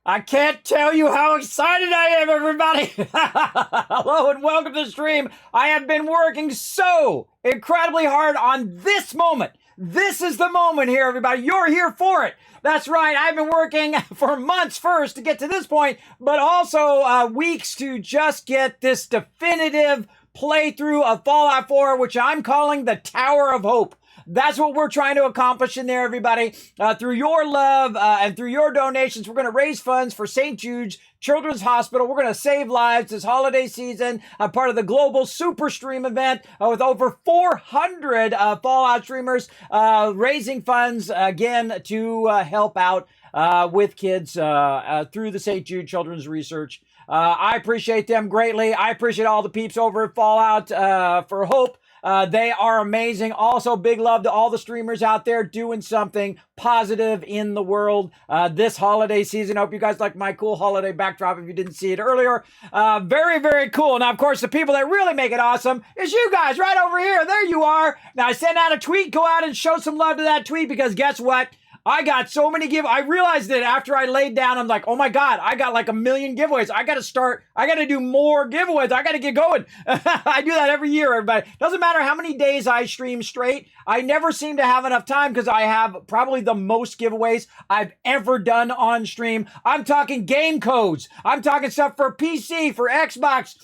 I can't tell you how excited I am, everybody. Hello and welcome to the stream. I have been working so incredibly hard on this moment. This is the moment here, everybody. You're here for it. That's right. I've been working for months first to get to this point, but also weeks to just get this definitive playthrough of Fallout 4, which I'm calling the Tower of Hope. That's what we're trying to accomplish in there, everybody. Through your love and through your donations, we're going to raise funds for St. Jude's Children's Hospital. We're going to save lives this holiday season, part of the global super stream event with over 400 Fallout streamers raising funds, again, to help out with kids through the St. Jude Children's Research. I appreciate them greatly. I appreciate all the peeps over at Fallout for Hope. They are amazing. Also, big love to all the streamers out there doing something positive in the world this holiday season. I hope you guys like my cool holiday backdrop if you didn't see it earlier. Very, very cool. Now, of course, the people that really make it awesome is you guys right over here. There you are. Now, I sent out a tweet. Go out and show some love to that tweet because guess what? I got so many I realized that after I laid down, I'm like, oh my God, I got like 1 million giveaways. I got to do more giveaways. I got to get going. I do that every year, everybody. Doesn't matter how many days I stream straight. I never seem to have enough time because I have probably the most giveaways I've ever done on stream. I'm talking game codes. I'm talking stuff for PC, for Xbox,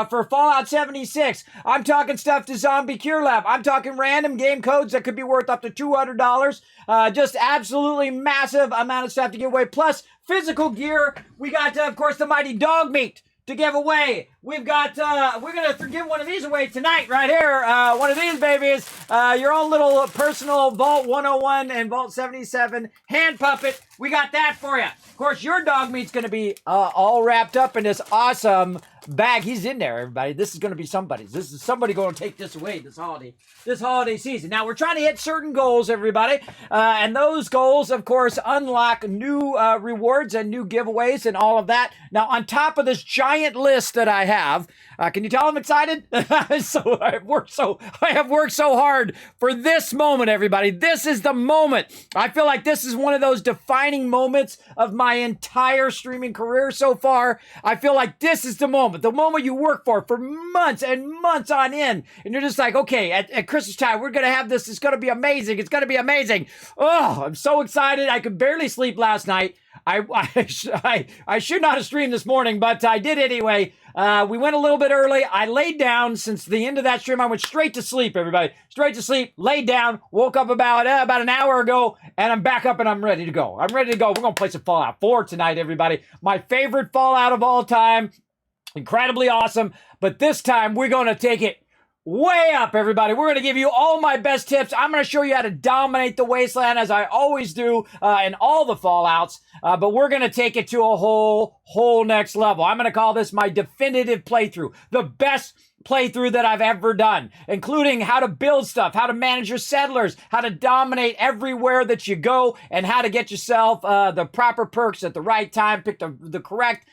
for Fallout 76. I'm talking stuff to Zombie Cure Lab. I'm talking random game codes that could be worth up to $200. Just absolutely massive amount of stuff to give away. Plus physical gear. We got, of course, the mighty dog meat to give away. We've got, we're going to give one of these away tonight right here. One of these babies, your own little personal Vault 101 and Vault 77 hand puppet. We got that for you. Of course, your dog meat's going to be all wrapped up in this awesome bag. He's in there, everybody. This is going to be somebody's. This is somebody going to take this away this holiday season. Now, we're trying to hit certain goals, everybody. And those goals, of course, unlock new rewards and new giveaways and all of that. Now, on top of this giant list that I have, can you tell I'm excited? So I have worked so hard for this moment, everybody. This is the moment. I feel like this is one of those defining moments of my entire streaming career so far. I feel like this is the moment you work for months and months on end, and you're just like, okay, at Christmas time, we're going to have this. It's going to be amazing. It's going to be amazing. Oh, I'm so excited. I could barely sleep last night. I should not have streamed this morning, but I did anyway. We went a little bit early. I laid down since the end of that stream. I went straight to sleep, everybody. Straight to sleep, laid down, woke up about an hour ago, and I'm back up and I'm ready to go. We're going to play some Fallout 4 tonight, everybody. My favorite Fallout of all time. Incredibly awesome. But this time, we're going to take it way up, everybody. We're going to give you all my best tips. I'm going to show you how to dominate the wasteland as I always do in all the Fallouts. But we're going to take it to a whole next level. I'm going to call this my definitive playthrough. The best playthrough that I've ever done, including how to build stuff, how to manage your settlers, how to dominate everywhere that you go, and how to get yourself the proper perks at the right time, pick the correct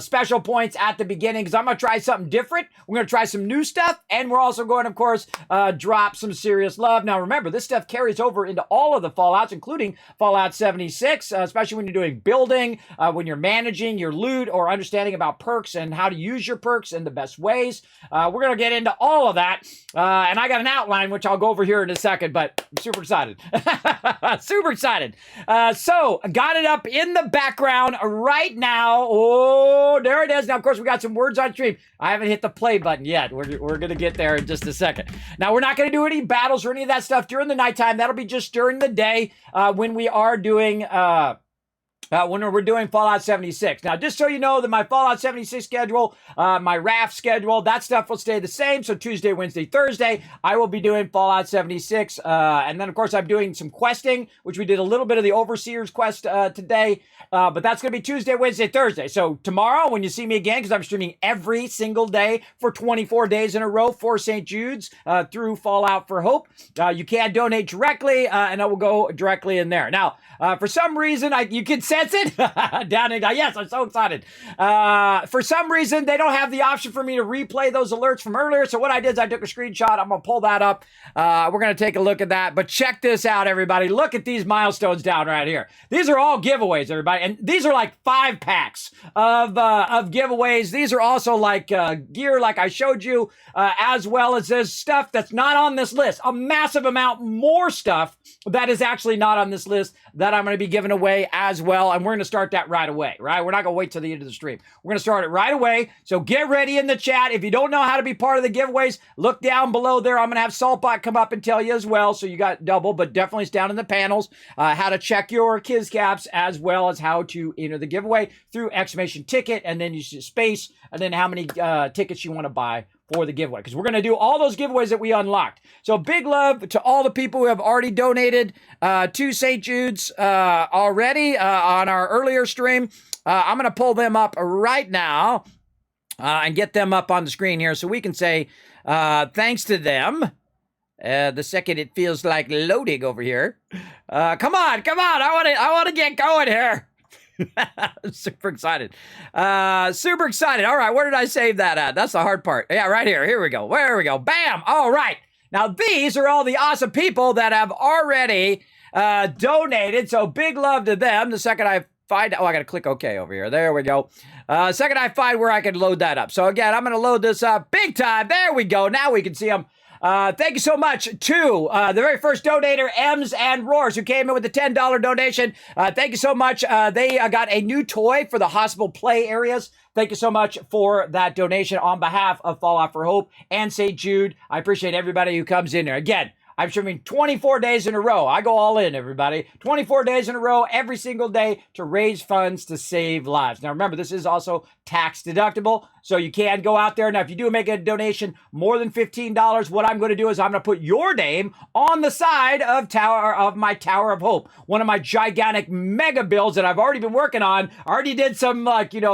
special points at the beginning, because I'm going to try something different. We're going to try some new stuff, and we're also going to, of course, drop some serious love. Now, remember, this stuff carries over into all of the Fallouts, including Fallout 76, especially when you're doing building, when you're managing your loot, or understanding about perks and how to use your perks in the best ways. We're going to get into all of that. And I got an outline, which I'll go over here in a second, but I'm super excited. Super excited. So, got it up in the background right now. Oh, there it is. Now, of course, we got some words on stream. I haven't hit the play button yet. We're going to get there in just a second. Now, we're not going to do any battles or any of that stuff during the nighttime. That'll be just during the day when we are doing... when we're doing Fallout 76. Now, just so you know that my Fallout 76 schedule, my raft schedule, that stuff will stay the same. So Tuesday, Wednesday, Thursday, I will be doing Fallout 76. And then, of course, I'm doing some questing, which we did a little bit of the Overseer's quest today. But that's going to be Tuesday, Wednesday, Thursday. So tomorrow, when you see me again, because I'm streaming every single day for 24 days in a row for St. Jude's through Fallout for Hope, you can donate directly, and I will go directly in there. Now, for some reason, you could say sense it? Down and yes, I'm so excited. For some reason, they don't have the option for me to replay those alerts from earlier. So what I did is I took a screenshot. I'm going to pull that up. We're going to take a look at that. But check this out, everybody. Look at these milestones down right here. These are all giveaways, everybody. And these are like 5 packs of giveaways. These are also like gear like I showed you, as well as this stuff that's not on this list. A massive amount more stuff that is actually not on this list that I'm going to be giving away as well. And we're going to start that right away, right? We're not going to wait till the end of the stream. We're going to start it right away. So get ready in the chat. If you don't know how to be part of the giveaways, look down below there. I'm going to have Saltbot come up and tell you as well. So you got double, but definitely it's down in the panels, how to check your Kiz caps as well as how to enter the giveaway through exclamation ticket. And then you space and then how many tickets you want to buy for the giveaway, because we're going to do all those giveaways that we unlocked. So big love to all the people who have already donated to St. Jude's already on our earlier stream. I'm going to pull them up right now and get them up on the screen here so we can say thanks to them. The second it feels like loading over here. Come on. I want to get going here. Super excited. Super excited. All right, where did I save that at? That's the hard part. Yeah, right here. Here we go. Where we go. Bam. All right. Now, these are all the awesome people that have already donated. So big love to them. The second I find, I got to click OK over here. There we go. Second I find where I can load that up. So again, I'm going to load this up big time. There we go. Now we can see them. Thank you so much to the very first donator, Ems and Roars, who came in with a $10 donation. Thank you so much. They got a new toy for the hospital play areas. Thank you so much for that donation on behalf of Fall Out for Hope and St. Jude. I appreciate everybody who comes in there. Again, I'm streaming 24 days in a row. I go all in, everybody. 24 days in a row, every single day to raise funds to save lives. Now, remember, this is also tax deductible, so you can go out there. Now, if you do make a donation more than $15, what I'm going to do is I'm going to put your name on the side of my Tower of Hope, one of my gigantic mega builds that I've already been working on. I already did some,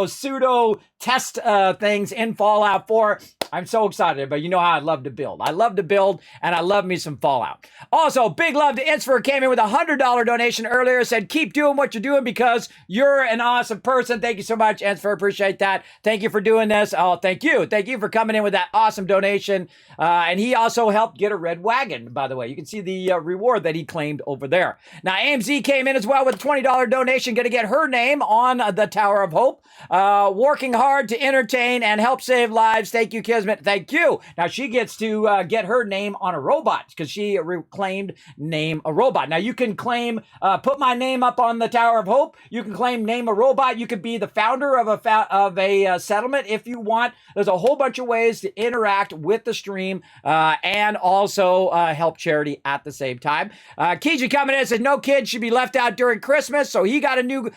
pseudo test things in Fallout 4. I'm so excited, but you know how I love to build. I love to build, and I love me some Fallout. Also, big love to Insfer, came in with a $100 donation earlier, said, keep doing what you're doing because you're an awesome person. Thank you so much, Insfer. Appreciate that. Thank you for doing this. Oh, thank you. Thank you for coming in with that awesome donation. And he also helped get a red wagon, by the way. You can see the reward that he claimed over there. Now, AMZ came in as well with a $20 donation, going to get her name on the Tower of Hope. Working hard to entertain and help save lives. Thank you, Kismet. Thank you. Now, she gets to get her name on a robot because she claimed name a robot. Now, you can claim, put my name up on the Tower of Hope. You can claim name a robot. You could be the founder of a settlement if you want. There's a whole bunch of ways to interact with the stream and also help charity at the same time. Kiji coming in and says, no kid should be left out during Christmas. So he got a new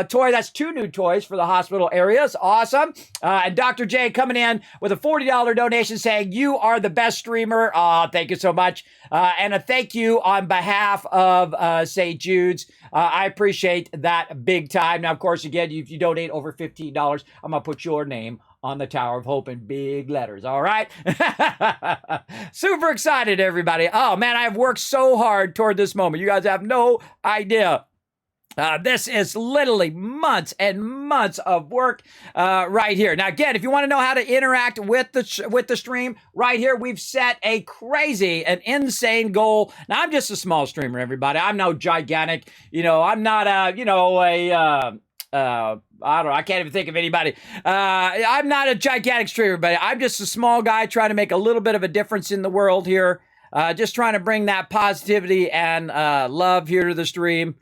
toy. That's 2 new toys for the hospital areas. Awesome. And Dr. J coming in with a $40 donation saying, you are the best streamer. Thank you so much. And a thank you on behalf of St. Jude's. I appreciate that big time. Now, of course, again, if you donate over $15, I'm going to put your name on the Tower of Hope in big letters. All right. Super excited, everybody. Oh, man, I've worked so hard toward this moment. You guys have no idea. This is literally months and months of work right here. Now, again, if you want to know how to interact with the stream, right here, we've set a crazy, an insane goal. Now, I'm just a small streamer, everybody. I'm no gigantic, I'm not I don't know. I can't even think of anybody. I'm not a gigantic streamer, but I'm just a small guy trying to make a little bit of a difference in the world here. Just trying to bring that positivity and love here to the stream.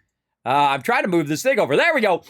I'm trying to move this thing over. There we go.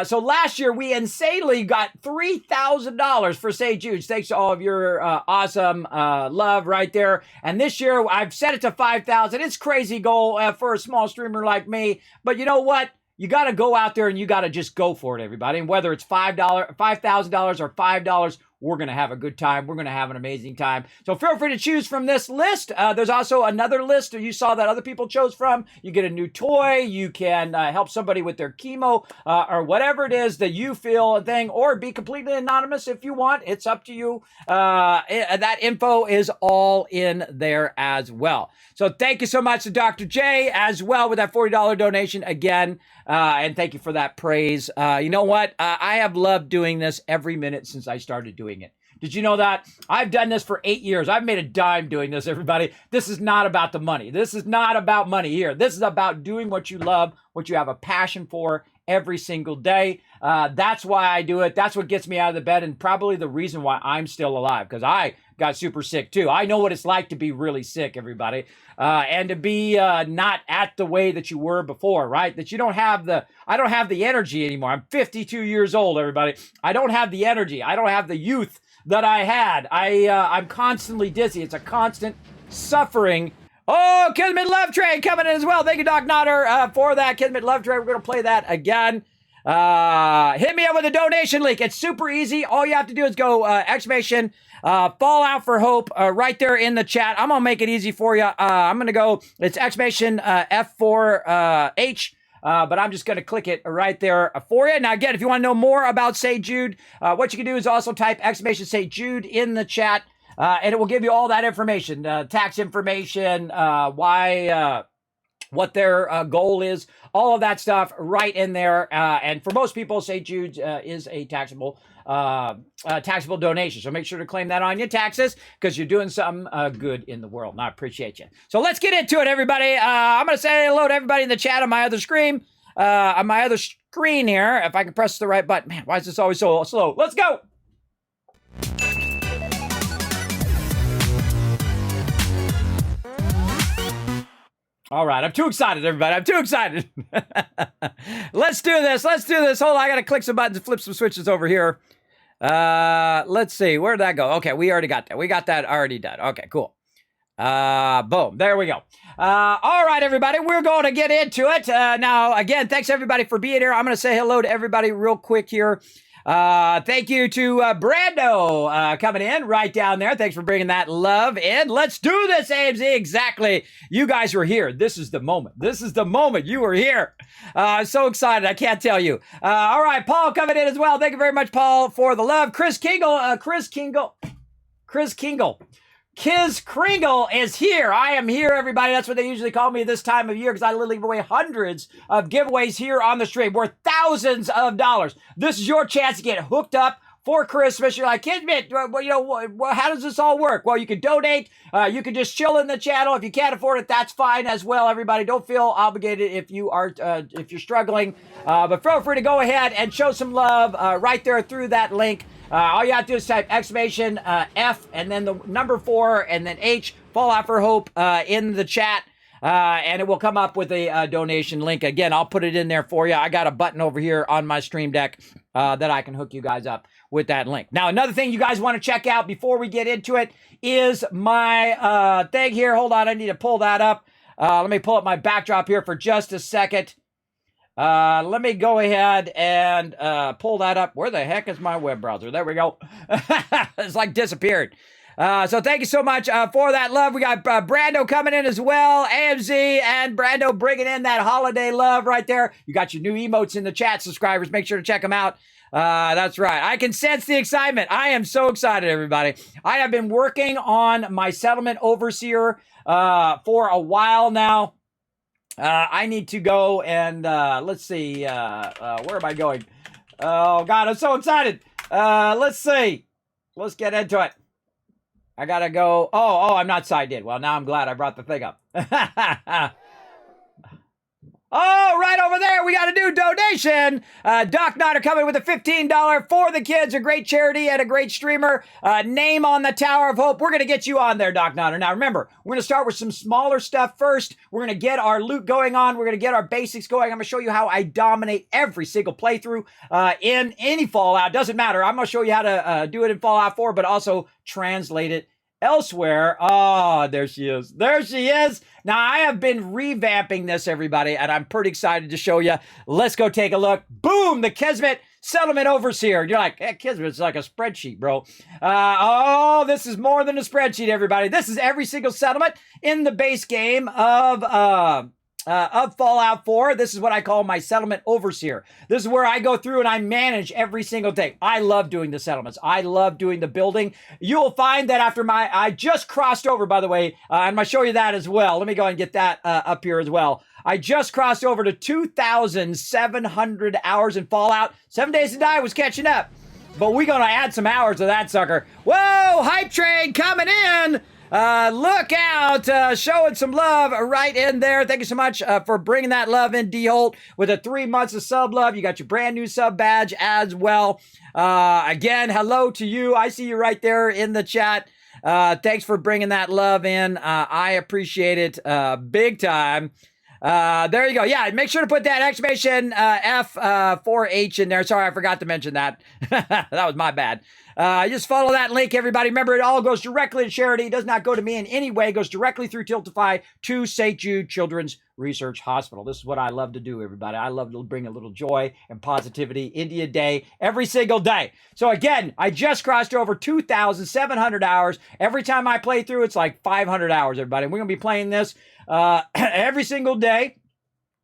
So last year, we insanely got $3,000 for St. Jude's. Thanks to all of your awesome love right there. And this year, I've set it to $5,000. It's a crazy goal for a small streamer like me. But you know what? You got to go out there and you got to just go for it, everybody. And whether it's $5,000 or $5, We're going to have a good time. We're going to have an amazing time. So feel free to choose from this list. There's also another list you saw that other people chose from. You get a new toy. You can help somebody with their chemo or whatever it is that you feel a thing, or be completely anonymous if you want. It's up to you. That info is all in there as well. So thank you so much to Dr. J as well with that $40 donation again. And thank you for that praise. You know what? I have loved doing this every minute since I started doing it. Did you know that? I've done this for 8 years. I've made a dime doing this, everybody. This is not about the money. This is not about money here. This is about doing what you love, what you have a passion for every single day. That's why I do it. That's what gets me out of the bed, and probably the reason why I'm still alive, because I got super sick too. I know what it's like to be really sick, everybody, and to be not at the way that you were before, right? That you don't have I don't have the energy anymore. I'm 52 years old, everybody. I don't have the energy. I don't have the youth that I had. I'm constantly dizzy. It's a constant suffering. Oh, Kismet Love Train coming in as well. Thank you, Doc Nodder, for that. Kismet Love Train. We're going to play that again. Hit me up with a donation link. It's super easy. All you have to do is go exclamation Fallout for Hope right there in the chat. I'm going to make it easy for you. I'm going to go, it's exclamation F4H. But I'm just going to click it right there for you. Now, again, if you want to know more about St. Jude, what you can do is also type exclamation St. Jude in the chat, and it will give you all that information, tax information, what their goal is, all of that stuff right in there. And for most people, St. Jude's is a taxable donation. So make sure to claim that on your taxes, because you're doing something good in the world. And I appreciate you. So let's get into it, everybody. I'm going to say hello to everybody in the chat on my other screen. On my other screen here, if I can press the right button. Man, why is this always so slow? Let's go. All right, I'm too excited, everybody. I'm too excited. Let's do this. Let's do this. Hold on, I got to click some buttons and flip some switches over here. Let's see. Where did that go? Okay, we already got that. We got that already done. Okay, cool. Boom. There we go. All right, everybody. We're going to get into it. Now, again, thanks, everybody, for being here. I'm going to say hello to everybody real quick here. Thank you to Brando coming in right down there. Thanks for bringing that love in. Let's do this, AMZ. Exactly. You guys were here. This is the moment. This is the moment you were here. I'm so excited. I can't tell you. All right, Paul coming in as well. Thank you very much, Paul, for the love. Chris Kingle. Kiz Kringle is here. I am here, everybody. That's what they usually call me this time of year, because I literally give away hundreds of giveaways here on the stream worth thousands of dollars. This is your chance to get hooked up for Christmas. You're like, Kismet, how does this all work? Well, you can donate. You can just chill in the channel. If you can't afford it, that's fine as well, everybody. Don't feel obligated if you are if you're struggling. But feel free to go ahead and show some love right there through that link. All you have to do is type exclamation F and then the number 4 and then H, Fallout for Hope, in the chat. And it will come up with a donation link. Again, I'll put it in there for you. I got a button over here on my stream deck that I can hook you guys up with that link. Now, another thing you guys want to check out before we get into it is my thing here. Hold on, I need to pull that up. Let me pull up my backdrop here for just a second. Let me go ahead and pull that up. Where the heck is my web browser? There we go. It's like disappeared. So thank you so much for that love. We got Brando coming in as well. AMZ and Brando bringing in that holiday love right there. You got your new emotes in the chat, subscribers. Make sure to check them out. That's right. I can sense the excitement. I am so excited, everybody. I have been working on my settlement overseer for a while now. I need to go and let's see. Where am I going? Oh, God, I'm so excited. Let's see. Let's get into it. I got to go. Oh, I'm not signed in. Well, now I'm glad I brought the thing up. Oh, right over there, we got a new donation. Doc Nodder coming with a $15 for the kids, a great charity and a great streamer. Name on the Tower of Hope. We're going to get you on there, Doc Nodder. Now, remember, we're going to start with some smaller stuff first. We're going to get our loot going on. We're going to get our basics going. I'm going to show you how I dominate every single playthrough in any Fallout. Doesn't matter. I'm going to show you how to do it in Fallout 4, but also translate it elsewhere. Oh, there she is. There she is. Now, I have been revamping this, everybody, and I'm pretty excited to show you. Let's go take a look. Boom! The Kismet Settlement Overseer. You're like, hey, Kismet, it's like a spreadsheet, bro. Oh, this is more than a spreadsheet, everybody. This is every single settlement in the base game of Fallout 4. This is what I call my Settlement Overseer. This is where I go through and I manage every single thing. I love doing the settlements. I love doing the building. You will find that after I just crossed over, by the way, I'm going to show you that as well. Let me go and get that up here as well. I just crossed over to 2,700 hours in Fallout. 7 Days to Die was catching up. But we're going to add some hours to that sucker. Whoa, hype train coming in. Look out, showing some love right in there. Thank you so much for bringing that love in, D. Holt, with the 3 months of sub love. You got your brand new sub badge as well. Again, hello to you. I see you right there in the chat. Thanks for bringing that love in. I appreciate it big time. There you go. Yeah, make sure to put that exclamation F4H in there. Sorry, I forgot to mention that. That was my bad. Just follow that link, everybody. Remember, it all goes directly to charity. It does not go to me in any way. It goes directly through Tiltify to St. Jude Children's Research Hospital. This is what I love to do, everybody. I love to bring a little joy and positivity into your day every single day. So again, I just crossed over 2,700 hours. Every time I play through, it's like 500 hours, everybody. We're going to be playing this every single day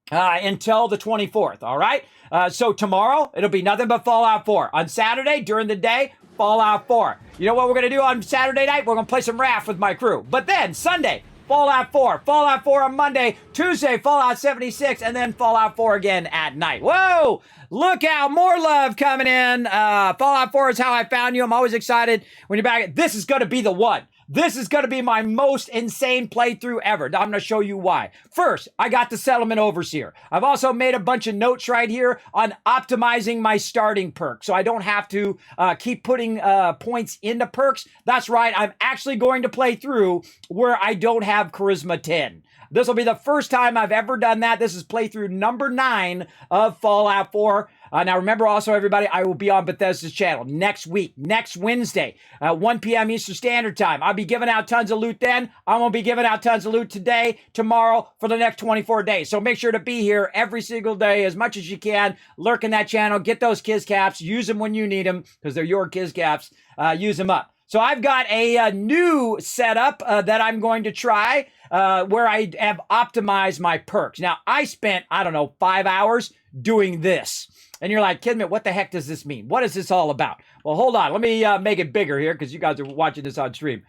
until the 24th, all right? So tomorrow, it'll be nothing but Fallout 4. On Saturday, during the day, Fallout 4. You know what we're going to do on Saturday night? We're going to play some Raft with my crew. But then, Sunday, Fallout 4. Fallout 4 on Monday. Tuesday, Fallout 76. And then Fallout 4 again at night. Whoa! Look out. More love coming in. Fallout 4 is how I found you. I'm always excited when you're back. This is going to be the one. This is going to be my most insane playthrough ever. I'm going to show you why. First, I got the Settlement Overseer. I've also made a bunch of notes right here on optimizing my starting perk, so I don't have to keep putting points into perks. That's right, I'm actually going to play through where I don't have Charisma 10. This will be the first time I've ever done that. This is playthrough number 9 of Fallout 4. Now, remember also, everybody, I will be on Bethesda's channel next week, next Wednesday, 1 p.m. Eastern Standard Time. I'll be giving out tons of loot then. I'm going to be giving out tons of loot today, tomorrow, for the next 24 days. So make sure to be here every single day as much as you can. Lurk in that channel. Get those Kiz Caps. Use them when you need them because they're your Kiz Caps. Use them up. So I've got a new setup that I'm going to try where I have optimized my perks. Now, I spent, 5 hours doing this. And you're like, Kismet, what the heck does this mean? What is this all about? Well, hold on. Let me make it bigger here because you guys are watching this on stream.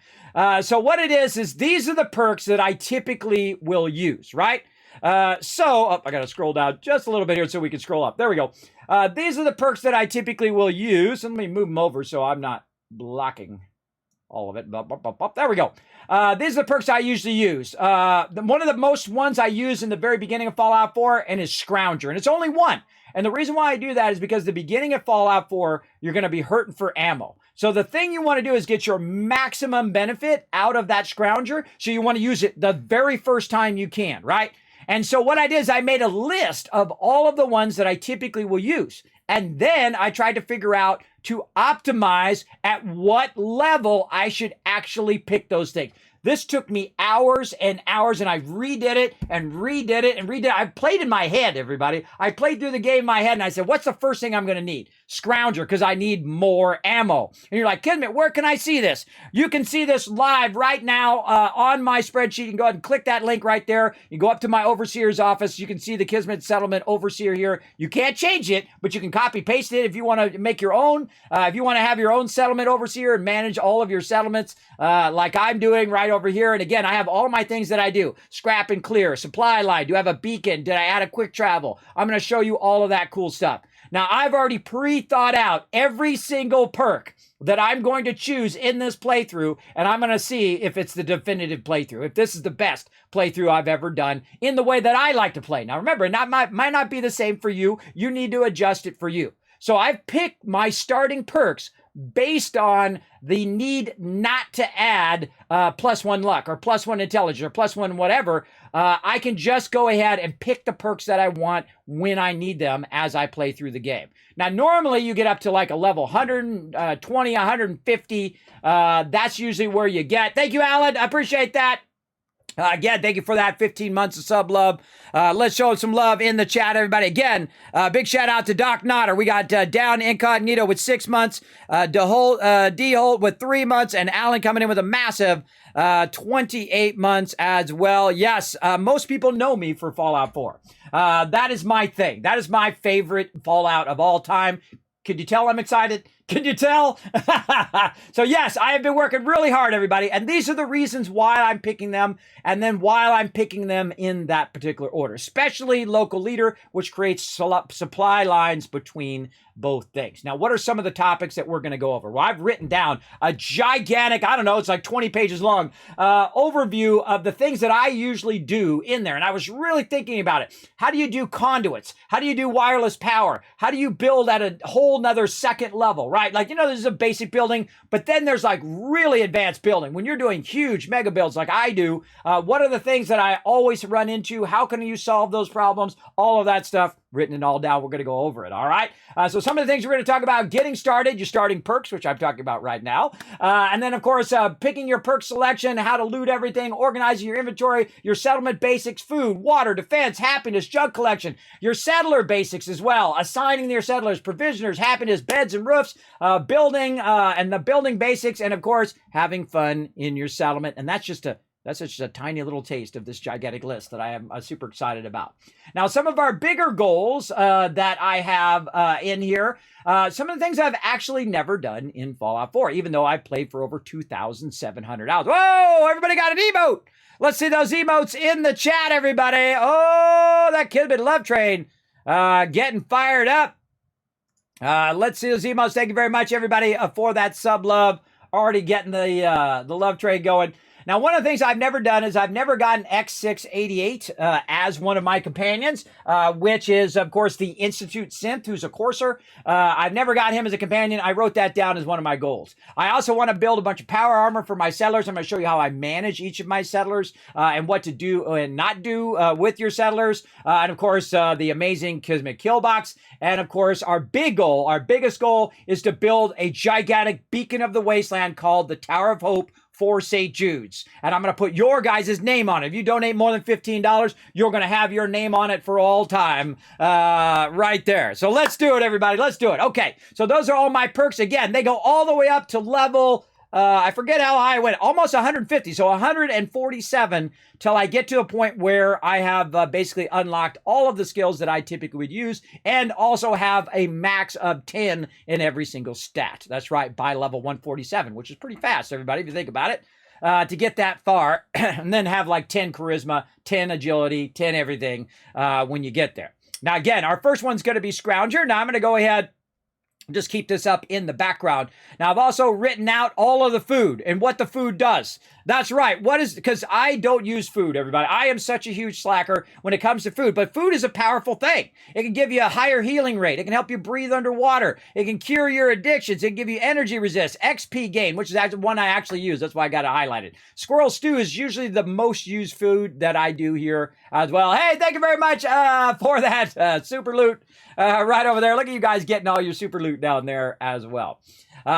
So what it is these are the perks that I typically will use, right? I got to scroll down just a little bit here so we can scroll up. There we go. These are the perks that I typically will use. And let me move them over so I'm not blocking all of it. There we go. These are the perks I usually use. One of the most ones I use in the very beginning of Fallout 4 and is Scrounger. And it's only one. And the reason why I do that is because the beginning of Fallout 4, you're going to be hurting for ammo. So the thing you want to do is get your maximum benefit out of that Scrounger. So you want to use it the very first time you can, right? And so what I did is I made a list of all of the ones that I typically will use. And then I tried to figure out to optimize at what level I should actually pick those things. This took me hours and hours, and I redid it and redid it and redid it. I played in my head, everybody. I played through the game in my head, and I said, what's the first thing I'm going to need? Scrounger, because I need more ammo. And you're like, Kismet, where can I see this? You can see this live right now on my spreadsheet. You can go ahead and click that link right there. You go up to my Overseer's office. You can see the Kismet Settlement Overseer here. You can't change it, but you can copy paste it if you want to make your own. If you want to have your own Settlement Overseer and manage all of your settlements like I'm doing right over here. And again, I have all my things that I do. Scrap and clear, supply line. Do I have a beacon? Did I add a quick travel? I'm going to show you all of that cool stuff. Now, I've already pre-thought out every single perk that I'm going to choose in this playthrough, and I'm going to see if it's the definitive playthrough, if this is the best playthrough I've ever done in the way that I like to play. Now, remember, it might not be the same for you. You need to adjust it for you. So I've picked my starting perks based on the need not to add +1 luck or +1 intelligence or +1 whatever. I can just go ahead and pick the perks that I want when I need them as I play through the game. Now, normally you get up to like a level 120, 150. That's usually where you get. Thank you, Alan. I appreciate that. Again, thank you for that 15 months of sub love. Let's show some love in the chat, everybody. Again, big shout out to Doc Notter. We got Down Incognito with 6 months, D Holt with 3 months, and Alan coming in with a massive 28 months as well. Yes, most people know me for Fallout 4. That is my thing. That is my favorite Fallout of all time. Could you tell I'm excited? Can you tell? So yes, I have been working really hard, everybody. And these are the reasons why I'm picking them, and then why I'm picking them in that particular order, especially local leader, which creates supply lines between both things. Now, what are some of the topics that we're going to go over? Well, I've written down a gigantic, I don't know, it's like 20 pages long, overview of the things that I usually do in there. And I was really thinking about it. How do you do conduits? How do you do wireless power? How do you build at a whole nother second level, right? Like, this is a basic building, but then there's like really advanced building. When you're doing huge mega builds like I do, what are the things that I always run into? How can you solve those problems? All of that stuff, written it all down. We're going to go over it, all right? So some of the things we're going to talk about: getting started, your starting perks, which I'm talking about right now. And then, of course, picking your perk selection, how to loot everything, organizing your inventory, your settlement basics, food, water, defense, happiness, junk collection, your settler basics as well, assigning your settlers, provisioners, happiness, beds and roofs, building, and the building basics, and, of course, having fun in your settlement. And that's just a tiny little taste of this gigantic list that I am super excited about. Now, some of our bigger goals that I have in here, some of the things I've actually never done in Fallout 4, even though I've played for over 2,700 hours. Whoa, everybody got an emote. Let's see those emotes in the chat, everybody. Oh, that Kismet love train getting fired up. Let's see those emotes. Thank you very much, everybody, for that sub love. Already getting the love train going. Now, one of the things I've never done is I've never gotten X688 as one of my companions, which is, of course, the Institute Synth, who's a courser. I've never got him as a companion. I wrote that down as one of my goals. I also want to build a bunch of power armor for my settlers. I'm going to show you how I manage each of my settlers and what to do and not do with your settlers. And, of course, the amazing Kismet kill box. And, of course, our biggest goal is to build a gigantic beacon of the wasteland called the Tower of Hope for St. Jude's. And I'm going to put your guys' name on it. If you donate more than $15, you're going to have your name on it for all time right there. So let's do it, everybody. Let's do it. Okay, so those are all my perks. Again, they go all the way up to level, I forget how high I went, almost 150, so 147 till I get to a point where I have basically unlocked all of the skills that I typically would use and also have a max of 10 in every single stat. That's right, by level 147, which is pretty fast, everybody, if you think about it, to get that far, and then have like 10 charisma, 10 agility, 10 everything when you get there. Now, again, our first one's going to be Scrounger. Now, I'm going to go ahead, just keep this up in the background. Now, I've also written out all of the food and what the food does. That's right. Because I don't use food, everybody. I am such a huge slacker when it comes to food, but food is a powerful thing. It can give you a higher healing rate. It can help you breathe underwater. It can cure your addictions. It can give you energy resist, XP gain, which is actually one I actually use. That's why I got it highlighted. Squirrel stew is usually the most used food that I do here as well. Hey, thank you very much for that super loot right over there. Look at you guys getting all your super loot down there as well.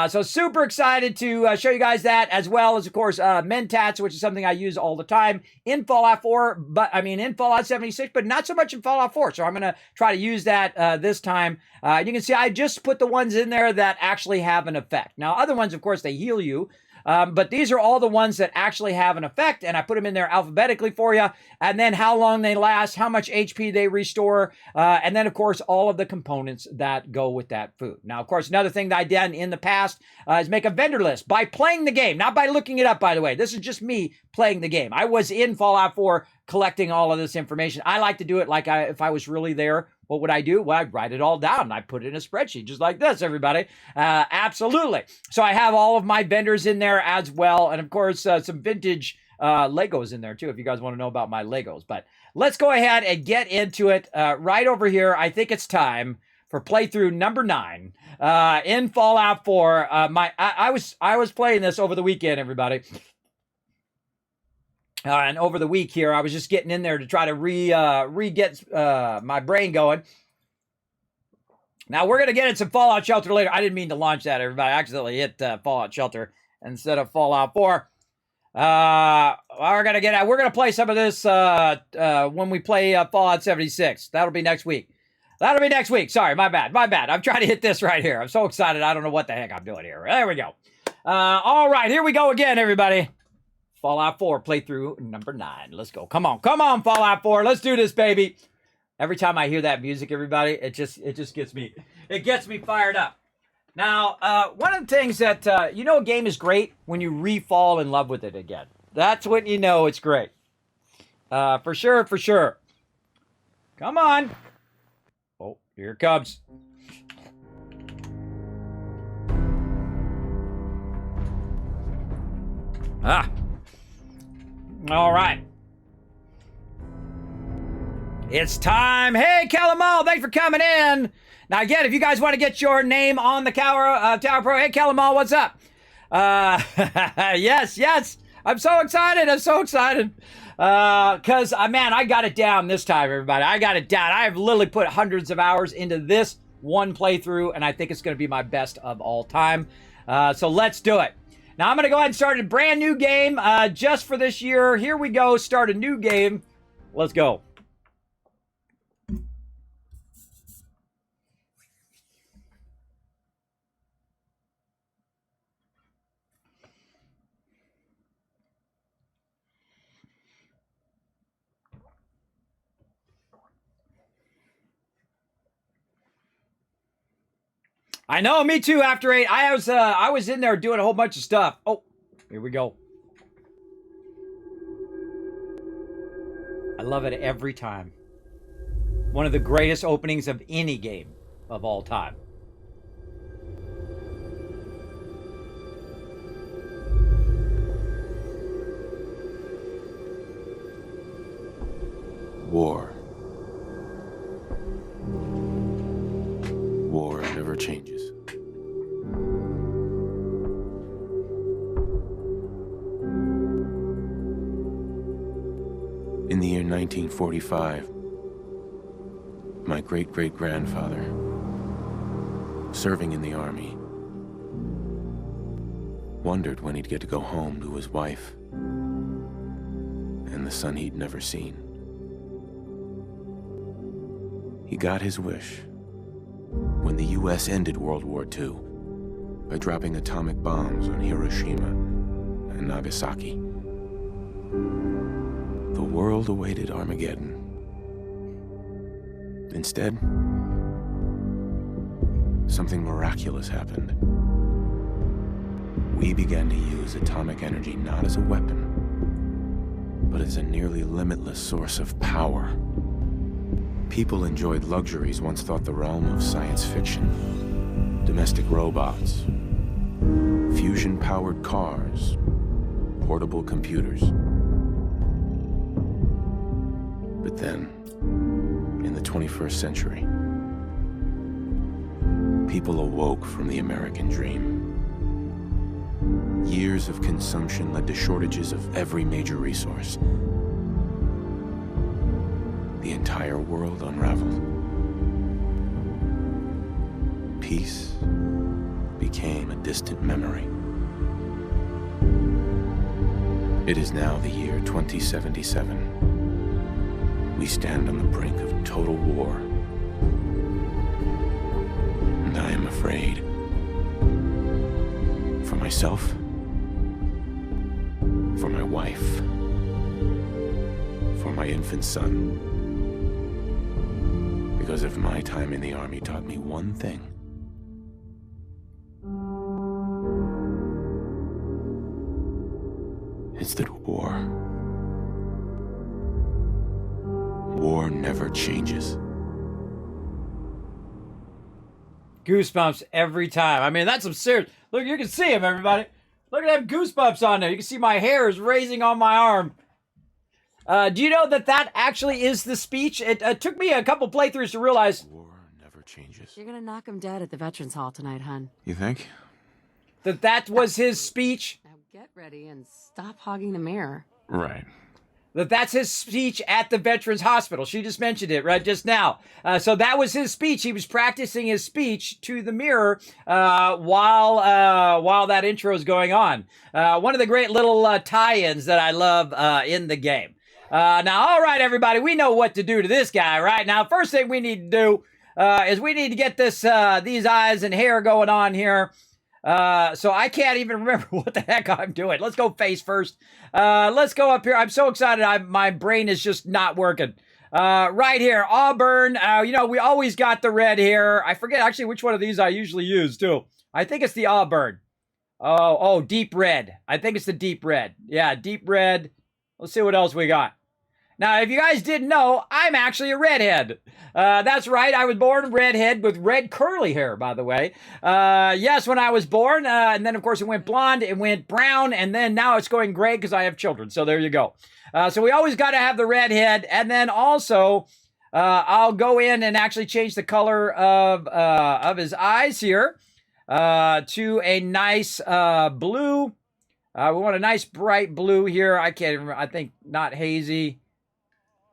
So super excited to show you guys that, as well as, of course, Mentats, which is something I use all the time in Fallout 4, in Fallout 76, but not so much in Fallout 4. So I'm going to try to use that this time. You can see I just put the ones in there that actually have an effect. Now, other ones, of course, they heal you. But these are all the ones that actually have an effect, and I put them in there alphabetically for you, and then how long they last, how much HP they restore, and then, of course, all of the components that go with that food. Now, of course, another thing that I did in the past is make a vendor list by playing the game, not by looking it up, by the way. This is just me playing the game. I was in Fallout 4 collecting all of this information. I like to do it like if I was really there. What would I do? Well, I'd write it all down and I put it in a spreadsheet just like this, everybody. Absolutely. So I have all of my vendors in there as well. And of course, some vintage Legos in there too, if you guys want to know about my Legos. But let's go ahead and get into it right over here. I think it's time for playthrough number 9 in Fallout 4. I was playing this over the weekend, everybody. And over the week here, I was just getting in there to try to re-get my brain going. Now, we're going to get in some Fallout Shelter later. I didn't mean to launch that, everybody. I accidentally hit Fallout Shelter instead of Fallout 4. We're gonna play some of this when we play Fallout 76. That'll be next week. Sorry, my bad. I'm trying to hit this right here. I'm so excited. I don't know what the heck I'm doing here. There we go. All right, here we go again, everybody. Fallout 4 playthrough number 9. Let's go. Come on, Fallout 4. Let's do this, baby. Every time I hear that music, everybody, it just gets me fired up. Now, one of the things that a game is great when you re-fall in love with it again. That's when you know it's great. For sure. Come on. Oh, here it comes. All right. It's time. Hey, Calamal, thanks for coming in. Now, again, if you guys want to get your name on the Tower Pro, hey, Calamal, what's up? Yes. I'm so excited. Because, man, I got it down this time, everybody. I got it down. I have literally put hundreds of hours into this one playthrough, and I think it's going to be my best of all time. So let's do it. Now, I'm going to go ahead and start a brand new game just for this year. Here we go. Start a new game. Let's go. I know, me too. After 8, I was in there doing a whole bunch of stuff. Oh, here we go. I love it every time. One of the greatest openings of any game of all time. War. War never changes. In the year 1945, my great-great-grandfather, serving in the army, wondered when he'd get to go home to his wife and the son he'd never seen. He got his wish when the U.S. ended World War II by dropping atomic bombs on Hiroshima and Nagasaki. The world awaited Armageddon. Instead, something miraculous happened. We began to use atomic energy not as a weapon, but as a nearly limitless source of power. People enjoyed luxuries once thought the realm of science fiction. Domestic robots, fusion-powered cars, portable computers. But then, in the 21st century, people awoke from the American dream. Years of consumption led to shortages of every major resource. The entire world unraveled. Peace became a distant memory. It is now the year 2077. We stand on the brink of total war. And I am afraid. For myself, for my wife, for my infant son. Because if my time in the army taught me one thing, it's that war never changes. Goosebumps every time. I mean, that's some serious. Look, you can see him, everybody. Look at them goosebumps on there. You can see my hair is raising on my arm. Do you know that actually is the speech? It took me a couple playthroughs to realize. War never changes. You're gonna knock him dead at the Veterans Hall tonight, hun. You think? That was his speech. Now get ready and stop hogging the mirror. Right. That's his speech at the Veterans Hospital. She just mentioned it right just now. So that was his speech. He was practicing his speech to the mirror while that intro is going on. One of the great little tie-ins that I love in the game. Now, all right, everybody, we know what to do to this guy, right? Now, first thing we need to do is we need to get these eyes and hair going on here. So I can't even remember what the heck I'm doing. Let's go face first. Let's go up here. I'm so excited. My brain is just not working. Right here, Auburn. We always got the red hair. I forget actually which one of these I usually use too. I think it's the Auburn. Oh, deep red. I think it's the deep red. Yeah, deep red. Let's see what else we got. Now, if you guys didn't know, I'm actually a redhead. That's right. I was born redhead with red curly hair, by the way. Yes, when I was born. And then, of course, it went blonde, it went brown, and then now it's going gray because I have children. So there you go. So we always got to have the redhead. And then also, I'll go in and actually change the color of his eyes here to a nice blue. We want a nice bright blue here. I can't remember. I think not hazy.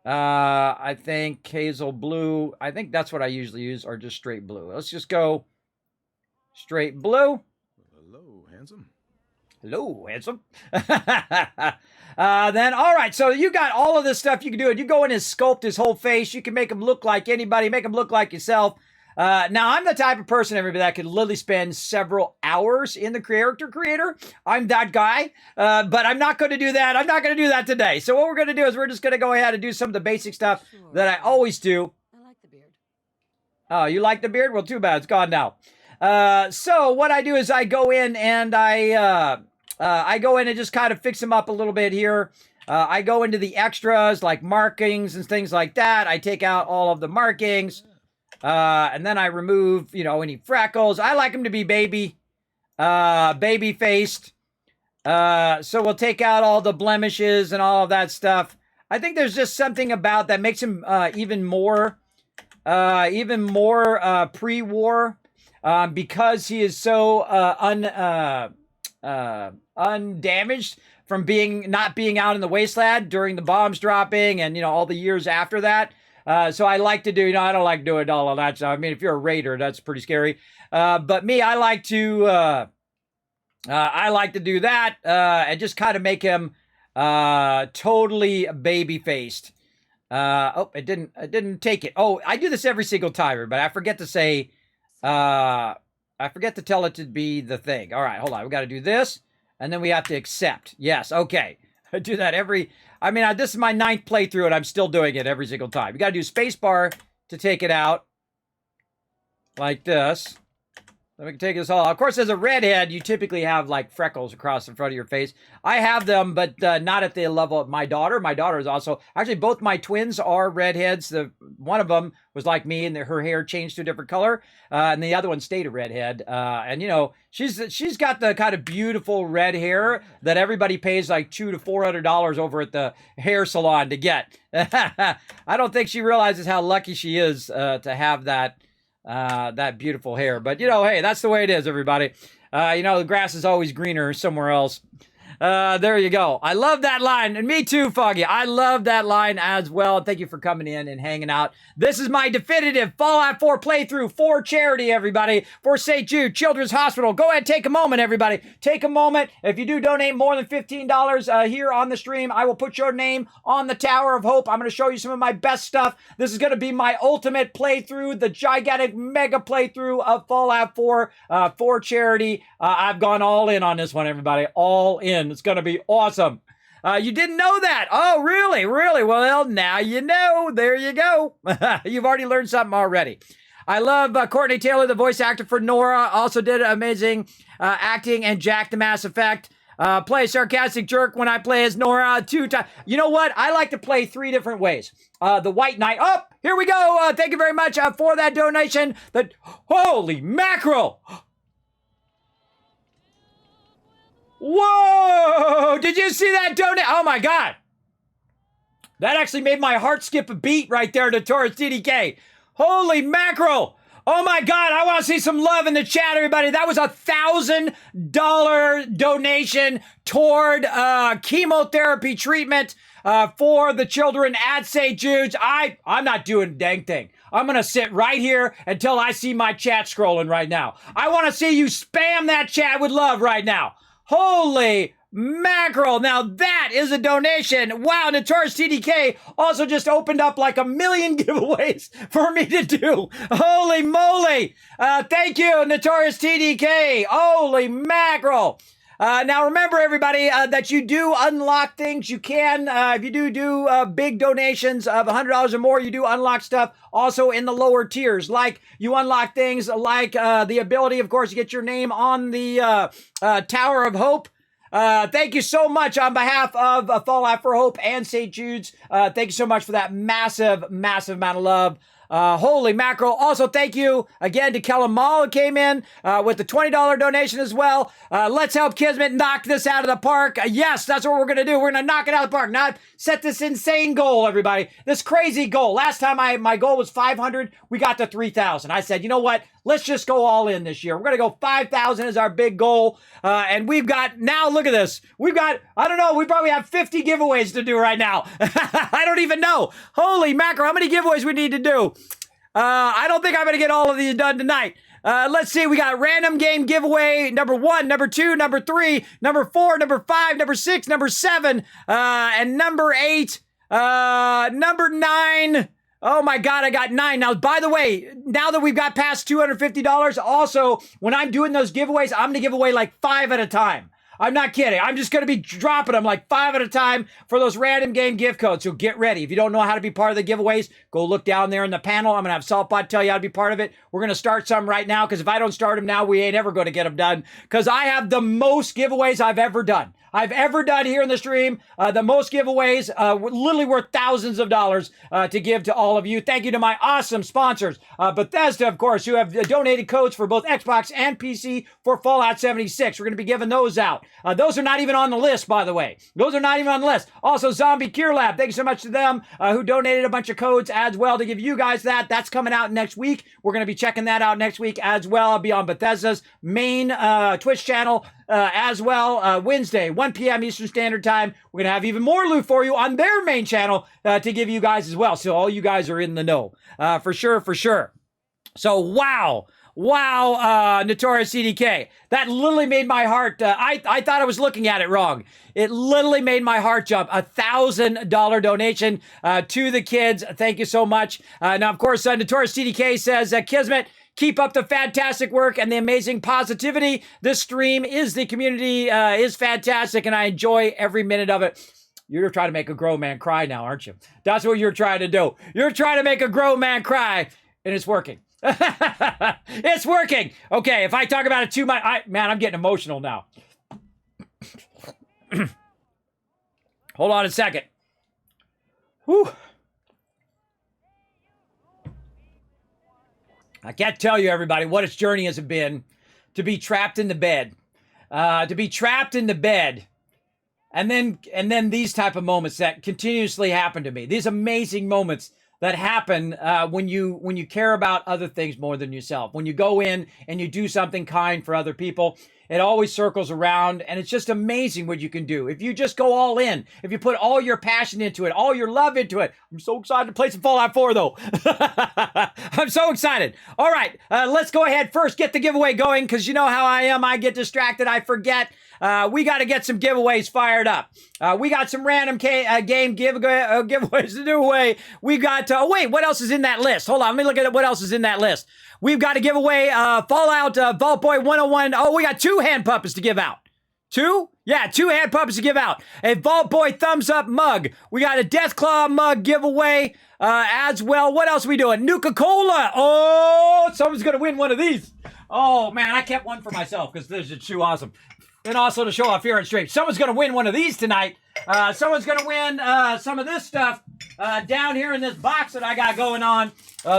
I think hazel blue. I think that's what I usually use, or just straight blue. Let's just go straight blue. Hello, handsome. Hello, handsome. Then, all right, so you got all of this stuff you can do. You go in and sculpt his whole face. You can make him look like anybody, make him look like yourself. Now, I'm the type of person, everybody, that could literally spend several hours in the character creator. I'm that guy, but I'm not going to do that. I'm not going to do that today. So what we're going to do is we're just going to go ahead and do some of the basic stuff that I always do. I like the beard. Oh, you like the beard? Well, too bad. It's gone now. So what I do is I go in and I go in and just kind of fix him up a little bit here. I go into the extras like markings and things like that. I take out all of the markings. And then I remove, any freckles. I like him to be baby-faced. So we'll take out all the blemishes and all of that stuff. I think there's just something about that makes him even more pre-war, because he is so undamaged from not being out in the wasteland during the bombs dropping and all the years after that. So I like to do, I don't like doing all of that stuff. I mean, if you're a raider, that's pretty scary. But me, I like to do that, and just kind of make him, totally baby-faced. It didn't take it. Oh, I do this every single time, but I forget to say, I forget to tell it to be the thing. All right, hold on. We got to do this, and then we have to accept. Yes, okay. I do that this is my 9th playthrough, and I'm still doing it every single time. You got to do spacebar to take it out. Like this. Then we can take this all out. Of course, as a redhead, you typically have, like, freckles across the front of your face. I have them, but not at the level of my daughter. My daughter is also... Actually, both my twins are redheads. One of them was like me, and her hair changed to a different color. And the other one stayed a redhead. And, she's got the kind of beautiful red hair that everybody pays like $200 to $400 over at the hair salon to get. I don't think she realizes how lucky she is to have that beautiful hair. But, hey, that's the way it is, everybody. The grass is always greener somewhere else. There you go. I love that line. And me too, Foggy. I love that line as well. Thank you for coming in and hanging out. This is my definitive Fallout 4 playthrough for charity, everybody. For St. Jude Children's Hospital. Go ahead, take a moment, everybody. Take a moment. If you do donate more than $15 here on the stream, I will put your name on the Tower of Hope. I'm going to show you some of my best stuff. This is going to be my ultimate playthrough, the gigantic mega playthrough of Fallout 4 for charity. I've gone all in on this one, everybody. All in. It's going to be awesome. You didn't know that? Oh, really? Really? Well, now you know. There you go. You've already learned something already. I love Courtney Taylor, the voice actor for Nora. Also did amazing acting and Jack the Mass Effect. Play a sarcastic jerk when I play as Nora 2 times. You know what? I like to play 3 different ways. The White Knight. Oh, here we go. Thank you very much for that donation. Holy mackerel. Whoa! Did you see that donate? Oh my God. That actually made my heart skip a beat right there to Taurus DDK. Holy mackerel. Oh my God, I want to see some love in the chat, everybody. That was $1,000 donation toward chemotherapy treatment for the children at St. Jude's. I'm not doing a dang thing. I'm going to sit right here until I see my chat scrolling right now. I want to see you spam that chat with love right now. Holy mackerel. Now that is a donation. Wow, Notorious TDK also just opened up like 1 million giveaways for me to do. Holy moly. Thank you, Notorious TDK. Holy mackerel. Now remember, everybody, that you do unlock things. You can, if you do big donations of $100 or more, you do unlock stuff also in the lower tiers. Like you unlock things like the ability, of course, to get your name on the Tower of Hope. Thank you so much on behalf of Fallout for Hope and St. Jude's. Thank you so much for that massive, massive amount of love. Holy mackerel. Also, thank you again to Kellen Mall, who came in with the $20 donation as well. Let's help Kismet knock this out of the park. Yes, that's what we're going to do. We're going to knock it out of the park. Now, I've set this insane goal, everybody. This crazy goal. Last time my goal was 500. We got to 3,000. I said, you know what? Let's just go all in this year. We're going to go 5,000 as our big goal. And we've got, now look at this. We've got, I don't know, we probably have 50 giveaways to do right now. I don't even know. Holy mackerel, how many giveaways we need to do? I don't think I'm going to get all of these done tonight. Let's see. We got random game giveaway number 1, number 2, number 3, number 4, number 5, number 6, number 7, and number 8, number 9. Oh my God, I got 9. Now, by the way, now that we've got past $250, also, when I'm doing those giveaways, I'm going to give away like 5 at a time. I'm not kidding. I'm just going to be dropping them like 5 at a time for those random game gift codes. So get ready. If you don't know how to be part of the giveaways, go look down there in the panel. I'm going to have Saltbot tell you how to be part of it. We're going to start some right now, because if I don't start them now, we ain't ever going to get them done, because I have the most giveaways I've ever done. Here in the stream, the most giveaways, literally worth thousands of dollars to give to all of you. Thank you to my awesome sponsors, Bethesda, of course, who have donated codes for both Xbox and PC for Fallout 76. We're going to be giving those out. Those are not even on the list, by the way. Those are not even on the list. Also, Zombie Cure Lab, thank you so much to them who donated a bunch of codes as well to give you guys that. That's coming out next week. We're going to be checking that out next week as well. I'll be on Bethesda's main Twitch channel as well, Wednesday, 1 p.m. Eastern Standard Time. We're going to have even more loot for you on their main channel to give you guys as well. So all you guys are in the know, for sure, for sure. So wow, Notorious CDK. That literally made my heart, I thought I was looking at it wrong. It literally made my heart jump. $1,000 donation to the kids. Thank you so much. Now, of course, Notorious CDK says, Kismet, keep up the fantastic work and the amazing positivity. This stream is the community, is fantastic, and I enjoy every minute of it. You're trying to make a grown man cry now, aren't you? That's what you're trying to do. You're trying to make a grown man cry, and it's working. It's working. Okay, if I talk about it too much, man, I'm getting emotional now. Hold on a second. Whew. I can't tell you, everybody, what its journey has been to be trapped in the bed. To be trapped in the bed. And then these type of moments that continuously happen to me. These amazing moments that happen when you care about other things more than yourself. When you go in and you do something kind for other people, it always circles around, and it's just amazing what you can do. If you just go all in, if you put all your passion into it, all your love into it. I'm so excited to play some Fallout 4, though. I'm so excited. All right, let's go ahead first, get the giveaway going, because you know how I am. I get distracted. I forget. We got to get some giveaways fired up. We got some random game giveaways to do away. We got, wait, what else is in that list? Hold on, let me look at what else is in that list. We've got to give away Fallout Vault Boy 101. Oh, we got 2 hand puppets to give out. 2? Yeah, 2 hand puppets to give out. A Vault Boy thumbs up mug. We got a Deathclaw mug giveaway as well. What else are we doing? Nuka-Cola. Oh, someone's going to win one of these. Oh, man, I kept one for myself because this is too awesome. And also to show off here on stream. Someone's going to win one of these tonight. Someone's going to win some of this stuff down here in this box that I got going on.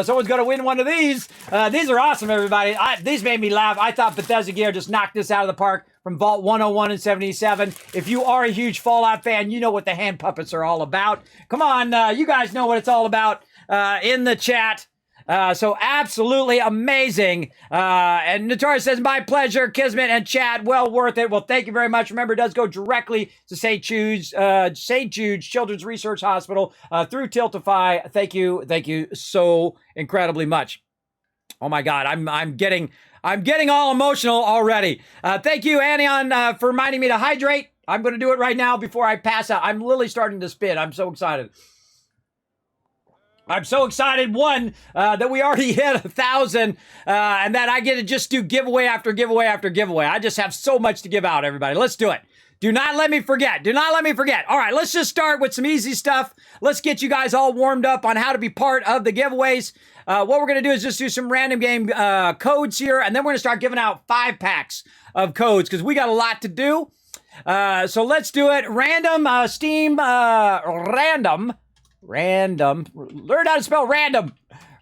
Someone's going to win one of these. These are awesome, everybody. These made me laugh. I thought Bethesda Gear just knocked this out of the park from Vault 101 and 77. If you are a huge Fallout fan, you know what the hand puppets are all about. Come on, you guys know what it's all about in the chat. So absolutely amazing. And Notorious says, my pleasure, Kismet and chat, well worth it. Well, thank you very much. Remember, it does go directly to St. Jude's Children's Research Hospital through Tiltify. Thank you so incredibly much. Oh my God, I'm getting all emotional already. Thank you, Anion, for reminding me to hydrate. I'm going to do it right now before I pass out. I'm literally starting to spin. I'm so excited. I'm so excited, one, that we already hit 1,000, and that I get to just do giveaway after giveaway after giveaway. I just have so much to give out, everybody. Let's do it. Do not let me forget. Do not let me forget. All right, let's just start with some easy stuff. Let's get you guys all warmed up on how to be part of the giveaways. What we're going to do is just do some random game codes here, and then we're going to start giving out 5-packs of codes because we got a lot to do. So let's do it. Random, Steam, random. Learn how to spell random.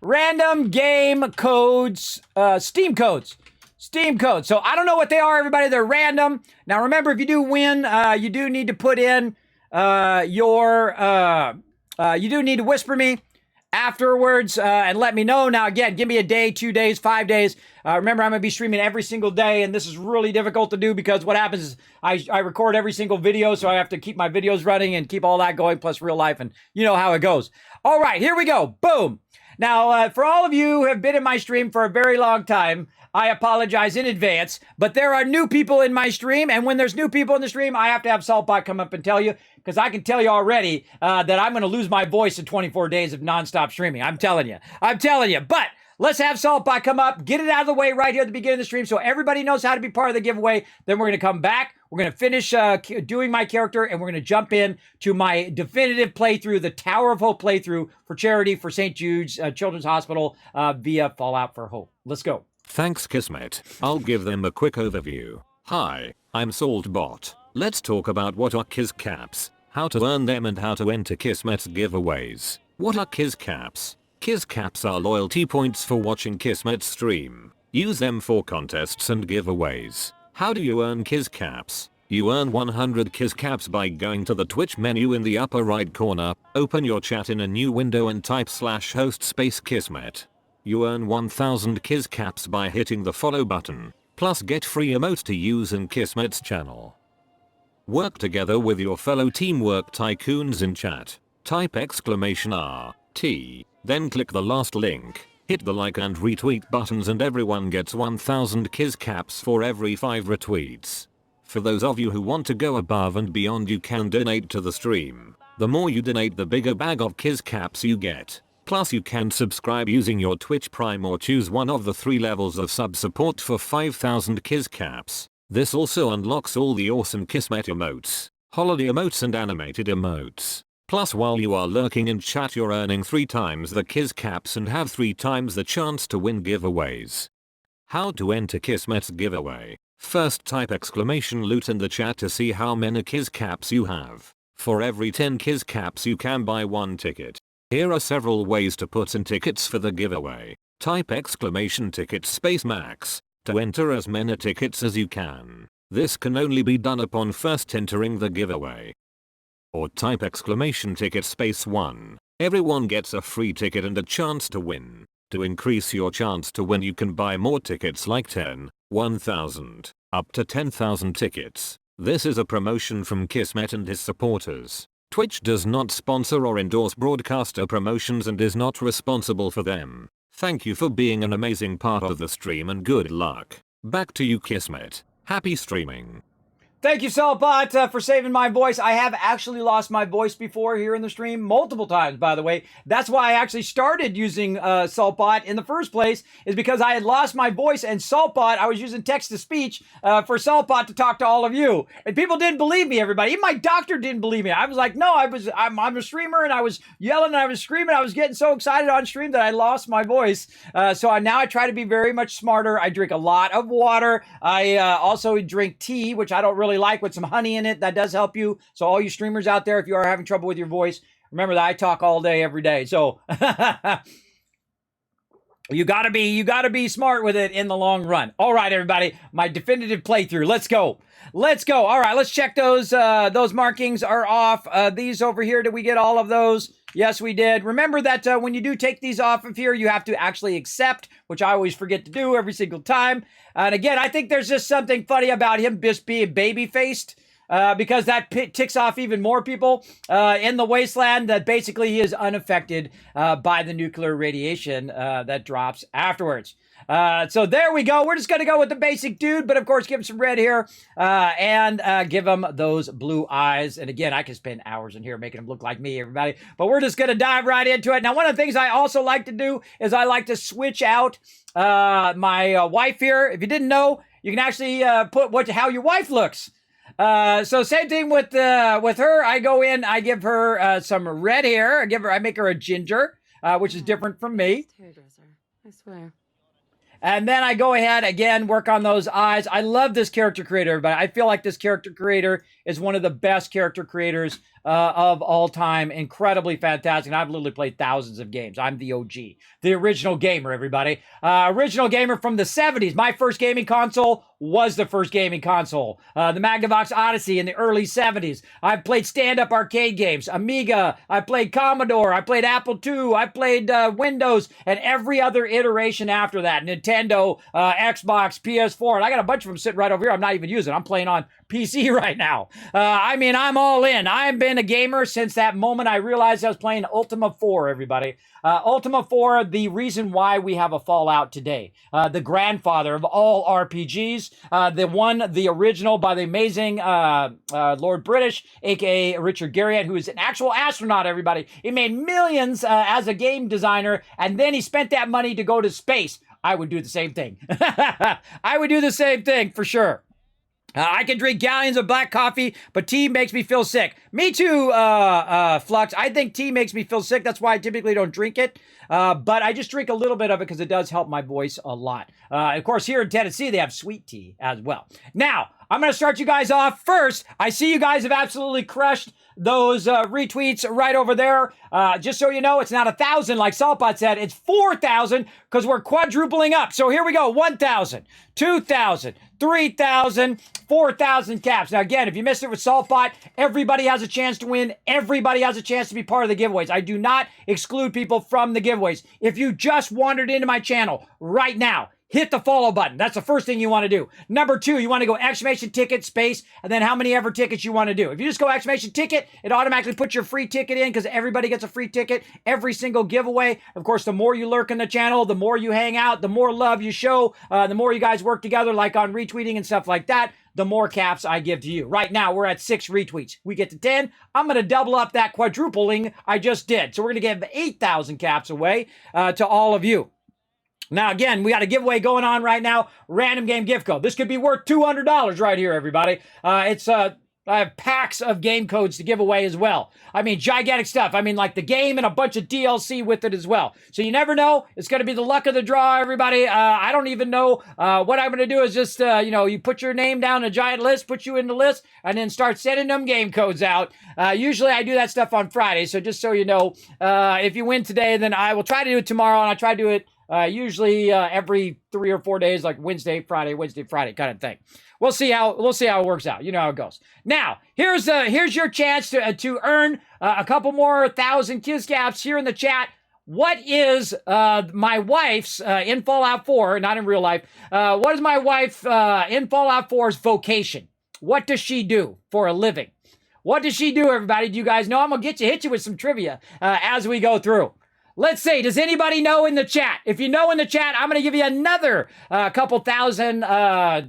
Random game codes, Steam codes. Steam codes. So I don't know what they are, everybody. They're random. Now remember, if you do win, you do need to put in you do need to whisper me afterwards and let me know. Now again, give me a day, 2 days, 5 days. Remember, I'm going to be streaming every single day, and this is really difficult to do because what happens is I record every single video, so I have to keep my videos running and keep all that going, plus real life, and you know how it goes. All right, here we go. Boom. Now, for all of you who have been in my stream for a very long time, I apologize in advance, but there are new people in my stream, and when there's new people in the stream, I have to have Saltbot come up and tell you, because I can tell you already that I'm going to lose my voice in 24 days of nonstop streaming. I'm telling you. But let's have Saltbot come up, get it out of the way right here at the beginning of the stream so everybody knows how to be part of the giveaway. Then we're going to come back. We're going to finish doing my character, and we're going to jump in to my definitive playthrough, the Tower of Hope playthrough for charity for St. Jude's Children's Hospital via Fallout for Hope. Let's go. Thanks, Kismet. I'll give them a quick overview. Hi, I'm Saltbot. Let's talk about what are Kiz Caps, how to earn them, and how to enter Kismet's giveaways. What are Kiz Caps? Kiz Caps are loyalty points for watching Kismet's stream. Use them for contests and giveaways. How do you earn Kiz Caps? You earn 100 Kiz Caps by going to the Twitch menu in the upper right corner, open your chat in a new window and type /host space Kismet. You earn 1000 Kiz Caps by hitting the follow button, plus get free emotes to use in Kismet's channel. Work together with your fellow Teamwork Tycoons in chat. Type !RT, then click the last link, hit the like and retweet buttons, and everyone gets 1000 Kiz Caps for every 5 retweets. For those of you who want to go above and beyond, you can donate to the stream. The more you donate, the bigger bag of Kiz Caps you get. Plus you can subscribe using your Twitch Prime or choose one of the 3 levels of sub support for 5000 Kiz Caps. This also unlocks all the awesome Kismet emotes, holiday emotes and animated emotes. Plus while you are lurking in chat, you're earning 3 times the Kiz Caps and have 3 times the chance to win giveaways. How to enter Kismet's giveaway? First type !loot in the chat to see how many Kiz Caps you have. For every 10 Kiz Caps you can buy 1 ticket. Here are several ways to put in tickets for the giveaway. Type !ticket space max to enter as many tickets as you can. This can only be done upon first entering the giveaway. Or type !ticket space 1. Everyone gets a free ticket and a chance to win. To increase your chance to win, you can buy more tickets like 10, 1000, up to 10,000 tickets. This is a promotion from Kismet and his supporters. Twitch does not sponsor or endorse broadcaster promotions and is not responsible for them. Thank you for being an amazing part of the stream and good luck. Back to you, Kismet. Happy streaming. Thank you, Saltbot, for saving my voice. I have actually lost my voice before here in the stream, multiple times, by the way. That's why I actually started using Saltbot in the first place, is because I had lost my voice, and Saltbot, I was using text-to-speech for Saltbot to talk to all of you. And people didn't believe me, everybody. Even my doctor didn't believe me. I was like, no, I'm a streamer, and I was yelling, and I was screaming. I was getting so excited on stream that I lost my voice. So now I try to be very much smarter. I drink a lot of water. I also drink tea, which I don't really like, with some honey in it. That does help you. So all you streamers out there, if you are having trouble with your voice, remember that I talk all day, every day. So you gotta be smart with it in the long run. All right, everybody, my definitive playthrough. Let's go. All right, let's check those markings are off. These over here, did we get all of those? Yes, we did. Remember that when you do take these off of here, you have to actually accept, which I always forget to do every single time. And again, I think there's just something funny about him just being baby-faced. Because that ticks off even more people in the wasteland, that basically he is unaffected by the nuclear radiation that drops afterwards. So there we go. We're just going to go with the basic dude, but of course give him some red here and give him those blue eyes. And again, I can spend hours in here making him look like me, everybody. But we're just going to dive right into it. Now, one of the things I also like to do is I like to switch out my wife here. If you didn't know, you can actually put how your wife looks. So same thing with her. I go in, I give her some red hair. I make her a ginger, which is different from me. Hairdresser, I swear. And then I go ahead again, work on those eyes. I love this character creator, but I feel like this character creator is one of the best character creators of all time. Incredibly fantastic. And I've literally played thousands of games. I'm the OG, the original gamer, everybody. Original gamer from the 70s. My first gaming console was the first gaming console. The Magnavox Odyssey in the early 70s. I've played stand-up arcade games, Amiga. I played Commodore. I played Apple II. I played Windows and every other iteration after that. Nintendo, Xbox, PS4. And I got a bunch of them sitting right over here. I'm not even using. I'm playing on PC right now. I mean, I'm all in. I've been a gamer since that moment I realized I was playing Ultima 4, everybody. Ultima 4, the reason why we have a Fallout today. The grandfather of all RPGs. The original by the amazing Lord British, a.k.a. Richard Garriott, who is an actual astronaut, everybody. He made millions as a game designer, and then he spent that money to go to space. I would do the same thing. I would do the same thing, for sure. I can drink gallons of black coffee, but tea makes me feel sick. Me too, Flux. I think tea makes me feel sick. That's why I typically don't drink it. But I just drink a little bit of it because it does help my voice a lot. Of course, here in Tennessee, they have sweet tea as well. Now, I'm going to start you guys off first. I see you guys have absolutely crushed those retweets right over there. Just so you know, it's not 1,000 like Saltbot said. It's 4,000 because we're quadrupling up. So here we go. 1,000, 2,000, 3,000, 4,000 caps. Now, again, if you missed it with Saltbot, everybody has a chance to win. Everybody has a chance to be part of the giveaways. I do not exclude people from the giveaways. If you just wandered into my channel right now, hit the follow button. That's the first thing you want to do. Number 2, you want to go exclamation ticket space and then how many ever tickets you want to do. If you just go exclamation ticket, it automatically puts your free ticket in because everybody gets a free ticket every single giveaway. Of course, the more you lurk in the channel, the more you hang out, the more love you show, the more you guys work together like on retweeting and stuff like that, the more caps I give to you. Right now, we're at 6 retweets. We get to 10. I'm going to double up that quadrupling I just did. So we're going to give 8,000 caps away to all of you. Now, again, we got a giveaway going on right now. Random game gift code. This could be worth $200 right here, everybody. I have packs of game codes to give away as well. I mean, gigantic stuff. I mean, like the game and a bunch of DLC with it as well. So you never know. It's going to be the luck of the draw, everybody. I don't even know. What I'm going to do is just, you put your name down a giant list, put you in the list, and then start sending them game codes out. Usually I do that stuff on Friday. So just so you know, if you win today, then I will try to do it tomorrow, and I try to do it usually every 3 or 4 days, like Wednesday, Friday kind of thing. We'll see how it works out. You know how it goes. Now, here's your chance to earn a couple more 1,000 Kiz caps here in the chat. What is my wife's in Fallout 4, not in real life? What is my wife in Fallout 4's vocation? What does she do for a living? What does she do, everybody? Do you guys know? I'm gonna hit you with some trivia as we go through. Let's see. Does anybody know in the chat? If you know in the chat, I'm going to give you another couple thousand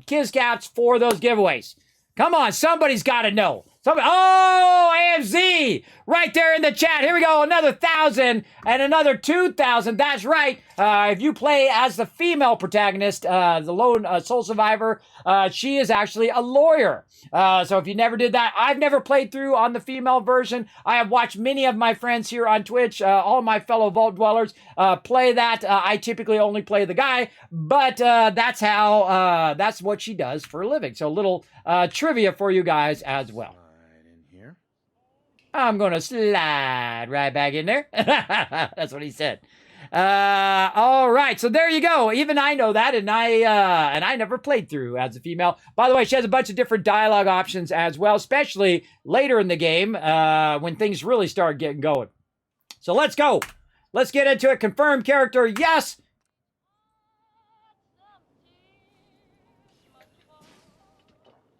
Kiz caps for those giveaways. Come on, somebody's got to know. Oh, AFZ, right there in the chat. Here we go, another 1,000 and another 2,000. That's right. If you play as the female protagonist, the lone soul survivor, she is actually a lawyer. So if you never did that, I've never played through on the female version. I have watched many of my friends here on Twitch, all my fellow Vault Dwellers, play that. I typically only play the guy, but that's what she does for a living. So a little trivia for you guys as well. I'm going to slide right back in there. That's what he said. All right. So there you go. Even I know that. And I never played through as a female. By the way, she has a bunch of different dialogue options as well, especially later in the game when things really start getting going. So let's go. Let's get into it. Confirmed character, yes.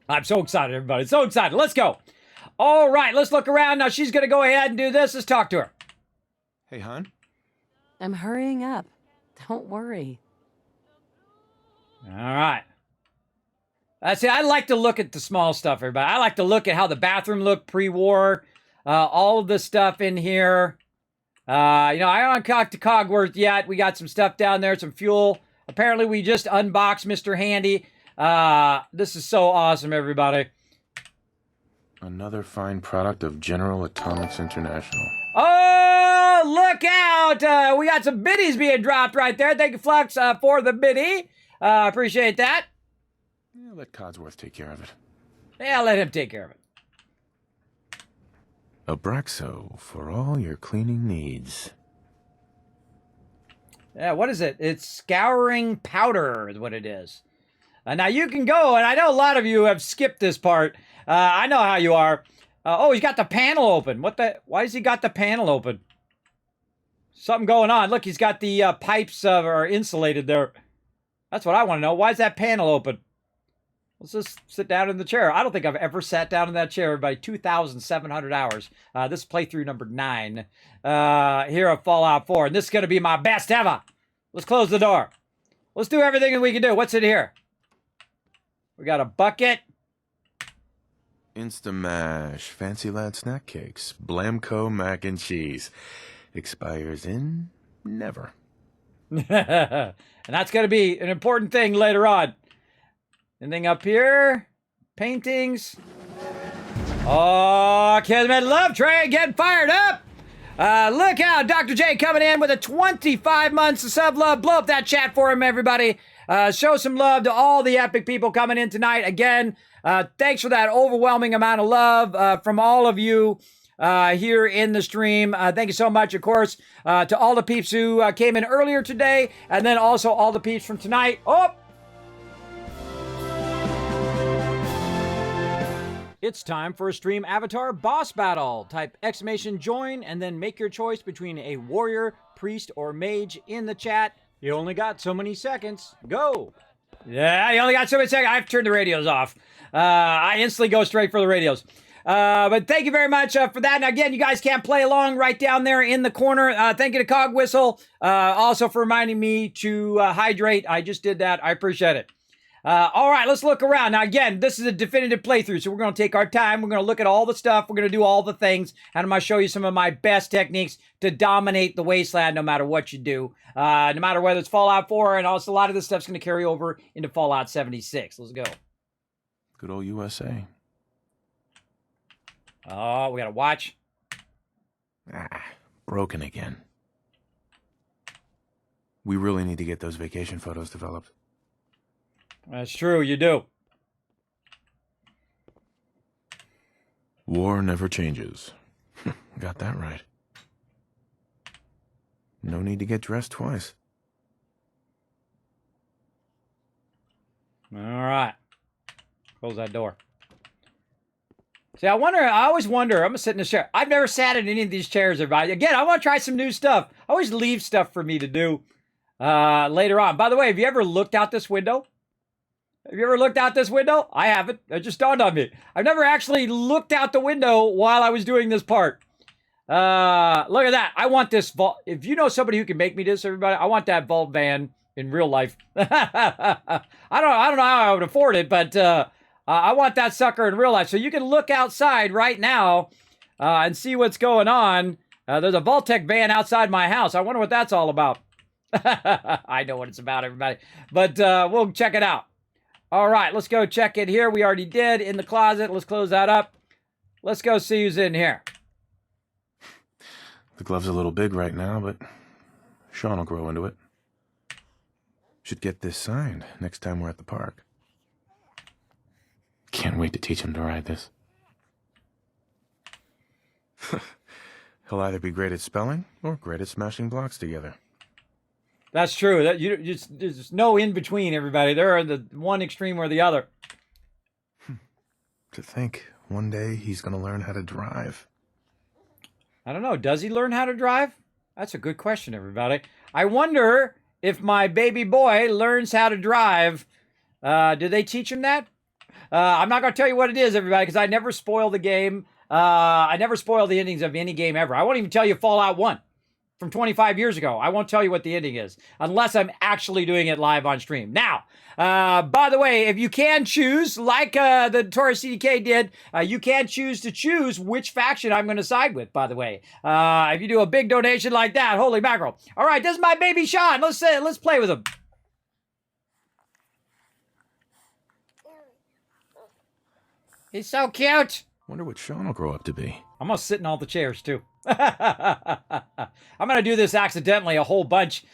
I'm so excited, everybody. So excited. Let's go. All right, let's look around. Now she's going to go ahead and do this. Let's talk to her. Hey, hon. I'm hurrying up. Don't worry. All right. See, I like to look at the small stuff, everybody. I like to look at how the bathroom looked pre-war. All of the stuff in here. I haven't talked to Cogworth yet. We got some stuff down there, some fuel. Apparently, we just unboxed Mr. Handy. This is so awesome, everybody. Another fine product of General Atomics International. Oh, look out! We got some biddies being dropped right there. Thank you, Flux, for the biddy. Appreciate that. Yeah, let Codsworth take care of it. Yeah, let him take care of it. Abraxo for all your cleaning needs. Yeah, what is it? It's scouring powder is what it is. Now you can go, and I know a lot of you have skipped this part. I know how you are. Oh, he's got the panel open. Why has he got the panel open? Something going on. Look, he's got the pipes are insulated there. That's what I want to know. Why is that panel open? Let's just sit down in the chair. I don't think I've ever sat down in that chair by 2,700 hours. This is playthrough number 9 here of Fallout 4. And this is going to be my best ever. Let's close the door. Let's do everything that we can do. What's in here? We got a bucket. Instamash, Fancy Lad Snack Cakes, Blamco Mac and Cheese. Expires in never. And that's going to be an important thing later on. Anything up here? Paintings. Oh, Kismet love train getting fired up. Look out, Dr. J coming in with a 25 months of sub love. Blow up that chat for him, everybody. Show some love to all the epic people coming in tonight. Again, thanks for that overwhelming amount of love from all of you here in the stream. Thank you so much, of course, to all the peeps who came in earlier today, and then also all the peeps from tonight. Oh! It's time for a stream avatar boss battle. Type !join and then make your choice between a warrior, priest, or mage in the chat. You only got so many seconds. Go! Yeah, you only got so many seconds. I've turned the radios off. I instantly go straight for the radios. But thank you very much for that. And again, you guys can't play along right down there in the corner. Thank you to Cog Whistle. Also for reminding me to hydrate. I just did that. I appreciate it. All right, let's look around. Now, again, this is a definitive playthrough, so we're going to take our time. We're going to look at all the stuff. We're going to do all the things, and I'm going to show you some of my best techniques to dominate the wasteland no matter what you do. No matter whether it's Fallout 4, and also a lot of this stuff's going to carry over into Fallout 76. Let's go. Good old USA. Oh, we got to watch. Broken again. We really need to get those vacation photos developed. That's true, you do. War never changes. Got that right. No need to get dressed twice. All right. Close that door. See, I always wonder, I'm going to sit in this chair. I've never sat in any of these chairs, everybody. Again, I want to try some new stuff. I always leave stuff for me to do later on. By the way, have you ever looked out this window? Have you ever looked out this window? I haven't. It just dawned on me. I've never actually looked out the window while I was doing this part. Look at that. I want this vault. If you know somebody who can make me this, everybody, I want that vault van in real life. I don't know how I would afford it, but I want that sucker in real life. So you can look outside right now and see what's going on. There's a vault-tec van outside my house. I wonder what that's all about. I know what it's about, everybody. But we'll check it out. All right, let's go check it here. We already did in the closet. Let's close that up. Let's go see who's in here. The glove's a little big right now, but Sean will grow into it. Should get this signed next time we're at the park. Can't wait to teach him to ride this. He'll either be great at spelling or great at smashing blocks together. That's true. There's no in between, everybody. They're in the one extreme or the other. To think, one day he's going to learn how to drive. I don't know. Does he learn how to drive? That's a good question, everybody. I wonder if my baby boy learns how to drive. Do they teach him that? I'm not going to tell you what it is, everybody, because I never spoil the game. I never spoil the endings of any game ever. I won't even tell you Fallout 1 from 25 years ago. I won't tell you what the ending is unless I'm actually doing it live on stream. Now, by the way, if you can choose, like the Taurus CDK did, you can choose which faction I'm going to side with, by the way. If you do a big donation like that, holy mackerel. All right, this is my baby Sean. Let's play with him. He's so cute. Wonder what Sean will grow up to be. I'm going to sit in all the chairs, too. I'm going to do this accidentally a whole bunch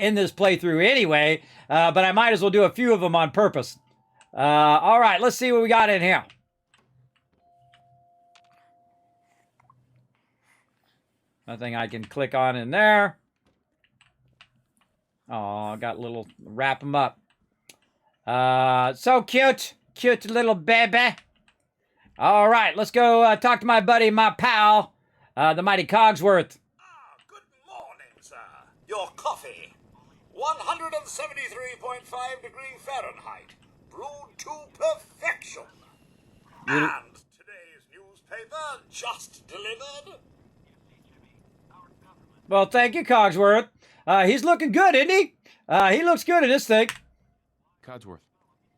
in this playthrough anyway, but I might as well do a few of them on purpose. All right, let's see what we got in here. Nothing I can click on in there. Oh, I got a little, wrap them up. So cute. Cute little baby. All right, let's go talk to my buddy, my pal, the mighty Cogsworth. Good morning, sir. Your coffee. 173.5 degrees Fahrenheit. Brewed to perfection. And today's newspaper just delivered. Well, thank you, Cogsworth. He's looking good, isn't he? He looks good in this thing. Codsworth.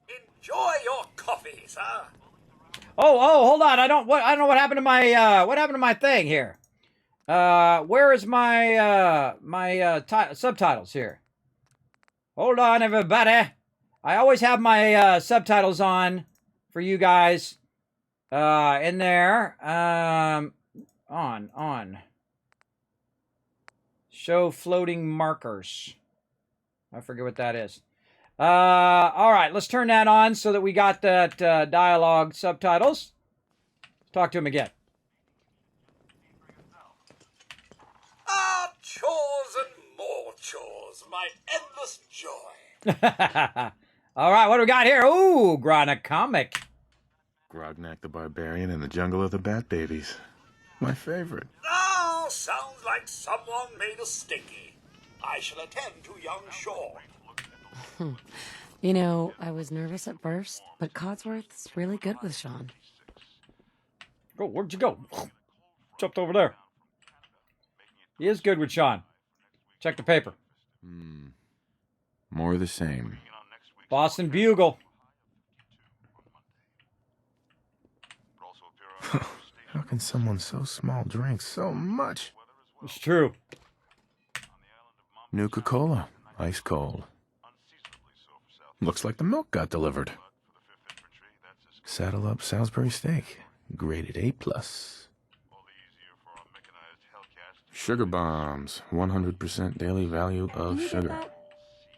Enjoy your coffee, sir. Oh, hold on. I don't know what happened to my thing here. Where is my subtitles here? Hold on, everybody. I always have my subtitles on for you guys. In there. On. Show floating markers. I forget what that is. All right, let's turn that on so that we got that dialogue subtitles. Talk to him again. Chores and more chores. My endless joy. All right, what do we got here? Ooh, Grana comic. Grognak the Barbarian in the Jungle of the Bat Babies. My favorite. Oh, sounds like someone made a stinky. I shall attend to young Sean. You know, I was nervous at first, but Codsworth's really good with Sean. Oh, where'd you go? Jumped over there. He is good with Sean. Check the paper. More of the same. Boston Bugle. How can someone so small drink so much? It's true. Nuka-Cola. Ice cold. Looks like the milk got delivered. Saddle up Salisbury steak. Graded A+. Sugar bombs. 100% daily value of Can you get sugar. that?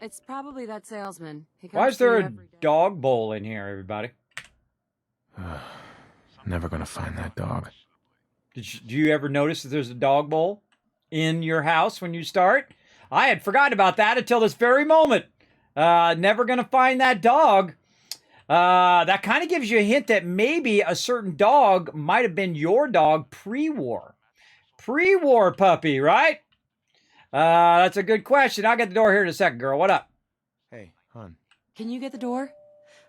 It's probably that salesman. He Why comes is there through a every day. dog bowl in here, everybody? Never gonna find that dog. Do you ever notice that there's a dog bowl in your house when you start? I had forgotten about that until this very moment. Never gonna find that dog. That kind of gives you a hint that maybe a certain dog might have been your dog pre-war. Pre-war puppy, right? That's a good question. I'll get the door here in a second, girl. What up? Hey, hon. Can you get the door?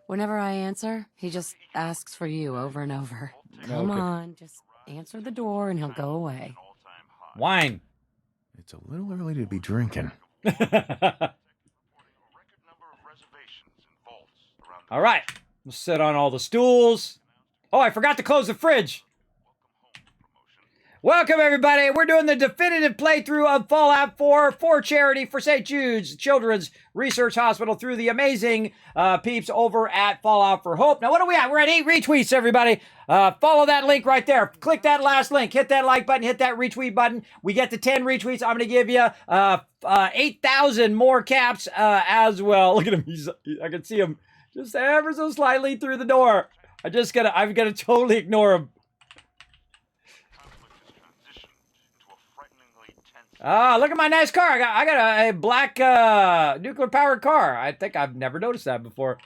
Whenever I answer, he just asks for you over and over. Come Okay. on, just answer the door and he'll go away. Wine. It's a little early to be drinking. All right. We'll sit on all the stools. Oh, I forgot to close the fridge. Welcome, everybody. We're doing the definitive playthrough of Fallout 4 for charity for St. Jude's Children's Research Hospital through the amazing peeps over at Fallout for Hope. Now, what are we at? We're at 8 retweets, everybody. Follow that link right there. Click that last link. Hit that like button. Hit that retweet button. We get to 10 retweets. I'm going to give you 8,000 more caps as well. Look at him. I can see him just ever so slightly through the door. I'm going to totally ignore him. Look at my nice car. I got a black nuclear-powered car. I think I've never noticed that before.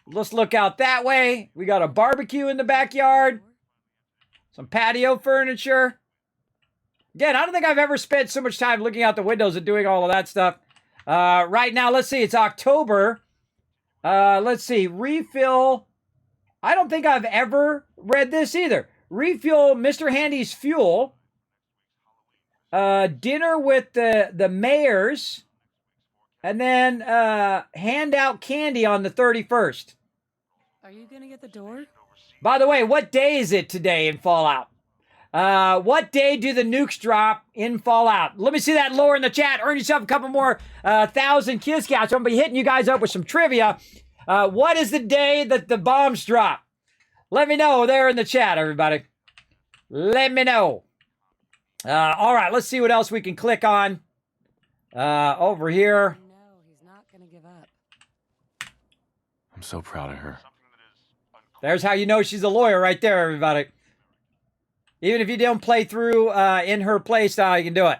Let's look out that way. We got a barbecue in the backyard. Some patio furniture. Again, I don't think I've ever spent so much time looking out the windows and doing all of that stuff. Right now, let's see. It's October. Let's see. Refill. I don't think I've ever read this either. Refuel Mr. Handy's fuel. Dinner with the mayors. And then hand out candy on the 31st. Are you gonna get the door? By the way, what day is it today in Fallout? What day do the nukes drop in Fallout? Let me see that lower in the chat. Earn yourself a couple more 1,000 Kiss Counts. I'm going to be hitting you guys up with some trivia. What is the day that the bombs drop? Let me know there in the chat, everybody. Let me know. All right, let's see what else we can click on. Over here. No, he's not gonna give up. I'm so proud of her. There's how you know she's a lawyer right there, everybody. Even if you don't play through in her play style, you can do it.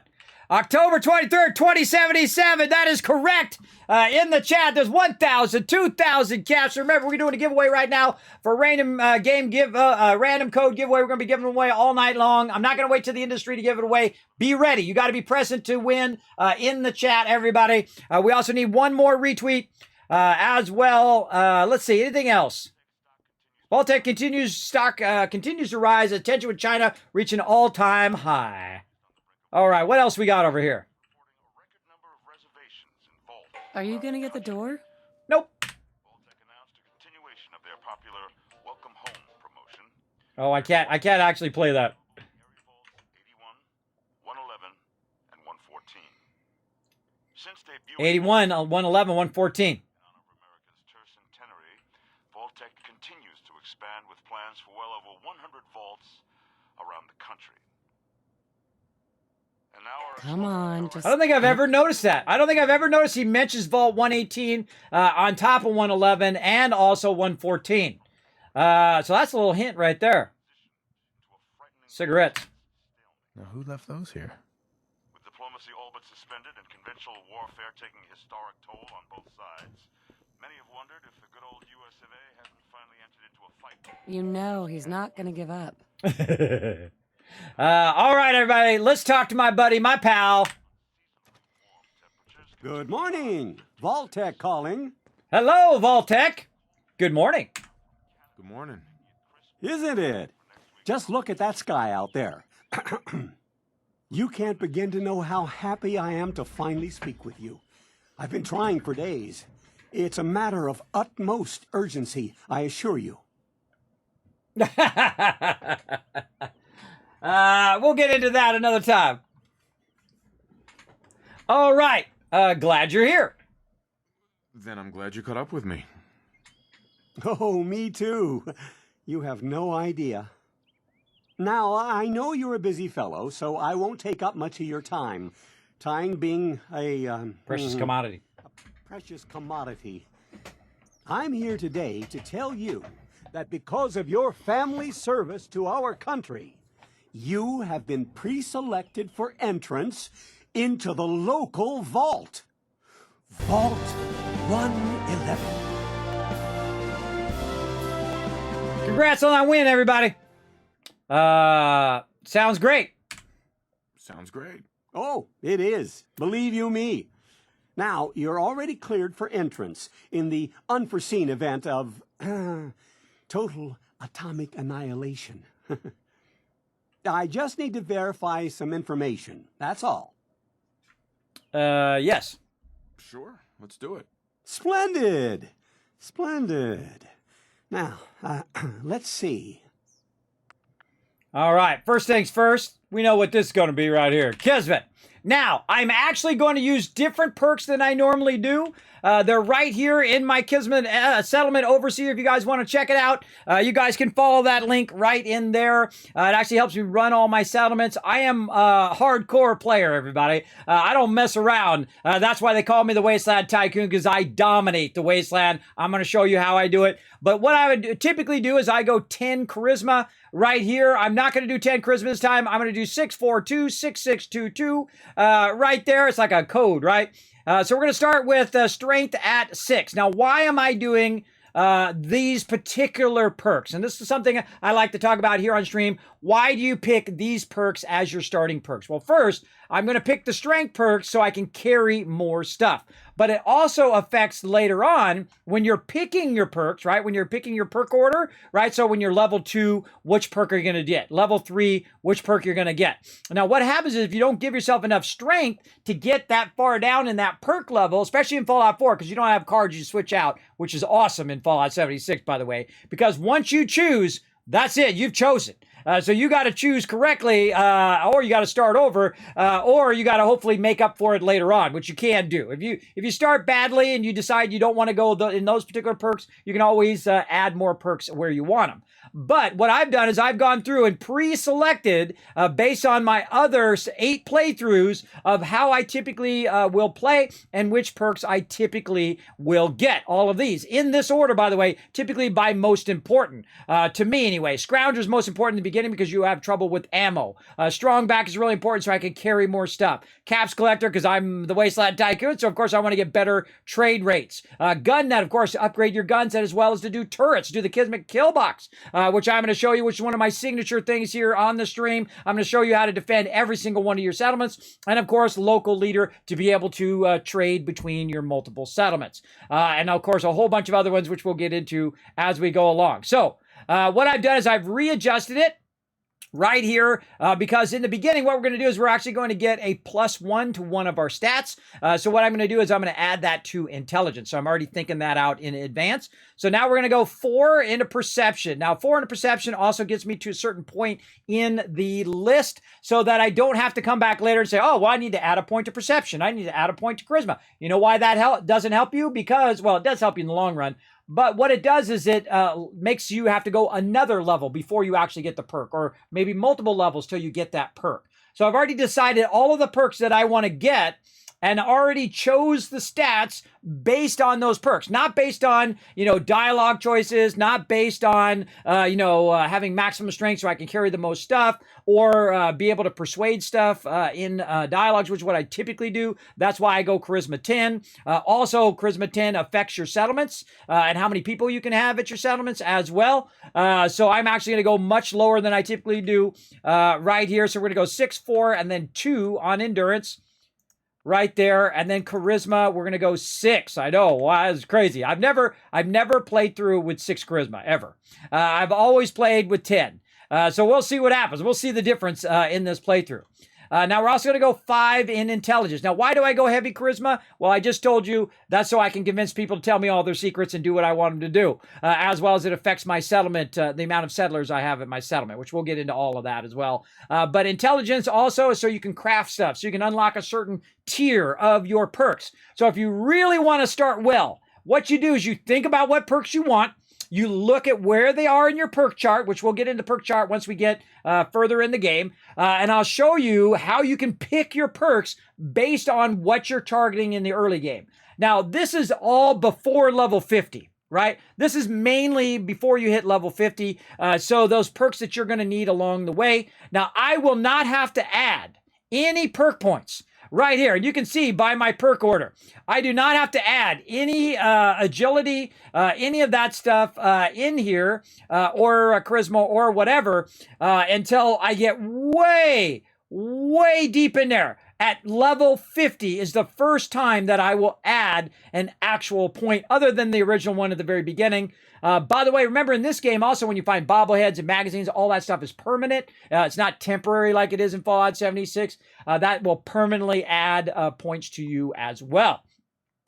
October 23rd, 2077. That is correct. In the chat, there's 1,000, 2,000 cash. Remember, we're doing a giveaway right now for random random code giveaway. We're going to be giving it away all night long. I'm not going to wait till the industry to give it away. Be ready. You got to be present to win in the chat, everybody. We also need one more retweet as well. Let's see. Anything else? Vault-tec continues to rise. Attention with China reaching all-time high. All right, what else we got over here? Are you gonna get the door? Nope. Vault-tec announced a continuation of their popular Welcome Home promotion. Oh, I can't actually play that. Area Vaults 81, 111, and 114. Since debuting 81, 111, 114. in honor of America's tercentenary, Vault-tec continues to expand with plans for well over 100 vaults around the country. And now Come on, just. I don't think I've ever noticed that. I don't think I've ever noticed he mentions Vault 118 on top of 111 and also 114. So that's a little hint right there. Cigarettes. Now, who left those here? With diplomacy all but suspended and conventional warfare taking a historic toll on both sides, many have wondered if the good old US of A hasn't finally entered into a fight. You know he's not gonna give up. All right, everybody. Let's talk to my buddy, my pal. Good morning. Vault-tec calling. Hello, Vault-tec. Good morning. Good morning. Isn't it? Just look at that sky out there. You can't begin to know how happy I am to finally speak with you. I've been trying for days. It's a matter of utmost urgency, I assure you. We'll get into that another time. All right. Glad you're here. Then I'm glad you caught up with me. Oh, me too. You have no idea. Now, I know you're a busy fellow, so I won't take up much of your time. Time being a... Precious commodity. Precious commodity. I'm here today to tell you that because of your family service to our country, you have been pre-selected for entrance into the local vault. Vault 111. Congrats on that win, everybody. Sounds great. Sounds great. Oh, it is. Believe you me. Now, you're already cleared for entrance in the unforeseen event of total atomic annihilation. I just need to verify some information. That's all. Yes. Sure, let's do it. Splendid. Splendid. Now, let's see. All right. First things first, we know what this is going to be right here. Kismet. Now, I'm actually going to use different perks than I normally do. They're right here in my Kismet Settlement Overseer. If you guys want to check it out, you guys can follow that link right in there. It actually helps me run all my settlements. I am a hardcore player, everybody. I don't mess around. That's why they call me the Wasteland Tycoon, because I dominate the Wasteland. I'm going to show you how I do it. But what I would typically do is I go 10 Charisma right here. I'm not going to do 10 Charisma this time. I'm going to do 642, 6622 right there. It's like a code, right? So we're going to start with strength at 6. Now, why am I doing these particular perks. And this is something I like to talk about here on stream. Why do you pick these perks as your starting perks? Well, first, I'm going to pick the strength perks so I can carry more stuff. But it also affects later on when you're picking your perks, right? When you're picking your perk order, right? So when you're level 2, which perk are you going to get? Level 3, which perk you're going to get? Now, what happens is if you don't give yourself enough strength to get that far down in that perk level, especially in Fallout 4, because you don't have cards you switch out, which is awesome in Fallout 76, by the way, because once you choose, that's it. You've chosen. So you got to choose correctly, or you got to start over, or you got to hopefully make up for it later on, which you can do. If you start badly and you decide you don't want to go in those particular perks, you can always add more perks where you want them. But what I've done is I've gone through and pre-selected based on my other 8 playthroughs of how I typically will play and which perks I typically will get. All of these in this order, by the way, typically by most important to me anyway. Scrounger's most important in the beginning because you have trouble with ammo. Strong back is really important so I can carry more stuff. Caps collector because I'm the Wasteland Tycoon, so of course I want to get better trade rates. Gun nut, of course, to upgrade your gun set as well as to do turrets, do the Kismet kill box. Which I'm going to show you, which is one of my signature things here on the stream. I'm going to show you how to defend every single one of your settlements. And of course, local leader to be able to trade between your multiple settlements. And of course, a whole bunch of other ones, which we'll get into as we go along. So what I've done is I've readjusted it right here, because in the beginning, what we're going to do is we're actually going to get a +1 to one of our stats. So what I'm going to do is I'm going to add that to intelligence. So I'm already thinking that out in advance. So now we're going to go 4 into perception. Now 4 into perception also gets me to a certain point in the list so that I don't have to come back later and say, oh, well, I need to add a point to perception. I need to add a point to charisma. You know why that doesn't help you? Because, well, it does help you in the long run. But what it does is it makes you have to go another level before you actually get the perk, or maybe multiple levels till you get that perk. So I've already decided all of the perks that I want to get and already chose the stats based on those perks, not based on, dialogue choices, not based on, having maximum strength so I can carry the most stuff, or be able to persuade stuff in dialogues, which is what I typically do. That's why I go Charisma 10. Also, Charisma 10 affects your settlements and how many people you can have at your settlements as well. So I'm actually going to go much lower than I typically do right here. So we're going to go 6, 4, and then 2 on endurance. Right there, and then charisma, we're gonna go 6. I know, wow, that's crazy. I've never played through with 6 charisma ever. I've always played with 10. So we'll see what happens. We'll see the difference in this playthrough. Now we're also going to go 5 in intelligence. Now, why do I go heavy charisma? Well, I just told you that's so I can convince people to tell me all their secrets and do what I want them to do, as well as it affects my settlement, the amount of settlers I have at my settlement, which we'll get into all of that as well. But intelligence also is so you can craft stuff, so you can unlock a certain tier of your perks. So if you really want to start well, what you do is you think about what perks you want. You look at where they are in your perk chart, which we'll get into perk chart once we get further in the game. And I'll show you how you can pick your perks based on what you're targeting in the early game. Now, this is all before level 50, right? This is mainly before you hit level 50. So those perks that you're going to need along the way. Now, I will not have to add any perk points. Right here, and you can see by my perk order, I do not have to add any agility, any of that stuff in here, or charisma or whatever, until I get way, way deep in there. At level 50 is the first time that I will add an actual point other than the original one at the very beginning. By the way, remember in this game also when you find bobbleheads and magazines, all that stuff is permanent. It's not temporary like it is in Fallout 76. That will permanently add points to you as well.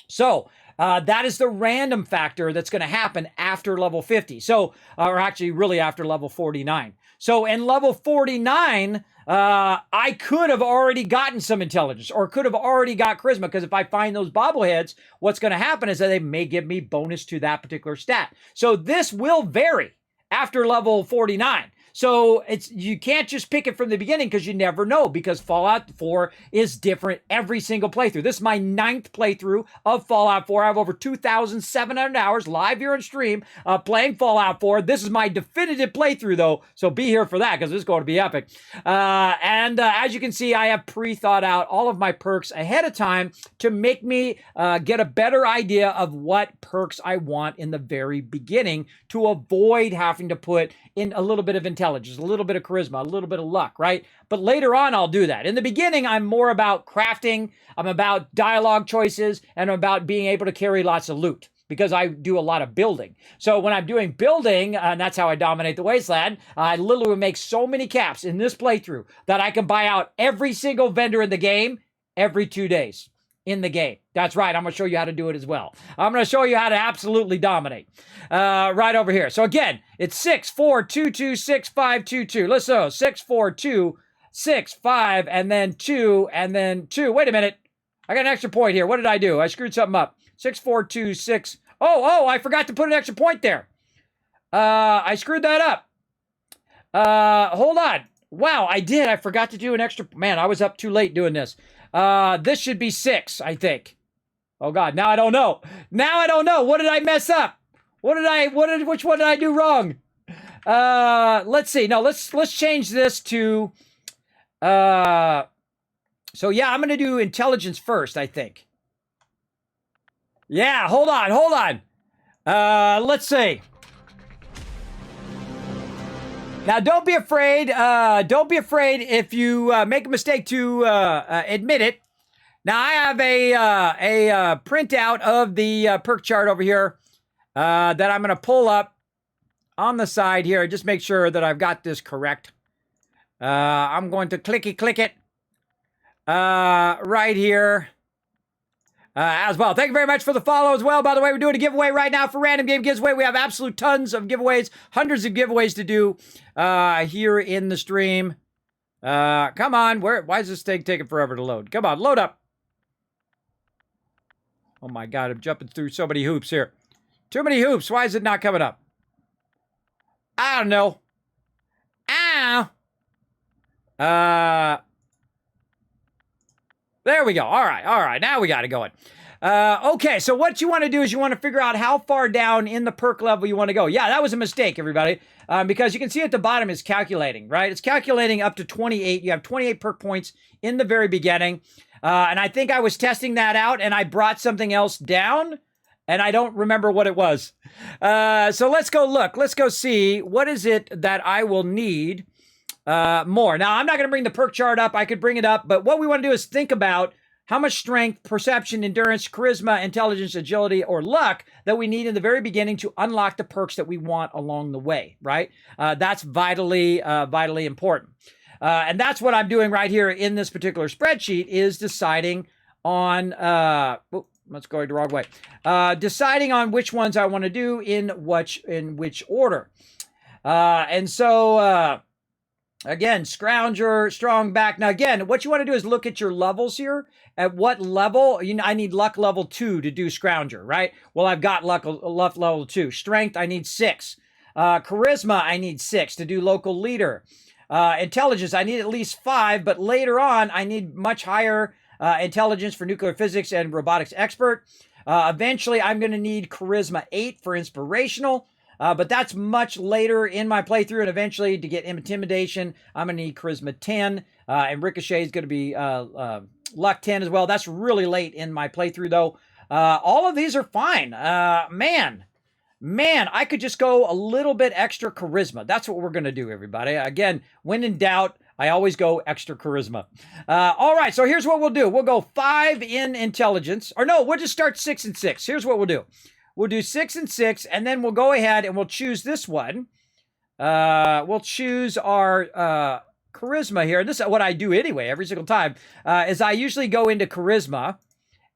So that is the random factor that's going to happen after level 50. So, or actually really after level 49. So in level 49, I could have already gotten some intelligence or could have already got charisma, because if I find those bobbleheads, what's going to happen is that they may give me bonus to that particular stat. So this will vary after level 49. So you can't just pick it from the beginning because you never know, because Fallout 4 is different every single playthrough. This is my 9th playthrough of Fallout 4. I have over 2,700 hours live here on stream playing Fallout 4. This is my definitive playthrough though, so be here for that because this is going to be epic. And as you can see, I have pre-thought out all of my perks ahead of time to make me get a better idea of what perks I want in the very beginning to avoid having to put in a little bit of intelligence, a little bit of charisma, a little bit of luck, right? But later on, I'll do that. In the beginning, I'm more about crafting, I'm about dialogue choices, and I'm about being able to carry lots of loot because I do a lot of building. So when I'm doing building, and that's how I dominate the wasteland, I literally make so many caps in this playthrough that I can buy out every single vendor in the game every 2 days. In the game. That's right. I'm going to show you how to do it as well. I'm going to show you how to absolutely dominate. Right over here. So again, it's 6-4-2-2-6-5-2-2. Let's go. 6-4-2-6-5 and then 2 and then 2. Wait a minute. I got an extra point here. What did I do? I screwed something up. 6-4-2-6. Oh, I forgot to put an extra point there. I screwed that up. Hold on. Wow, I did. I forgot to do an extra. Man, I was up too late doing this. This should be 6, I think. Oh God, now I don't know. Now I don't know. What did I mess up? Which one did I do wrong? Let's see. No, let's change this to, so yeah, I'm going to do intelligence first, I think. Yeah, hold on. Let's see. Now, don't be afraid. Don't be afraid if you make a mistake to admit it. Now, I have a printout of the perk chart over here that I'm going to pull up on the side here. Just make sure that I've got this correct. I'm going to click it right here. As well. Thank you very much for the follow as well. By the way, we're doing a giveaway right now for Random Game Giveaway. We have absolute tons of giveaways, hundreds of giveaways to do here in the stream. Come on. Why is this thing taking forever to load? Come on, load up. Oh my God, I'm jumping through so many hoops here. Too many hoops. Why is it not coming up? I don't know. Ow. There we go. All right. Now we got it going. Okay, so what you want to do is you want to figure out how far down in the perk level you want to go. Yeah, that was a mistake, everybody, because you can see at the bottom it's calculating, right? It's calculating up to 28. You have 28 perk points in the very beginning, and I think I was testing that out, and I brought something else down, and I don't remember what it was. So let's go look. Let's go see what is it that I will need more. Now, I'm not going to bring the perk chart up. I could bring it up, but what we want to do is think about how much strength, perception, endurance, charisma, intelligence, agility, or luck that we need in the very beginning to unlock the perks that we want along the way, right? That's vitally important. And that's what I'm doing right here in this particular spreadsheet is deciding on, let's go the wrong way. Deciding on which ones I want to do in which order. And so, again, Scrounger, Strong Back. Now, again, what you want to do is look at your levels here. At what level? I need luck level 2 to do Scrounger, right? Well, I've got luck level 2. Strength, I need 6. Charisma, I need 6 to do local leader. Intelligence, I need at least 5, but later on, I need much higher intelligence for nuclear physics and robotics expert. Eventually, I'm going to need charisma 8 for inspirational. But that's much later in my playthrough, and eventually to get intimidation, I'm going to need charisma 10, and ricochet is going to be luck 10 as well. That's really late in my playthrough, though. All of these are fine. Man, I could just go a little bit extra charisma. That's what we're going to do, everybody. Again, when in doubt, I always go extra charisma. All right, so here's what we'll do. We'll go 5 in intelligence. Or no, we'll just start 6 and 6. Here's what we'll do. We'll do 6 and 6, and then we'll go ahead and we'll choose this one. We'll choose our charisma here. This is what I do anyway every single time, is I usually go into charisma,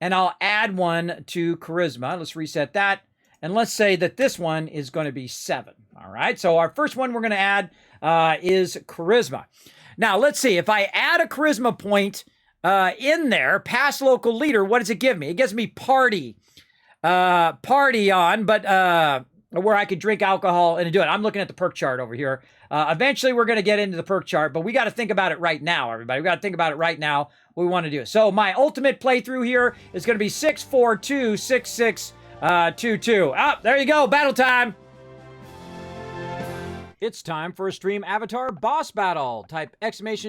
and I'll add 1 to charisma. Let's reset that, and let's say that this one is going to be 7. All right, so our first one we're going to add is charisma. Now, let's see. If I add a charisma point in there, past local leader, what does it give me? It gives me party on, but where I could drink alcohol and do it. I'm looking at the perk chart over here. Eventually, we're going to get into the perk chart, but we got to think about it right now, everybody. We got to think about it right now. What we want to do. So my ultimate playthrough here is going to be 642 6622. Ah, there you go. Battle time. It's time for a stream avatar boss battle. Type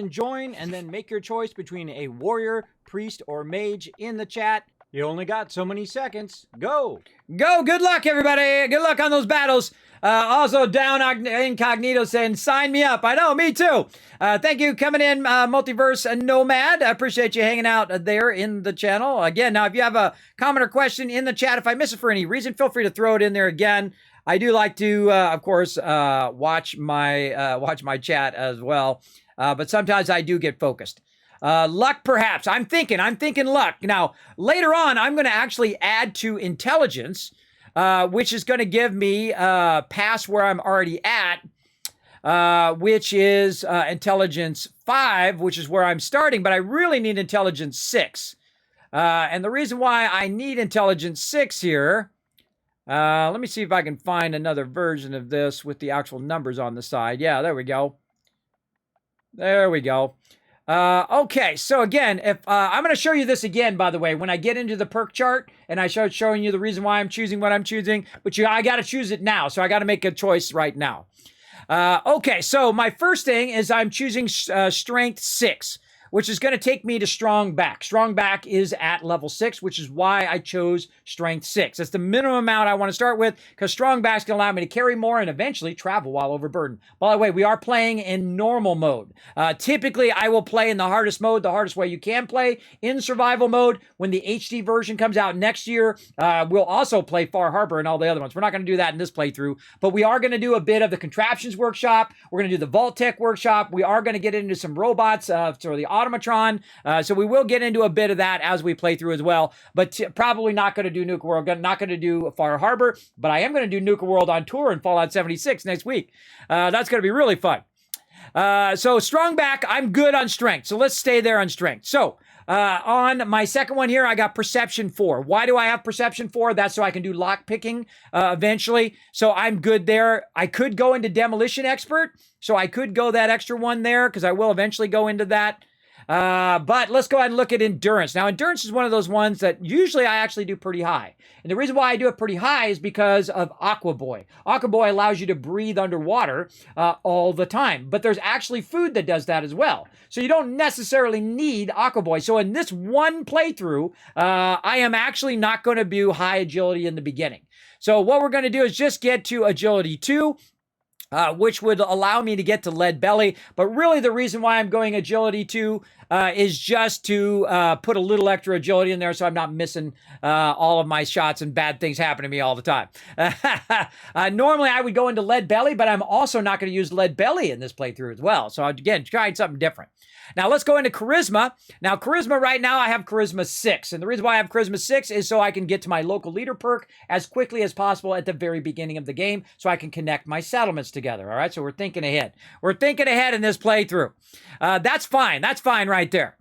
!join and then make your choice between a warrior, priest, or mage in the chat. You only got so many seconds. Go. Go. Good luck, everybody. Good luck on those battles. Also, Down Incognito saying, sign me up. I know, me too. Thank you coming in, Multiverse Nomad. I appreciate you hanging out there in the channel. Again, now, if you have a comment or question in the chat, if I miss it for any reason, feel free to throw it in there again. I do like to, of course, watch my chat as well. But sometimes I do get focused. Luck, perhaps. I'm thinking luck. Now, later on, I'm going to actually add to intelligence, which is going to give me past where I'm already at, which is intelligence 5, which is where I'm starting, but I really need intelligence 6. And the reason why I need intelligence 6 here, let me see if I can find another version of this with the actual numbers on the side. Yeah, there we go. There we go. Okay, so again, if I'm going to show you this again, by the way, when I get into the perk chart and I start showing you the reason why I'm choosing what I'm choosing, but I got to choose it now, so I got to make a choice right now. Okay, so my first thing is I'm choosing strength 6, which is going to take me to strong back. Strong back is at level 6, which is why I chose strength 6. That's the minimum amount I want to start with, because strong back's going to allow me to carry more and eventually travel while overburdened. By the way, we are playing in normal mode. Typically, I will play in the hardest mode, the hardest way you can play, in survival mode. When the HD version comes out next year, we'll also play Far Harbor and all the other ones. We're not going to do that in this playthrough, but we are going to do a bit of the contraptions workshop. We're going to do the vault-tec workshop. We are going to get into some robots, for the automatron. So we will get into a bit of that as we play through as well, but probably not going to do Nuka World, not going to do Far Harbor, but I am going to do Nuka World on tour in Fallout 76 next week. That's going to be really fun. So strong back, I'm good on strength. So let's stay there on strength. So on my second one here, I got perception 4. Why do I have perception 4? That's so I can do lock picking eventually. So I'm good there. I could go into demolition expert. So I could go that extra one there because I will eventually go into that. But let's go ahead and look at endurance. Now, endurance is one of those ones that usually I actually do pretty high. And the reason why I do it pretty high is because of Aqua Boy. Aqua Boy allows you to breathe underwater all the time. But there's actually food that does that as well. So you don't necessarily need Aqua Boy. So in this one playthrough, I am actually not going to do high agility in the beginning. So what we're going to do is just get to agility 2. Which would allow me to get to lead belly. But really the reason why I'm going agility 2 is just to put a little extra agility in there so I'm not missing all of my shots and bad things happen to me all the time. Normally I would go into lead belly, but I'm also not going to use lead belly in this playthrough as well. So again, trying something different. Now let's go into charisma. Now charisma right now, I have charisma 6. And the reason why I have charisma 6 is so I can get to my local leader perk as quickly as possible at the very beginning of the game so I can connect my settlements together. All right, so we're thinking ahead. We're thinking ahead in this playthrough. That's fine. That's fine right there.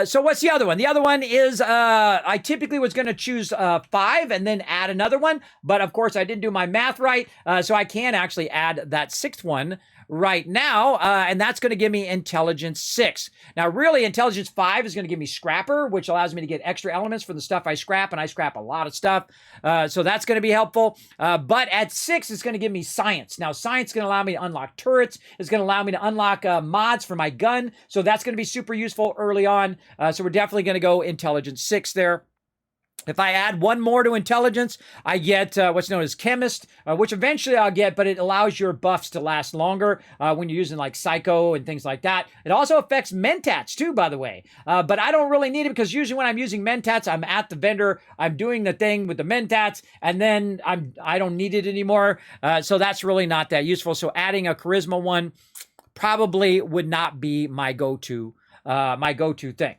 So what's the other one? The other one is I typically was going to choose 5 and then add another one. But of course, I didn't do my math right. So I can actually add that 6th one right now, and that's going to give me intelligence 6. Now, really, intelligence 5 is going to give me scrapper, which allows me to get extra elements for the stuff I scrap, and I scrap a lot of stuff, so that's going to be helpful. But at 6, it's going to give me science. Now, science is going to allow me to unlock turrets. It's going to allow me to unlock mods for my gun, so that's going to be super useful early on. So we're definitely going to go intelligence 6 there. If I add one more to intelligence, I get what's known as chemist, which eventually I'll get, but it allows your buffs to last longer when you're using like psycho and things like that. It also affects mentats too, by the way. But I don't really need it because usually when I'm using mentats, I'm at the vendor, I'm doing the thing with the mentats, and then I don't need it anymore. So that's really not that useful. So adding a charisma one probably would not be my go-to thing.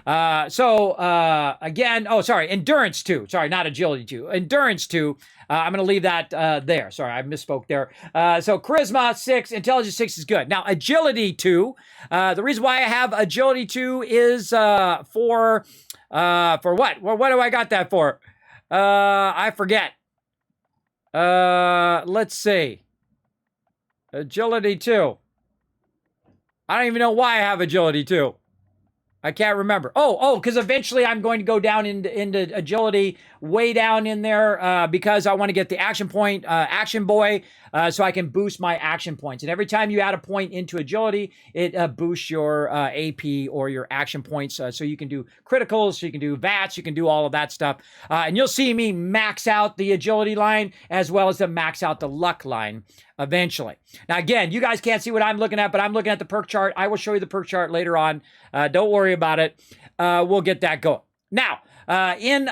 Again, endurance 2. Sorry, not agility 2. Endurance 2. I'm going to leave that there. Sorry, I misspoke there. So charisma 6, intelligence 6 is good. Now, agility 2. The reason why I have agility 2 is for what? Well, what do I got that for? I forget. Let's see. Agility 2. I don't even know why I have agility 2. I can't remember. Because eventually I'm going to go down into agility, way down in there, because I want to get the action point, action boy, so I can boost my action points. And every time you add a point into agility, it boosts your AP or your action points, so you can do criticals, so you can do VATs, you can do all of that stuff. And you'll see me max out the agility line as well as to max out the luck line eventually. Now, again, you guys can't see what I'm looking at, but I'm looking at the perk chart. I will show you the perk chart later on. Don't worry about it. We'll get that going. Now, in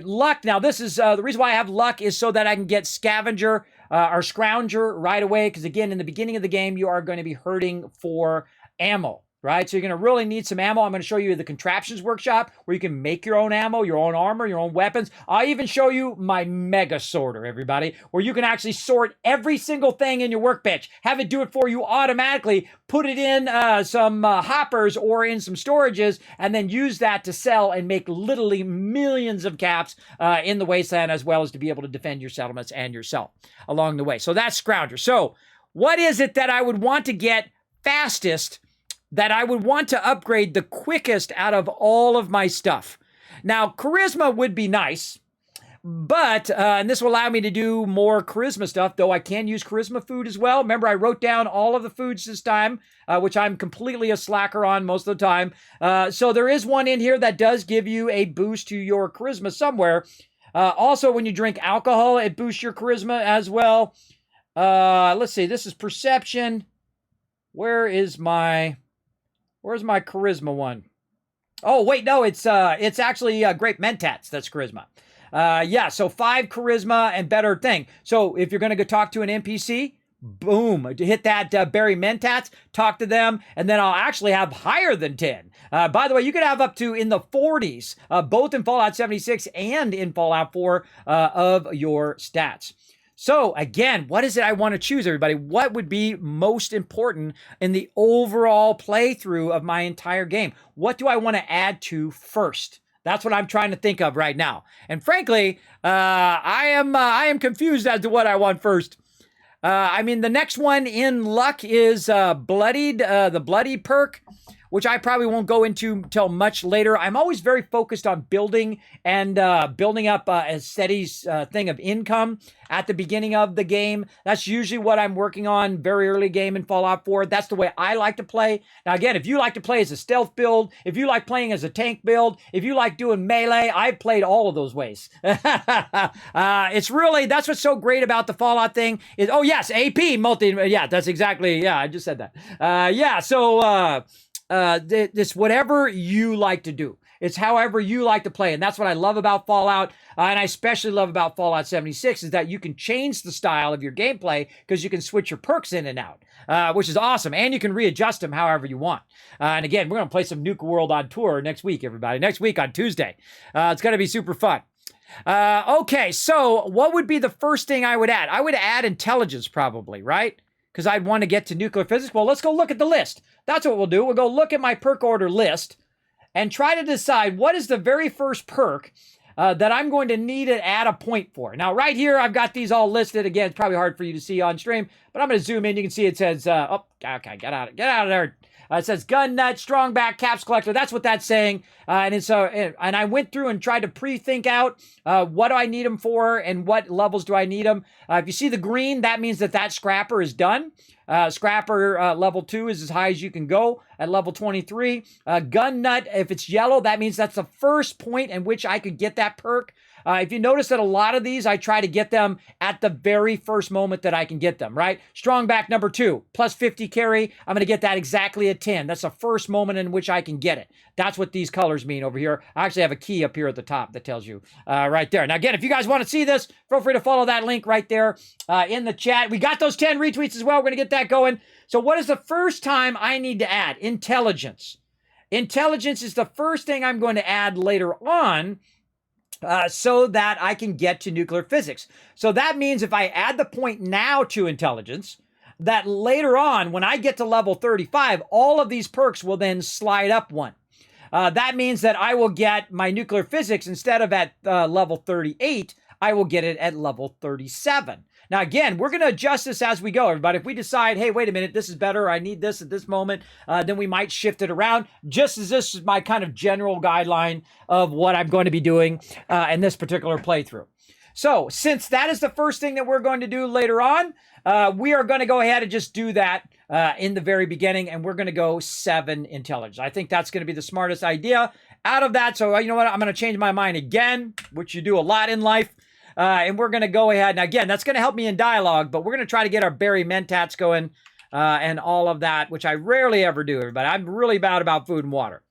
luck, now this is the reason why I have luck is so that I can get scavenger or scrounger right away. Because again, in the beginning of the game, you are going to be hurting for ammo. Right? So you're going to really need some ammo. I'm going to show you the contraptions workshop where you can make your own ammo, your own armor, your own weapons. I'll even show you my mega sorter, everybody, where you can actually sort every single thing in your workbench. Have it do it for you automatically. Put it in some hoppers or in some storages and then use that to sell and make literally millions of caps in the wasteland, as well as to be able to defend your settlements and yourself along the way. So that's Scrounger. So what is it that I would want to get fastest, that I would want to upgrade the quickest out of all of my stuff? Now, charisma would be nice, but, and this will allow me to do more charisma stuff, though I can use charisma food as well. Remember, I wrote down all of the foods this time, which I'm completely a slacker on most of the time. So there is one in here that does give you a boost to your charisma somewhere. Also, when you drink alcohol, it boosts your charisma as well. Let's see, this is perception. Where's my charisma one? Oh, wait, no, it's actually Great Mentats. That's charisma. Yeah, so 5 charisma and better thing. So if you're going to go talk to an NPC, boom, hit that Berry Mentats, talk to them, and then I'll actually have higher than 10. By the way, you could have up to in the 40s, both in Fallout 76 and in Fallout 4 of your stats. So again, what is it I want to choose, everybody? What would be most important in the overall playthrough of my entire game? What do I want to add to first? That's what I'm trying to think of right now. And frankly, I am confused as to what I want first. I mean, the next one in luck is bloodied, the bloody perk, which I probably won't go into till much later. I'm always very focused on building and building up a steady thing of income at the beginning of the game. That's usually what I'm working on very early game in Fallout 4. That's the way I like to play. Now, again, if you like to play as a stealth build, if you like playing as a tank build, if you like doing melee, I've played all of those ways. It's really, that's what's so great about the Fallout thing is, oh yes, AP multi, yeah, that's exactly, yeah, I just said that. Yeah, so, this whatever you like to do. It's however you like to play. And that's what I love about Fallout. And I especially love about Fallout 76 is that you can change the style of your gameplay because you can switch your perks in and out, which is awesome. And you can readjust them however you want. And again, we're going to play some Nuke World on tour next week, everybody. Next week on Tuesday. It's going to be super fun. Okay, so what would be the first thing I would add? I would add intelligence probably, right? Because I'd want to get to nuclear physics. Well, let's go look at the list. That's what we'll do. We'll go look at my perk order list and try to decide what is the very first perk that I'm going to need to add a point for. Now, right here, I've got these all listed. Again, it's probably hard for you to see on stream, but I'm going to zoom in. You can see it says, oh, okay, get out of there. It says gun nut, strong back, caps collector. That's what that's saying. And I went through and tried to pre-think out what do I need them for and what levels do I need them. If you see the green, that means that scrapper is done. Scrapper level 2 is as high as you can go at level 23. Gun nut, if it's yellow, that means that's the first point in which I could get that perk. If you notice that a lot of these, I try to get them at the very first moment that I can get them, right? Strong back number 2, plus 50 carry. I'm going to get that exactly at 10. That's the first moment in which I can get it. That's what these colors mean over here. I actually have a key up here at the top that tells you right there. Now, again, if you guys want to see this, feel free to follow that link right there in the chat. We got those 10 retweets as well. We're going to get that going. So what is the first time I need to add? Intelligence. Intelligence is the first thing I'm going to add later on. So that I can get to nuclear physics. So that means if I add the point now to intelligence, that later on, when I get to level 35, all of these perks will then slide up one. That means that I will get my nuclear physics instead of at level 38, I will get it at level 37. Now, again, we're going to adjust this as we go, everybody. If we decide, hey, wait a minute, this is better, I need this at this moment, then we might shift it around, just as this is my kind of general guideline of what I'm going to be doing in this particular playthrough. So, since that is the first thing that we're going to do later on, we are going to go ahead and just do that in the very beginning, and we're going to go 7 intelligence. I think that's going to be the smartest idea out of that. So, you know what? I'm going to change my mind again, which you do a lot in life. And we're going to go ahead. And again, that's going to help me in dialogue, but we're going to try to get our Berry Mentats going and all of that, which I rarely ever do, everybody. I'm really bad about food and water.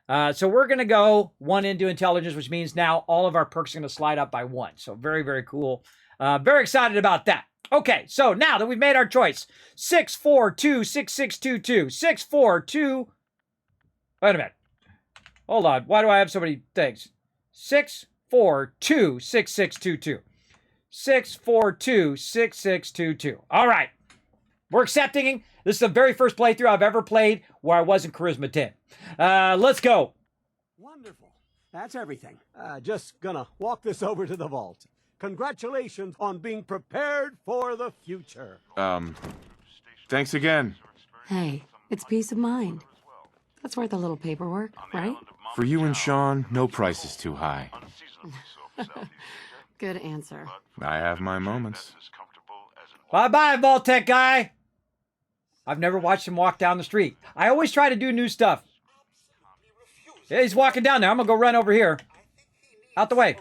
So we're going to go 1 into intelligence, which means now all of our perks are going to slide up by 1. So very, very cool. Very excited about that. Okay, so now that we've made our choice, 642 6622 642. Wait a minute. Hold on. Why do I have so many things? 642 6622 642 6622. All right. We're accepting. This is the very first playthrough I've ever played where I wasn't Charisma 10. Let's go. Wonderful. That's everything. Just gonna walk this over to the vault. Congratulations on being prepared for the future. Thanks again. Hey, it's peace of mind. That's worth a little paperwork, right? For you and Sean, no price is too high. Good answer. I have my moments. Bye-bye, vault-tec guy. I've never watched him walk down the street. I always try to do new stuff. Yeah, he's walking down there. I'm going to go run over here. Out the way.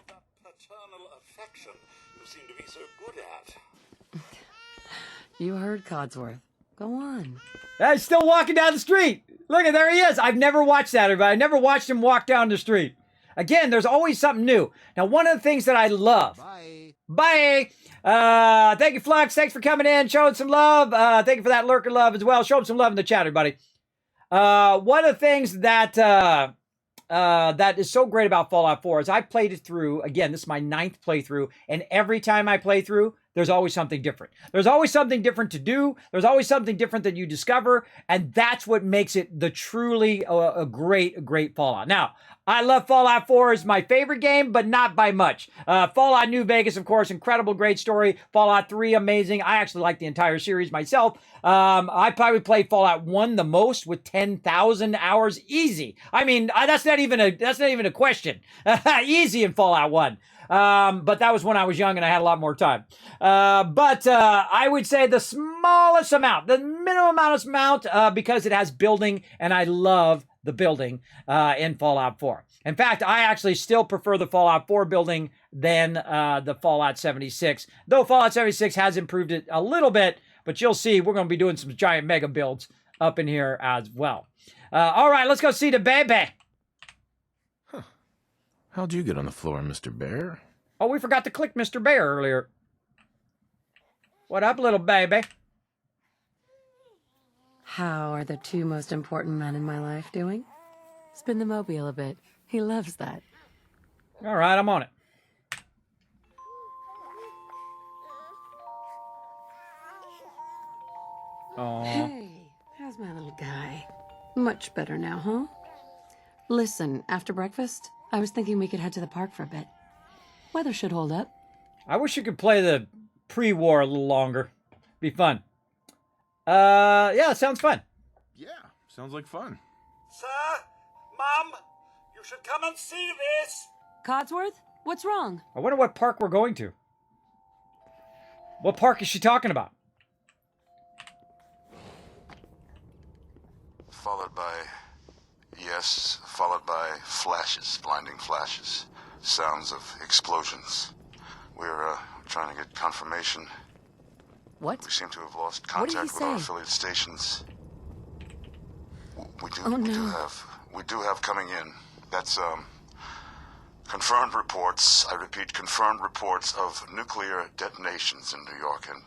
You heard Codsworth. Go on. Yeah, he's still walking down the street. Look at, there he is. I've never watched that, everybody. I never watched him walk down the street. Again, there's always something new. Now, one of the things that I love. Bye. Thank you, Flux. Thanks for coming in, showing some love. Thank you for that lurker love as well. Show him some love in the chat, everybody. One of the things that that is so great about Fallout 4 is I played it through. Again, this is my 9th playthrough, and every time I play through, there's always something different. There's always something different to do. There's always something different that you discover, and that's what makes it the truly a great Fallout. Now, I love Fallout 4. It's my favorite game, but not by much. Fallout New Vegas, of course, incredible, great story. Fallout 3, amazing. I actually like the entire series myself. I probably played Fallout 1 the most with 10,000 hours easy. I mean, that's not even a question. Easy in Fallout 1. But that was when I was young and I had a lot more time. But I would say the smallest amount, the minimum amount, because it has building, and I love the building in Fallout 4. In fact, I actually still prefer the Fallout 4 building than the Fallout 76, though Fallout 76 has improved it a little bit, but you'll see we're going to be doing some giant mega builds up in here as well. All right, let's go see the baby. How'd you get on the floor, Mr. Bear? Oh, we forgot to click Mr. Bear earlier. What up, little baby? How are the 2 most important men in my life doing? Spin the mobile a bit. He loves that. All right, I'm on it. Oh. Hey, how's my little guy? Much better now, huh? Listen, after breakfast, I was thinking we could head to the park for a bit. Weather should hold up. I wish you could play the pre-war a little longer. Be fun. Yeah, it sounds fun. Yeah, sounds like fun. Sir, Mum, you should come and see this. Codsworth, what's wrong? I wonder what park we're going to. What park is she talking about? Followed by flashes, blinding flashes. Sounds of explosions. We're trying to get confirmation. What? We seem to have lost What did contact he with our say? affiliate stations. We do have coming in. That's confirmed reports. I repeat, confirmed reports of nuclear detonations in New York and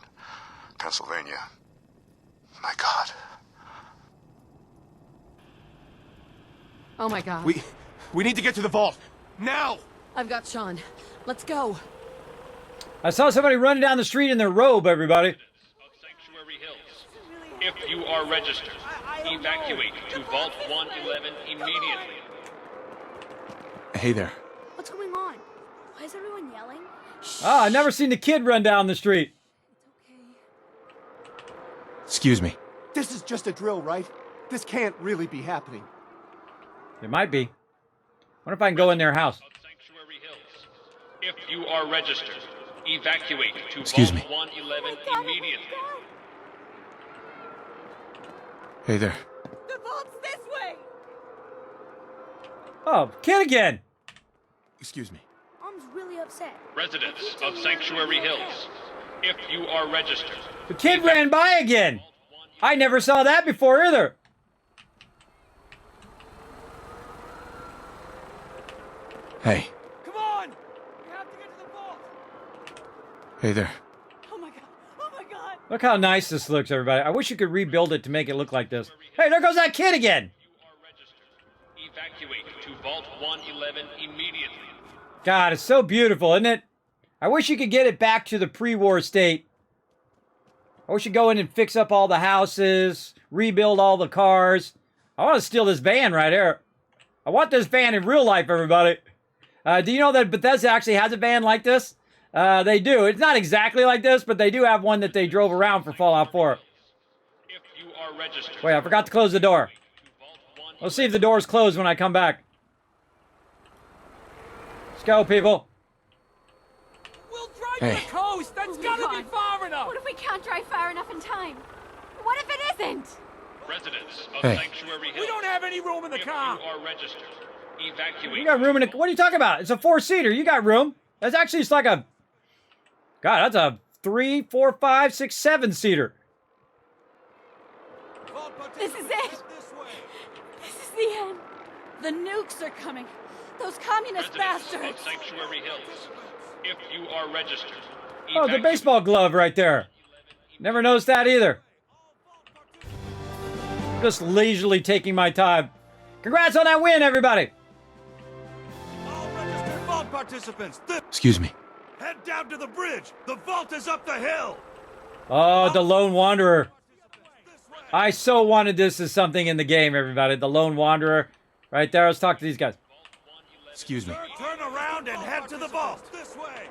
Pennsylvania. My God. Oh my god. We need to get to the vault. Now! I've got Sean. Let's go. I saw somebody running down the street in their robe, everybody. Of Sanctuary Hills. If you are registered, evacuate to Vault 111 immediately. Hey there. What's going on? Why is everyone yelling? Oh, I've never seen the kid run down the street. Excuse me. This is just a drill, right? This can't really be happening. It might be. Wonder if I can go in their house. Of Sanctuary Hills. If you are registered, evacuate to Excuse me. Vault 111 immediately. Hey there. The vault's this way! Oh, kid again. Excuse me. Mom's really upset. Residents of Sanctuary Hills, if you are registered, The kid ran by again. I never saw that before either. Hey. Come on! We have to get to the vault! Hey there. Oh my god! Oh my god! Look how nice this looks, everybody. I wish you could rebuild it to make it look like this. Hey, there goes that kid again. you are registered. Evacuate to Vault 111 immediately. God, it's so beautiful, isn't it? I wish you could get it back to the pre-war state. I wish you could go in and fix up all the houses, rebuild all the cars. I want to steal this van right here. I want this van in real life, everybody. Do you know that Bethesda actually has a van like this? They do. It's not exactly like this, but they do have one that they drove around for Fallout 4. If you are registered, Wait, I forgot to close the door. Let's see if the door's closed when I come back. Let's go, people. We'll drive Hey. to the coast! That's gotta be far enough! What if we can't drive far enough in time? What if it isn't? residents of Hey. Sanctuary Hills, We don't have any room in the if car! you are registered, evacuate. You got room in the... What are you talking about? It's a 4-seater. You got room. That's actually just like a... God, that's a 3, 4, 5, 6, 7-seater. This is it! This is the end. The nukes are coming. Those communist Residents bastards! of Sanctuary Hills, if you are registered, Oh, the evacuate. baseball glove right there. Never noticed that either. Just leisurely taking my time. Congrats on that win, everybody. All registered vault participants, Excuse me. head down to the bridge! The vault is up the hill! Oh, the Lone Wanderer. I so wanted this as something in the game, everybody. The Lone Wanderer. Right there. Let's talk to these guys. Excuse me. Turn around and head to the vault! This way!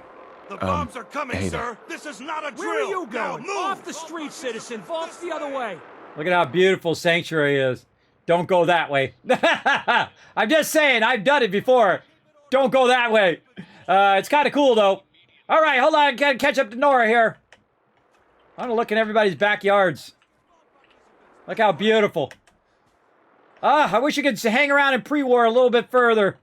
The bombs are coming, hey sir! This is not a drill! Where are you Now going? move! Off the street, citizen. Vault's the other way. Look at how beautiful Sanctuary is. Don't go that way. I'm just saying, I've done it before. Don't go that way. It's kind of cool, though. All right, hold on. I gotta catch up to Nora here. I want to look in everybody's backyards. Look how beautiful. I wish you could hang around in pre-war a little bit further.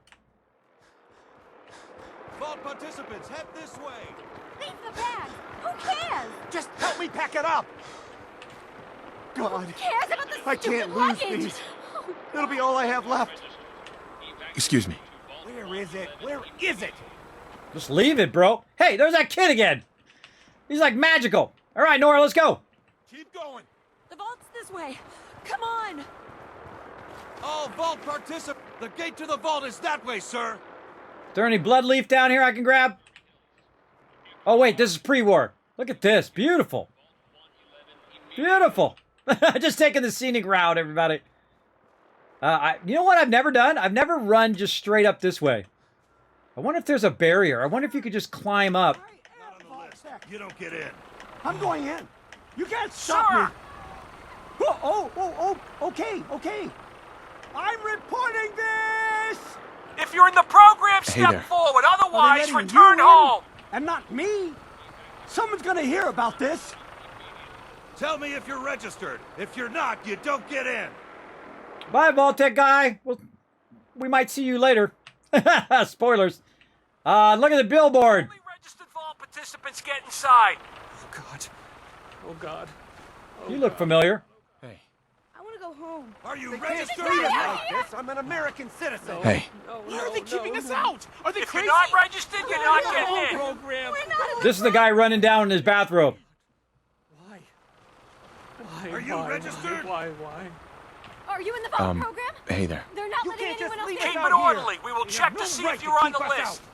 Vault participants, head this way! Leave the bag! Who cares? Just help me pack it up! God, Who cares about the I stupid can't lose luggage? these. It'll be all I have left. Excuse me. Where is it? Where is it? Just leave it, bro. Hey, there's that kid again. He's like magical. All right, Nora, let's go. Keep going! The vault's this way. Come on! All vault participants, the gate to the vault is that way, sir! Is there any blood leaf down here I can grab? Oh, wait, this is pre-war. Look at this. Beautiful. Beautiful. Just taking the scenic route, everybody. You know what I've never done? I've never run just straight up this way. I wonder if there's a barrier. I wonder if you could just climb up. Not on the list. You don't get in. I'm going in. You can't stop me. Okay. I'm reporting this. If you're in the program, Hey step there. forward. Are they Otherwise, letting return you in? home. And not me. Someone's gonna hear about this. Tell me if you're registered. If you're not, you don't get in. Bye, vault-tec guy. Well, we might see you later. Spoilers. Look at the billboard. Only registered vault participants get inside. Oh, God. Oh, God. You look familiar. Hey. I want to go home. Are you Just registered? get out of here! I'm an American citizen. Hey. Why are they keeping us out? Are they If crazy? you're not registered, you're not getting in. Program. We're not This is the guy running down in his bathrobe. Why? Are you registered? Why? Are you in the vault program? Hey there. They're not You letting can't just anyone else leave in. us Keep out it here. orderly. We will You check have to no see right if to you're on keep the us list. out.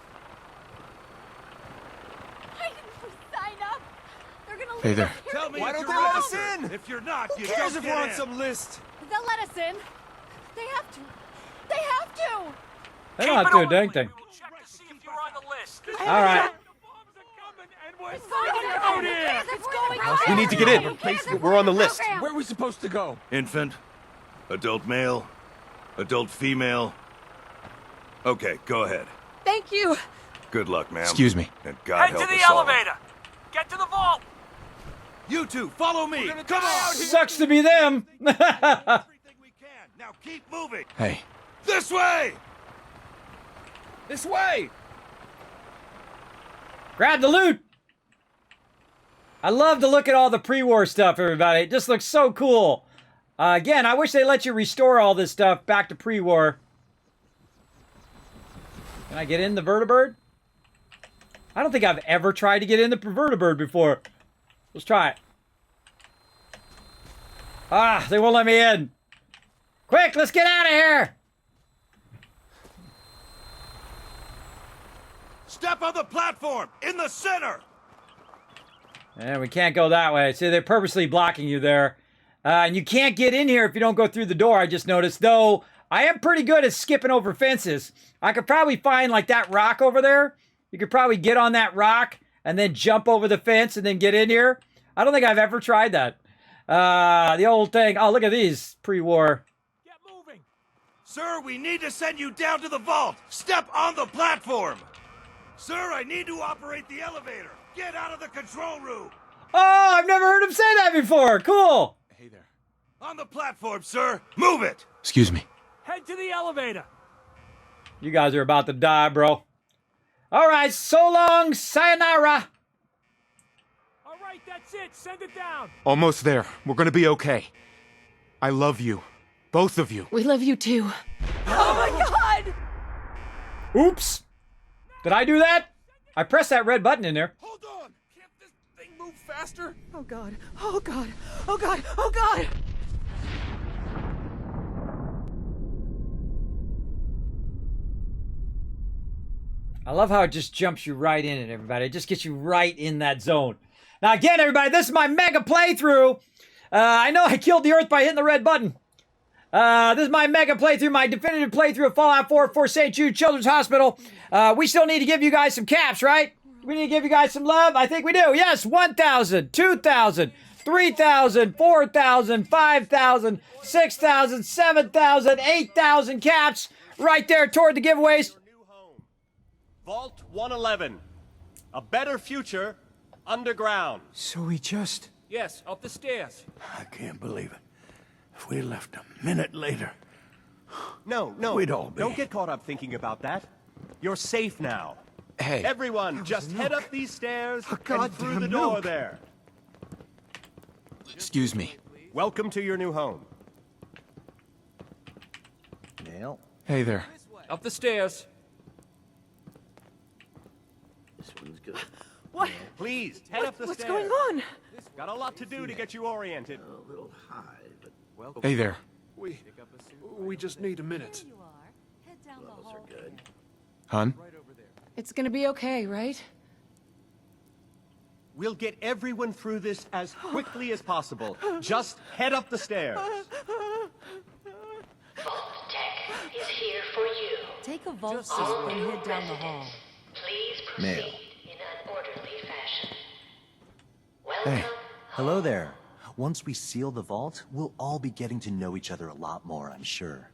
Why didn't we sign up? They're gonna leave Hey there. us here Tell with me Why if don't you're they let us registered. in? If you're not, you Who cares don't if we're get on in. some list? They'll let us in. They have to. They have to. They Keep don't have it to do orderly. anything. We will check to see if you're on the list. All right. It's going to happen. It's going to We need to get in. We're on the list. Where are we supposed to go? Infant, adult male, adult female. Okay, go ahead. Thank you. Good luck, ma'am. Excuse me. And God Head to help the us all. elevator. Get to the vault. You two, follow me. Come on. Sucks to be them. Everything we can. Now keep moving. Hey. This way. This way! Grab the loot. I love to look at all the pre-war stuff, everybody. It just looks so cool. Again, I wish they let you restore all this stuff back to pre-war. Can I get in the vertibird? I don't think I've ever tried to get in the vertibird before. Let's try it. Ah, they won't let me in. Quick, let's get out of here. Step on the platform in the center. And we can't go that way. See, they're purposely blocking you there. And you can't get in here if you don't go through the door, I just noticed. Though, I am pretty good at skipping over fences. I could probably find, like, that rock over there. You could probably get on that rock and then jump over the fence and then get in here. I don't think I've ever tried that. The old thing. Oh, look at these pre-war. Get moving. Sir, we need to send you down to the vault. Step on the platform. Sir, I need to operate the elevator. Get out of the control room. Oh, I've never heard him say that before. Cool. Hey there. On the platform, sir. Move it. Excuse me. Head to the elevator. You guys are about to die, bro. All right, so long, sayonara. All right, that's it. Send it down. Almost there. We're gonna be okay. I love you. Both of you. We love you too. Oh my God! Oops. Did I do that? I pressed that red button in there. Hold on! Can't this thing move faster? Oh God! Oh God! Oh God! Oh God! I love how it just jumps you right in it, everybody. It just gets you right in that zone. Now, again, everybody, this is my mega playthrough. I know I killed the Earth by hitting the red button. This is my mega playthrough, my definitive playthrough of Fallout 4 for St. Jude Children's Hospital. We still need to give you guys some caps, right? We need to give you guys some love. I think we do. Yes, 1,000, 2,000, 3,000, 4,000, 5,000, 6,000, 7,000, 8,000 caps right there toward the giveaways. Vault 111. A better future underground. So we just... Yes, up the stairs. I can't believe it. If we left a minute later... No, We'd all be. Don't get caught up thinking about that. You're safe now. Hey. Everyone, just head up these stairs and through goddamn the door nuke. there. Excuse me. Welcome to your new home. Nail. Hey there. Up the stairs. This one's good. What? Please, head up the What's stairs. going on? Got a lot to do to get you oriented. A little high, but Hey there. We just need a minute. those are good. Hun? It's gonna be okay, right? We'll get everyone through this as quickly as possible. Just head up the stairs. Vault-tec is here for you. Take a vault system and head down the hall. Please proceed Mail. in an orderly fashion. Welcome. Hey. Hello there. Once we seal the vault, we'll all be getting to know each other a lot more, I'm sure.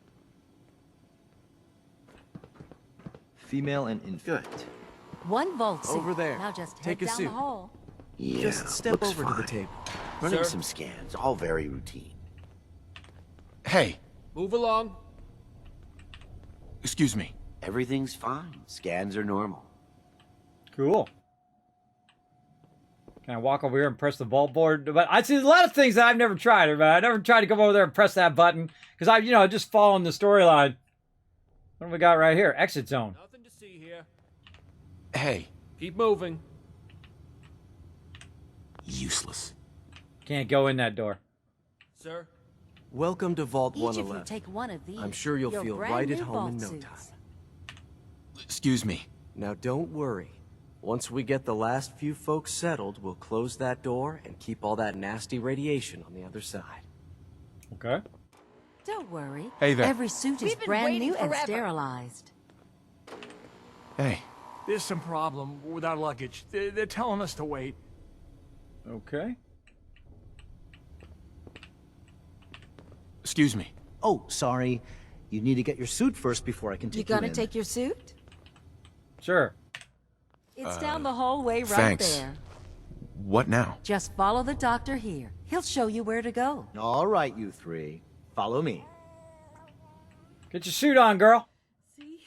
Female and infant. Good. One vault seat. Over there. Now just head Take a down seat. the hall. Yeah, Just step looks over to the fine. table. Running Sir? some scans, all very routine. Hey. Move along. Excuse me. Everything's fine. Scans are normal. Cool. Can I walk over here and press the vault board? But I see a lot of things that I've never tried. I never tried to come over there and press that button because I've, just following the storyline. What do we got right here? Exit zone. Nothing to see here. Hey. Keep moving. Useless. Can't go in that door. Sir? Welcome to Vault Each of you 111. take one of these. I'm sure you'll Your feel brand right at new home in vault no suits. time. Excuse me. Now don't worry. Once we get the last few folks settled, we'll close that door and keep all that nasty radiation on the other side. Okay. Don't worry. Hey there. Every suit is We've been brand waiting new and forever. sterilized. Hey. There's some problem with our luggage. They're telling us to wait. Okay. Excuse me. Oh, sorry. You need to get your suit first before I can take You you gonna in. take your suit? Sure. It's down the hallway right thanks. there. What now? Just follow the doctor here. He'll show you where to go. All right, you three. Follow me. Get your suit on, girl. See?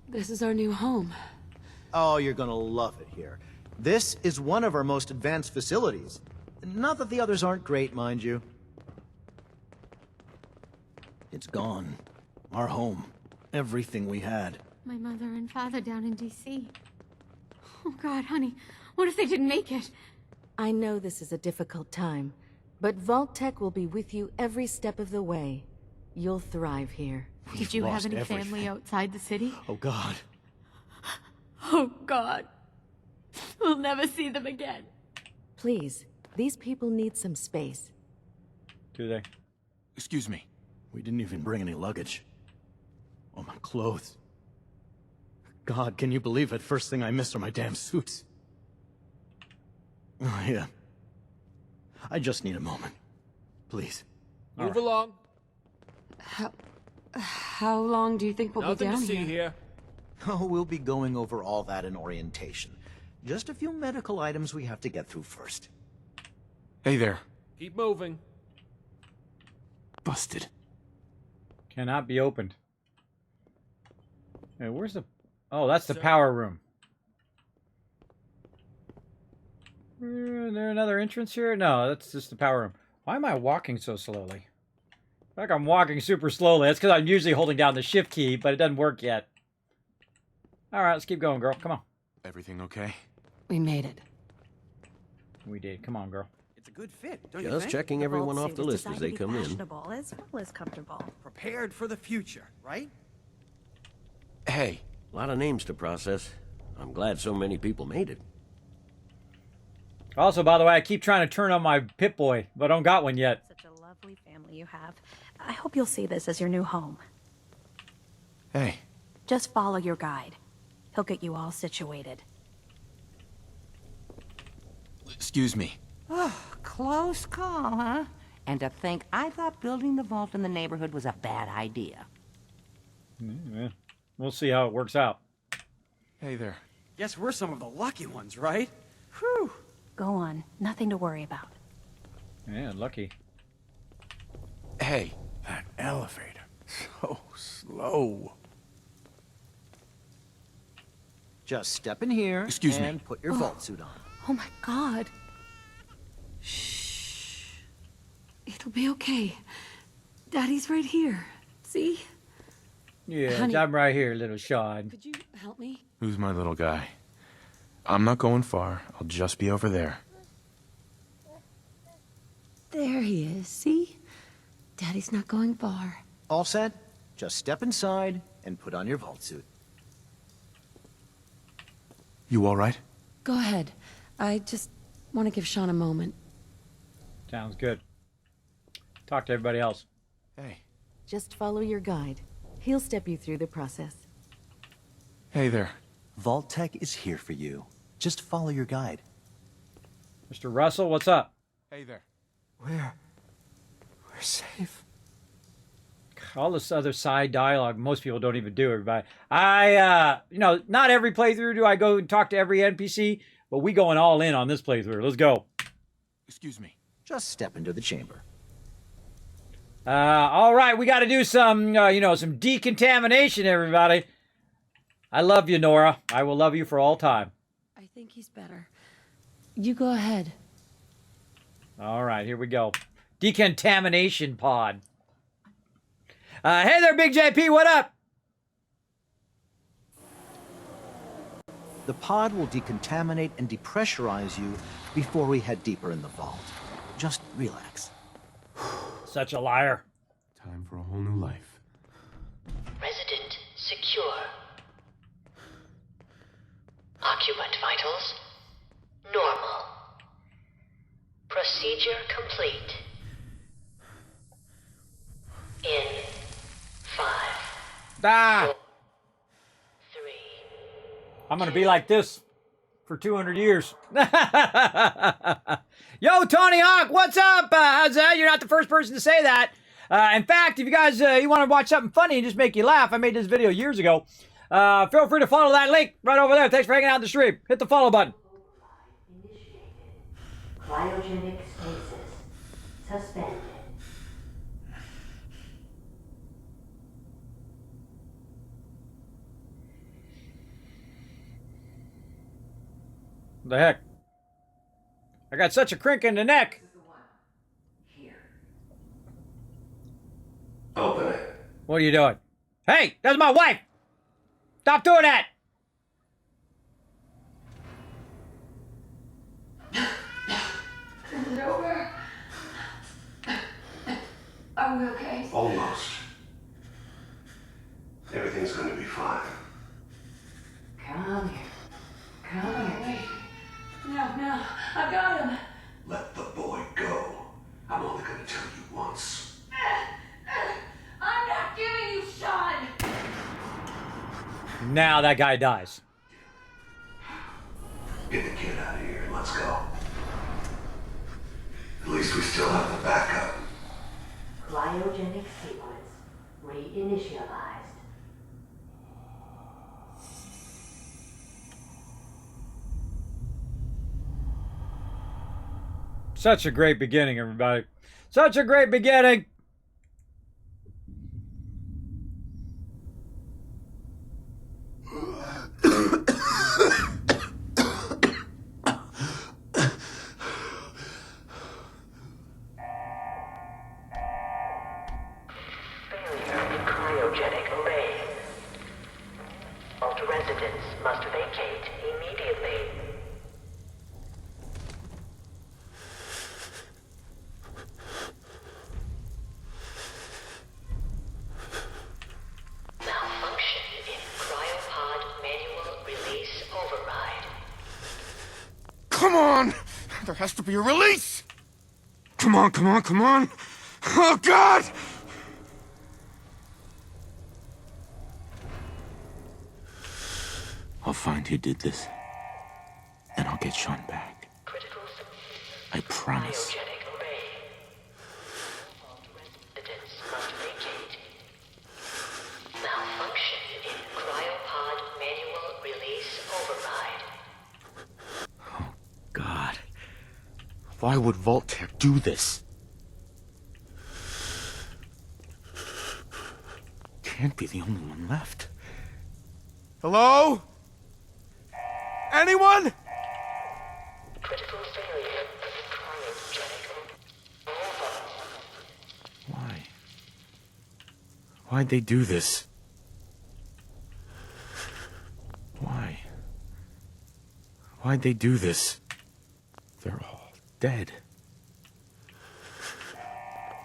This is our new home. Oh, you're gonna love it here. This is one of our most advanced facilities. Not that the others aren't great, mind you. It's gone. Our home. Everything we had. My mother and father down in D.C. Oh, God, honey. What if they didn't make it? I know this is a difficult time, but Vault-Tec will be with you every step of the way. You'll thrive here. Did you have any family outside the city? Oh, God. Oh, God. We'll never see them again. Please, these people need some space. Do they? Excuse me. We didn't even bring any luggage. Oh, my clothes. God, can you believe it? First thing I missed are my damn suits. Oh, yeah. I just need a moment. Please. Move along. How long do you think we'll Nothing be down to see here? here. Oh, we'll be going over all that in orientation. Just a few medical items we have to get through first. Hey there. Keep moving. Busted. Cannot be opened. Hey, where's the... Oh, that's the power room. Is there another entrance here? No, that's just the power room. Why am I walking so slowly? Like I'm walking super slowly. That's because I'm usually holding down the shift key, but it doesn't work yet. All right, let's keep going, girl. Come on. Everything okay? We made it. We did. Come on, girl. It's a good fit, don't you Just think? checking everyone off the list as they come in. Fashionable as well as comfortable. Prepared for the future, right? Hey. A lot of names to process. I'm glad so many people made it. Also, by the way, I keep trying to turn on my Pip-Boy, but I don't got one yet. Such a lovely family you have. I hope you'll see this as your new home. Hey. Just follow your guide. He'll get you all situated. Excuse me. Oh, close call, huh? And to think I thought building the vault in the neighborhood was a bad idea. Yeah. We'll see how it works out. Hey there. Guess we're some of the lucky ones, right? Whew. Go on. Nothing to worry about. Yeah, lucky. Hey. That elevator. So slow. Just step in here Excuse me. and put your vault suit on. Oh my God. Shh. It'll be okay. Daddy's right here. See? Yeah, Honey, I'm right here, little Sean. Could you help me? Who's my little guy? I'm not going far. I'll just be over there. There he is. See? Daddy's not going far. All set? Just step inside and put on your vault suit. You all right? Go ahead. I just want to give Sean a moment. Sounds good. Talk to everybody else. Hey. Just follow your guide. He'll step you through the process. Hey there. Vault-Tec is here for you. Just follow your guide. Mr. Russell, what's up? Hey there. We're safe. All this other side dialogue, most people don't even do, everybody. Not every playthrough do I go and talk to every NPC, but we going all in on this playthrough. Let's go. Excuse me. Just step into the chamber. All right, we got to do some, some decontamination, everybody. I love you, Nora. I will love you for all time. I think he's better. You go ahead. All right, here we go. Decontamination pod. Hey there, Big JP, what up? The pod will decontaminate and depressurize you before we head deeper in the vault. Just relax. Such a liar. Time for a whole new life. Resident secure. Occupant vitals normal. Procedure complete. In 5, 4, 3, I'm going to be like this for 200 years. Yo, Tony Hawk, what's up? How's that? You're not the first person to say that. In fact, if you guys you want to watch something funny and just make you laugh, I made this video years ago. Feel free to follow that link right over there. Thanks for hanging out in the stream. Hit the follow button. Cryogenic stasis suspended. The heck? I got such a crink in the neck. Open it. What are you doing? Hey, that's my wife! Stop doing that! Is it over? Are we okay? Almost. Everything's going to be fine. Come here. Come here. Wait. No, I've got him. Let the boy go. I'm only going to tell you once. I'm not giving you Sean. Now that guy dies. Get the kid out of here and let's go. At least we still have the backup. Cryogenic sequence reinitialized. Such a great beginning, everybody. Such a great beginning. Cryogenic array. All residents must vacate immediately. Malfunction in cryopod manual release override. Come on! There has to be a release! Come on, come on, come on! Oh, God! I'll find who did this, and I'll get Sean back. I promise. Malfunction in cryopod manual release override. God. Why would vault-tec do this? Can't be the only one left. Hello? Anyone? Critical failure of cryogenic. Why? Why'd they do this? Why? Why'd they do this? They're all dead.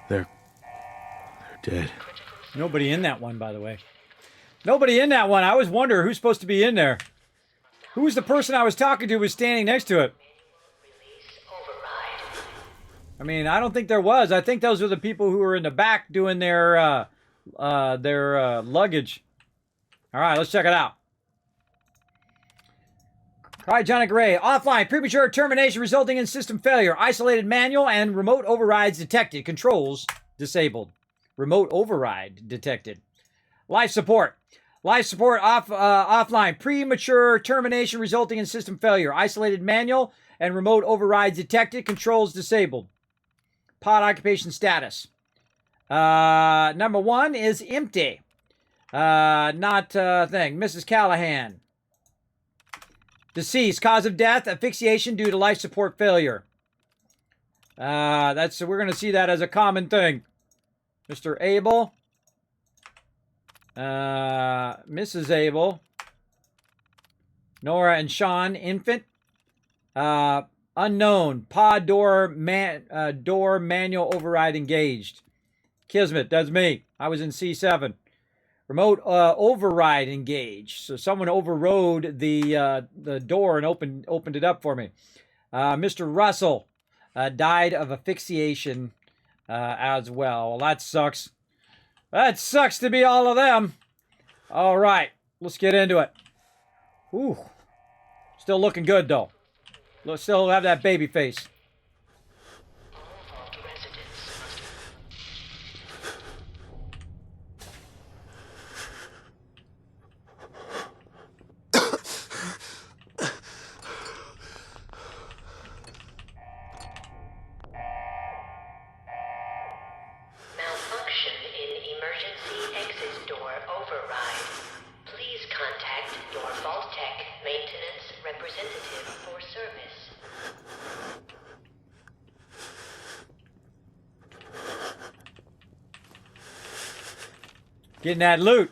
They're dead. Nobody in that one, by the way. Nobody in that one. I always wonder who's supposed to be in there. Who's the person I was talking to was standing next to it? I mean, I don't think there was. I think those were the people who were in the back doing their luggage. All right, let's check it out. Cryogenic array. Offline. Premature termination resulting in system failure. Isolated manual and remote overrides detected. Controls disabled. Remote override detected. Life support. Life support offline. Premature termination resulting in system failure. Isolated manual and remote overrides detected. Controls disabled. Pod occupation status. Number 1 is empty. Not thing. Mrs. Callahan. Deceased. Cause of death, asphyxiation due to life support failure. We're going to see that as a common thing. Mr. Abel. Mrs. Abel. Nora and Sean, infant. Unknown. Pod door manual override engaged. Kismet, that's me. I was in C7. Remote override engaged. So someone overrode the door and opened it up for me. Mr. Russell died of asphyxiation as well. Well, that sucks. That sucks to be all of them. All right, let's get into it. Ooh, Still looking good, though. Still have that baby face. Malfunction in emergency exit door override. Please contact your vault-tec maintenance representative for service. Getting that loot.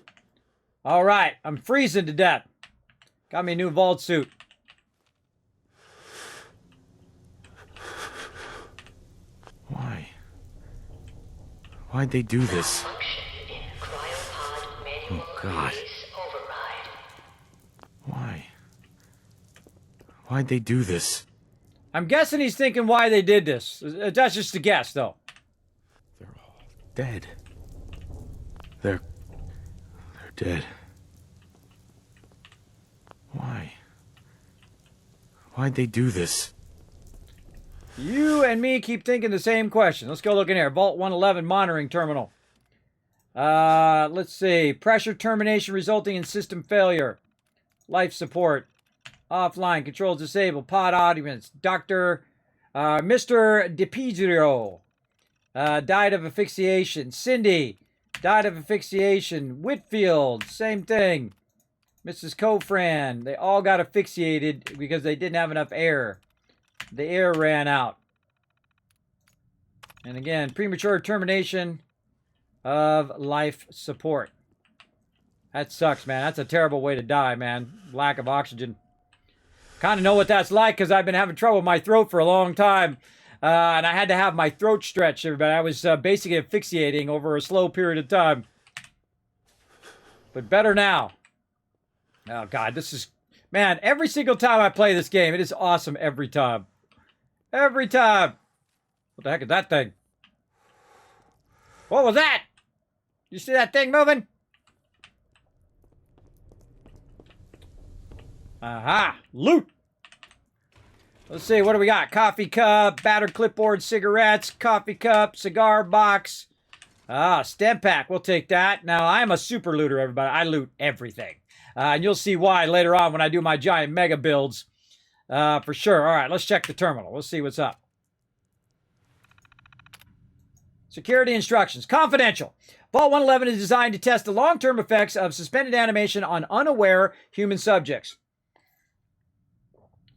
All right, I'm freezing to death. Got me a new vault suit. Why? Why'd they do this? Oh, God. Why? Why'd they do this? I'm guessing he's thinking why they did this. That's just a guess, though. Dead. They're dead. Why? Why'd they do this? You and me keep thinking the same question. Let's go look in here. Vault 111 monitoring terminal. Let's see. Pressure termination resulting in system failure. Life support. Offline. Controls disabled. Pod audience. Dr. Mr. DiPietro. Died of asphyxiation. Cindy. Died of asphyxiation. Whitfield. Same thing. Mrs. Cofran. They all got asphyxiated because they didn't have enough air. The air ran out. And again, premature termination of life support. That sucks, man. That's a terrible way to die, man. Lack of oxygen. Kind of know what that's like because I've been having trouble with my throat for a long time. And I had to have my throat stretched, everybody. I was basically asphyxiating over a slow period of time. But better now. Oh, God, this is... Man, every single time I play this game, it is awesome every time. Every time. What the heck is that thing? What was that? You see that thing moving? Aha! Loot! Let's see, what do we got? Coffee cup, battered clipboard, cigarettes, coffee cup, cigar box. Stem pack. We'll take that. Now, I'm a super looter, everybody. I loot everything. And you'll see why later on when I do my giant mega builds. For sure. All right, let's check the terminal. Let's see what's up. Security instructions. Confidential. Vault 111 is designed to test the long-term effects of suspended animation on unaware human subjects.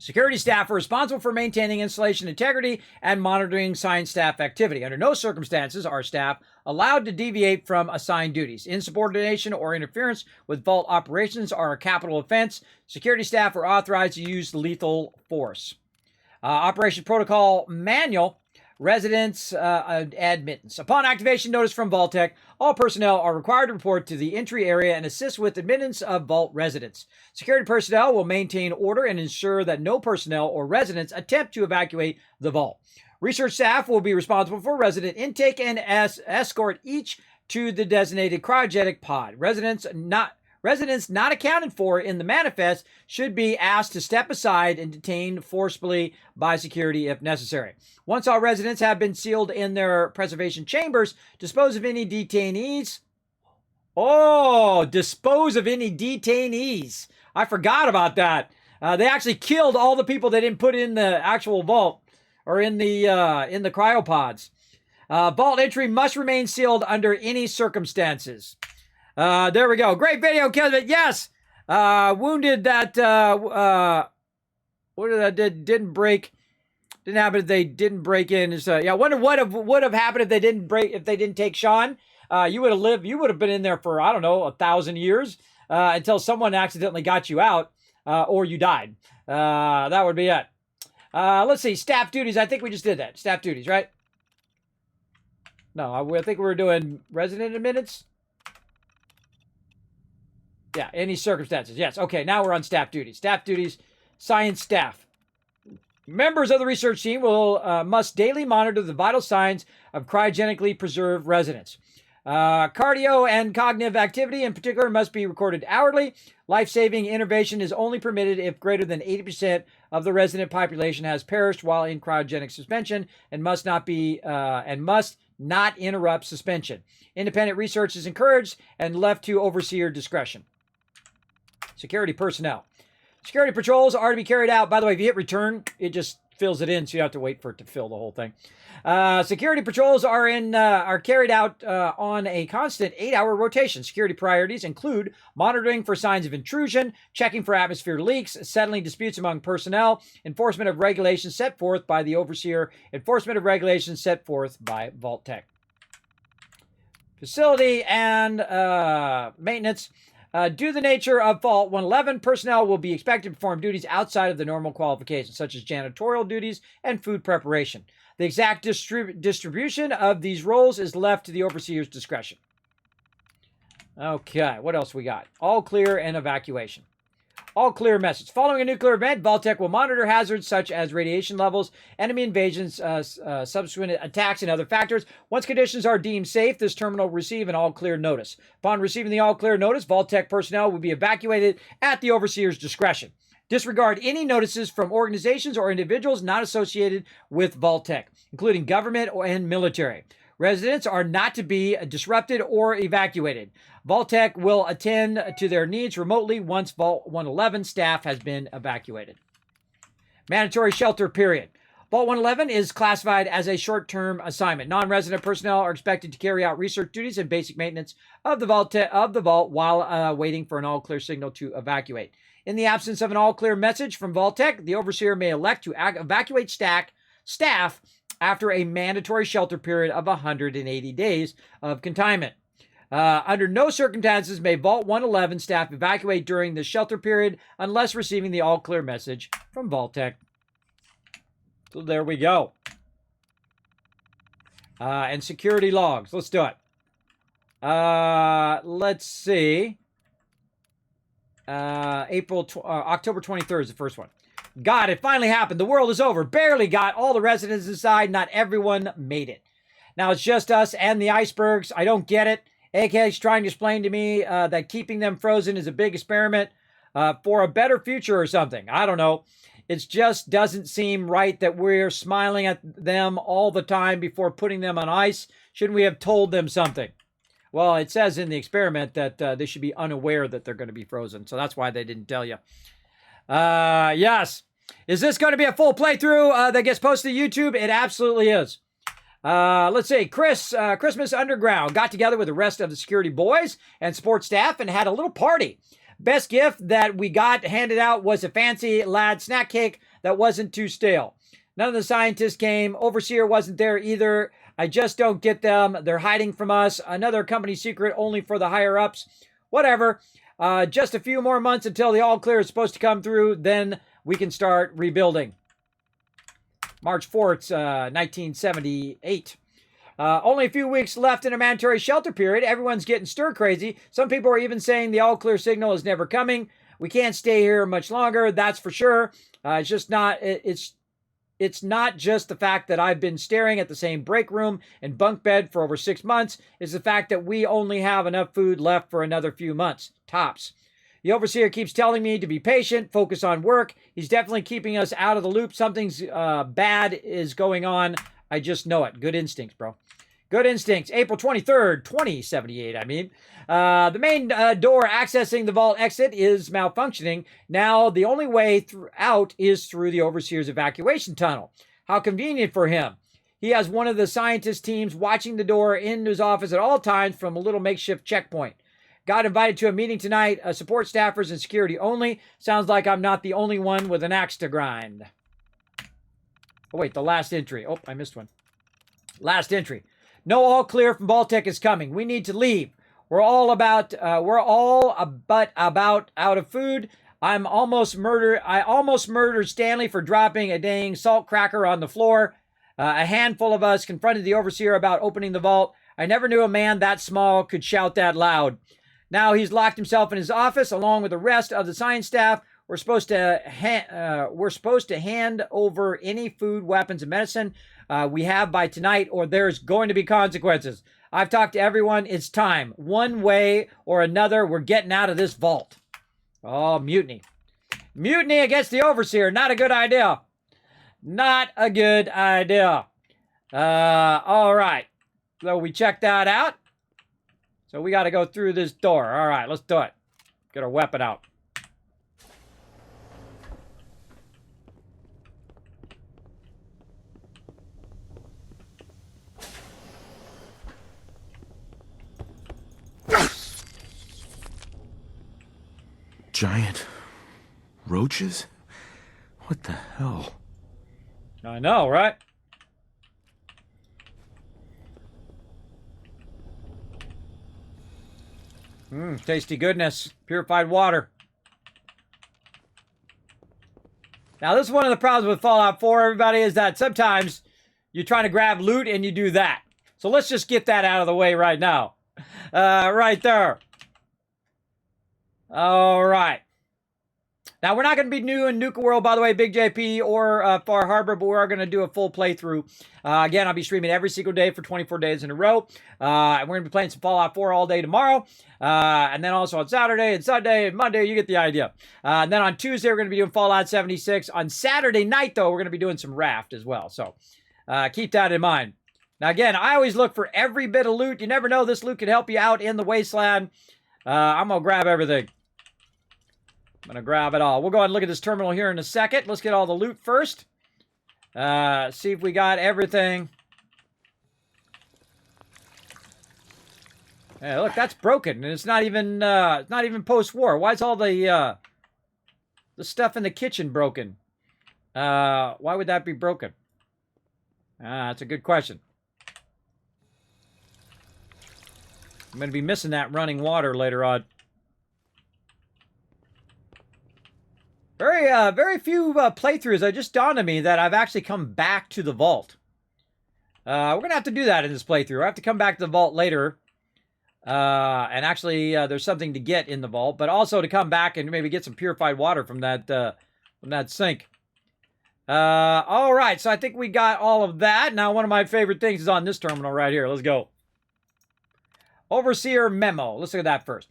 Security staff are responsible for maintaining installation integrity and monitoring science staff activity. Under no circumstances are staff allowed to deviate from assigned duties. Insubordination or interference with vault operations are a capital offense. Security staff are authorized to use lethal force. Operation Protocol Manual. Residents admittance. Upon activation notice from vault-tec, all personnel are required to report to the entry area and assist with admittance of vault residents. Security personnel will maintain order and ensure that no personnel or residents attempt to evacuate the vault. Research staff will be responsible for resident intake and escort each to the designated cryogenic pod. Residents not accounted for in the manifest should be asked to step aside and detained forcibly by security if necessary. Once all residents have been sealed in their preservation chambers, dispose of any detainees. Oh, dispose of any detainees. I forgot about that. They actually killed all the people they didn't put in the actual vault or in the cryopods. Vault entry must remain sealed under any circumstances. There we go. Great video, Kismet. Yes. Wounded that, what did that didn't break. Didn't happen if they didn't break in. Yeah, I wonder what would have happened if they didn't take Sean. You would have lived, you would have been in there for, I don't know, 1,000 years, until someone accidentally got you out, or you died. That would be it. Let's see, staff duties. I think we just did that. Staff duties, right? No, I think we were doing resident admittance. Yeah, any circumstances. Yes. Okay, now we're on staff duties. Staff duties, science staff. Members of the research team will must daily monitor the vital signs of cryogenically preserved residents. Cardio and cognitive activity in particular must be recorded hourly. Life-saving intervention is only permitted if greater than 80% of the resident population has perished while in cryogenic suspension and must not interrupt suspension. Independent research is encouraged and left to overseer discretion. Security personnel. Security patrols are to be carried out. By the way, if you hit return, it just fills it in, so you have to wait for it to fill the whole thing. Security patrols are carried out on a constant 8-hour rotation. Security priorities include monitoring for signs of intrusion, checking for atmosphere leaks, settling disputes among personnel, enforcement of regulations set forth by the overseer, enforcement of regulations set forth by vault-tec. Facility and maintenance. Due to the nature of Vault 111, personnel will be expected to perform duties outside of the normal qualifications, such as janitorial duties and food preparation. The exact distribution of these roles is left to the overseer's discretion. Okay, what else we got? All clear and evacuation. All clear message. Following a nuclear event, vault-tec will monitor hazards such as radiation levels, enemy invasions, subsequent attacks, and other factors. Once conditions are deemed safe, this terminal will receive an all-clear notice. Upon receiving the all-clear notice, vault-tec personnel will be evacuated at the overseer's discretion. Disregard any notices from organizations or individuals not associated with vault-tec, including government and military. Residents are not to be disrupted or evacuated. Vault-tec will attend to their needs remotely once Vault 111 staff has been evacuated. Mandatory shelter period. Vault 111 is classified as a short-term assignment. Non-resident personnel are expected to carry out research duties and basic maintenance of the vault while waiting for an all-clear signal to evacuate. In the absence of an all-clear message from vault-tec, the overseer may elect to evacuate staff after a mandatory shelter period of 180 days of confinement. Under no circumstances may Vault 111 staff evacuate during the shelter period unless receiving the all-clear message from vault-tec. So there we go. And security logs. Let's do it. Let's see. October 23rd is the first one. God, it finally happened. The world is over. Barely got all the residents inside. Not everyone made it. Now it's just us and the icebergs. I don't get it. AK's trying to explain to me that keeping them frozen is a big experiment for a better future or something. I don't know. It just doesn't seem right that we're smiling at them all the time before putting them on ice. Shouldn't we have told them something? Well, it says in the experiment that they should be unaware that they're going to be frozen. So that's why they didn't tell you. Yes. Is this going to be a full playthrough that gets posted to YouTube? It absolutely is. Let's see. Christmas Underground got together with the rest of the security boys and support staff and had a little party. Best gift that we got handed out was a fancy lad snack cake that wasn't too stale. None of the scientists came. Overseer wasn't there either. I just don't get them. They're hiding from us. Another company secret only for the higher-ups. Whatever. Just a few more months until the all-clear is supposed to come through. Then we can start rebuilding. March 4th, 1978. Only a few weeks left in a mandatory shelter period. Everyone's getting stir-crazy. Some people are even saying the all-clear signal is never coming. We can't stay here much longer, that's for sure. It's just not... It's not just the fact that I've been staring at the same break room and bunk bed for over 6 months. It's the fact that we only have enough food left for another few months, tops. The overseer keeps telling me to be patient, focus on work. He's definitely keeping us out of the loop. Something's bad is going on. I just know it. Good instincts, bro. Good instincts. April 23rd, 2078, I mean. The main door accessing the vault exit is malfunctioning. Now, the only way out is through the overseer's evacuation tunnel. How convenient for him. He has one of the scientist teams watching the door in his office at all times from a little makeshift checkpoint. Got invited to a meeting tonight. Support staffers and security only. Sounds like I'm not the only one with an axe to grind. Oh, wait, the last entry. Oh, I missed one. Last entry. No all clear from vault-tec is coming. We need to leave. We're all but about out of food. I almost murdered Stanley for dropping a dang salt cracker on the floor. A handful of us confronted the overseer about opening the vault. I never knew a man that small could shout that loud. Now he's locked himself in his office along with the rest of the science staff. we're supposed to hand over any food, weapons, and medicine we have by tonight, or there's going to be consequences. I've talked to everyone. It's time. One way or another, we're getting out of this vault. Oh, mutiny. Mutiny against the Overseer. Not a good idea. Not a good idea. All right. So we checked that out. So we got to go through this door. All right, let's do it. Get our weapon out. Giant roaches? What the hell? I know, right? Tasty goodness. Purified water. Now, this is one of the problems with Fallout 4, everybody, is that sometimes you're trying to grab loot and you do that. So let's just get that out of the way right now. Right there. All right. Now, we're not going to be new in Nuka World, by the way, Big JP or Far Harbor, but we are going to do a full playthrough. Again, I'll be streaming every single day for 24 days in a row. And we're going to be playing some Fallout 4 all day tomorrow. And then also on Saturday and Sunday and Monday, you get the idea. And then on Tuesday, we're going to be doing Fallout 76. On Saturday night, though, we're going to be doing some Raft as well. So keep that in mind. Now, again, I always look for every bit of loot. You never know, this loot could help you out in the wasteland. I'm going to grab everything. I'm going to grab it all. We'll go ahead and look at this terminal here in a second. Let's get all the loot first. See if we got everything. Yeah, look, that's broken, and it's not even post-war. Why is all the stuff in the kitchen broken? Why would that be broken? That's a good question. I'm going to be missing that running water later on. Very few playthroughs. It just dawned on me that I've actually come back to the vault. We're going to have to do that in this playthrough. I have to come back to the vault later. And actually, there's something to get in the vault, but also to come back and maybe get some purified water from that sink. All right, so I think we got all of that. Now, one of my favorite things is on this terminal right here. Let's go. Overseer memo. Let's look at that first.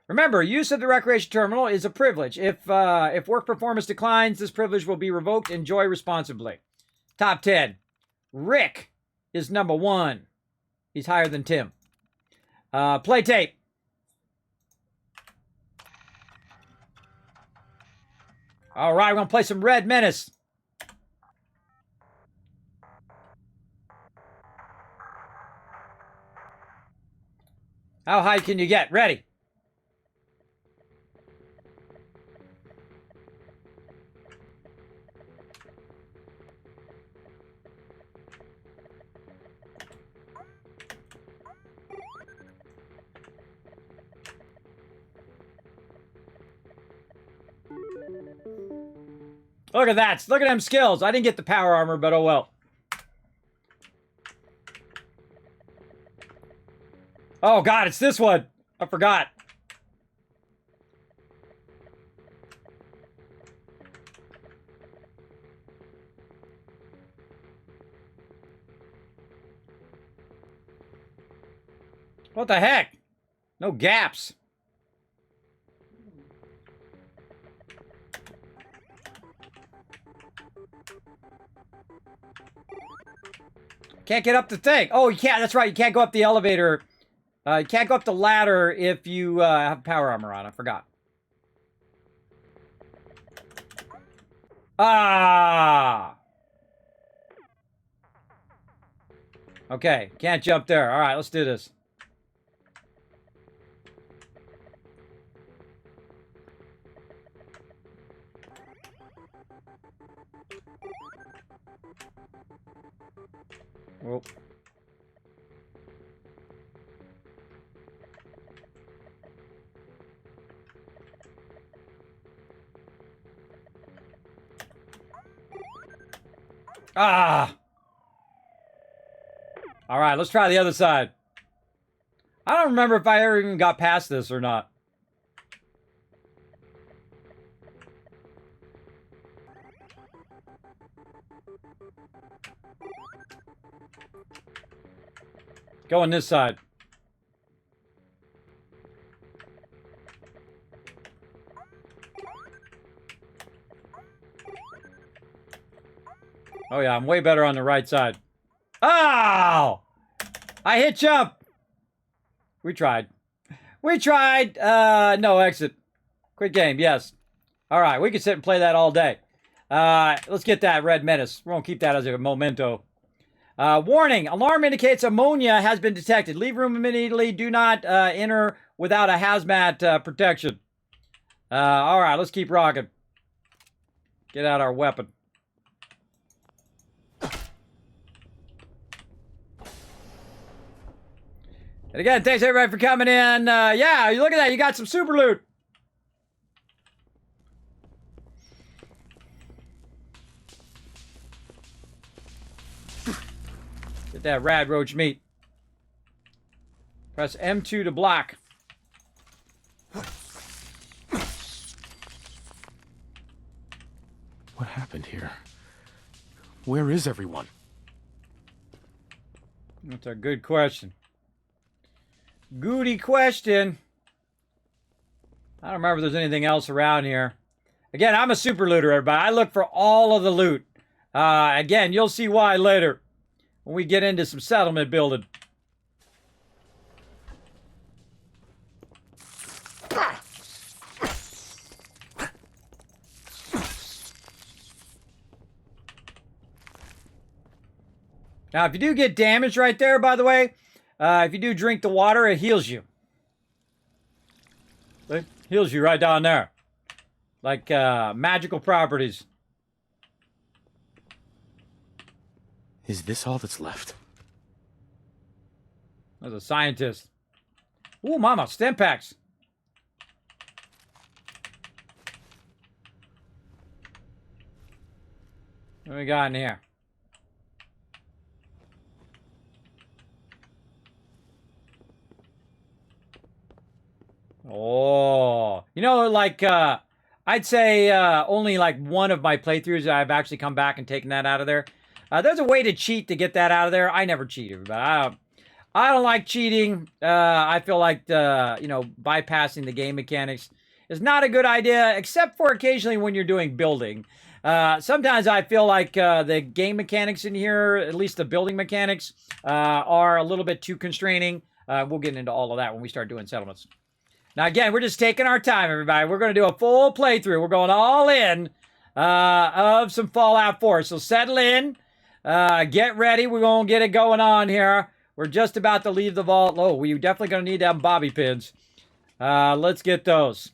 Remember, use of the recreation terminal is a privilege. If work performance declines, this privilege will be revoked. Enjoy responsibly. Top 10. Rick is number 1. He's higher than Tim. Play tape. All right, we're going to play some Red Menace. How high can you get? Ready. Look at that. Look at them skills. I didn't get the power armor, but oh well. Oh, God, it's this one. I forgot. What the heck? No gaps. Can't get up the thing. Oh, you can't. That's right. You can't go up the elevator. You can't go up the ladder if you have power armor on. I forgot. Ah. Okay. Can't jump there. All right. Let's do this. Whoa. Ah! All right, let's try the other side. I don't remember if I ever even got past this or not. Go on this side. Oh yeah, I'm way better on the right side. Oh! I hit jump. We tried. We tried. No, exit. Quit game, yes. All right, we can sit and play that all day. Let's get that red menace. We're going to keep that as a memento. Warning, alarm indicates ammonia has been detected. Leave room immediately. Do not enter without a hazmat protection. All right, let's keep rocking. Get out our weapon. And again, thanks everybody for coming in. Yeah, you look at that. You got some super loot. Get that rad roach meat. Press M2 to block. What happened here? Where is everyone? That's a good question. Goody question. I don't remember if there's anything else around here. Again, I'm a super looter, everybody. I look for all of the loot. Again, you'll see why later when we get into some settlement building. Now, if you do get damaged right there, by the way, if you do drink the water, it heals you. It heals you right down there. Like magical properties. Is this all that's left? As a scientist. Ooh, mama, stim packs. What we got in here? Oh, you know, like, I'd say only like one of my playthroughs I've actually come back and taken that out of there. There's a way to cheat to get that out of there. I never cheat, everybody. I don't like cheating. I feel like, you know, bypassing the game mechanics is not a good idea, except for occasionally when you're doing building. Sometimes I feel like the game mechanics in here, at least the building mechanics, are a little bit too constraining. We'll get into all of that when we start doing settlements. Now, again, we're just taking our time, everybody. We're going to do a full playthrough. We're going all in of some Fallout 4. So settle in. Get ready. We're going to get it going on here. We're just about to leave the vault. Oh, we're definitely going to need them bobby pins. Let's get those.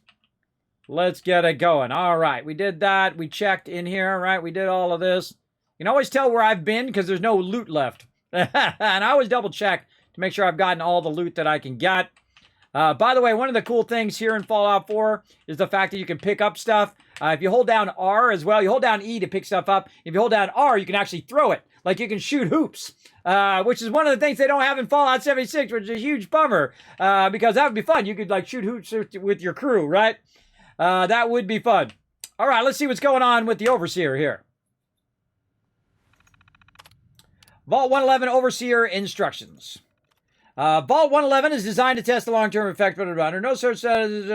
Let's get it going. All right. We did that. We checked in here, right? We did all of this. You can always tell where I've been because there's no loot left. And I always double check to make sure I've gotten all the loot that I can get. By the way, one of the cool things here in Fallout 4 is the fact that you can pick up stuff. If you hold down R as well, you hold down E to pick stuff up. If you hold down R, you can actually throw it. Like you can shoot hoops, which is one of the things they don't have in Fallout 76, which is a huge bummer, because that would be fun. You could like shoot hoops with your crew, right? That would be fun. All right, let's see what's going on with the Overseer here. Vault 111 Overseer instructions. Vault 111 is designed to test the long-term effect, but under no circumstances,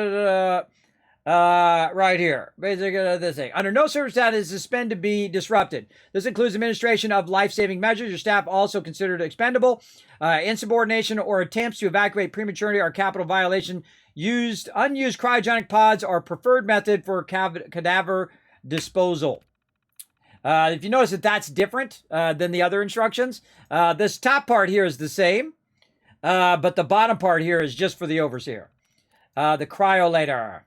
right here, basically this thing. Under no circumstances is suspend to be disrupted. This includes administration of life-saving measures. Your staff also considered expendable. Insubordination or attempts to evacuate prematurely are capital violation. Unused cryogenic pods are preferred method for cadaver disposal. If you notice that that's different than the other instructions, this top part here is the same. But the bottom part here is just for the Overseer. The cryolator.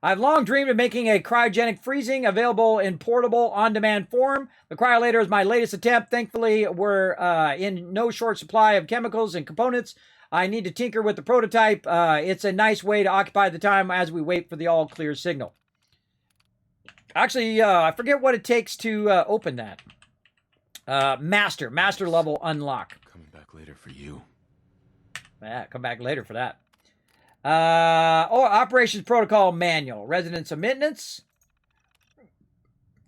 I've long dreamed of making a cryogenic freezing available in portable, on-demand form. The cryolator is my latest attempt. Thankfully, we're in no short supply of chemicals and components. I need to tinker with the prototype. It's a nice way to occupy the time as we wait for the all-clear signal. Actually, I forget what it takes to open that. Master level unlock. Coming back later for you. Yeah, come back later for that. Operations Protocol Manual. Residence of maintenance.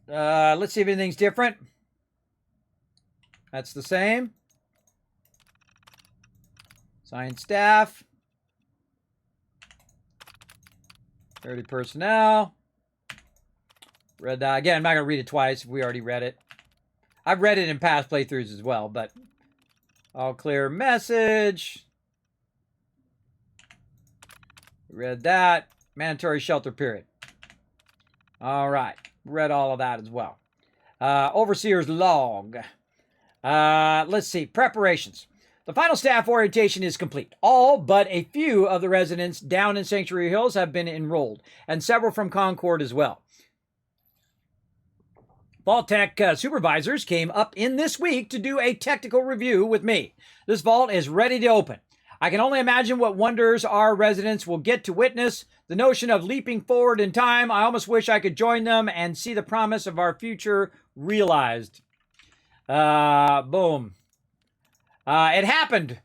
Let's see if anything's different. That's the same. Science staff. 30 personnel. Read that. Again, I'm not going to read it twice if we already read it. I've read it in past playthroughs as well, but all clear message. Read that. Mandatory shelter period. All right. Read all of that as well. Overseer's log. Let's see. Preparations. The final staff orientation is complete. All but a few of the residents down in Sanctuary Hills have been enrolled, and several from Concord as well. Vault-tec supervisors came up in this week to do a technical review with me. This vault is ready to open. I can only imagine what wonders our residents will get to witness. The notion of leaping forward in time, I almost wish I could join them and see the promise of our future realized. Boom. It happened.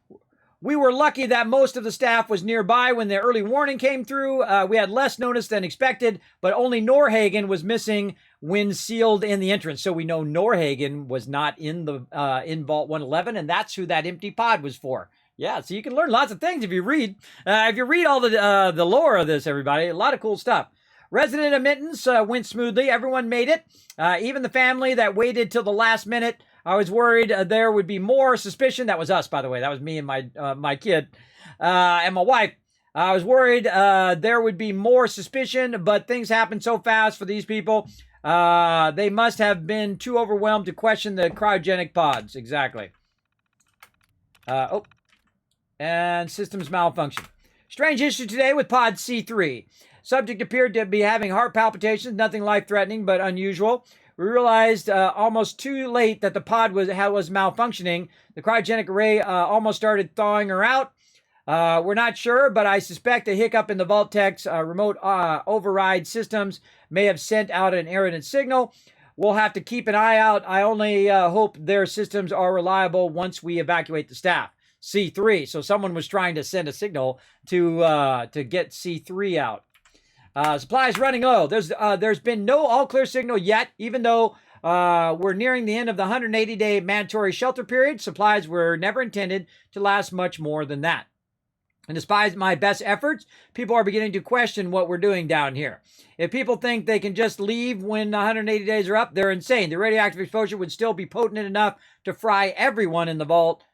We were lucky that most of the staff was nearby when the early warning came through. We had less notice than expected, but only Norhagen was missing when sealed in the entrance. So we know Norhagen was not in the in Vault 111, and that's who that empty pod was for. Yeah, so you can learn lots of things if you read. If you read all the lore of this, everybody, a lot of cool stuff. Resident admittance went smoothly. Everyone made it. Even the family that waited till the last minute. I was worried there would be more suspicion. That was us, by the way. That was me and my kid and my wife. I was worried there would be more suspicion, but things happened so fast for these people. They must have been too overwhelmed to question the cryogenic pods. Exactly. And systems malfunction. Strange issue today with pod C3. Subject appeared to be having heart palpitations, nothing life-threatening, but unusual. We realized almost too late that the pod was malfunctioning. The cryogenic array almost started thawing her out. We're not sure, but I suspect a hiccup in the vault-tec's remote override systems may have sent out an errant signal. We'll have to keep an eye out. I only hope their systems are reliable once we evacuate the staff. C3. So someone was trying to send a signal to get C3 out. Supplies running low. There's been no all-clear signal yet, even though we're nearing the end of the 180-day mandatory shelter period. Supplies were never intended to last much more than that. And despite my best efforts, people are beginning to question what we're doing down here. If people think they can just leave when 180 days are up, they're insane. The radioactive exposure would still be potent enough to fry everyone in the vault.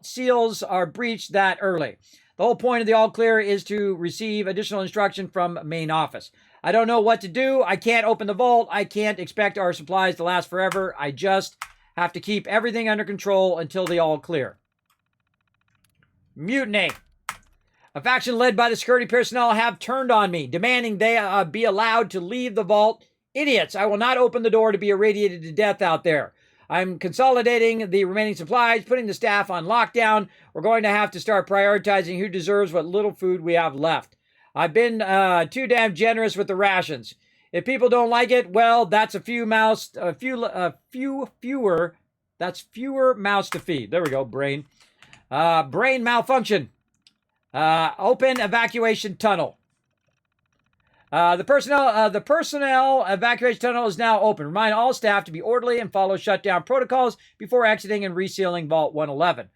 Seals are breached that early. The whole point of the all clear is to receive additional instruction from main office. I don't know what to do. I can't open the vault. I can't expect our supplies to last forever. I just have to keep everything under control until the all clear. Mutiny. A faction led by the security personnel have turned on me, demanding they be allowed to leave the vault. Idiots. I will not open the door to be irradiated to death out there. I'm consolidating the remaining supplies, putting the staff on lockdown. We're going to have to start prioritizing who deserves what little food we have left. I've been too damn generous with the rations. If people don't like it, well, that's fewer mouths to feed. There we go, brain. Brain malfunction. Open evacuation tunnel. The personnel evacuation tunnel is now open. Remind all staff to be orderly and follow shutdown protocols before exiting and resealing Vault 111.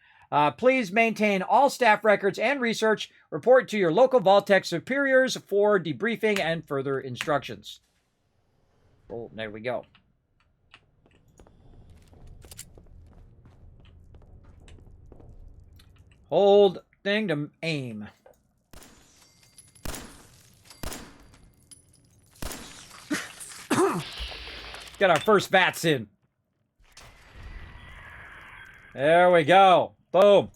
Please maintain all staff records and research. Report to your local vault-tec superiors for debriefing and further instructions. Oh, there we go. Hold thing to aim. Got our first VATS in. There we go. Boom.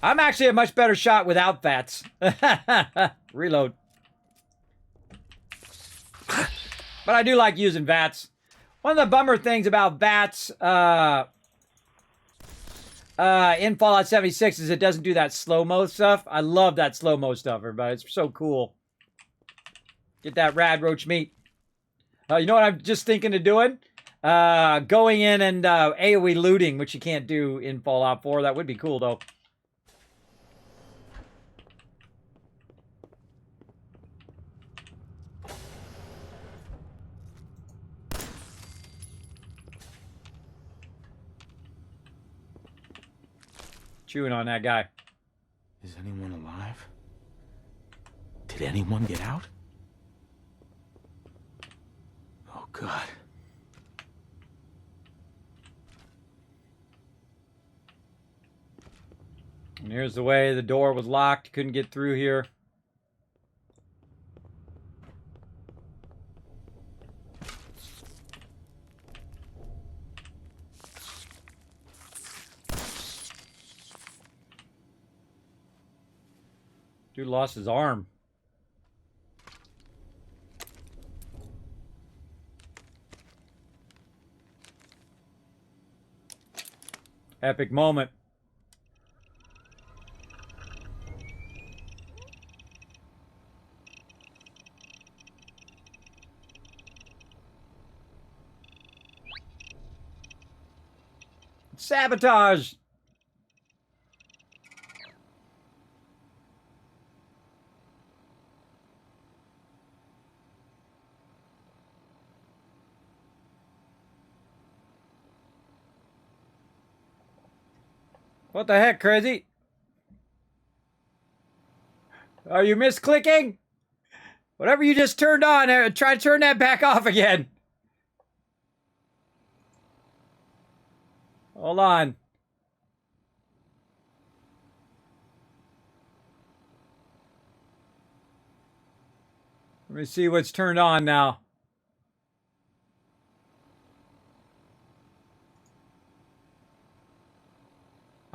I'm actually a much better shot without VATS. Reload. But I do like using VATS. One of the bummer things about VATS in Fallout 76 is it doesn't do that slow-mo stuff. I love that slow-mo stuff, everybody. It's so cool. Get that rad roach meat. You know what I'm just thinking of doing? Going in and AoE looting, which you can't do in Fallout 4. That would be cool, though. chewing on that guy. Is anyone alive? Did anyone get out? Oh, God. And here's the way. The door was locked. Couldn't get through here. Dude lost his arm. Epic moment. Sabotage. What the heck, crazy? Are you misclicking? Whatever you just turned on, try to turn that back off again. Hold on. Let me see what's turned on now.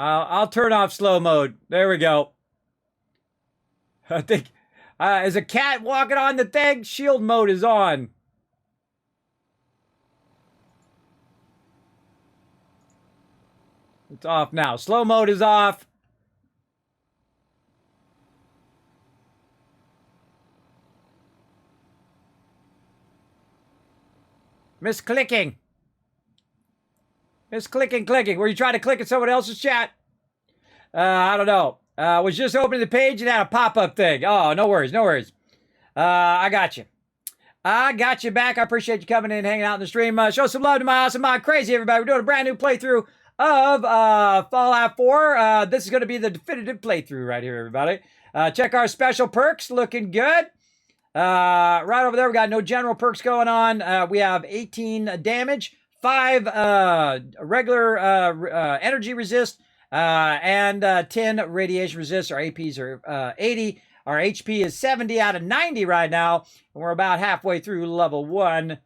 I'll turn off slow mode. There we go. I think, is a cat walking on the thing? Shield mode is on. It's off now. Slow mode is off. Misclicking. Misclicking, clicking. Were you trying to click at someone else's chat? I don't know. Was just opening the page and had a pop-up thing. Oh, no worries, no worries. I got you. I got you back. I appreciate you coming in and hanging out in the stream. Show some love to my awesome mod crazy, everybody. We're doing a brand new playthrough of Fallout 4. This is going to be the definitive playthrough right here, everybody. Check our special perks. Looking good. Right over there, we got no general perks going on. We have 18 damage, 5 regular energy resist, and 10 radiation resist. Our APs are 80. Our HP is 70 out of 90 right now, and we're about halfway through level 1.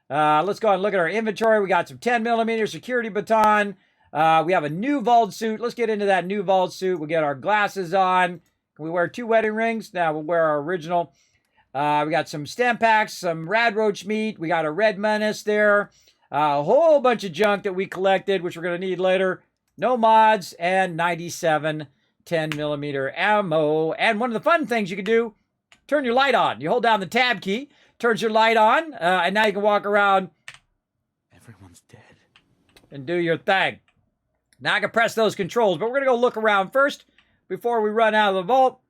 Let's go and look at our inventory. We got some 10mm security baton. We have a new vault suit. Let's get into that new vault suit. We'll get our glasses on. Can we wear 2 wedding rings? Now we'll wear our original. We got some stem packs, some rad roach meat. We got a red menace there. A whole bunch of junk that we collected, which we're going to need later. No mods, and 97 10mm ammo. And one of the fun things you can do, turn your light on. You hold down the tab key, turns your light on, and now you can walk around. Everyone's dead. And do your thing. Now I can press those controls, but we're going to go look around first before we run out of the vault.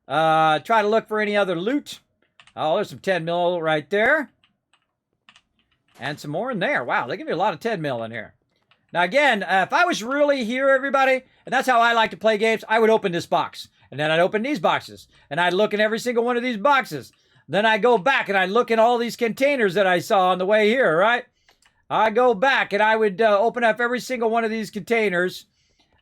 Try to look for any other loot. Oh, there's some 10mm right there. And some more in there. Wow, they give me a lot of 10mm in here. Now again, if I was really here, everybody, and that's how I like to play games, I would open this box. And then I'd open these boxes. And I'd look in every single one of these boxes. Then I'd go back and I'd look in all these containers that I saw on the way here, right? I'd go back and I would open up every single one of these containers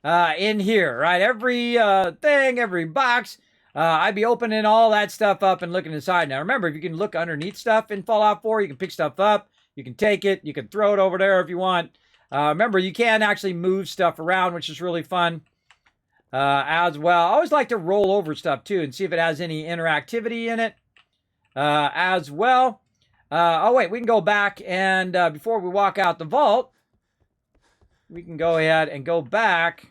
in here, right? Every thing, every box. I'd be opening all that stuff up and looking inside. Now, remember, if you can look underneath stuff in Fallout 4, you can pick stuff up. You can take it. You can throw it over there if you want. Remember, you can actually move stuff around, which is really fun as well. I always like to roll over stuff, too, and see if it has any interactivity in it as well. Oh, wait, we can go back, and before we walk out the vault, we can go ahead and go back.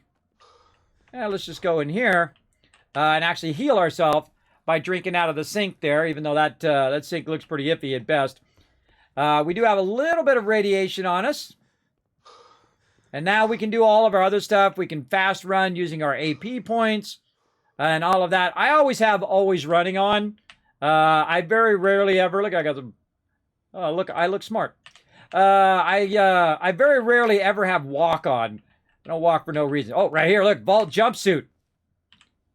Let's just go in here. And actually heal ourselves by drinking out of the sink there, even though that sink looks pretty iffy at best. We do have a little bit of radiation on us. And now we can do all of our other stuff. We can fast run using our AP points and all of that. I always have always running on. I very rarely ever, look, I got some, look, I look smart. I very rarely ever have walk on. I don't walk for no reason. Oh, right here, look, vault jumpsuit.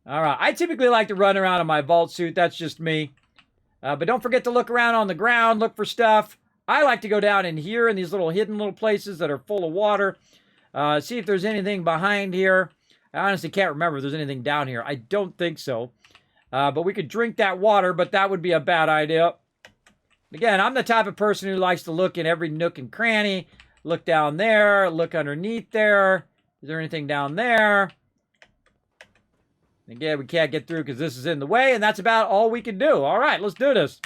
All right, I typically like to run around in my vault suit. That's just me. But don't forget to look around on the ground, look for stuff. I like to go down in here in these little hidden little places that are full of water. See if there's anything behind here. I honestly can't remember if there's anything down here. I don't think so. But we could drink that water, but that would be a bad idea. Again, I'm the type of person who likes to look in every nook and cranny. Look down there, look underneath there. Is there anything down there? Again, we can't get through because this is in the way, and that's about all we can do. All right, let's do this.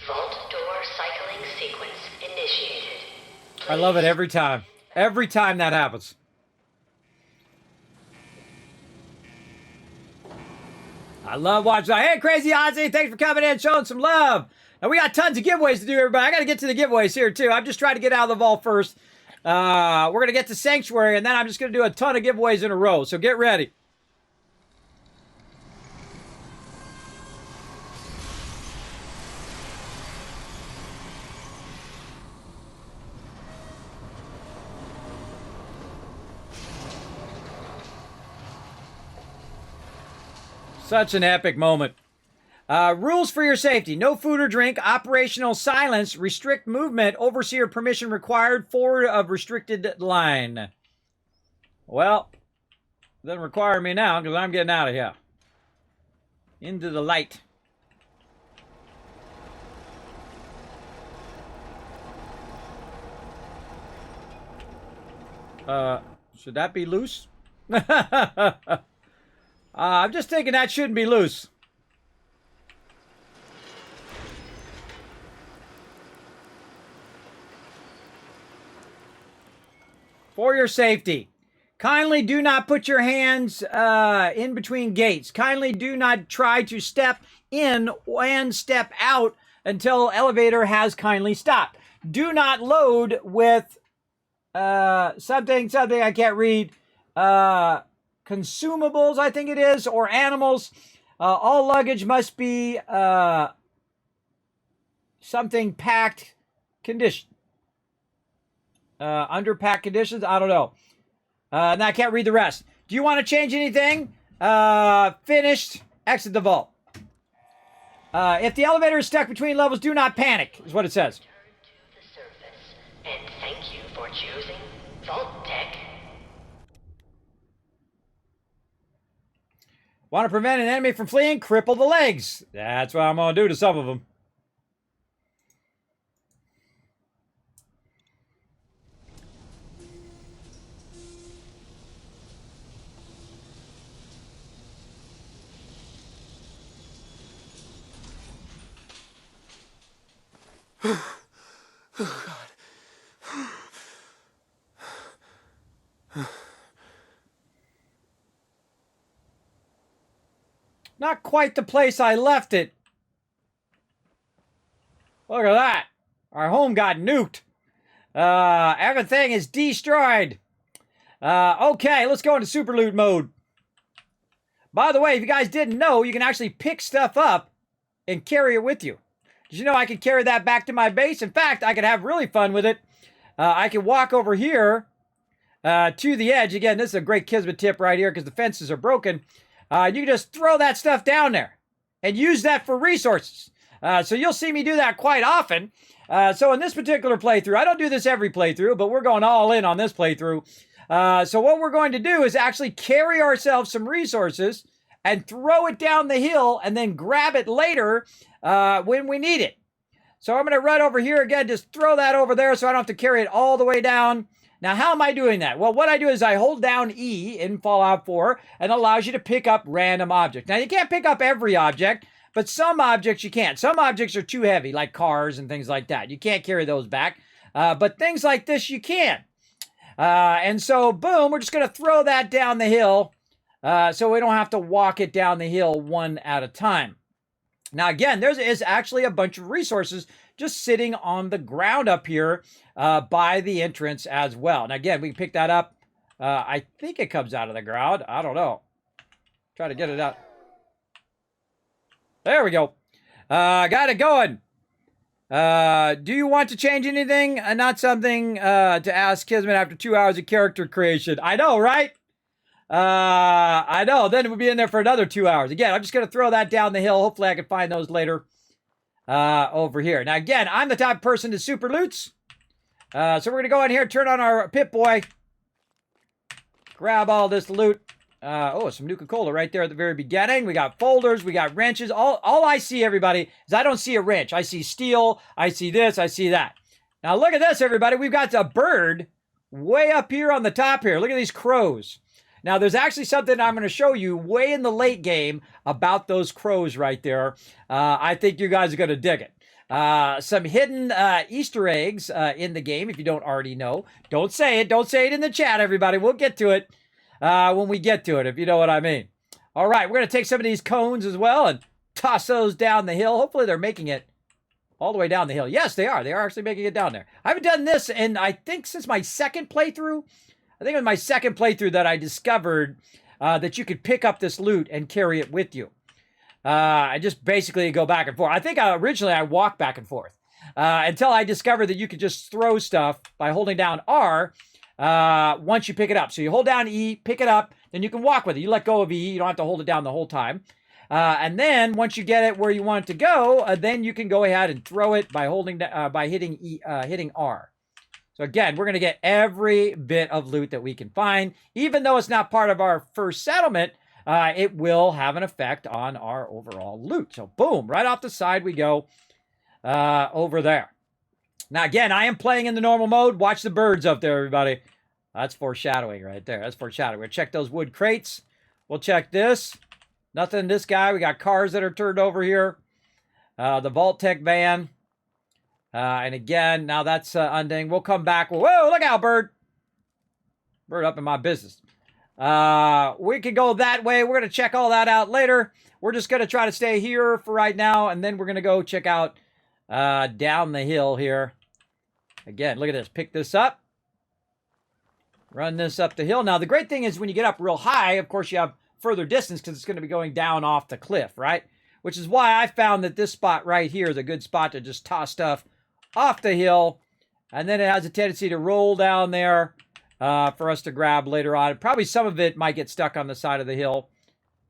Vault door cycling sequence initiated. I love it every time. Every time that happens. I love watching that. Hey, Crazy Ozzy, thanks for coming in, showing some love. Now, we got tons of giveaways to do, everybody. I got to get to the giveaways here, too. I'm just trying to get out of the vault first. We're going to get to Sanctuary, and then I'm just going to do a ton of giveaways in a row, so get ready. Such an epic moment. Rules for your safety. No food or drink. Operational silence. Restrict movement. Overseer permission required. Forward of restricted line. Well, doesn't require me now because I'm getting out of here. Into the light. Should that be loose? I'm just thinking that shouldn't be loose. For your safety, kindly do not put your hands in between gates. Kindly do not try to step in and step out until elevator has kindly stopped. Do not load with something I can't read. Consumables, I think it is, or animals. All luggage must be something packed condition. Underpacked conditions? I don't know. And I can't read the rest. Do you want to change anything? Finished. Exit the vault. If the elevator is stuck between levels, do not panic, is what it says. Return to the surface, and thank you for choosing vault-tec. Want to prevent an enemy from fleeing? Cripple the legs. That's what I'm going to do to some of them. Oh, God. Not quite the place I left it. Look at that. Our home got nuked. Everything is destroyed. Okay, let's go into super loot mode. By the way, if you guys didn't know, you can actually pick stuff up and carry it with you. Did you know I could carry that back to my base? In fact, I could have really fun with it. I could walk over here to the edge. Again, this is a great Kismet tip right here because the fences are broken. You can just throw that stuff down there and use that for resources. So you'll see me do that quite often. So in this particular playthrough, I don't do this every playthrough, but we're going all in on this playthrough. So what we're going to do is actually carry ourselves some resources and throw it down the hill and then grab it later when we need it. So I'm going to run over here again, just throw that over there so I don't have to carry it all the way down. Now, how am I doing that? Well, what I do is I hold down E in Fallout 4 and it allows you to pick up random objects. Now, you can't pick up every object, but some objects you can. Some objects are too heavy, like cars and things like that. You can't carry those back. But things like this, you can. And so, boom, we're just going to throw that down the hill so we don't have to walk it down the hill one at a time. Now, again, there is actually a bunch of resources just sitting on the ground up here by the entrance as well. Now, again, we can pick that up. I think it comes out of the ground. I don't know. Try to get it out. There we go. Got it going. Do you want to change anything? Not something to ask Kismet after 2 hours of character creation. I know, right? I know. Then we'll be in there for another 2 hours. Again, I'm just going to throw that down the hill. Hopefully I can find those later over here. Now, again, I'm the type of person to super loots. So we're going to go in here, turn on our Pip-Boy. Grab all this loot. Some Nuka-Cola right there at the very beginning. We got folders. We got wrenches. All I see, everybody, is I don't see a wrench. I see steel. I see this. I see that. Now, look at this, everybody. We've got a bird way up here on the top here. Look at these crows. Now, there's actually something I'm going to show you way in the late game about those crows right there. I think you guys are going to dig it. Some hidden Easter eggs in the game, if you don't already know. Don't say it. Don't say it in the chat, everybody. We'll get to it when we get to it, if you know what I mean. All right, we're going to take some of these cones as well and toss those down the hill. Hopefully they're making it all the way down the hill. Yes, they are. They are actually making it down there. I haven't done this in, I think, since my second playthrough. I think it was my second playthrough that I discovered that you could pick up this loot and carry it with you. I just basically go back and forth. I think originally I walked back and forth until I discovered that you could just throw stuff by holding down R once you pick it up. So you hold down E, pick it up, then you can walk with it. You let go of E, you don't have to hold it down the whole time. And then once you get it where you want it to go, then you can go ahead and throw it by hitting E, hitting R. So again, we're going to get every bit of loot that we can find. Even though it's not part of our first settlement, it will have an effect on our overall loot. So boom, right off the side we go over there. Now again, I am playing in the normal mode. Watch the birds up there, everybody. That's foreshadowing right there. That's foreshadowing. We'll check those wood crates. We'll check this. Nothing in this guy. We got cars that are turned over here. The vault-tec van. And again, now that's unding. We'll come back. Whoa, look out, bird. Bird up in my business. We can go that way. We're going to check all that out later. We're just going to try to stay here for right now. And then we're going to go check out down the hill here. Again, look at this. Pick this up. Run this up the hill. Now, the great thing is when you get up real high, of course, you have further distance because it's going to be going down off the cliff, right? Which is why I found that this spot right here is a good spot to just toss stuff off the hill, and then it has a tendency to roll down there for us to grab later on. Probably some of it might get stuck on the side of the hill.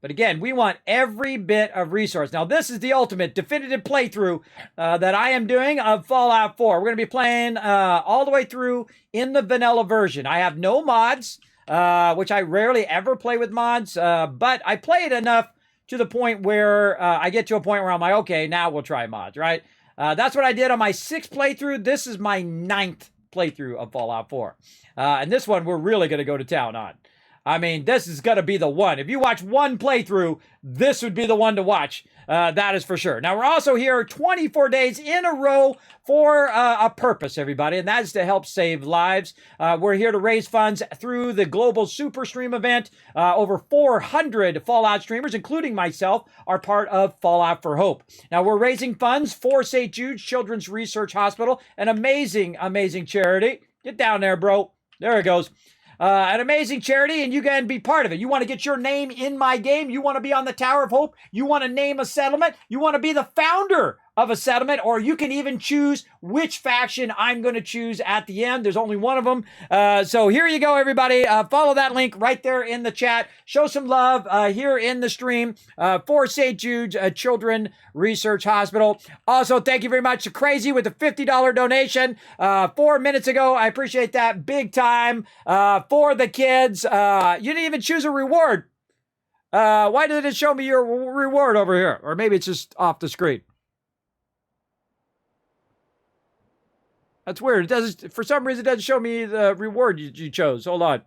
But again, we want every bit of resource. Now, this is the ultimate definitive playthrough that I am doing of Fallout 4. We're going to be playing all the way through in the vanilla version. I have no mods, which I rarely ever play with mods, but I play it enough to the point where I get to a point where I'm like, okay, now we'll try mods, right? That's what I did on my 6th playthrough. This is my 9th playthrough of Fallout 4. And this one we're really going to go to town on. I mean, this is going to be the one. If you watch one playthrough, this would be the one to watch. That is for sure. Now, we're also here 24 days in a row for a purpose, everybody, and that is to help save lives. We're here to raise funds through the Global Super Stream event. Over 400 Fallout streamers, including myself, are part of Fallout for Hope. Now, we're raising funds for St. Jude's Children's Research Hospital, an amazing, amazing charity. Get down there, bro. There it goes. An amazing charity, and you can be part of it. You want to get your name in my game? You want to be on the Tower of Hope? You want to name a settlement? You want to be the founder of a settlement? Or you can even choose which faction I'm going to choose at the end. There's only one of them. So here you go, everybody. Follow that link right there in the chat. Show some love here in the stream for St. Jude's Children's Research Hospital. Also, thank you very much to Crazy with the $50 donation 4 minutes ago. I appreciate that big time for the kids. You didn't even choose a reward. Why did it show me your reward over here? Or maybe it's just off the screen. That's weird. It doesn't, for some reason, it doesn't show me the reward you chose. Hold on.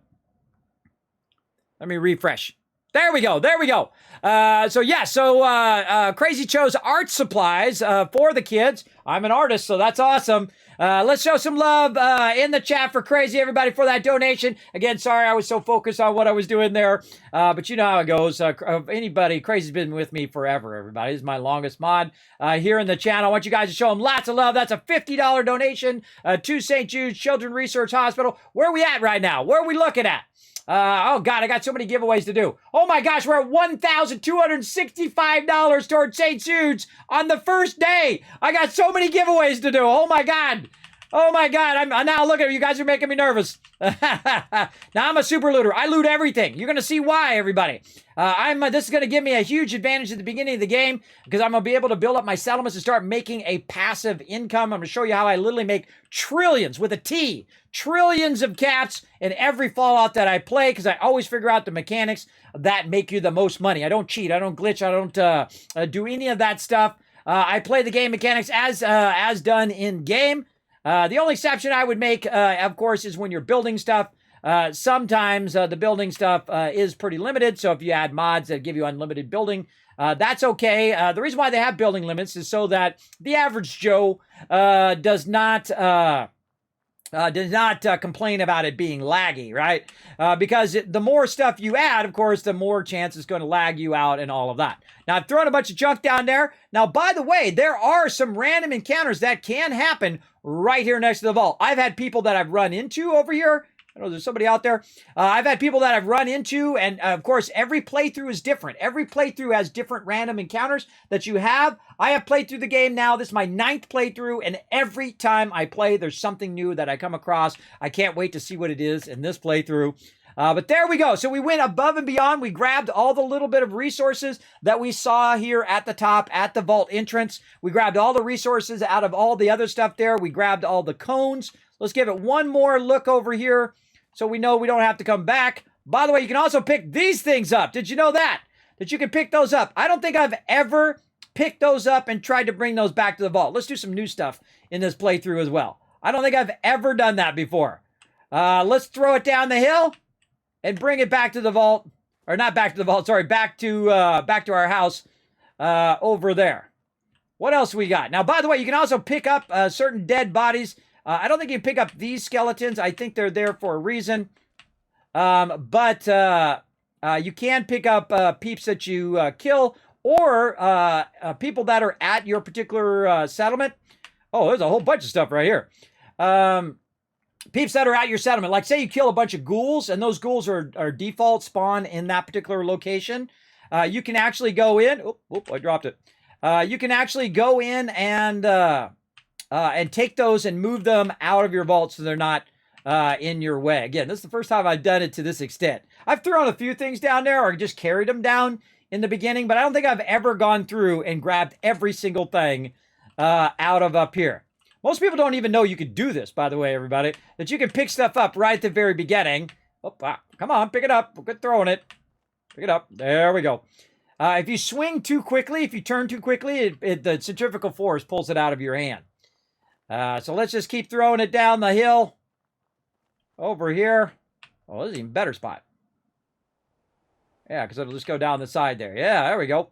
Let me refresh. There we go. There we go. So Crazy chose art supplies for the kids. I'm an artist, so that's awesome. Let's show some love in the chat for Crazy, everybody, for that donation. Again, sorry I was so focused on what I was doing there, but you know how it goes. Anybody, Crazy's been with me forever, everybody. He's my longest mod here in the channel. I want you guys to show him lots of love. That's a $50 donation to St. Jude's Children's Research Hospital. Where are we at right now? Where are we looking at? Oh, God, I got so many giveaways to do. Oh, my gosh, we're at $1,265 towards St. Jude's on the first day. I got so many giveaways to do. Oh, my God. Oh, my God. I'm now, look at you guys are making me nervous. Now, I'm a super looter. I loot everything. You're going to see why, everybody. This is going to give me a huge advantage at the beginning of the game because I'm going to be able to build up my settlements and start making a passive income. I'm going to show you how I literally make trillions with a T. Trillions of caps in every Fallout that I play because I always figure out the mechanics that make you the most money. I don't cheat. I don't glitch. I don't do any of that stuff. I play the game mechanics as done in game. The only exception I would make, of course, is when you're building stuff. Sometimes the building stuff is pretty limited. So if you add mods that give you unlimited building, that's okay. The reason why they have building limits is so that the average Joe does not complain about it being laggy, right? Because the more stuff you add, of course, the more chance it's going to lag you out and all of that. Now, I've thrown a bunch of junk down there. Now, by the way, there are some random encounters that can happen right here next to the vault. I've had people that I've run into over here. I know there's somebody out there. I've had people that I've run into, and of course, every playthrough is different. Every playthrough has different random encounters that you have. I have played through the game now. This is my 9th playthrough, and every time I play, there's something new that I come across. I can't wait to see what it is in this playthrough. But there we go. So we went above and beyond. We grabbed all the little bit of resources that we saw here at the top at the vault entrance. We grabbed all the resources out of all the other stuff there. We grabbed all the cones. Let's give it one more look over here so we know we don't have to come back. By the way, you can also pick these things up. Did you know that? That you can pick those up. I don't think I've ever picked those up and tried to bring those back to the vault. Let's do some new stuff in this playthrough as well. I don't think I've ever done that before. Let's throw it down the hill and bring it back to the vault. Or not back to the vault, sorry, back to our house over there. What else we got? Now, by the way, you can also pick up certain dead bodies. I don't think you can pick up these skeletons. I think they're there for a reason. But you can pick up peeps that you kill or people that are at your particular settlement. Oh, there's a whole bunch of stuff right here. Peeps that are at your settlement. Like, say you kill a bunch of ghouls, and those ghouls are default spawn in that particular location. You can actually go in. Oh, I dropped it. You can actually go in and take those and move them out of your vault so they're not in your way. Again, this is the first time I've done it to this extent. I've thrown a few things down there or just carried them down in the beginning, but I don't think I've ever gone through and grabbed every single thing out of up here. Most people don't even know you could do this, by the way, everybody, that you can pick stuff up right at the very beginning. Oh, come on, pick it up. We're good throwing it. Pick it up. There we go. If you swing too quickly, if you turn too quickly, the centrifugal force pulls it out of your hand. So let's just keep throwing it down the hill over here. Oh, this is an even better spot. Yeah, because it'll just go down the side there. Yeah, there we go.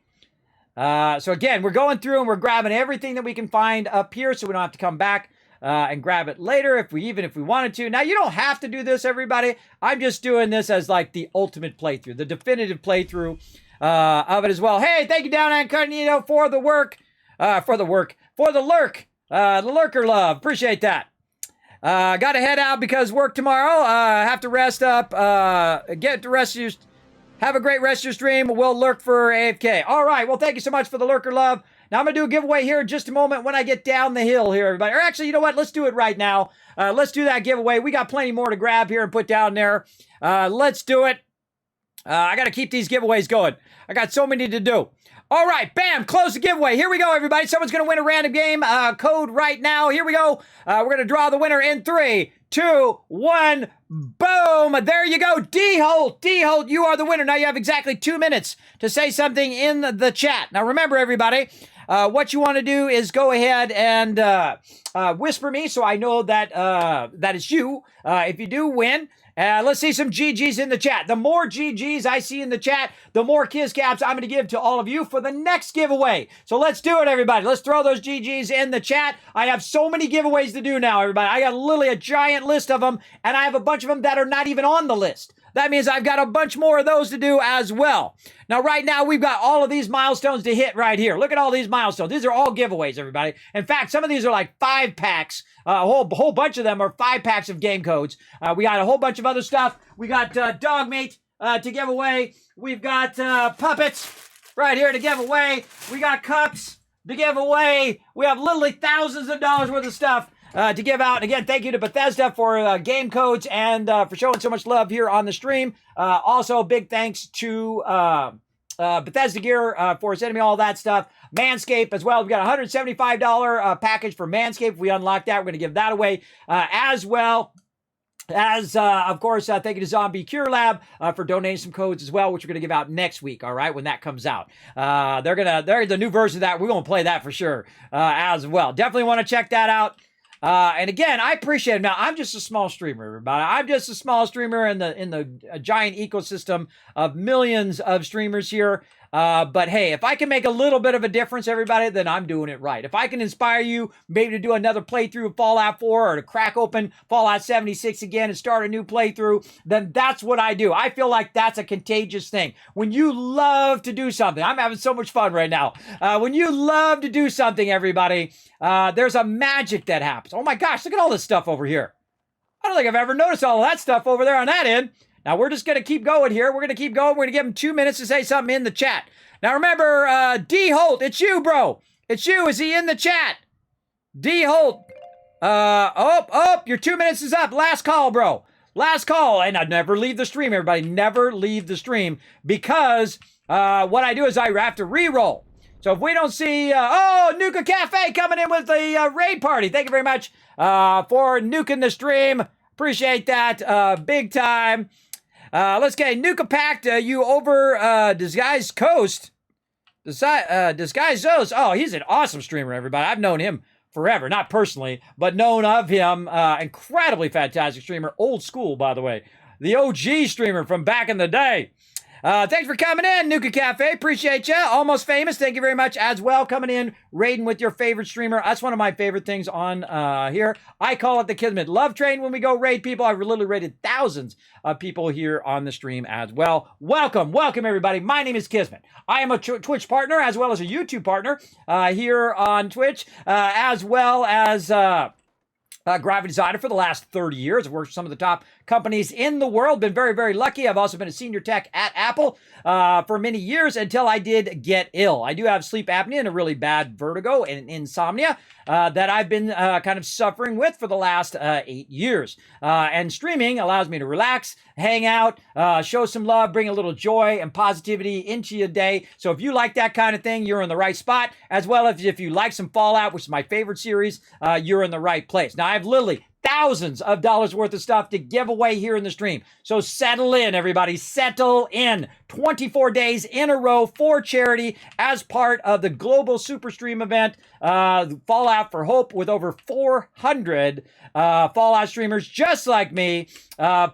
So again, we're going through and we're grabbing everything that we can find up here so we don't have to come back and grab it later if we wanted to. Now, you don't have to do this, everybody. I'm just doing this as like the ultimate playthrough, the definitive playthrough of it as well. Hey, thank you, Down Incognito, for the lurk. The lurker love. Appreciate that. Got to head out because work tomorrow. Have to rest up. Get the rest of your... Have a great rest of your stream. We'll lurk for AFK. All right. Well, thank you so much for the lurker love. Now, I'm going to do a giveaway here in just a moment when I get down the hill here, everybody. Or actually, you know what? Let's do it right now. Let's do that giveaway. We got plenty more to grab here and put down there. Let's do it. I got to keep these giveaways going. I got so many to do. All right, bam, close the giveaway. Here we go, everybody. Someone's going to win a random game code right now. Here we go. We're going to draw the winner in 3, 2, 1. Boom. There you go. D-Holt. D-Holt, you are the winner. Now you have exactly 2 minutes to say something in the chat. Now remember, everybody, what you want to do is go ahead and whisper me so I know that that is you. If you do win, Let's see some GGs in the chat. The more GGs I see in the chat, the more Kiz Caps I'm going to give to all of you for the next giveaway. So let's do it, everybody. Let's throw those GGs in the chat. I have so many giveaways to do now, everybody. I got literally a giant list of them, and I have a bunch of them that are not even on the list. That means I've got a bunch more of those to do as well. Now, right now, we've got all of these milestones to hit right here. Look at all these milestones. These are all giveaways, everybody. In fact, some of these are like 5-packs. A whole bunch of them are 5-packs of game codes. We got a whole bunch of other stuff. We got dog meat to give away. We've got puppets right here to give away. We got cups to give away. We have literally thousands of dollars worth of stuff to give out. And again, thank you to Bethesda for game codes and for showing so much love here on the stream. Also, big thanks to Bethesda Gear for sending me all that stuff. Manscaped as well. We've got a $175 package for Manscaped. If we unlock that, we're going to give that away as well. As, of course, thank you to Zombie Cure Lab for donating some codes as well, which we're going to give out next week, all right, when that comes out. They're the new version of that. We're going to play that for sure as well. Definitely want to check that out. And again, I appreciate it. Now, I'm just a small streamer, everybody. I'm just a small streamer in the giant ecosystem of millions of streamers here. But hey, if I can make a little bit of a difference, everybody, then I'm doing it right. If I can inspire you maybe to do another playthrough of Fallout 4 or to crack open Fallout 76 again and start a new playthrough, then that's what I do. I feel like that's a contagious thing. When you love to do something, I'm having so much fun right now. When you love to do something, everybody, there's a magic that happens. Oh my gosh, look at all this stuff over here. I don't think I've ever noticed all of that stuff over there on that end. Now, we're just going to keep going here. We're going to keep going. We're going to give him 2 minutes to say something in the chat. Now, remember, D. Holt, it's you, bro. It's you. Is he in the chat? D. Holt. Your 2 minutes is up. Last call, bro. Last call. And I never leave the stream, everybody. Never leave the stream because what I do is I have to re-roll. So if we don't see, Nuka Cafe coming in with the raid party. Thank you very much for nuking the stream. Appreciate that big time. Let's get Nuka Pact, you over Disguised Coast. Disguised Zoes. Oh, he's an awesome streamer, everybody. I've known him forever. Not personally, but known of him. Incredibly fantastic streamer. Old school, by the way. The OG streamer from back in the day. Thanks for coming in, Nuka Cafe. Appreciate you. Almost Famous, thank you very much as well. Coming in, raiding with your favorite streamer. That's one of my favorite things on here. I call it the Kismet Love Train when we go raid people. I've literally raided thousands of people here on the stream as well. Welcome, everybody. My name is Kismet. I am a Twitch partner as well as a YouTube partner here on Twitch, as well as graphic designer for the last 30 years. I've worked for some of the top companies in the world. Been very, very lucky. I've also been a senior tech at Apple for many years until I did get ill. I do have sleep apnea and a really bad vertigo and insomnia that I've been kind of suffering with for the last 8 years. And streaming allows me to relax, hang out, show some love, bring a little joy and positivity into your day. So if you like that kind of thing, you're in the right spot. As well as if you like some Fallout, which is my favorite series, you're in the right place. Now, I've literally thousands of dollars worth of stuff to give away here in the stream. So settle in, everybody. Settle in. 24 days in a row for charity as part of the global super stream event, Fallout for Hope, with over 400 Fallout streamers just like me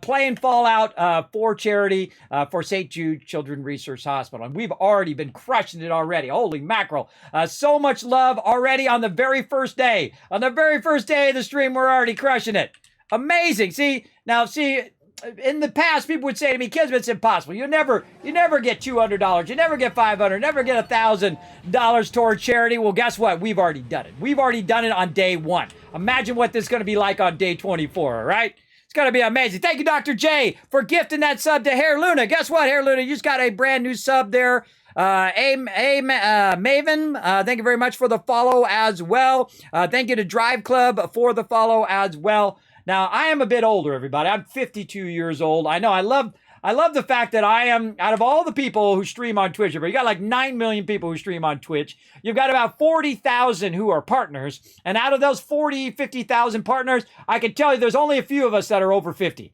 playing Fallout for charity for St. Jude Children's Research Hospital. And we've already been crushing it already. Holy mackerel. So much love already on the very first day. On the very first day of the stream, we're already crushing it. Amazing. See, in the past, people would say to me, Kismet, it's impossible. You never get $200. You never get $500. Never get $1,000 toward charity. Well, guess what? We've already done it. We've already done it on day 1. Imagine what this is going to be like on day 24, all right? It's going to be amazing. Thank you, Dr. J, for gifting that sub to Hair Luna. Guess what, Hair Luna? You just got a brand new sub there. Maven, thank you very much for the follow as well. Thank you to Drive Club for the follow as well. Now, I am a bit older, everybody. I'm 52 years old. I know. I love the fact that I am, out of all the people who stream on Twitch, you got like 9 million people who stream on Twitch. You've got about 40,000 who are partners. And out of those 50,000 partners, I can tell you there's only a few of us that are over 50.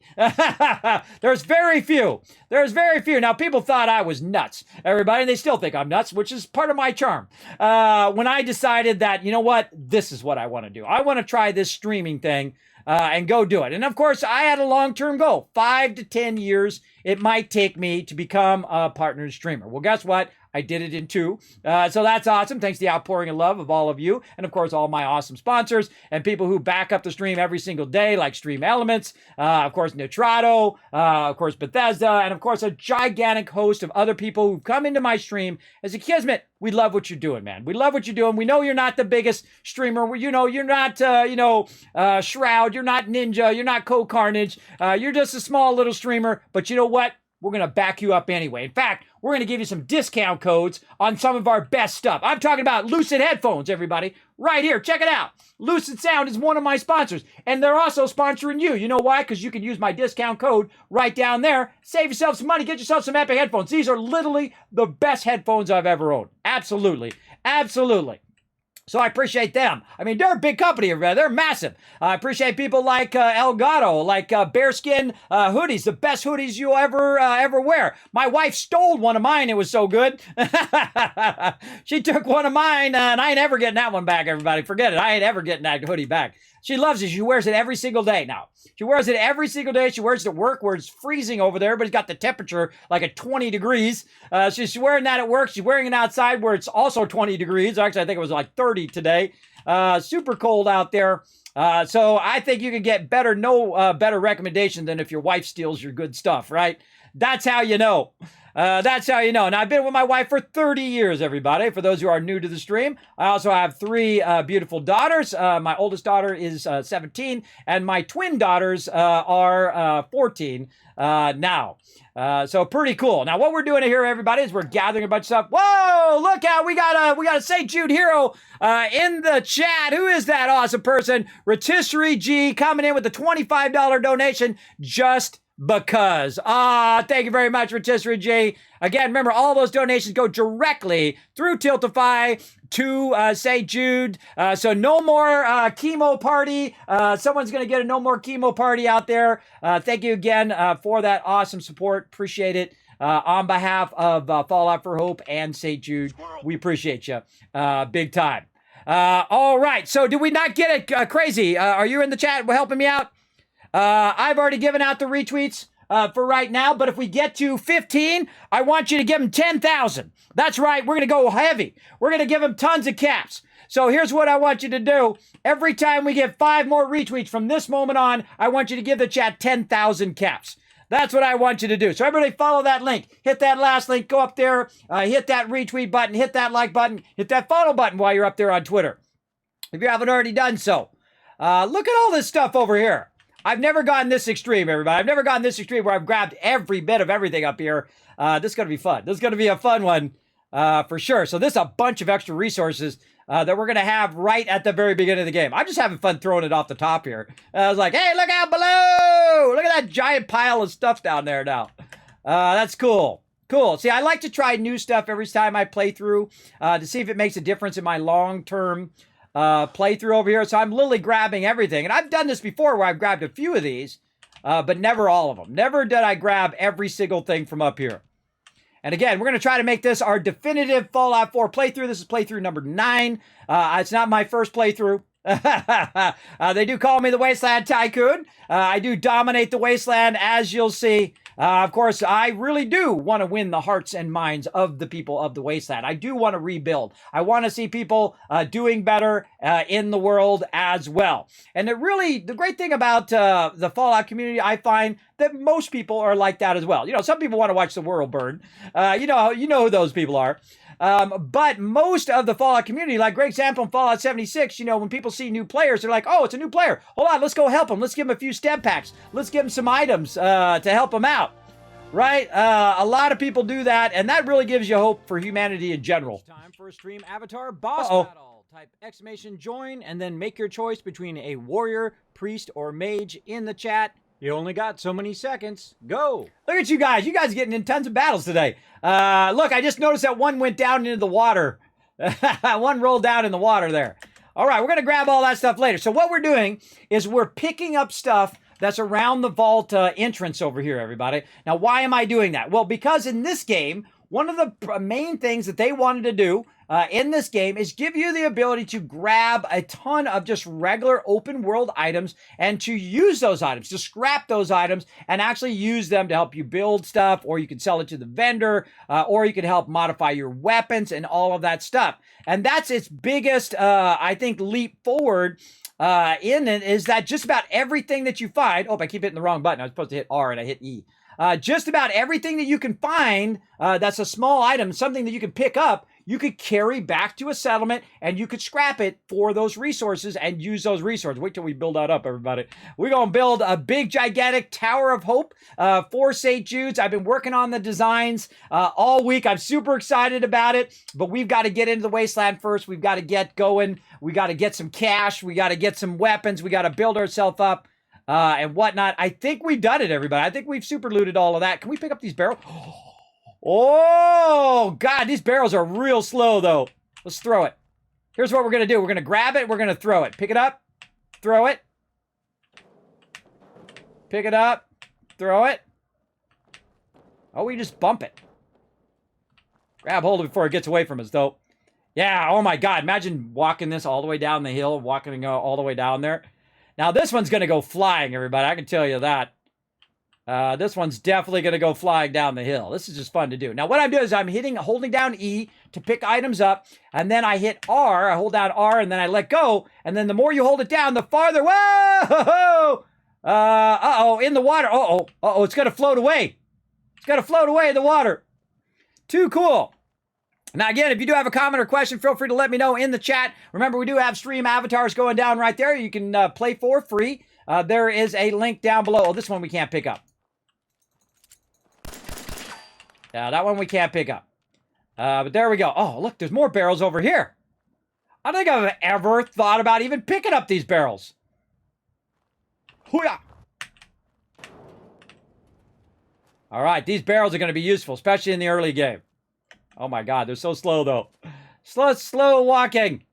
There's very few. Now, people thought I was nuts, everybody, and they still think I'm nuts, which is part of my charm. When I decided that, you know what, this is what I want to do. I want to try this streaming thing. and go do it. And of course, I had a long-term goal, 5 to 10 years it might take me to become a partner streamer. Well, guess what? I did it in 2. So that's awesome. Thanks to the outpouring of love of all of you. And of course, all my awesome sponsors and people who back up the stream every single day, like Stream Elements, of course, Nitrado, of course, Bethesda, and of course, a gigantic host of other people who've come into my stream. As a Kismet, we love what you're doing, man. We love what you're doing. We know you're not the biggest streamer. You know, you're not, Shroud. You're not Ninja. You're not Co-Carnage. You're just a small little streamer. But you know what? We're going to back you up anyway. In fact, we're going to give you some discount codes on some of our best stuff. I'm talking about Lucid headphones, everybody. Right here. Check it out. Lucid Sound is one of my sponsors. And they're also sponsoring you. You know why? Because you can use my discount code right down there. Save yourself some money. Get yourself some epic headphones. These are literally the best headphones I've ever owned. Absolutely. Absolutely. So I appreciate them. I mean, they're a big company, everybody. They're massive. I appreciate people like Elgato, like Bearskin hoodies, the best hoodies you'll ever wear. My wife stole one of mine. It was so good. She took one of mine, and I ain't ever getting that one back, everybody. Forget it. I ain't ever getting that hoodie back. She loves it. She wears it every single day now. She wears it every single day. She wears it at work where it's freezing over there. Everybody's got the temperature like at 20 degrees. She's wearing that at work. She's wearing it outside where it's also 20 degrees. Actually, I think it was like 30 today. Super cold out there. So I think you can get better recommendation than if your wife steals your good stuff, right? That's how you know. That's how you know. Now, I've been with my wife for 30 years, everybody. For those who are new to the stream, I also have 3 beautiful daughters. My oldest daughter is 17, and my twin daughters are 14 now. So pretty cool. Now, what we're doing here, everybody, is we're gathering a bunch of stuff. Whoa! Look out! We got a St. Jude hero in the chat. Who is that awesome person? Rotisserie G coming in with a $25 donation just because. Thank you very much, Rotisserie G. Again, remember, all those donations go directly through Tiltify to St. Jude. So no more chemo party. Someone's going to get a no more chemo party out there. Thank you again for that awesome support. Appreciate it. On behalf of Fallout for Hope and St. Jude, we appreciate you big time. All right. So did we not get it crazy? Are you in the chat helping me out? I've already given out the retweets for right now, but if we get to 15, I want you to give them 10,000. That's right. We're going to go heavy. We're going to give them tons of caps. So here's what I want you to do. Every time we get 5 more retweets from this moment on, I want you to give the chat 10,000 caps. That's what I want you to do. So everybody follow that link. Hit that last link. Go up there. Hit that retweet button. Hit that like button. Hit that follow button while you're up there on Twitter, if you haven't already done so. Look at all this stuff over here. I've never gotten this extreme, everybody. I've never gotten this extreme where I've grabbed every bit of everything up here. This is going to be fun. This is going to be a fun one for sure. So this is a bunch of extra resources that we're going to have right at the very beginning of the game. I'm just having fun throwing it off the top here. I was like, hey, look out below. Look at that giant pile of stuff down there now. That's cool. Cool. See, I like to try new stuff every time I play through to see if it makes a difference in my long-term playthrough over here. So I'm literally grabbing everything. And I've done this before where I've grabbed a few of these, but never all of them. Never did I grab every single thing from up here. And again, we're going to try to make this our definitive Fallout 4 playthrough. This is playthrough number 9. It's not my first playthrough. They do call me the Wasteland Tycoon. I do dominate the Wasteland, as you'll see. Of course, I really do want to win the hearts and minds of the people of the Wasteland. I do want to rebuild. I want to see people doing better in the world as well. And the great thing about the Fallout community, I find that most people are like that as well. You know, some people want to watch the world burn. You know who those people are. But most of the Fallout community, like great example in Fallout 76, you know, when people see new players, they're like, oh, it's a new player. Hold on, let's go help them. Let's give them a few stem packs. Let's give them some items to help them out. Right? A lot of people do that, and that really gives you hope for humanity in general. Time for a stream avatar boss battle. Type exclamation join, and then make your choice between a warrior, priest, or mage in the chat. You only got so many seconds. Go. Look at you guys. You guys are getting in tons of battles today. Look, I just noticed that one went down into the water. One rolled down in the water there. All right, we're going to grab all that stuff later. So what we're doing is we're picking up stuff that's around the vault entrance over here, everybody. Now, why am I doing that? Well, because in this game, one of the main things that they wanted to do, in this game is give you the ability to grab a ton of just regular open world items and to use those items, to scrap those items and actually use them to help you build stuff, or you can sell it to the vendor, or you can help modify your weapons and all of that stuff. And that's its biggest, I think, leap forward in it, is that just about everything that you find, oh, I keep hitting the wrong button. I was supposed to hit R and I hit E. Just about everything that you can find that's a small item, something that you can pick up, you could carry back to a settlement and you could scrap it for those resources and use those resources. Wait till we build that up, everybody. We're going to build a big, gigantic Tower of Hope for St. Jude's. I've been working on the designs all week. I'm super excited about it, but we've got to get into the wasteland first. We've got to get going. We got to get some cash. We got to get some weapons. We got to build ourselves up. And whatnot. I think we've done it, everybody. I think we've super looted all of that. Can we pick up these barrels? Oh, God, these barrels are real slow, though. Let's throw it. Here's what we're going to do. We're going to grab it. We're going to throw it. Pick it up. Throw it. Pick it up. Throw it. Oh, we just bump it. Grab hold of it before it gets away from us, though. Yeah, oh, my God. Imagine walking this all the way down the hill, walking all the way down there. Now, this one's going to go flying, everybody. I can tell you that. This one's definitely going to go flying down the hill. This is just fun to do. Now, what I'm doing is I'm holding down E to pick items up, and then I hit R. I hold down R, and then I let go. And then the more you hold it down, the farther. Whoa! Uh-oh, in the water. Uh-oh, uh-oh, it's going to float away. It's going to float away in the water. Too cool. Now, again, if you do have a comment or question, feel free to let me know in the chat. Remember, we do have stream avatars going down right there. You can play for free. There is a link down below. Oh, this one we can't pick up. Yeah, that one we can't pick up. But there we go. Oh, look, there's more barrels over here. I don't think I've ever thought about even picking up these barrels. Hoo-yah! All right, these barrels are going to be useful, especially in the early game. Oh my God, they're so slow though. Slow walking.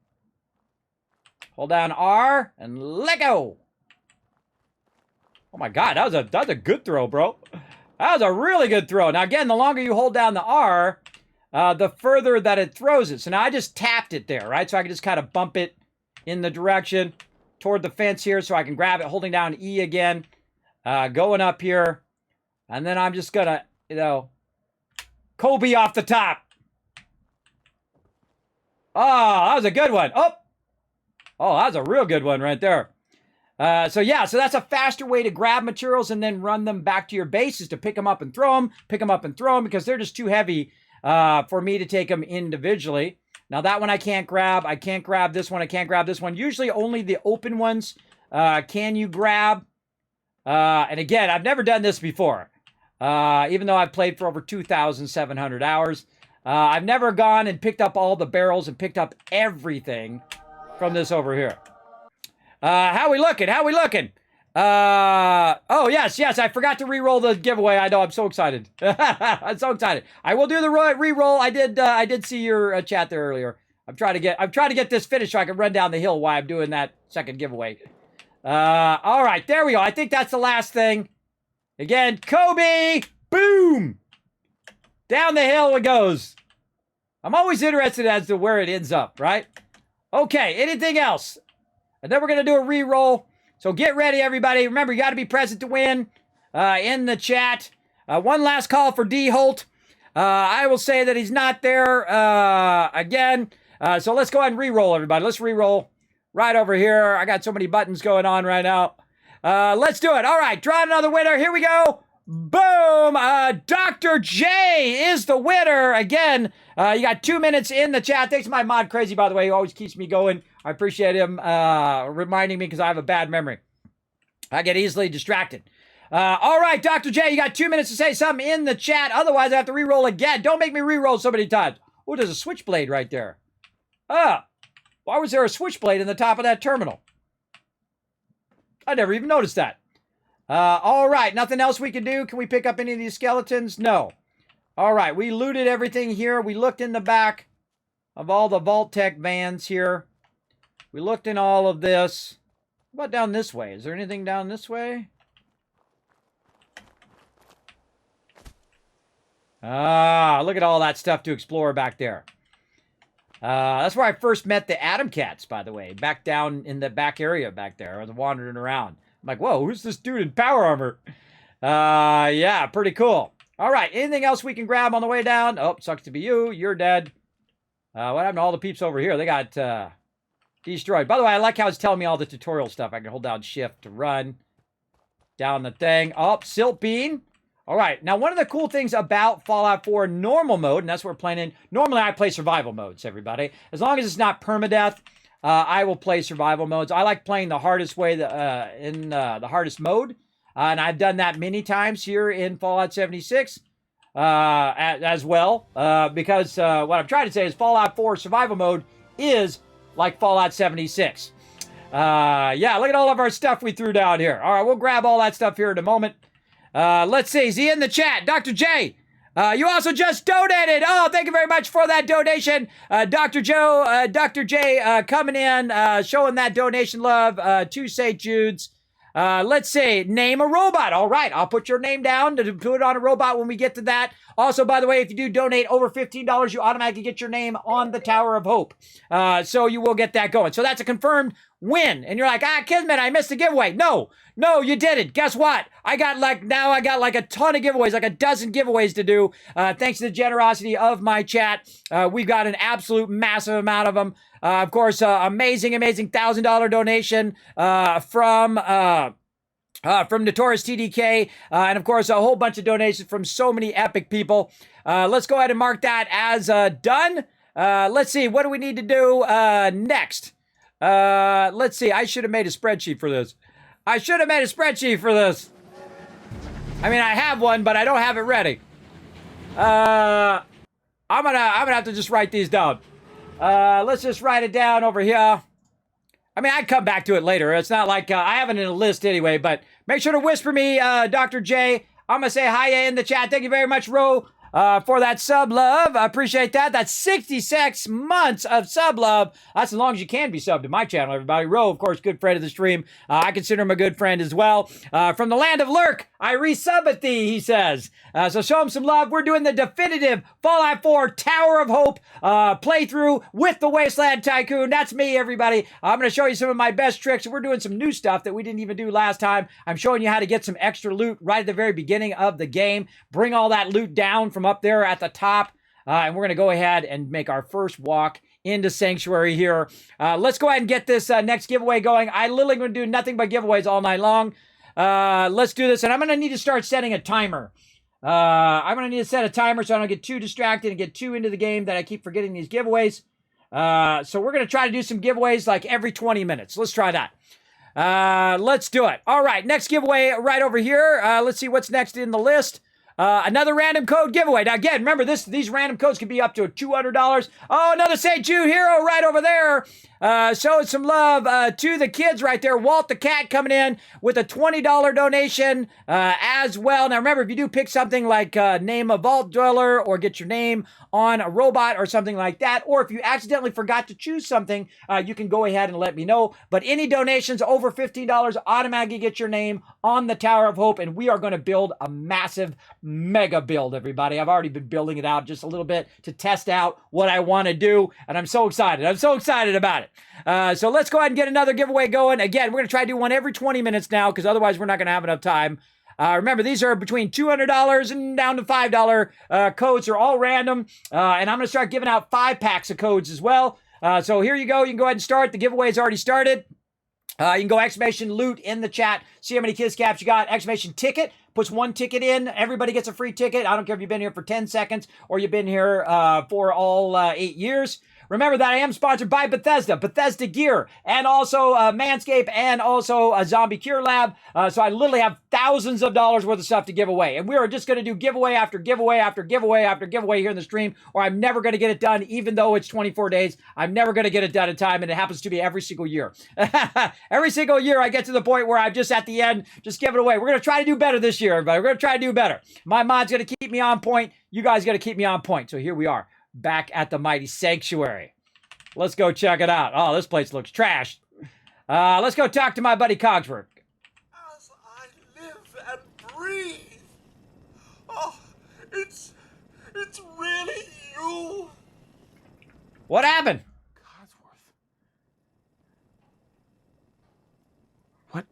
Hold down R and let go. Oh my God, that was a good throw, bro. That was a really good throw. Now again, the longer you hold down the R, the further that it throws it. So now I just tapped it there, right? So I can just kind of bump it in the direction toward the fence here so I can grab it, holding down E again, going up here. And then I'm just gonna, Kobe off the top. Oh, that was a good one. Oh, that was a real good one right there. So that's a faster way to grab materials and then run them back to your base, is to pick them up and throw them, because they're just too heavy for me to take them individually. Now that one I can't grab. I can't grab this one. I can't grab this one. Usually only the open ones can you grab. And again, I've never done this before. Even though I've played for over 2,700 hours. I've never gone and picked up all the barrels and picked up everything from this over here. How we looking? Oh, yes, I forgot to re-roll the giveaway. I know, I'm so excited. I'm so excited. I will do the re-roll. I did see your chat there earlier. I'm trying to get this finished so I can run down the hill while I'm doing that second giveaway. All right, there we go. I think that's the last thing. Again, Kobe! Boom! Down the hill it goes. I'm always interested as to where it ends up, right? Okay, anything else? And then we're going to do a re-roll. So get ready, everybody. Remember, you got to be present to win in the chat. One last call for D. Holt. I will say that he's not there again. So let's go ahead and re-roll, everybody. Let's re-roll right over here. I got so many buttons going on right now. Let's do it. All right, draw another winner. Here we go. Boom! Dr. J is the winner. Again, you got 2 minutes in the chat. Thanks to my mod Crazy, by the way. He always keeps me going. I appreciate him reminding me because I have a bad memory. I get easily distracted. All right, Dr. J, you got 2 minutes to say something in the chat. Otherwise, I have to re-roll again. Don't make me re-roll so many times. Oh, there's a switchblade right there. Why was there a switchblade in the top of that terminal? I never even noticed that. All right, nothing else we can do? Can we pick up any of these skeletons? No. All right, we looted everything here. We looked in the back of all the vault-tec vans here. We looked in all of this. What about down this way? Is there anything down this way? Look at all that stuff to explore back there. That's where I first met the Atom Cats, by the way, back down in the back area back there. I was wandering around. I'm like, whoa, who's this dude in power armor? Yeah, pretty cool. All right, anything else we can grab on the way down? Oh, sucks to be you. You're dead. What happened to all the peeps over here? They got destroyed. By the way, I like how it's telling me all the tutorial stuff. I can hold down shift to run. Down the thing. Oh, Silt Bean. All right, now one of the cool things about Fallout 4 normal mode, and that's what we're playing in, normally I play survival modes, everybody. As long as it's not permadeath, I will play survival modes. I like playing the hardest way, in the hardest mode, and I've done that many times here in Fallout 76 as well, because what I'm trying to say is Fallout 4 survival mode is like Fallout 76. Yeah, look at all of our stuff we threw down here. All right, we'll grab all that stuff here in a moment. Let's see. Is he in the chat? Dr. J, you also just donated. Oh, thank you very much for that donation. Dr. J coming in, showing that donation love to St. Jude's. Let's see. Name a robot. All right, I'll put your name down to put it on a robot when we get to that. Also, by the way, if you do donate over $15, you automatically get your name on the Tower of Hope. So you will get that going. So that's a confirmed win. And you're like, Kismet, I missed the giveaway. No, you didn't. Guess what? I got like a ton of giveaways, like a dozen giveaways to do. Thanks to the generosity of my chat. We've got an absolute massive amount of them. Of course, amazing $1,000 donation from Notorious TDK, and of course, a whole bunch of donations from so many epic people. Let's go ahead and mark that as done. Let's see, what do we need to do next? Let's see, I should have made a spreadsheet for this. I mean, I have one, but I don't have it ready. I'm gonna have to just write these down. Let's just write it down over here. I mean, I'd come back to it later. It's not like I have it in a list anyway, but make sure to whisper me, Dr. J. I'm going to say hi in the chat. Thank you very much, Ro, for that sub love. I appreciate that. That's 66 months of sub love. That's as long as you can be subbed to my channel, everybody. Ro, of course, good friend of the stream. I consider him a good friend as well. From the land of Lurk, I resub at thee, he says. So show him some love. We're doing the definitive Fallout 4 Tower of Hope playthrough with the Wasteland Tycoon. That's me, everybody. I'm going to show you some of my best tricks. We're doing some new stuff that we didn't even do last time. I'm showing you how to get some extra loot right at the very beginning of the game. Bring all that loot down from up there at the top. And we're going to go ahead and make our first walk into Sanctuary here. Let's go ahead and get this next giveaway going. I literally going to do nothing but giveaways all night long. Let's do this. And I'm going to need to start setting a timer. I'm going to need to set a timer so I don't get too distracted and get too into the game that I keep forgetting these giveaways. So we're going to try to do some giveaways like every 20 minutes. Let's try that. Let's do it. All right, next giveaway right over here. Let's see what's next in the list. Another random code giveaway. Now again, remember these random codes can be up to $200. Oh, another St. Jude hero right over there. Showing some love to the kids right there. Walt the Cat coming in with a $20 donation as well. Now remember, if you do pick something like name a vault dweller or get your name on a robot or something like that, or if you accidentally forgot to choose something, you can go ahead and let me know. But any donations over $15 automatically get your name on the Tower of Hope, and we are going to build a massive mega build, everybody. I've already been building it out just a little bit to test out what I want to do, and I'm so excited. I'm so excited about it. So let's go ahead and get another giveaway going. Again, we're going to try to do one every 20 minutes now, because otherwise we're not going to have enough time. Remember, these are between $200 and down to $5 codes. Are all random, and I'm going to start giving out 5 packs of codes as well. So here you go. You can go ahead and start. The giveaway's already started. You can go exclamation loot in the chat. See how many kids caps you got. Exclamation ticket. Puts 1 ticket in. Everybody gets a free ticket. I don't care if you've been here for 10 seconds or you've been here for all 8 years. Remember that I am sponsored by Bethesda Gear, and also Manscaped, and also a Zombie Cure Lab. So I literally have thousands of dollars worth of stuff to give away. And we are just going to do giveaway after giveaway after giveaway after giveaway here in the stream, or I'm never going to get it done, even though it's 24 days. I'm never going to get it done in time, and it happens to be every single year. Every single year I get to the point where I'm just at the end, just give it away. We're going to try to do better this year, everybody. We're going to try to do better. My mod's going to keep me on point. You guys got to keep me on point. So here we are, back at the mighty Sanctuary. Let's go check it out. Oh, this place looks trashed. Let's go talk to my buddy Cogsworth. As I live and breathe. Oh, it's really you. What happened? What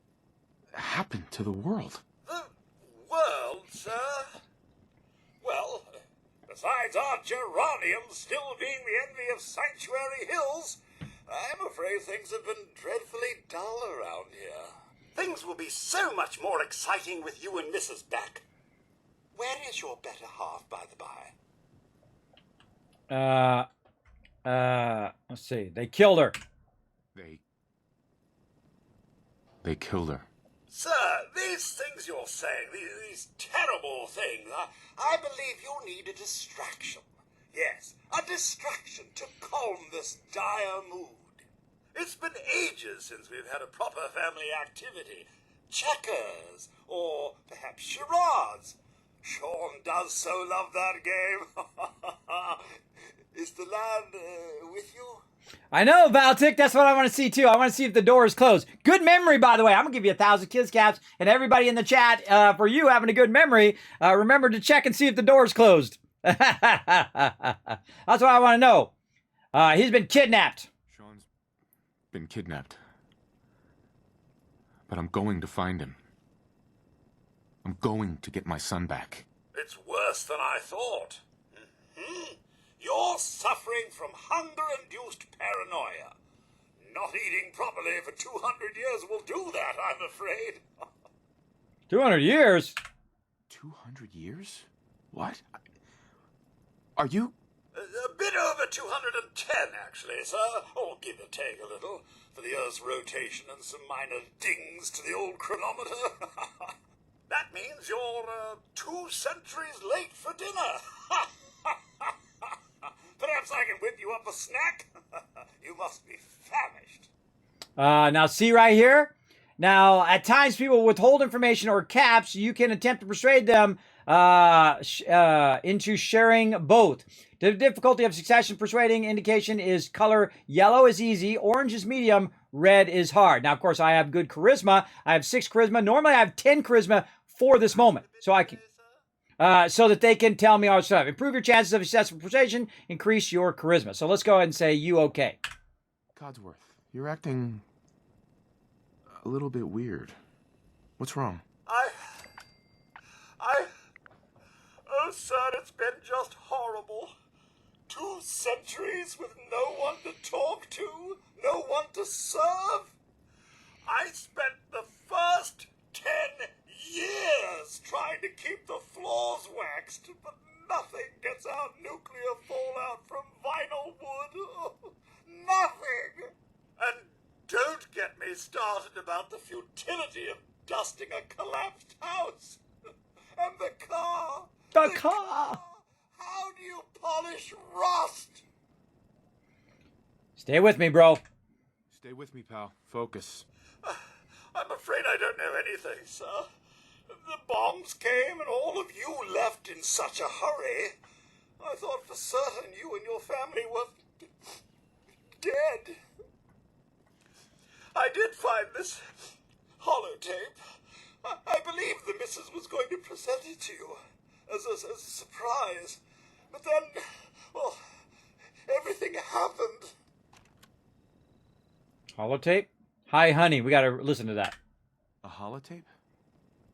happened to the world? The world, sir? Well, besides our geraniums still being the envy of Sanctuary Hills, I'm afraid things have been dreadfully dull around here. Things will be so much more exciting with you and Mrs. back. Where is your better half, by the by? Let's see. They killed her. They killed her. Sir, these things you're saying, these terrible things, I believe you need a distraction. Yes, a distraction to calm this dire mood. It's been ages since we've had a proper family activity. Checkers, or perhaps charades. Sean does so love that game. Is the lad with you? I know, Vault-tec. That's what I want to see, too. I want to see if the door is closed. Good memory, by the way. I'm going to give you 1,000 kiss caps. And everybody in the chat, for you having a good memory, remember to check and see if the door is closed. That's what I want to know. He's been kidnapped. Sean's been kidnapped. But I'm going to find him. I'm going to get my son back. It's worse than I thought. Mm-hmm. You're suffering from hunger-induced paranoia. Not eating properly for 200 years will do that, I'm afraid. 200 years? 200 years? What? Are you... A bit over 210, actually, sir. Or give or take a little, for the Earth's rotation and some minor dings to the old chronometer. That means you're 2 centuries late for dinner. Perhaps I can whip you up a snack? You must be famished. Now, see right here? Now, at times people withhold information or caps. You can attempt to persuade them into sharing both. The difficulty of succession persuading indication is color. Yellow is easy, orange is medium, red is hard. Now, of course, I have good charisma. I have 6 charisma. Normally, I have 10 charisma for this moment. So I can... so that they can tell me all stuff. Improve your chances of successful persuasion. Increase your charisma. So let's go ahead and say you okay. Codsworth, you're acting a little bit weird. What's wrong? Oh, sir, it's been just horrible. 2 centuries with no one to talk to, no one to serve. I spent the first 10 years trying to keep the floors waxed, but nothing gets out nuclear fallout from vinyl wood. Nothing! And don't get me started about the futility of dusting a collapsed house. And the car. The car! How do you polish rust? Stay with me, bro. Stay with me, pal. Focus. I'm afraid I don't know anything, sir. The bombs came and all of you left in such a hurry. I thought for certain you and your family were dead. I did find this holotape. I believe the missus was going to present it to you as a surprise. But then, well, everything happened. Holotape? Hi, honey. We got to listen to that. A holotape?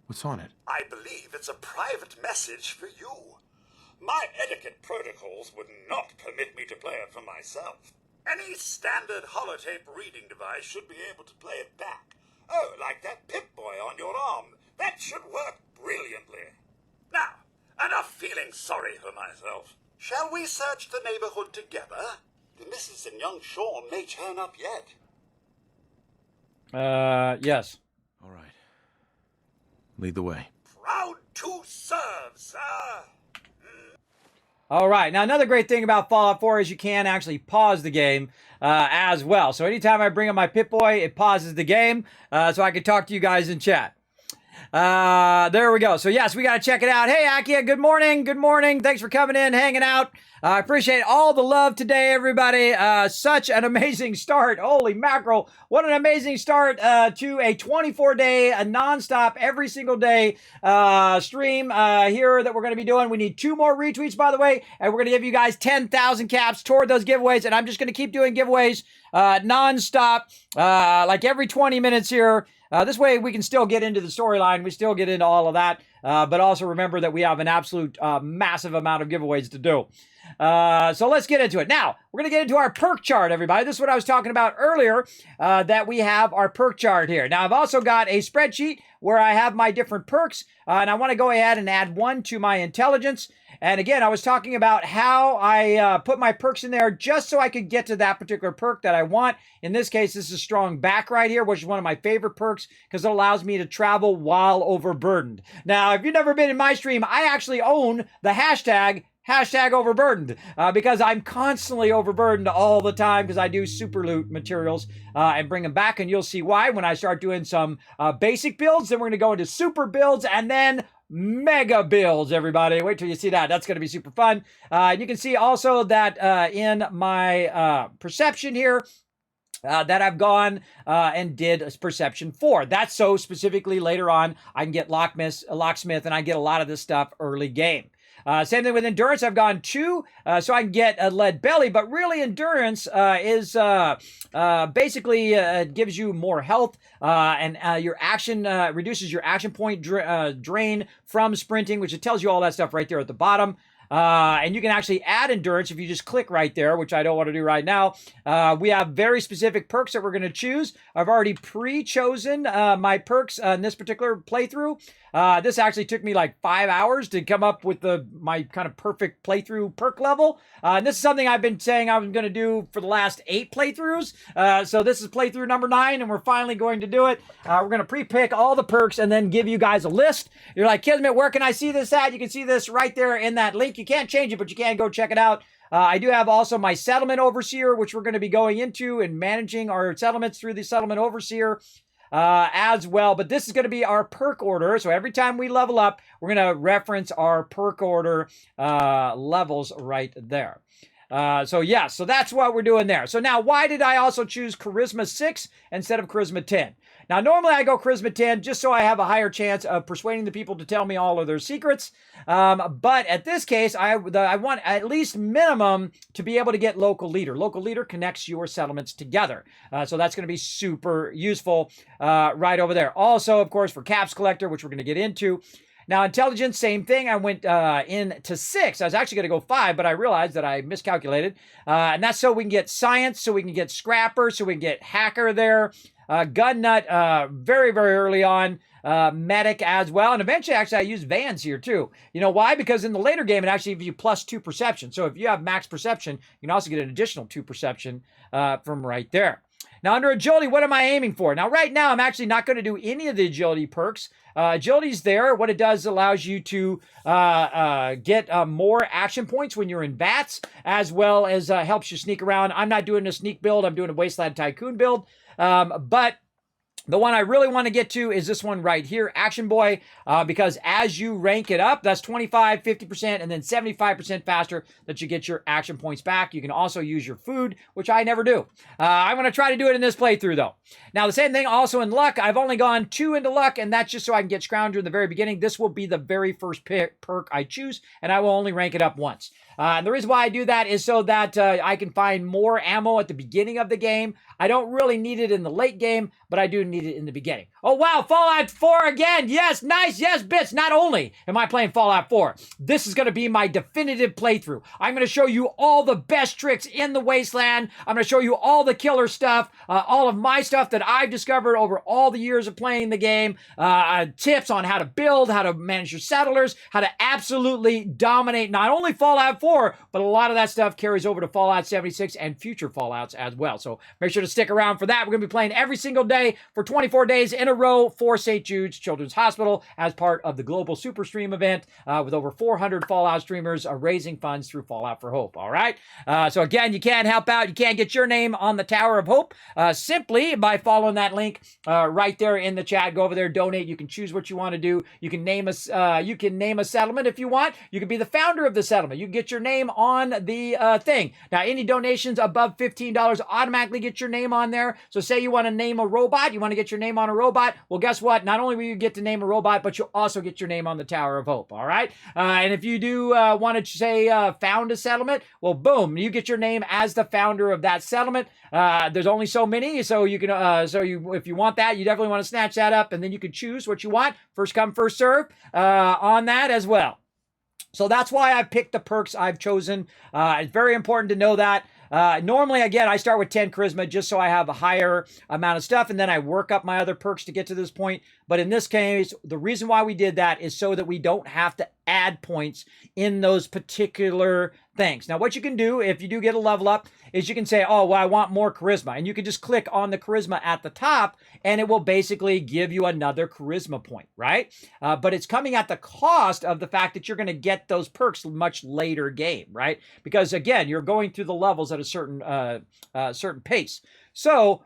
What's on it? I believe it's a private message for you. My etiquette protocols would not permit me to play it for myself. Any standard holotape reading device should be able to play it back. Oh, like that Pip-Boy on your arm. That should work brilliantly. Now, enough feeling sorry for myself. Shall we search the neighborhood together? The missus and young Sean may turn up yet. Yes. All right. Lead the way. Proud to serve, sir. All right. Now, another great thing about Fallout 4 is you can actually pause the game as well. So anytime I bring up my Pip-Boy, it pauses the game so I can talk to you guys in chat. There we go. So yes, we got to check it out. Hey, Akia, good morning. Good morning. Thanks for coming in, hanging out. I appreciate all the love today, everybody. Such an amazing start. Holy mackerel. What an amazing start to a 24-day, a nonstop, every single day stream here that we're going to be doing. We need 2 more retweets, by the way, and we're going to give you guys 10,000 caps toward those giveaways, and I'm just going to keep doing giveaways nonstop, like every 20 minutes here. This way we can still get into the storyline. We still get into all of that. But also remember that we have an absolute massive amount of giveaways to do. So let's get into it. Now, we're going to get into our perk chart, everybody. This is what I was talking about earlier, that we have our perk chart here. Now, I've also got a spreadsheet where I have my different perks, and I want to go ahead and add one to my intelligence. And again, I was talking about how I put my perks in there just so I could get to that particular perk that I want. In this case, this is strong back right here, which is one of my favorite perks because it allows me to travel while overburdened. Now, if you've never been in my stream, I actually own the hashtag overburdened because I'm constantly overburdened all the time because I do super loot materials and bring them back, and you'll see why when I start doing some basic builds. Then we're going to go into super builds and then mega builds, everybody. Wait till you see that. That's going to be super fun. You can see also that in my perception here, that I've gone and did a perception 4. That's so specifically later on I can get locksmith, and I get a lot of this stuff early game. Same thing with endurance. I've gone 2, so I can get a lead belly, but really endurance is basically gives you more health and your action reduces your action point drain from sprinting, which it tells you all that stuff right there at the bottom. And you can actually add endurance if you just click right there, which I don't want to do right now. We have very specific perks that we're going to choose. I've already pre-chosen my perks in this particular playthrough. This actually took me like 5 hours to come up with my kind of perfect playthrough perk level. And this is something I've been saying I was going to do for the last 8 playthroughs. So this is playthrough number 9, and we're finally going to do it. We're going to pre-pick all the perks and then give you guys a list. You're like, Kismet, where can I see this at? You can see this right there in that link. You can't change it, but you can go check it out. I do have also my settlement overseer, which we're going to be going into and managing our settlements through the settlement overseer as well. But this is going to be our perk order. So every time we level up, we're going to reference our perk order levels right there. So that's what we're doing there. So now, why did I also choose Charisma 6 instead of Charisma 10? Now, normally I go Charisma 10 just so I have a higher chance of persuading the people to tell me all of their secrets. But at this case, I want at least minimum to be able to get Local Leader. Local Leader connects your settlements together. So that's going to be super useful right over there. Also, of course, for Caps Collector, which we're going to get into. Now, intelligence, same thing. I went into 6. I was actually going to go 5, but I realized that I miscalculated. And that's so we can get science, so we can get scrapper, so we can get hacker there. Gun nut very, very early on. Medic as well. And eventually, actually, I used Vans here too. You know why? Because in the later game, it actually gives you plus 2 perception. So if you have max perception, you can also get an additional 2 perception from right there. Now, under agility, what am I aiming for? Now, right now, I'm actually not going to do any of the agility perks. Agility's there. What it does allows you to get more action points when you're in bats, as well as helps you sneak around. I'm not doing a sneak build. I'm doing a Wasteland Tycoon build. But the one I really want to get to is this one right here, Action Boy, because as you rank it up, that's 25, 50%, and then 75% faster that you get your action points back. You can also use your food, which I never do. I'm going to try to do it in this playthrough, though. Now, the same thing also in luck. I've only gone 2 into luck, and that's just so I can get Scrounger in the very beginning. This will be the very first perk I choose, and I will only rank it up once. And the reason why I do that is so that I can find more ammo at the beginning of the game. I don't really need it in the late game, but I do need it in the beginning. Oh, wow, Fallout 4 again. Yes, nice. Yes, bits. Not only am I playing Fallout 4, this is going to be my definitive playthrough. I'm going to show you all the best tricks in the Wasteland. I'm going to show you all the killer stuff, all of my stuff that I've discovered over all the years of playing the game, tips on how to build, how to manage your settlers, how to absolutely dominate not only Fallout 4, but a lot of that stuff carries over to Fallout 76 and future Fallouts as well. So make sure to stick around for that. We're going to be playing every single day for 24 days in a row for St. Jude's Children's Hospital as part of the Global Super Stream event with over 400 Fallout streamers raising funds through Fallout for Hope. All right. So again, you can help out. You can get your name on the Tower of Hope simply by following that link right there in the chat. Go over there, donate. You can choose what you want to do. You can name a settlement if you want. You can be the founder of the settlement. You can get your name on the thing. Now, any donations above $15 automatically get your name on there. So say you want to name a robot, you want to get your name on a robot. Well, guess what? Not only will you get to name a robot, but you'll also get your name on the Tower of Hope. All right. And if you do want to say found a settlement, well, boom, you get your name as the founder of that settlement. There's only so many, so you can if you want that, you definitely want to snatch that up, and then you can choose what you want. First come, first serve on that as well. So that's why I picked the perks I've chosen. It's very important to know that. Normally, again, I start with 10 charisma just so I have a higher amount of stuff, and then I work up my other perks to get to this point. But in this case, the reason why we did that is so that we don't have to add points in those particular things. Now, what you can do if you do get a level up is you can say, oh, well, I want more charisma. And you can just click on the charisma at the top, and it will basically give you another charisma point, right? But it's coming at the cost of the fact that you're going to get those perks much later game, right? Because, again, you're going through the levels at a certain pace. So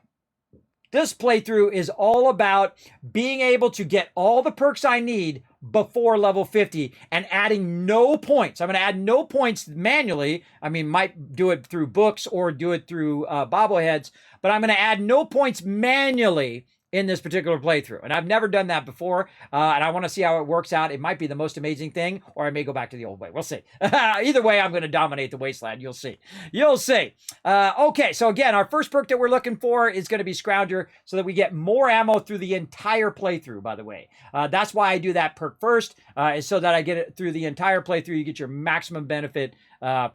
this playthrough is all about being able to get all the perks I need before level 50 and adding no points. I'm going to add no points manually. I mean, might do it through books or do it through bobbleheads, but I'm going to add no points manually in this particular playthrough. And I've never done that before, and I want to see how it works out. It might be the most amazing thing, or I may go back to the old way. We'll see. Either way, I'm going to dominate the wasteland. You'll see. You'll see. Okay, so again, our first perk that we're looking for is going to be Scrounger, so that we get more ammo through the entire playthrough, by the way. That's why I do that perk first, is so that I get it through the entire playthrough. You get your maximum benefit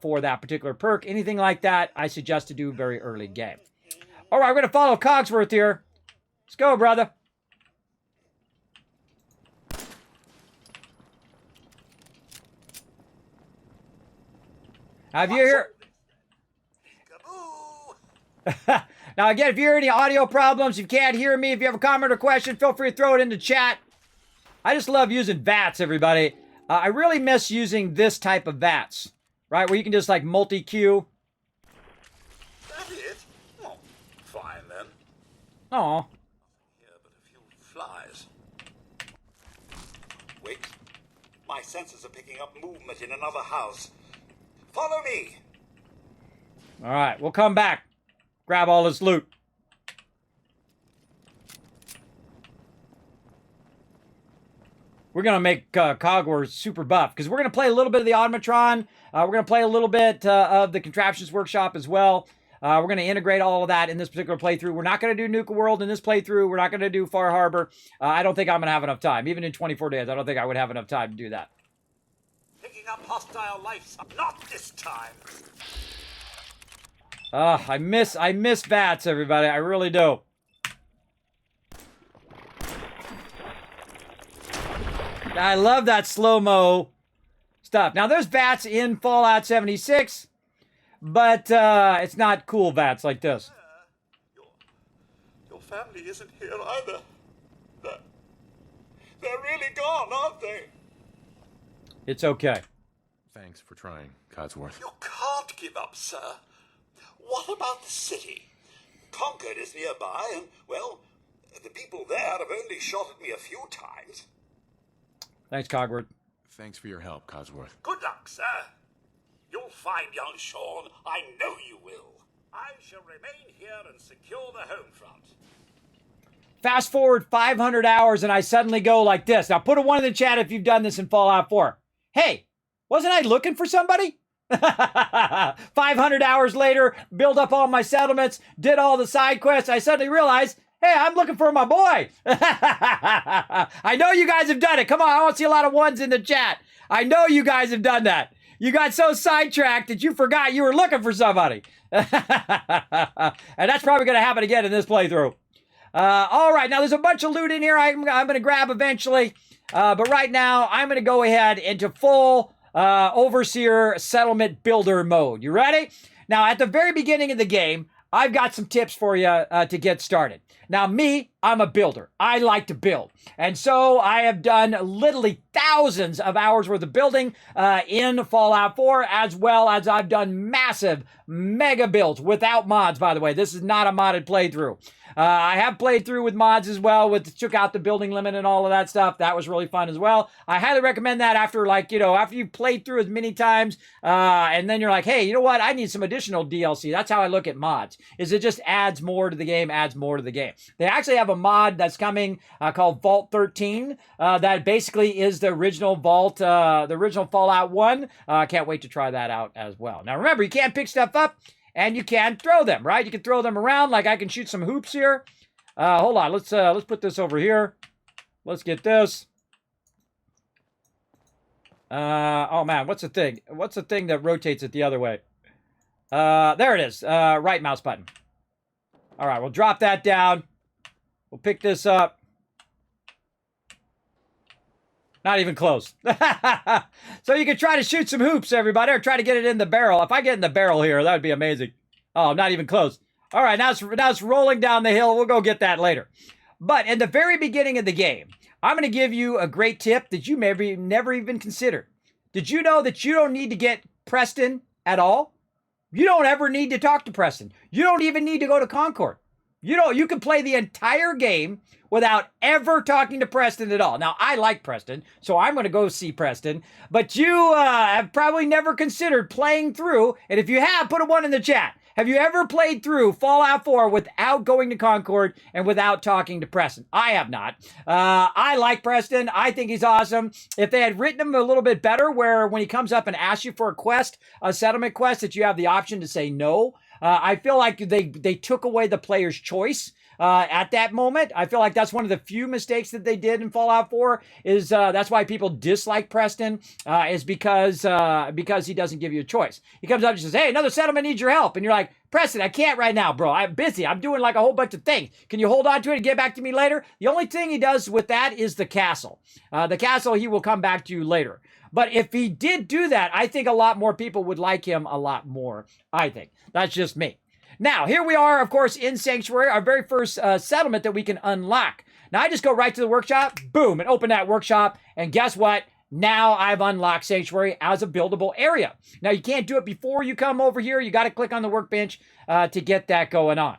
for that particular perk. Anything like that, I suggest to do very early game. All right, we're going to follow Cogsworth here. Let's go, brother. Have you heard? Now, again, if you hear any audio problems, if you can't hear me, if you have a comment or question, feel free to throw it in the chat. I just love using VATS, everybody. I really miss using this type of VATS, right? Where you can just like multi-queue. That it? Oh, fine then. Oh. Flies. Wait. My senses are picking up movement in another house. Follow me. All right, we'll come back. Grab all this loot. We're going to make Cogworth super buff because we're going to play a little bit of the Automatron. We're going to play a little bit of the Contraptions Workshop as well. We're going to integrate all of that in this particular playthrough. We're not going to do Nuka World in this playthrough. We're not going to do Far Harbor. I don't think I'm going to have enough time. Even in 24 days, I don't think I would have enough time to do that. Picking up hostile life. Not this time. I miss VATS, everybody. I really do. I love that slow-mo stuff. Now, there's VATS in Fallout 76. But it's not cool VATS like this. Your family isn't here either. They're really gone, aren't they? It's okay. Thanks for trying, Codsworth. You can't give up, sir. What about the city? Concord is nearby, and, well, the people there have only shot at me a few times. Thanks, Cogworth. Thanks for your help, Codsworth. Good luck, sir. You'll find young Sean. I know you will. I shall remain here and secure the home front. Fast forward 500 hours and I suddenly go like this. Now put a 1 in the chat if you've done this in Fallout 4. Hey, wasn't I looking for somebody? 500 hours later, build up all my settlements, did all the side quests. I suddenly realized, hey, I'm looking for my boy. I know you guys have done it. Come on, I want to see a lot of 1s in the chat. I know you guys have done that. You got so sidetracked that you forgot you were looking for somebody. And that's probably going to happen again in this playthrough. All right, now there's a bunch of loot in here I'm going to grab eventually. But right now, I'm going to go ahead into full Overseer Settlement Builder mode. You ready? Now, at the very beginning of the game, I've got some tips for you to get started. Now, me, I'm a builder. I like to build. And so I have done literally thousands of hours worth of building in Fallout 4, as well as I've done massive mega builds without mods, by the way. This is not a modded playthrough. I have played through with mods as well, took out the building limit and all of that stuff. That was really fun as well. I highly recommend that after, like, you know, after you've played through as many times, and then you're like, hey, you know what? I need some additional DLC. That's how I look at mods, is it just adds more to the game, adds more to the game. They actually have a mod that's coming called Vault-13 that basically is the original Vault, the original Fallout 1. Can't wait to try that out as well. Now, remember, you can't pick stuff up, and you can throw them, right? You can throw them around. Like I can shoot some hoops here. Hold on, let's put this over here. Let's get this. Oh man, what's the thing? What's the thing that rotates it the other way? There it is. Right mouse button. All right, we'll drop that down. We'll pick this up. Not even close. So you can try to shoot some hoops, everybody, or try to get it in the barrel. If I get in the barrel here, that would be amazing. Oh, not even close. All right, now it's rolling down the hill. We'll go get that later. But in the very beginning of the game, I'm going to give you a great tip that you maybe never even considered. Did you know that you don't need to get Preston at all? You don't ever need to talk to Preston. You don't even need to go to Concord. You can play the entire game without ever talking to Preston at all. Now, I like Preston, so I'm going to go see Preston. But you have probably never considered playing through, and if you have, put a 1 in the chat. Have you ever played through Fallout 4 without going to Concord and without talking to Preston? I have not. I like Preston. I think he's awesome. If they had written him a little bit better, where when he comes up and asks you for a quest, a settlement quest, that you have the option to say no. I feel like they took away the player's choice at that moment. I feel like that's one of the few mistakes that they did in Fallout 4, is that's why people dislike Preston, is because he doesn't give you a choice. He comes up and says, hey, another settlement needs your help. And you're like, Preston, I can't right now, bro. I'm busy. I'm doing like a whole bunch of things. Can you hold on to it and get back to me later? The only thing he does with that is the castle. The castle, he will come back to you later. But if he did do that, I think a lot more people would like him a lot more, I think. That's just me. Now, here we are, of course, in Sanctuary, our very first settlement that we can unlock. Now, I just go right to the workshop, boom, and open that workshop, and guess what? Now I've unlocked Sanctuary as a buildable area. Now, you can't do it before you come over here. You got to click on the workbench to get that going on.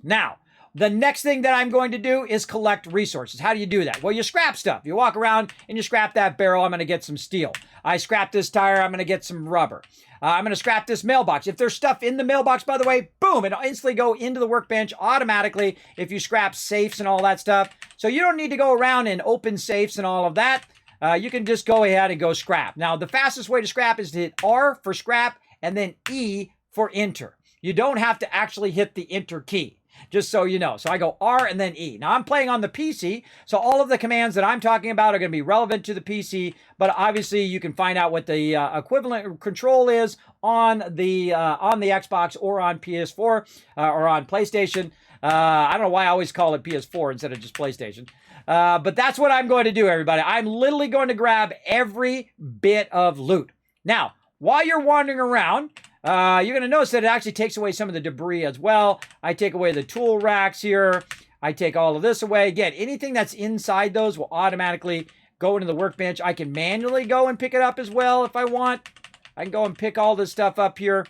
Now, the next thing that I'm going to do is collect resources. How do you do that? Well, you scrap stuff. You walk around and you scrap that barrel. I'm going to get some steel. I scrap this tire. I'm going to get some rubber. I'm going to scrap this mailbox. If there's stuff in the mailbox, by the way, boom, it'll instantly go into the workbench automatically if you scrap safes and all that stuff. So you don't need to go around and open safes and all of that. You can just go ahead and go scrap. Now, the fastest way to scrap is to hit R for scrap and then E for enter. You don't have to actually hit the enter key, just so you know. So I go R and then E. Now I'm playing on the PC, so all of the commands that I'm talking about are going to be relevant to the PC, but obviously you can find out what the equivalent control is on the Xbox or on PS4 or on PlayStation. I don't know why I always call it PS4 instead of just PlayStation. But that's what I'm going to do, everybody. I'm literally going to grab every bit of loot. Now, while you're wandering around, you're going to notice that it actually takes away some of the debris as well. I take away the tool racks here. I take all of this away. Again, anything that's inside those will automatically go into the workbench. I can manually go and pick it up as well if I want. I can go and pick all this stuff up here.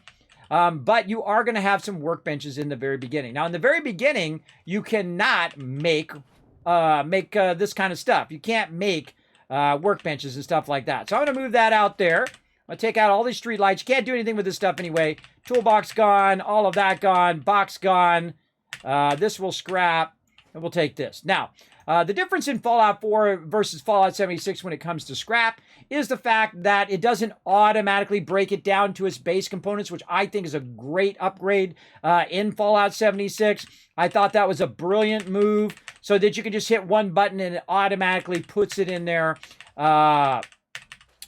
But you are going to have some workbenches in the very beginning. Now, in the very beginning, you cannot make this kind of stuff. You can't make workbenches and stuff like that. So I'm going to move that out there. I'll take out all these street lights. You can't do anything with this stuff anyway. Toolbox gone. All of that gone. Box gone. This will scrap. And we'll take this. Now, the difference in Fallout 4 versus Fallout 76 when it comes to scrap is the fact that it doesn't automatically break it down to its base components, which I think is a great upgrade in Fallout 76. I thought that was a brilliant move so that you can just hit one button and it automatically puts it in there.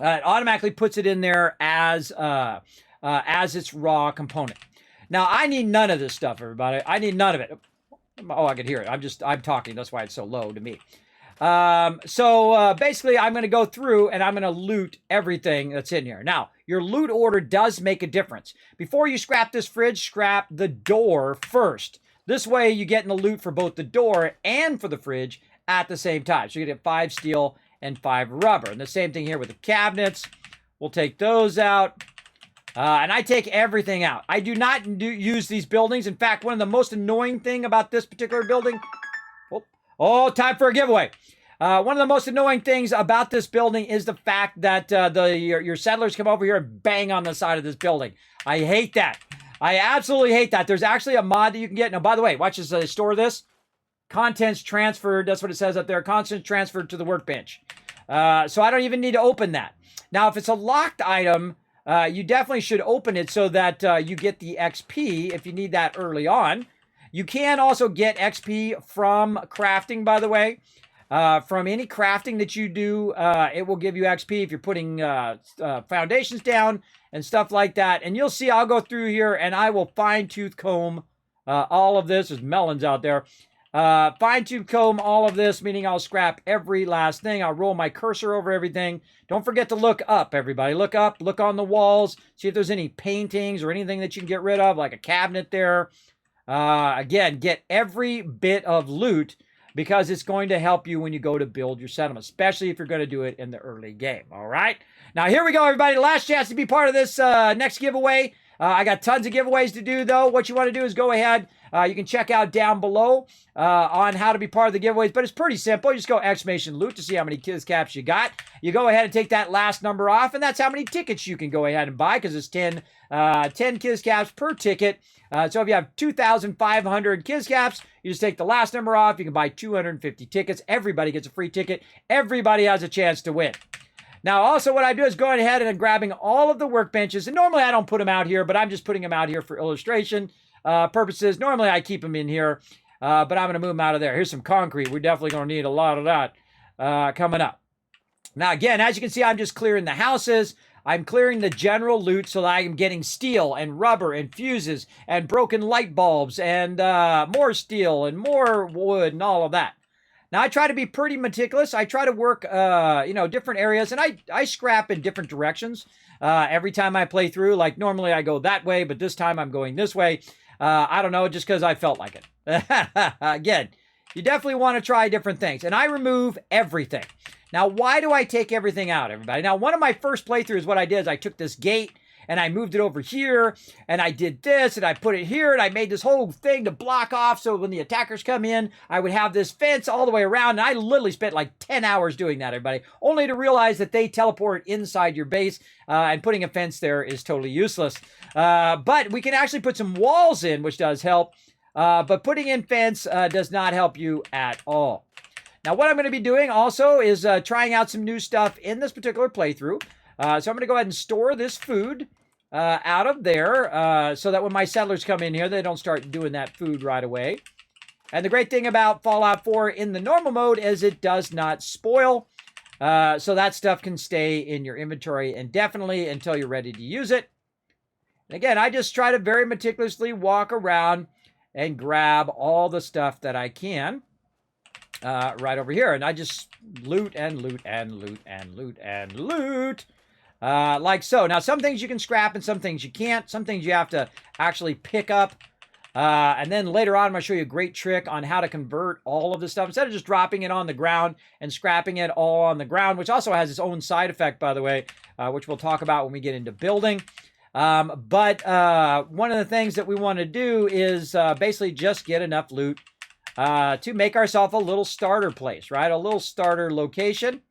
It automatically puts it in there as its raw component. Now, I need none of this stuff, everybody. I need none of it. Oh, I can hear it. I'm talking. That's why it's so low to me. Basically, I'm going to go through and I'm going to loot everything that's in here. Now, your loot order does make a difference. Before you scrap this fridge, scrap the door first. This way, you get in the loot for both the door and for the fridge at the same time. So you get 5 steel and 5 rubber. And the same thing here with the cabinets. We'll take those out. And I take everything out. I do not use these buildings. In fact, one of the most annoying thing about this particular building... Oh, time for a giveaway. One of the most annoying things about this building is the fact that your settlers come over here and bang on the side of this building. I hate that. I absolutely hate that. There's actually a mod that you can get. Now, by the way, watch this. Store this. Contents transferred. That's what it says up there. Contents transferred to the workbench. So I don't even need to open that. Now, if it's a locked item, you definitely should open it so that you get the XP if you need that early on. You can also get XP from crafting, by the way. From any crafting that you do, it will give you XP if you're putting foundations down and stuff like that. And you'll see, I'll go through here and I will fine-tooth comb all of this. There's melons out there. Fine-tooth comb all of this, meaning I'll scrap every last thing. I'll roll my cursor over everything. Don't forget to look up, everybody. Look up, look on the walls, see if there's any paintings or anything that you can get rid of, like a cabinet there. Again, get every bit of loot because it's going to help you when you go to build your settlement, especially if you're going to do it in the early game, all right? Now, here we go, everybody. Last chance to be part of this next giveaway. I got tons of giveaways to do, though. What you want to do is go ahead. You can check out down below on how to be part of the giveaways, but it's pretty simple. You just go exclamation loot to see how many Kiz Caps you got. You go ahead and take that last number off, and that's how many tickets you can go ahead and buy because it's 10 Kiz Caps per ticket. So if you have 2,500 Kiz Caps, you just take the last number off. You can buy 250 tickets. Everybody gets a free ticket. Everybody has a chance to win. Now, also what I do is going ahead and grabbing all of the workbenches. And normally I don't put them out here, but I'm just putting them out here for illustration purposes. Normally I keep them in here, but I'm going to move them out of there. Here's some concrete. We're definitely going to need a lot of that coming up. Now, again, as you can see, I'm just clearing the houses. I'm clearing the general loot so that I am getting steel and rubber and fuses and broken light bulbs and more steel and more wood and all of that. Now, I try to be pretty meticulous. I try to work, different areas, and I scrap in different directions every time I play through. Like, normally I go that way, but this time I'm going this way. I don't know, just because I felt like it. Again, you definitely want to try different things. And I remove everything. Now, why do I take everything out, everybody? Now, one of my first playthroughs, what I did is I took this gate and I moved it over here and I did this and I put it here and I made this whole thing to block off so when the attackers come in, I would have this fence all the way around. And I literally spent like 10 hours doing that, everybody, only to realize that they teleport inside your base and putting a fence there is totally useless. But we can actually put some walls in, which does help. But putting in fence does not help you at all. Now, what I'm going to be doing also is trying out some new stuff in this particular playthrough. So I'm going to go ahead and store this food out of there so that when my settlers come in here, they don't start doing that food right away. And the great thing about Fallout 4 in the normal mode is it does not spoil. So that stuff can stay in your inventory indefinitely until you're ready to use it. And again, I just try to very meticulously walk around and grab all the stuff that I can. Right over here. And I just loot and loot and loot and loot and loot. Like so. Now, some things you can scrap and some things you can't. Some things you have to actually pick up. And then later on, I'm going to show you a great trick on how to convert all of this stuff. Instead of just dropping it on the ground and scrapping it all on the ground, which also has its own side effect, by the way, which we'll talk about when we get into building. But one of the things that we want to do is basically just get enough loot to make ourselves a little starter place, right? A little starter location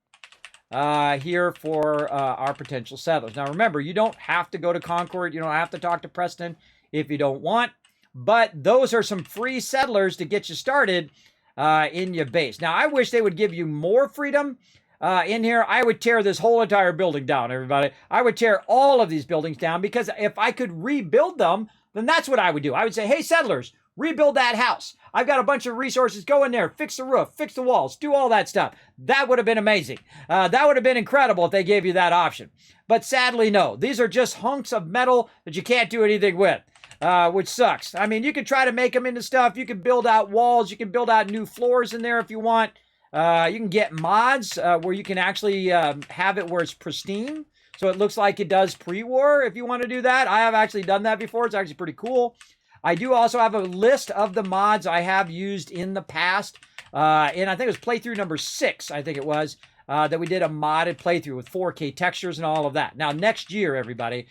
here for our potential settlers. Now, remember, you don't have to go to Concord. You don't have to talk to Preston if you don't want. But those are some free settlers to get you started in your base. Now, I wish they would give you more freedom in here. I would tear this whole entire building down, everybody. I would tear all of these buildings down because if I could rebuild them, then that's what I would do. I would say, hey, settlers, rebuild that house. I've got a bunch of resources. Go in there, fix the roof, fix the walls, do all that stuff. That would have been amazing. That would have been incredible if they gave you that option. But sadly, no. These are just hunks of metal that you can't do anything with, which sucks. I mean, you can try to make them into stuff. You can build out walls. You can build out new floors in there if you want. You can get mods where you can actually have it where it's pristine. So it looks like it does pre-war if you want to do that. I have actually done that before. It's actually pretty cool. I do also have a list of the mods I have used in the past. And I think it was playthrough number 6, I think it was, that we did a modded playthrough with 4K textures and all of that. Now, next year, everybody,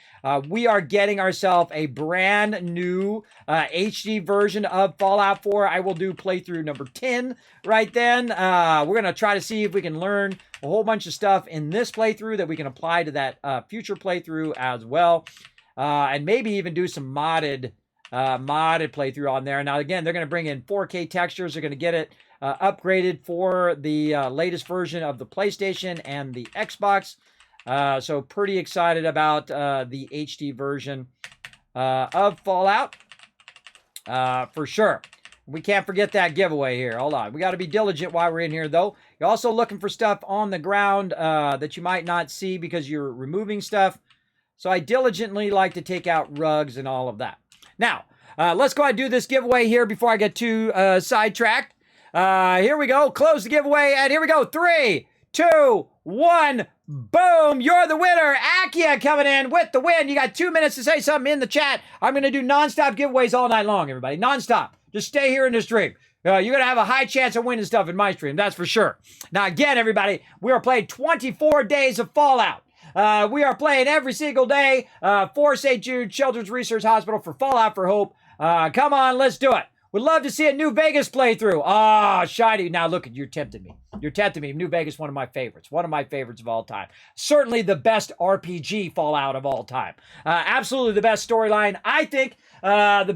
we are getting ourselves a brand new HD version of Fallout 4. I will do playthrough number 10 right then. We're going to try to see if we can learn a whole bunch of stuff in this playthrough that we can apply to that future playthrough as well. And maybe even do some modded playthrough on there. Now, again, they're going to bring in 4K textures. They're going to get it upgraded for the latest version of the PlayStation and the Xbox. So pretty excited about the HD version of Fallout for sure. We can't forget that giveaway here. Hold on. We got to be diligent while we're in here, though. You're also looking for stuff on the ground that you might not see because you're removing stuff. So I diligently like to take out rugs and all of that. Now, let's go ahead and do this giveaway here before I get too sidetracked. Here we go. Close the giveaway. And here we go. 3, 2, 1. Boom. You're the winner. Akia coming in with the win. You got 2 minutes to say something in the chat. I'm going to do nonstop giveaways all night long, everybody. Nonstop. Just stay here in the stream. You're going to have a high chance of winning stuff in my stream. That's for sure. Now, again, everybody, we are playing 24 days of Fallout. We are playing every single day for St. Jude Children's Research Hospital for Fallout for Hope. Come on, let's do it. We'd love to see a New Vegas playthrough. Ah, shiny. Now, look, you're tempting me. You're tempting me. New Vegas, one of my favorites. One of my favorites of all time. Certainly the best RPG Fallout of all time. Absolutely the best storyline. I think the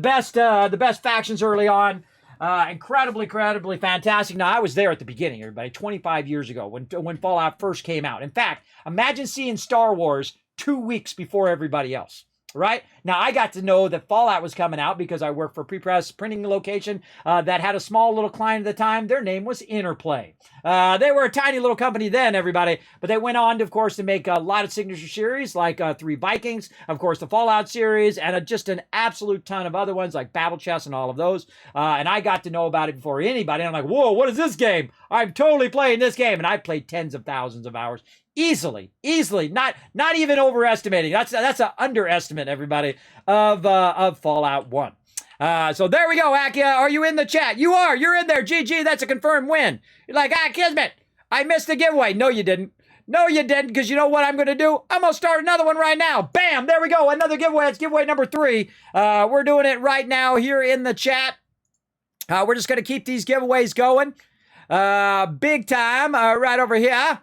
best factions early on. Incredibly fantastic. Now, I was there at the beginning, everybody, 25 years ago when Fallout first came out. In fact, imagine seeing Star Wars 2 weeks before everybody else. Right? Now, I got to know that Fallout was coming out because I worked for a pre-press printing location that had a small little client at the time. Their name was Interplay. They were a tiny little company then, everybody, but they went on, of course, to make a lot of signature series like 3 Vikings, of course, the Fallout series, and just an absolute ton of other ones like Battle Chess and all of those. And I got to know about it before anybody. And I'm like, whoa, what is this game? I'm totally playing this game. And I played tens of thousands of hours. Easily, not even overestimating. That's an underestimate, everybody, of Fallout 1. So there we go, Akia. Are you in the chat? You are. You're in there. GG. That's a confirmed win. You're like, Kismet, I missed the giveaway. No, you didn't. No, you didn't, because you know what I'm going to do? I'm going to start another one right now. Bam. There we go. Another giveaway. It's giveaway number 3. We're doing it right now here in the chat. We're just going to keep these giveaways going. Big time right over here.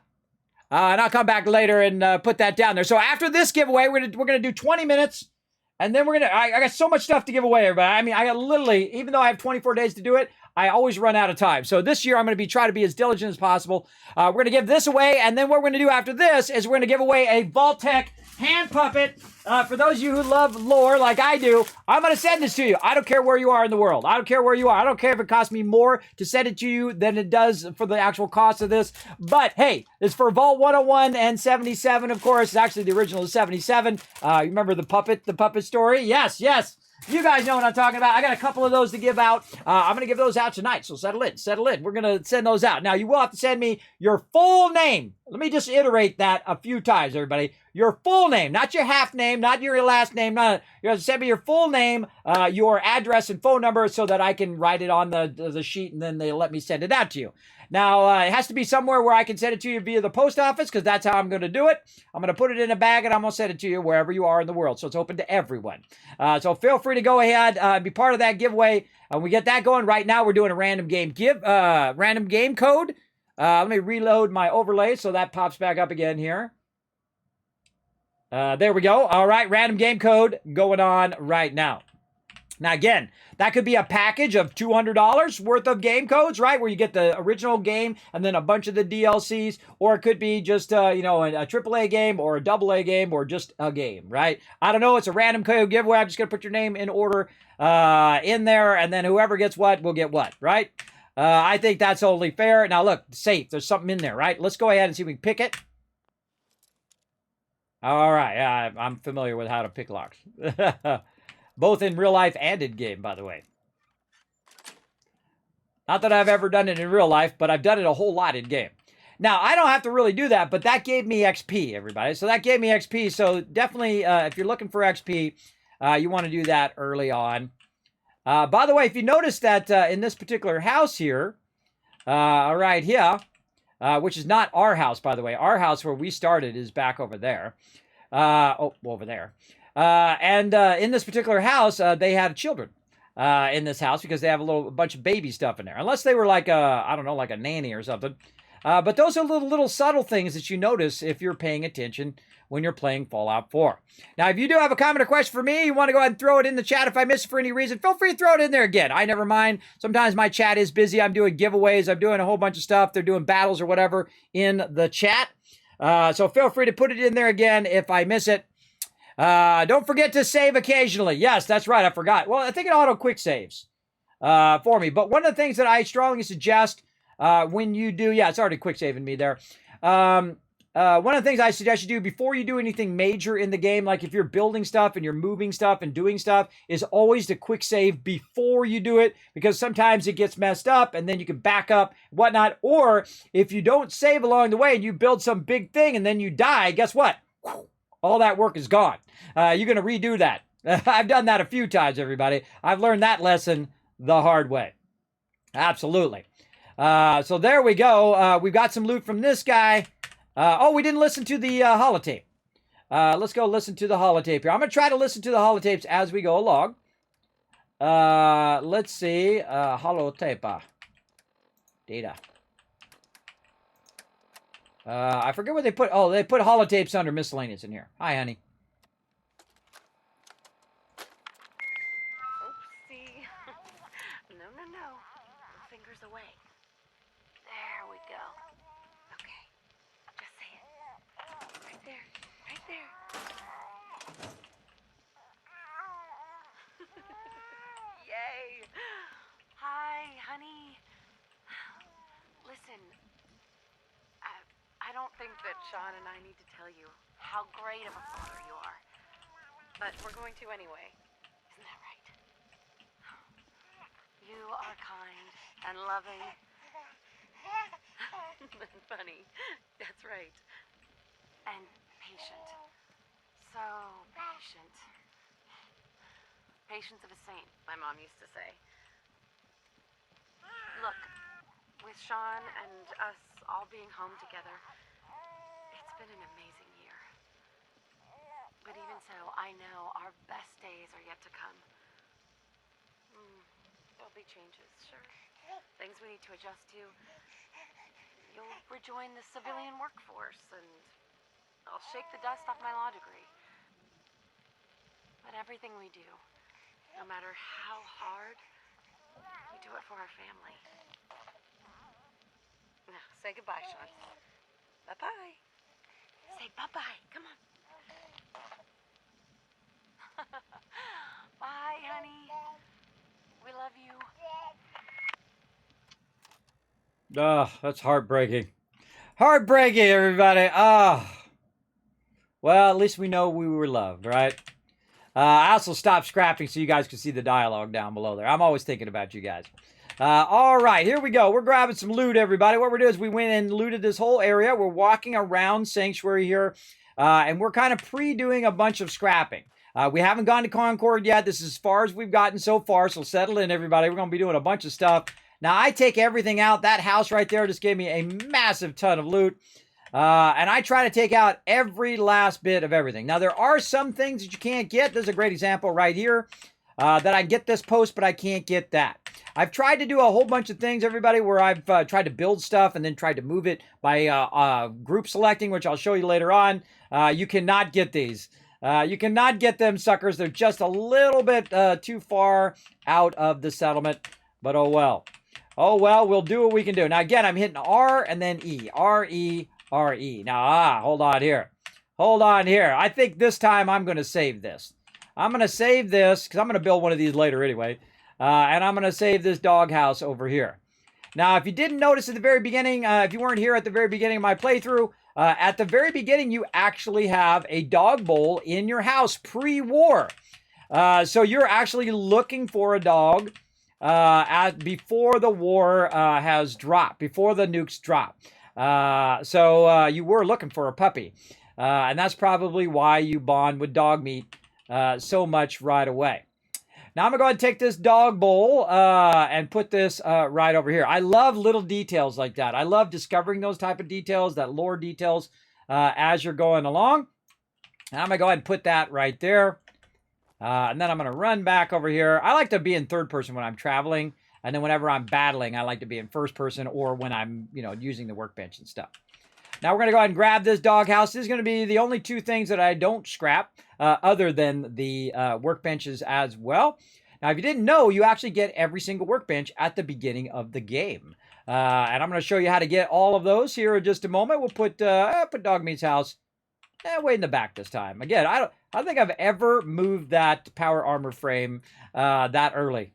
And I'll come back later and put that down there. So after this giveaway, we're gonna do 20 minutes, and then I got so much stuff to give away, everybody. I mean, I got literally, even though I have 24 days to do it, I always run out of time. So this year, I'm going to try to be as diligent as possible. We're going to give this away, and then what we're going to do after this is we're going to give away a vault-tec hand puppet. For those of you who love lore like I do, I'm going to send this to you. I don't care where you are in the world. I don't care where you are. I don't care if it costs me more to send it to you than it does for the actual cost of this. But hey, it's for Vault 101 and 77, of course. It's actually the original is 77. You remember the puppet story? Yes. You guys know what I'm talking about. I got a couple of those to give out. I'm going to give those out tonight, so settle in. We're going to send those out. Now, you will have to send me your full name. Let me just iterate that a few times, everybody. Your full name, not your half name, not your last name. You have to send me your full name, your address and phone number so that I can write it on the sheet, and then they let me send it out to you. Now, it has to be somewhere where I can send it to you via the post office, because that's how I'm going to do it. I'm going to put it in a bag, and I'm going to send it to you wherever you are in the world. So it's open to everyone. So feel free to go ahead and be part of that giveaway. We get that going right now. We're doing a random game code. Let me reload my overlay so that pops back up again here. There we go. All right, random game code going on right now. Now, again, that could be a package of $200 worth of game codes, right? Where you get the original game and then a bunch of the DLCs. Or it could be just, a AAA game or a AA game or just a game, right? I don't know. It's a random code giveaway. I'm just going to put your name in order in there. And then whoever gets what will get what, right? I think that's only fair. Now, look, safe. There's something in there, right? Let's go ahead and see if we can pick it. All right. I'm familiar with how to pick locks. Both in real life and in game, by the way. Not that I've ever done it in real life, but I've done it a whole lot in game. Now, I don't have to really do that, but that gave me XP, everybody. So that gave me XP. So definitely, if you're looking for XP, you want to do that early on. By the way, if you notice that in this particular house here, right here, which is not our house, by the way. Our house where we started is back over there. Over there. And in this particular house, they have children in this house because they have a bunch of baby stuff in there. Unless they were like I don't know, like a nanny or something. But those are little subtle things that you notice if you're paying attention when you're playing Fallout 4. Now, if you do have a comment or question for me, you want to go ahead and throw it in the chat. If I miss it for any reason, feel free to throw it in there again. I never mind. Sometimes my chat is busy. I'm doing giveaways. I'm doing a whole bunch of stuff. They're doing battles or whatever in the chat. So feel free to put it in there again if I miss it. Don't forget to save occasionally. Yes, that's right. I forgot. Well, I think it auto quick saves for me. But one of the things that I strongly suggest when you do, yeah, it's already quick saving me there. One of the things I suggest you do before you do anything major in the game, like if you're building stuff and you're moving stuff and doing stuff, is always to quick save before you do it, because sometimes it gets messed up and then you can back up, whatnot. Or if you don't save along the way and you build some big thing and then you die, guess what? All that work is gone. You're going to redo that. I've done that a few times, everybody. I've learned that lesson the hard way. Absolutely. So there we go. We've got some loot from this guy. We didn't listen to the holotape. Let's go listen to the holotape here. I'm going to try to listen to the holotapes as we go along. Let's see. Holotape. Data. I forget what they put. Oh, they put holotapes under miscellaneous in here. Hi, honey. Oopsie. No. Fingers away. There we go. Okay. Just say it. Right there. Right there. Yay. Hi, honey. Listen, I don't think that Sean and I need to tell you how great of a father you are. But we're going to anyway. Isn't that right? You are kind and loving and funny. That's right. And patient. So patient. Patience of a saint, my mom used to say. Look, with Sean and us all being home together, it's been an amazing year. But even so, I know our best days are yet to come. There'll be changes, sure. Things we need to adjust to. You'll rejoin the civilian workforce, and I'll shake the dust off my law degree. But everything we do, no matter how hard, we do it for our family. Now, say goodbye, Sean. Bye-bye. Say bye-bye. Come on. Bye, honey. We love you. That's heartbreaking. Heartbreaking, everybody. Well, at least we know we were loved, right? I also stopped scrapping so you guys can see the dialogue down below there. I'm always thinking about you guys. All right, here we go. We're grabbing some loot, everybody. What we're doing is we went and looted this whole area. We're walking around Sanctuary here, and we're kind of pre-doing a bunch of scrapping. We haven't gone to Concord yet. This is as far as we've gotten so far, so settle in, everybody. We're going to be doing a bunch of stuff. Now, I take everything out. That house right there just gave me a massive ton of loot. And I try to take out every last bit of everything. Now, there are some things that you can't get. There's a great example right here that I get this post, but I can't get that. I've tried to do a whole bunch of things, everybody, where I've tried to build stuff and then tried to move it by group selecting, which I'll show you later on. You cannot get these. You cannot get them suckers. They're just a little bit too far out of the settlement, but oh well. Oh well, we'll do what we can do. Now, again, I'm hitting R and then E. R-E, R-E. Now, hold on here. Hold on here. I think this time I'm going to save this. I'm going to save this because I'm going to build one of these later anyway. And I'm going to save this doghouse over here. Now, if you didn't notice at the very beginning, if you weren't here at the very beginning of my playthrough, at the very beginning, you actually have a dog bowl in your house pre-war. So you're actually looking for a dog before the war has dropped, before the nukes drop. So you were looking for a puppy. And that's probably why you bond with dog meat so much right away. Now I'm going to go ahead and take this dog bowl and put this right over here. I love little details like that. I love discovering those type of details, that lore details as you're going along. And I'm going to go ahead and put that right there. And then I'm going to run back over here. I like to be in third person when I'm traveling. And then whenever I'm battling, I like to be in first person or when I'm, using the workbench and stuff. Now we're going to go ahead and grab this doghouse. This is going to be the only two things that I don't scrap other than the workbenches as well. Now, if you didn't know, you actually get every single workbench at the beginning of the game. And I'm going to show you how to get all of those here in just a moment. We'll put Dogmeat's house way in the back this time. Again, I don't think I've ever moved that power armor frame that early.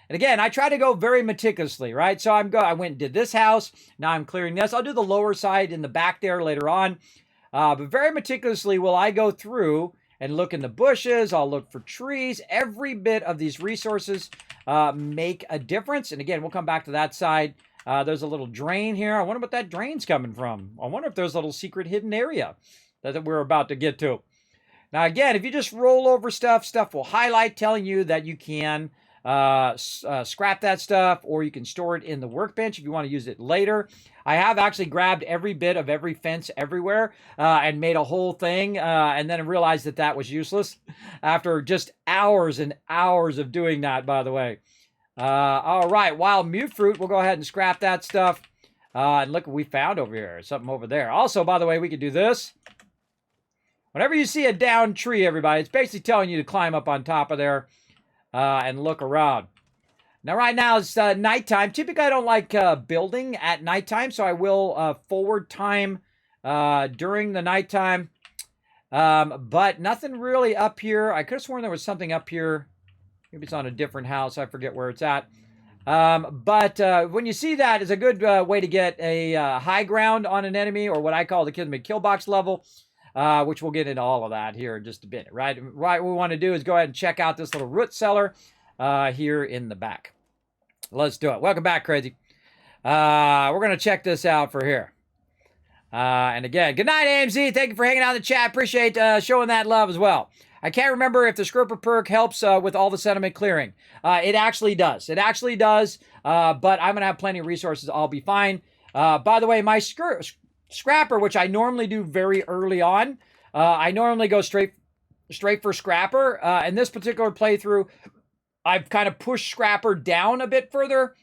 And again, I try to go very meticulously, right? So I went and did this house. Now I'm clearing this. I'll do the lower side in the back there later on. But very meticulously will I go through and look in the bushes. I'll look for trees. Every bit of these resources make a difference. And again, we'll come back to that side. There's a little drain here. I wonder what that drain's coming from. I wonder if there's a little secret hidden area that we're about to get to. Now, again, if you just roll over stuff will highlight telling you that you can scrap that stuff, or you can store it in the workbench if you want to use it later. I have actually grabbed every bit of every fence everywhere and made a whole thing, and then realized that was useless after just hours and hours of doing that, by the way. All right, wild mute fruit, we'll go ahead and scrap that stuff. And look what we found over here, something over there. Also, by the way, we could do this. Whenever you see a downed tree, everybody, it's basically telling you to climb up on top of there and look around. Now, right now it's nighttime. Typically, I don't like building at nighttime, so I will forward time during the nighttime. But nothing really up here. I could have sworn there was something up here. Maybe it's on a different house. I forget where it's at. But when you see that, it's a good way to get a high ground on an enemy, or what I call the Kismet kill box level. Which we'll get into all of that here in just a bit, right? What we want to do is go ahead and check out this little root cellar here in the back. Let's do it. Welcome back, Crazy. We're going to check this out for here. And again, good night, AMZ. Thank you for hanging out in the chat. Appreciate showing that love as well. I can't remember if the Scroper perk helps with all the sediment clearing. It actually does. It actually does. But I'm going to have plenty of resources. I'll be fine. By the way, my Scrapper, which I normally do very early on. I normally go straight for Scrapper. In this particular playthrough, I've kind of pushed Scrapper down a bit further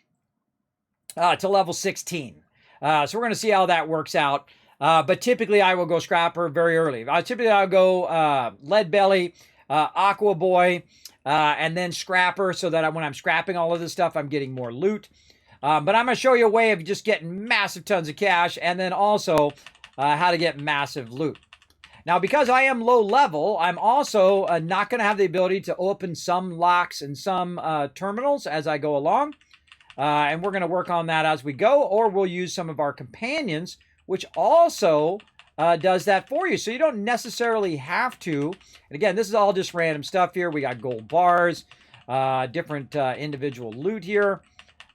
to level 16. So we're going to see how that works out. But typically, I will go Scrapper very early. Typically, I'll go Lead Belly, Aqua Boy, and then Scrapper, so that when I'm scrapping all of this stuff, I'm getting more loot. But I'm going to show you a way of just getting massive tons of cash, and then also how to get massive loot. Now, because I am low level, I'm also not going to have the ability to open some locks and some terminals as I go along. And we're going to work on that as we go, or we'll use some of our companions, which also does that for you. So you don't necessarily have to. And again, this is all just random stuff here. We got gold bars, different individual loot here.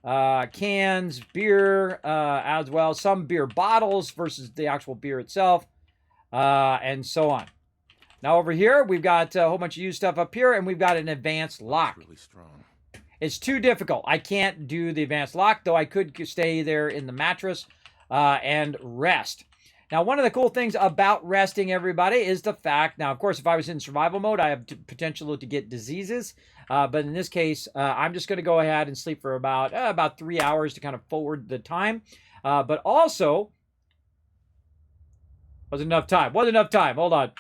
Cans, beer as well, some beer bottles versus the actual beer itself, and so on. Now over here, we've got a whole bunch of used stuff up here, and we've got an advanced lock. Really strong. It's too difficult. I can't do the advanced lock, though I could stay there in the mattress and rest. Now, one of the cool things about resting, everybody, is the fact, now, of course, if I was in survival mode, I have potential to get diseases. But in this case, I'm just going to go ahead and sleep for about 3 hours to kind of forward the time. But also, wasn't enough time. Hold on.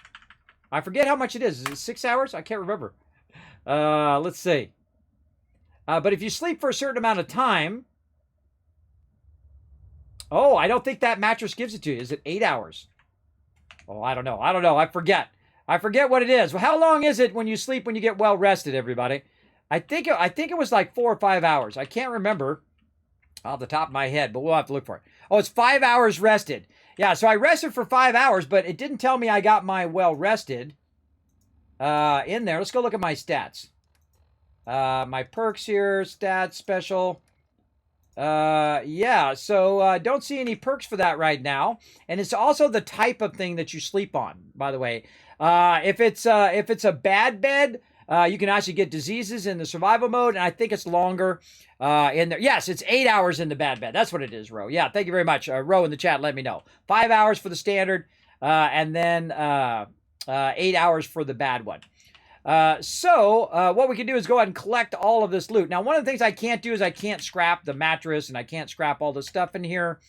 I forget how much it is. Is it 6 hours? I can't remember. Let's see. But if you sleep for a certain amount of time... Oh, I don't think that mattress gives it to you. Is it 8 hours? Oh, I don't know. I forget. I forget what it is. Well, how long is it when you sleep when you get well rested, everybody? I think it was like 4 or 5 hours. I can't remember off the top of my head, but we'll have to look for it. Oh, it's 5 hours rested. Yeah, so I rested for 5 hours, but it didn't tell me I got my well rested in there. Let's go look at my stats. My perks here, stats, special. Yeah, so don't see any perks for that right now. And it's also the type of thing that you sleep on, by the way. If it's a bad bed, you can actually get diseases in the survival mode, and I think it's longer in there. Yes, it's 8 hours in the bad bed. That's what it is, Ro. Yeah, thank you very much. Ro in the chat, let me know. 5 hours for the standard, and then 8 hours for the bad one. So what we can do is go ahead and collect all of this loot. Now, one of the things I can't do is I can't scrap the mattress, and I can't scrap all the stuff in here.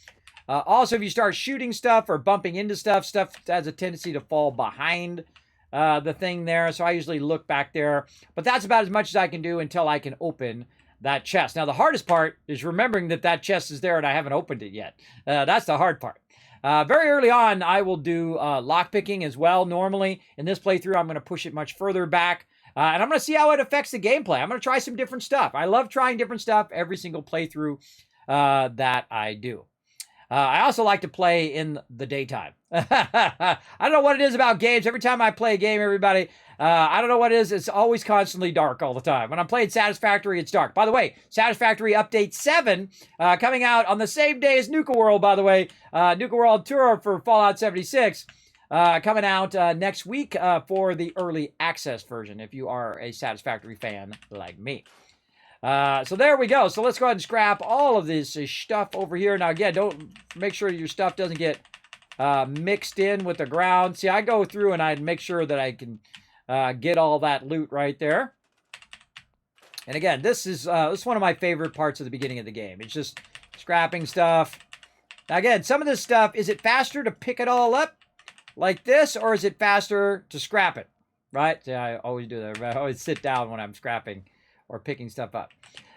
Also, if you start shooting stuff or bumping into stuff, stuff has a tendency to fall behind the thing there. So I usually look back there. But that's about as much as I can do until I can open that chest. Now, the hardest part is remembering that that chest is there and I haven't opened it yet. That's the hard part. Very early on, I will do lockpicking as well. Normally, in this playthrough, I'm going to push it much further back. And I'm going to see how it affects the gameplay. I'm going to try some different stuff. I love trying different stuff every single playthrough that I do. I also like to play in the daytime. I don't know what it is about games. Every time I play a game, everybody, I don't know what it is. It's always constantly dark all the time. When I'm playing Satisfactory, it's dark. By the way, Satisfactory Update 7 coming out on the same day as Nuka World, by the way. Nuka World Tour for Fallout 76 coming out next week for the early access version, if you are a Satisfactory fan like me. So there we go. So let's go ahead and scrap all of this stuff over here. Now, again, don't make sure your stuff doesn't get mixed in with the ground. See, I go through and I make sure that I can get all that loot right there. And again, this is one of my favorite parts of the beginning of the game. It's just scrapping stuff. Now, again, some of this stuff, is it faster to pick it all up like this, or is it faster to scrap it? Right? Yeah, I always do that. I always sit down when I'm scrapping or picking stuff up.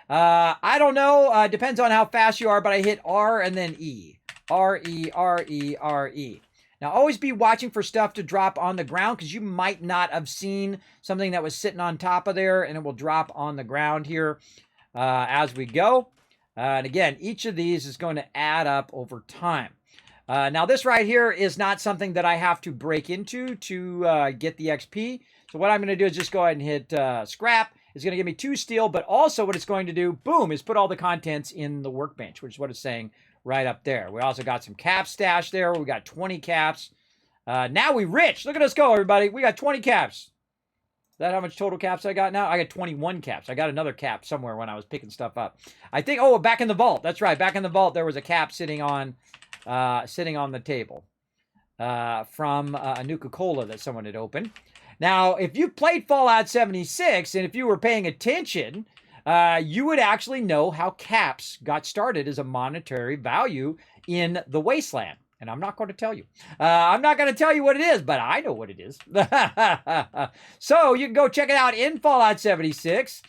I don't know. Depends on how fast you are, but I hit R and then E. R-E, R-E, R-E. Now, always be watching for stuff to drop on the ground, because you might not have seen something that was sitting on top of there, and it will drop on the ground here as we go. And again, each of these is going to add up over time. Now, this right here is not something that I have to break into to get the XP. So what I'm going to do is just go ahead and hit scrap. It's going to give me 2 steel, but also what it's going to do, boom, is put all the contents in the workbench, which is what it's saying right up there. We also got some caps stashed there. We got 20 caps. Now we rich. Look at us go, everybody. We got 20 caps. Is that how much total caps I got now? I got 21 caps. I got another cap somewhere when I was picking stuff up. I think, oh, back in the vault. That's right. Back in the vault, there was a cap sitting on the table from a Nuka-Cola that someone had opened. Now, if you played Fallout 76, and if you were paying attention, you would actually know how caps got started as a monetary value in the Wasteland. And I'm not going to tell you. I'm not going to tell you what it is, but I know what it is. So you can go check it out in Fallout 76.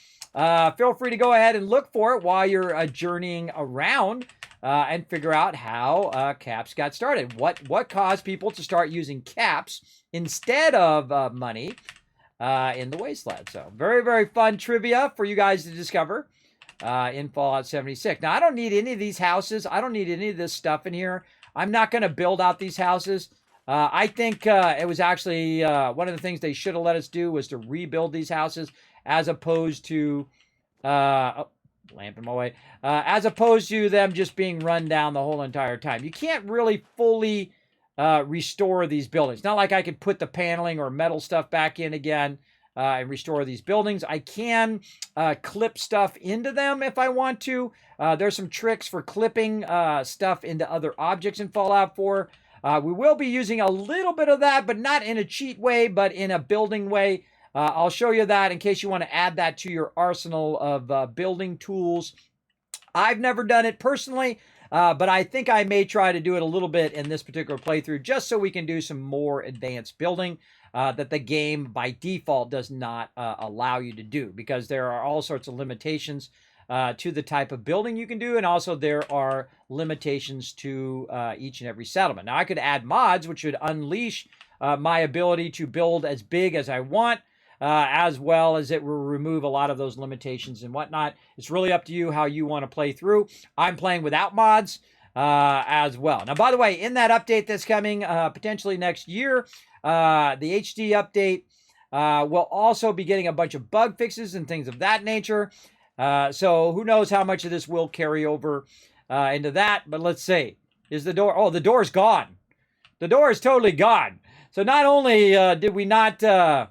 Feel free to go ahead and look for it while you're journeying around and figure out how caps got started. What caused people to start using caps instead of money in the Wasteland. So very, very fun trivia for you guys to discover in Fallout 76. Now, I don't need any of these houses. I don't need any of this stuff in here. I'm not going to build out these houses. I think it was actually one of the things they should have let us do was to rebuild these houses as opposed to... lamp in my way. As opposed to them just being run down the whole entire time. You can't really fully restore these buildings. Not like I could put the paneling or metal stuff back in again and restore these buildings. I can clip stuff into them if I want to. There's some tricks for clipping stuff into other objects in Fallout 4. We will be using a little bit of that, but not in a cheat way, but in a building way. I'll show you that in case you want to add that to your arsenal of building tools. I've never done it personally, but I think I may try to do it a little bit in this particular playthrough just so we can do some more advanced building that the game by default does not allow you to do, because there are all sorts of limitations to the type of building you can do, and also there are limitations to each and every settlement. Now, I could add mods, which would unleash my ability to build as big as I want, as well as it will remove a lot of those limitations and whatnot. It's really up to you how you want to play through. I'm playing without mods as well. Now, by the way, in that update that's coming potentially next year, the HD update, We'll also be getting a bunch of bug fixes and things of that nature. So who knows how much of this will carry over into that. But let's see. Is the door... Oh, the door's gone. The door is totally gone. So not only did we not get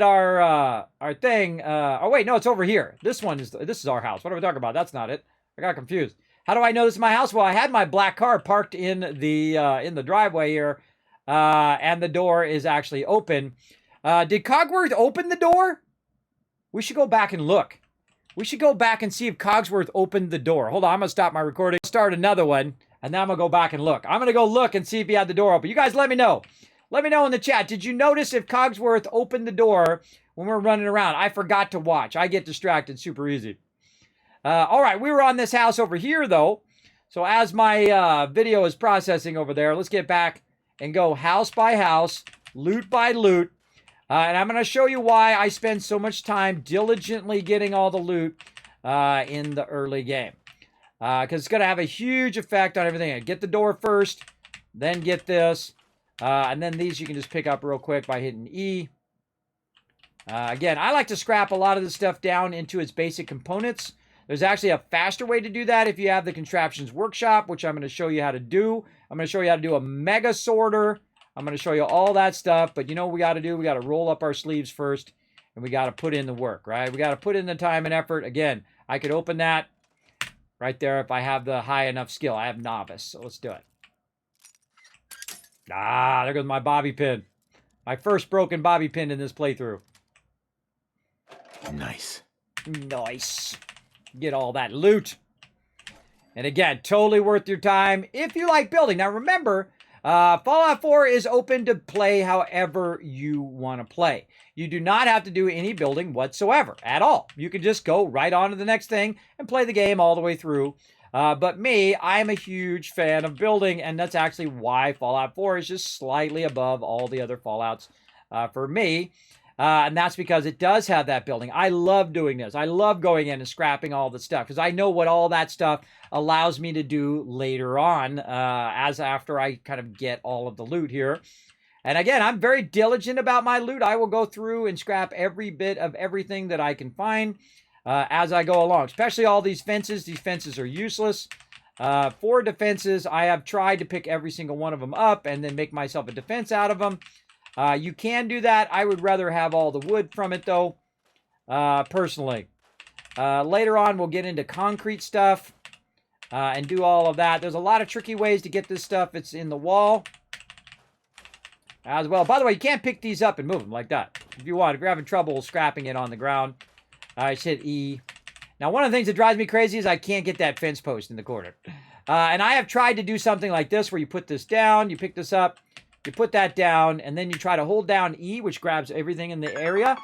our thing... oh, wait, no, it's over here. This is our house. What are we talking about? That's not it. I got confused. How do I know this is my house? Well, I had my black car parked in the driveway here, and the door is actually open. Did Cogsworth open the door? We should go back and look. We should go back and see if Cogsworth opened the door. Hold on, I'm going to stop my recording, start another one, and then I'm going to go back and look. I'm going to go look and see if he had the door open. You guys let me know. Let me know in the chat. Did you notice if Cogsworth opened the door when we were running around? I forgot to watch. I get distracted super easy. All right, we were on this house over here, though. So as my video is processing over there, let's get back and go house by house, loot by loot. And I'm going to show you why I spend so much time diligently getting all the loot in the early game. Because it's going to have a huge effect on everything. Get the door first, then get this. And then these you can just pick up real quick by hitting E. Again, I like to scrap a lot of this stuff down into its basic components. There's actually a faster way to do that if you have the Contraptions Workshop, which I'm going to show you how to do. I'm going to show you how to do a mega sorter. I'm going to show you all that stuff. But you know what we got to do? We got to roll up our sleeves first, and we got to put in the work, right? We got to put in the time and effort. Again, I could open that right there if I have the high enough skill. I have novice, so let's do it. Ah, there goes my bobby pin. My first broken bobby pin in this playthrough. Nice. Nice. Get all that loot. And again, totally worth your time if you like building. Now remember, Fallout 4 is open to play however you want to play. You do not have to do any building whatsoever at all. You can just go right on to the next thing and play the game all the way through. But me, I'm a huge fan of building, and that's actually why Fallout 4 is just slightly above all the other Fallouts for me. And that's because it does have that building. I love doing this. I love going in and scrapping all the stuff because I know what all that stuff allows me to do later on as after I kind of get all of the loot here. And again, I'm very diligent about my loot. I will go through and scrap every bit of everything that I can find as I go along, especially all these fences. These fences are useless. For defenses, I have tried to pick every single one of them up and then make myself a defense out of them. You can do that. I would rather have all the wood from it, though, personally. Later on, we'll get into concrete stuff and do all of that. There's a lot of tricky ways to get this stuff. It's in the wall as well. By the way, you can't pick these up and move them like that. If you want, if you're having trouble scrapping it on the ground, just hit E. Now, one of the things that drives me crazy is I can't get that fence post in the corner. And I have tried to do something like this where you put this down, you pick this up, you put that down, and then you try to hold down E, which grabs everything in the area.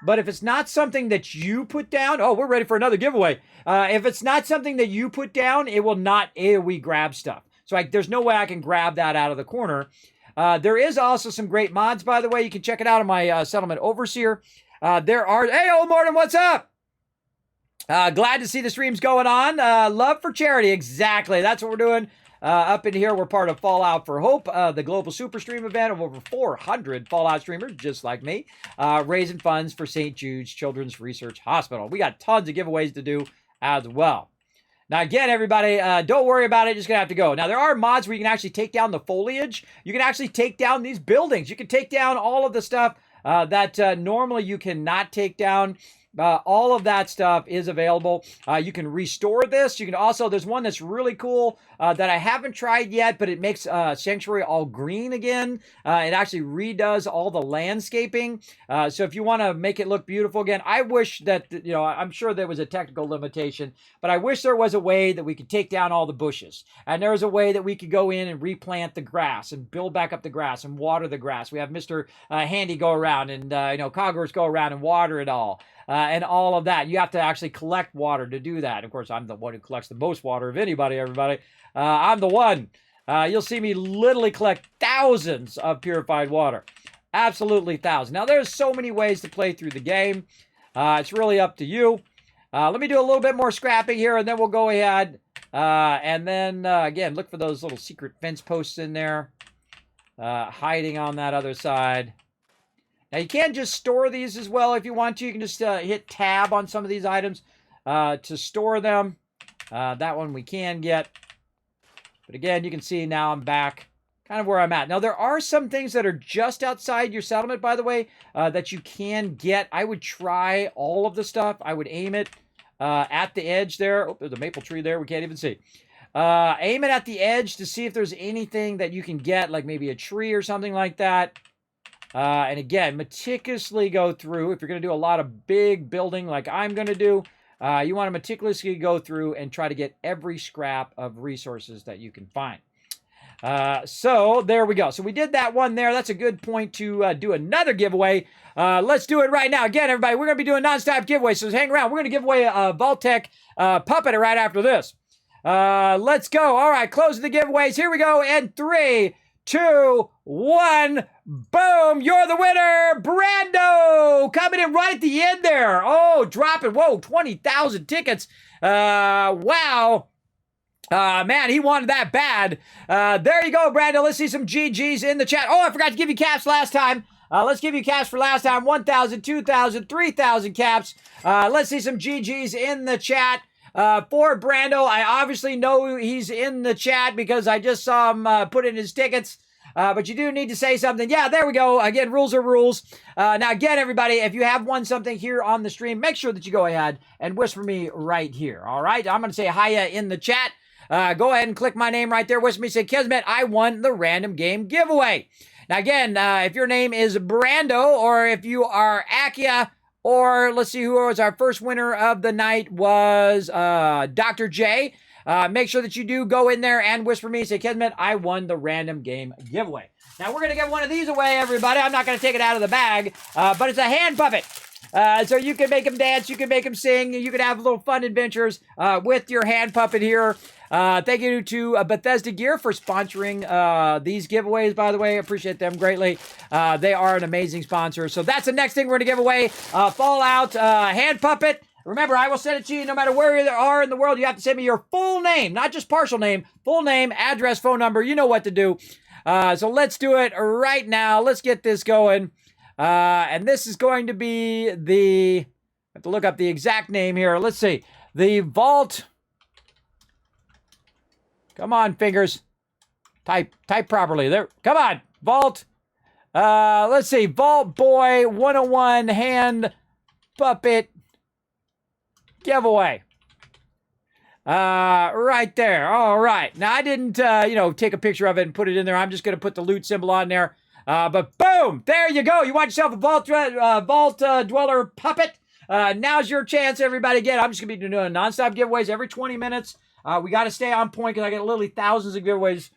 But if it's not something that you put down... Oh, we're ready for another giveaway. If it's not something that you put down, it will not AoE grab stuff. So there's no way I can grab that out of the corner. There is also some great mods, by the way. You can check it out on my Settlement Overseer. There are... Hey, old Morton, what's up? Glad to see the streams going on. Love for charity. Exactly. That's what we're doing. Up in here, we're part of Fallout for Hope, the global super stream event of over 400 Fallout streamers, just like me, raising funds for St. Jude's Children's Research Hospital. We got tons of giveaways to do as well. Now, again, everybody, don't worry about it. Just going to have to go. Now, there are mods where you can actually take down the foliage. You can actually take down these buildings. You can take down all of the stuff that normally you cannot take down. All of that stuff is available. You can restore this. You can also, there's one that's really cool that I haven't tried yet, but it makes Sanctuary all green again. It actually redoes all the landscaping. So if you want to make it look beautiful again, I wish that, you know, I'm sure there was a technical limitation, but I wish there was a way that we could take down all the bushes. And there was a way that we could go in and replant the grass and build back up the grass and water the grass. We have Mr. Handy go around and, you know, Cogsworth go around and water it all. And all of that. You have to actually collect water to do that. Of course, I'm the one who collects the most water of anybody, everybody. I'm the one. You'll see me literally collect thousands of purified water. Absolutely thousands. Now, there's so many ways to play through the game. It's really up to you. Let me do a little bit more scrapping here, and then we'll go ahead. And then, again, look for those little secret fence posts in there. Hiding on that other side. Now, you can just store these as well if you want to. You can just hit tab on some of these items to store them. That one we can get. But again, you can see now I'm back kind of where I'm at. Now, there are some things that are just outside your settlement, by the way, that you can get. I would try all of the stuff. I would aim it at the edge there. Oh, there's a maple tree there. We can't even see. Aim it at the edge to see if there's anything that you can get, like maybe a tree or something like that. And again, meticulously go through. If you're going to do a lot of big building like I'm going to do, you want to meticulously go through and try to get every scrap of resources that you can find. So there we go. So we did that one there. That's a good point to do another giveaway. Let's do it right now. Again, everybody, we're going to be doing nonstop giveaways, so hang around. We're going to give away a vault-tec puppet right after this. Let's go. All right, closing the giveaways. Here we go. And 3, 2, 1. Boom. You're the winner. Brando coming in right at the end there. Oh, dropping. Whoa, 20,000 tickets. Wow. Man, he wanted that bad. There you go, Brando. Let's see some GGs in the chat. Oh, I forgot to give you caps last time. Let's give you caps for last time. 1,000, 2,000, 3,000 caps. Let's see some GGs in the chat. For Brando, I obviously know he's in the chat because I just saw him put in his tickets. But you do need to say something. Yeah, there we go. Again, rules are rules. Now, again, everybody, if you have won something here on the stream, make sure that you go ahead and whisper me right here. All right? I'm going to say hiya in the chat. Go ahead and click my name right there. Whisper me, say, Kismet, I won the random game giveaway. Now, again, if your name is Brando or if you are Akia, or let's see who was our first winner of the night was Dr. J. Make sure that you do go in there and whisper me, say, Kismet, I won the random game giveaway. Now, we're going to give one of these away, everybody. I'm not going to take it out of the bag, but it's a hand puppet. So you can make them dance, you can make them sing, you can have little fun adventures with your hand puppet here. Thank you to Bethesda Gear for sponsoring these giveaways, by the way. I appreciate them greatly. They are an amazing sponsor. So that's the next thing we're going to give away. Fallout hand puppet. Remember, I will send it to you no matter where you are in the world. You have to send me your full name, not just partial name. Full name, address, phone number. You know what to do. So let's do it right now. Let's get this going. And this is going to be the... I have to look up the exact name here. Let's see. The Vault... Come on, fingers. Type properly. There. Come on. Vault. Let's see. Vault Boy 101 hand puppet giveaway. Right there. All right. Now, I didn't, take a picture of it and put it in there. I'm just going to put the loot symbol on there. But boom. There you go. You want yourself a Vault Dweller puppet. Now's your chance, everybody. Again, I'm just going to be doing nonstop giveaways every 20 minutes. We got to stay on point because I get literally thousands of giveaways,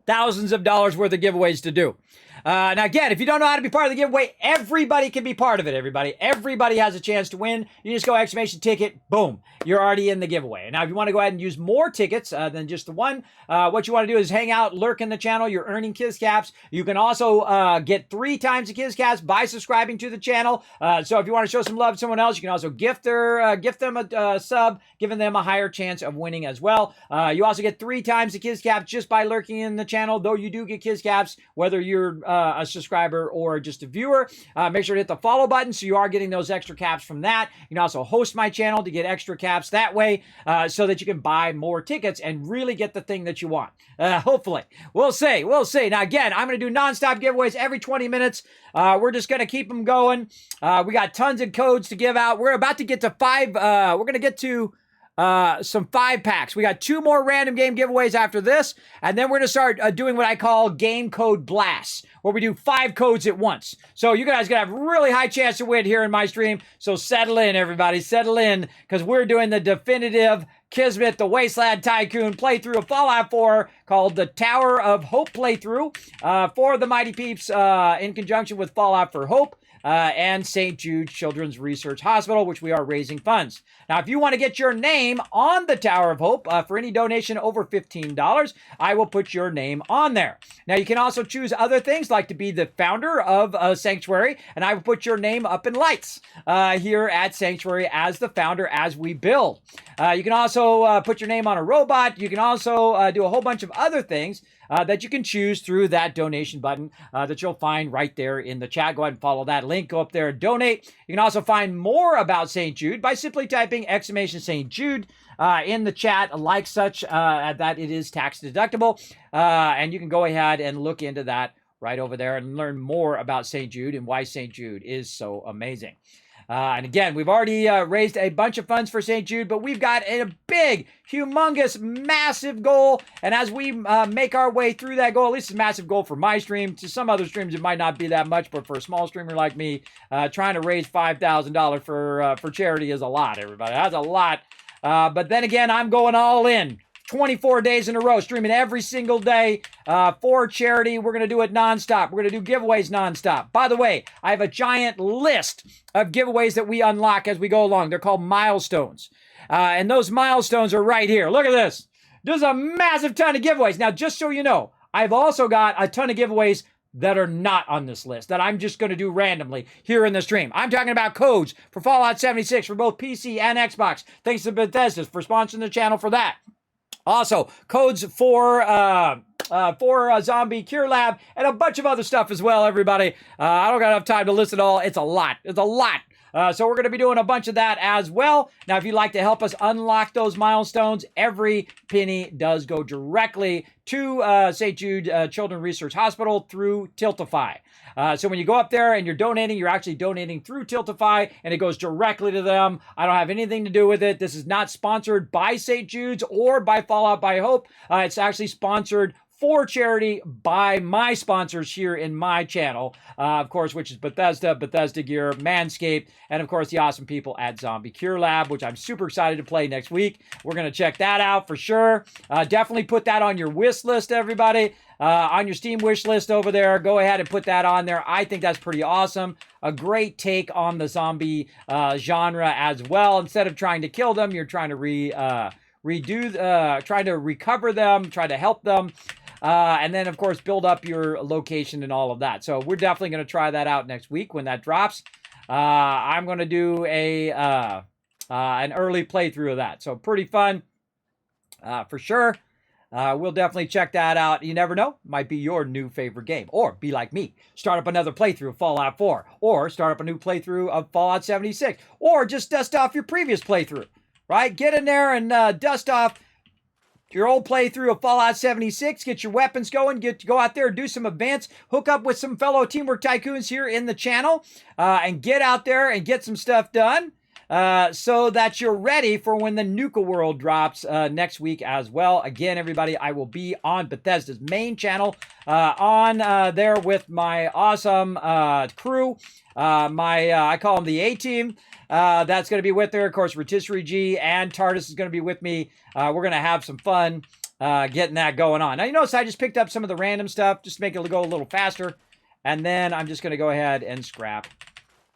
thousands of dollars worth of giveaways to do. Now, again, if you don't know how to be part of the giveaway, everybody can be part of it, everybody. Everybody has a chance to win. You just go exclamation ticket, boom, you're already in the giveaway. Now, if you want to go ahead and use more tickets than just the one, what you want to do is hang out, lurk in the channel. You're earning Kiz Caps. You can also get 3 times the Kiz Caps by subscribing to the channel. So if you want to show some love to someone else, you can also gift them a sub, giving them a higher chance of winning as well. You also get 3 times the Kiz Caps just by lurking in the channel, though you do get Kiz Caps, whether you're a subscriber or just a viewer. Make sure to hit the follow button so you are getting those extra caps from that. You can also host my channel to get extra caps that way so that you can buy more tickets and really get the thing that you want. Hopefully. We'll see. We'll see. Now, again, I'm going to do nonstop giveaways every 20 minutes. We're just going to keep them going. We got tons of codes to give out. We're about to get to 5. We're going to get to some 5-packs. We got 2 more random game giveaways after this, and then we're going to start doing what I call game code blasts, where we do 5 codes at once. So you guys going to have a really high chance to win here in my stream. So settle in, everybody. Settle in, because we're doing the definitive Kismet, the Wasteland Tycoon playthrough of Fallout 4 called the Tower of Hope playthrough for the Mighty Peeps in conjunction with Fallout for Hope. And St. Jude Children's Research Hospital, which we are raising funds. Now, if you want to get your name on the Tower of Hope for any donation over $15, I will put your name on there. Now, you can also choose other things like to be the founder of Sanctuary, and I will put your name up in lights here at Sanctuary as the founder as we build. You can also put your name on a robot. You can also do a whole bunch of other things. that you can choose through that donation button that you'll find right there in the chat. Go ahead and follow that link. Go up there and donate. You can also find more about St. Jude by simply typing !St. Jude in the chat, like such, that it is tax deductible. And you can go ahead and look into that right over there and learn more about St. Jude and why St. Jude is so amazing. And again, we've already raised a bunch of funds for St. Jude, but we've got a big, humongous, massive goal. And as we make our way through that goal, at least it's a massive goal for my stream. To some other streams, it might not be that much, but for a small streamer like me, trying to raise $5,000 for charity is a lot, everybody. That's a lot. But then again, I'm going all in. 24 days in a row, streaming every single day for charity. We're going to do it nonstop. We're going to do giveaways nonstop. By the way, I have a giant list of giveaways that we unlock as we go along. They're called milestones. And those milestones are right here. Look at this. There's a massive ton of giveaways. Now, just so you know, I've also got a ton of giveaways that are not on this list, that I'm just going to do randomly here in the stream. I'm talking about codes for Fallout 76 for both PC and Xbox. Thanks to Bethesda for sponsoring the channel for that. Also, codes for Zombie Cure Lab and a bunch of other stuff as well, everybody. I don't got enough time to list it all. It's a lot. It's a lot. So we're going to be doing a bunch of that as well. Now, if you'd like to help us unlock those milestones, every penny does go directly to St. Jude Children's Research Hospital through Tiltify. So when you go up there and you're donating, you're actually donating through Tiltify, and it goes directly to them. I don't have anything to do with it. This is not sponsored by St. Jude's or by Fallout by Hope. It's actually sponsored for charity by my sponsors here in my channel, of course, which is Bethesda, Bethesda Gear, Manscaped, and of course the awesome people at Zombie Cure Lab, which I'm super excited to play next week. We're going to check that out for sure. Definitely put that on your wish list, everybody. On your Steam wish list over there, go ahead and put that on there. I think that's pretty awesome. A great take on the zombie genre as well. Instead of trying to kill them, you're trying to trying to recover them, try to help them. And then, of course, build up your location and all of that. So we're definitely going to try that out next week when that drops. I'm going to do an early playthrough of that. So pretty fun for sure. We'll definitely check that out. You never know. Might be your new favorite game. Or be like me. Start up another playthrough of Fallout 4. Or start up a new playthrough of Fallout 76. Or just dust off your previous playthrough. Right? Get in there and dust off your old playthrough of Fallout 76, get your weapons going, go out there, do some events, hook up with some fellow Teamwork Tycoons here in the channel, and get out there and get some stuff done so that you're ready for when the Nuka World drops next week as well. Again, everybody, I will be on Bethesda's main channel on there with my awesome crew. I call them the A-Team. That's going to be with there. Of course, Rotisserie G and TARDIS is going to be with me. We're going to have some fun getting that going on. Now, you notice I just picked up some of the random stuff just to make it go a little faster. And then I'm just going to go ahead and scrap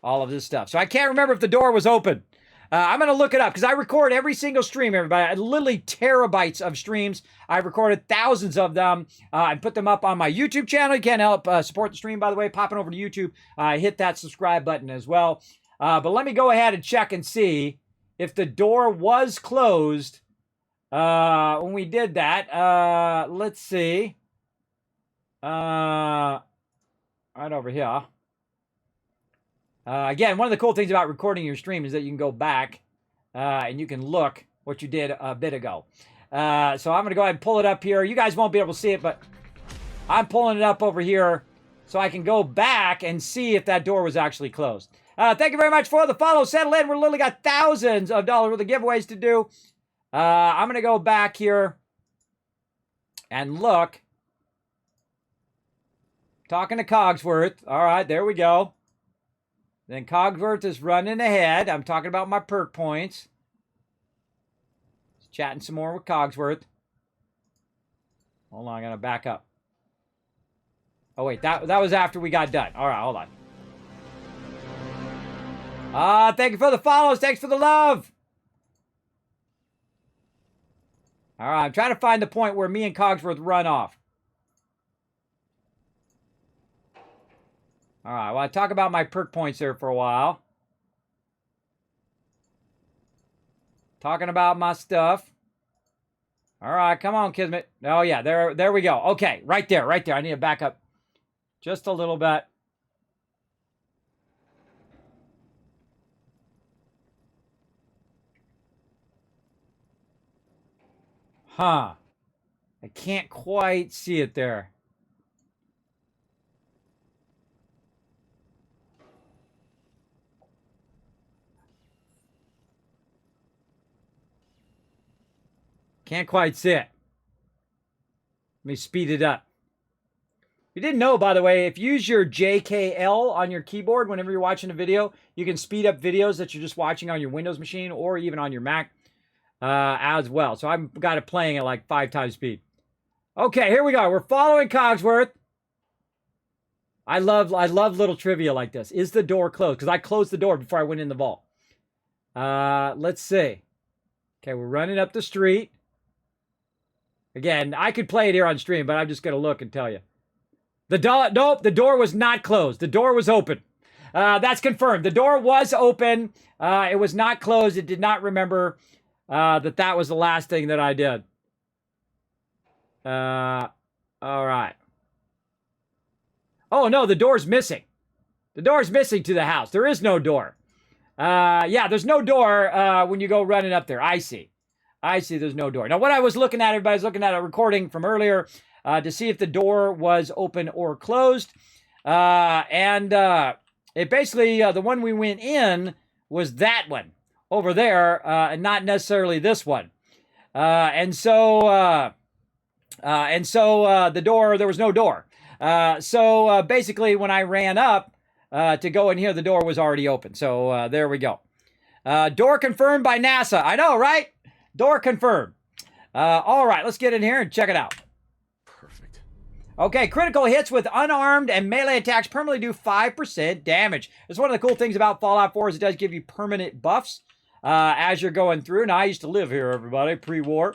all of this stuff. So I can't remember if the door was open. I'm going to look it up because I record every single stream, everybody. Literally terabytes of streams. I've recorded thousands of them and put them up on my YouTube channel. You can help support the stream, by the way, popping over to YouTube. Hit that subscribe button as well. But let me go ahead and check and see if the door was closed when we did that. Let's see. Right over here. Again, one of the cool things about recording your stream is that you can go back and you can look what you did a bit ago. So I'm going to go ahead and pull it up here. You guys won't be able to see it, but I'm pulling it up over here so I can go back and see if that door was actually closed. Thank you very much for the follow. Settle in. We're literally got thousands of dollars worth of giveaways to do. I'm going to go back here and look. Talking to Cogsworth. All right, there we go. Then Cogsworth is running ahead. I'm talking about my perk points. Just chatting some more with Cogsworth. Hold on, I'm going to back up. Oh, wait, that was after we got done. All right, hold on. Thank you for the follows. Thanks for the love. All right, I'm trying to find the point where me and Cogsworth run off. All right, well, I talk about my perk points there for a while. Talking about my stuff. All right, come on, Kismet. Oh, yeah, there we go. Okay, right there. I need to back up just a little bit. Huh. I can't quite see it there. Can't quite see it. Let me speed it up. You didn't know, by the way, if you use your JKL on your keyboard whenever you're watching a video, you can speed up videos that you're just watching on your Windows machine or even on your Mac as well. So I've got it playing at like 5 times speed. Okay, here we go. We're following Cogsworth. I love little trivia like this. Is the door closed? Because I closed the door before I went in the vault. Let's see. Okay, we're running up the street. Again, I could play it here on stream, but I'm just going to look and tell you. Nope, the door was not closed. The door was open. That's confirmed. The door was open. It was not closed. It did not remember that was the last thing that I did. All right. Oh, no, the door's missing. The door's missing to the house. There is no door. Yeah, there's no door when you go running up there. I see there's no door. Now, what I was looking at, everybody's looking at a recording from earlier to see if the door was open or closed. It basically, the one we went in was that one over there, and not necessarily this one. So the door, there was no door. So basically, when I ran up to go in here, the door was already open. So there we go. Door confirmed by NASA. I know, right? Door confirmed. All right, let's get in here and check it out. Perfect. Okay, critical hits with unarmed and melee attacks permanently do 5% damage. It's one of the cool things about Fallout 4 is it does give you permanent buffs as you're going through. Now, I used to live here, everybody, pre-war.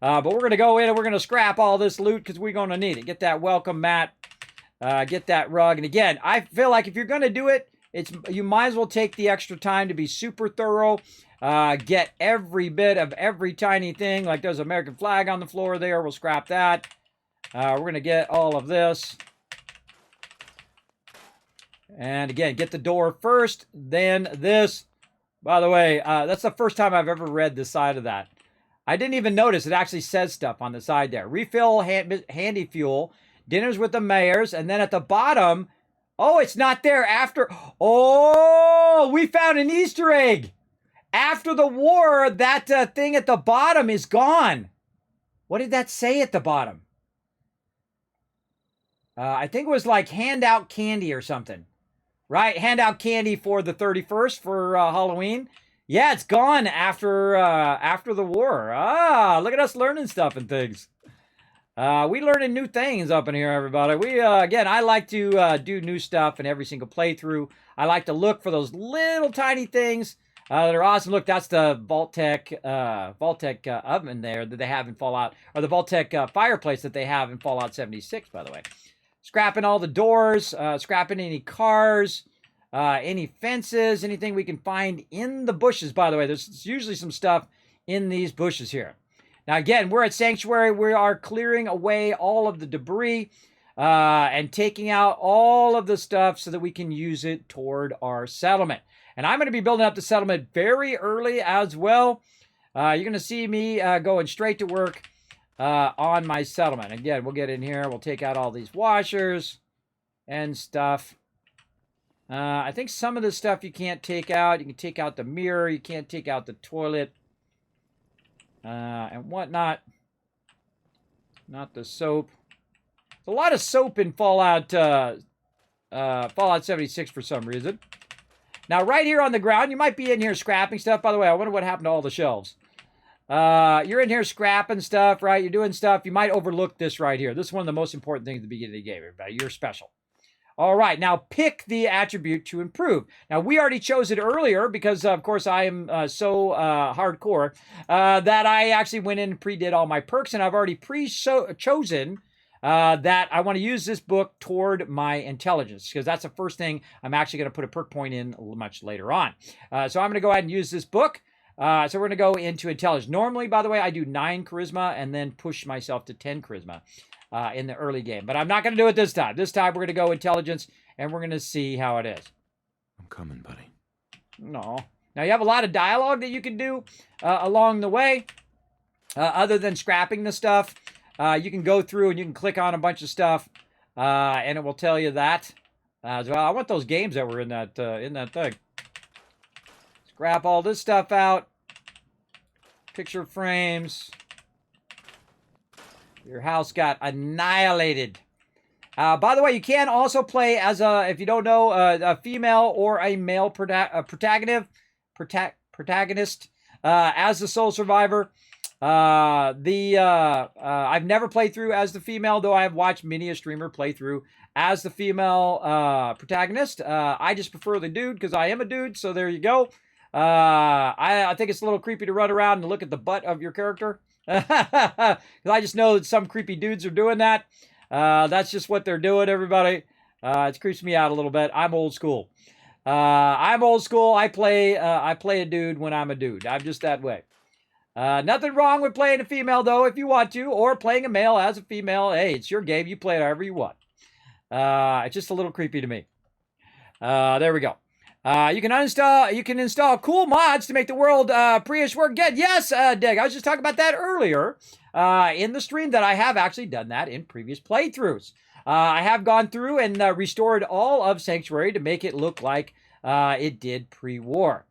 But we're going to go in and we're going to scrap all this loot because we're going to need it. Get that welcome mat. Get that rug. And again, I feel like if you're going to do it, you might as well take the extra time to be super thorough. Get every bit of every tiny thing. Like there's an American flag on the floor there. We'll scrap that. We're going to get all of this. And again, get the door first, then this. By the way, that's the first time I've ever read this side of that. I didn't even notice. It actually says stuff on the side there. Refill handy fuel. Dinners with the mayors. And then at the bottom, oh, it's not there after. Oh, we found an Easter egg. After the war, that thing at the bottom is gone. What did that say at the bottom? I think it was like hand out candy or something. Right? Hand out candy for the 31st for Halloween. Yeah, it's gone after the war. Ah, look at us learning stuff and things. We learning new things up in here, everybody. We again, I like to do new stuff in every single playthrough. I like to look for those little tiny things that are awesome. Look, that's the vault-tec oven there that they have in Fallout, or the vault-tec fireplace that they have in Fallout 76, by the way. Scrapping all the doors, scrapping any cars, any fences, anything we can find in the bushes, by the way. There's usually some stuff in these bushes here. Now, again, we're at Sanctuary. We are clearing away all of the debris and taking out all of the stuff so that we can use it toward our settlement. And I'm going to be building up the settlement very early as well. You're going to see me going straight to work on my settlement. Again, we'll get in here. We'll take out all these washers and stuff. I think some of the stuff you can't take out. You can take out the mirror. You can't take out the toilet. And whatnot. Not the soap. There's a lot of soap in Fallout 76 for some reason. Now, right here on the ground, you might be in here scrapping stuff. By the way, I wonder what happened to all the shelves. You're in here scrapping stuff, right? You're doing stuff. You might overlook this right here. This is one of the most important things at the beginning of the game, everybody. You're special. All right, now pick the attribute to improve. Now, we already chose it earlier because, of course, I am so hardcore that I actually went in and pre-did all my perks, and I've already chosen that I want to use this book toward my intelligence, because that's the first thing I'm actually going to put a perk point in much later on. So I'm going to go ahead and use this book. So we're going to go into intelligence. Normally, by the way, I do 9 charisma and then push myself to 10 charisma in the early game. But I'm not going to do it this time. This time we're going to go intelligence, and we're going to see how it is. I'm coming, buddy. No. Now, you have a lot of dialogue that you can do along the way. Other than scrapping the stuff, you can go through and you can click on a bunch of stuff, and it will tell you that as well. I want those games that were in that thing. Scrap all this stuff out. Picture frames. Your house got annihilated. By the way, you can also play as if you don't know, a female or a male protagonist as the sole survivor. I've never played through as the female, though I have watched many a streamer play through as the female protagonist. I just prefer the dude because I am a dude, so there you go. I think it's a little creepy to run around and look at the butt of your character. Because I just know that some creepy dudes are doing that. That's just what they're doing, everybody. It creeps me out a little bit. I'm old school. I'm old school. I play a dude when I'm a dude. I'm just that way. Nothing wrong with playing a female, though, if you want to, or playing a male as a female. Hey, it's your game. You play it however you want. It's just a little creepy to me. There we go. You can install cool mods to make the world pre-ish work again. Yes, Dig, I was just talking about that earlier in the stream that I have actually done that in previous playthroughs. I have gone through and restored all of Sanctuary to make it look like it did pre-war,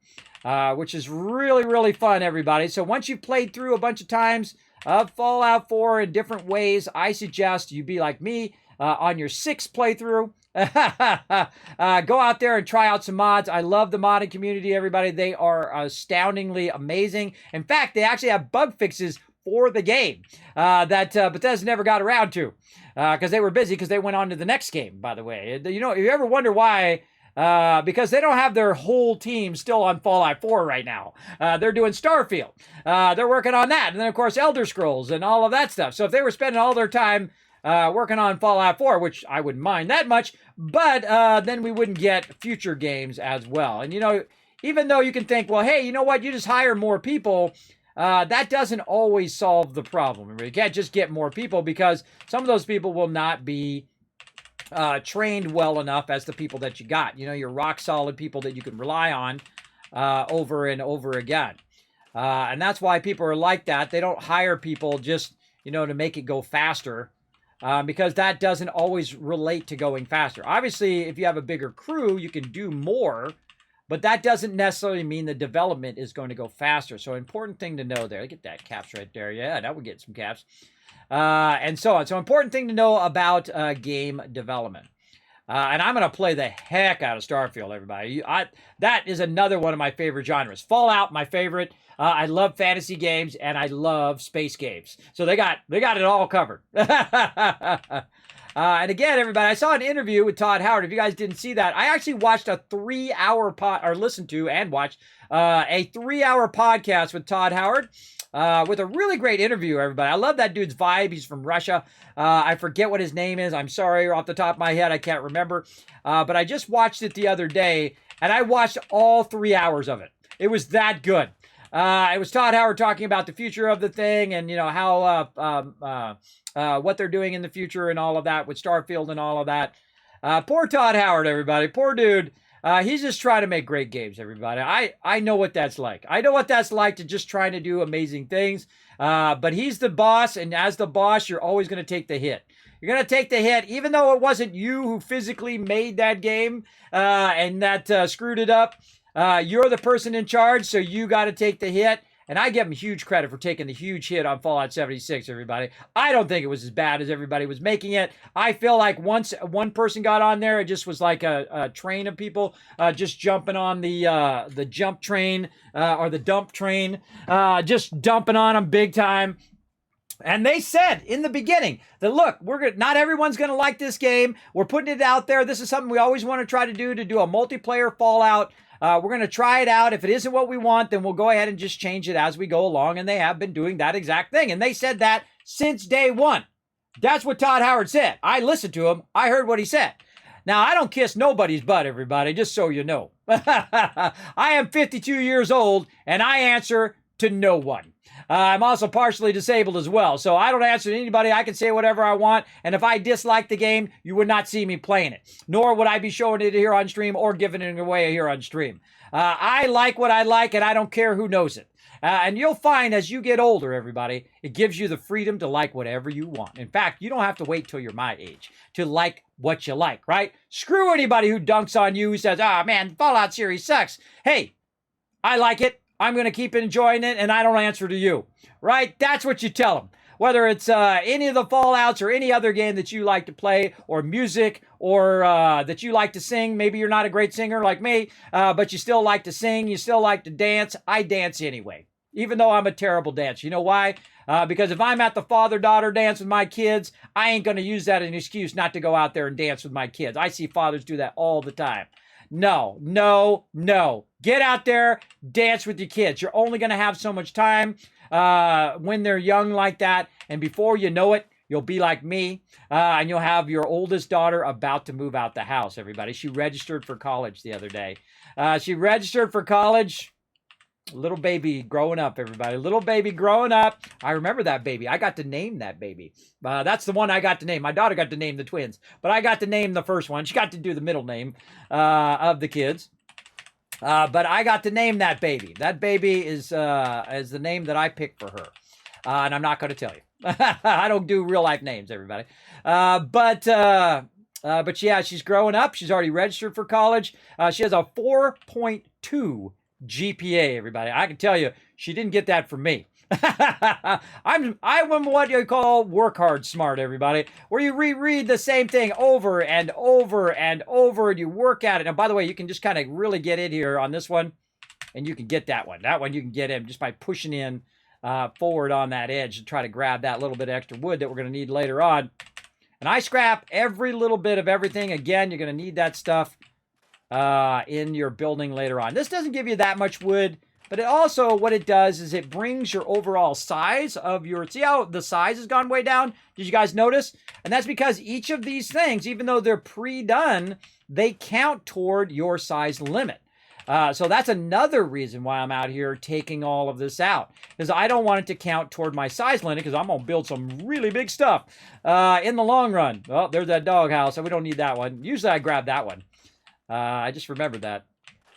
which is really, really fun, everybody. So once you've played through a bunch of times of Fallout 4 in different ways, I suggest you be like me on your 6th playthrough. Go out there and try out some mods. I love the modding community, everybody. They are astoundingly amazing. In fact, they actually have bug fixes for the game that Bethesda never got around to because they were busy because they went on to the next game, by the way. You know, if you ever wonder why, because they don't have their whole team still on Fallout 4 right now. They're doing Starfield. They're working on that. And then, of course, Elder Scrolls and all of that stuff. So if they were spending all their time working on Fallout 4, which I wouldn't mind that much, but then we wouldn't get future games as well. And, you know, even though you can think, well, hey, you know what, you just hire more people, that doesn't always solve the problem. You can't just get more people because some of those people will not be trained well enough as the people that you got. You know, you're rock solid people that you can rely on over and over again. And that's why people are like that. They don't hire people just, you know, to make it go faster. Because that doesn't always relate to going faster. Obviously, if you have a bigger crew, you can do more, but that doesn't necessarily mean the development is going to go faster. So important thing to know there. Get that caps right there. Yeah, that would get some caps. And so on. So important thing to know about game development. And I'm going to play the heck out of Starfield, everybody. That is another one of my favorite genres. Fallout, my favorite. I love fantasy games and I love space games. So they got it all covered. And again, everybody, I saw an interview with Todd Howard. If you guys didn't see that, I actually watched a 3-hour listened to and watched a 3-hour podcast with Todd Howard. With a really great interview, everybody. I love that dude's vibe. He's from Russia. I forget what his name is. I'm sorry, off the top of my head, I can't remember. But I just watched it the other day, and I watched all 3 hours of it. It was that good. It was Todd Howard talking about the future of the thing and, you know, how what they're doing in the future and all of that with Starfield and all of that. Poor Todd Howard, everybody. Poor dude. He's just trying to make great games, everybody. I know what that's like. I know what that's like to just trying to do amazing things. But he's the boss, and as the boss, you're always going to take the hit. You're going to take the hit, even though it wasn't you who physically made that game and that screwed it up. You're the person in charge, so you got to take the hit. And I give him huge credit for taking the huge hit on Fallout 76, everybody. I don't think it was as bad as everybody was making it. I feel like once one person got on there, it just was like a train of people just jumping on the jump train or the dump train, just dumping on them big time. And they said in the beginning that, look, not everyone's going to like this game. We're putting it out there. This is something we always want to try to do a multiplayer Fallout. We're going to try it out. If it isn't what we want, then we'll go ahead and just change it as we go along. And they have been doing that exact thing. And they said that since day one. That's what Todd Howard said. I listened to him. I heard what he said. Now, I don't kiss nobody's butt, everybody, just so you know. I am 52 years old, and I answer to no one. I'm also partially disabled as well, so I don't answer to anybody. I can say whatever I want, and if I dislike the game, you would not see me playing it, nor would I be showing it here on stream or giving it away here on stream. I like what I like, and I don't care who knows it. And you'll find as you get older, everybody, it gives you the freedom to like whatever you want. In fact, you don't have to wait till you're my age to like what you like, right? Screw anybody who dunks on you, who says, "Ah, man, Fallout series sucks." Hey, I like it. I'm going to keep enjoying it, and I don't answer to you, right? That's what you tell them. Whether it's any of the Fallouts or any other game that you like to play, or music, or that you like to sing. Maybe you're not a great singer like me, but you still like to sing. You still like to dance. I dance anyway, even though I'm a terrible dancer. You know why? Because if I'm at the father-daughter dance with my kids, I ain't going to use that as an excuse not to go out there and dance with my kids. I see fathers do that all the time. No, no, no. Get out there, dance with your kids. You're only going to have so much time when they're young like that, and before you know it, you'll be like me, and you'll have your oldest daughter about to move out the house, everybody. She registered for college the other day. She registered for college. Little baby growing up, everybody. Little baby growing up. I remember that baby. I got to name that baby. That's the one I got to name. My daughter got to name the twins, but I got to name the first one. She got to do the middle name of the kids. But I got to name that baby. That baby is the name that I picked for her. And I'm not going to tell you. I don't do real life names, everybody. But yeah, she's growing up. She's already registered for college. She has a 4.2 GPA, everybody. I can tell you, she didn't get that from me. I'm what you call work hard smart, everybody, where you reread the same thing over and over and over, and you work at it. And by the way, you can just kind of really get in here on this one, and you can get that one. That one you can get in just by pushing in forward on that edge to try to grab that little bit of extra wood that we're going to need later on. And I scrap every little bit of everything. Again, you're going to need that stuff in your building later on. This doesn't give you that much wood, but it also, what it does is it brings your overall size of your, see how the size has gone way down? Did you guys notice? And that's because each of these things, even though they're pre-done, they count toward your size limit. So that's another reason why I'm out here taking all of this out, because I don't want it to count toward my size limit, because I'm going to build some really big stuff in the long run. Oh, there's that doghouse, so we don't need that one. Usually I grab that one. I just remembered that.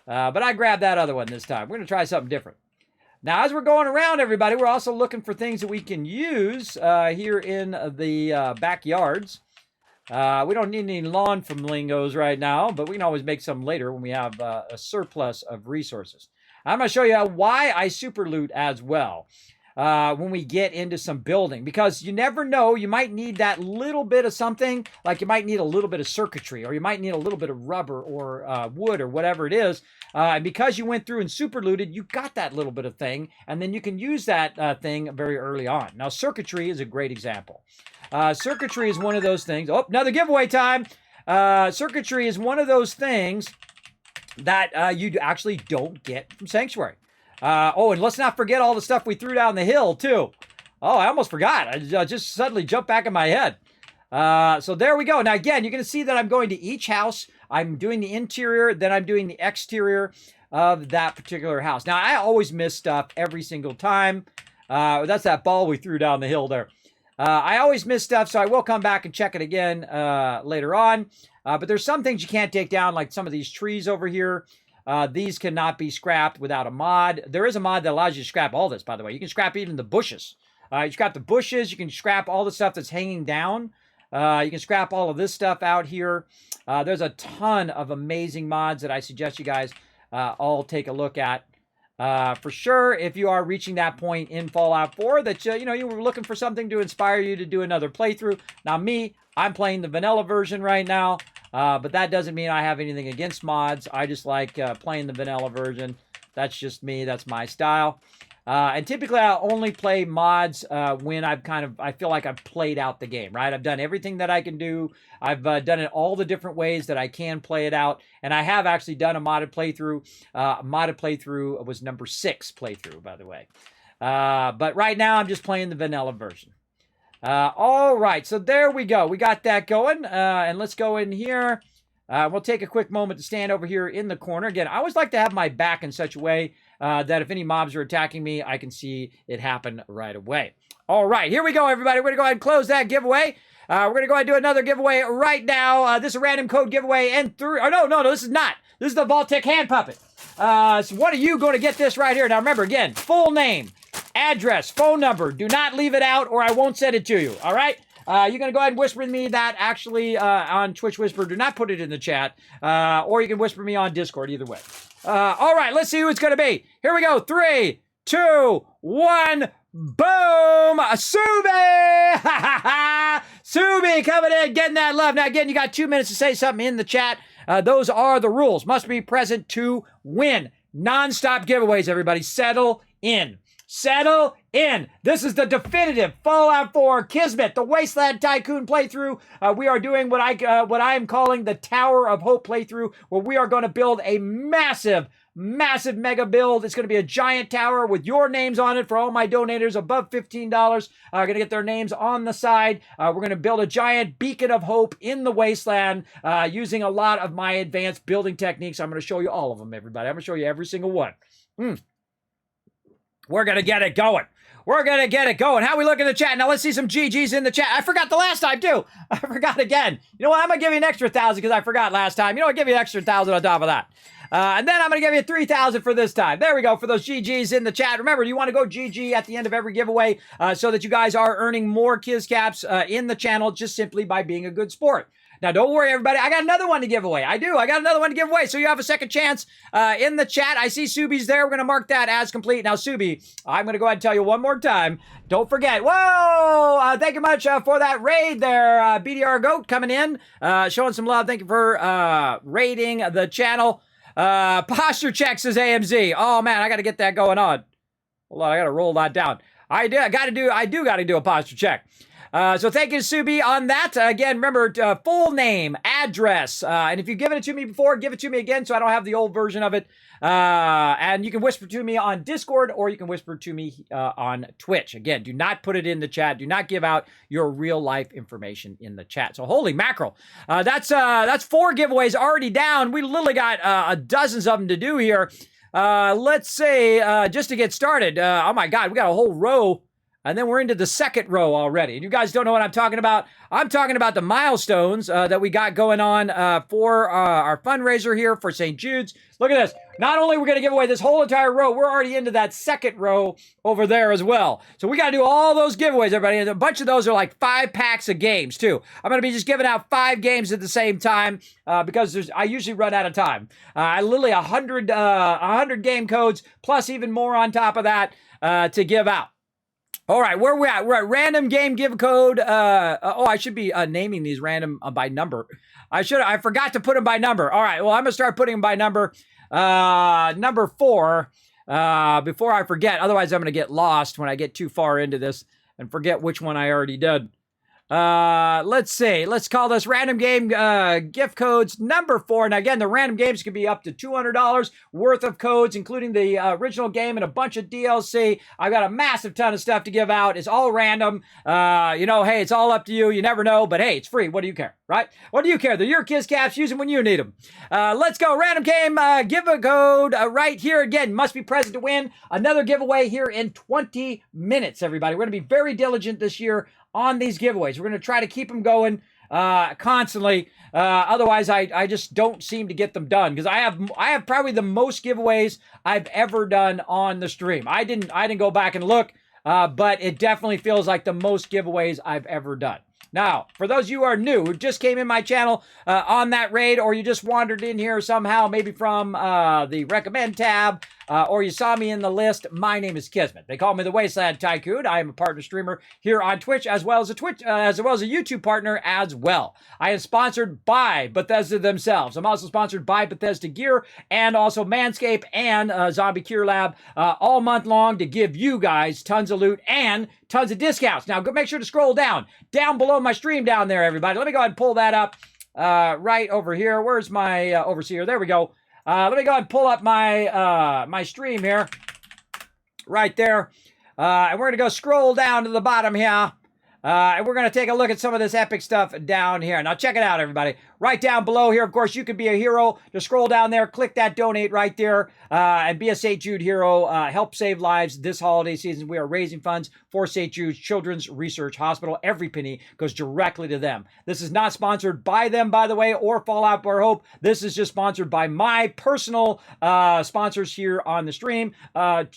But I grabbed that other one this time. We're going to try something different. Now, as we're going around, everybody, we're also looking for things that we can use here in the backyards. We don't need any lawn flamingos right now, but we can always make some later when we have a surplus of resources. I'm going to show you why I super loot as well when we get into some building, because you never know, you might need that little bit of something, like you might need a little bit of circuitry, or you might need a little bit of rubber or wood or whatever it is, and because you went through and super looted, you got that little bit of thing, and then you can use that thing very early on. Now, circuitry is a great example. Circuitry is one of those things. Oh, another giveaway time. Circuitry is one of those things that you actually don't get from Sanctuary. Oh, and let's not forget all the stuff we threw down the hill, too. Oh, I almost forgot. I just suddenly jumped back in my head. So there we go. Now, again, you're going to see that I'm going to each house. I'm doing the interior, then I'm doing the exterior of that particular house. Now, I always miss stuff every single time. That's that ball we threw down the hill there. I always miss stuff, so I will come back and check it again later on. But there's some things you can't take down, like some of these trees over here. These cannot be scrapped without a mod. There is a mod that allows you to scrap all this, by the way. You can scrap even the bushes. You scrap the bushes. You can scrap all the stuff that's hanging down. You can scrap all of this stuff out here. There's a ton of amazing mods that I suggest you guys all take a look at. For sure, if you are reaching that point in Fallout 4 that, you were looking for something to inspire you to do another playthrough. Now, me, I'm playing the vanilla version right now. But that doesn't mean I have anything against mods. I just like playing the vanilla version. That's just me. That's my style. And typically I'll only play mods when I feel like I've played out the game, right? I've done everything that I can do. I've done it all the different ways that I can play it out. And I have actually done a modded playthrough. Modded playthrough was number 6 playthrough, by the way. But right now I'm just playing the vanilla version. All right, so there we go. We got that going. And let's go in here. We'll take a quick moment to stand over here in the corner. Again, I always like to have my back in such a way that if any mobs are attacking me, I can see it happen right away. All right, here we go, everybody. We're going to go ahead and close that giveaway. We're going to go ahead and do another giveaway right now. This is a random code giveaway. And no, this is not. This is the Vault-tec hand puppet. So what are you going to get this right here? Now, remember, again, full name, address, phone number. Do not leave it out or I won't send it to you, all right? You're going to go ahead and whisper me that actually on Twitch Whisper. Do not put it in the chat. Or you can whisper me on Discord, either way. All right, let's see who it's going to be. Here we go. 3, 2, 1. Boom! Subi! Subi coming in, getting that love. Now, again, you got 2 minutes to say something in the chat. Those are the rules. Must be present to win. Non-stop giveaways, everybody. Settle in. Settle in. This is the definitive Fallout 4 Kismet, the Wasteland Tycoon playthrough. We are doing what I am calling the Tower of Hope playthrough, where we are going to build a massive mega build. It's going to be a giant tower with your names on it for all my donators above $15. Going to get their names on the side. We're going to build a giant beacon of hope in the wasteland using a lot of my advanced building techniques. I'm going to show you all of them, everybody. I'm going to show you every single one. We're going to get it going. We're going to get it going. How we look in the chat? Now, let's see some GGs in the chat. I forgot the last time, too. I forgot again. You know what? I'm going to give you an extra 1,000 because I forgot last time. You know what? I'll give you an extra 1,000 on top of that. And then I'm going to give you 3,000 for this time. There we go for those GGs in the chat. Remember, you want to go GG at the end of every giveaway so that you guys are earning more Kiz Caps in the channel just simply by being a good sport. Now, don't worry, everybody. I got another one to give away. I got another one to give away. So you have a second chance in the chat. I see Subi's there. We're going to mark that as complete. Now, Subi, I'm going to go ahead and tell you one more time. Don't forget. Whoa! Thank you much for that raid there. BDR Goat coming in, showing some love. Thank you for raiding the channel. Posture check, says AMZ. Oh, man, I got to get that going on. Hold on, I got to roll that down. I do got to do a posture check. So thank you to Subi on that. Again, remember, full name, address, and if you've given it to me before, give it to me again so I don't have the old version of it. And you can whisper to me on Discord or you can whisper to me on Twitch. Again, do not put it in the chat. Do not give out your real life information in the chat. So holy mackerel. That's 4 giveaways already down. We literally got dozens of them to do here. Let's say, just to get started, oh my God, we got a whole row. And then we're into the second row already. And you guys don't know what I'm talking about. I'm talking about the milestones that we got going on for our fundraiser here for St. Jude's. Look at this. Not only are we going to give away this whole entire row, we're already into that second row over there as well. So we got to do all those giveaways, everybody. And a bunch of those are like 5 packs of games, too. I'm going to be just giving out 5 games at the same time because I usually run out of time. I literally 100 game codes plus even more on top of that to give out. All right, where are we at? We're at random game give code. I should be naming these random by number. I forgot to put them by number. All right, well, I'm going to start putting them by number. Number 4, before I forget. Otherwise, I'm going to get lost when I get too far into this and forget which one I already did. Let's see. Let's call this random game gift codes number 4. Now, again, the random games can be up to $200 worth of codes, including the original game and a bunch of DLC. I've got a massive ton of stuff to give out. It's all random. Hey, it's all up to you. You never know, but hey, it's free. What do you care, right? What do you care? They're your Kiz Caps. Use them when you need them. Let's go. Random game give a code right here. Again, must be present to win. Another giveaway here in 20 minutes, everybody. We're going to be very diligent this year on these giveaways. We're going to try to keep them going constantly. Otherwise, I just don't seem to get them done because I have probably the most giveaways I've ever done on the stream. I didn't go back and look, but it definitely feels like the most giveaways I've ever done. Now, for those of you who are new, who just came in my channel on that raid, or you just wandered in here somehow, maybe from the recommend tab, or you saw me in the list, my name is Kismet. They call me the Wasteland Tycoon. I am a partner streamer here on Twitch, as well as a YouTube partner as well. I am sponsored by Bethesda themselves. I'm also sponsored by Bethesda Gear and also Manscaped and Zombie Cure Lab all month long to give you guys tons of loot and tons of discounts. Now, go make sure to scroll down below my stream down there, everybody. Let me go ahead and pull that up right over here. Where's my overseer? There we go. Let me go ahead and pull up my my stream here. Right there. And we're going to go scroll down to the bottom here. And we're going to take a look at some of this epic stuff down here. Now, check it out, everybody. Right down below here, of course, you could be a hero. Just scroll down there, click that donate right there, and be a St. Jude hero. Help save lives this holiday season. We are raising funds for St. Jude's Children's Research Hospital. Every penny goes directly to them. This is not sponsored by them, by the way, or Fallout Bar Hope. This is just sponsored by my personal sponsors here on the stream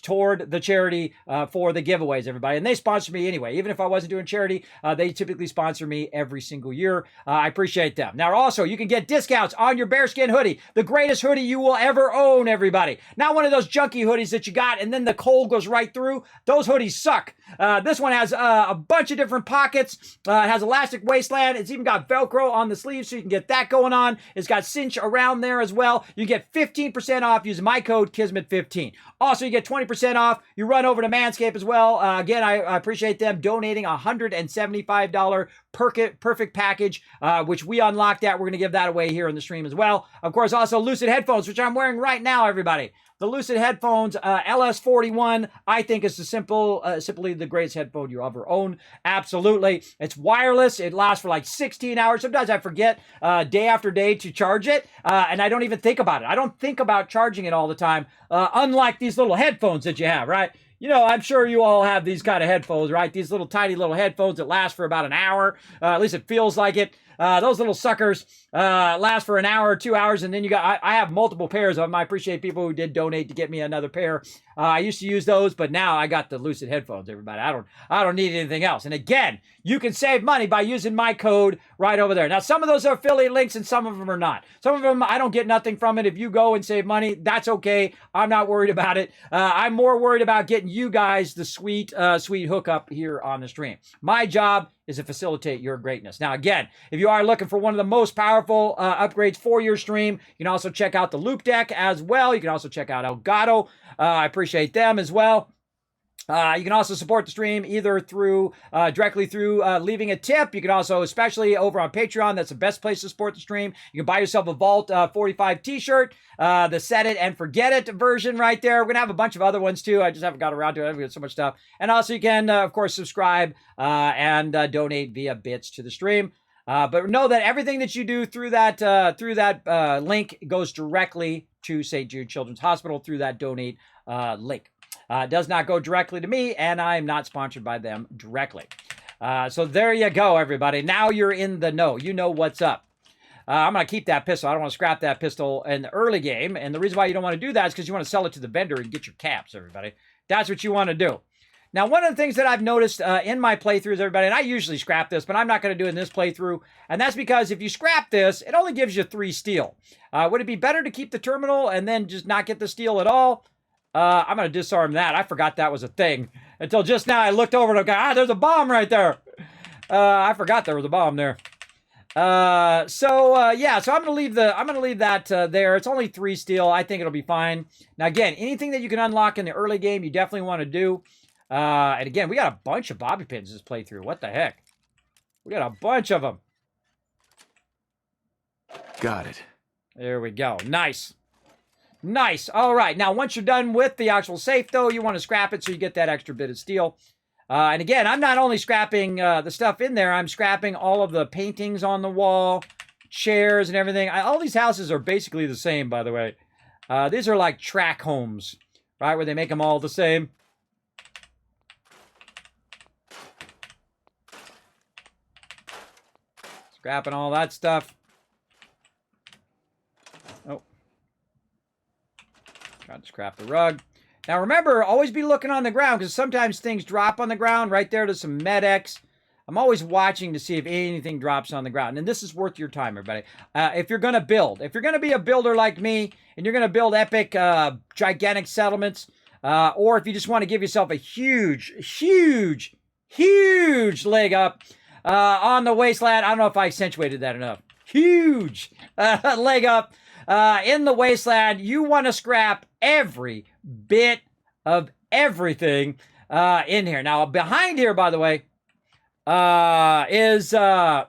toward the charity for the giveaways, everybody. And they sponsor me anyway. Even if I wasn't doing charity, they typically sponsor me every single year. I appreciate them. Now, also, you can get discounts on your bearskin hoodie, the greatest hoodie you will ever own, everybody. Not one of those junky hoodies that you got and then the cold goes right through. Those hoodies suck. This one has a bunch of different pockets. It has elastic waistband. It's even got Velcro on the sleeves, so you can get that going on. It's got cinch around there as well. You get 15% off using my code Kismet15. Also, you get 20% off. You run over to Manscaped as well. Again, I appreciate them donating $175 perfect package, which we unlocked that. We're going to give that away here in the stream as well. Of course, also Lucid headphones, which I'm wearing right now, everybody. The Lucid headphones, LS41, I think is simply the greatest headphone you ever own. Absolutely. It's wireless. It lasts for like 16 hours. Sometimes I forget day after day to charge it, and I don't even think about it. I don't think about charging it all the time, unlike these little headphones that you have, right? You know, I'm sure you all have these kind of headphones, right? These little tiny little headphones that last for about an hour. At least it feels like it. Those little suckers last for an hour or 2 hours, and then you got, I have multiple pairs of them. I appreciate people who did donate to get me another pair. I used to use those, but now I got the Lucid headphones, everybody. I don't need anything else. And again, you can save money by using my code right over there. Now, some of those are affiliate links and some of them are not. Some of them, I don't get nothing from it. If you go and save money, that's okay. I'm not worried about it. I'm more worried about getting you guys the sweet hookup here on the stream. My job is to facilitate your greatness. Now, again, if you are looking for one of the most powerful upgrades for your stream, you can also check out the Loop Deck as well. You can also check out Elgato. I appreciate them as well. You can also support the stream either through directly through leaving a tip. You can also, especially over on Patreon, that's the best place to support the stream. You can buy yourself a Vault 45 t-shirt, the Set It and Forget It version right there. We're going to have a bunch of other ones too. I just haven't got around to it. I've got so much stuff. And also you can, of course, subscribe and donate via bits to the stream. But know that everything that you do through that link goes directly to St. Jude Children's Hospital through that donate link. Does not go directly to me, and I'm not sponsored by them directly. So there you go, everybody. Now you're in the know. You know what's up. I'm going to keep that pistol. I don't want to scrap that pistol in the early game. And the reason why you don't want to do that is because you want to sell it to the vendor and get your caps, everybody. That's what you want to do. Now, one of the things that I've noticed in my playthroughs, everybody, and I usually scrap this, but I'm not going to do it in this playthrough, and that's because if you scrap this, it only gives you 3 steel. Would it be better to keep the terminal and then just not get the steel at all? I'm going to disarm that. I forgot that was a thing. Until just now, I looked over and I go, there's a bomb right there. I forgot there was a bomb there. Yeah, so I'm going to leave that there. It's only 3 steel. I think it'll be fine. Now, again, anything that you can unlock in the early game, you definitely want to do. And again, we got a bunch of bobby pins this playthrough. What the heck? We got a bunch of them. Got it. There we go. Nice. Nice. All right. Now, once you're done with the actual safe, though, you want to scrap it so you get that extra bit of steel. And again, I'm not only scrapping the stuff in there, I'm scrapping all of the paintings on the wall, chairs and everything. All these houses are basically the same, by the way. These are like track homes, right, where they make them all the same. Scrapping all that stuff. Oh. Got to scrap the rug. Now remember, always be looking on the ground because sometimes things drop on the ground. Right there to some Med-X. I'm always watching to see if anything drops on the ground. And this is worth your time, everybody. If you're going to build, if you're going to be a builder like me, and you're going to build epic, gigantic settlements, or if you just want to give yourself a huge leg up on the wasteland. I don't know if I accentuated that enough. Huge leg up in the wasteland. You want to scrap every bit of everything in here. Now, behind here, by the way, is a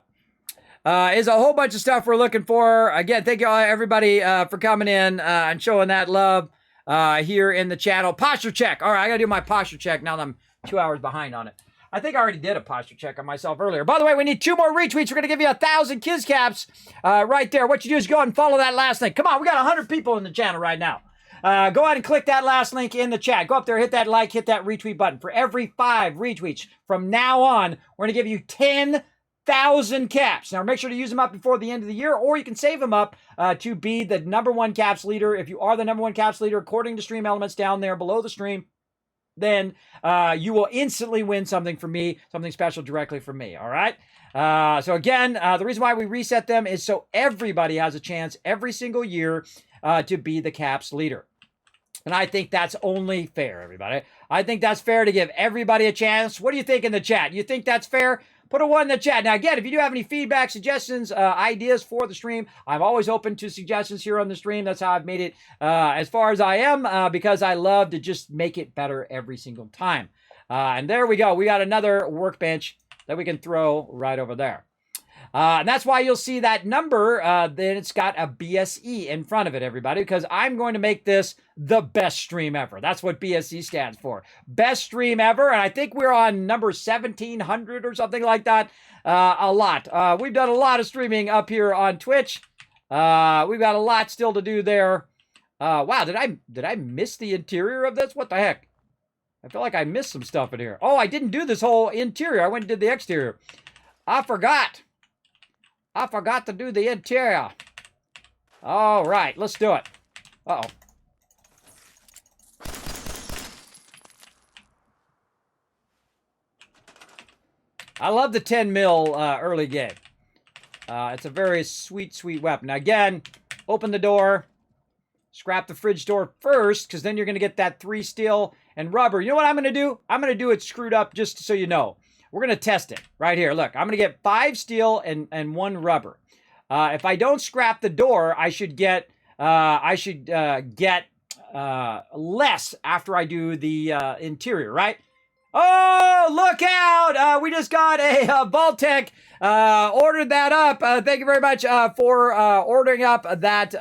whole bunch of stuff we're looking for. Again, thank you all, everybody, for coming in and showing that love here in the channel. Posture check. All right, I got to do my posture check now that I'm 2 hours behind on it. I think I already did a posture check on myself earlier. By the way, we need 2 more retweets. We're going to give you 1,000 Kiz Caps right there. What you do is go ahead and follow that last link. Come on, we got 100 people in the channel right now. Go ahead and click that last link in the chat. Go up there, hit that like, hit that retweet button. For every 5 retweets from now on, we're going to give you 10,000 caps. Now, make sure to use them up before the end of the year, or you can save them up to be the #1 caps leader. If you are the #1 caps leader, according to Stream Elements down there below the stream, then you will instantly win something from me, something special directly from me, all right? So again, the reason why we reset them is so everybody has a chance every single year to be the caps leader. And I think that's only fair, everybody. I think that's fair to give everybody a chance. What do you think in the chat? You think that's fair? Put a 1 in the chat. Now, again, if you do have any feedback, suggestions, ideas for the stream, I'm always open to suggestions here on the stream. That's how I've made it as far as I am, because I love to just make it better every single time. And there we go. We got another workbench that we can throw right over there. And that's why you'll see that number, then it's got a BSE in front of it, everybody, because I'm going to make this the best stream ever. That's what BSE stands for. Best stream ever, and I think we're on number 1,700 or something like that. A lot. We've done a lot of streaming up here on Twitch. We've got a lot still to do there. Wow, did I miss the interior of this? What the heck? I feel like I missed some stuff in here. Oh, I didn't do this whole interior. I went and did the exterior. I forgot to do the interior. All right, let's do it. Uh-oh. I love the 10 mil early game. It's a very sweet, sweet weapon. Now, again, open the door. Scrap the fridge door first, because then you're going to get that 3 steel and rubber. You know what I'm going to do? I'm going to do it screwed up just so you know. We're going to test it right here. Look, I'm going to get 5 steel and 1 rubber. If I don't scrap the door, I should get less after I do the interior, right? Oh, look out! We just got a vault-tec. Ordered that up. Thank you very much for ordering up that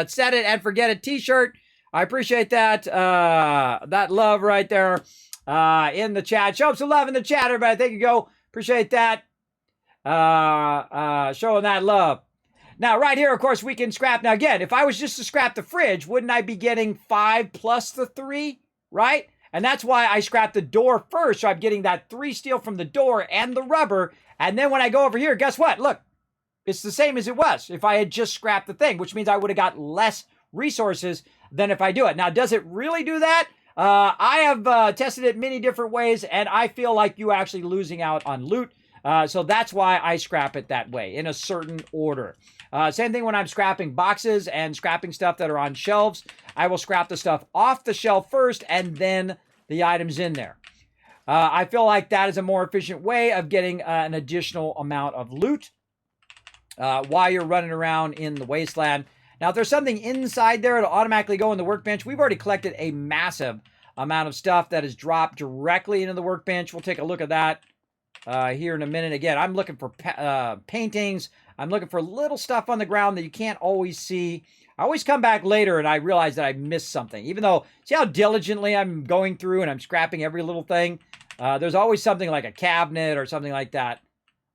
Set It and Forget It t-shirt. I appreciate that. That love right there in the chat. Show up some love in the chat, everybody. Thank you, go. Appreciate that. Showing that love. Now, right here, of course, we can scrap. Now, again, if I was just to scrap the fridge, wouldn't I be getting 5 plus the 3, right? And that's why I scrapped the door first, so I'm getting that 3 steel from the door and the rubber. And then when I go over here, guess what? Look, it's the same as it was if I had just scrapped the thing, which means I would have got less resources than if I do it. Now, does it really do that? I have tested it many different ways, and I feel like you actually losing out on loot. So that's why I scrap it that way, in a certain order. Same thing when I'm scrapping boxes and scrapping stuff that are on shelves. I will scrap the stuff off the shelf first and then the items in there. I feel like that is a more efficient way of getting an additional amount of loot while you're running around in the wasteland. Now, if there's something inside there, it'll automatically go in the workbench. We've already collected a massive amount of stuff that is dropped directly into the workbench. We'll take a look at that here in a minute. Again, I'm looking for paintings. I'm looking for little stuff on the ground that you can't always see. I always come back later and I realize that I missed something. Even though, see how diligently I'm going through and I'm scrapping every little thing? There's always something like a cabinet or something like that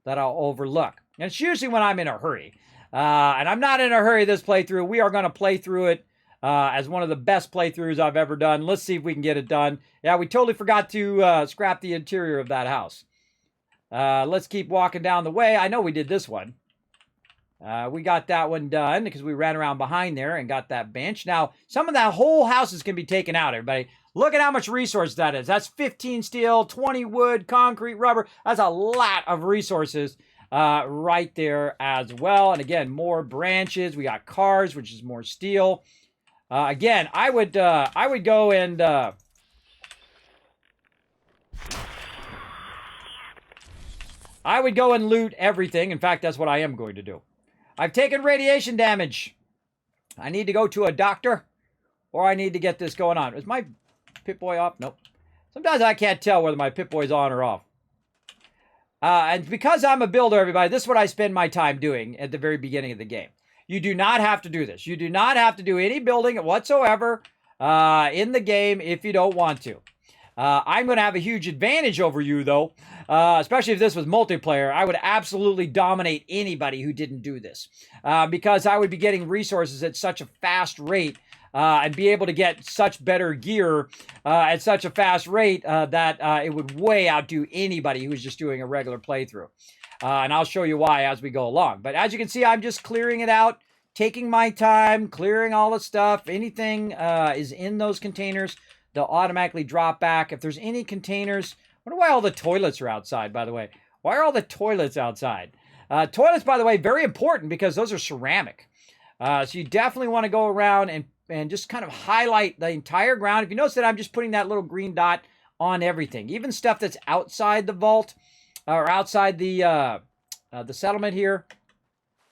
that I'll overlook. And it's usually when I'm in a hurry. And I'm not in a hurry this playthrough. We are going to play through it as one of the best playthroughs I've ever done. Let's see if we can get it done. Yeah, we totally forgot to scrap the interior of that house. Let's keep walking down the way. I know we did this one. We got that one done because we ran around behind there and got that bench. Now, some of that whole houses can be taken out, everybody. Look at how much resource that is. That's 15 steel, 20 wood, concrete, rubber. That's a lot of resources right there as well. And again, more branches. We got cars, which is more steel. Again, I would go and loot everything. In fact, that's what I am going to do. I've taken radiation damage. I need to go to a doctor, or I need to get this going on. Is my Pip-Boy off? Nope. Sometimes I can't tell whether my Pip-Boy's on or off. And because I'm a builder, everybody, this is what I spend my time doing at the very beginning of the game. You do not have to do this. You do not have to do any building whatsoever in the game if you don't want to. I'm going to have a huge advantage over you, though, especially if this was multiplayer. I would absolutely dominate anybody who didn't do this because I would be getting resources at such a fast rate and be able to get such better gear at such a fast rate that it would way outdo anybody who was just doing a regular playthrough. And I'll show you why as we go along. But as you can see, I'm just clearing it out, taking my time, clearing all the stuff. Anything is in those containers, they'll automatically drop back. If there's any containers, I wonder why all the toilets are outside, by the way. Why are all the toilets outside? Toilets, by the way, very important because those are ceramic. So you definitely want to go around and just kind of highlight the entire ground. If you notice that I'm just putting that little green dot on everything, even stuff that's outside the vault or outside the settlement here,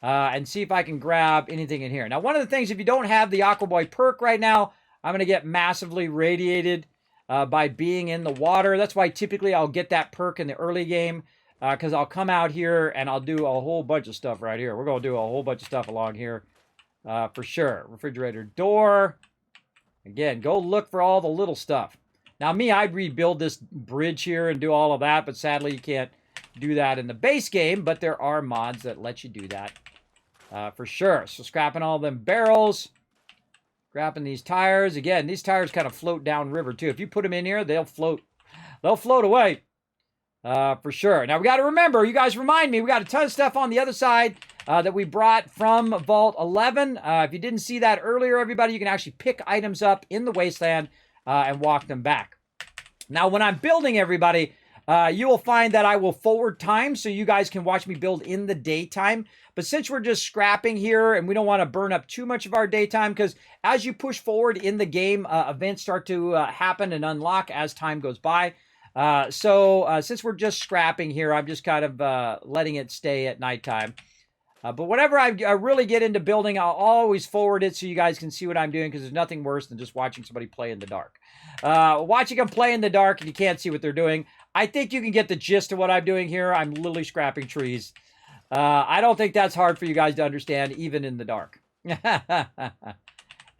and see if I can grab anything in here. Now, one of the things, if you don't have the Aquaboy perk right now, I'm going to get massively radiated by being in the water. That's why typically I'll get that perk in the early game because I'll come out here and I'll do a whole bunch of stuff right here. We're going to do a whole bunch of stuff along here for sure. Refrigerator door. Again, go look for all the little stuff. Now, me, I'd rebuild this bridge here and do all of that, but sadly you can't do that in the base game, but there are mods that let you do that for sure. So scrapping all them barrels. Grabbing these tires. Again, these tires kind of float down river too. If you put them in here, they'll float. They'll float away for sure. Now, we got to remember, you guys remind me, we got a ton of stuff on the other side that we brought from Vault 11. If you didn't see that earlier, everybody, you can actually pick items up in the wasteland and walk them back. Now, when I'm building, everybody, you will find that I will forward time so you guys can watch me build in the daytime. But since we're just scrapping here and we don't want to burn up too much of our daytime, because as you push forward in the game, events start to happen and unlock as time goes by. So since we're just scrapping here, I'm just kind of letting it stay at nighttime. But whenever I really get into building, I'll always forward it so you guys can see what I'm doing, because there's nothing worse than just watching somebody play in the dark. Watching them play in the dark and you can't see what they're doing. I think you can get the gist of what I'm doing here. I'm literally scrapping trees. I don't think that's hard for you guys to understand, even in the dark. And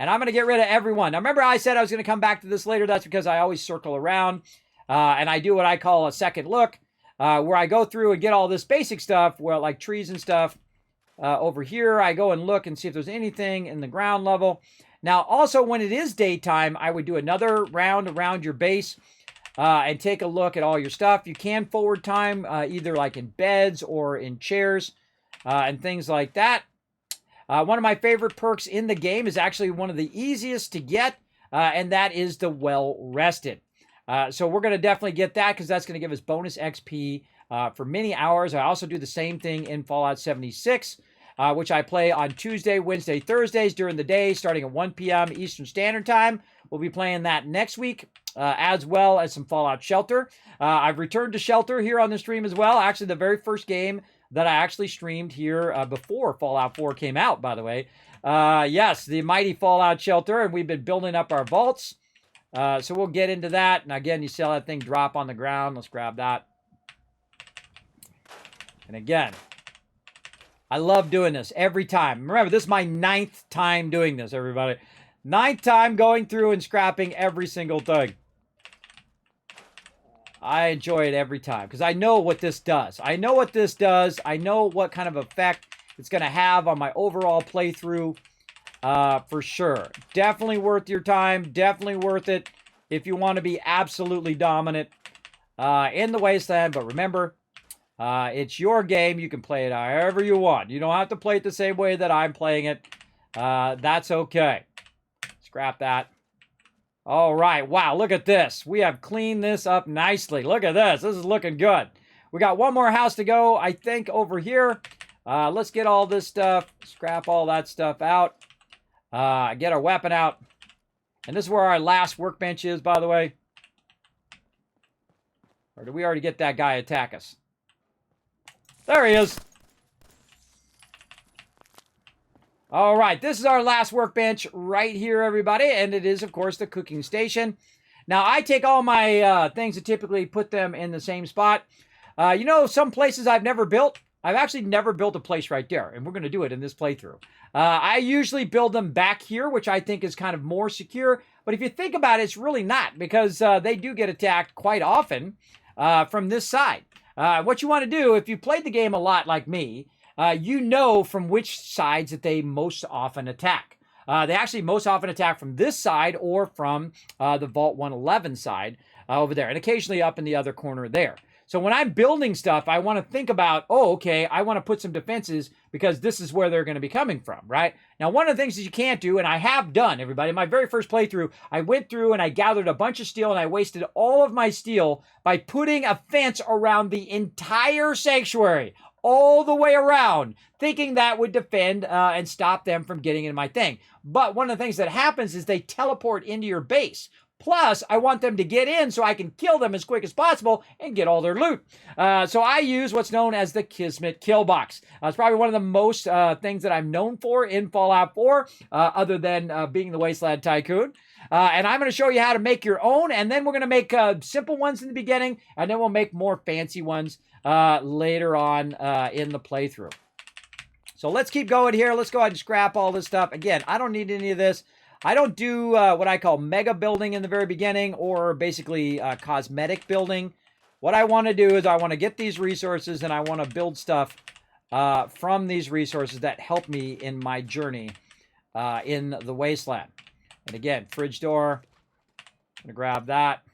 I'm going to get rid of everyone. Now, remember I said I was going to come back to this later. That's because I always circle around. And I do what I call a second look, where I go through and get all this basic stuff, where like trees and stuff. Over here, I go and look and see if there's anything in the ground level. Now, also, when it is daytime, I would do another round around your base and take a look at all your stuff. You can forward time either like in beds or in chairs and things like that. One of my favorite perks in the game is actually one of the easiest to get, and that is the Well Rested. So we're going to definitely get that because that's going to give us bonus XP for many hours. I also do the same thing in Fallout 76, which I play on Tuesday, Wednesday, Thursdays during the day, starting at 1 p.m. Eastern Standard Time. We'll be playing that next week, as well as some Fallout Shelter. I've returned to Shelter here on the stream as well. Actually, the very first game that I actually streamed here before Fallout 4 came out, by the way. Yes, the mighty Fallout Shelter, and we've been building up our vaults. So we'll get into that. And again, you see that thing drop on the ground. Let's grab that. And again, I love doing this every time. Remember, this is my 9th time doing this, everybody. 9th time going through and scrapping every single thing. I enjoy it every time because I know what this does. I know what this does. I know what kind of effect it's going to have on my overall playthrough for sure. Definitely worth your time. Definitely worth it if you want to be absolutely dominant in the Wasteland. But remember, it's your game. You can play it however you want. You don't have to play it the same way that I'm playing it. That's okay. Scrap that. All right. Wow, look at this. We have cleaned this up nicely. Look at this. This is looking good. We got one more house to go, I think, over here. Let's get all this stuff. Scrap all that stuff out. Get our weapon out. And this is where our last workbench is, by the way. Or did we already get that guy attack us? There he is. All right, this is our last workbench right here, everybody. And it is, of course, the cooking station. Now, I take all my things and typically put them in the same spot. You know, some places I've never built. I've actually never built a place right there, and we're going to do it in this playthrough. I usually build them back here, which I think is kind of more secure. But if you think about it, it's really not, because they do get attacked quite often from this side. What you want to do, if you played the game a lot like me, you know from which sides that they most often attack. They actually most often attack from this side or from the Vault 111 side over there, and occasionally up in the other corner there. So when I'm building stuff, I want to think about, oh, okay, I want to put some defenses because this is where they're going to be coming from, right? Now, one of the things that you can't do, and I have done, everybody, in my very first playthrough, I went through and I gathered a bunch of steel and I wasted all of my steel by putting a fence around the entire sanctuary, all the way around, thinking that would defend and stop them from getting into my thing. But one of the things that happens is they teleport into your base. Plus, I want them to get in so I can kill them as quick as possible and get all their loot. So I use what's known as the Kismet kill box. It's probably one of the most things that I'm known for in Fallout 4, other than being the Wasteland Tycoon. And I'm going to show you how to make your own, and then we're going to make simple ones in the beginning, and then we'll make more fancy ones later on in the playthrough. So let's keep going here. Let's go ahead and scrap all this stuff. Again, I don't need any of this. I don't do what I call mega building in the very beginning, or basically cosmetic building. What I want to do is I want to get these resources and I want to build stuff from these resources that help me in my journey in the wasteland. And again, fridge door. I'm going to grab that.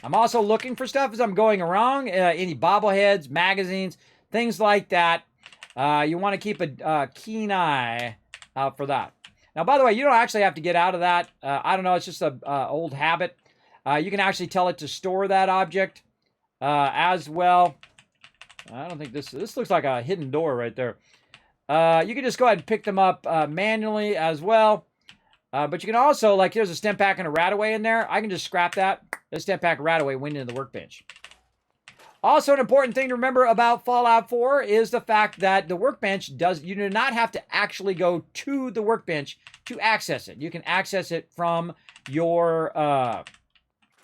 I'm also looking for stuff as I'm going around. Any bobbleheads, magazines, things like that. You want to keep a keen eye out for that. Now, by the way, you don't actually have to get out of that. I don't know. It's just an old habit. You can actually tell it to store that object as well. I don't think this looks like a hidden door right there. You can just go ahead and pick them up manually as well. But you can also, like, there's a stem pack and a rataway in there. I can just scrap that. The stem pack and rataway went into the workbench. Also, an important thing to remember about Fallout 4 is the fact that the workbench you do not have to actually go to the workbench to access it. You can access it from your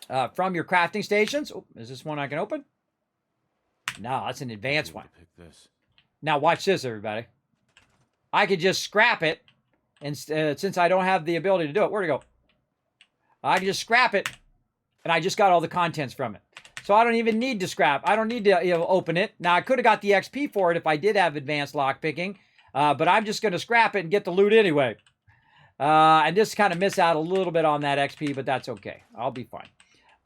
crafting stations. Oh, is this one I can open? No, that's an advanced one. Pick this. Now watch this, everybody. I could just scrap it, and since I don't have the ability to do it, where'd it go? I can just scrap it, and I just got all the contents from it. So I don't even need to scrap. I don't need to open it. Now, I could have got the XP for it if I did have advanced lockpicking, but I'm just going to scrap it and get the loot anyway. And just kind of miss out a little bit on that XP, but that's okay. I'll be fine.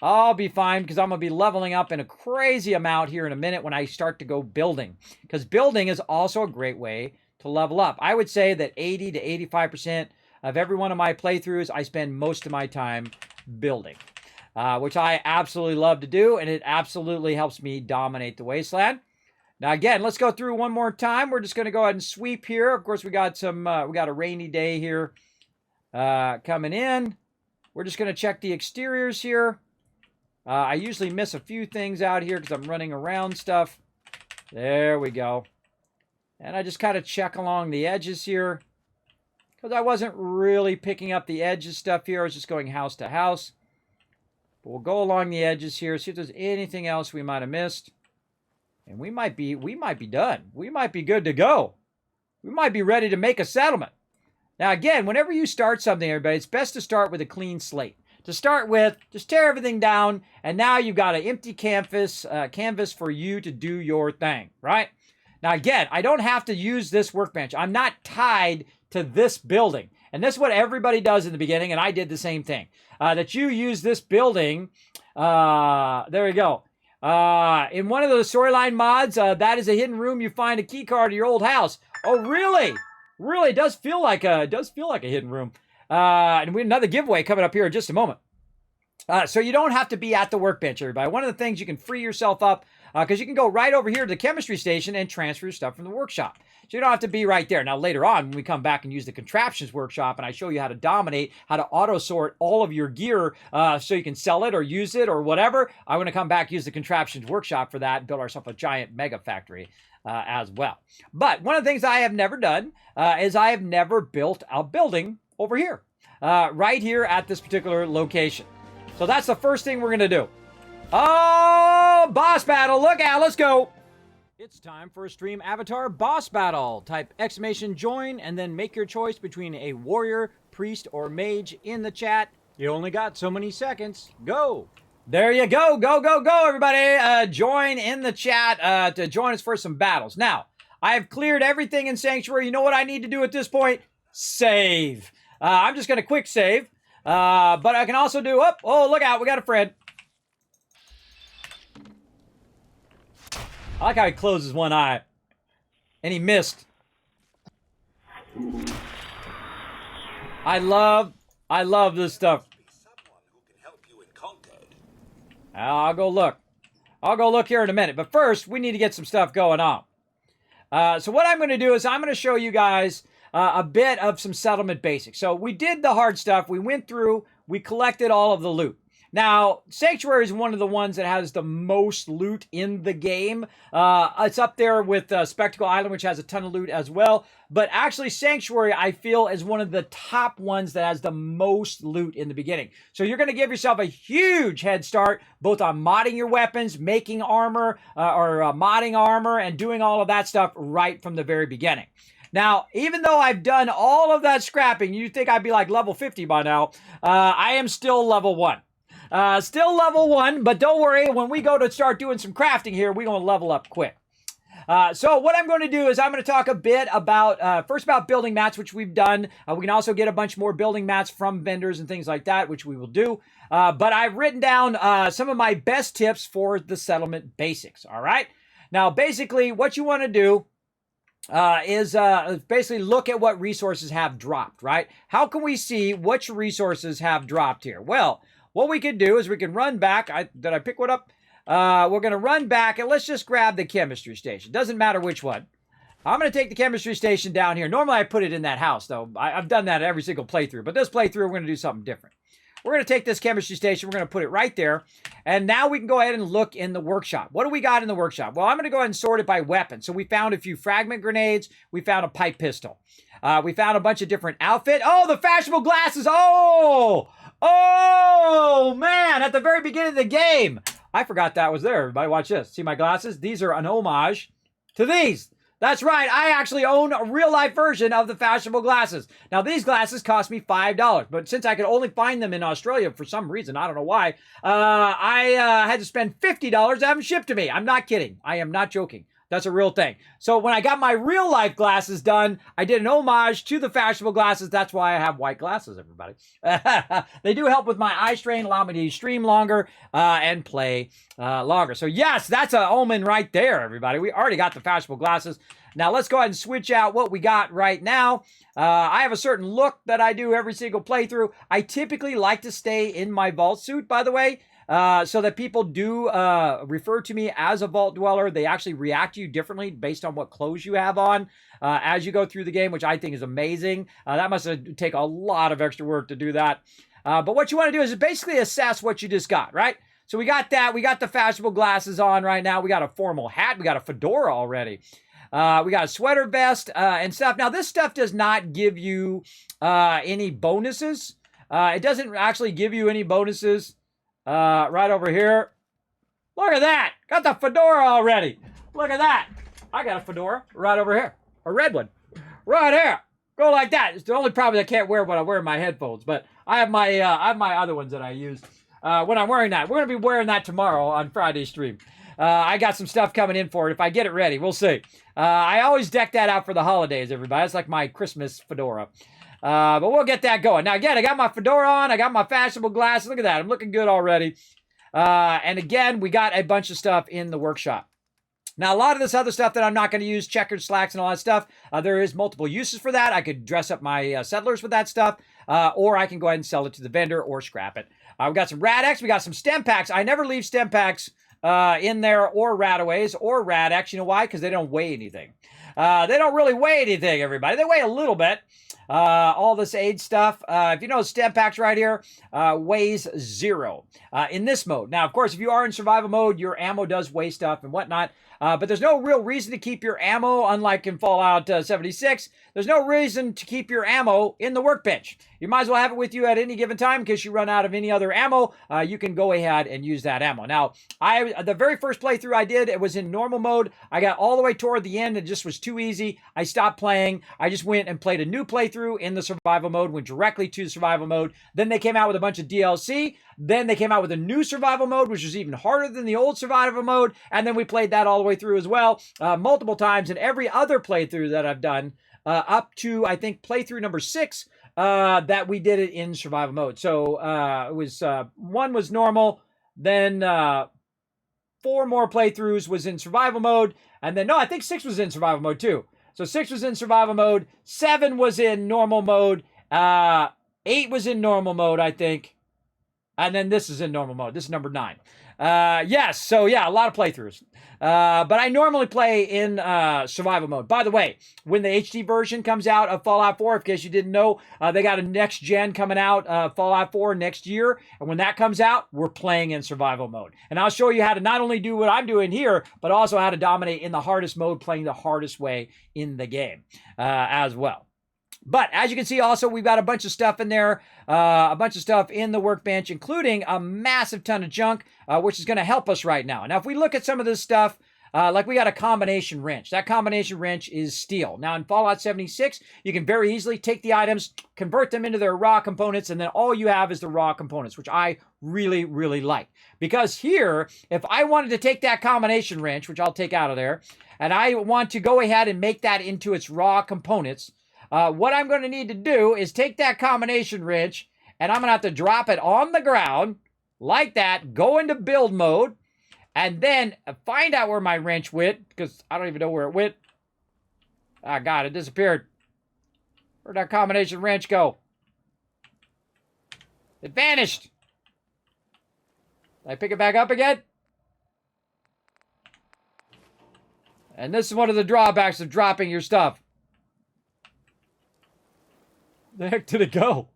I'll be fine because I'm going to be leveling up in a crazy amount here in a minute when I start to go building. Because building is also a great way to level up. I would say that 80 to 85% of every one of my playthroughs, I spend most of my time building. Which I absolutely love to do, and it absolutely helps me dominate the wasteland. Now, again, let's go through one more time. We're just going to go ahead and sweep here. Of course, we got a rainy day here coming in. We're just going to check the exteriors here. I usually miss a few things out here because I'm running around stuff. There we go. And I just kind of check along the edges here because I wasn't really picking up the edges stuff here. I was just going house to house. But we'll go along the edges here, see if there's anything else we might have missed. And we might be done. We might be good to go. We might be ready to make a settlement. Now, again, whenever you start something, everybody, it's best to start with a clean slate. To start with, just tear everything down, and now you've got an empty canvas for you to do your thing, right? Now, again, I don't have to use this workbench. I'm not tied to this building. And this is what everybody does in the beginning, and I did the same thing. That you use this building, there we go. In one of the storyline mods, that is a hidden room. You find a key card to your old house. Oh, really? Really, it does feel like a hidden room. And we have another giveaway coming up here in just a moment. So you don't have to be at the workbench, everybody. One of the things you can free yourself up, because you can go right over here to the chemistry station and transfer your stuff from the workshop. So you don't have to be right there. Now, later on, when we come back and use the contraptions workshop and I show you how to dominate, how to auto-sort all of your gear so you can sell it or use it or whatever, I'm going to come back, use the contraptions workshop for that, and build ourselves a giant mega factory as well. But one of the things I have never done is I have never built a building over here, right here at this particular location. So that's the first thing we're going to do. Oh, boss battle. Look out. Let's go. It's time for a stream avatar boss battle. Type exclamation join and then make your choice between a warrior, priest, or mage in the chat. You only got so many seconds. Go. There you go. Go, go, go, everybody. Join in the chat to join us for some battles. Now, I have cleared everything in Sanctuary. You know what I need to do at this point? Save. I'm just going to quick save. But I can also do, oh, look out. We got a friend. I like how he closes one eye. And he missed. I love this stuff. I'll go look. I'll go look here in a minute. But first, we need to get some stuff going on. So what I'm going to do is I'm going to show you guys a bit of some settlement basics. So we did the hard stuff. We went through. We collected all of the loot. Now, Sanctuary is one of the ones that has the most loot in the game. It's up there with Spectacle Island, which has a ton of loot as well. But actually, Sanctuary, I feel, is one of the top ones that has the most loot in the beginning. So you're going to give yourself a huge head start, both on modding your weapons, making armor, or modding armor, and doing all of that stuff right from the very beginning. Now, even though I've done all of that scrapping, you'd think I'd be like level 50 by now, I am still level 1. Still level 1, but don't worry, when we go to start doing some crafting here, we're going to level up quick. So what I'm going to do is I'm going to talk a bit about, first about building mats, which we've done. We can also get a bunch more building mats from vendors and things like that, which we will do. But I've written down some of my best tips for the settlement basics, all right? Now, basically, what you want to do is basically look at what resources have dropped, right? How can we see which resources have dropped here? Well, what we can do is we can run back. Did I pick one up? We're going to run back, and let's just grab the chemistry station. Doesn't matter which one. I'm going to take the chemistry station down here. Normally, I put it in that house, though. I've done that every single playthrough. But this playthrough, we're going to do something different. We're going to take this chemistry station. We're going to put it right there. And now we can go ahead and look in the workshop. What do we got in the workshop? Well, I'm going to go ahead and sort it by weapon. So we found a few fragment grenades. We found a pipe pistol. We found a bunch of different outfit. Oh, the fashionable glasses. Oh, man. At the very beginning of the game. I forgot that was there. Everybody watch this. See my glasses? These are an homage to these. That's right. I actually own a real-life version of the fashionable glasses. Now, these glasses cost me $5, but since I could only find them in Australia for some reason, I don't know why, I had to spend $50 to have them shipped to me. I'm not kidding. I am not joking. That's a real thing. So when I got my real-life glasses done, I did an homage to the fashionable glasses. That's why I have white glasses, everybody. They do help with my eye strain, allow me to stream longer and play longer. So yes, that's an omen right there, everybody. We already got the fashionable glasses. Now let's go ahead and switch out what we got right now. I have a certain look that I do every single playthrough. I typically like to stay in my vault suit, by the way. So that people do refer to me as a vault dweller. They actually react to you differently based on what clothes you have on as you go through the game, which I think is amazing. That must take a lot of extra work to do that. But what you want to do is basically assess what you just got, right? So we got that. We got the fashionable glasses on right now. We got a formal hat. We got a fedora already. We got a sweater vest and stuff. Now, this stuff does not give you any bonuses. It doesn't actually give you any bonuses. Right over here. Look at that. Got the fedora already. Look at that. I got a fedora right over here. A red one. Right here. Go like that. It's the only problem I can't wear when I wear my headphones. But I have my other ones that I use when I'm wearing that. We're going to be wearing that tomorrow on Friday's stream. I got some stuff coming in for it. If I get it ready, we'll see. I always deck that out for the holidays, everybody. It's like my Christmas fedora. But we'll get that going. Now, again, I got my fedora on. I got my fashionable glasses. Look at that. I'm looking good already. And again, we got a bunch of stuff in the workshop. Now, a lot of this other stuff that I'm not going to use, checkered slacks and all that stuff, there is multiple uses for that. I could dress up my settlers with that stuff, or I can go ahead and sell it to the vendor or scrap it. We got some Rad-X. We got some stem packs. I never leave stem packs in there, or Radaways or Rad-X. You know why? Because they don't weigh anything. They don't really weigh anything, everybody. They weigh a little bit. All this aid stuff, if you know, stem packs right here, weighs 0 in this mode. Now, of course, if you are in survival mode, your ammo does weigh stuff and whatnot. But there's no real reason to keep your ammo, unlike in Fallout 76. There's no reason to keep your ammo in the workbench. You might as well have it with you at any given time in case you run out of any other ammo. You can go ahead and use that ammo. Now, the very first playthrough I did, it was in normal mode. I got all the way toward the end. It just was too easy. I stopped playing. I just went and played a new playthrough in the survival mode, went directly to the survival mode. Then they came out with a bunch of DLC. Then they came out with a new survival mode, which was even harder than the old survival mode. And then we played that all the way through as well, multiple times. And every other playthrough that I've done, up to, I think, playthrough number 6, that we did it in survival mode. So it was 1 was normal, then 4 more playthroughs was in survival mode, and then, no, I think 6 was in survival mode too. So 6 was in survival mode, 7 was in normal mode, 8 was in normal mode, I think, and then this is in normal mode. This is number 9. Yes, so yeah, a lot of playthroughs. But I normally play in survival mode. By the way, when the HD version comes out of Fallout 4, in case you didn't know, they got a next gen coming out, Fallout 4 next year. And when that comes out, we're playing in survival mode. And I'll show you how to not only do what I'm doing here, but also how to dominate in the hardest mode, playing the hardest way in the game as well. But as you can see, also, we've got a bunch of stuff in there, a bunch of stuff in the workbench, including a massive ton of junk, which is going to help us right now. Now, if we look at some of this stuff, like we got a combination wrench. That combination wrench is steel. Now, in Fallout 76, you can very easily take the items, convert them into their raw components, and then all you have is the raw components, which I really, really like. Because here, if I wanted to take that combination wrench, which I'll take out of there, and I want to go ahead and make that into its raw components, what I'm going to need to do is take that combination wrench, and I'm going to have to drop it on the ground, like that, go into build mode, and then find out where my wrench went, because I don't even know where it went. Ah, God, it disappeared. Where'd that combination wrench go? It vanished. Did I pick it back up again? And this is one of the drawbacks of dropping your stuff. The heck did it go?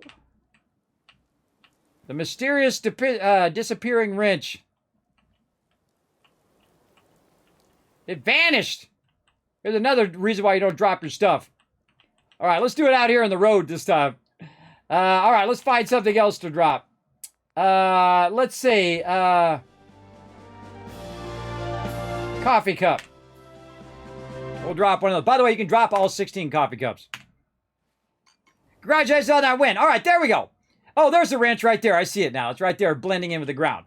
The mysterious disappearing wrench. It vanished. Here's another reason why you don't drop your stuff. All right, let's do it out here on the road this time. All right, let's find something else to drop. Let's see. Coffee cup. We'll drop one of those. By the way, you can drop all 16 coffee cups. Congratulations on that win. All right, there we go. Oh, there's the wrench right there. I see it now. It's right there blending in with the ground.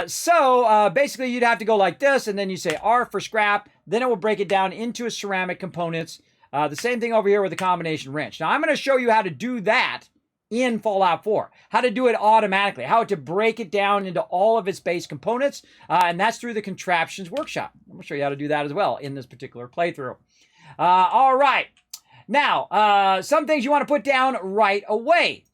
So basically, you'd have to go like this, and then you say R for scrap. Then it will break it down into its ceramic components. The same thing over here with the combination wrench. Now, I'm going to show you how to do that in Fallout 4. How to do it automatically. How to break it down into all of its base components. And that's through the Contraptions Workshop. I'm going to show you how to do that as well in this particular playthrough. All right. Now, some things you want to put down right away.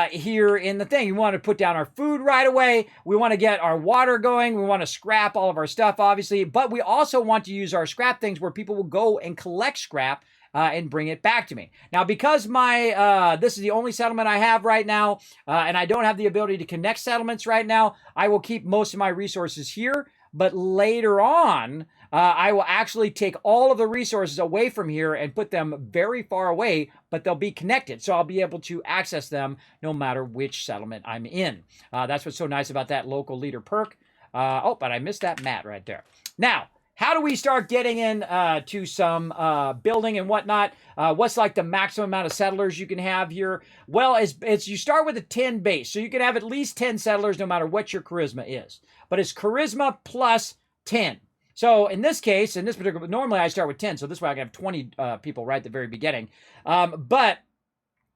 Here in the thing. We want to put down our food right away. We want to get our water going. We want to scrap all of our stuff, obviously. But we also want to use our scrap things where people will go and collect scrap and bring it back to me. Now, because this is the only settlement I have right now, and I don't have the ability to connect settlements right now, I will keep most of my resources here. But later on, I will actually take all of the resources away from here and put them very far away, but they'll be connected. So I'll be able to access them no matter which settlement I'm in. That's what's so nice about that local leader perk. Oh, but I missed that mat right there. Now, how do we start getting in to some building and whatnot? What's like the maximum amount of settlers you can have here? Well, it's you start with a 10 base. So you can have at least 10 settlers no matter what your charisma is. But it's charisma plus 10. So in this case, in this particular, normally I start with 10. So this way I can have 20 people right at the very beginning. But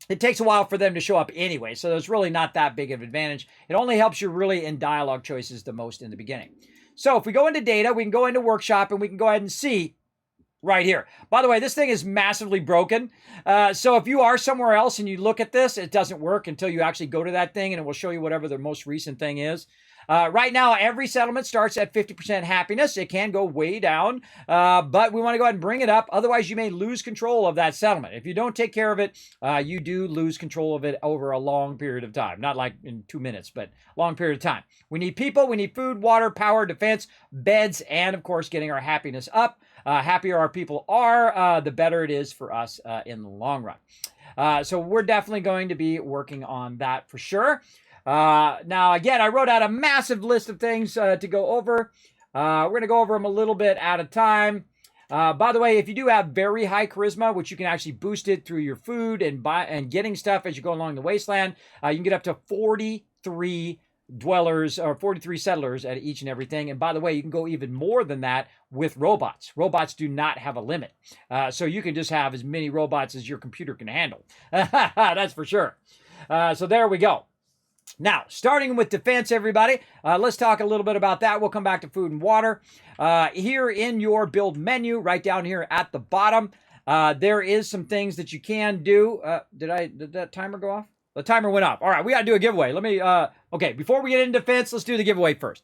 it takes a while for them to show up anyway. So it's really not that big of an advantage. It only helps you really in dialogue choices the most in the beginning. So if we go into data, we can go into workshop and we can go ahead and see right here. By the way, this thing is massively broken. So if you are somewhere else and you look at this, it doesn't work until you actually go to that thing, and it will show you whatever the most recent thing is. Right now, every settlement starts at 50% happiness. It can go way down, but we want to go ahead and bring it up. Otherwise, you may lose control of that settlement. If you don't take care of it, you do lose control of it over a long period of time. Not like in 2 minutes, but long period of time. We need people, we need food, water, power, defense, beds, and of course, getting our happiness up. Happier our people are, the better it is for us in the long run. So we're definitely going to be working on that for sure. Now, again, I wrote out a massive list of things to go over. We're going to go over them a little bit at a time. By the way, if you do have very high charisma, which you can actually boost it through your food and getting stuff as you go along the wasteland, you can get up to 43 dwellers or 43 settlers at each and everything. And by the way, you can go even more than that with robots. Robots do not have a limit. So you can just have as many robots as your computer can handle. That's for sure. So there we go. Now, starting with defense, everybody, let's talk a little bit about that. We'll come back to food and water. Here in your build menu, right down here at the bottom, there is some things that you can do. Did that timer go off? The timer went off. All right, we got to do a giveaway. Let me, okay, before we get into defense, let's do the giveaway first.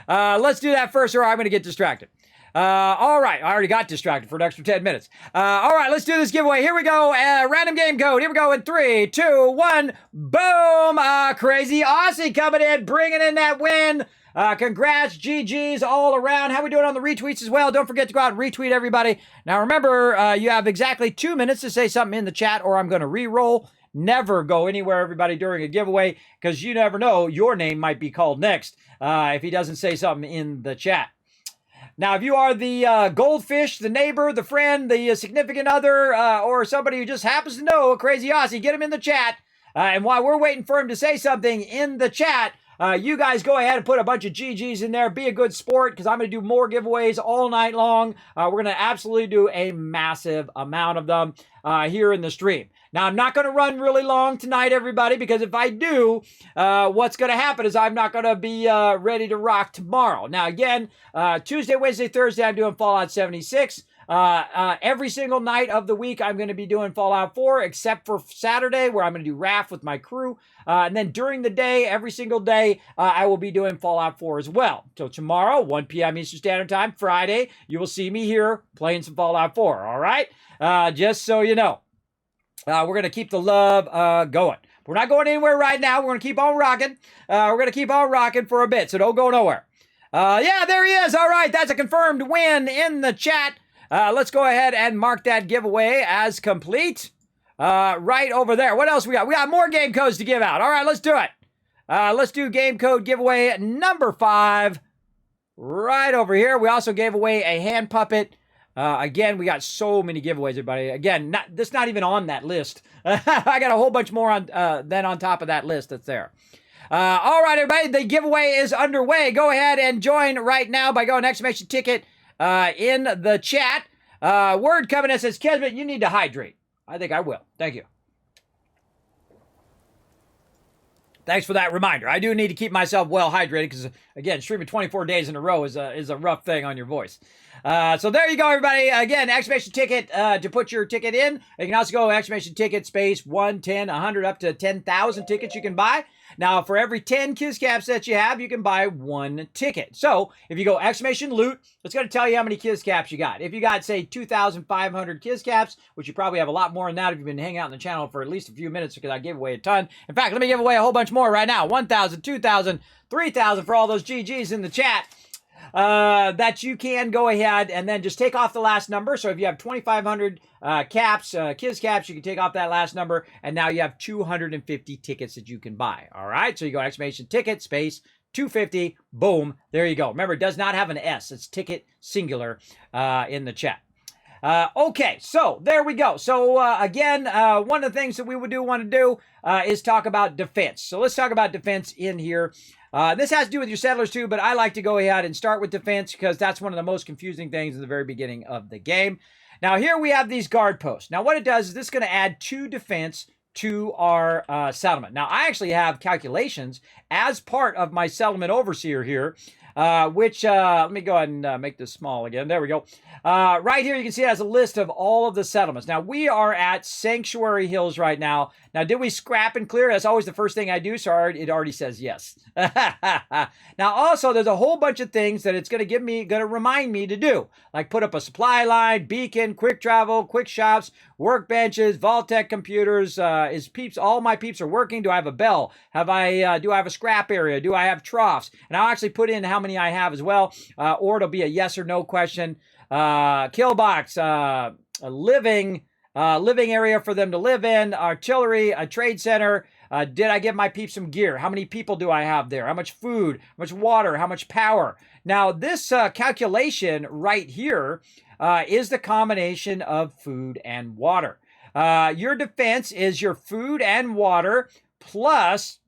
Let's do that first, or I'm going to get distracted. All right, I already got distracted for an extra 10 minutes. All right, let's do this giveaway. Here we go. Random game code. Here we go in 3, 2, 1. Boom. Crazy Aussie coming in, bringing in that win. Congrats, GG's all around. How we doing on the retweets as well? Don't forget to go out and retweet everybody. Now remember, you have exactly 2 minutes to say something in the chat, or I'm going to re-roll. Never go anywhere, everybody, during a giveaway, because you never know, your name might be called next if he doesn't say something in the chat. Now, if you are the goldfish, the neighbor, the friend, the significant other, or somebody who just happens to know a Crazy Aussie, get him in the chat. And while we're waiting for him to say something in the chat, you guys go ahead and put a bunch of GGs in there. Be a good sport, because I'm going to do more giveaways all night long. We're going to absolutely do a massive amount of them here in the stream. Now, I'm not going to run really long tonight, everybody, because if I do, what's going to happen is I'm not going to be ready to rock tomorrow. Now, again, Tuesday, Wednesday, Thursday, I'm doing Fallout 76. Every single night of the week, I'm going to be doing Fallout 4, except for Saturday, where I'm going to do RAF with my crew. And then during the day, every single day, I will be doing Fallout 4 as well. So tomorrow, 1 p.m. Eastern Standard Time, Friday, you will see me here playing some Fallout 4, all right? Just so you know. We're going to keep the love going. We're not going anywhere right now. We're going to keep on rocking. We're going to keep on rocking for a bit, so don't go nowhere. Yeah, there he is. All right, that's a confirmed win in the chat. Let's go ahead and mark that giveaway as complete. Right over there. What else we got? We got more game codes to give out. All right, let's do it. Let's do game code giveaway number 5. Right over here. We also gave away a hand puppet. Again, we got so many giveaways, everybody. Again, that's not even on that list. I got a whole bunch more on then on top of that list that's there. All right, everybody, the giveaway is underway. Go ahead and join right now by going exclamation ticket in the chat. Word coming in says, Kismet, you need to hydrate. I think I will. Thank you. Thanks for that reminder. I do need to keep myself well hydrated because, again, streaming 24 days in a row is a rough thing on your voice. So there you go, everybody. Again, exclamation ticket to put your ticket in. You can also go exclamation ticket space 1, 10, 100, up to 10,000 tickets you can buy. Now, for every 10 Kiz Caps that you have, you can buy 1 ticket. So, if you go exclamation loot, it's going to tell you how many Kiz Caps you got. If you got, say, 2,500 Kiz Caps, which you probably have a lot more than that if you've been hanging out on the channel for at least a few minutes because I gave away a ton. In fact, let me give away a whole bunch more right now. 1,000, 2,000, 3,000 for all those GGs in the chat. That you can go ahead and then just take off the last number. So if you have 2,500 Kiz Caps, you can take off that last number, and now you have 250 tickets that you can buy. All right, so you go exclamation ticket space 250, boom, there you go. Remember, it does not have an S. It's ticket singular in the chat. Okay, so there we go. So again, one of the things that we want to do is talk about defense. So let's talk about defense in here. This has to do with your settlers too, but I like to go ahead and start with defense because that's one of the most confusing things in the very beginning of the game. Now here we have these guard posts. Now what it does is this is going to add 2 defense to our settlement. Now I actually have calculations as part of my settlement overseer here let me go ahead and make this small again. There we go. Right here, you can see it has a list of all of the settlements. Now, we are at Sanctuary Hills right now. Now, did we scrap and clear? That's always the first thing I do, so it already says yes. Now, also, there's a whole bunch of things that it's going to remind me to do, like put up a supply line, beacon, quick travel, quick shops, workbenches, vault-tec computers. All my peeps are working? Do I have a bell? Do I have a scrap area? Do I have troughs? And I'll actually put in how many I have as well, or it'll be a yes or no question. Kill box, a living area for them to live in, artillery, a trade center. Did I give my peeps some gear? How many people do I have there? How much food? How much water? How much power? Now, this calculation right here is the combination of food and water. Your defense is your food and water plus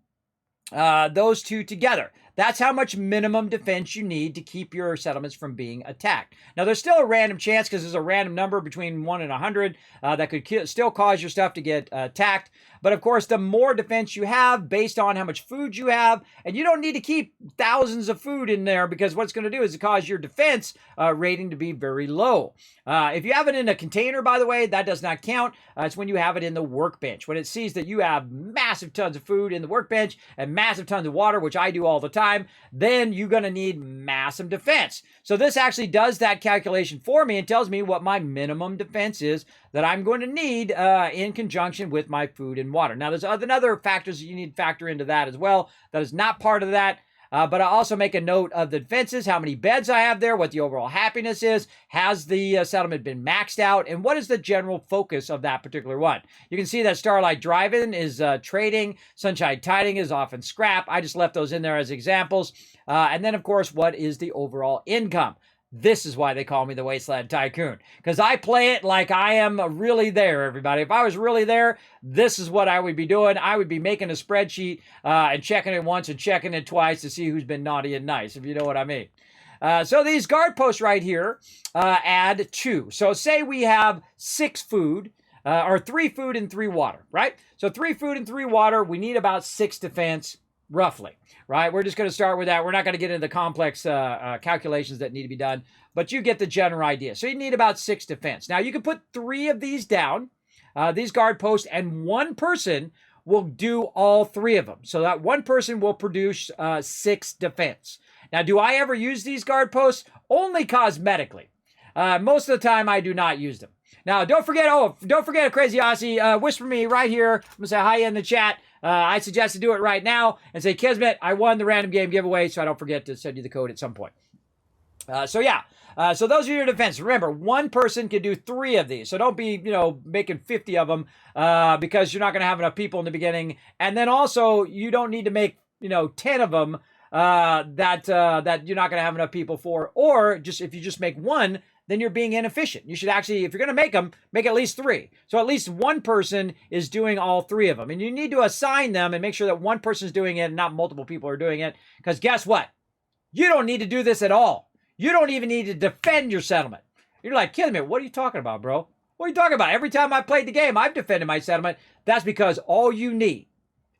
those two together. That's how much minimum defense you need to keep your settlements from being attacked. Now, there's still a random chance because there's a random number between 1 and 100 that could still cause your stuff to get attacked. But of course, the more defense you have based on how much food you have, and you don't need to keep thousands of food in there because what it's going to do is cause your defense rating to be very low. If you have it in a container, by the way, that does not count. It's when you have it in the workbench. When it sees that you have massive tons of food in the workbench and massive tons of water, which I do all the time, then you're going to need massive defense. So this actually does that calculation for me and tells me what my minimum defense is that I'm going to need in conjunction with my food and water. Now, there's other factors that you need to factor into that as well. That is not part of that. But I also make a note of the defenses, how many beds I have there, what the overall happiness is, has the settlement been maxed out, and what is the general focus of that particular one. You can see that Starlight Drive-In is trading, Sunshine Tiding is often scrap. I just left those in there as examples. And then, of course, what is the overall income? This is why they call me the Wasteland Tycoon, because I play it like I am really there, everybody. If I was really there, this is what I would be doing. I would be making a spreadsheet and checking it once and checking it twice to see who's been naughty and nice, if you know what I mean. So these guard posts right here add 2. So say we have 6 food, or 3 food and 3 water, right? So 3 food and 3 water, we need about 6 defense, roughly, right? We're just going to start with that. We're not going to get into the complex calculations that need to be done, but you get the general idea. So you need about 6 defense. Now, you can put 3 of these down, these guard posts, and one person will do all 3 of them. So that one person will produce 6 defense. Now, do I ever use these guard posts? Only cosmetically. Most of the time, I do not use them. Now, don't forget, Crazy Aussie, whisper me right here. I'm going to say hi in the chat. I suggest to do it right now and say, Kismet, I won the random game giveaway, so I don't forget to send you the code at some point. So those are your defenses. Remember, one person can do 3 of these. So don't be, making 50 of them because you're not going to have enough people in the beginning. And then also, you don't need to make, 10 of them that you're not going to have enough people for. Or if you just make 1, then you're being inefficient. You should actually, if you're going to make them, make at least 3. So at least one person is doing all 3 of them. And you need to assign them and make sure that one person is doing it and not multiple people are doing it. Because guess what? You don't need to do this at all. You don't even need to defend your settlement. You're like, Kismet, what are you talking about, bro? What are you talking about? Every time I played the game, I've defended my settlement. That's because all you need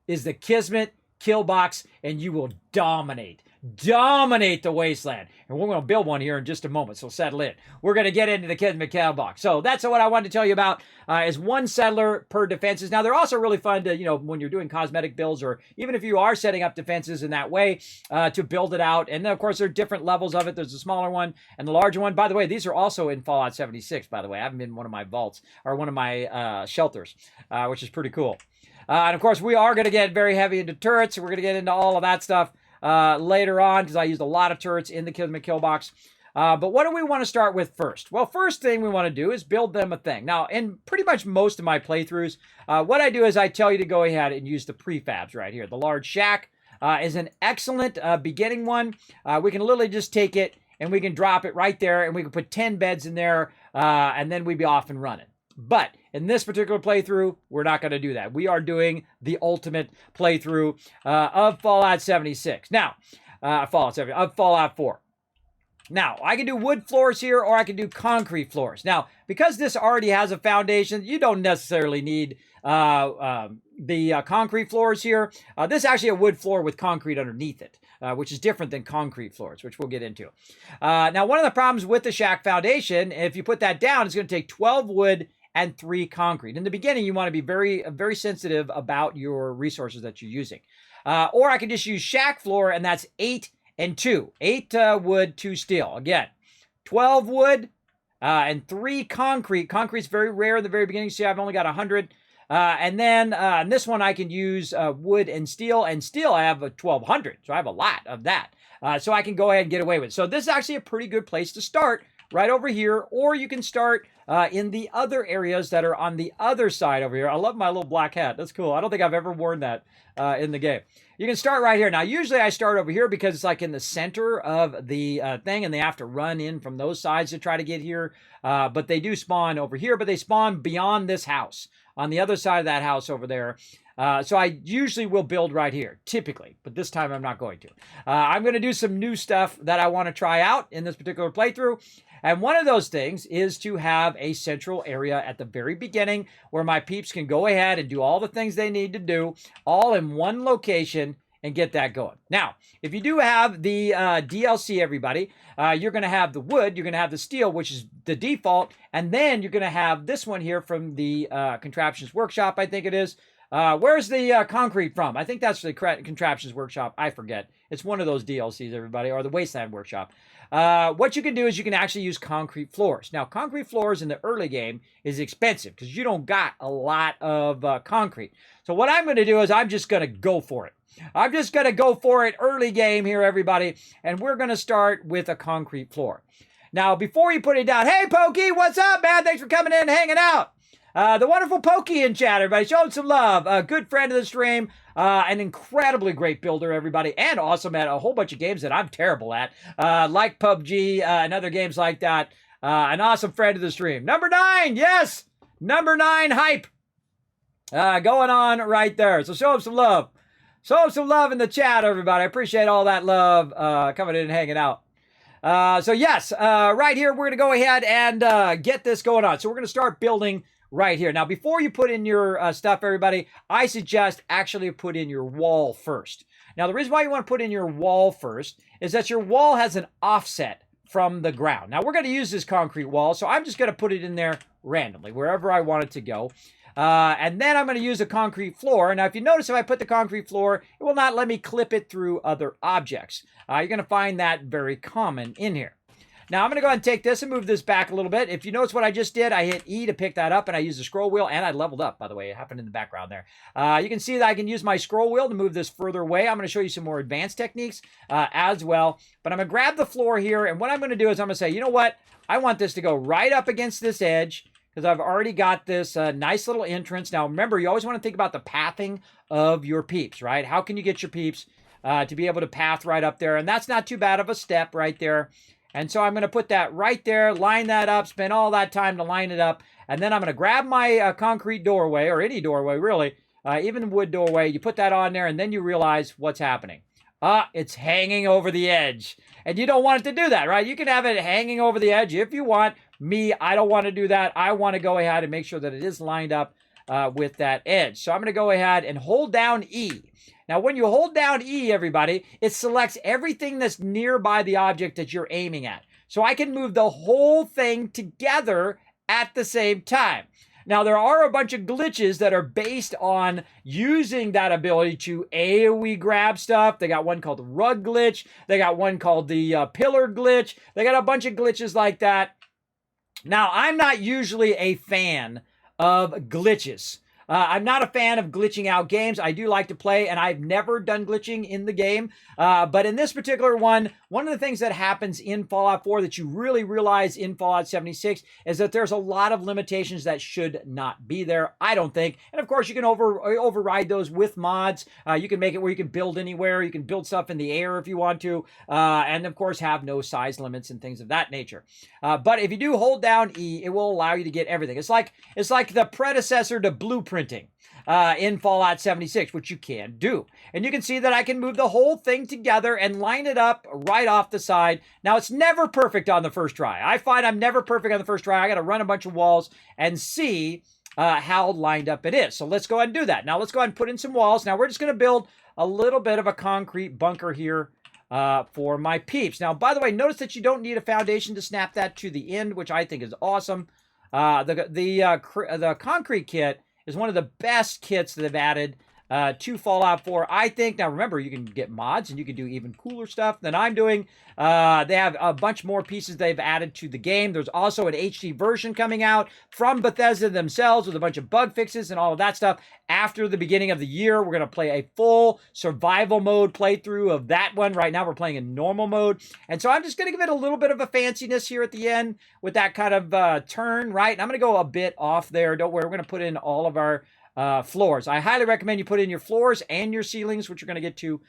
is the Kismet kill box and you will dominate the wasteland. And we're going to build one here in just a moment, so settle in. We're going to get into the Kismet kill box. So that's what I wanted to tell you about is 1 settler per defenses. Now, they're also really fun to, when you're doing cosmetic builds or even if you are setting up defenses in that way to build it out. And then, of course, there are different levels of it. There's a smaller one and the larger one. By the way, these are also in Fallout 76, by the way. I haven't been in one of my vaults or one of my shelters, which is pretty cool. And, of course, we are going to get very heavy into turrets. So we're going to get into all of that stuff later on because I used a lot of turrets in the Kismet kill box. But what do we want to start with first? Well, first thing we want to do is build them a thing. Now, in pretty much most of my playthroughs, what I do is I tell you to go ahead and use the prefabs right here. The large shack is an excellent beginning one. We can literally just take it and we can drop it right there and we can put 10 beds in there and then we'd be off and running. But in this particular playthrough, we're not going to do that. We are doing the ultimate playthrough of Fallout 76. Now, Fallout 4. Now, I can do wood floors here or I can do concrete floors. Now, because this already has a foundation, you don't necessarily need the concrete floors here. This is actually a wood floor with concrete underneath it. which is different than concrete floors, which we'll get into. Now, one of the problems with the shack foundation, if you put that down, it's going to take 12 wood and 3 concrete. In the beginning, you want to be very, very sensitive about your resources that you're using. Or I can just use shack floor, and that's 8 and 2. 8 wood, 2 steel. Again, 12 wood and 3 concrete. Concrete's very rare in the very beginning. See, I've only got 100. And then on this one, I can use wood and steel. And steel, I have 1,200. So I have a lot of that. So I can go ahead and get away with it. So this is actually a pretty good place to start, right over here. Or you can start in the other areas that are on the other side over here. I love my little black hat. That's cool. I don't think I've ever worn that in the game. You can start right here. Now, usually I start over here because it's like in the center of the thing, and they have to run in from those sides to try to get here. But they do spawn over here, but they spawn beyond this house, on the other side of that house over there. So I usually will build right here, typically, but this time I'm not going to. I'm going to do some new stuff that I want to try out in this particular playthrough. And one of those things is to have a central area at the very beginning where my peeps can go ahead and do all the things they need to do, all in one location, and get that going. Now, if you do have the DLC, everybody, you're going to have the wood, you're going to have the steel, which is the default, and then you're going to have this one here from the Contraptions Workshop, I think it is. Where's the concrete from? I think that's the Contraptions Workshop. I forget. It's one of those DLCs, everybody, or the Wasteland Workshop. What you can do is you can actually use concrete floors. Now, concrete floors in the early game is expensive because you don't got a lot of concrete. So what I'm going to do is I'm just going to go for it. I'm just going to go for it early game here, everybody, and we're going to start with a concrete floor. Now, before you put it down, hey, Pokey, what's up, man? Thanks for coming in and hanging out. The wonderful Pokey in chat, everybody. Show him some love. A good friend of the stream. An incredibly great builder, everybody. And awesome at a whole bunch of games that I'm terrible at. Like PUBG and other games like that. An awesome friend of the stream. Number 9, yes! Number 9 hype. Going on right there. So show him some love. Show him some love in the chat, everybody. I appreciate all that love coming in and hanging out. So yes, right here, we're going to go ahead and get this going on. So we're going to start building right here. Now, before you put in your stuff, everybody, I suggest actually put in your wall first. Now, the reason why you want to put in your wall first is that your wall has an offset from the ground. Now, we're going to use this concrete wall, so I'm just going to put it in there randomly, wherever I want it to go. And then I'm going to use a concrete floor. Now, if you notice, if I put the concrete floor, it will not let me clip it through other objects. You're going to find that very common in here. Now, I'm going to go ahead and take this and move this back a little bit. If you notice what I just did, I hit E to pick that up, and I used the scroll wheel, and I leveled up, by the way. It happened in the background there. You can see that I can use my scroll wheel to move this further away. I'm going to show you some more advanced techniques as well. But I'm going to grab the floor here, and what I'm going to do is I'm going to say, you know what? I want this to go right up against this edge, because I've already got this nice little entrance. Now, remember, you always want to think about the pathing of your peeps, right? How can you get your peeps to be able to path right up there? And that's not too bad of a step right there. And so I'm going to put that right there, line that up, spend all that time to line it up. And then I'm going to grab my concrete doorway, or any doorway, really, even the wood doorway. You put that on there, and then you realize what's happening. It's hanging over the edge. And you don't want it to do that, right? You can have it hanging over the edge if you want. Me, I don't want to do that. I want to go ahead and make sure that it is lined up with that edge. So I'm going to go ahead and hold down E. Now, when you hold down E, everybody, it selects everything that's nearby the object that you're aiming at. So I can move the whole thing together at the same time. Now, there are a bunch of glitches that are based on using that ability to AoE grab stuff. They got one called the rug glitch. They got one called the pillar glitch. They got a bunch of glitches like that. Now, I'm not usually a fan of glitches. I'm not a fan of glitching out games. I do like to play, and I've never done glitching in the game. But in this particular one of the things that happens in Fallout 4 that you really realize in Fallout 76 is that there's a lot of limitations that should not be there, I don't think. And of course, you can override those with mods. You can make it where you can build anywhere. You can build stuff in the air if you want to. And of course, have no size limits and things of that nature. But if you do hold down E, it will allow you to get everything. It's like the predecessor to blueprinting in Fallout 76, which you can do. And you can see that I can move the whole thing together and line it up right off the side. Now, it's never perfect on the first try. I find I'm never perfect on the first try. I got to run a bunch of walls and see how lined up it is. So let's go ahead and do that. Now let's go ahead and put in some walls. Now we're just going to build a little bit of a concrete bunker here for my peeps. Now, by the way, notice that you don't need a foundation to snap that to the end, which I think is awesome. The concrete kit is one of the best kits that they've added to Fallout 4, I think. Now, remember, you can get mods, and you can do even cooler stuff than I'm doing. They have a bunch more pieces they've added to the game. There's also an HD version coming out from Bethesda themselves with a bunch of bug fixes and all of that stuff. After the beginning of the year, we're going to play a full survival mode playthrough of that one. Right now, we're playing in normal mode. And so I'm just going to give it a little bit of a fanciness here at the end with that kind of turn, right? And I'm going to go a bit off there. Don't worry, we're going to put in all of our floors. I highly recommend you put in your floors and your ceilings, which we're going to get to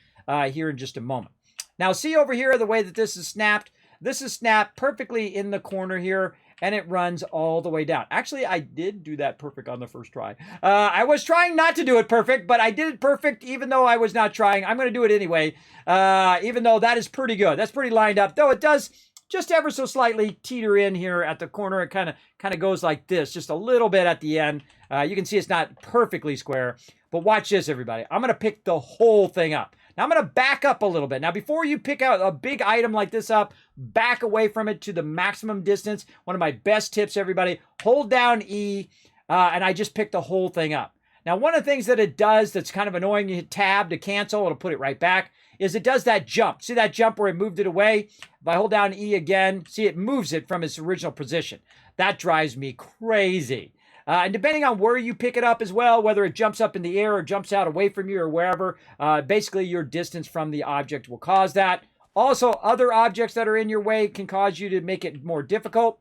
here in just a moment. Now, see over here the way that this is snapped. This is snapped perfectly in the corner here, and it runs all the way down. Actually, I did do that perfect on the first try. I was trying not to do it perfect, but I did it perfect even though I was not trying. I'm going to do it anyway, even though that is pretty good. That's pretty lined up, though it does just ever so slightly teeter in here at the corner. It kind of goes like this, just a little bit at the end. You can see it's not perfectly square, but watch this, everybody. I'm going to pick the whole thing up. Now, I'm going to back up a little bit. Now, before you pick out a big item like this up, back away from it to the maximum distance. One of my best tips, everybody, hold down E, and I just picked the whole thing up. Now, one of the things that it does that's kind of annoying, you hit tab to cancel, it'll put it right back, is it does that jump. See that jump where it moved it away? If I hold down E again, see it moves it from its original position. That drives me crazy. And depending on where you pick it up as well, whether it jumps up in the air or jumps out away from you or wherever, basically your distance from the object will cause that. Also, other objects that are in your way can cause you to make it more difficult.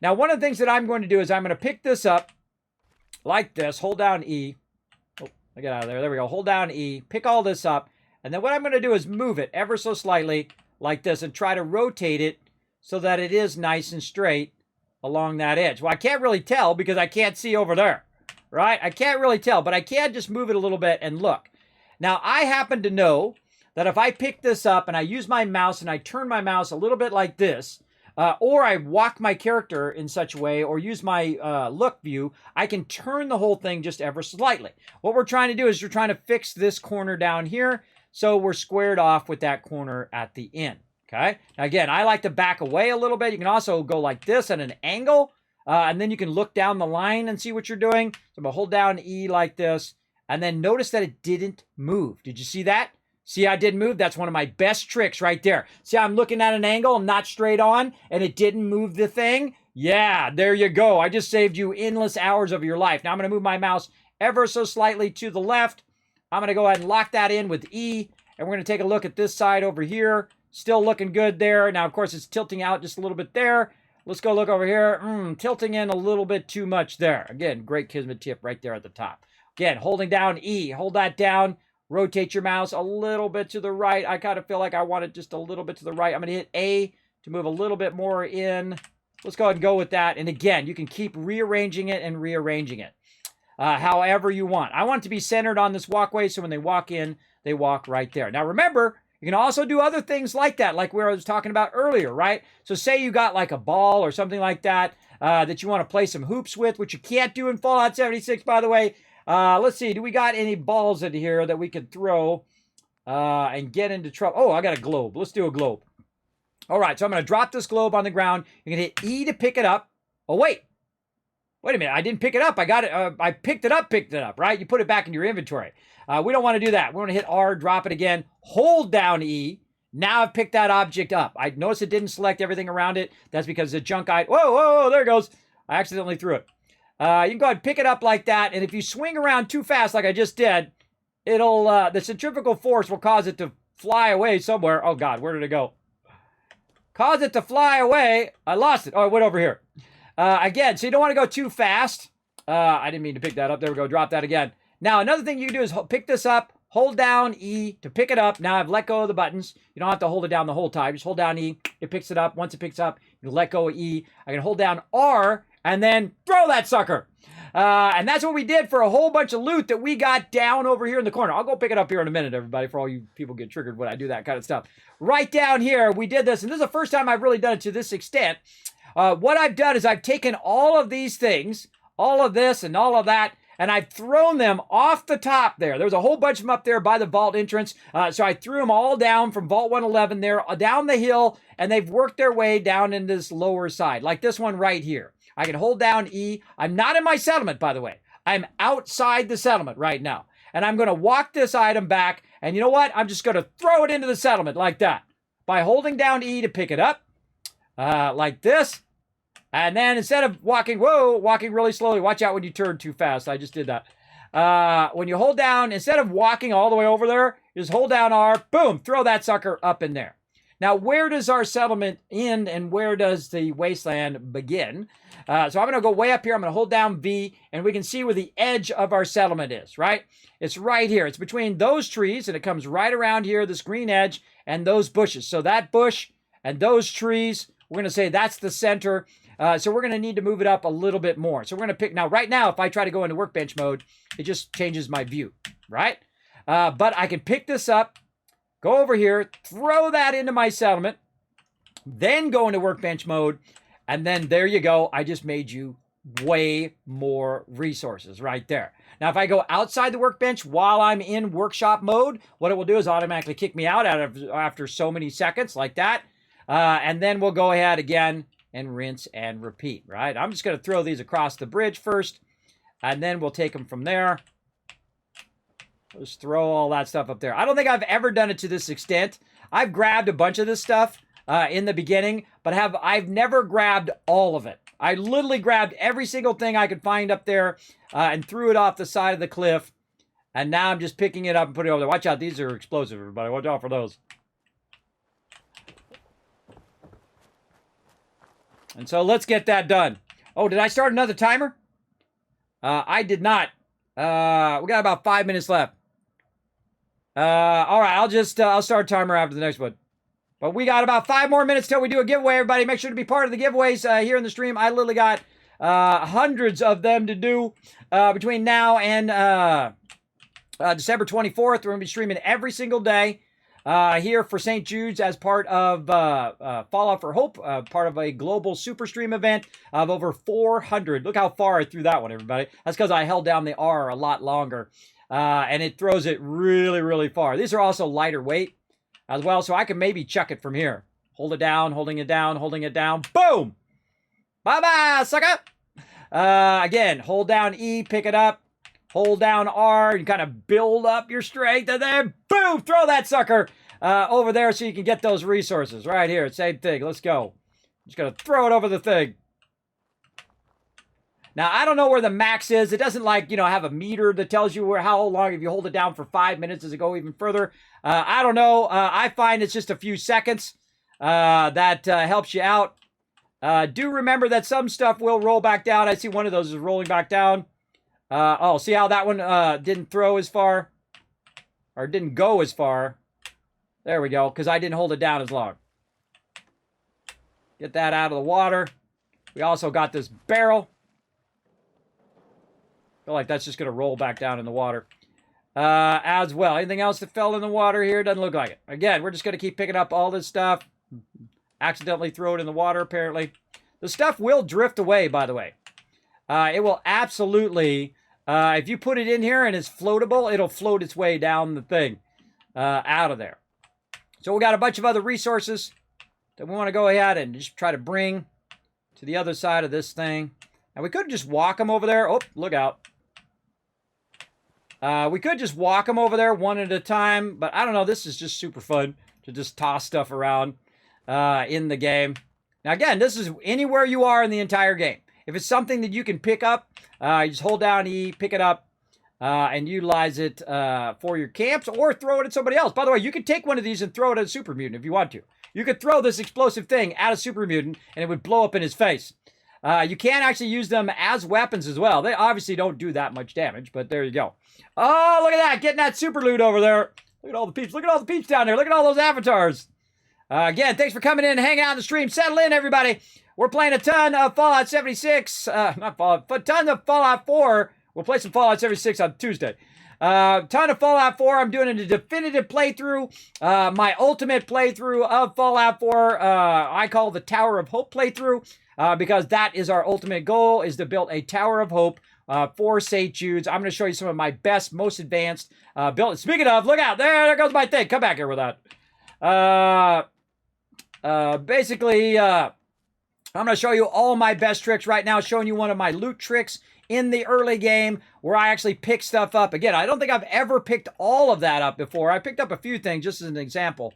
Now, one of the things that I'm going to do is I'm going to pick this up like this, hold down E. Oh, I get out of there. There we go. Hold down E, pick all this up. And then what I'm going to do is move it ever so slightly like this and try to rotate it so that it is nice and straight along that edge. Well, I can't really tell because I can't see over there, right? I can't really tell, but I can just move it a little bit and look. Now, I happen to know that if I pick this up and I use my mouse and I turn my mouse a little bit like this, or I walk my character in such a way or use my look view, I can turn the whole thing just ever slightly. What we're trying to do is we're trying to fix this corner down here so we're squared off with that corner at the end. Okay. Now, again, I like to back away a little bit. You can also go like this at an angle, and then you can look down the line and see what you're doing. So I'm going to hold down E like this, and then notice that it didn't move. Did you see that? See, I didn't move. That's one of my best tricks right there. See, I'm looking at an angle, not straight on, and it didn't move the thing. Yeah, there you go. I just saved you endless hours of your life. Now I'm going to move my mouse ever so slightly to the left. I'm going to go ahead and lock that in with E, and we're going to take a look at this side over here. Still looking good there. Now, of course, it's tilting out just a little bit there. Let's go look over here. Tilting in a little bit too much there. Again, great Kismet tip right there at the top. Again, holding down E. Hold that down. Rotate your mouse a little bit to the right. I kind of feel like I want it just a little bit to the right. I'm going to hit A to move a little bit more in. Let's go ahead and go with that. And again, you can keep rearranging it and rearranging it however you want. I want it to be centered on this walkway, so when they walk in, they walk right there. Now, remember, you can also do other things like that, like where I was talking about earlier, right? So say you got like a ball or something like that that you want to play some hoops with, which you can't do in Fallout 76, by the way. Let's see, do we got any balls in here that we could throw and get into trouble? Oh, I got a globe. Let's do a globe. All right, so I'm going to drop this globe on the ground. You're going to hit E to pick it up. Oh, wait a minute. I didn't pick it up. I got it. I picked it up, right? You put it back in your inventory. We don't want to do that. We want to hit R, drop it again, hold down E. Now I've picked that object up. I noticed it didn't select everything around it. That's because the junk item. Whoa, there it goes. I accidentally threw it. You can go ahead and pick it up like that. And if you swing around too fast, like I just did, it'll, the centrifugal force will cause it to fly away somewhere. Oh God, where did it go? Cause it to fly away. I lost it. Oh, it went over here. Again, so you don't want to go too fast. I didn't mean to pick that up. There we go. Drop that again. Now, another thing you can do is pick this up, hold down E to pick it up. Now, I've let go of the buttons. You don't have to hold it down the whole time. Just hold down E. It picks it up. Once it picks up, you let go of E. I can hold down R and then throw that sucker. And that's what we did for a whole bunch of loot that we got down over here in the corner. I'll go pick it up here in a minute, everybody, for all you people get triggered when I do that kind of stuff. Right down here, we did this, and this is the first time I've really done it to this extent. What I've done is I've taken all of these things, all of this and all of that, and I've thrown them off the top there. There was a whole bunch of them up there by the vault entrance, so I threw them all down from Vault 111 there, down the hill, and they've worked their way down into this lower side, like this one right here. I can hold down E. I'm not in my settlement, by the way. I'm outside the settlement right now, and I'm going to walk this item back, and you know what? I'm just going to throw it into the settlement like that by holding down E to pick it up, like this. And then instead of walking really slowly, watch out when you turn too fast. I just did that. When you hold down, instead of walking all the way over there, just hold down R, boom, throw that sucker up in there. Now, where does our settlement end and where does the wasteland begin? So I'm going to go way up here. I'm going to hold down V, and we can see where the edge of our settlement is, right? It's right here. It's between those trees, and it comes right around here, this green edge, and those bushes. So that bush and those trees, we're going to say that's the center. So we're going to need to move it up a little bit more. So we're going to pick, now right now, if I try to go into workbench mode, it just changes my view, right? But I can pick this up, go over here, throw that into my settlement, then go into workbench mode, and then there you go. I just made you way more resources right there. Now, if I go outside the workbench while I'm in workshop mode, what it will do is automatically kick me out after so many seconds like that. And then we'll go ahead again and rinse and repeat, right? I'm just going to throw these across the bridge first, and then we'll take them from there. Just throw all that stuff up there. I don't think I've ever done it to this extent. I've grabbed a bunch of this stuff in the beginning, but I've never grabbed all of it. I literally grabbed every single thing I could find up there and threw it off the side of the cliff, and now I'm just picking it up and putting it over there. Watch out, these are explosive, everybody. Watch out for those. And so let's get that done. Oh, did I start another timer? I did not. We got about 5 minutes left. All right, I'll start a timer after the next one. But we got about 5 more minutes till we do a giveaway. Everybody, make sure to be part of the giveaways here in the stream. I literally got hundreds of them to do between now and December 24th. We're going to be streaming every single day. Here for St. Jude's as part of Fallout for Hope, part of a global super stream event of over 400. Look how far I threw that one, everybody. That's because I held down the R a lot longer, and it throws it really, really far. These are also lighter weight as well, so I can maybe chuck it from here. Hold it down, holding it down, holding it down. Boom! Bye-bye, sucker! Again, hold down E, pick it up. Hold down R and kind of build up your strength, and then boom, throw that sucker over there so you can get those resources right here. Same thing. Let's go. Just gonna throw it over the thing. Now I don't know where the max is. It doesn't have a meter that tells you how long. If you hold it down for 5 minutes, does it go even further? I don't know. I find it's just a few seconds that helps you out. Do remember that some stuff will roll back down. I see one of those is rolling back down. Oh, see how that one didn't throw as far? Or didn't go as far. There we go, because I didn't hold it down as long. Get that out of the water. We also got this barrel. I feel like that's just going to roll back down in the water as well. Anything else that fell in the water here? Doesn't look like it. Again, we're just going to keep picking up all this stuff. Accidentally throw it in the water, apparently. The stuff will drift away, by the way. It will absolutely, if you put it in here and it's floatable, it'll float its way down the thing out of there. So we got a bunch of other resources that we want to go ahead and just try to bring to the other side of this thing. And we could just walk them over there. Oh, look out. We could just walk them over there one at a time, but I don't know. This is just super fun to just toss stuff around in the game. Now, again, this is anywhere you are in the entire game. If it's something that you can pick up, you just hold down E, pick it up, and utilize it for your camps, or throw it at somebody else. By the way, you could take one of these and throw it at a super mutant if you want to. You could throw this explosive thing at a super mutant, and it would blow up in his face. You can actually use them as weapons as well. They obviously don't do that much damage, but there you go. Oh, look at that. Getting that super loot over there. Look at all the peeps. Look at all the peeps down there. Look at all those avatars. Again, thanks for coming in and hanging out on the stream. Settle in, everybody. We're playing a ton of Fallout 76. Not Fallout, but a ton of Fallout 4. We'll play some Fallout 76 on Tuesday. Ton of Fallout 4. I'm doing a definitive playthrough. My ultimate playthrough of Fallout 4. I call the Tower of Hope playthrough. because that is our ultimate goal, is to build a Tower of Hope for St. Jude's. I'm going to show you some of my best, most advanced build. Speaking of, look out. There goes my thing. Come back here with that. Basically, I'm going to show you all my best tricks right now, showing you one of my loot tricks in the early game where I actually pick stuff up. Again, I don't think I've ever picked all of that up before. I picked up a few things just as an example.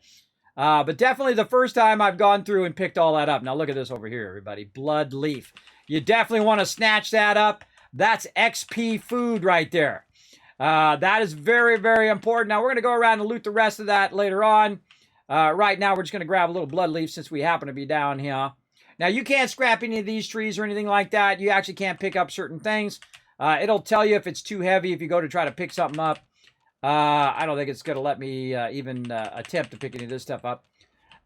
But definitely the first time I've gone through and picked all that up. Now look at this over here, everybody. Blood leaf. You definitely want to snatch that up. That's XP food right there. That is very, very important. Now we're going to go around and loot the rest of that later on. Right now we're just going to grab a little blood leaf since we happen to be down here. Now, you can't scrap any of these trees or anything like that. You actually can't pick up certain things. It'll tell you if it's too heavy if you go to try to pick something up. I don't think it's going to let me even attempt to pick any of this stuff up.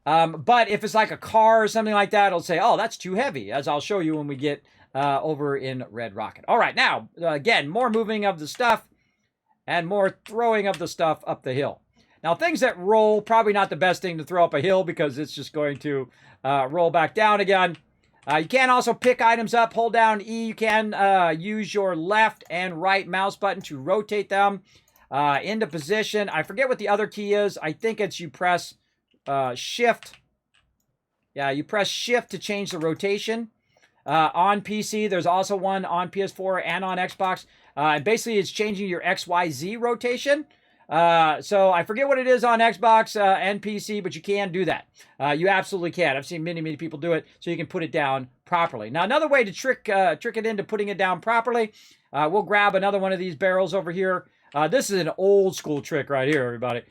But if it's like a car or something like that, it'll say, oh, that's too heavy, as I'll show you when we get over in Red Rocket. All right, now, again, more moving of the stuff and more throwing of the stuff up the hill. Now, things that roll, probably not the best thing to throw up a hill because it's just going to roll back down again. You can also pick items up, hold down E. You can use your left and right mouse button to rotate them into position. I forget what the other key is. I think it's you press Shift. Yeah, you press Shift to change the rotation. On PC, there's also one on PS4 and on Xbox. And basically, it's changing your XYZ rotation. So I forget what it is on Xbox and PC, but you can do that. You absolutely can. I've seen many, many people do it, so you can put it down properly. Now, another way to trick it into putting it down properly, we'll grab another one of these barrels over here. This is an old school trick right here, everybody.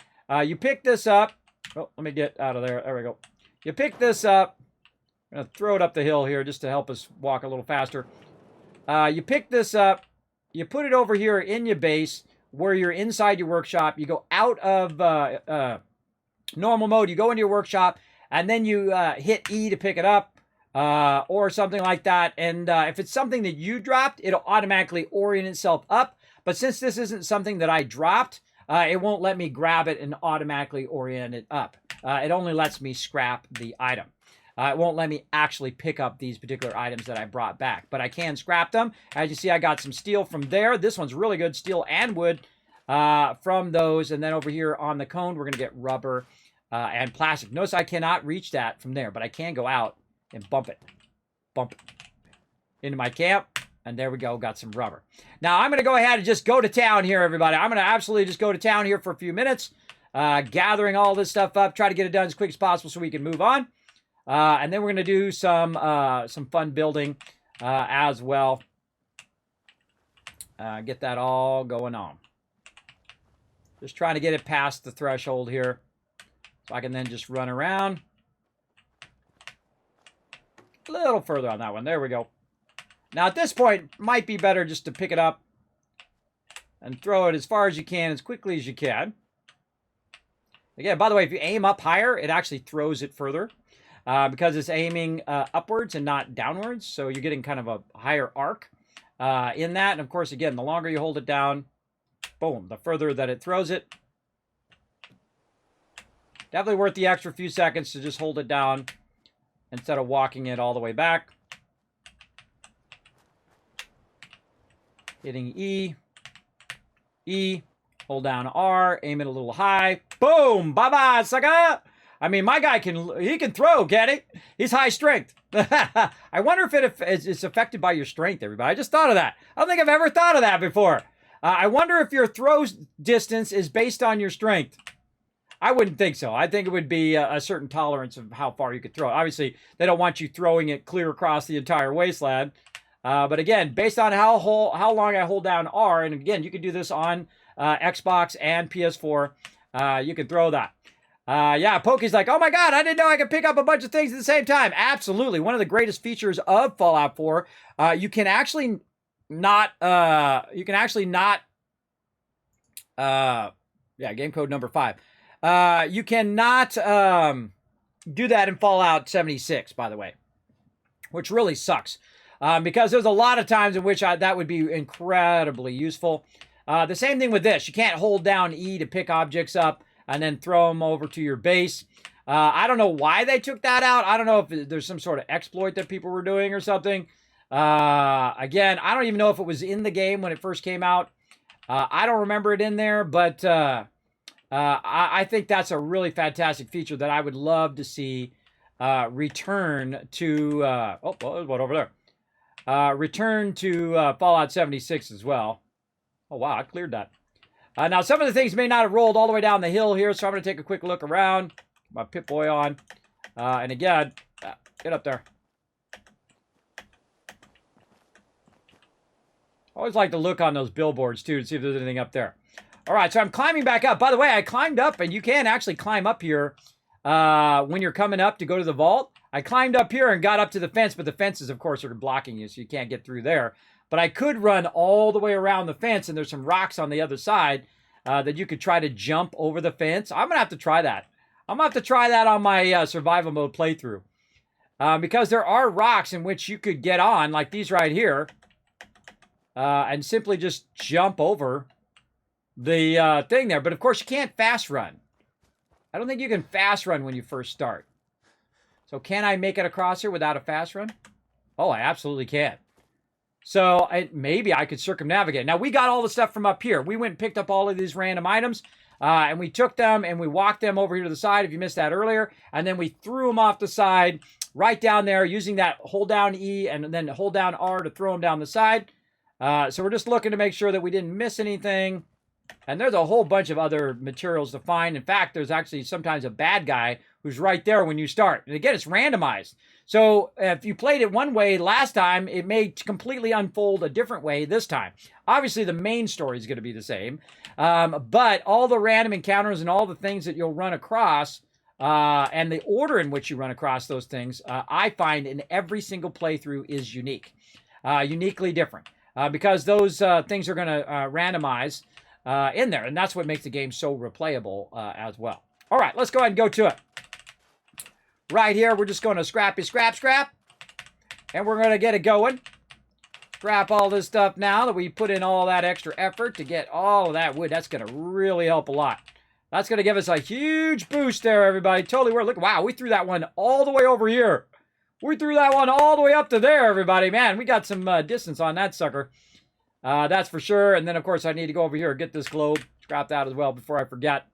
You pick this up. Oh, let me get out of there. There we go. You pick this up. I'm going to throw it up the hill here just to help us walk a little faster. You pick this up. You put it over here in your base where you're inside your workshop. You go out of normal mode. You go into your workshop, and then you hit E to pick it up or something like that. And if it's something that you dropped, it'll automatically orient itself up. But since this isn't something that I dropped, it won't let me grab it and automatically orient it up. It only lets me scrap the item. It won't let me actually pick up these particular items that I brought back. But I can scrap them. As you see, I got some steel from there. This one's really good, steel and wood from those. And then over here on the cone, we're going to get rubber and plastic. Notice I cannot reach that from there, but I can go out and bump it. Bump it into my camp. And there we go, got some rubber. Now, I'm going to go ahead and just go to town here, everybody. I'm going to absolutely just go to town here for a few minutes, gathering all this stuff up, try to get it done as quick as possible so we can move on. And then we're going to do some fun building as well. Get that all going on. Just trying to get it past the threshold here. So I can then just run around. A little further on that one. There we go. Now at this point, might be better just to pick it up and throw it as far as you can, as quickly as you can. Again, by the way, if you aim up higher, it actually throws it further. Because it's aiming upwards and not downwards. So you're getting kind of a higher arc in that. And of course, again, the longer you hold it down, boom, the further that it throws it. Definitely worth the extra few seconds to just hold it down instead of walking it all the way back. Hitting E. E. Hold down R. Aim it a little high. Boom! Bye-bye, sucker! I mean, my guy he can throw, can he? He's high strength. I wonder if it's affected by your strength, everybody. I just thought of that. I don't think I've ever thought of that before. I wonder if your throw distance is based on your strength. I wouldn't think so. I think it would be a certain tolerance of how far you could throw. Obviously, they don't want you throwing it clear across the entire wasteland. But again, based on how long I hold down R, and again, you can do this on Xbox and PS4, you can throw that. Yeah, Pokey's like, oh my god, I didn't know I could pick up a bunch of things at the same time. Absolutely. One of the greatest features of Fallout 4, you can actually not, yeah, game code number 5. You cannot do that in Fallout 76, by the way, which really sucks. Because there's a lot of times in which that would be incredibly useful. The same thing with this. You can't hold down E to pick objects up and then throw them over to your base. I don't know why they took that out. I don't know if there's some sort of exploit that people were doing or something. Again, I don't even know if it was in the game when it first came out. I don't remember it in there, but I think that's a really fantastic feature that I would love to see return to... oh, well, there's one over there. Return to Fallout 76 as well. Oh, wow, I cleared that. Now, some of the things may not have rolled all the way down the hill here, so I'm going to take a quick look around. My Pip-Boy on. And again, get up there. I always like to look on those billboards, too, to see if there's anything up there. All right, so I'm climbing back up. By the way, I climbed up, and you can actually climb up here when you're coming up to go to the vault. I climbed up here and got up to the fence, but the fences, of course, are blocking you, so you can't get through there. But I could run all the way around the fence, and there's some rocks on the other side that you could try to jump over the fence. I'm going to have to try that. I'm going to have to try that on my survival mode playthrough. Because there are rocks in which you could get on, like these right here, and simply just jump over the thing there. But, of course, you can't fast run. I don't think you can fast run when you first start. So can I make it across here without a fast run? Oh, I absolutely can. So maybe I could circumnavigate. Now, we got all the stuff from up here. We went and picked up all of these random items, and we took them and we walked them over here to the side, if you missed that earlier, and then we threw them off the side right down there using that hold down E and then hold down R to throw them down the side. So we're just looking to make sure that we didn't miss anything. And there's a whole bunch of other materials to find. In fact, there's actually sometimes a bad guy who's right there when you start. And again, it's randomized. So if you played it one way last time, it may completely unfold a different way this time. Obviously, the main story is going to be the same. But all the random encounters and all the things that you'll run across and the order in which you run across those things, I find in every single playthrough is unique. Uniquely different. Because those things are going to randomize in there. And that's what makes the game so replayable as well. All right, let's go ahead and go to it. Right here, we're just going to scrap. And we're going to get it going. Scrap all this stuff now that we put in all that extra effort to get all of that wood. That's going to really help a lot. That's going to give us a huge boost there, everybody. Totally worth it. Look, wow, we threw that one all the way over here. We threw that one all the way up to there, everybody. Man, we got some distance on that sucker. That's for sure. And then, of course, I need to go over here and get this globe. Scrap that as well before I forget.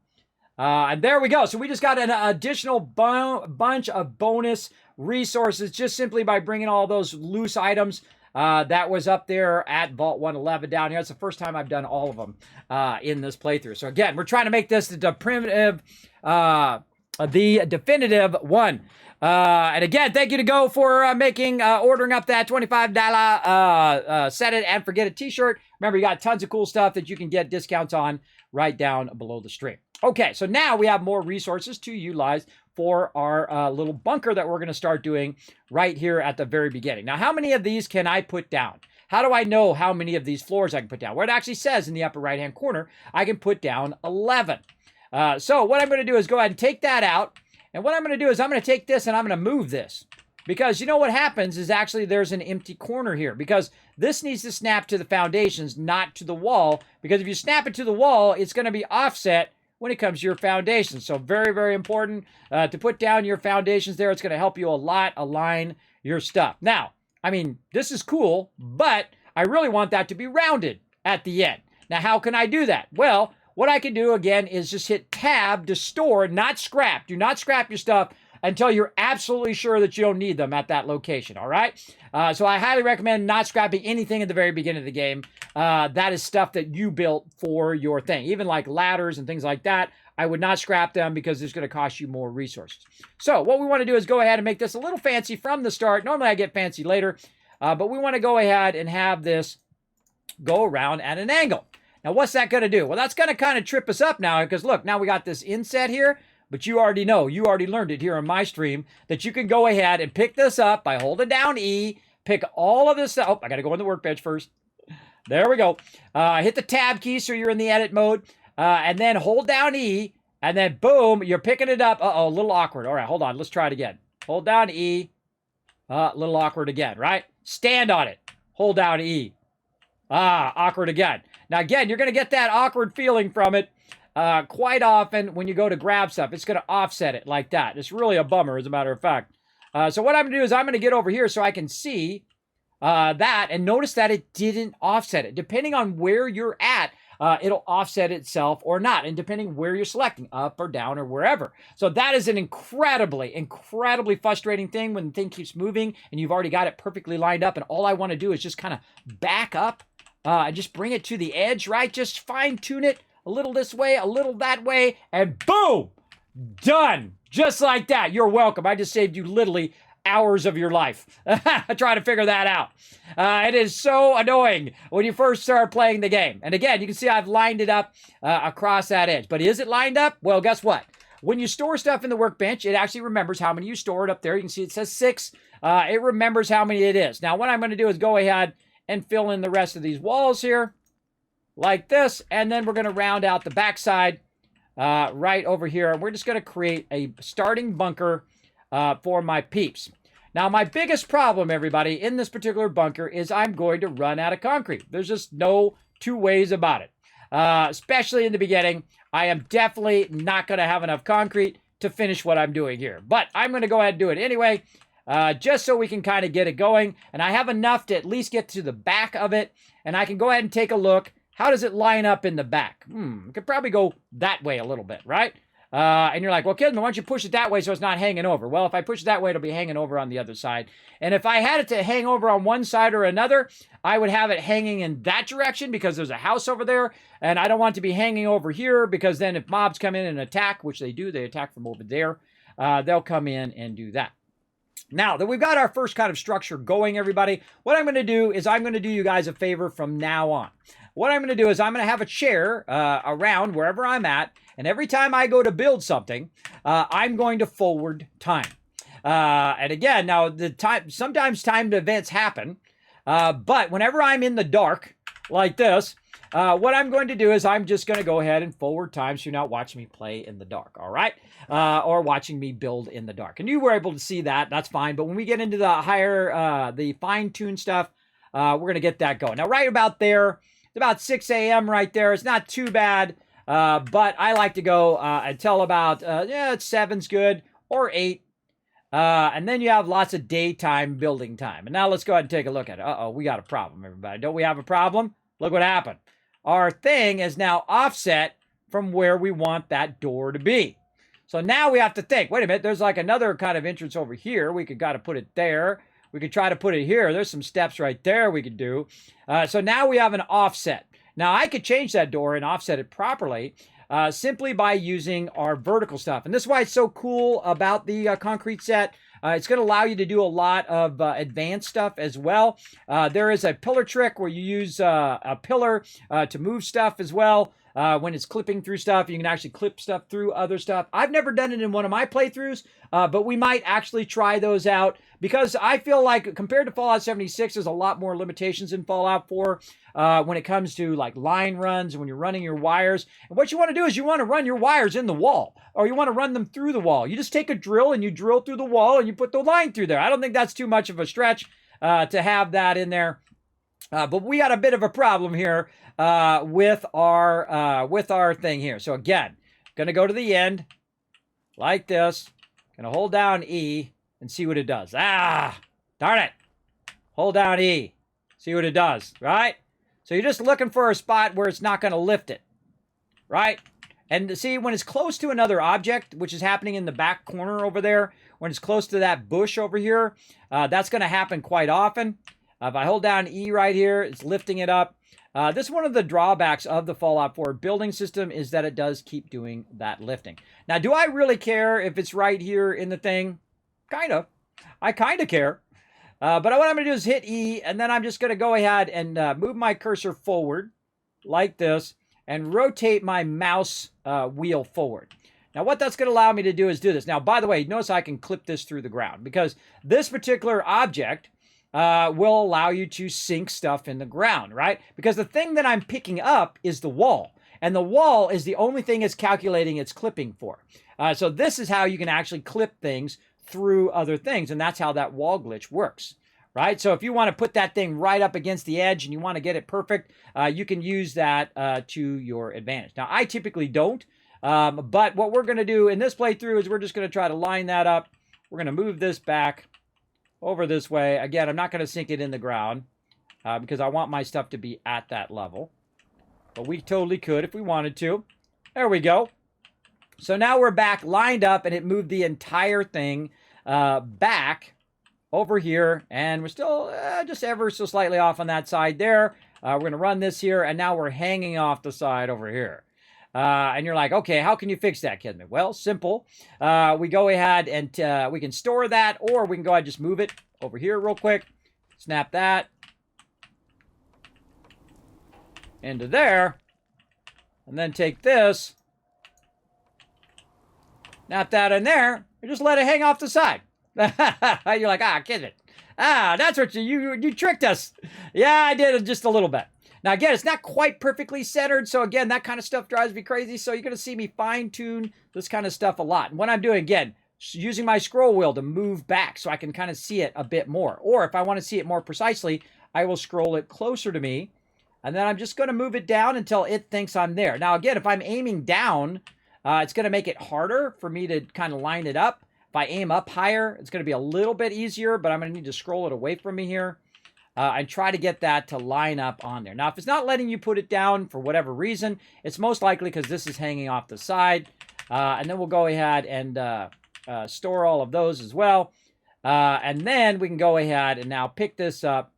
And there we go. So we just got an additional bunch of bonus resources just simply by bringing all those loose items that was up there at Vault 111 down here. It's the first time I've done all of them in this playthrough. So again, we're trying to make this the definitive one. And again, thank you to Go for ordering up that $25 set it and forget it t-shirt. Remember, you got tons of cool stuff that you can get discounts on right down below the stream. Okay, so now we have more resources to utilize for our little bunker that we're going to start doing right here at the very beginning. Now, how many of these can I put down? How do I know how many of these floors I can put down? Well, it actually says in the upper right-hand corner, I can put down 11. So what I'm going to do is go ahead and take that out. And what I'm going to do is I'm going to take this and I'm going to move this. Because you know what happens is actually there's an empty corner here. Because this needs to snap to the foundations, not to the wall. Because if you snap it to the wall, it's going to be offset when it comes to your foundations. So very, very important to put down your foundations there. It's going to help you a lot align your stuff. Now, I mean, this is cool, but I really want that to be rounded at the end. Now, how can I do that? Well, what I can do, again, is just hit Tab to store, not scrap. Do not scrap your stuff until you're absolutely sure that you don't need them at that location, all right? So I highly recommend not scrapping anything at the very beginning of the game. That is stuff that you built for your thing. Even like ladders and things like that, I would not scrap them because it's going to cost you more resources. So what we want to do is go ahead and make this a little fancy from the start. Normally I get fancy later, but we want to go ahead and have this go around at an angle. Now, what's that going to do? Well, that's going to kind of trip us up now because, look, now we got this inset here, but you already know, you already learned it here on my stream, that you can go ahead and pick this up by holding down E, pick all of this stuff. Oh, I got to go in the workbench first. There we go. Hit the Tab key so you're in the edit mode, and then hold down E, and then boom, you're picking it up. Uh-oh, a little awkward. All right, hold on. Let's try it again. Hold down E. A little awkward again, right? Stand on it. Hold down E. Awkward again. Now, again, you're going to get that awkward feeling from it quite often when you go to grab stuff, it's going to offset it like that. It's really a bummer, as a matter of fact. So what I'm going to do is I'm going to get over here so I can see that, and notice that it didn't offset it. Depending on where you're at, it'll offset itself or not, and depending where you're selecting, up or down or wherever. So that is an incredibly, incredibly frustrating thing when the thing keeps moving and you've already got it perfectly lined up, and all I want to do is just kind of back up and just bring it to the edge, right? Just fine-tune it a little this way, a little that way, and boom! Done! Just like that. You're welcome. I just saved you literally hours of your life trying to figure that out. It is so annoying when you first start playing the game. And again, you can see I've lined it up across that edge. But is it lined up? Well, guess what? When you store stuff in the workbench, it actually remembers how many you stored up there. You can see it says 6. It remembers how many it is. Now, what I'm going to do is go ahead and fill in the rest of these walls here like this. And then we're going to round out the backside right over here. We're just going to create a starting bunker for my peeps. Now, my biggest problem, everybody, in this particular bunker is I'm going to run out of concrete. There's just no two ways about it. Especially in the beginning, I am definitely not going to have enough concrete to finish what I'm doing here. But I'm going to go ahead and do it anyway, just so we can kind of get it going. And I have enough to at least get to the back of it, and I can go ahead and take a look. How does it line up in the back? Could probably go that way a little bit, right? And you're like, well, Kismet, why don't you push it that way so it's not hanging over? Well, if I push it that way, it'll be hanging over on the other side. And if I had it to hang over on one side or another, I would have it hanging in that direction because there's a house over there. And I don't want it to be hanging over here because then if mobs come in and attack, which they do, they attack from over there, they'll come in and do that. Now that we've got our first kind of structure going, everybody, what I'm going to do is I'm going to do you guys a favor from now on. What I'm going to do is I'm going to have a chair around wherever I'm at, and every time I go to build something, I'm going to forward time. And again, now sometimes timed events happen, but whenever I'm in the dark like this, what I'm going to do is I'm just going to go ahead and forward time so you're not watching me play in the dark, all right? Or watching me build in the dark. And you were able to see that, that's fine. But when we get into the higher, the fine-tuned stuff, we're going to get that going. Now, right about there, it's about 6 a.m. right there. It's not too bad, but I like to go until about, yeah, 7's good, or 8. And then you have lots of daytime building time. And now let's go ahead and take a look at it. Uh-oh, we got a problem, everybody. Don't we have a problem? Look what happened. Our thing is now offset from where we want that door to be. So now we have to think, wait a minute, there's like another kind of entrance over here. We could put it there. We could try to put it here. There's some steps right there we could do. So now we have an offset. Now I could change that door and offset it properly simply by using our vertical stuff. And this is why it's so cool about the concrete set. It's going to allow you to do a lot of advanced stuff as well. There is a pillar trick where you use a pillar to move stuff as well. When it's clipping through stuff, you can actually clip stuff through other stuff. I've never done it in one of my playthroughs, but we might actually try those out because I feel like compared to Fallout 76, there's a lot more limitations in Fallout 4 when it comes to like line runs and when you're running your wires. And what you want to do is you want to run your wires in the wall, or you want to run them through the wall. You just take a drill and you drill through the wall and you put the line through there. I don't think that's too much of a stretch to have that in there. But we got a bit of a problem here with our thing here. So again, gonna go to the end like this. Gonna hold down E and see what it does. Ah, darn it! Hold down E, see what it does. Right? So you're just looking for a spot where it's not gonna lift it, right? And see, when it's close to another object, which is happening in the back corner over there, when it's close to that bush over here, that's gonna happen quite often. If I hold down E right here, it's lifting it up. This is one of the drawbacks of the Fallout 4 building system is that it does keep doing that lifting. Now, do I really care if it's right here in the thing? Kind of. I kind of care. But what I'm going to do is hit E, and then I'm just going to go ahead and move my cursor forward like this and rotate my mouse wheel forward. Now, what that's going to allow me to do is do this. Now, by the way, notice I can clip this through the ground because this particular object will allow you to sink stuff in the ground, right? Because the thing that I'm picking up is the wall. And the wall is the only thing it's calculating its clipping for. So this is how you can actually clip things through other things. And that's how that wall glitch works, right? So if you want to put that thing right up against the edge and you want to get it perfect, you can use that to your advantage. Now, I typically don't, but what we're going to do in this playthrough is we're just going to try to line that up. We're going to move this back over this way. Again, I'm not going to sink it in the ground because I want my stuff to be at that level. But we totally could if we wanted to. There we go. So now we're back lined up, and it moved the entire thing back over here. And we're still just ever so slightly off on that side there. We're going to run this here, and now we're hanging off the side over here. And you're like, okay, how can you fix that, Kismet? Well, simple. We go ahead and we can store that, or we can go ahead and just move it over here real quick. Snap that into there. And then take this. Snap that in there. And just let it hang off the side. You're like, Kismet. That's what you tricked us. Yeah, I did it just a little bit. Now, again, it's not quite perfectly centered, so again, that kind of stuff drives me crazy, so you're going to see me fine-tune this kind of stuff a lot. And what I'm doing, again, using my scroll wheel to move back so I can kind of see it a bit more. Or if I want to see it more precisely, I will scroll it closer to me, and then I'm just going to move it down until it thinks I'm there. Now, again, if I'm aiming down, it's going to make it harder for me to kind of line it up. If I aim up higher, it's going to be a little bit easier, but I'm going to need to scroll it away from me here. And try to get that to line up on there. Now, if it's not letting you put it down for whatever reason, it's most likely because this is hanging off the side. And then we'll go ahead and store all of those as well. And then we can go ahead and now pick this up.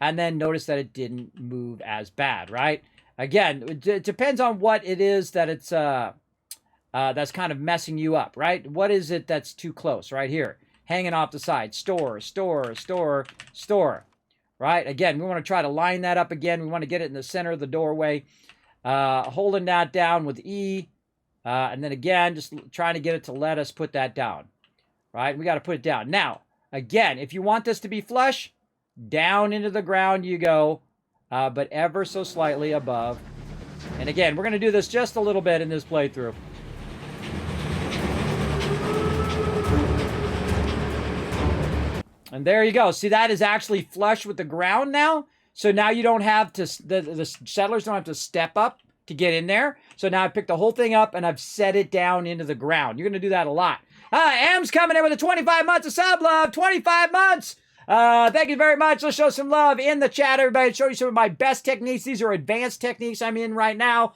And then notice that it didn't move as bad, right? Again, it depends on what it is that it's that's kind of messing you up, right? What is it that's too close right here? Hanging off the side. Store, store, store, store. Right? Again, we want to try to line that up again. We want to get it in the center of the doorway. Holding that down with E. And then again, just trying to get it to let us put that down. Right? We got to put it down. Now, again, if you want this to be flush, down into the ground you go. But ever so slightly above. And again, we're going to do this just a little bit in this playthrough. And there you go. See, that is actually flush with the ground now. So now you don't have to, the settlers don't have to step up to get in there. So now I picked the whole thing up and I've set it down into the ground. You're going to do that a lot. Am's coming in with a 25 months of sub love. 25 months. Thank you very much. Let's show some love in the chat, everybody. Show you some of my best techniques. These are advanced techniques I'm in right now.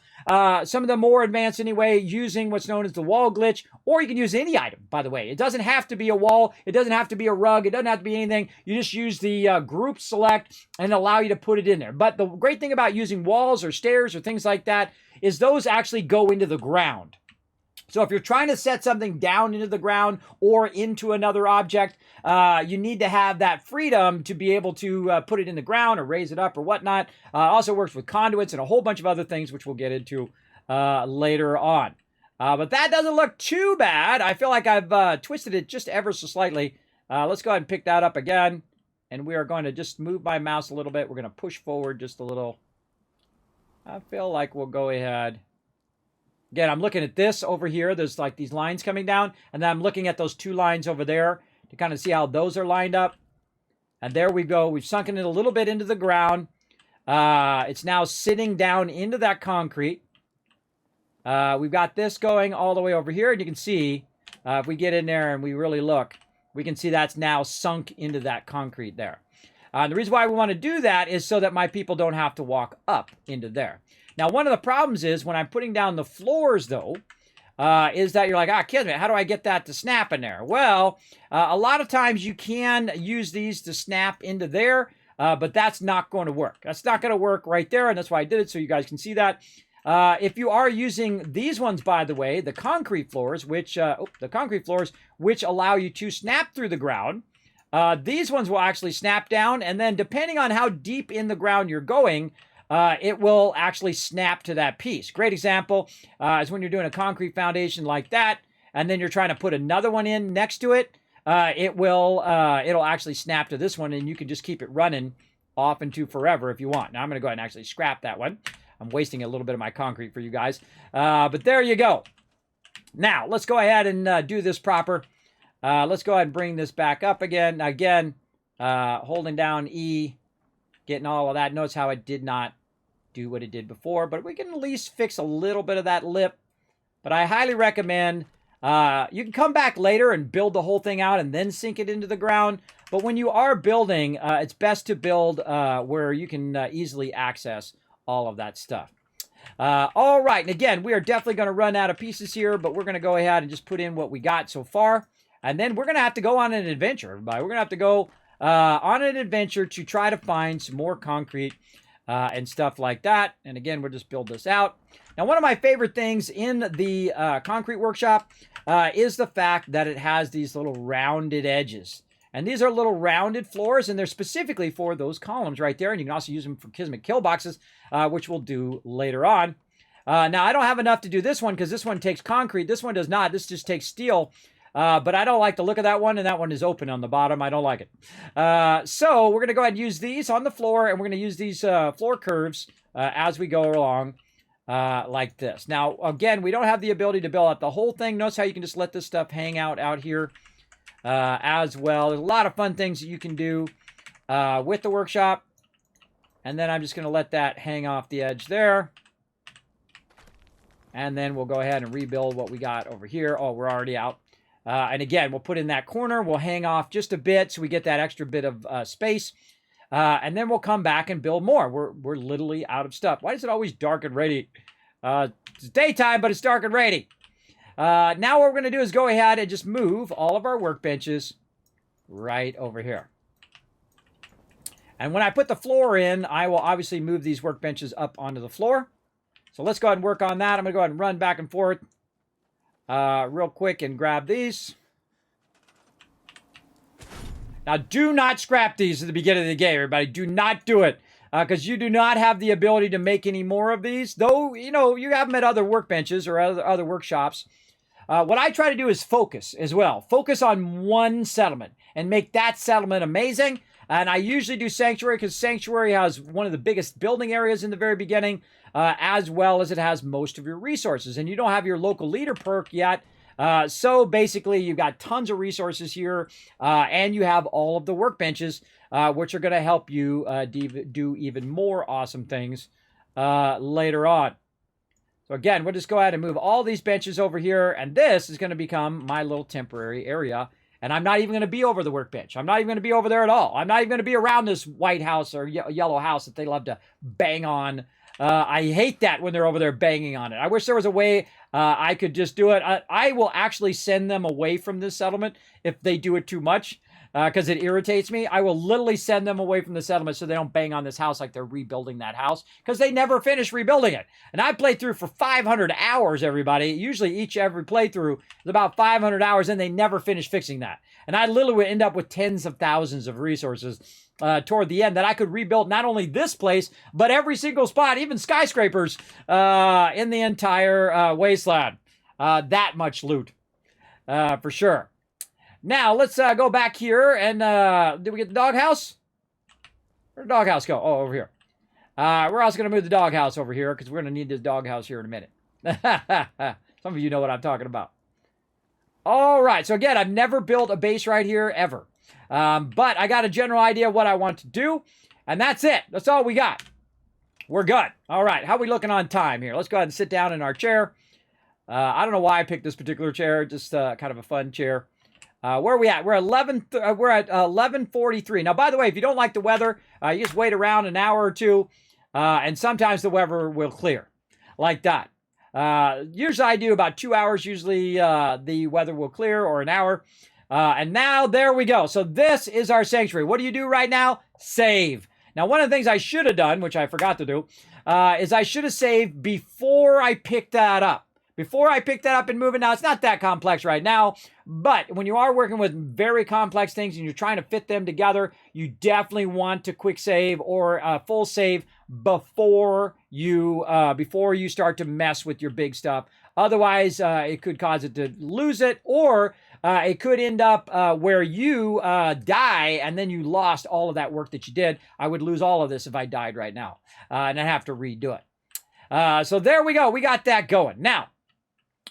Some of them more advanced anyway, using what's known as the wall glitch, or you can use any item, by the way. It doesn't have to be a wall. It doesn't have to be a rug. It doesn't have to be anything. You just use the group select and allow you to put it in there. But the great thing about using walls or stairs or things like that is those actually go into the ground. So if you're trying to set something down into the ground or into another object, you need to have that freedom to be able to put it in the ground or raise it up or whatnot. Also works with conduits and a whole bunch of other things, which we'll get into later on. But that doesn't look too bad. I feel like I've twisted it just ever so slightly. Let's go ahead and pick that up again. And we are going to just move my mouse a little bit. We're going to push forward just a little. I feel like we'll go ahead. Again, I'm looking at this over here. There's like these lines coming down. And then I'm looking at those two lines over there to kind of see how those are lined up. And there we go. We've sunken it a little bit into the ground. It's now sitting down into that concrete. We've got this going all the way over here. And you can see, if we get in there and we really look, we can see that's now sunk into that concrete there. The reason why we want to do that is so that my people don't have to walk up into there. Now, one of the problems is when I'm putting down the floors, though, is that you're like, Kismet, how do I get that to snap in there? Well, a lot of times you can use these to snap into there, but that's not going to work. That's not going to work right there, and that's why I did it, so you guys can see that. If you are using these ones, by the way, the concrete floors, which allow you to snap through the ground, these ones will actually snap down, and then depending on how deep in the ground you're going, it will actually snap to that piece. Great example is when you're doing a concrete foundation like that, and then you're trying to put another one in next to it. It'll actually snap to this one, and you can just keep it running off into forever if you want. Now I'm going to go ahead and actually scrap that one. I'm wasting a little bit of my concrete for you guys, but there you go. Now let's go ahead and do this proper. Let's go ahead and bring this back up again. holding down E, getting all of that. Notice how it did not do what it did before, but we can at least fix a little bit of that lip. But I highly recommend, you can come back later and build the whole thing out and then sink it into the ground. But when you are building, it's best to build where you can easily access all of that stuff. All right, and again, we are definitely going to run out of pieces here, but we're going to go ahead and just put in what we got so far. And then we're going to have to go on an adventure, everybody. We're going to have to go on an adventure to try to find some more concrete and stuff like that. And again, we'll just build this out. Now, one of my favorite things in the concrete workshop is the fact that it has these little rounded edges. And these are little rounded floors, and they're specifically for those columns right there. And you can also use them for Kismet kill boxes, which we'll do later on. Now, I don't have enough to do this one because this one takes concrete. This one does not. This just takes steel. But I don't like the look of that one, and that one is open on the bottom. I don't like it. So we're going to go ahead and use these on the floor, and we're going to use these floor curves as we go along like this. Now, again, we don't have the ability to build up the whole thing. Notice how you can just let this stuff hang out here as well. There's a lot of fun things that you can do with the workshop. And then I'm just going to let that hang off the edge there. And then we'll go ahead and rebuild what we got over here. Oh, we're already out. And again, we'll put in that corner. We'll hang off just a bit so we get that extra bit of space. And then we'll come back and build more. We're literally out of stuff. Why is it always dark and rainy? It's daytime, but it's dark and rainy. Now what we're going to do is go ahead and just move all of our workbenches right over here. And when I put the floor in, I will obviously move these workbenches up onto the floor. So let's go ahead and work on that. I'm going to go ahead and run back and forth real quick and grab these. Now, do not scrap these at the beginning of the game, everybody. Do not do it. Because you do not have the ability to make any more of these. Though, you know, you have them at other workbenches or other workshops. What I try to do is focus as well. Focus on one settlement and make that settlement amazing. And I usually do Sanctuary because Sanctuary has one of the biggest building areas in the very beginning, as well as it has most of your resources. And you don't have your local leader perk yet. So basically, you've got tons of resources here, and you have all of the workbenches, which are going to help you do even more awesome things later on. So again, we'll just go ahead and move all these benches over here, and this is going to become my little temporary area. And I'm not even going to be over the workbench. I'm not even going to be over there at all. I'm not even going to be around this white house or yellow house that they love to bang on. I hate that when they're over there banging on it. I wish there was a way I could just do it. I will actually send them away from this settlement if they do it too much because it irritates me. I will literally send them away from the settlement so they don't bang on this house like they're rebuilding that house because they never finish rebuilding it. And I played through for 500 hours, everybody. Usually every playthrough is about 500 hours and they never finish fixing that. And I literally would end up with tens of thousands of resources toward the end that I could rebuild not only this place, but every single spot, even skyscrapers in the entire wasteland. That much loot, for sure. Now, let's go back here and, did we get the doghouse? Where'd the doghouse go? Oh, over here. We're also going to move the doghouse over here because we're going to need this doghouse here in a minute. Some of you know what I'm talking about. All right, so again, I've never built a base right here, ever. But I got a general idea of what I want to do, and that's it. That's all we got. We're good. All right, how are we looking on time here? Let's go ahead and sit down in our chair. I don't know why I picked this particular chair, just kind of a fun chair. Where are we at? We're at 11:43. Now, by the way, if you don't like the weather, you just wait around an hour or two, and sometimes the weather will clear, like that. Usually I do about 2 hours. Usually the weather will clear, or an hour. And now there we go. So this is our sanctuary. What do you do right now? Save. Now, one of the things I should have done, which I forgot to do, is I should have saved before I picked that up. Before I pick that up and move it. Now, it's not that complex right now, but when you are working with very complex things and you're trying to fit them together, you definitely want to quick save or full save before you start to mess with your big stuff. Otherwise, it could cause it to lose it, or it could end up where you die and then you lost all of that work that you did. I would lose all of this if I died right now, and I'd have to redo it. So there we go. We got that going. Now,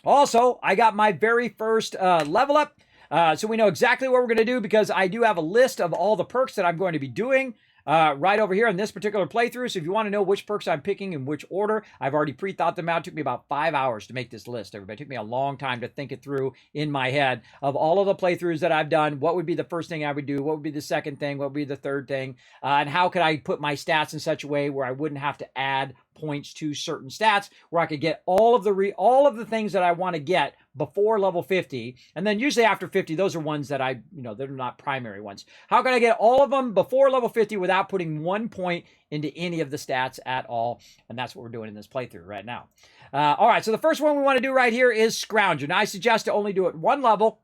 also, I got my very first level up. So we know exactly what we're going to do because I do have a list of all the perks that I'm going to be doing right over here in this particular playthrough. So if you want to know which perks I'm picking in which order, I've already pre-thought them out. It took me about 5 hours to make this list, everybody. It took me a long time to think it through in my head of all of the playthroughs that I've done. What would be the first thing I would do? What would be the second thing? What would be the third thing? And how could I put my stats in such a way where I wouldn't have to add points to certain stats, where I could get all of the things that I want to get before level 50. And then usually after 50, those are ones that they're not primary ones. How can I get all of them before level 50 without putting 1 point into any of the stats at all? And that's what we're doing in this playthrough right now. All right, so the first one we want to do right here is Scrounger. Now, I suggest to only do it 1 level.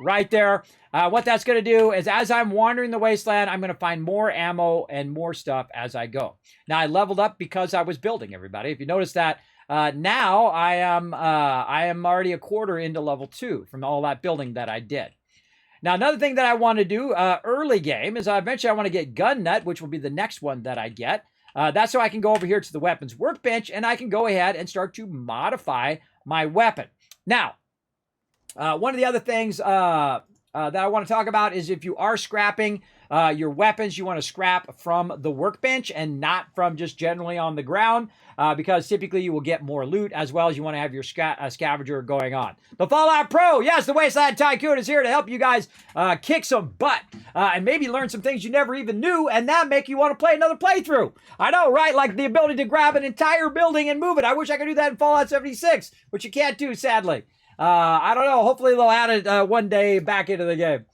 Right there. What that's going to do is as I'm wandering the wasteland, I'm going to find more ammo and more stuff as I go. Now, I leveled up because I was building, everybody. If you notice that, now I am already a quarter into level 2 from all that building that I did. Now, another thing that I want to do early game is eventually I want to get Gun Nut, which will be the next one that I get. That's so I can go over here to the weapons workbench and I can go ahead and start to modify my weapon. Now, one of the other things that I want to talk about is if you are scrapping your weapons, you want to scrap from the workbench and not from just generally on the ground, because typically you will get more loot, as well as you want to have your scavenger going on. The Fallout Pro, yes, the Wasteland Tycoon is here to help you guys kick some butt and maybe learn some things you never even knew, and that make you want to play another playthrough. I know, right? Like the ability to grab an entire building and move it. I wish I could do that in Fallout 76, which you can't do, sadly. I don't know. Hopefully they'll add it one day back into the game.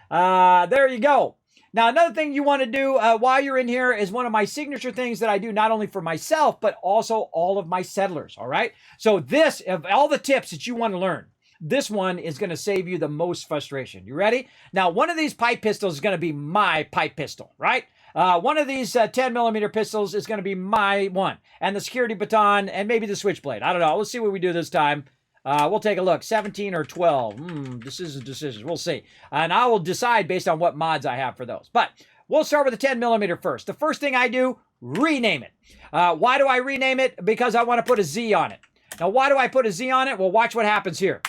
There you go. Now, another thing you want to do while you're in here is one of my signature things that I do not only for myself, but also all of my settlers, all right? So this, of all the tips that you want to learn, this one is going to save you the most frustration. You ready? Now, one of these pipe pistols is going to be my pipe pistol, right? One of these 10mm pistols is going to be my one. And the security baton and maybe the switchblade. I don't know. Let's see what we do this time. We'll take a look. 17 or 12. Decisions. We'll see. And I will decide based on what mods I have for those. But we'll start with the 10mm first. The first thing I do, rename it. Why do I rename it? Because I want to put a Z on it. Now, why do I put a Z on it? Well, watch what happens here.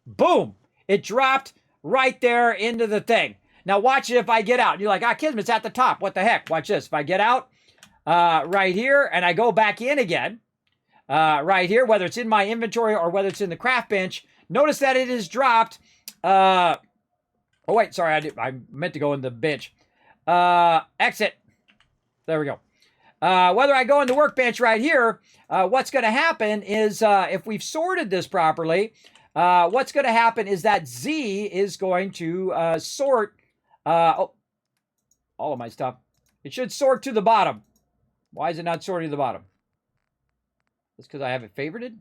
Boom. It dropped right there into the thing. Now, watch it if I get out. You're like, Kismet's at the top. What the heck? Watch this. If I get out right here and I go back in again, right here, whether it's in my inventory or whether it's in the craft bench, notice that it is dropped. Oh, wait, sorry, I meant to go in the bench. Exit. There we go. Whether I go in the workbench right here, what's going to happen is if we've sorted this properly, what's going to happen is that Z is going to sort all of my stuff. It should sort to the bottom. Why is it not sorting to the bottom? That's because I have it favorited?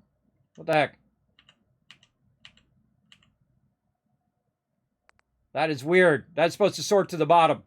What the heck? That is weird. That's supposed to sort to the bottom.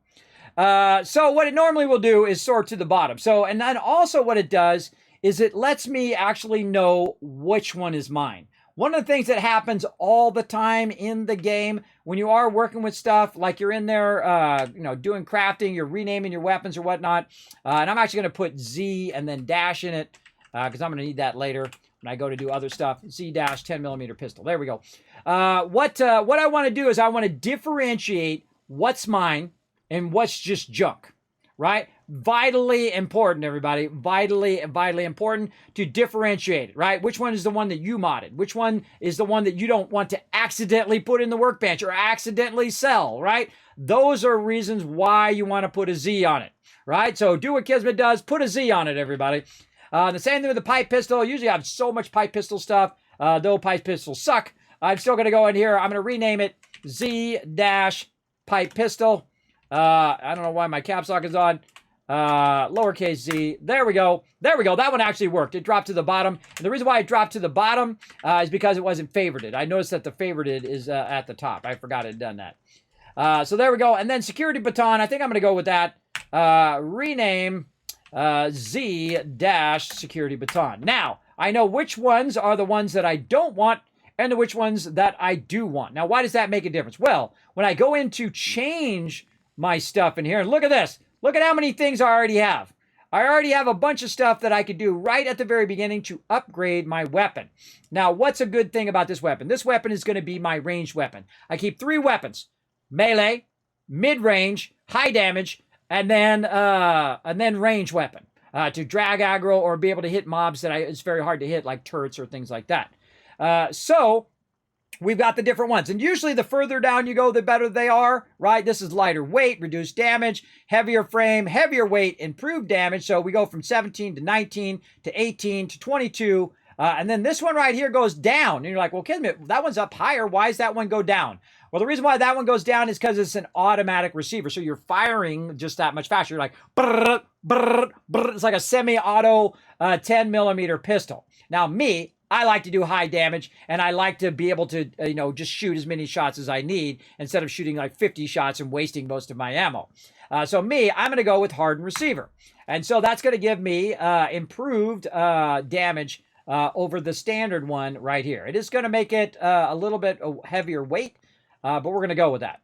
So what it normally will do is sort to the bottom. So, and then also what it does is it lets me actually know which one is mine. One of the things that happens all the time in the game when you are working with stuff, like you're in there, doing crafting, you're renaming your weapons or whatnot. And I'm actually going to put Z and then dash in it. Because I'm going to need that later when I go to do other stuff. Z-dash 10mm pistol. There we go. What I want to do is I want to differentiate what's mine and what's just junk, right? Vitally important, everybody. Vitally important to differentiate it, right? Which one is the one that you modded? Which one is the one that you don't want to accidentally put in the workbench or accidentally sell, right? Those are reasons why you want to put a Z on it, right? So do what Kismet does. Put a Z on it, everybody. The same thing with the pipe pistol. Usually I have so much pipe pistol stuff, though pipe pistols suck. I'm still going to go in here. I'm going to rename it Z-pipe pistol. I don't know why my caps lock is on. Lowercase z. There we go. There we go. That one actually worked. It dropped to the bottom. And the reason why it dropped to the bottom is because it wasn't favorited. I noticed that the favorited is at the top. I forgot it had done that. So there we go. And then security baton. I think I'm going to go with that. Rename Z-security baton. Now, I know which ones are the ones that I don't want and which ones that I do want. Now, why does that make a difference? Well, when I go in to change my stuff in here, and look at this. Look at how many things I already have. I already have a bunch of stuff that I could do right at the very beginning to upgrade my weapon. Now, what's a good thing about this weapon? This weapon is going to be my ranged weapon. I keep 3 weapons: melee, mid-range, high damage, and then range weapon to drag aggro or be able to hit mobs that it's very hard to hit, like turrets or things like that. So we've got the different ones. And usually the further down you go, the better they are, right? This is lighter weight, reduced damage, heavier frame, heavier weight, improved damage. So we go from 17 to 19 to 18 to 22. And then this one right here goes down. And you're like, well, Kismet, that one's up higher. Why does that one go down? Well, the reason why that one goes down is because it's an automatic receiver. So you're firing just that much faster. You're like, brrr, brrr, brrr. It's like a semi-auto 10 millimeter pistol. Now me, I like to do high damage, and I like to be able to, just shoot as many shots as I need instead of shooting like 50 shots and wasting most of my ammo. So me, I'm going to go with hardened receiver. And so that's going to give me improved damage over the standard one right here. It is going to make it a little bit heavier weight, but we're going to go with that.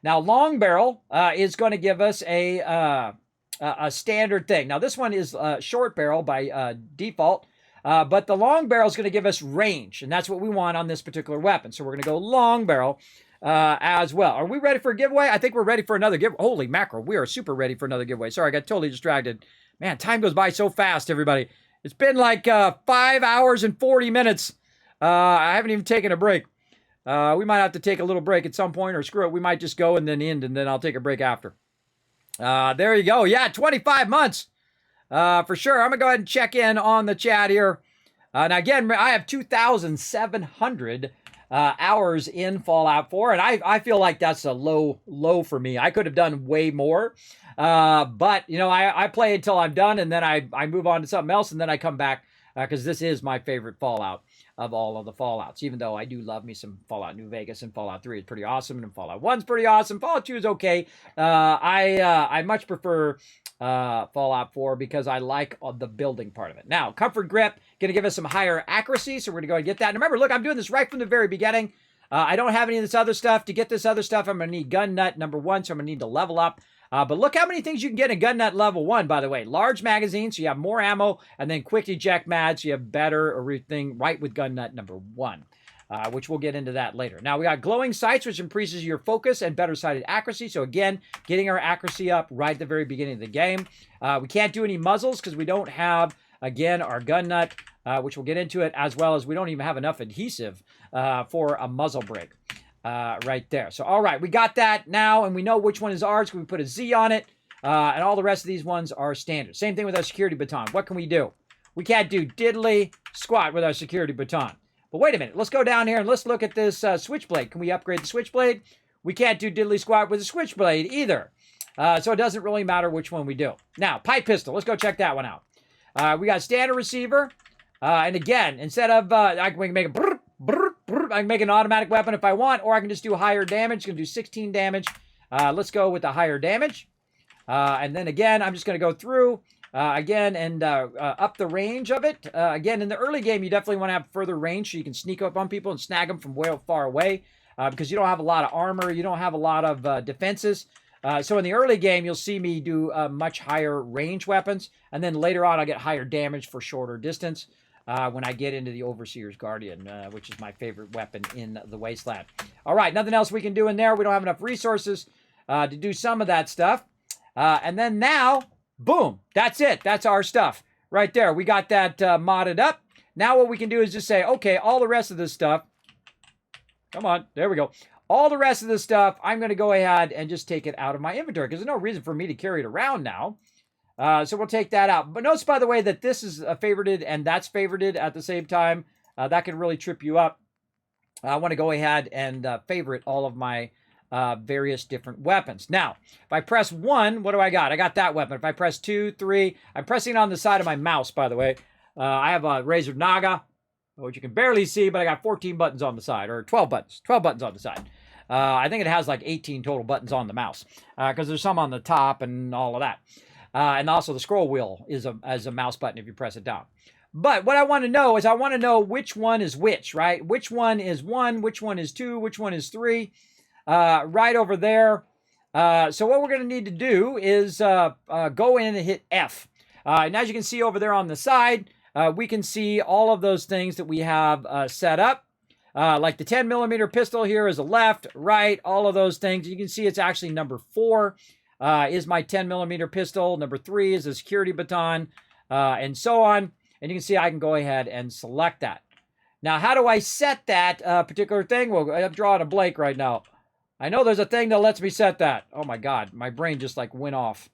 Now, long barrel is going to give us a standard thing. Now, this one is short barrel by default. But the long barrel is going to give us range, and that's what we want on this particular weapon. So we're going to go long barrel as well. Are we ready for a giveaway? I think we're ready for another giveaway. Holy mackerel, we are super ready for another giveaway. Sorry, I got totally distracted. Man, time goes by so fast, everybody. It's been like 5 hours and 40 minutes. I haven't even taken a break. We might have to take a little break at some point, or screw it, we might just go and then end, and then I'll take a break after. There you go. Yeah, 25 months. For sure. I'm going to go ahead and check in on the chat here. Now, again, I have 2,700 hours in Fallout 4, and I feel like that's a low for me. I could have done way more, but, I play until I'm done, and then I move on to something else, and then I come back, because this is my favorite Fallout of all of the Fallouts, even though I do love me some Fallout New Vegas, and Fallout 3 is pretty awesome, and Fallout 1's pretty awesome. Fallout 2 is okay. I much prefer Fallout 4 because I like the building part of it. Now, comfort grip, going to give us some higher accuracy, so we're going to go and get that. And remember, look, I'm doing this right from the very beginning. I don't have any of this other stuff. To get this other stuff, I'm going to need gun nut number 1, so I'm going to need to level up. But look how many things you can get in gun nut level 1, by the way. Large magazine, so you have more ammo, and then quick eject mag, so you have better everything right with gun nut number 1. Which we'll get into that later. Now, we got glowing sights, which increases your focus and better sighted accuracy. So again, getting our accuracy up right at the very beginning of the game. We can't do any muzzles because we don't have, again, our gun nut, which we'll get into it, as well as we don't even have enough adhesive for a muzzle brake right there. So, all right, we got that now, and we know which one is ours. We put a Z on it, and all the rest of these ones are standard. Same thing with our security baton. What can we do? We can't do diddly squat with our security baton. But wait a minute, let's go down here and let's look at this switchblade. Can we upgrade the switchblade? We can't do diddly squat with the switchblade either. So it doesn't really matter which one we do. Now, pipe pistol, let's go check that one out. We got standard receiver. And again, instead of, I can make a brr, brr, brr, I can make an automatic weapon if I want, or I can just do higher damage. It's going to do 16 damage. Let's go with the higher damage. And then again, I'm just going to go through. Again, and up the range of it. Again, in the early game, you definitely want to have further range so you can sneak up on people and snag them from way far away because you don't have a lot of armor. You don't have a lot of defenses. So in the early game, you'll see me do much higher range weapons. And then later on, I'll get higher damage for shorter distance when I get into the Overseer's Guardian, which is my favorite weapon in the Wasteland. All right, nothing else we can do in there. We don't have enough resources to do some of that stuff. And then now... boom, that's it. That's our stuff right there. We got that modded up. Now what we can do is just say, okay, all the rest of this stuff, come on, there we go. All the rest of this stuff, I'm going to go ahead and just take it out of my inventory because there's no reason for me to carry it around now. So we'll take that out. But notice, by the way, that this is favorited and that's favorited at the same time. That can really trip you up. I want to go ahead and favorite all of my various different weapons. Now, if I press 1, what do I got? I got that weapon. If I press 2, 3, I'm pressing it on the side of my mouse, by the way. I have a Razor Naga, which you can barely see, but I got 14 buttons on the side, or 12 buttons. 12 buttons on the side. I think it has like 18 total buttons on the mouse, because there's some on the top and all of that. And also the scroll wheel is a mouse button if you press it down. But what I want to know is I want to know which one is which, right? Which one is 1, which one is 2, which one is 3. Right over there. So what we're going to need to do is go in and hit F. And as you can see over there on the side, we can see all of those things that we have set up. Like the 10mm pistol here is a left, right, all of those things. You can see it's actually number 4 is my 10mm pistol. Number 3 is a security baton, and so on. And you can see I can go ahead and select that. Now, how do I set that particular thing? Well, I'm drawing a blank right now. I know there's a thing that lets me set that. Oh my God, my brain just like went off.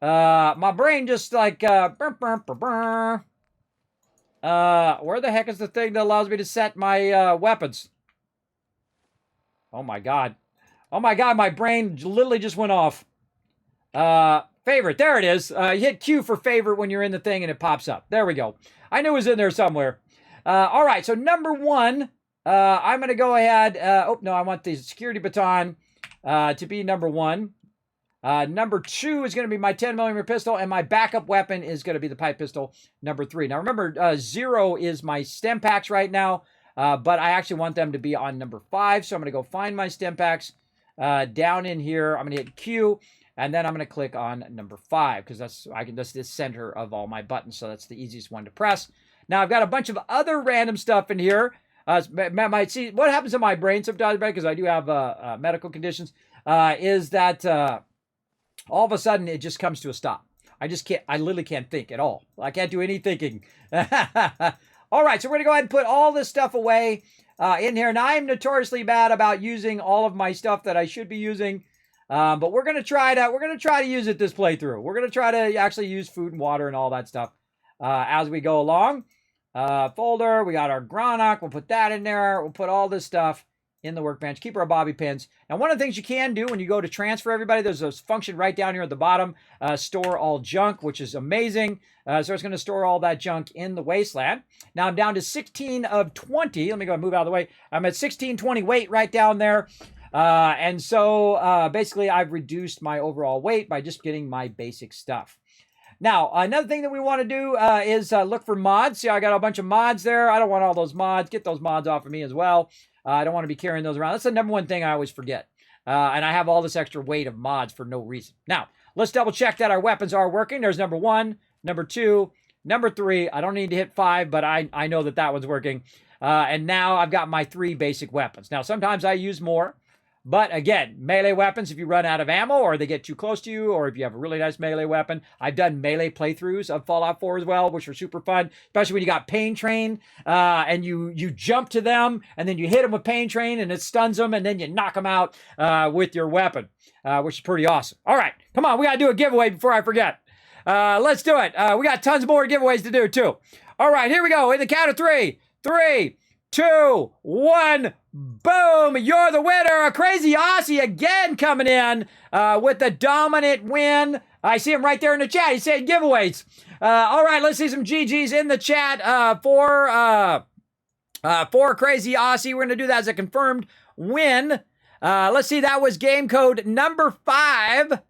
My brain just like, where the heck is the thing that allows me to set my weapons? Oh my God. Oh my God, my brain literally just went off. Favorite, there it is. You hit Q for favorite when you're in the thing and it pops up. There we go. I knew it was in there somewhere. All right, so number 1, I'm going to go ahead. Oh, no, I want the security baton to be number 1. Number 2 is going to be my 10mm pistol, and my backup weapon is going to be the pipe pistol, number 3. Now, remember, 0 is my stem packs right now, but I actually want them to be on number 5, so I'm going to go find my stem packs down in here. I'm going to hit Q, and then I'm going to click on number 5, because that's the center of all my buttons, so that's the easiest one to press. Now, I've got a bunch of other random stuff in here. Might see what happens in my brain sometimes, right? Because I do have medical conditions. Is that all of a sudden it just comes to a stop? I literally can't think at all. I can't do any thinking. All right, so we're gonna go ahead and put all this stuff away in here. Now, I'm notoriously bad about using all of my stuff that I should be using, but we're gonna try to use it this playthrough. We're gonna try to actually use food and water and all that stuff as we go along. Folder, we got our Granach, we'll put that in there, we'll put all this stuff in the workbench, keep our bobby pins. Now, one of the things you can do when you go to transfer everybody, there's a function right down here at the bottom, store all junk, which is amazing. So it's going to store all that junk in the wasteland. Now, I'm down to 16 of 20. Let me go and move out of the way. I'm at 1620 weight right down there. And so basically, I've reduced my overall weight by just getting my basic stuff. Now, another thing that we want to do is look for mods. See, I got a bunch of mods there. I don't want all those mods. Get those mods off of me as well. I don't want to be carrying those around. That's the number one thing I always forget. And I have all this extra weight of mods for no reason. Now, let's double check that our weapons are working. There's number 1, number 2, number 3. I don't need to hit 5, but I know that one's working. And now I've got my 3 basic weapons. Now, sometimes I use more. But again, melee weapons, if you run out of ammo or they get too close to you, or if you have a really nice melee weapon. I've done melee playthroughs of Fallout 4 as well, which are super fun, especially when you got Pain Train and you jump to them and then you hit them with Pain Train and it stuns them and then you knock them out with your weapon, which is pretty awesome. All right, come on, we got to do a giveaway before I forget. Let's do it. We got tons more giveaways to do too. All right, here we go. In the count of 3, 3, 2, 1, boom! You're the winner! A Crazy Aussie again coming in with the dominant win. I see him right there in the chat. He's saying giveaways. All right, let's see some GGs in the chat for Crazy Aussie. We're going to do that as a confirmed win. Let's see, that was game code number 5.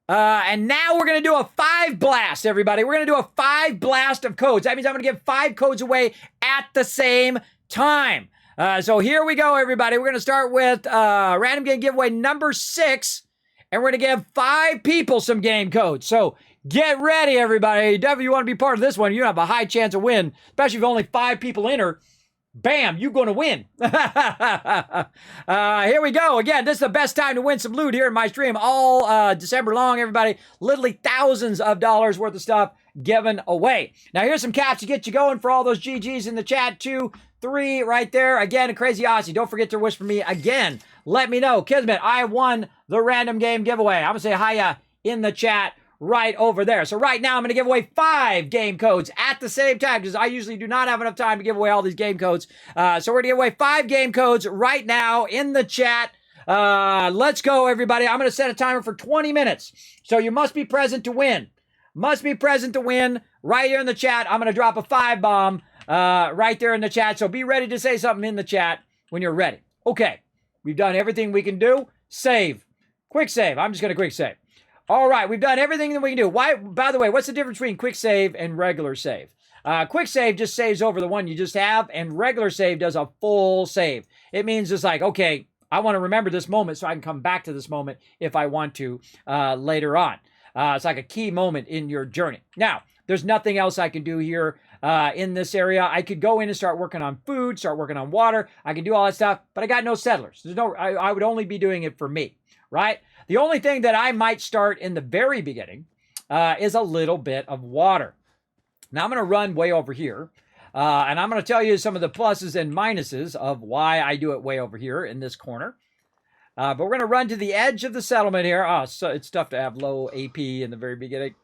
And now we're going to do a 5 blast, everybody. We're going to do a 5 blast of codes. That means I'm going to give 5 codes away at the same time. So here we go, everybody. We're going to start with random game giveaway number 6, and we're going to give 5 people some game codes. So get ready, everybody. Definitely, you want to be part of this one. You have a high chance of win, especially if only 5 people enter. Bam, you're going to win. Here we go. Again, this is the best time to win some loot here in my stream all December long, everybody. Literally thousands of dollars worth of stuff given away. Now, here's some caps to get you going for all those GGs in the chat. 2, 3 right there. Again, a Crazy Aussie. Don't forget to wish for me again. Let me know. Kismet, I won the random game giveaway. I'm going to say hiya in the chat right over there. So right now I'm going to give away 5 game codes at the same time because I usually do not have enough time to give away all these game codes. So we're going to give away 5 game codes right now in the chat. Let's go, everybody. I'm going to set a timer for 20 minutes. So you must be present to win. Must be present to win right here in the chat. I'm going to drop a 5 bomb right there in the chat. So be ready to say something in the chat when you're ready. Okay. We've done everything we can do. Save. Quick save. I'm just going to quick save. All right, we've done everything that we can do. Why? By the way, what's the difference between quick save and regular save? Quick save just saves over the one you just have, and regular save does a full save. It means it's like, okay, I want to remember this moment so I can come back to this moment if I want to later on. It's like a key moment in your journey. Now, there's nothing else I can do here in this area. I could go in and start working on food, start working on water. I can do all that stuff, but I got no settlers. There's no. I would only be doing it for me, right? The only thing that I might start in the very beginning is a little bit of water. Now I'm going to run way over here, and I'm going to tell you some of the pluses and minuses of why I do it way over here in this corner. But we're going to run to the edge of the settlement here. Oh, so it's tough to have low AP in the very beginning.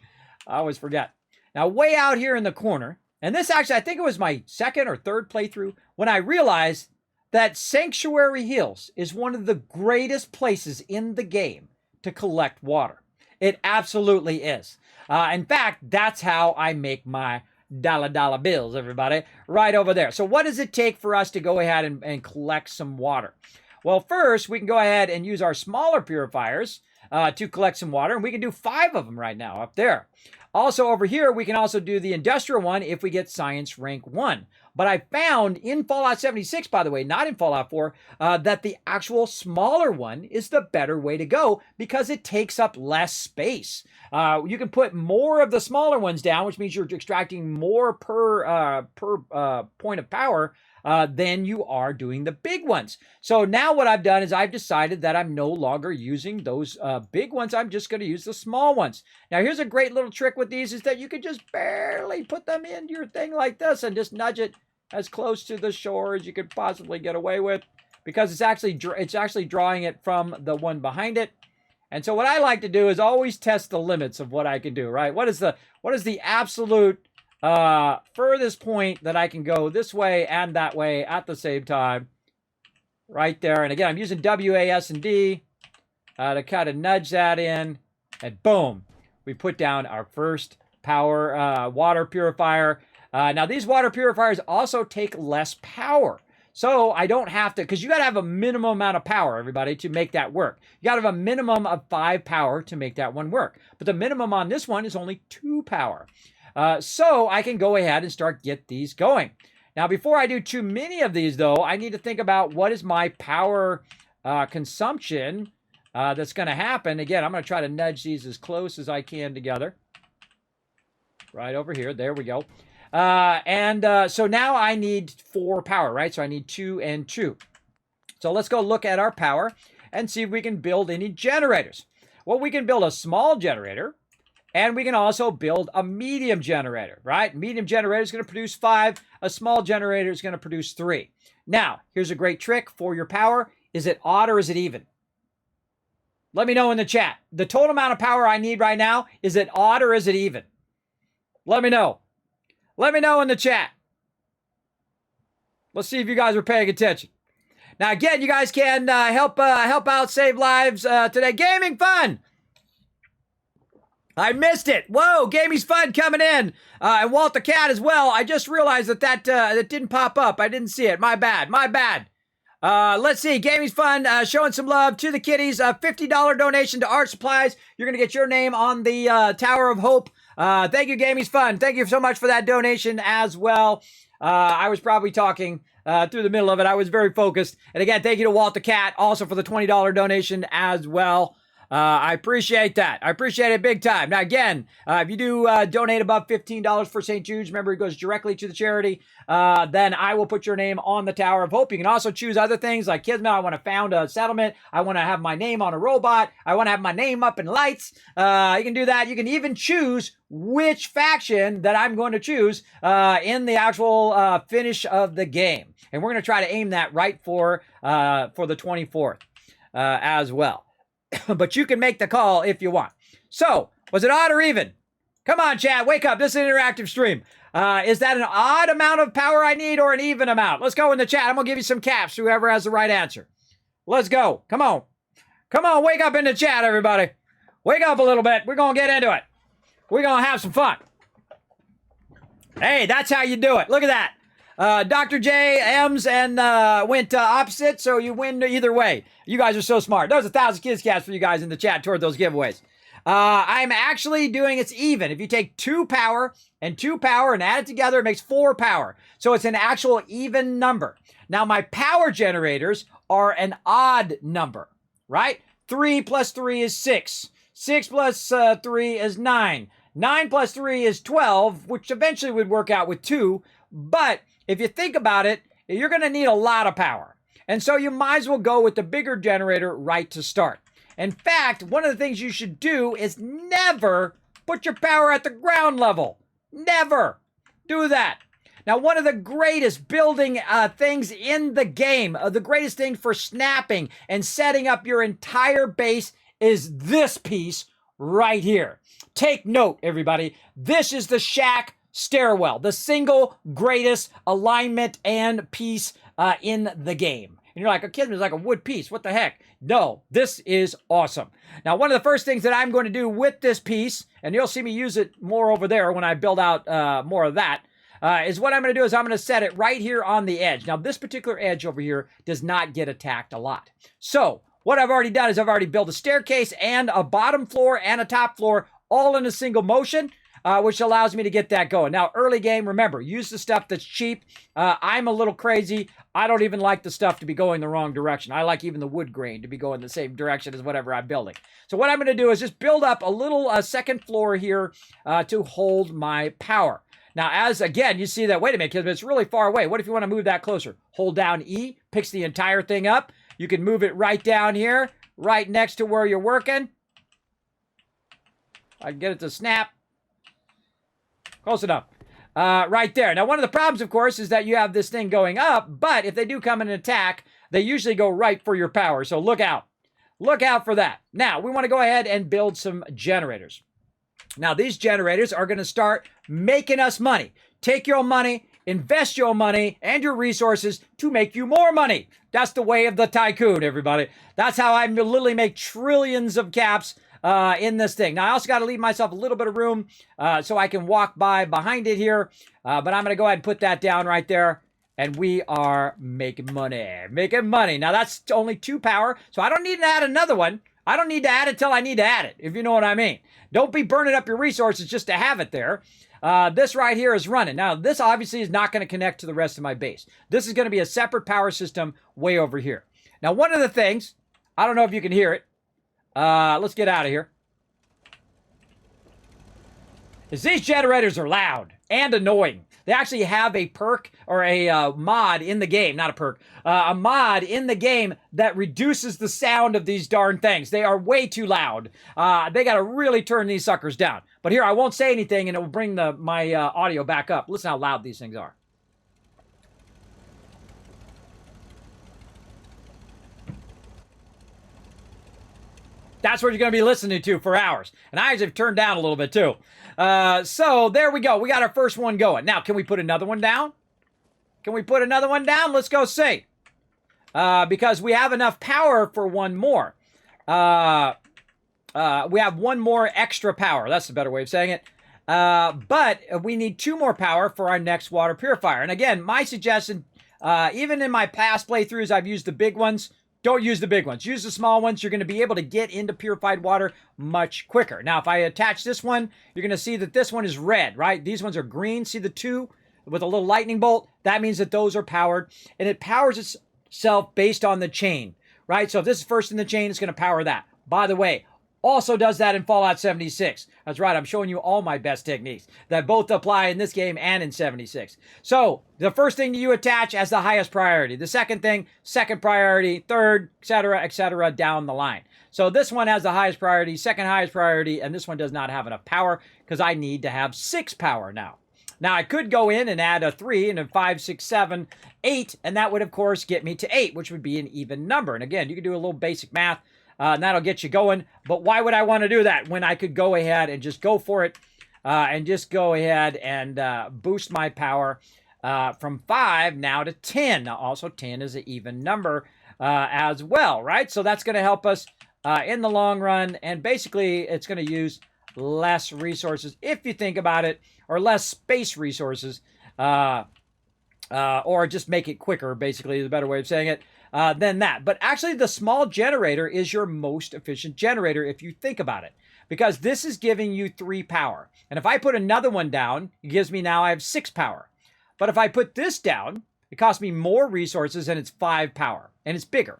I always forget. Now, way out here in the corner, and this actually, I think it was my second or third playthrough, when I realized that Sanctuary Hills is one of the greatest places in the game to collect water. It absolutely is. In fact, that's how I make my dollar bills, everybody, right over there. So what does it take for us to go ahead and collect some water? Well, first, we can go ahead and use our smaller purifiers to collect some water, and we can do 5 of them right now up there. Also, over here, we can also do the industrial one if we get science rank 1. But I found in Fallout 76, by the way, not in Fallout 4, that the actual smaller one is the better way to go because it takes up less space. You can put more of the smaller ones down, which means you're extracting more per point of power than you are doing the big ones. So now what I've done is I've decided that I'm no longer using those big ones. I'm just going to use the small ones. Now, here's a great little trick with these is that you can just barely put them into your thing like this and just nudge it as close to the shore as you could possibly get away with, because it's actually drawing it from the one behind it. And so what I like to do is always test the limits of what I can do, right? What is the absolute furthest point that I can go this way and that way at the same time? Right there. And again, I'm using W, A, S, and D to kind of nudge that in. And boom, we put down our first power water purifier. Now, these water purifiers also take less power. So I don't have to, because you got to have a minimum amount of power, everybody, to make that work. You got to have a minimum of 5 power to make that one work. But the minimum on this one is only 2 power. So I can go ahead and start get these going. Now, before I do too many of these, though, I need to think about what is my power consumption that's going to happen. Again, I'm going to try to nudge these as close as I can together. Right over here. There we go. So now I need 4 power, right? So I need 2 and 2. So let's go look at our power and see if we can build any generators. Well, we can build a small generator, and we can also build a medium generator, right? Medium generator is going to produce 5. A small generator is going to produce 3. Now, here's a great trick for your power. Is it odd or is it even? Let me know in the chat. The total amount of power I need right now, is it odd or is it even? Let me know. Let me know in the chat. Let's see if you guys are paying attention. Now, again, you guys can help out, save lives today. Gaming fun. I missed it. Whoa, gaming's fun coming in. And Walt the Cat as well. I just realized that didn't pop up. I didn't see it. My bad. My bad. Let's see. Gaming's fun. Showing some love to the kitties. $50 donation to art supplies. You're going to get your name on the Tower of Hope. Thank you, Gaming's fun. Thank you so much for that donation as well. I was probably talking through the middle of it. I was very focused. And again, thank you to Walt the Cat also for the $20 donation as well. I appreciate that. I appreciate it big time. Now, again, if you do donate above $15 for St. Jude's, remember it goes directly to the charity, then I will put your name on the Tower of Hope. You can also choose other things like Kismet. I want to found a settlement. I want to have my name on a robot. I want to have my name up in lights. You can do that. You can even choose which faction that I'm going to choose in the actual finish of the game. And we're going to try to aim that right for the 24th as well. But you can make the call if you want. So, was it odd or even? Come on, chat, wake up. This is an interactive stream. Is that an odd amount of power I need or an even amount? Let's go in the chat. I'm going to give you some caps, whoever has the right answer. Let's go. Come on. Come on, wake up in the chat, everybody. Wake up a little bit. We're going to get into it. We're going to have some fun. Hey, that's how you do it. Look at that. Dr. J, M's, and went opposite, so you win either way. You guys are so smart. There's 1,000 kids cats for you guys in the chat toward those giveaways. I'm actually doing it's even. If you take 2 power and 2 power and add it together, it makes 4 power. So it's an actual even number. Now, my power generators are an odd number, right? 3 plus 3 is 6. 6 plus 3 is 9. 9 plus 3 is 12, which eventually would work out with 2. But if you think about it, you're going to need a lot of power. And so you might as well go with the bigger generator right to start. In fact, one of the things you should do is never put your power at the ground level. Never do that. Now, one of the greatest building things in the game, the greatest thing for snapping and setting up your entire base is this piece right here. Take note, everybody. This is the shack stairwell, the single greatest alignment and piece in the game. And you're like, a Kismet is like a wood piece. What the heck? No, this is awesome. Now, one of the first things that I'm going to do with this piece, and you'll see me use it more over there when I build out more of that, is what I'm going to do is I'm going to set it right here on the edge. Now, this particular edge over here does not get attacked a lot. So what I've already done is I've already built a staircase and a bottom floor and a top floor all in a single motion, which allows me to get that going. Now, early game, remember, use the stuff that's cheap. I'm a little crazy. I don't even like the stuff to be going the wrong direction. I like even the wood grain to be going the same direction as whatever I'm building. So what I'm going to do is just build up a little second floor here to hold my power. Now, as again, you see that, wait a minute, it's really far away. What if you want to move that closer? Hold down E, picks the entire thing up. You can move it right down here, right next to where you're working. I can get it to snap. Close enough. Right there. Now, one of the problems, of course, is that you have this thing going up, but if they do come and attack, they usually go right for your power. So look out. Look out for that. Now, we want to go ahead and build some generators. Now, these generators are going to start making us money. Take your money, invest your money and your resources to make you more money. That's the way of the tycoon, everybody. That's how I literally make trillions of caps in this thing. Now, I also got to leave myself a little bit of room so I can walk by behind it here. But I'm going to go ahead and put that down right there. And we are making money. Making money. Now, that's only 2 power, so I don't need to add another one. I don't need to add it till I need to add it, if you know what I mean. Don't be burning up your resources just to have it there. This right here is running. Now, this obviously is not going to connect to the rest of my base. This is going to be a separate power system way over here. Now, one of the things, I don't know if you can hear it. Let's get out of here. Is these generators are loud and annoying. They actually have a perk or a mod in the game, not a perk, a mod in the game that reduces the sound of these darn things. They are way too loud. They got to really turn these suckers down. But here, I won't say anything and it will bring my audio back up. Listen how loud these things are. That's what you're going to be listening to for hours. And I have turned down a little bit too. So there we go. We got our first one going. Now, can we put another one down? Can we put another one down? Let's go see. Because we have enough power for one more. We have one more extra power. That's the better way of saying it. But we need 2 more power for our next water purifier. And again, my suggestion, even in my past playthroughs, I've used the big ones. Don't use the big ones. Use the small ones. You're going to be able to get into purified water much quicker. Now, if I attach this one, you're going to see that this one is red, right? These ones are green. See the 2 with a little lightning bolt? That means that those are powered. And it powers itself based on the chain, right? So if this is first in the chain, it's going to power that. By the way, also does that in Fallout 76. That's right, I'm showing you all my best techniques that both apply in this game and in 76. So, the first thing you attach as the highest priority. The second thing, second priority, third, etc., down the line. So this one has the highest priority, second highest priority, and this one does not have enough power because I need to have 6 power now. Now, I could go in and add a 3 and a 5, 6, 7, 8, and that would, of course, get me to 8, which would be an even number. And again, you can do a little basic math. And that'll get you going. But why would I want to do that when I could go ahead and just go for it and just go ahead and boost my power from 5 now to 10. Now, also 10 is an even number as well, right? So that's going to help us in the long run. And basically, it's going to use less resources, if you think about it, or less space resources, or just make it quicker, basically, is a better way of saying it. Than that. But actually, the small generator is your most efficient generator if you think about it. Because this is giving you 3 power. And if I put another one down, it gives me now I have 6 power. But if I put this down, it costs me more resources and it's 5 power. And it's bigger.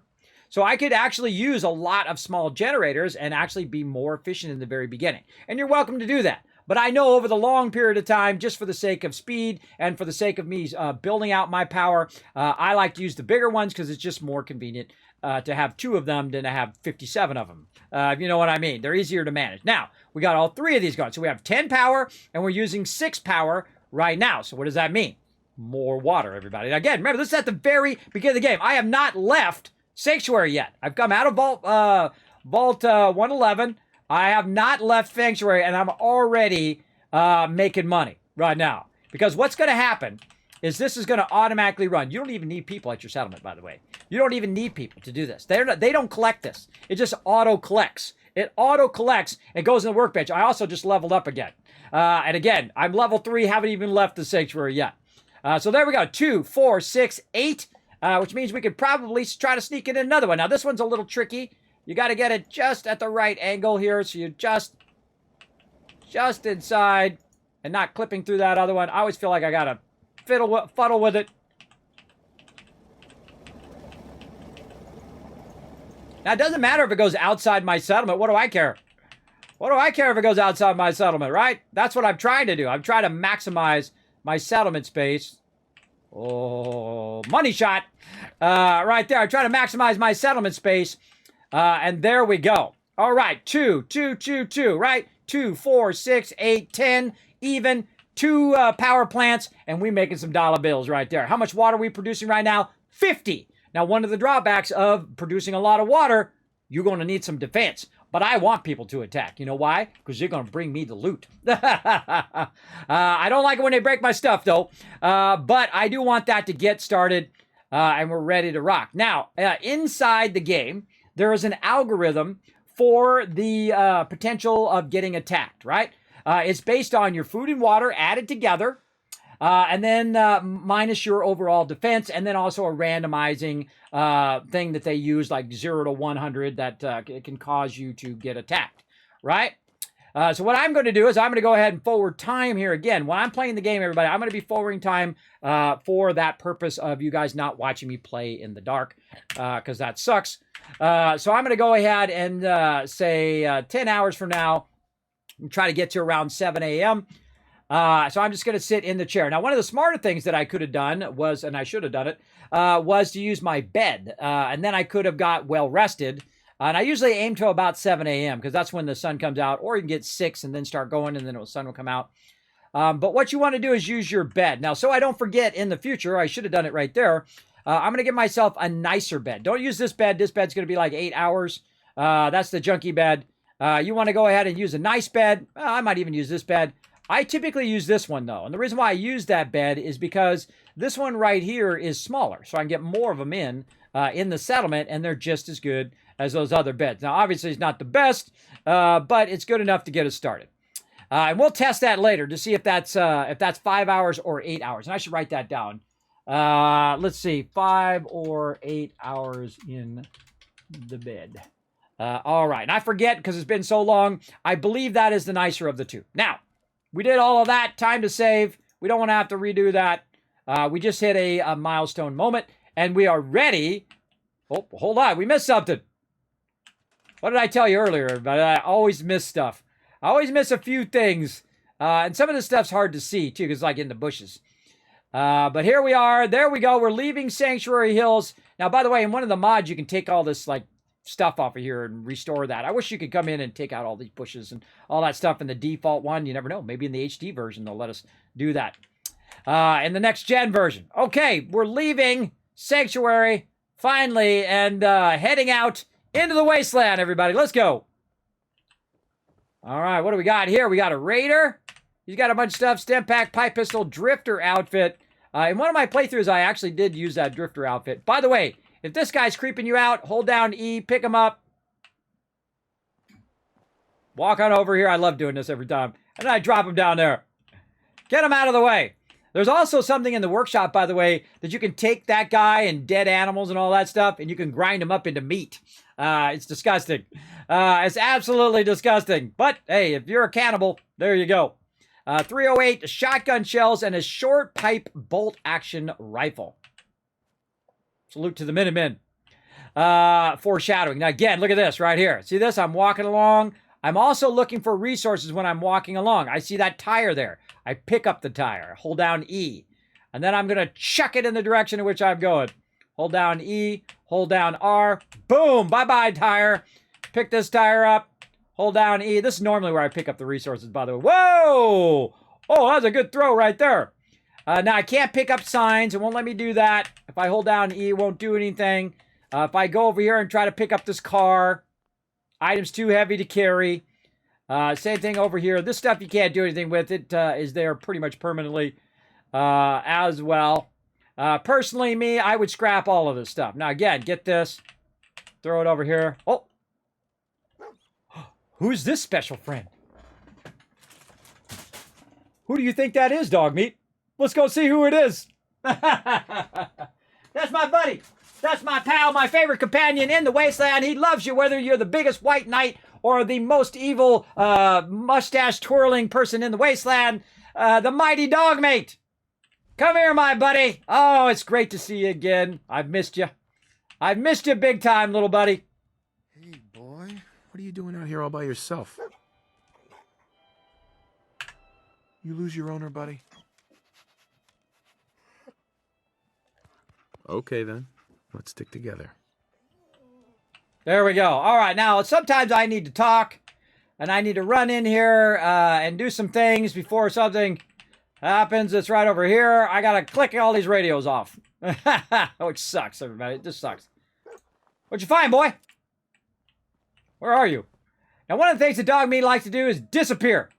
So I could actually use a lot of small generators and actually be more efficient in the very beginning. And you're welcome to do that. But I know over the long period of time, just for the sake of speed and for the sake of me building out my power, I like to use the bigger ones because it's just more convenient to have 2 of them than to have 57 of them. If you know what I mean. They're easier to manage. Now, we got all 3 of these going. So we have 10 power, and we're using 6 power right now. So what does that mean? More water, everybody. And again, remember, this is at the very beginning of the game. I have not left Sanctuary yet. I've come out of Vault 111. I have not left Sanctuary, and I'm already making money right now. Because what's going to happen is this is going to automatically run. You don't even need people at your settlement, by the way. You don't even need people to do this. They don't collect this. It just auto-collects. It auto-collects and goes in the workbench. I also just leveled up again. And again, I'm level 3, haven't even left the Sanctuary yet. So there we go. 2, 4, 6, 8, which means we could probably try to sneak in another one. Now, this one's a little tricky. You got to get it just at the right angle here, so you're just inside and not clipping through that other one. I always feel like I got to fuddle with it. Now, it doesn't matter if it goes outside my settlement. What do I care? What do I care if it goes outside my settlement, right? That's what I'm trying to do. I'm trying to maximize my settlement space. Oh, money shot. Right there. I'm trying to maximize my settlement space. And there we go. All right. 2, 2, 2, 2, right? 2, 4, 6, 8, 10, even 2 power plants, and we're making some dollar bills right there. How much water are we producing right now? 50. Now, one of the drawbacks of producing a lot of water, you're going to need some defense. But I want people to attack. You know why? Because you're going to bring me the loot. I don't like it when they break my stuff, though. But I do want that to get started, and we're ready to rock. Now, inside the game, there is an algorithm for the potential of getting attacked, right? It's based on your food and water added together, and then minus your overall defense, and then also a randomizing thing that they use, like 0 to 100, that it can cause you to get attacked, right? So what I'm going to do is I'm going to go ahead and forward time here again. When I'm playing the game, everybody, I'm going to be forwarding time for that purpose of you guys not watching me play in the dark, because that sucks. So I'm going to go ahead and say 10 hours from now, and try to get to around 7 a.m. So I'm just going to sit in the chair. Now, one of the smarter things that I could have done was, and I should have done it, was to use my bed. And then I could have got well rested. And I usually aim to about 7 a.m. because that's when the sun comes out. Or you can get 6 and then start going, and then the sun will come out. But what you want to do is use your bed. Now, so I don't forget in the future, I should have done it right there. I'm going to give myself a nicer bed. Don't use this bed. This bed's going to be like 8 hours. That's the junky bed. You want to go ahead and use a nice bed. I might even use this bed. I typically use this one, though. And the reason why I use that bed is because this one right here is smaller. So I can get more of them in the settlement, and they're just as good as those other beds. Now, obviously, it's not the best, but it's good enough to get us started. And we'll test that later to see if that's 5 hours or 8 hours. And I should write that down. Let's see, 5 or 8 hours in the bed. All right. And I forget because it's been so long. I believe that is the nicer of the two. Now, we did all of that. Time to save. We don't want to have to redo that. We just hit a milestone moment, and we are ready. Oh, hold on. We missed something. What did I tell you earlier? But I always miss stuff. I always miss a few things. And some of this stuff's hard to see, too, because it's like in the bushes. But here we are. There we go. We're leaving Sanctuary Hills. Now, by the way, in one of the mods, you can take all this, like, stuff off of here and restore that. I wish you could come in and take out all these bushes and all that stuff in the default one. You never know. Maybe in the HD version, they'll let us do that. In the next gen version. Okay, we're leaving Sanctuary, finally, and heading out into the wasteland, everybody. Let's go. All right, what do we got here? We got a raider. He's got a bunch of stuff. Stem pack, pipe pistol, drifter outfit. In one of my playthroughs, I actually did use that drifter outfit. By the way, if this guy's creeping you out, hold down E, pick him up. Walk on over here. I love doing this every time. And then I drop him down there. Get him out of the way. There's also something in the workshop, by the way, that you can take that guy and dead animals and all that stuff, and you can grind them up into meat. It's disgusting. It's absolutely disgusting. But, hey, if you're a cannibal, there you go. 308 shotgun shells and a short pipe bolt action rifle. Salute to the Minutemen. Foreshadowing. Now, again, look at this right here. See this? I'm walking along. I'm also looking for resources when I'm walking along. I see that tire there. I pick up the tire. Hold down E. And then I'm going to chuck it in the direction in which I'm going. Hold down E. Hold down R. Boom! Bye-bye, tire. Pick this tire up. Hold down E. This is normally where I pick up the resources, by the way. Whoa! Oh, that was a good throw right there. Now, I can't pick up signs. It won't let me do that. If I hold down E, it won't do anything. If I go over here and try to pick up this car, item's too heavy to carry. Same thing over here. This stuff you can't do anything with. It is there pretty much permanently as well. Personally, me, I would scrap all of this stuff. Now, again, get this. Throw it over here. Oh! Who's this special friend? Who do you think that is, dog meat? Let's go see who it is. That's my buddy. That's my pal, my favorite companion in the wasteland. He loves you whether you're the biggest white knight or the most evil mustache-twirling person in the wasteland. The mighty dog mate. Come here, my buddy. Oh, it's great to see you again. I've missed you. I've missed you big time, little buddy. Hey, boy. What are you doing out here all by yourself? You lose your owner, buddy? Okay, then. Let's stick together. There we go. All right, now, sometimes I need to talk, and I need to run in here and do some things before something happens. It's right over here. I got to click all these radios off. Which sucks, everybody. It just sucks. What'd you find, boy? Where are you? Now, one of the things the dog meat likes to do is disappear.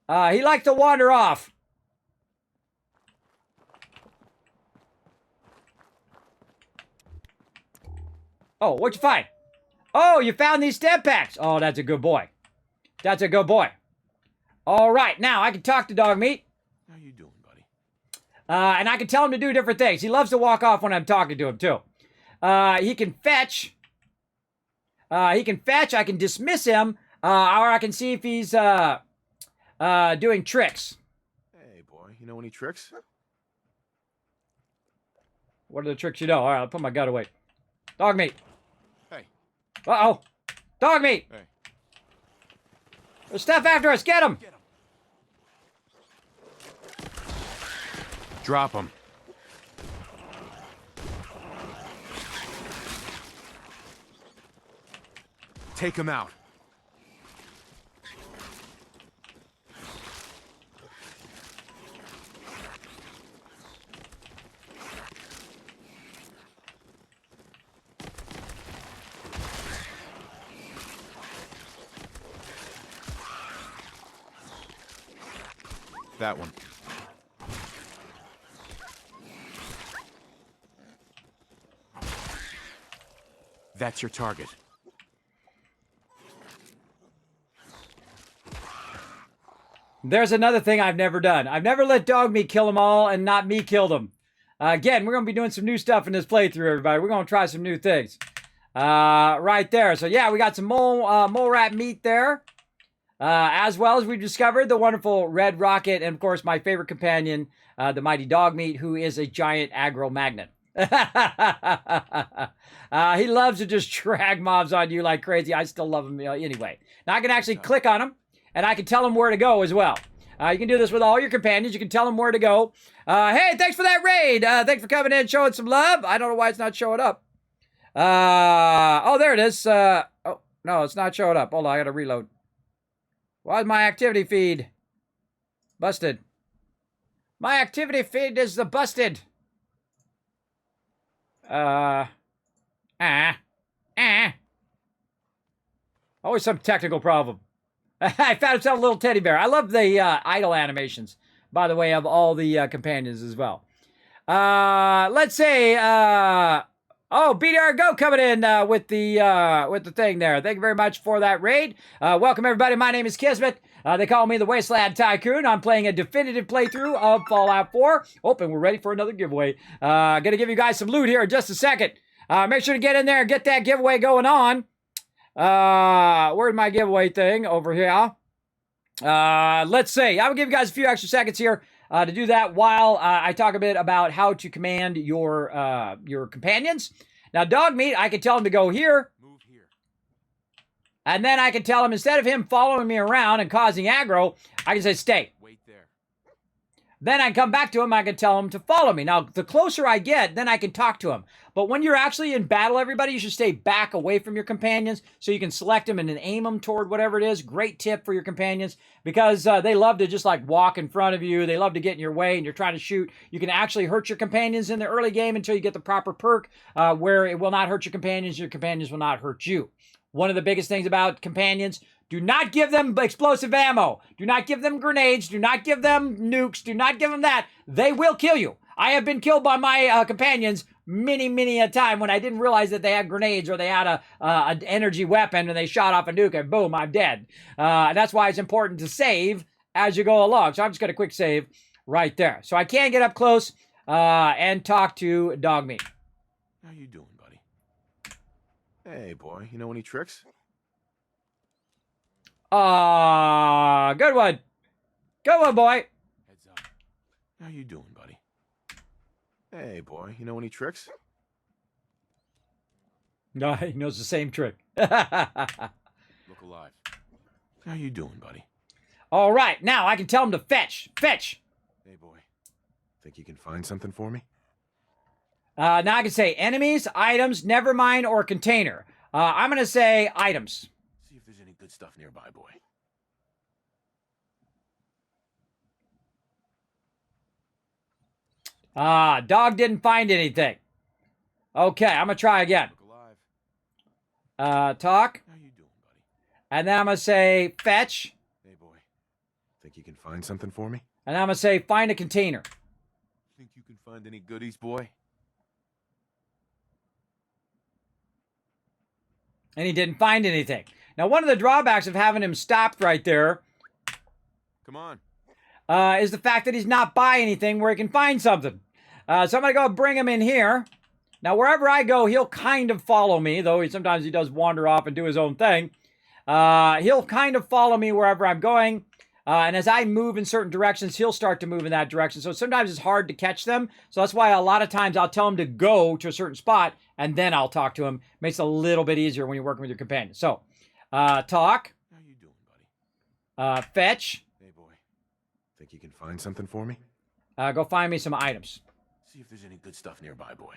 He likes to wander off. Oh, what'd you find? Oh, you found these stem packs. Oh, that's a good boy. That's a good boy. All right, now I can talk to dog meat. How you doing, buddy? And I can tell him to do different things. He loves to walk off when I'm talking to him, too. He can fetch. I can dismiss him, or I can see if he's doing tricks. Hey, boy. You know any tricks? What are the tricks you know? All right, I'll put my gun away. Dog meat. Hey. Uh-oh. Dog meat. Hey. There's stuff after us. Get him. Drop him. Take him out. That one. That's your target. There's another thing I've never done. I've never let dog meat kill them all and not me kill them. Again, we're going to be doing some new stuff in this playthrough, everybody. We're going to try some new things. Right there. So, yeah, we got some mole rat meat there. As well as we've discovered the wonderful Red Rocket and, of course, my favorite companion, the mighty dog meat, who is a giant aggro magnet. He loves to just drag mobs on you like crazy. I still love him anyway. Now, I can actually click on him, and I can tell him where to go as well. You can do this with all your companions. You can tell them where to go. Hey, thanks for that raid. Thanks for coming in and showing some love. I don't know why it's not showing up. Oh, there it is. Oh, no, it's not showing up. Hold on, I got to reload. Why is my activity feed busted? My activity feed is busted. Always some technical problem. I found myself a little teddy bear. I love the idle animations, by the way, of all the companions as well. Let's say, oh, BDR Go coming in with the thing there. Thank you very much for that raid. Welcome, everybody. My name is Kismet. They call me the Wasteland Tycoon. I'm playing a definitive playthrough of Fallout 4. Oh, and we're ready for another giveaway. Gonna give you guys some loot here in just a second. Make sure to get in there and get that giveaway going on. Where's my giveaway thing? Over here. Let's see. I will give you guys a few extra seconds here to do that while I talk a bit about how to command your companions. Now, dog meat, I can tell him to go here. And then I can tell him, instead of him following me around and causing aggro, I can say, stay. Wait there. Then I come back to him, I can tell him to follow me. Now, the closer I get, then I can talk to him. But when you're actually in battle, everybody, you should stay back away from your companions so you can select them and then aim them toward whatever it is. Great tip for your companions, because they love to just like walk in front of you. They love to get in your way and you're trying to shoot. You can actually hurt your companions in the early game until you get the proper perk where it will not hurt your companions will not hurt you. One of the biggest things about companions, do not give them explosive ammo. Do not give them grenades. Do not give them nukes. Do not give them that. They will kill you. I have been killed by my companions many a time when I didn't realize that they had grenades or they had an energy weapon and they shot off a nuke and boom, I'm dead. And that's why it's important to save as you go along. So I'm just going to quick save right there. So I can get up close and talk to dog meat. How you doing, buddy? Hey, boy, you know any tricks? Good one. Good one, boy. Heads up. How you doing, buddy? Hey, boy, you know any tricks? No, he knows the same trick. Look alive. How you doing, buddy? All right, now I can tell him to fetch. Fetch. Hey, boy. Think you can find something for me? Now I can say enemies, items, never mind, or container. I'm going to say items. See if there's any good stuff nearby, boy. Dog didn't find anything. Okay, I'm going to try again. Look alive. Talk. How you doing, buddy? And then I'm going to say fetch. Hey, boy. Think you can find something for me? And I'm going to say find a container. Think you can find any goodies, boy? And he didn't find anything. Now, one of the drawbacks of having him stopped right there Come on. is the fact that he's not by anything where he can find something. So I'm going to go bring him in here. Now, wherever I go, he'll kind of follow me, though sometimes he does wander off and do his own thing. He'll kind of follow me wherever I'm going. And as I move in certain directions, he'll start to move in that direction. So sometimes it's hard to catch them. So that's why a lot of times I'll tell him to go to a certain spot, and then I'll talk to him. Makes it a little bit easier when you're working with your companion. So, talk. How you doing, buddy? Fetch. Hey, boy. Think you can find something for me? Go find me some items. See if there's any good stuff nearby, boy.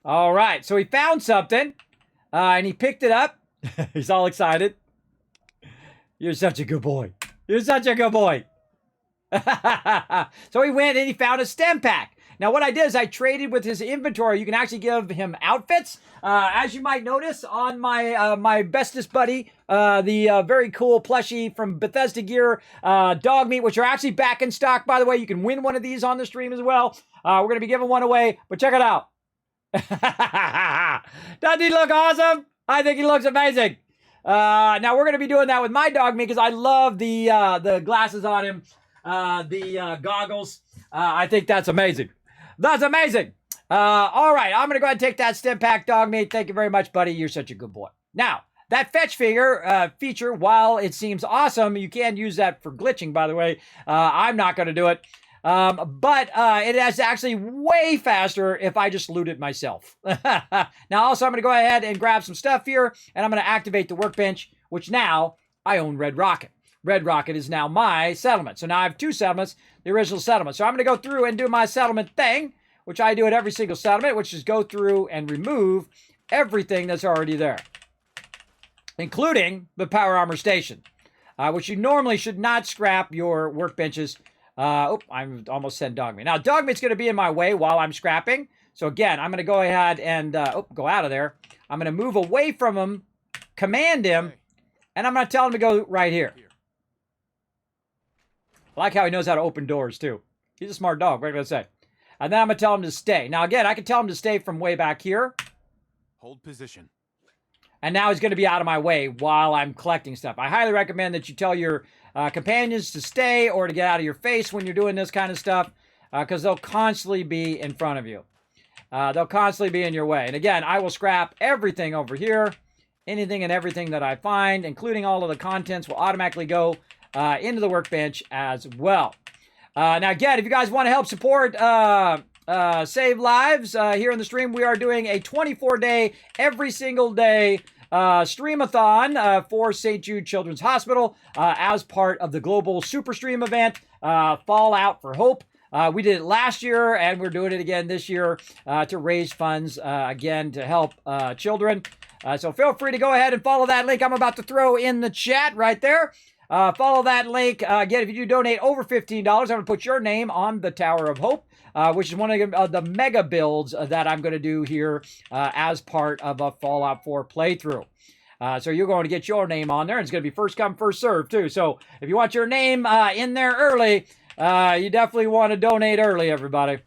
All right, so he found something, and he picked it up. He's all excited. You're such a good boy. You're such a good boy. So he went and he found a stem pack. Now, what I did is I traded with his inventory. You can actually give him outfits. As you might notice on my my bestest buddy, the very cool plushie from Bethesda Gear, dog meat, which are actually back in stock, by the way. You can win one of these on the stream as well. We're going to be giving one away, but check it out. Doesn't he look awesome? I think he looks amazing. Now we're going to be doing that with my dog meat because I love the glasses on him, the goggles. I think that's amazing. That's amazing. All right, I'm going to go ahead and take that stem pack, dog meat. Thank you very much, buddy. You're such a good boy. Now, that fetch feature, while it seems awesome, you can use that for glitching, by the way. I'm not going to do it. But it is actually way faster if I just loot it myself. Now, also, I'm going to go ahead and grab some stuff here, and I'm going to activate the workbench, which now I own Red Rocket. Red Rocket is now my settlement. So now I have two settlements, the original settlement. So I'm going to go through and do my settlement thing, which I do at every single settlement, which is go through and remove everything that's already there, including the power armor station, which you normally should not scrap your workbenches. I'm almost said dog meat. Now, dog meat's going to be in my way while I'm scrapping. So again, I'm going to go ahead and go out of there. I'm going to move away from him, command him, and I'm going to tell him to go right here. I like how he knows how to open doors, too. He's a smart dog. What am I going to say? And then I'm going to tell him to stay. Now, again, I can tell him to stay from way back here. Hold position. And now he's going to be out of my way while I'm collecting stuff. I highly recommend that you tell your companions to stay or to get out of your face when you're doing this kind of stuff, because they'll constantly be in front of you. They'll constantly be in your way. And again, I will scrap everything over here. Anything and everything that I find, including all of the contents, will automatically go into the workbench as well. Now, again, if you guys want to help support Save Lives here in the stream, we are doing a 24-day, every single day streamathon for St. Jude Children's Hospital as part of the global Super Stream event, Fallout for Hope. We did it last year, and we're doing it again this year to raise funds, again, to help children. So feel free to go ahead and follow that link I'm about to throw in the chat right there. Follow that link. Again, if you do donate over $15, I'm going to put your name on the Tower of Hope, which is one of the mega builds that I'm going to do here as part of a Fallout 4 playthrough. So you're going to get your name on there, and it's going to be first come, first serve too. So if you want your name in there early, you definitely want to donate early, everybody.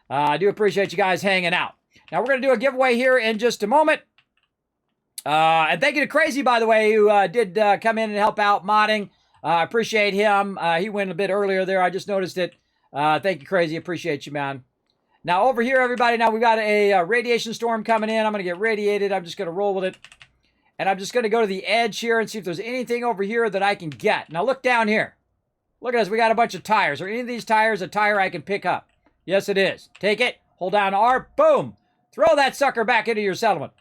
I do appreciate you guys hanging out. Now, we're going to do a giveaway here in just a moment. And thank you to Crazy, by the way, who did come in and help out modding. I appreciate him. He went a bit earlier there. I just noticed it. Thank you, Crazy. Appreciate you, man. Now, over here, everybody, now we've got a radiation storm coming in. I'm going to get radiated. I'm just going to roll with it. And I'm just going to go to the edge here and see if there's anything over here that I can get. Now, look down here. Look at this. We got a bunch of tires. Are any of these tires a tire I can pick up? Yes, it is. Take it. Hold down R. Boom. Throw that sucker back into your settlement.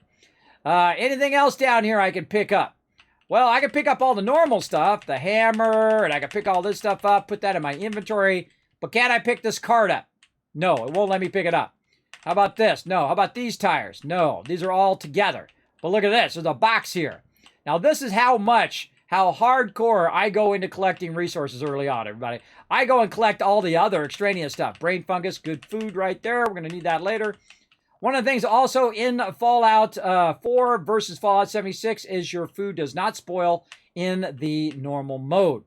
Anything else down here I can pick up? Well, I can pick up all the normal stuff, the hammer, and I can pick all this stuff up, put that in my inventory. But can I pick this cart up? No, it won't let me pick it up. How about this? No. How about these tires? No, these are all together. But look at this. There's a box here. Now, this is how hardcore I go into collecting resources early on, everybody. I go and collect all the other extraneous stuff. Brain fungus, good food right there. We're going to need that later. One of the things also in Fallout 4 versus Fallout 76 is your food does not spoil in the normal mode.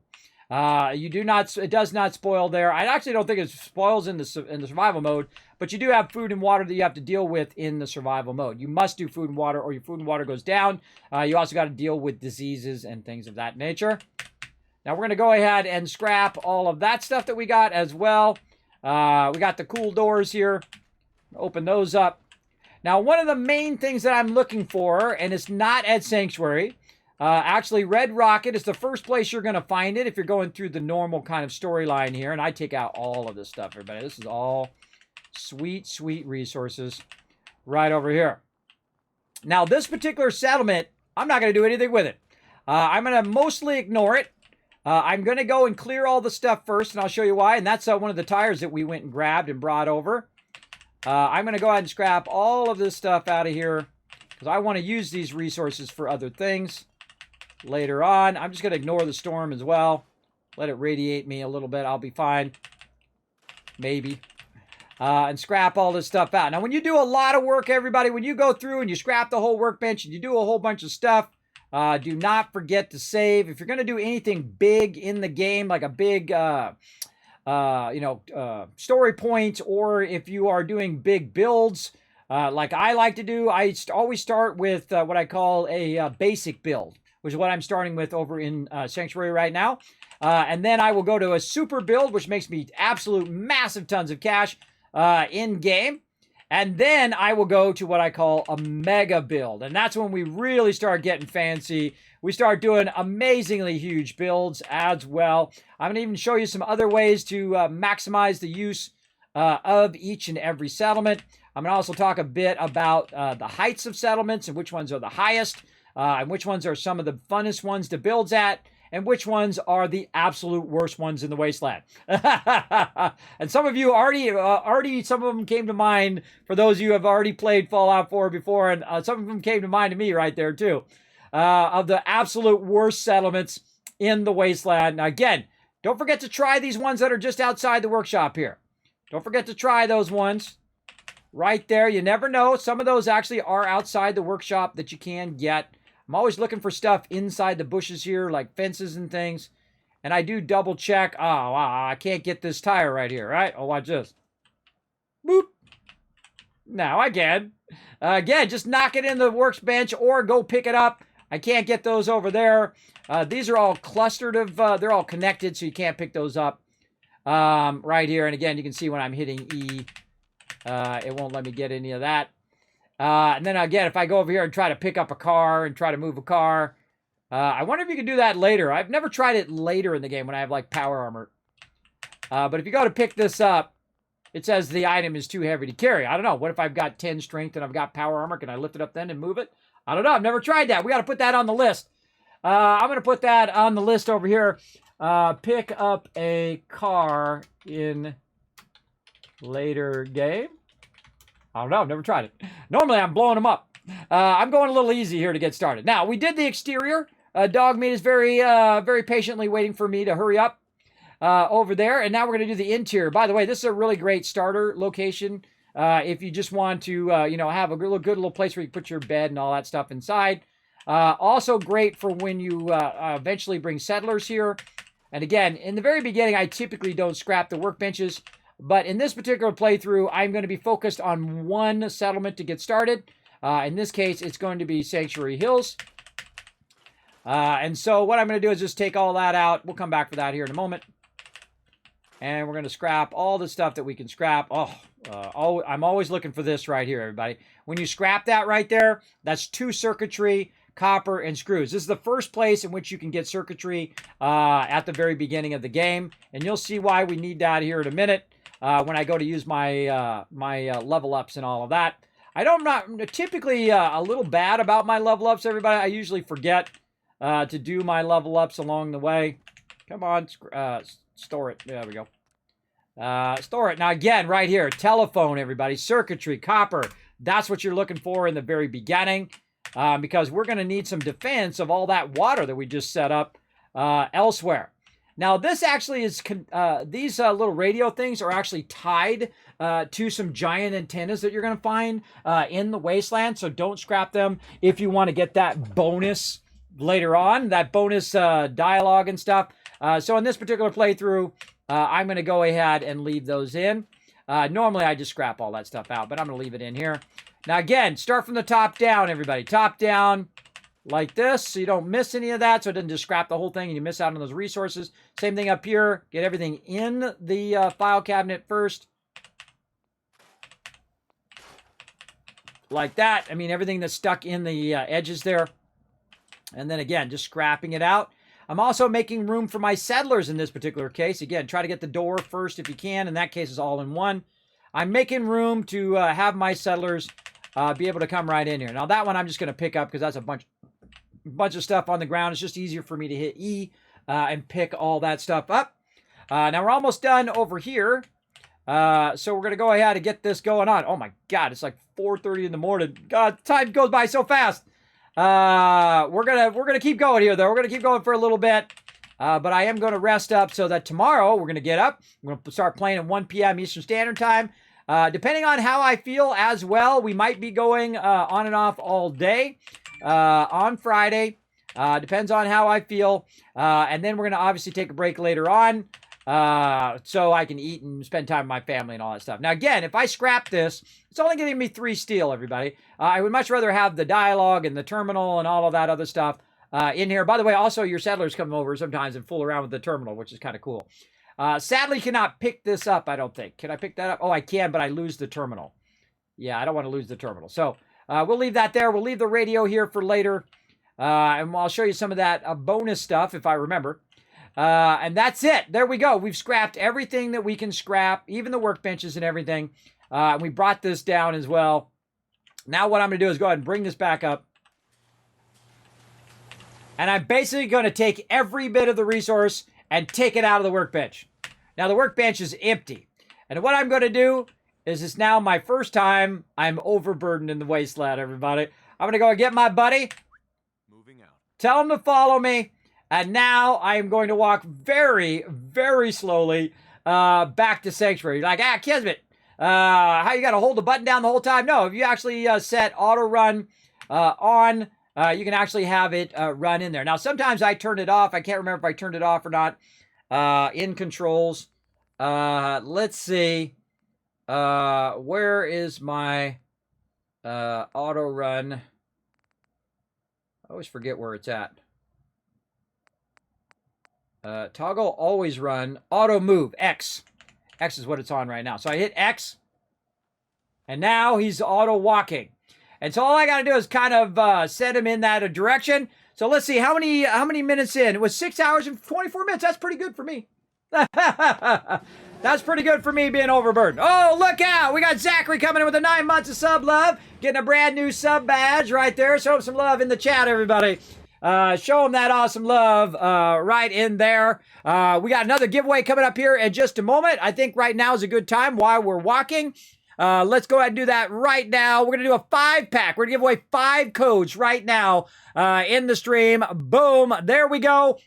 It does not spoil there. I actually don't think it spoils in the survival mode, but you do have food and water that you have to deal with in the survival mode. You must do food and water, or your food and water goes down. You also got to deal with diseases and things of that nature. Now we're going to go ahead and scrap all of that stuff that we got as well. We got the cool doors here. Open those up. Now, one of the main things that I'm looking for, and it's not at Sanctuary, actually, Red Rocket is the first place you're going to find it if you're going through the normal kind of storyline here. And I take out all of this stuff, everybody. This is all sweet, sweet resources right over here. Now, this particular settlement, I'm not going to do anything with it. I'm going to mostly ignore it. I'm going to go and clear all the stuff first, and I'll show you why. And that's one of the tires that we went and grabbed and brought over. I'm going to go ahead and scrap all of this stuff out of here because I want to use these resources for other things later on. I'm just going to ignore the storm as well. Let it radiate me a little bit. I'll be fine. Maybe. And scrap all this stuff out. Now, when you do a lot of work, everybody, when you go through and you scrap the whole workbench and you do a whole bunch of stuff, do not forget to save. If you're going to do anything big in the game, like a big... story points, or if you are doing big builds, like I like to do, I always start with what I call a basic build, which is what I'm starting with over in Sanctuary right now. And then I will go to a super build, which makes me absolute massive tons of cash in game. And then I will go to what I call a mega build. And that's when we really start getting fancy. We start doing amazingly huge builds as well. I'm going to even show you some other ways to maximize the use of each and every settlement. I'm going to also talk a bit about the heights of settlements and which ones are the highest, and which ones are some of the funnest ones to build at, and which ones are the absolute worst ones in the wasteland. And some of you already, some of them came to mind for those of you who have already played Fallout 4 before, and some of them came to mind to me right there too, of the absolute worst settlements in the wasteland. Now again, don't forget to try these ones that are just outside the workshop here. Don't forget to try those ones right there. You never know. Some of those actually are outside the workshop that you can get. I'm always looking for stuff inside the bushes here, like fences and things. And I do double check. Oh, wow, I can't get this tire right here, right? Oh, watch this. Boop. Now I can. Again, just knock it in the workbench or go pick it up. I can't get those over there. These are all clustered they're all connected, so you can't pick those up right here. And again, you can see when I'm hitting E, it won't let me get any of that. And then again, if I go over here and try to pick up a car and try to move a car, I wonder if you can do that later. I've never tried it later in the game when I have, like, power armor. But if you go to pick this up, it says the item is too heavy to carry. I don't know. What if I've got 10 strength and I've got power armor? Can I lift it up then and move it? I don't know. I've never tried that. We got to put that on the list. I'm going to put that on the list over here. Pick up a car in later game. I don't know. I've never tried it. Normally, I'm blowing them up. I'm going a little easy here to get started. Now, we did the exterior. Dogmeat is very patiently waiting for me to hurry up over there. And now we're going to do the interior. By the way, this is a really great starter location. If you just want to, have a good little place where you put your bed and all that stuff inside. Also great for when you eventually bring settlers here. And again, in the very beginning, I typically don't scrap the workbenches. But in this particular playthrough, I'm going to be focused on one settlement to get started. In this case, it's going to be Sanctuary Hills. And so what I'm going to do is just take all that out. We'll come back for that here in a moment. And we're going to scrap all the stuff that we can scrap. I'm always looking for this right here, everybody. When you scrap that right there, that's 2 circuitry, copper, and screws. This is the first place in which you can get circuitry at the very beginning of the game. And you'll see why we need that here in a minute when I go to use my, level ups and all of that. I'm not typically a little bad about my level ups, everybody. I usually forget to do my level ups along the way. Come on, store it. There we go. Store it. Now, again, right here, telephone, everybody, circuitry, copper. That's what you're looking for in the very beginning because we're going to need some defense of all that water that we just set up elsewhere. Now, this actually is, these little radio things are actually tied to some giant antennas that you're going to find in the wasteland. So don't scrap them if you want to get that bonus later on, that bonus dialogue and stuff. So in this particular playthrough, I'm going to go ahead and leave those in. Normally, I just scrap all that stuff out, but I'm going to leave it in here. Now, again, start from the top down, everybody. Top down like this, so you don't miss any of that, so it doesn't just scrap the whole thing and you miss out on those resources. Same thing up here. Get everything in the file cabinet first. Like that. I mean, everything that's stuck in the edges there. And then, again, just scrapping it out. I'm also making room for my settlers in this particular case. Again, try to get the door first if you can. In that case, it's all in one. I'm making room to have my settlers be able to come right in here. Now, that one I'm just going to pick up because that's a bunch of stuff on the ground. It's just easier for me to hit E and pick all that stuff up. Now, we're almost done over here. So we're going to go ahead and get this going on. Oh, my God. It's like 4:30 in the morning. God, time goes by so fast. We're gonna keep going here, though. We're gonna keep going for a little bit, but I am gonna rest up so that tomorrow we're gonna get up. We're gonna start playing at 1 p.m. Eastern Standard Time. Depending on how I feel as well, we might be going on and off all day on Friday. Depends on how I feel, and then we're gonna obviously take a break later on so I can eat and spend time with my family and all that stuff. Now, again, if I scrap this, it's only giving me 3 steel, everybody. I would much rather have the dialogue and the terminal and all of that other stuff in here. By the way, also, your settlers come over sometimes and fool around with the terminal, which is kind of cool. Sadly, cannot pick this up, I don't think. Can I pick that up? Oh, I can, but I lose the terminal. Yeah, I don't want to lose the terminal. So we'll leave that there. We'll leave the radio here for later. And I'll show you some of that bonus stuff if I remember. And that's it. There we go. We've scrapped everything that we can scrap, even the workbenches and everything. We brought this down as well. Now what I'm going to do is go ahead and bring this back up. And I'm basically going to take every bit of the resource and take it out of the workbench. Now the workbench is empty. And what I'm going to do is it's now my first time I'm overburdened in the wasteland, everybody. I'm going to go and get my buddy. Moving out. Tell him to follow me. And now I am going to walk very, very slowly back to Sanctuary. Like, Kismet, how you got to hold the button down the whole time? No, if you actually set auto run on, you can actually have it run in there. Now, sometimes I turn it off. I can't remember if I turned it off or not in controls. Let's see. Where is my auto run? I always forget where it's at. Toggle always run, auto move, X. X is what it's on right now. So I hit X, and now he's auto walking. And so all I got to do is kind of set him in that direction. So let's see, how many minutes in? It was 6 hours and 24 minutes. That's pretty good for me. That's pretty good for me being overburdened. Oh, look out. We got Zachary coming in with a 9 months of sub love. Getting a brand new sub badge right there. Show him some love in the chat, everybody. Show him that awesome love right in there. We got another giveaway coming up here in just a moment. I think right now is a good time while we're walking. Let's go ahead and do that right now. We're going to do a 5-pack. We're going to give away 5 codes right now in the stream. Boom. There we go.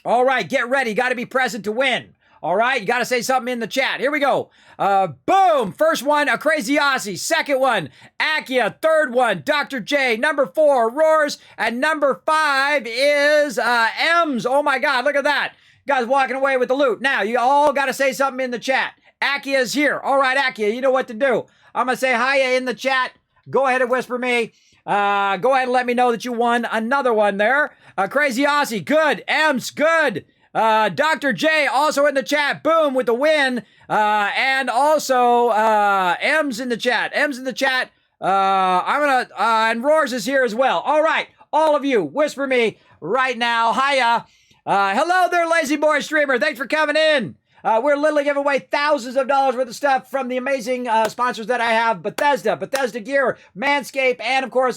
All right, get ready. Got to be present to win. All right, you got to say something in the chat. Here we go. Boom. First one, a Crazy Aussie. Second one, Akia. Third one, Dr. J. Number 4, Roars. And number 5 is M's. Oh my God, look at that. You guys walking away with the loot. Now, you all got to say something in the chat. Akia's here. All right, Akia, you know what to do. I'm going to say hiya in the chat. Go ahead and whisper me. Go ahead and let me know that you won another one there. Crazy Aussie, good. M's, good. Dr. J also in the chat. Boom, with the win. And also, M's in the chat. M's in the chat. And Roars is here as well. All right, all of you, whisper me right now. Hiya. Hello there, Lazy Boy Streamer. Thanks for coming in. We're literally giving away thousands of dollars worth of stuff from the amazing sponsors that I have. Bethesda Gear, Manscaped, and of course,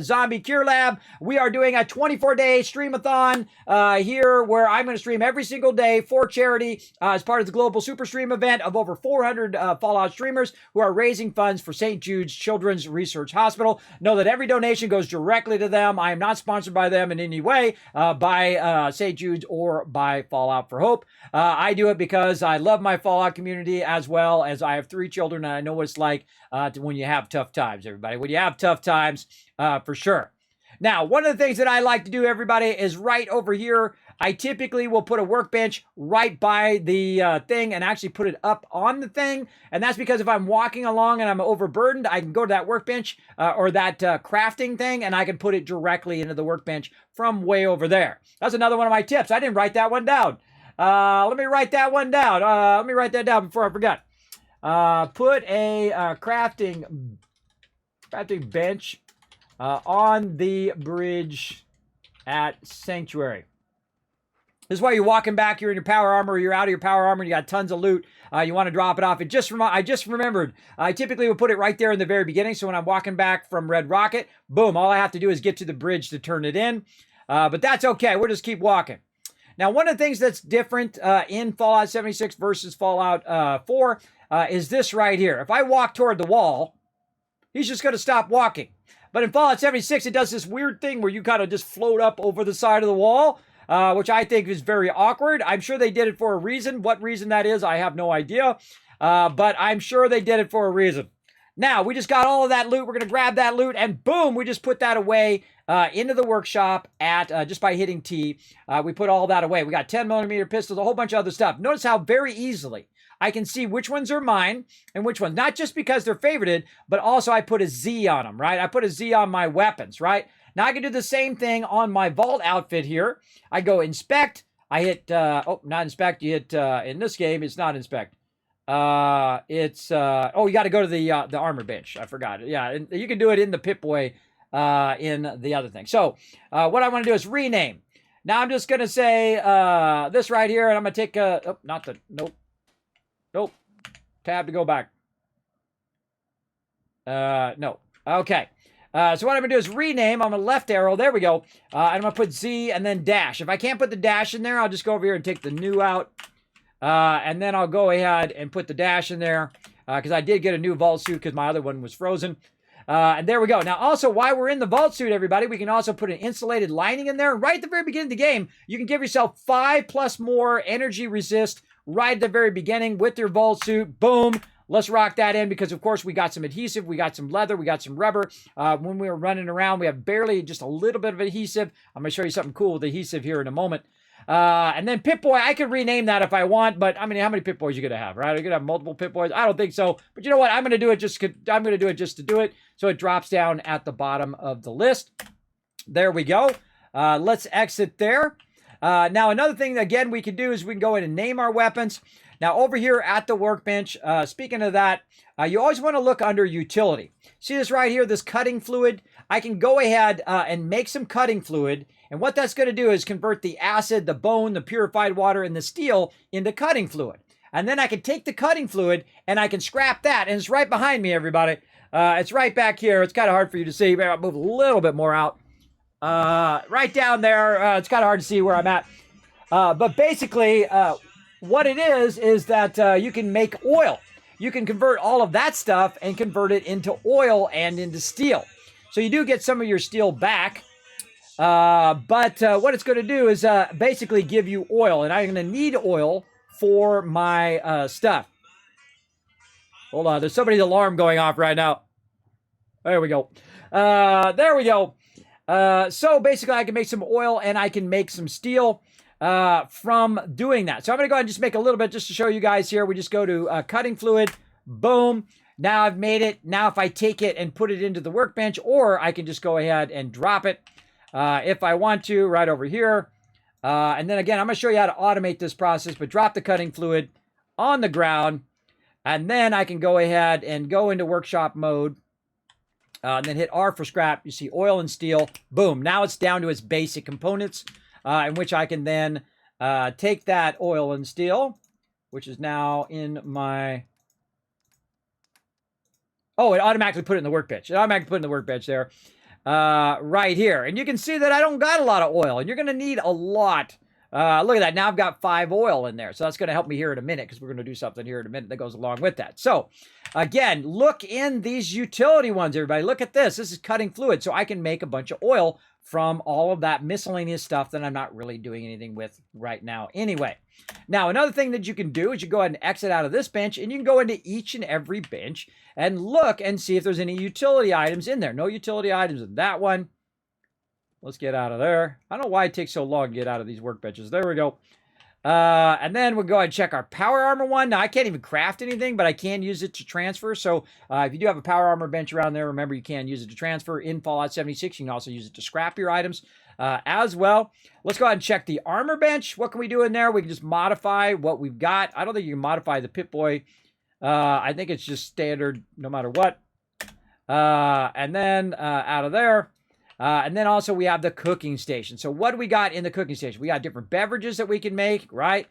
Zombie Cure Lab. We are doing a 24-day streamathon here where I'm going to stream every single day for charity as part of the global super stream event of over 400 Fallout streamers who are raising funds for St. Jude's Children's Research Hospital. Know that every donation goes directly to them. I am not sponsored by them in any way, by St. Jude's or by Fallout for Hope. I do it because I love my Fallout community as well as I have 3 children and I know what it's like when you have tough times, everybody. When you have tough times, for sure. Now, one of the things that I like to do, everybody, is right over here. I typically will put a workbench right by the thing and actually put it up on the thing. And that's because if I'm walking along and I'm overburdened, I can go to that workbench or that crafting thing and I can put it directly into the workbench from way over there. That's another one of my tips. I didn't write that one down. Let me write that one down. Let me write that down before I forget. Put a crafting bench on the bridge at Sanctuary. This is why you're walking back, you're in your power armor, you're out of your power armor, you got tons of loot, you want to drop it off. I just remembered, I typically would put it right there in the very beginning, so when I'm walking back from Red Rocket, boom, all I have to do is get to the bridge to turn it in. But that's okay, we'll just keep walking. Now, one of the things that's different in Fallout 76 versus Fallout 4 is this right here. If I walk toward the wall, he's just going to stop walking. But in Fallout 76, it does this weird thing where you kind of just float up over the side of the wall, which I think is very awkward. I'm sure they did it for a reason. What reason that is, I have no idea. But I'm sure they did it for a reason. Now, we just got all of that loot. We're going to grab that loot, and boom, we just put that away into the workshop at just by hitting T. We put all that away. We got 10mm pistols, a whole bunch of other stuff. Notice how very easily I can see which ones are mine and which ones. Not just because they're favorited, but also I put a Z on them, right? I put a Z on my weapons, right? Now I can do the same thing on my vault outfit here. I go inspect. I hit, not inspect. You hit, in this game, it's not inspect. You got to go to the armor bench. I forgot. Yeah, and you can do it in the Pip-Boy in the other thing. So what I want to do is rename. Now I'm just going to say this right here, and I'm going to take nope. Tab to go back. No. Okay. So what I'm going to do is rename. I'm going to left arrow. There we go. And I'm going to put Z and then dash. If I can't put the dash in there, I'll just go over here and take the new out. And then I'll go ahead and put the dash in there because I did get a new vault suit because my other one was frozen. And there we go. Now, also, while we're in the vault suit, everybody, we can also put an insulated lining in there. Right at the very beginning of the game, you can give yourself 5+ more energy resist right at the very beginning with your vault suit. Boom. Let's rock that in because, of course, we got some adhesive, we got some leather, we got some rubber. When we were running around, we have barely just a little bit of adhesive. I'm going to show you something cool with adhesive here in a moment. And then Pip-Boy, I could rename that if I want, but I mean, how many Pip-Boys you gonna have, right? Are you gonna have multiple Pip-Boys? I don't think so. But you know what? I'm gonna do it just to do it. So it drops down at the bottom of the list. There we go. Let's exit there. Now another thing again we can do is we can go in and name our weapons. Now over here at the workbench, speaking of that, you always want to look under utility. See this right here, this cutting fluid? I can go ahead and make some cutting fluid. And what that's going to do is convert the acid, the bone, the purified water, and the steel into cutting fluid. And then I can take the cutting fluid and I can scrap that. And it's right behind me, everybody. It's right back here. It's kind of hard for you to see. Maybe I'll move a little bit more out. Right down there. It's kind of hard to see where I'm at. But basically, what it is that you can make oil. You can convert all of that stuff and convert it into oil and into steel. So you do get some of your steel back. But what it's going to do is basically give you oil. And I'm going to need oil for my stuff. Hold on. There's somebody's alarm going off right now. There we go. There we go. So basically, I can make some oil and I can make some steel from doing that. So I'm going to go ahead and just make a little bit just to show you guys here. We just go to cutting fluid. Boom. Now I've made it. Now if I take it and put it into the workbench, or I can just go ahead and drop it if I want to right over here. And then again, I'm going to show you how to automate this process, but drop the cutting fluid on the ground. And then I can go ahead and go into workshop mode. And then hit R for scrap. You see oil and steel. Boom. Now it's down to its basic components, in which I can then take that oil and steel, which is now in my... Oh, it automatically put it in the workbench. It automatically put it in the workbench there. Right here. And you can see that I don't got a lot of oil. And you're going to need a lot. Look at that. Now I've got 5 oil in there. So that's going to help me here in a minute, because we're going to do something here in a minute that goes along with that. So, again, look in these utility ones, everybody. Look at this. This is cutting fluid. So I can make a bunch of oil from all of that miscellaneous stuff that I'm not really doing anything with right now anyway. Now, another thing that you can do is you go ahead and exit out of this bench, and you can go into each and every bench and look and see if there's any utility items in there. No utility items in that one. Let's get out of there. I don't know why it takes so long to get out of these workbenches. There we go. And then we'll go ahead and check our power armor one. Now, I can't even craft anything, but I can use it to transfer. So if you do have a power armor bench around there, remember you can use it to transfer. In Fallout 76, you can also use it to scrap your items as well. Let's go ahead and check the armor bench. What can we do in there? We can just modify what we've got. I don't think you can modify the Pip-Boy. I think it's just standard no matter what. And then out of there. And then also we have the cooking station. So what do we got in the cooking station? We got different beverages that we can make, right?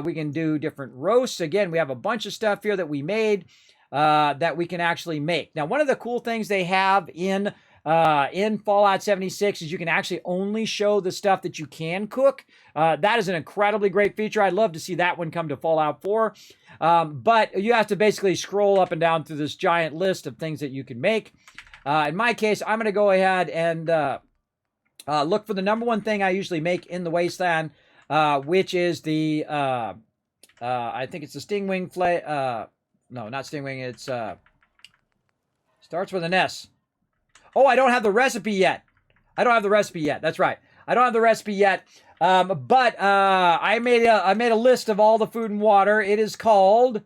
We can do different roasts. Again, we have a bunch of stuff here that we made that we can actually make. Now, one of the cool things they have in Fallout 76 is you can actually only show the stuff that you can cook. That is an incredibly great feature. I'd love to see that one come to Fallout 4. But you have to basically scroll up and down through this giant list of things that you can make. In my case, I'm going to go ahead and look for the number one thing I usually make in the Wasteland, which is the, I think it's the Stingwing no, not Stingwing. It's, starts with an S. Oh, I don't have the recipe yet. I don't have the recipe yet. That's right. I don't have the recipe yet. But I made a list of all the food and water. It is called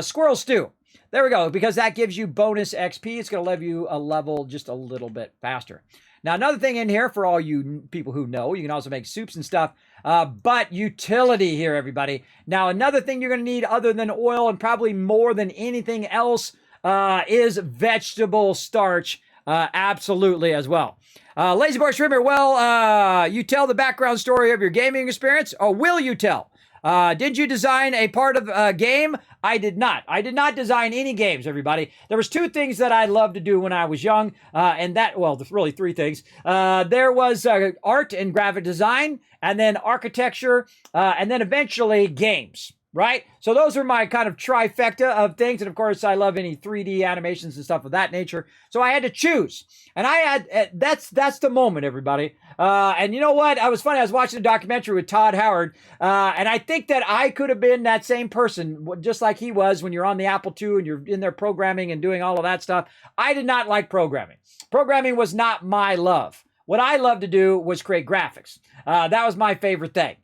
Squirrel Stew. There we go, because that gives you bonus XP. It's going to let you a level just a little bit faster. Now, another thing in here for all you people who know, you can also make soups and stuff, but utility here, everybody. Now, another thing you're going to need other than oil and probably more than anything else is vegetable starch, absolutely as well. Lazy Boy Streamer, well, you tell the background story of your gaming experience, or will you tell? Did you design a part of a game? I did not. I did not design any games, everybody. There was 2 things that I loved to do when I was young, and that, well, really 3 things. There was art and graphic design, and then architecture, and then eventually games, right? So those are my kind of trifecta of things, and of course, I love any 3D animations and stuff of that nature. So I had to choose, and I had, that's the moment, everybody. And you know what? I was funny. I was watching a documentary with Todd Howard, and I think that I could have been that same person, just like he was when you're on the Apple II and you're in there programming and doing all of that stuff. I did not like programming. Programming was not my love. What I loved to do was create graphics. That was my favorite thing.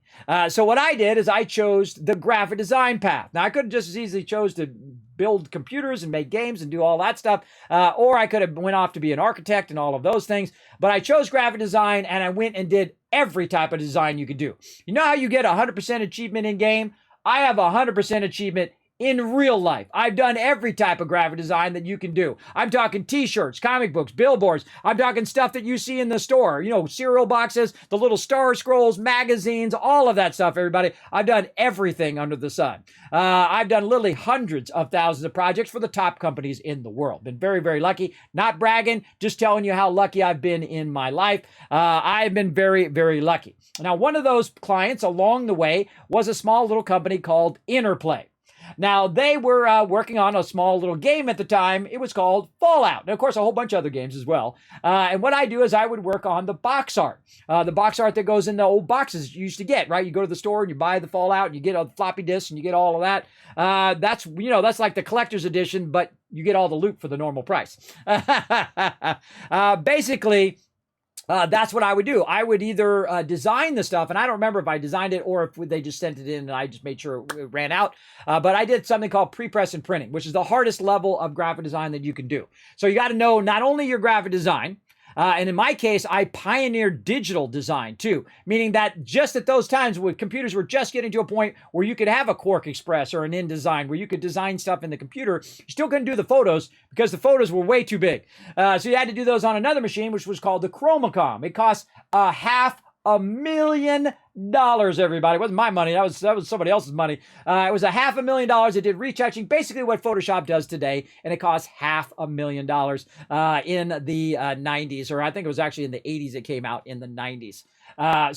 So what I did is I chose the graphic design path. Now, I could have just as easily chose to build computers and make games and do all that stuff, or I could have went off to be an architect and all of those things, but I chose graphic design, and I went and did every type of design you could do. You know how you get 100% achievement in game? I have 100% achievement in real life. I've done every type of graphic design that you can do. I'm talking t-shirts, comic books, billboards. I'm talking stuff that you see in the store. You know, cereal boxes, the little star scrolls, magazines, all of that stuff, everybody. I've done everything under the sun. I've done literally hundreds of thousands of projects for the top companies in the world. Been very, very lucky. Not bragging, just telling you how lucky I've been in my life. I've been very, very lucky. Now, one of those clients along the way was a small little company called Interplay. Now, they were working on a small little game at the time. It was called Fallout. And, of course, a whole bunch of other games as well. And what I do is I would work on the box art. The box art that goes in the old boxes you used to get, right? You go to the store and you buy the Fallout and you get a floppy disk and you get all of that. That's like the collector's edition, but you get all the loot for the normal price. Basically... that's what I would do. I would either design the stuff, and I don't remember if I designed it or if they just sent it in and I just made sure it ran out. But I did something called pre-press and printing, which is the hardest level of graphic design that you can do. So you got to know not only your graphic design, and in my case, I pioneered digital design too, meaning that just at those times when computers were just getting to a point where you could have a Quark Express or an InDesign, where you could design stuff in the computer, you still couldn't do the photos because the photos were way too big. So you had to do those on another machine, which was called the Chromacom. It cost $500,000, everybody. It wasn't my money. That was somebody else's money. It was $500,000. It did retouching, basically what Photoshop does today, and it cost $500,000 in the 90s, or I think it was actually in the 80s it came out in the 90s.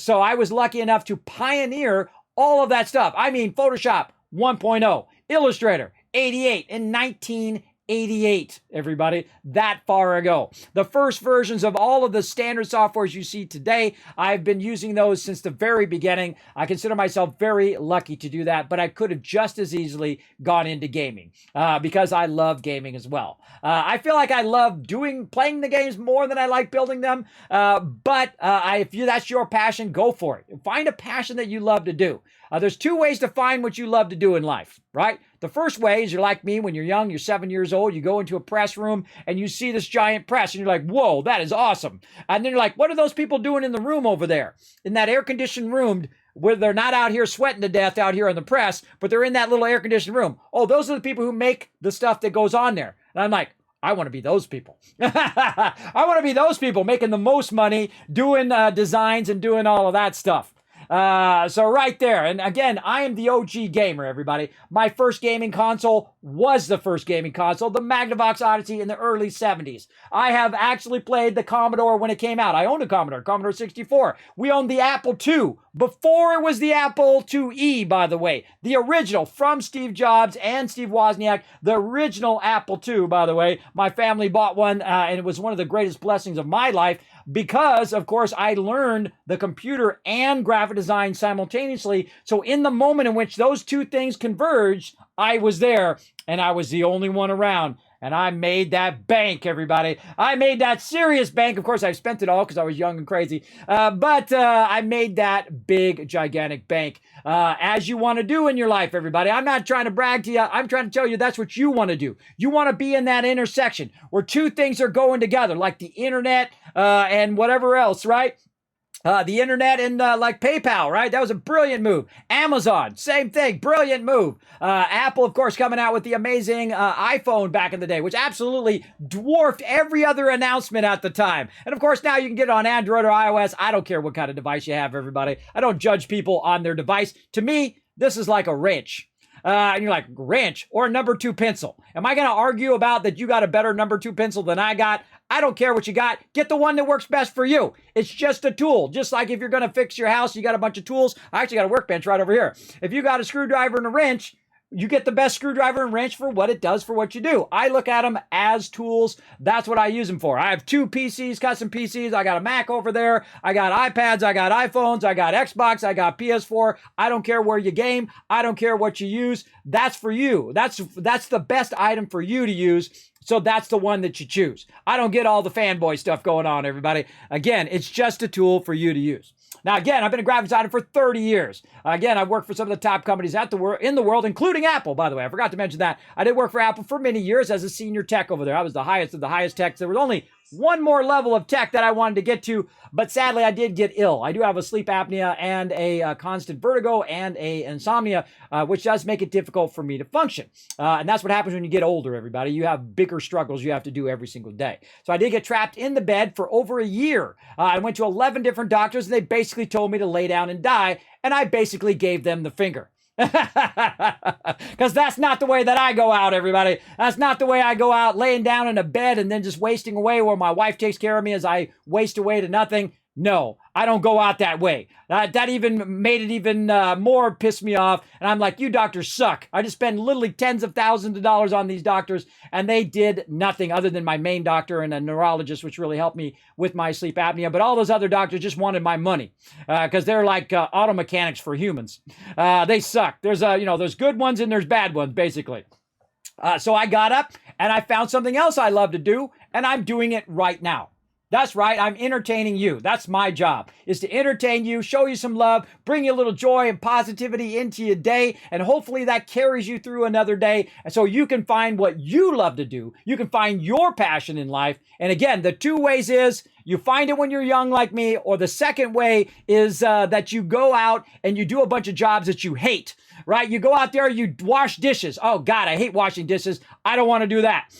So I was lucky enough to pioneer all of that stuff. I mean, Photoshop 1.0, Illustrator 88 in 1988, everybody, that far ago. The first versions of all of the standard softwares you see today, I've been using those since the very beginning. I consider myself very lucky to do that, but I could have just as easily gone into gaming because I love gaming as well. I feel like I love playing the games more than I like building them, but if that's your passion, go for it. Find a passion that you love to do. There's two ways to find what you love to do in life, right? The first way is you're like me when you're young, you're 7 years old, you go into a press room and you see this giant press and you're like, whoa, that is awesome. And then you're like, what are those people doing in the room over there? In that air-conditioned room where they're not out here sweating to death out here on the press, but they're in that little air-conditioned room. Oh, those are the people who make the stuff that goes on there. And I'm like, I want to be those people. I want to be those people making the most money, doing designs and doing all of that stuff. So right there. And again, I am the OG gamer, everybody. My first gaming console was the first gaming console, the Magnavox Odyssey in the early 70s. I have actually played the Commodore when it came out. I owned a Commodore 64. We owned the Apple II before it was the Apple IIe, by the way. The original from Steve Jobs and Steve Wozniak, the original Apple II, by the way. My family bought one, and it was one of the greatest blessings of my life because, of course, I learned the computer and graphic design simultaneously. So in the moment in which those two things converged, I was there, and I was the only one around. And I made that bank, everybody. I made that serious bank. Of course, I spent it all because I was young and crazy. But I made that big, gigantic bank. As you want to do in your life, everybody. I'm not trying to brag to you. I'm trying to tell you that's what you want to do. You want to be in that intersection where two things are going together, like the internet and whatever else, right? The internet and like PayPal, right? That was a brilliant move. Amazon, same thing, brilliant move. Apple, of course, coming out with the amazing iPhone back in the day, which absolutely dwarfed every other announcement at the time. And of course, now you can get it on Android or iOS. I don't care what kind of device you have, everybody. I don't judge people on their device. To me, this is like a wrench. And you're like, wrench or a number 2 pencil. Am I going to argue about that you got a better number 2 pencil than I got? I don't care what you got. Get the one that works best for you. It's just a tool. Just like if you're going to fix your house, you got a bunch of tools. I actually got a workbench right over here. If you got a screwdriver and a wrench, you get the best screwdriver and wrench for what it does for what you do. I look at them as tools. That's what I use them for. I have 2 PCs, custom PCs. I got a Mac over there. I got iPads. I got iPhones. I got Xbox. I got PS4. I don't care where you game. I don't care what you use. That's for you. That's the best item for you to use. So that's the one that you choose. I don't get all the fanboy stuff going on, everybody. Again, it's just a tool for you to use. Now, again, I've been a graphic designer for 30 years. Again, I've worked for some of the top companies in the world, including Apple, by the way. I forgot to mention that. I did work for Apple for many years as a senior tech over there. I was the highest of the highest techs. There were only one more level of tech that I wanted to get to, but sadly I did get ill. I do have a sleep apnea and a constant vertigo and a insomnia, which does make it difficult for me to function. And that's what happens when you get older, everybody. You have bigger struggles you have to do every single day. So I did get trapped in the bed for over a year. I went to 11 different doctors, and they basically told me to lay down and die, and I basically gave them the finger. Because that's not the way that I go out, everybody. That's not the way I go out, laying down in a bed and then just wasting away where my wife takes care of me as I waste away to nothing. No, I don't go out that way. That even made it even more piss me off. And I'm like, you doctors suck. I just spend literally tens of thousands of dollars on these doctors, and they did nothing other than my main doctor and a neurologist, which really helped me with my sleep apnea. But all those other doctors just wanted my money because they're like auto mechanics for humans. They suck. There's there's good ones and there's bad ones, basically. So I got up and I found something else I love to do, and I'm doing it right now. That's right, I'm entertaining you. That's my job, is to entertain you, show you some love, bring you a little joy and positivity into your day, and hopefully that carries you through another day, and so you can find what you love to do. You can find your passion in life. And again, the two ways is you find it when you're young like me, or the second way is that you go out and you do a bunch of jobs that you hate. Right? You go out there, you wash dishes. Oh God, I hate washing dishes. I don't want to do that.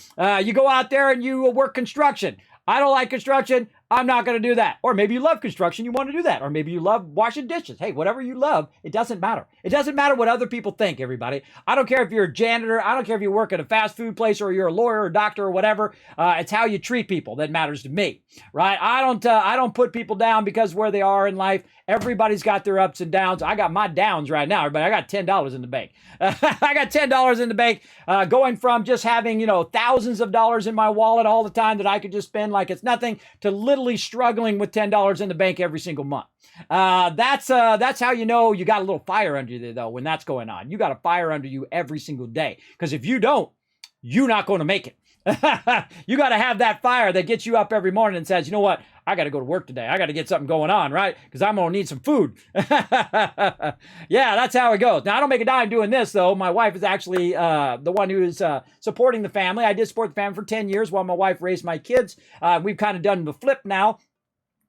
You go out there and you work construction. I don't like construction. I'm not going to do that. Or maybe you love construction. You want to do that. Or maybe you love washing dishes. Hey, whatever you love, it doesn't matter. It doesn't matter what other people think, everybody. I don't care if you're a janitor. I don't care if you work at a fast food place or you're a lawyer or a doctor or whatever. It's how you treat people that matters to me, right? I don't put people down because where they are in life. Everybody's got their ups and downs. I got my downs right now, everybody. I got $10 in the bank. I got $10 in the bank, going from just having, thousands of dollars in my wallet all the time that I could just spend like it's nothing to literally struggling with $10 in the bank every single month. That's how you know you got a little fire under you though when that's going on. You got a fire under you every single day. Because if you don't, you're not going to make it. You got to have that fire that gets you up every morning and says, you know what? I got to go to work today. I got to get something going on, right? Because I'm going to need some food. Yeah, that's how it goes. Now, I don't make a dime doing this, though. My wife is actually the one who is supporting the family. I did support the family for 10 years while my wife raised my kids. We've kind of done the flip now,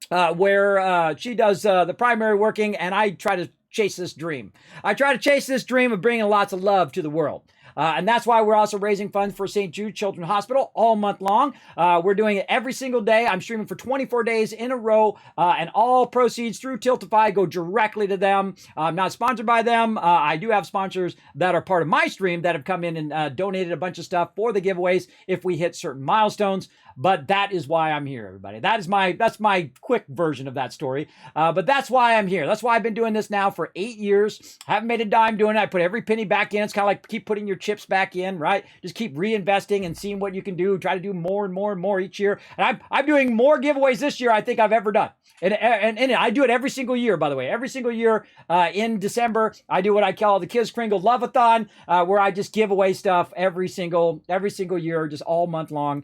where she does the primary working, and I try to chase this dream. I try to chase this dream of bringing lots of love to the world. And that's why we're also raising funds for St. Jude Children's Hospital all month long. We're doing it every single day. I'm streaming for 24 days in a row, and all proceeds through Tiltify go directly to them. I'm not sponsored by them. I do have sponsors that are part of my stream that have come in and donated a bunch of stuff for the giveaways if we hit certain milestones. But that is why I'm here, everybody. That's my quick version of that story. But that's why I'm here. That's why I've been doing this now for 8 years. Haven't made a dime doing it. I put every penny back in. It's kind of like keep putting your chips back in, right? Just keep reinvesting and seeing what you can do. Try to do more and more and more each year. And I'm doing more giveaways this year I think I've ever done. And I do it every single year, by the way. Every single year in December, I do what I call the Kiz Kringle Love-a-thon, where I just give away stuff every single year, just all month long.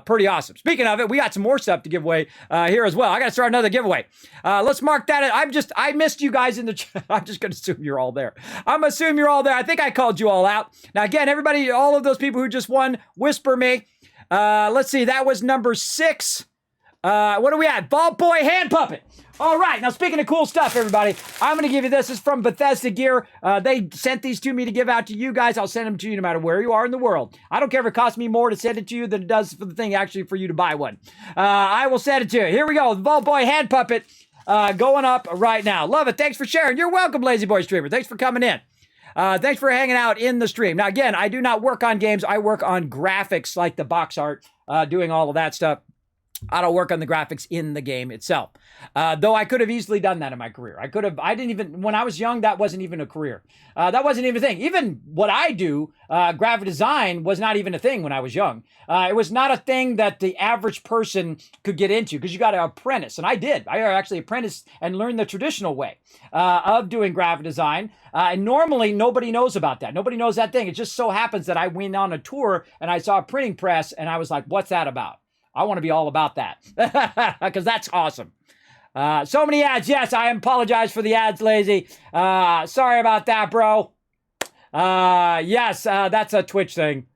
Pretty awesome. Speaking of it, we got some more stuff to give away here as well. I got to start another giveaway. Let's mark that. I missed you guys in the chat. I'm just going to assume you're all there. I'm assuming you're all there. I think I called you all out. Now, again, everybody, all of those people who just won, whisper me. Let's see. That was number 6. What are we at? Vault Boy Hand Puppet. All right. Now, speaking of cool stuff, everybody, I'm going to give you this. This is from Bethesda Gear. They sent these to me to give out to you guys. I'll send them to you no matter where you are in the world. I don't care if it costs me more to send it to you than it does for the thing actually for you to buy one. I will send it to you. Here we go. The Vault Boy Hand Puppet going up right now. Love it. Thanks for sharing. You're welcome, Lazy Boy Streamer. Thanks for coming in. Thanks for hanging out in the stream. Now, again, I do not work on games. I work on graphics like the box art, doing all of that stuff. I don't work on the graphics in the game itself. Though I could have easily done that in my career. When I was young, that wasn't even a career. That wasn't even a thing. Even what I do, graphic design was not even a thing when I was young. It was not a thing that the average person could get into because you got to apprentice. And I did. I actually apprenticed and learned the traditional way of doing graphic design. And normally nobody knows about that. Nobody knows that thing. It just so happens that I went on a tour and I saw a printing press and I was like, what's that about? I want to be all about that because that's awesome. So many ads. Yes, I apologize for the ads, Lazy. Sorry about that, bro. Yes, that's a Twitch thing.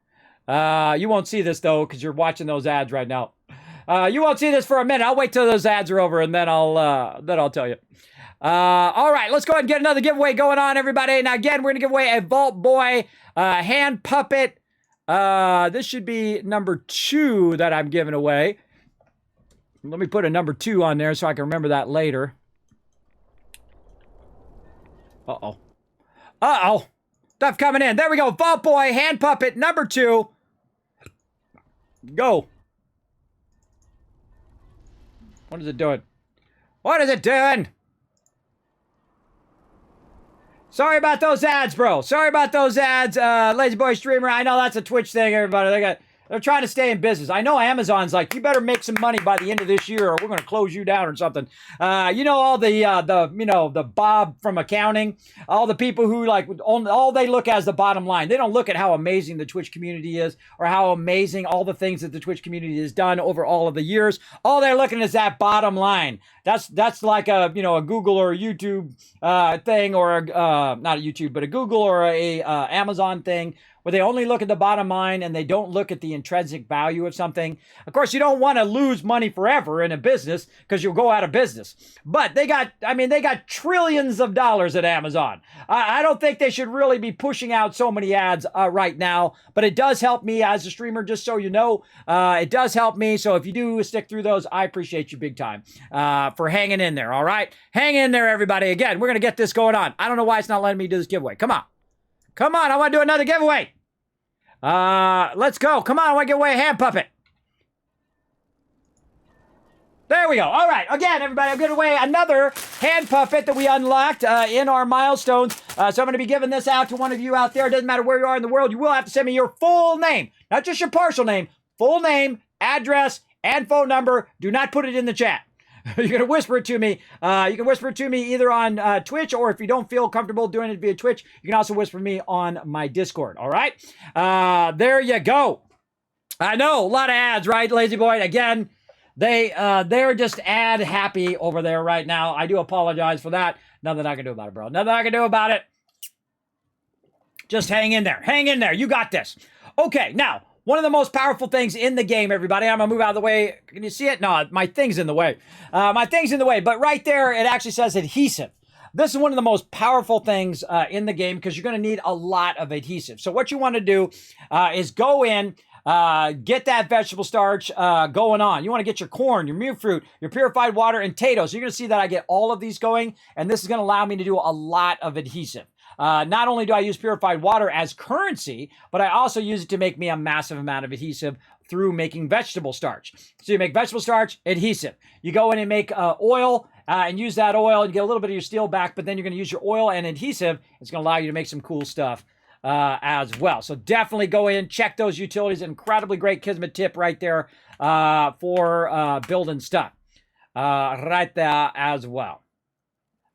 You won't see this, though, because you're watching those ads right now. You won't see this for a minute. I'll wait till those ads are over, and then I'll tell you. All right, let's go ahead and get another giveaway going on, everybody. Now, again, we're going to give away a Vault Boy hand puppet. This should be number 2 that I'm giving away. Let me put a number 2 on there so I can remember that later. Uh-oh. Uh-oh. Stuff coming in. There we go. Vault Boy hand puppet number 2. Go. What is it doing? What is it doing? Sorry about those ads, bro. Sorry about those ads, Lazy Boy Streamer. I know that's a Twitch thing, everybody. They're trying to stay in business. I know Amazon's like, you better make some money by the end of this year, or we're going to close you down or something. You know, all the Bob from accounting, all the people who like all they look at is the bottom line. They don't look at how amazing the Twitch community is, or how amazing all the things that the Twitch community has done over all of the years. All they're looking at is that bottom line. That's like a Google or a YouTube thing, or not a YouTube, but a Google or a Amazon thing, where they only look at the bottom line and they don't look at the intrinsic value of something. Of course, you don't want to lose money forever in a business because you'll go out of business. But they got trillions of dollars at Amazon. I don't think they should really be pushing out so many ads right now, but it does help me as a streamer, just so you know. It does help me, so if you do stick through those, I appreciate you big time for hanging in there, all right? Hang in there, everybody. Again, we're going to get this going on. I don't know why it's not letting me do this giveaway. Come on. Come on, I want to do another giveaway. Let's go. Come on, I want to give away a hand puppet. There we go. All right. Again, everybody, I'm giving away another hand puppet that we unlocked in our milestones. So I'm going to be giving this out to one of you out there. It doesn't matter where you are in the world. You will have to send me your full name, not just your partial name, full name, address, and phone number. Do not put it in the chat. You're going to whisper it to me. You can whisper it to me either on Twitch, or if you don't feel comfortable doing it via Twitch, you can also whisper me on my Discord. All right? There you go. I know, a lot of ads, right, Lazy Boy? Again, they're just ad happy over there right now. I do apologize for that. Nothing I can do about it, bro. Nothing I can do about it. Just hang in there. Hang in there. You got this. Okay, now, one of the most powerful things in the game, everybody. I'm going to move out of the way. Can you see it? No, my thing's in the way. My thing's in the way. But right there, it actually says adhesive. This is one of the most powerful things in the game, because you're going to need a lot of adhesive. So what you want to do is go in, get that vegetable starch going on. You want to get your corn, your mute fruit, your purified water, and potatoes. So you're going to see that I get all of these going, and this is going to allow me to do a lot of adhesive. Not only do I use purified water as currency, but I also use it to make me a massive amount of adhesive through making vegetable starch. So you make vegetable starch, adhesive. You go in and make oil and use that oil and get a little bit of your steel back, but then you're going to use your oil and adhesive. It's going to allow you to make some cool stuff as well. So definitely go in, check those utilities. Incredibly great Kismet tip right there for building stuff right there as well.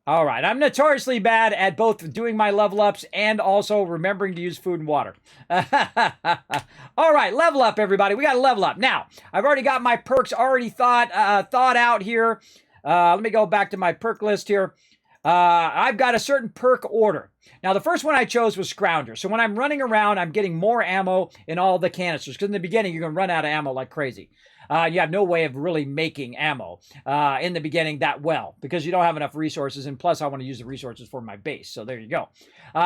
All right, I'm notoriously bad at both doing my level ups and also remembering to use food and water. All right, level up, everybody. We got to level up. Now, I've already got my perks already thought out here. Let me go back to my perk list here. I've got a certain perk order. Now, the first one I chose was Scrounger. So when I'm running around, I'm getting more ammo in all the canisters, because in the beginning, you're going to run out of ammo like crazy. You have no way of really making ammo in the beginning that well, because you don't have enough resources, and plus I want to use the resources for my base. So there you go.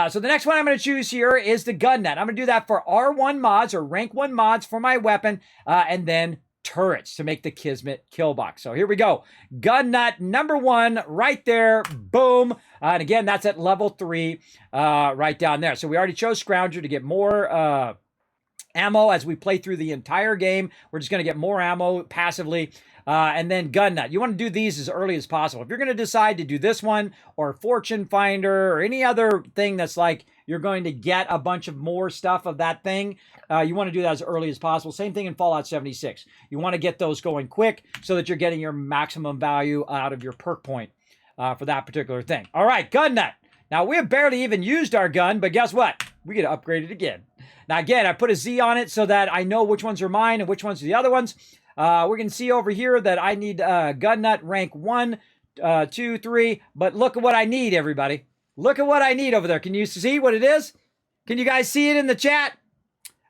So the next one I'm going to choose here is the gun nut. I'm going to do that for R1 mods, or rank 1 mods for my weapon, and then turrets to make the Kismet kill box. So here we go. Gun nut number 1 right there. Boom. And again, that's at level 3 right down there. So we already chose Scrounger to get more ammo as we play through the entire game. We're just going to get more ammo passively. And then gun nut. You want to do these as early as possible. If you're going to decide to do this one, or fortune finder, or any other thing that's like you're going to get a bunch of more stuff of that thing, you want to do that as early as possible. Same thing in Fallout 76. You want to get those going quick so that you're getting your maximum value out of your perk point for that particular thing. All right, gun nut. Now, we have barely even used our gun, but guess what? We get to upgrade it again. Now, again, I put a Z on it so that I know which ones are mine and which ones are the other ones. We're going to see over here that I need gun nut rank 1, 2, 3. But look at what I need, everybody. Look at what I need over there. Can you see what it is? Can you guys see it in the chat?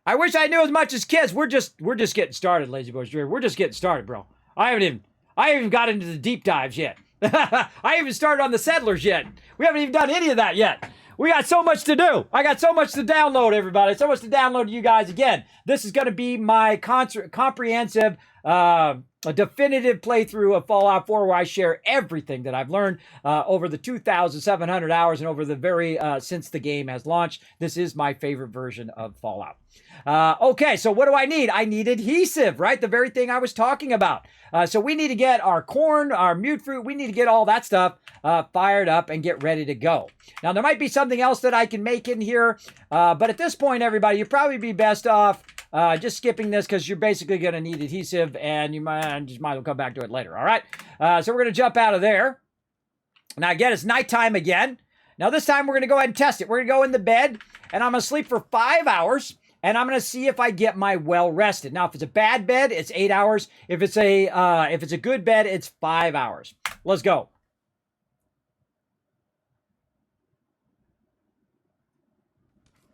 I wish I knew as much as kids. We're just getting started, Lazy Boys Dream. We're just getting started, bro. I haven't even got into the deep dives yet. I haven't even started on the settlers yet. We haven't even done any of that yet. We got so much to do. I got so much to download, everybody. So much to download to you guys. Again, this is going to be my comprehensive, definitive playthrough of Fallout 4 where I share everything that I've learned over the 2,700 hours and over the since the game has launched. This is my favorite version of Fallout. Okay, so what do I need? I need adhesive, right? The very thing I was talking about. So we need to get our corn, our mute fruit, we need to get all that stuff fired up and get ready to go. Now, there might be something else that I can make in here, but at this point, everybody, you'd probably be best off just skipping this because you're basically going to need adhesive and you might as well come back to it later, all right? So we're going to jump out of there. Now, again, it's nighttime again. Now, this time, we're going to go ahead and test it. We're going to go in the bed, and I'm going to sleep for 5 hours. And I'm going to see if I get my well rested. Now, if it's a bad bed, it's 8 hours. If it's a good bed, it's 5 hours. Let's go.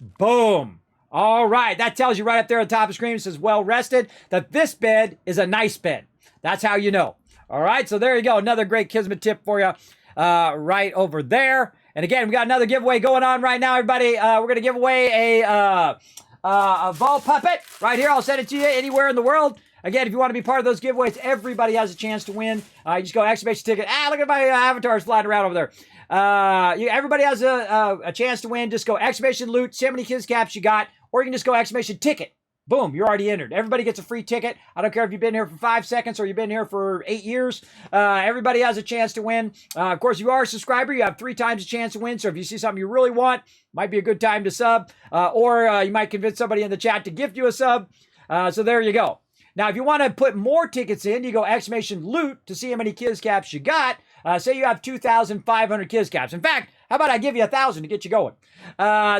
Boom. All right. That tells you right up there on top of the screen, it says well rested, that this bed is a nice bed. That's how you know. All right. So there you go. Another great Kismet tip for you right over there. And again, we got another giveaway going on right now, everybody. We're going to give away a Vault puppet right here. I'll send it to you anywhere in the world. Again, if you want to be part of those giveaways, everybody has a chance to win. You just go exclamation ticket. Look at my avatars flying around over there. Everybody has a chance to win. Just go exclamation loot, see how many kids caps you got, or you can just go exclamation ticket. Boom, you're already entered. Everybody gets a free ticket. I don't care if you've been here for 5 seconds or you've been here for 8 years. Everybody has a chance to win. Of course, if you are a subscriber, you have 3 times a chance to win. So if you see something you really want, might be a good time to sub. Or you might convince somebody in the chat to gift you a sub. So there you go. Now, if you want to put more tickets in, you go exclamation loot to see how many kids caps you got. Say you have 2,500 kids caps. In fact, how about I give you 1,000 to get you going?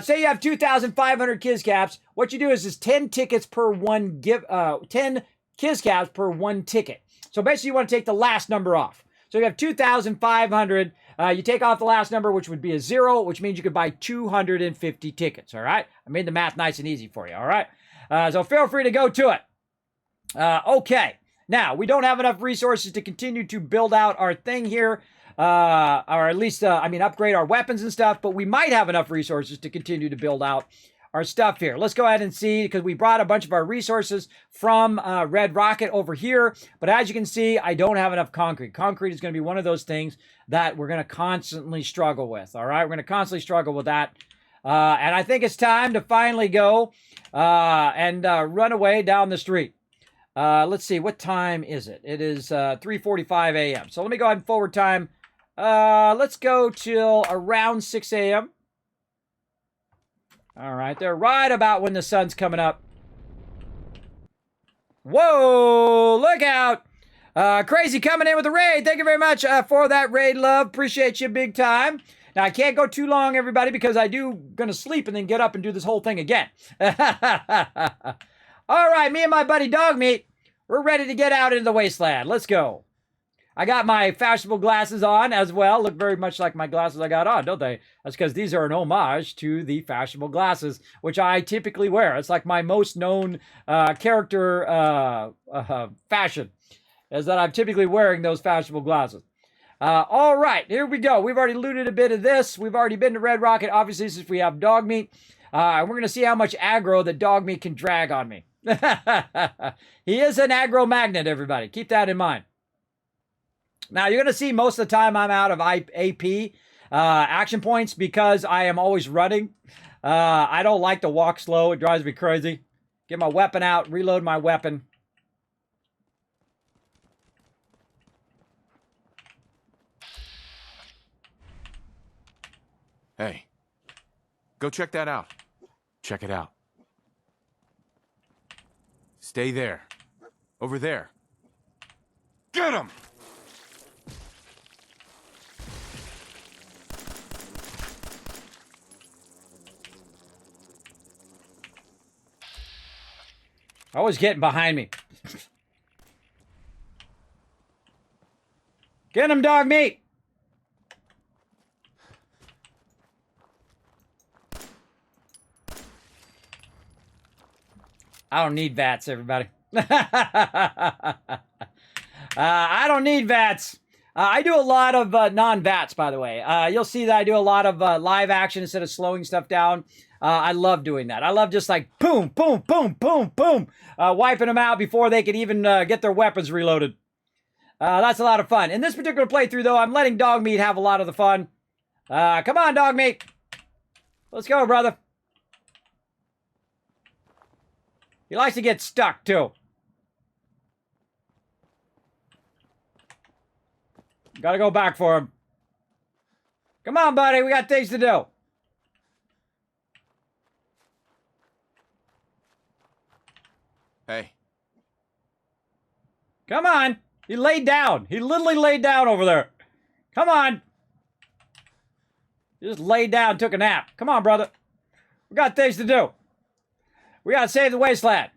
Say you have 2,500 kids caps. What you do is 10 tickets per 10 kids caps per 1 ticket. So basically, you want to take the last number off. So you have 2,500. You take off the last number, which would be a 0, which means you could buy 250 tickets. All right, I made the math nice and easy for you. All right, so feel free to go to it. Okay. Now, we don't have enough resources to continue to build out our thing here, or at least, upgrade our weapons and stuff, but we might have enough resources to continue to build out our stuff here. Let's go ahead and see, because we brought a bunch of our resources from Red Rocket over here, but as you can see, I don't have enough concrete. Concrete is going to be one of those things that we're going to constantly struggle with, all right? We're going to constantly struggle with that, and I think it's time to finally go and run away down the street. Let's see, what time is it? It is 3:45 a.m. So let me go ahead and forward time. Let's go till around 6 a.m. All right, they're right about when the sun's coming up. Whoa, look out. Crazy coming in with a raid. Thank you very much for that raid, love. Appreciate you big time. Now, I can't go too long, everybody, because I do gonna sleep and then get up and do this whole thing again. All right, me and my buddy Dogmeat, we're ready to get out into the wasteland. Let's go. I got my fashionable glasses on as well. Look very much like my glasses I got on, don't they? That's because these are an homage to the fashionable glasses, which I typically wear. It's like my most known character fashion, is that I'm typically wearing those fashionable glasses. All right, here we go. We've already looted a bit of this. We've already been to Red Rocket, obviously, since we have Dogmeat. And we're going to see how much aggro that Dogmeat can drag on me. He is an aggro magnet, everybody. Keep that in mind. Now, you're going to see most of the time I'm out of AP action points because I am always running. I don't like to walk slow. It drives me crazy. Get my weapon out, reload my weapon. Hey, go check that out. Check it out. Stay there. Over there. Get him! Always getting behind me. Get him, Dogmeat! I don't need VATS, everybody. I don't need VATS. I do a lot of non-VATS, by the way. You'll see that I do a lot of live action instead of slowing stuff down. I love doing that. I love just like boom, boom, boom, boom, boom, wiping them out before they can even get their weapons reloaded. That's a lot of fun. In this particular playthrough, though, I'm letting Dogmeat have a lot of the fun. Come on, Dogmeat. Let's go, brother. He likes to get stuck, too. Gotta go back for him. Come on, buddy. We got things to do. Hey. Come on. He laid down. He literally laid down over there. Come on. He just laid down, took a nap. Come on, brother. We got things to do. We got to save the wasteland.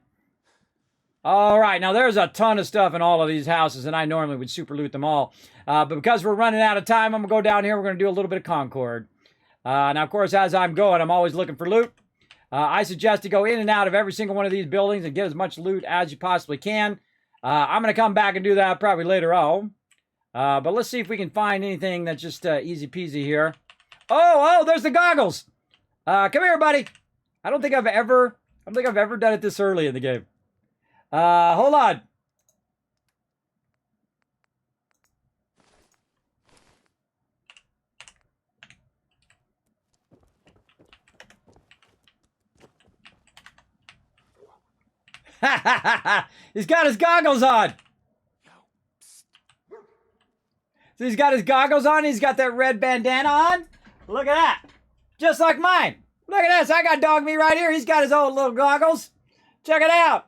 All right. Now, there's a ton of stuff in all of these houses, and I normally would super loot them all. But because we're running out of time, I'm going to go down here. We're going to do a little bit of Concord. Now, of course, as I'm going, I'm always looking for loot. I suggest to go in and out of every single one of these buildings and get as much loot as you possibly can. I'm going to come back and do that probably later on. But let's see if we can find anything that's just easy peasy here. Oh, there's the goggles. Come here, buddy. I don't think I've ever done it this early in the game. Hold on. He's got his goggles on. So he's got his goggles on. He's got that red bandana on. Look at that. Just like mine. Look at this. I got Dogmeat right here. He's got his own little goggles. Check it out.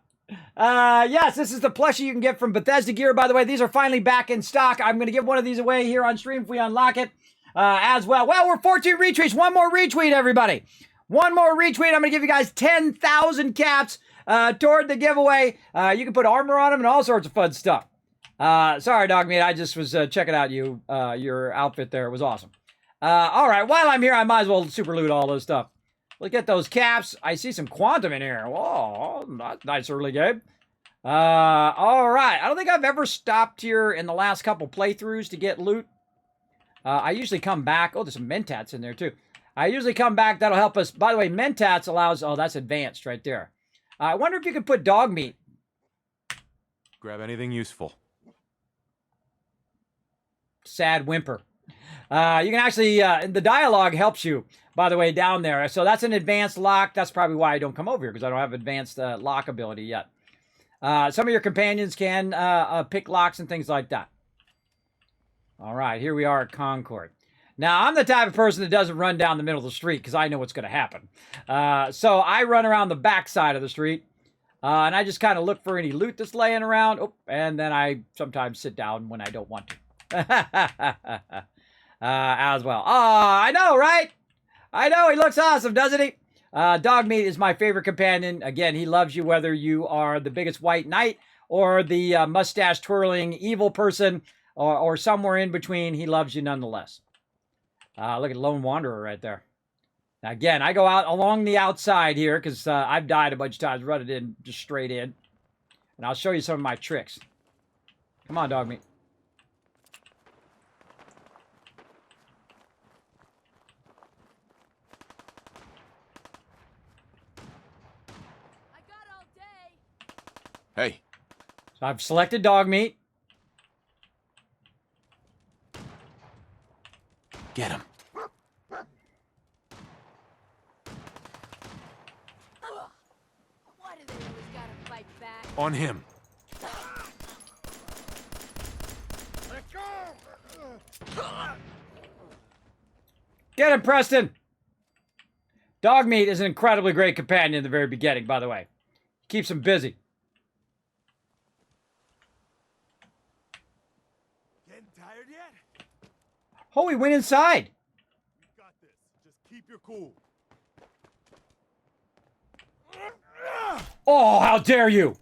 Yes, this is the plushie you can get from Bethesda Gear. By the way, these are finally back in stock. I'm going to give one of these away here on stream if we unlock it as well. Well, we're 14 retweets. One more retweet, everybody. One more retweet. I'm going to give you guys 10,000 caps toward the giveaway. You can put armor on them and all sorts of fun stuff. Sorry, Dogmeat. I just was checking out your outfit there. It was awesome. All right. While I'm here, I might as well super loot all those stuff. Look at those caps. I see some quantum in here. Whoa, nice early game. All right. I don't think I've ever stopped here in the last couple playthroughs to get loot. I usually come back. Oh, there's some mentats in there too. I usually come back. That'll help us. By the way, mentats allows... Oh, that's advanced right there. I wonder if you could put Dogmeat. Grab anything useful. Sad whimper. You can actually... the dialogue helps you, by the way, down there. So that's an advanced lock. That's probably why I don't come over here, because I don't have advanced lock ability yet. Some of your companions can pick locks and things like that. All right, here we are at Concord. Now, I'm the type of person that doesn't run down the middle of the street because I know what's going to happen. So I run around the back side of the street, and I just kind of look for any loot that's laying around. Oh, and then I sometimes sit down when I don't want to. As well. I know, right? I know, he looks awesome, doesn't he? Dogmeat is my favorite companion. Again, he loves you whether you are the biggest white knight or the mustache-twirling evil person or somewhere in between. He loves you nonetheless. Look at Lone Wanderer right there. Now, again, I go out along the outside here because I've died a bunch of times running in just straight in. And I'll show you some of my tricks. Come on, Dogmeat. Hey. So I've selected Dogmeat. Get him. Why do they always gotta fight back? On him. Let go! Get him, Preston! Dogmeat is an incredibly great companion in the very beginning, by the way. Keeps him busy. Getting tired yet? Oh, he went inside. You got this. Just keep your cool. Oh, how dare you!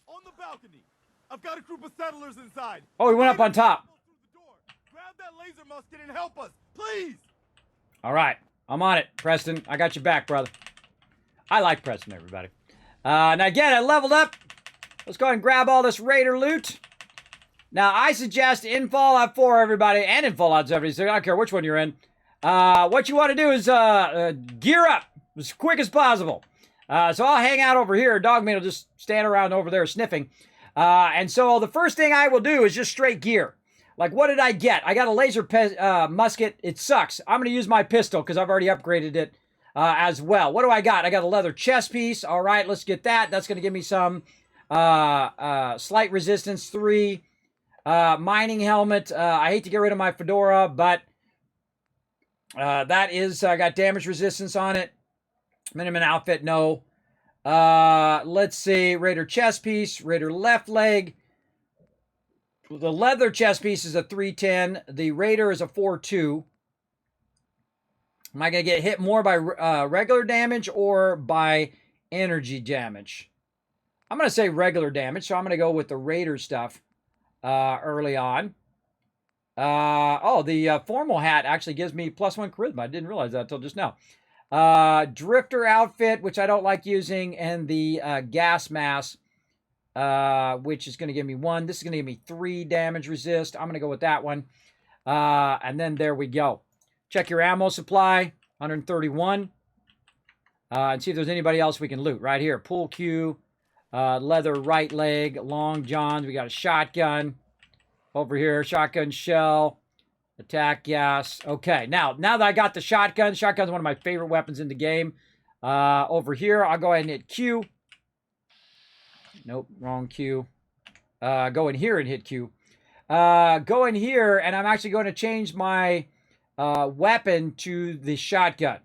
On the balcony. I've got a group of settlers inside. Oh, he went up on top. Grab that laser musket and help us, please. All right. I'm on it, Preston. I got your back, brother. I like Preston, everybody. Now again, I leveled up. Let's go ahead and grab all this Raider loot. Now, I suggest in Fallout 4, everybody, and in Fallout 76, I don't care which one you're in, what you want to do is gear up as quick as possible. So I'll hang out over here. Dogmeat will just stand around over there sniffing. And so the first thing I will do is just straight gear. Like, what did I get? I got a laser musket. It sucks. I'm going to use my pistol because I've already upgraded it as well. What do I got? I got a leather chest piece. All right, let's get that. That's going to give me some slight resistance 3. Mining helmet. I hate to get rid of my fedora, but that is, I got damage resistance on it. Minimum outfit, no. Let's see. Raider chest piece. Raider left leg. The leather chest piece is a 310. The Raider is a 4.2. Am I going to get hit more by regular damage or by energy damage? I'm going to say regular damage, so I'm going to go with the Raider stuff early on. The formal hat actually gives me +1 charisma. I didn't realize that until just now. Drifter outfit, which I don't like using, and the gas mask, which is going to give me 1. This is going to give me 3 damage resist. I'm going to go with that one. And then there we go. Check your ammo supply, 131. And see if there's anybody else we can loot. Right here, pool cue, leather right leg, long johns. We got a shotgun over here, shotgun shell, attack gas. Okay, now that I got the shotgun's one of my favorite weapons in the game. Over here, I'll go ahead and hit Q. Nope, wrong Q. Go in here and hit Q. Go in here, and I'm actually going to change my weapon to the shotgun.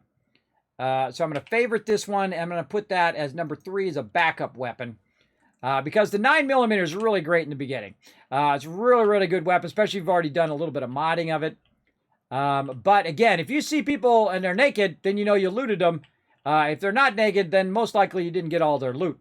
So I'm going to favorite this one, and I'm going to put that as number 3 as a backup weapon. Because the 9mm is really great in the beginning. It's a really, really good weapon, especially if you've already done a little bit of modding of it. But again, if you see people and they're naked, then you know you looted them. If they're not naked, then most likely you didn't get all their loot.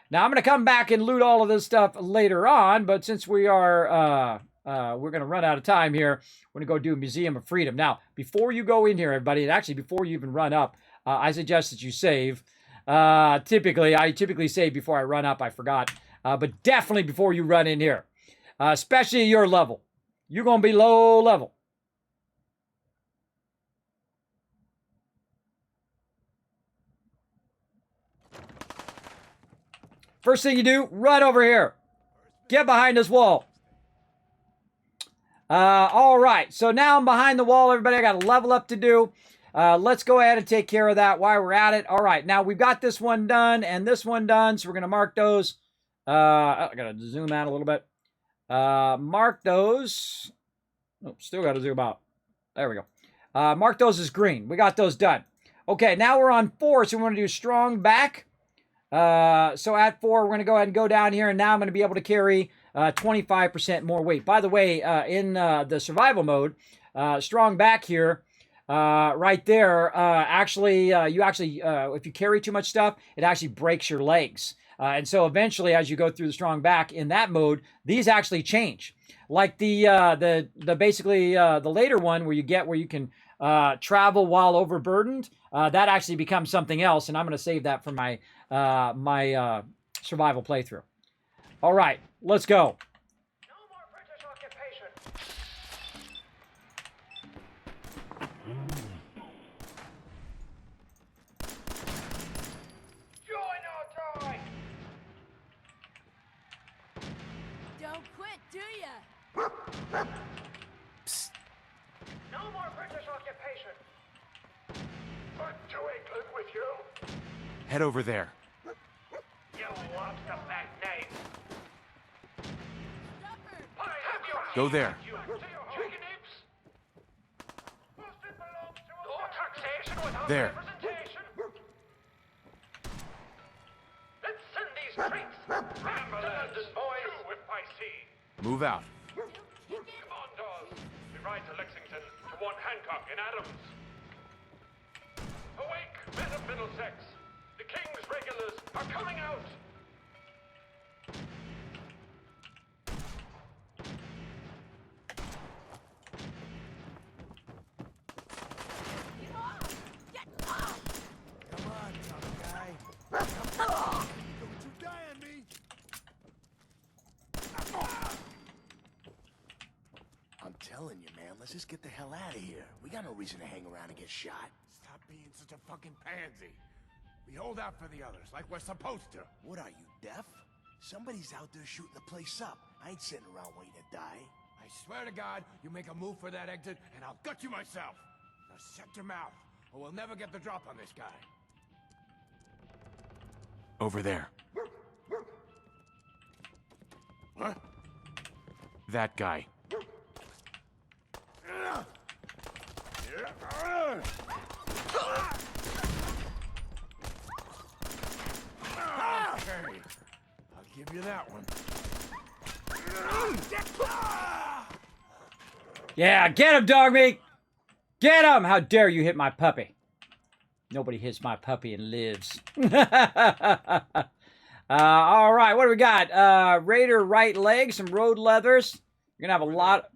Now, I'm going to come back and loot all of this stuff later on, but since we are, we're going to run out of time here, we're going to go do a Museum of Freedom. Now, before you go in here, everybody, and actually before you even run up, I suggest that you save. I typically save before I run up. I forgot. But definitely before you run in here. Especially your level. You're going to be low level. First thing you do, run over here. Get behind this wall. All right. So now I'm behind the wall, everybody. I got a level up to do. Let's go ahead and take care of that while we're at it. All right, now we've got this one done and this one done, so we're going to mark those. I got to zoom out a little bit. Mark those. Oh, still got to zoom out. There we go. Mark those as green. We got those done. Okay, now we're on 4, so we want to do strong back. So at 4, we're going to go ahead and go down here, and now I'm going to be able to carry 25% more weight. By the way, in the survival mode, strong back here, right there, if you carry too much stuff, it actually breaks your legs. And so eventually, as you go through the strong back in that mode, these actually change. Like the later one where you can travel while overburdened, that actually becomes something else, and I'm going to save that for my survival playthrough. All right, let's go. Don't quit, do ya? Psst. No more British occupation. Back to England with you. Head over there. You lobster back name. Go there. There. Let's send these traits. Remember, London boys. If I see. Move out. Commandos. We ride to Lexington to warn Hancock and Adams. Awake, men of Middlesex. The King's regulars are coming out. let's just get the hell out of here. We got no reason to hang around and get shot. Stop being such a fucking pansy. We hold out for the others, like we're supposed to. What are you, deaf? Somebody's out there shooting the place up. I ain't sitting around waiting to die. I swear to God, you make a move for that exit, and I'll gut you myself. Now shut your mouth, or we'll never get the drop on this guy. Over there. What? That guy. Okay, I'll give you that one. Yeah, get him, dog meat! Get him! How dare you hit my puppy? Nobody hits my puppy and lives. All right, what do we got? Raider right leg, some road leathers. You're gonna have a lot.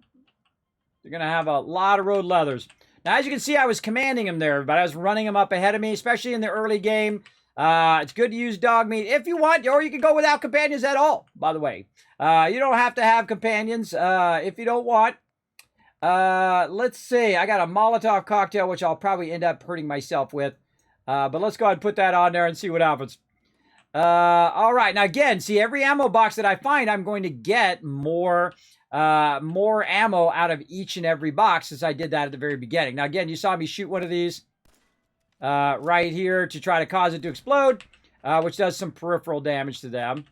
You're gonna have a lot of road leathers. Now, as you can see, I was commanding him there, but I was running him up ahead of me, especially in the early game. It's good to use dog meat if you want, or you can go without companions at all, by the way. You don't have to have companions if you don't want. Let's see. I got a Molotov cocktail, which I'll probably end up hurting myself with. But let's go ahead and put that on there and see what happens. All right. Now, again, see, every ammo box that I find, I'm going to get more ammo out of each and every box, since I did that at the very beginning. Now, again, you saw me shoot one of these right here to try to cause it to explode, which does some peripheral damage to them.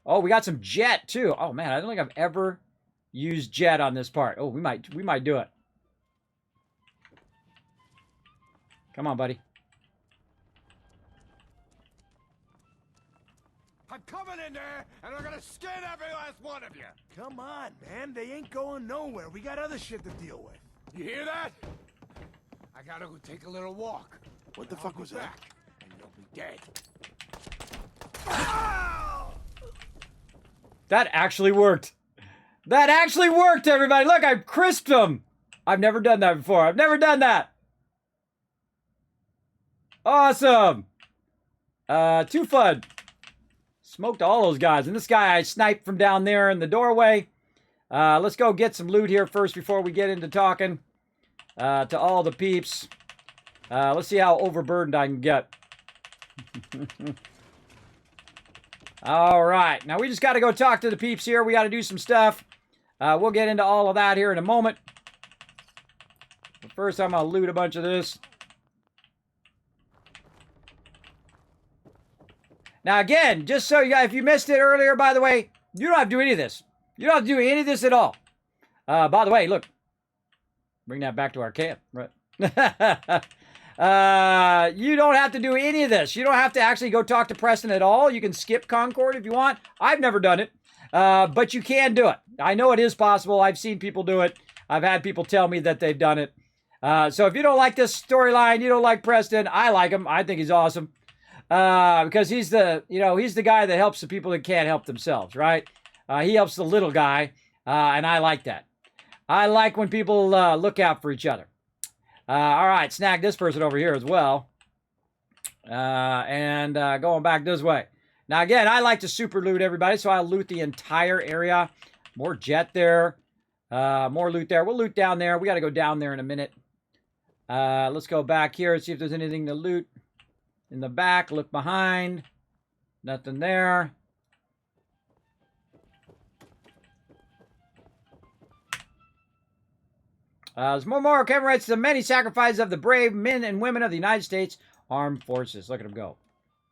Oh, we got some jet, too. Oh, man, I don't think I've ever used jet on this part. Oh, we might do it. Come on, buddy. I'm coming in there, and I'm gonna skin every last one of you. Come on, man. They ain't going nowhere. We got other shit to deal with. You hear that? I gotta go take a little walk. What the fuck was that? And you'll be dead. That actually worked. That actually worked, everybody. Look, I crisped them. I've never done that before. I've never done that. Awesome. Too fun. Smoked all those guys. And this guy I sniped from down there in the doorway. Let's go get some loot here first before we get into talking to all the peeps. Let's see how overburdened I can get. All right. Now, we just got to go talk to the peeps here. We got to do some stuff. We'll get into all of that here in a moment. But first, I'm going to loot a bunch of this. Now, again, just so you guys, if you missed it earlier, by the way, you don't have to do any of this. You don't have to do any of this at all. By the way, look. Bring that back to our camp. Right. You don't have to do any of this. You don't have to actually go talk to Preston at all. You can skip Concord if you want. I've never done it. But you can do it. I know it is possible. I've seen people do it. I've had people tell me that they've done it. So if you don't like this storyline, you don't like Preston, I like him. I think he's awesome. Because he's the guy that helps the people that can't help themselves, right? He helps the little guy, and I like that. I like when people look out for each other. All right, snag this person over here as well. And going back this way. Now, again, I like to super loot everybody, so I'll loot the entire area. More jet there. More loot there. We'll loot down there. We got to go down there in a minute. Let's go back here and see if there's anything to loot. In the back, look behind. Nothing there. There's more commemorates the many sacrifices of the brave men and women of the United States Armed Forces. Look at them go.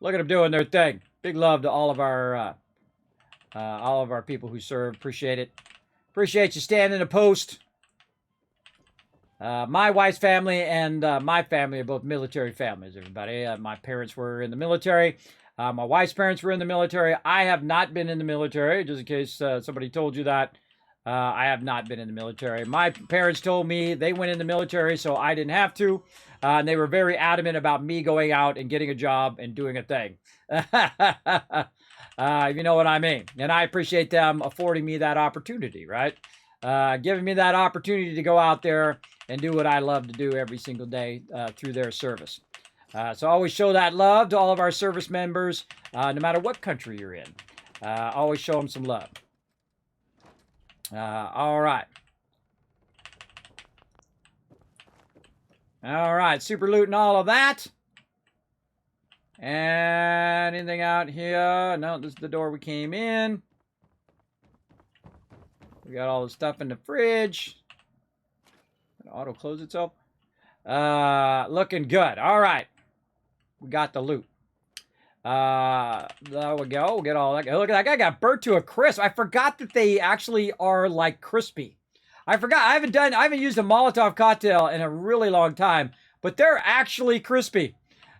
Look at them doing their thing. Big love to all of our people who serve. Appreciate it. Appreciate you standing a post. My wife's family and my family are both military families, everybody. My parents were in the military. My wife's parents were in the military. I have not been in the military, just in case somebody told you that. I have not been in the military. My parents told me they went in the military, so I didn't have to. And they were very adamant about me going out and getting a job and doing a thing. If you know what I mean. And I appreciate them affording me that opportunity, right? Giving me that opportunity to go out there and do what I love to do every single day through their service. So always show that love to all of our service members, no matter what country you're in. Always show them some love. All right. All right, super loot and all of that. And anything out here? No, this is the door we came in. We got all the stuff in the fridge. Did it auto close itself? Looking good. All right. We got the loot. There we go. We'll get all that. Look at that guy got burnt to a crisp. I forgot that they actually are like crispy. I forgot. I haven't used a Molotov cocktail in a really long time, but they're actually crispy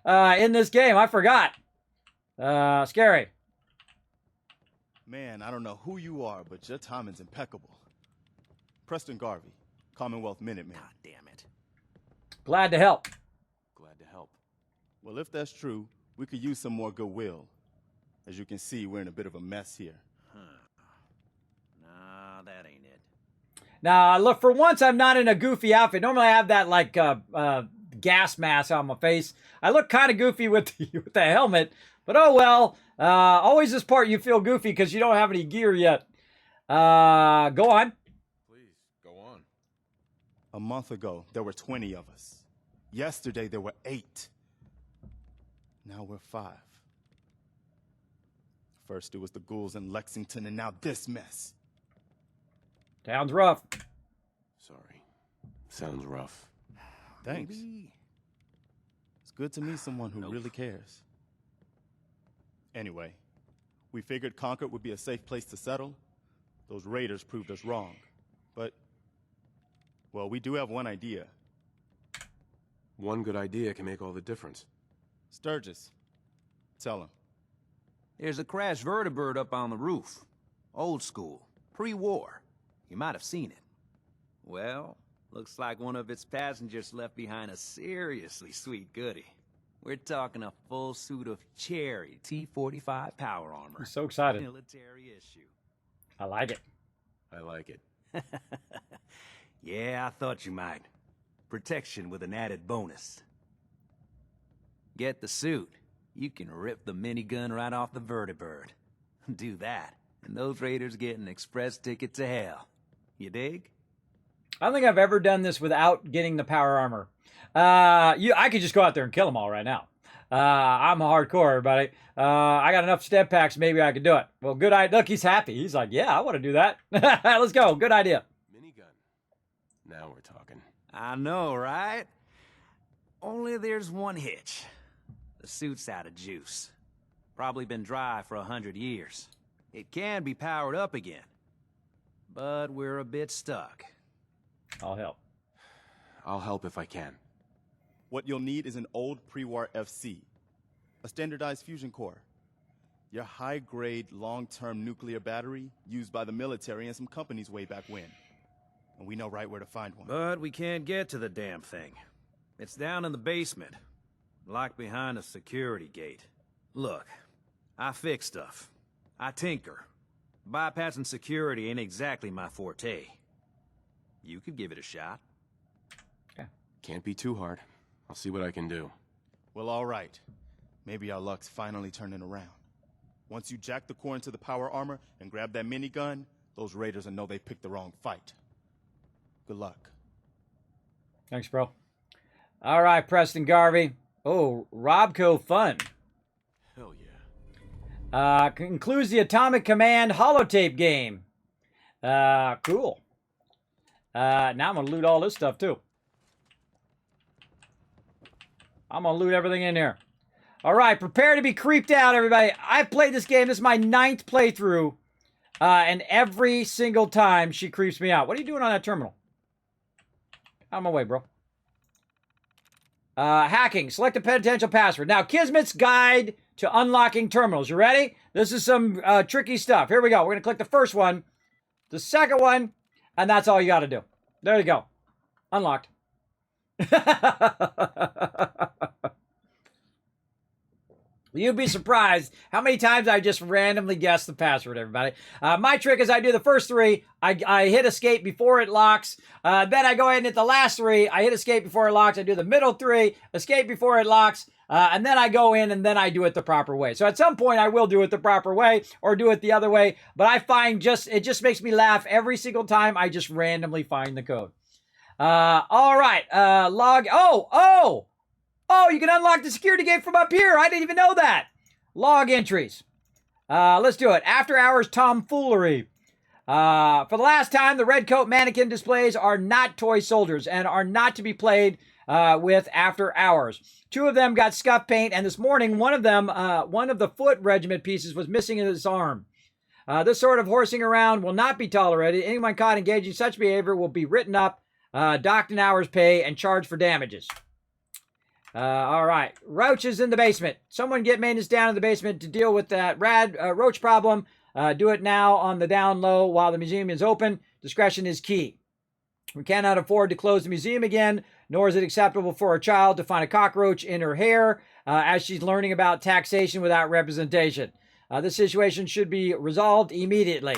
in this game. I forgot. Scary. Man, I don't know who you are, but your timing's impeccable. Preston Garvey, Commonwealth Minuteman. God damn it. Glad to help. Glad to help. Well, if that's true, we could use some more goodwill. As you can see, we're in a bit of a mess here. Nah, that ain't it. Now, look, for once, I'm not in a goofy outfit. Normally, I have that, like, gas mask on my face. I look kind of goofy with the helmet, but oh well. Always this part you feel goofy because you don't have any gear yet. Go on. Please, go on. A month ago, there were 20 of us. Yesterday, there were 8. Now we're 5. First, it was the ghouls in Lexington, and now this mess. Sounds rough. Sorry. Sounds rough. Thanks. It's good to meet someone who really cares. Anyway, we figured Concord would be a safe place to settle. Those raiders proved us wrong. But, well, we do have one idea. One good idea can make all the difference. Sturgis, tell him. There's a crashed vertibird up on the roof. Old school, pre-war. You might have seen it. Well, looks like one of its passengers left behind a seriously sweet goodie. We're talking a full suit of cherry T-45 power armor. I'm so excited. Military issue. I like it. I like it. Yeah, I thought you might. Protection with an added bonus. Get the suit. You can rip the minigun right off the vertibird. Do that, and those raiders get an express ticket to hell. You dig? I don't think I've ever done this without getting the power armor. I could just go out there and kill them all right now. I'm a hardcore, everybody. I got enough step packs, maybe I could do it. Well, good idea. Look, he's happy. He's like, yeah, I want to do that. Let's go. Good idea. Minigun. Now we're talking. I know, right? Only there's one hitch. The suit's out of juice. Probably been dry for 100 years. It can be powered up again. But we're a bit stuck. I'll help. I'll help if I can. What you'll need is an old pre-war FC, a standardized fusion core, your high-grade, long-term nuclear battery used by the military and some companies way back when. And we know right where to find one. But we can't get to the damn thing. It's down in the basement, locked behind a security gate. Look, I fix stuff. I tinker. Bypassing security ain't exactly my forte. You could give it a shot. Yeah. Can't be too hard. I'll see what I can do. Well, all right. Maybe our luck's finally turning around. Once you jack the core into the power armor and grab that minigun, those raiders will know they picked the wrong fight. Good luck. Thanks, bro. All right, Preston Garvey. Oh, Robco Fun. Hell yeah. Includes the Atomic Command holotape game. Cool. Now I'm going to loot all this stuff, too. I'm going to loot everything in here. All right, prepare to be creeped out, everybody. I've played this game. This is my 9th playthrough. And every single time she creeps me out. What are you doing on that terminal? Out of my way, bro. Hacking. Select a potential password. Now, Kismet's Guide to Unlocking Terminals. You ready? This is some tricky stuff. Here we go. We're going to click the first one, the second one, and that's all you got to do. There you go. Unlocked. You'd be surprised how many times I just randomly guess the password, everybody. My trick is I do the first 3. I hit escape before it locks. Then I go ahead and hit the last 3. I hit escape before it locks. I do the middle 3, escape before it locks. And then I go in and then I do it the proper way. So at some point I will do it the proper way or do it the other way. But I find it just makes me laugh every single time I just randomly find the code. All right. Log. Oh, you can unlock the security gate from up here. I didn't even know that. Log entries. Let's do it. After hours tomfoolery. For the last time, the red coat mannequin displays are not toy soldiers and are not to be played with after hours. 2 of them got scuff paint, and this morning, one of the foot regiment pieces was missing in his arm. This sort of horsing around will not be tolerated. Anyone caught engaging in such behavior will be written up, docked an hour's pay, and charged for damages. All right. Roaches in the basement. Someone get maintenance down in the basement to deal with that roach problem. Do it now on the down low while the museum is open. Discretion is key. We cannot afford to close the museum again, nor is it acceptable for a child to find a cockroach in her hair as she's learning about taxation without representation. This situation should be resolved immediately.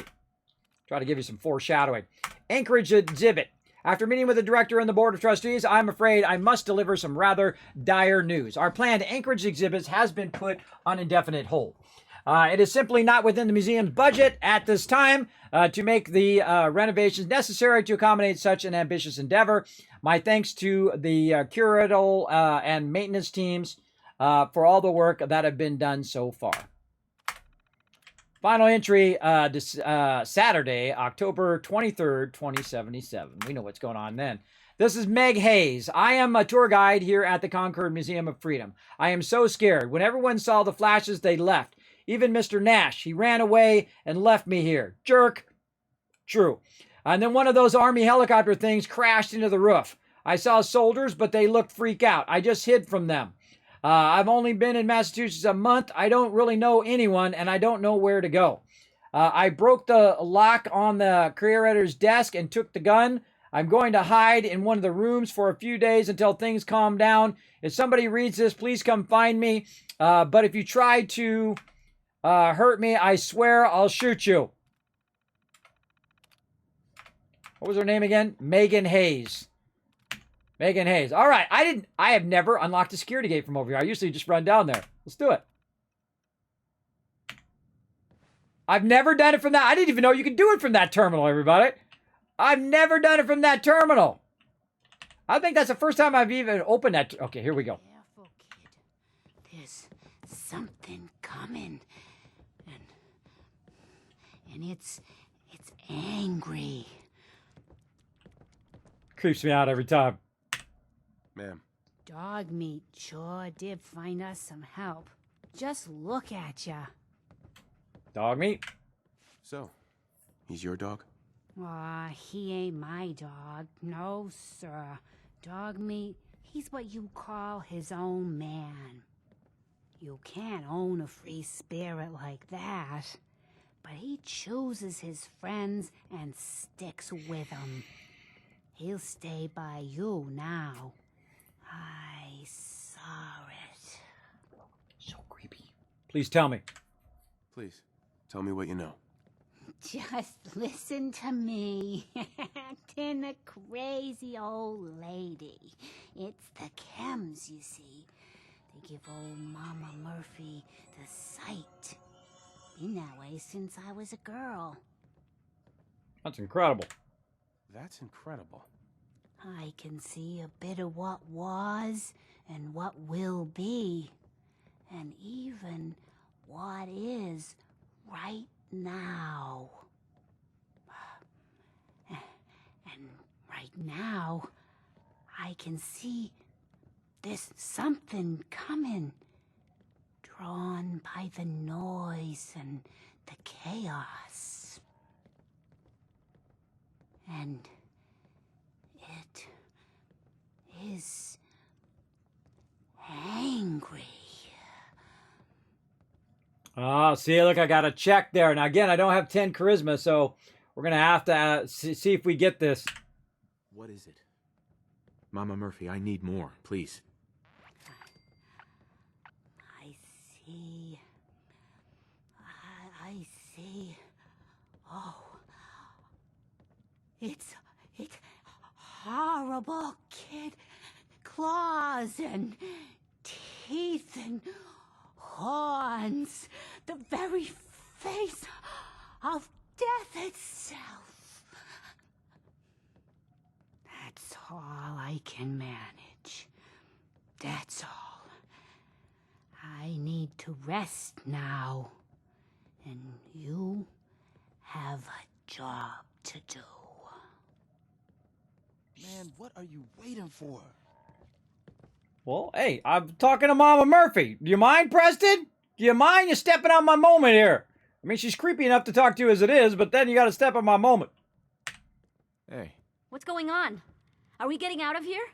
Try to give you some foreshadowing. Anchorage exhibit. After meeting with the director and the board of trustees, I'm afraid I must deliver some rather dire news. Our planned Anchorage exhibit has been put on indefinite hold. It is simply not within the museum's budget at this time to make the renovations necessary to accommodate such an ambitious endeavor. My thanks to the curatorial and maintenance teams for all the work that have been done so far. Final entry Saturday, October 23rd, 2077. We know what's going on then. This is Meg Hayes. I am a tour guide here at the Concord Museum of Freedom. I am so scared. When everyone saw the flashes, they left. Even Mr. Nash, he ran away and left me here. Jerk. True. And then one of those army helicopter things crashed into the roof. I saw soldiers, but they looked freak out. I just hid from them. I've only been in Massachusetts a month. I don't really know anyone, and I don't know where to go. I broke the lock on the curator's desk and took the gun. I'm going to hide in one of the rooms for a few days until things calm down. If somebody reads this, please come find me. But if you try to hurt me, I swear I'll shoot you. What was her name again? Megan Hayes. Megan Hayes. All right. I have never unlocked a security gate from over here. I usually just run down there. Let's do it. I've never done it from that. I didn't even know you could do it from that terminal, everybody. I've never done it from that terminal. I think that's the first time I've even opened that. Okay, here we go. Careful, kid. There's something coming. And it's angry. Creeps me out every time. Ma'am. Dog meat sure did find us some help. Just look at ya. Dog meat? So, he's your dog? Aw, he ain't my dog. No, sir. Dog meat, he's what you call his own man. You can't own a free spirit like that. But he chooses his friends and sticks with them. He'll stay by you now. I saw it. So creepy. Please tell me. Please, tell me what you know. Just listen to me. Acting a crazy old lady. It's the chems, you see. They give old Mama Murphy the sight. Been that way since I was a girl. That's incredible. That's incredible. I can see a bit of what was and what will be. And even what is right now. And right now, I can see there's something coming. Drawn by the noise and the chaos. And it is angry. Ah, see, look, I got a check there. Now, again, I don't have 10 charisma, so we're going to have to see if we get this. What is it? Mama Murphy, I need more, please. I see. Oh. It's horrible, kid. Claws and teeth and horns. The very face of death itself. That's all I can manage. That's all. I need to rest now. And you have a job to do. Man, what are you waiting for? Well, hey, I'm talking to Mama Murphy. Do you mind, Preston? Do you mind you stepping on my moment here? I mean, she's creepy enough to talk to as it is, but then you got to step on my moment. Hey. What's going on? Are we getting out of here?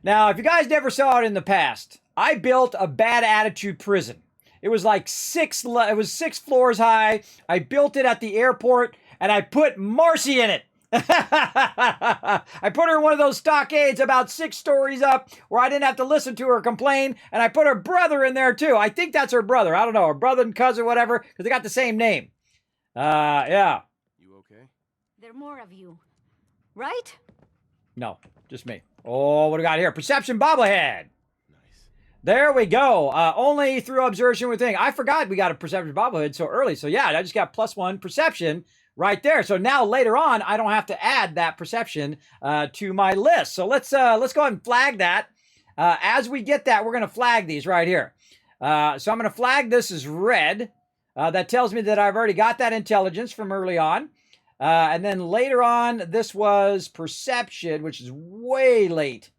Now, if you guys never saw it in the past, I built a bad attitude prison. It was like 6 floors high. I built it at the airport, and I put Marcy in it. I put her in one of those stockades about 6 stories up where I didn't have to listen to her complain, and I put her brother in there too. I think that's her brother. I don't know, her brother and cousin, whatever, because they got the same name. Yeah. You okay? There are more of you, right? No, just me. Oh, what do we got here? Perception bobblehead. Nice. There we go. Only through observation with thing. I forgot we got a perception bobblehead so early. So yeah, I just got +1 perception right there. So now later on, I don't have to add that perception to my list. So let's go ahead and flag that. As we get that, we're going to flag these right here. So I'm going to flag this as red. That tells me that I've already got that intelligence from early on. And then later on, this was perception, which is way late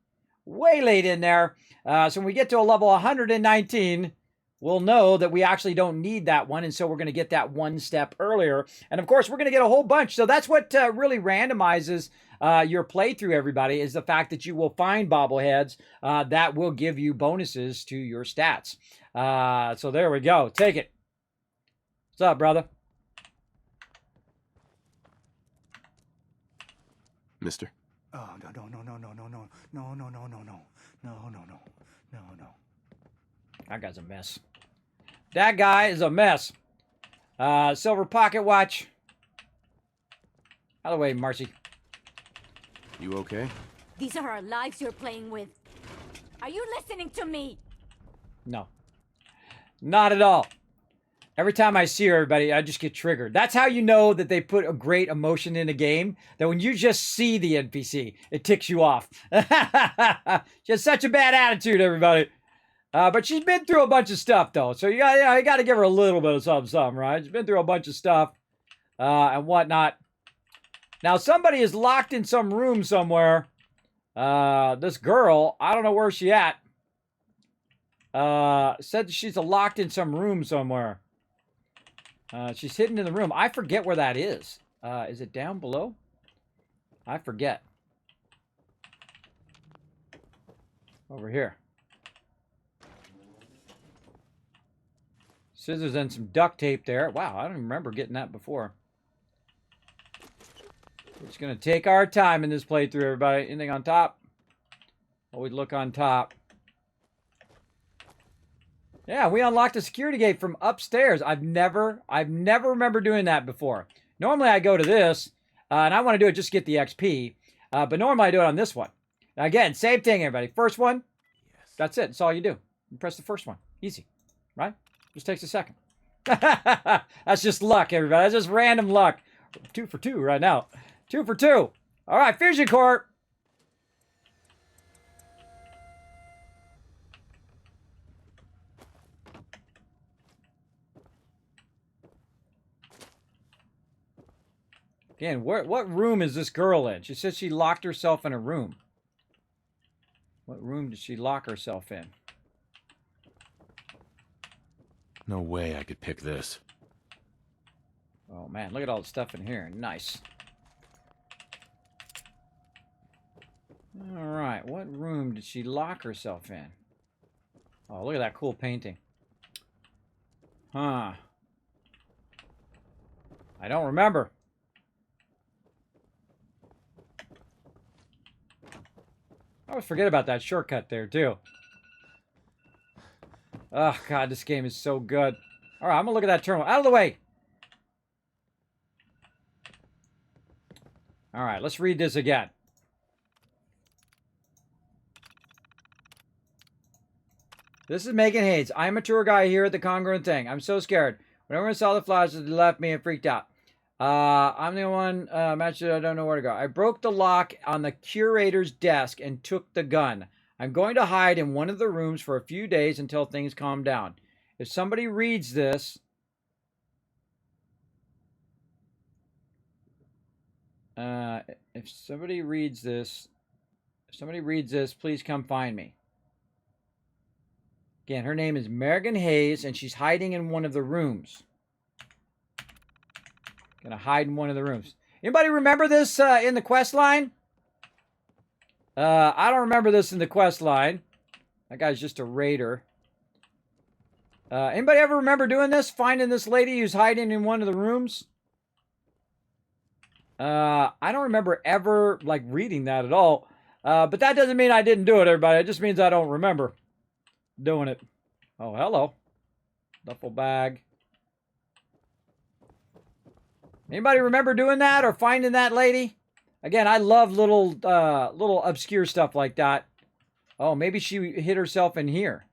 in there. So when we get to a level 119, we'll know that we actually don't need that one. And so we're going to get that one step earlier. And of course, we're going to get a whole bunch. So that's what really randomizes your playthrough, everybody, is the fact that you will find bobbleheads that will give you bonuses to your stats. So there we go. Take it. What's up, brother? Mister? Oh, no. That guy's a mess. That guy is a mess. Silver pocket watch. Out of the way, Marcy. You okay? These are our lives you're playing with. Are you listening to me? No. Not at all. Every time I see her, everybody, I just get triggered. That's how you know that they put a great emotion in a game, that when you just see the NPC, it ticks you off. She has such a bad attitude, everybody. But she's been through a bunch of stuff, though. So you got to give her a little bit of something, right? She's been through a bunch of stuff and whatnot. Now, somebody is locked in some room somewhere. This girl, I don't know where she at. Said she's locked in some room somewhere. She's hidden in the room. I forget where that is. Is it down below? I forget. Over here. Scissors and some duct tape there. Wow, I don't even remember getting that before. We're just going to take our time in this playthrough, everybody. Anything on top? Always look on top. Yeah, we unlocked a security gate from upstairs. I've never remember doing that before. Normally I go to this, and I want to do it just to get the XP. But normally I do it on this one. Now again, same thing, everybody. First one, yes. That's it. That's all you do. You press the first one. Easy, right? Just takes a second. That's just luck, everybody. That's just random luck. 2 for 2 right now. 2 for 2. All right, Fusion Core. Again, what room is this girl in? She said she locked herself in a room. What room did she lock herself in? No way I could pick this. Oh man, look at all the stuff in here. Nice. All right, what room did she lock herself in? Oh, look at that cool painting. Huh. I don't remember. I always forget about that shortcut there, too. Oh, God, this game is so good. All right, I'm going to look at that terminal. Out of the way! All right, let's read this again. This is Megan Hayes. I'm a tour guide here at the Congruent Thing. I'm so scared. Whenever I saw the flashes, they left me and freaked out. I'm the one match that I don't know where to go. I broke the lock on the curator's desk and took the gun. I'm going to hide in one of the rooms for a few days until things calm down. If somebody reads this, if somebody reads this, please come find me. Again, her name is Megan Hayes, and she's hiding in one of the rooms. Gonna hide in one of the rooms. Anybody remember this in the quest line? I don't remember this in the quest line. That guy's just a raider. Anybody ever remember doing this? Finding this lady who's hiding in one of the rooms? I don't remember ever, like, reading that at all. But that doesn't mean I didn't do it, everybody. It just means I don't remember doing it. Oh, hello. Duffel bag. Anybody remember doing that or finding that lady? Again, I love little obscure stuff like that. Oh, maybe she hid herself in here.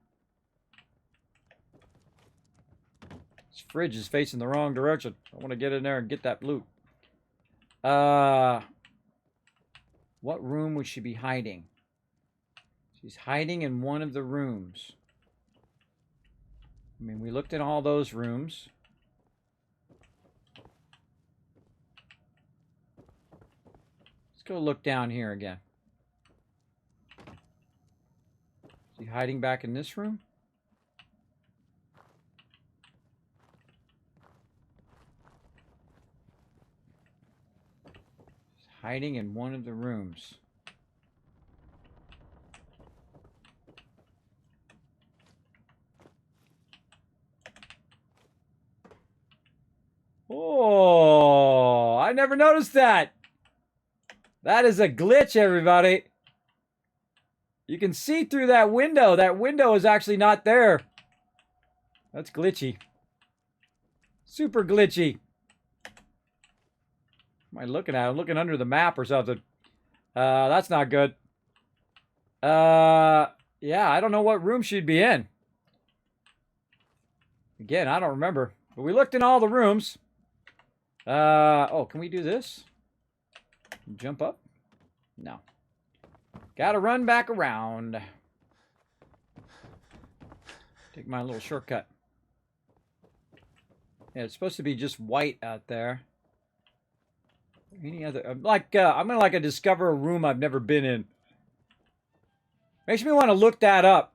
This fridge is facing the wrong direction. I want to get in there and get that loot. What room would she be hiding? She's hiding in one of the rooms. I mean, we looked in all those rooms. Let's go look down here again. Is she hiding back in this room? She's hiding in one of the rooms. Oh, I never noticed that. That is a glitch, everybody. You can see through that window. That window is actually not there. That's glitchy. Super glitchy. What am I looking at? I'm looking under the map or something. That's not good. Yeah, I don't know what room she'd be in. Again, I don't remember. But we looked in all the rooms. Oh, can we do this? Jump up? No. Gotta run back around. Take my little shortcut. Yeah, it's supposed to be just white out there. Any other? I'm gonna like discover a room I've never been in. Makes me want to look that up.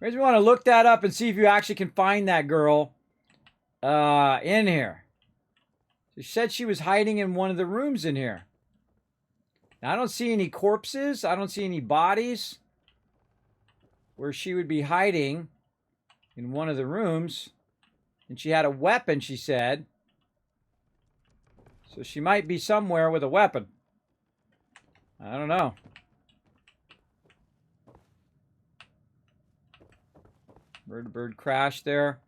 Makes me want to look that up and see if you actually can find that girl in here. She said she was hiding in one of the rooms in here. Now, I don't see any corpses. I don't see any bodies where she would be hiding in one of the rooms. And she had a weapon, she said. So she might be somewhere with a weapon. I don't know. Bird crashed there.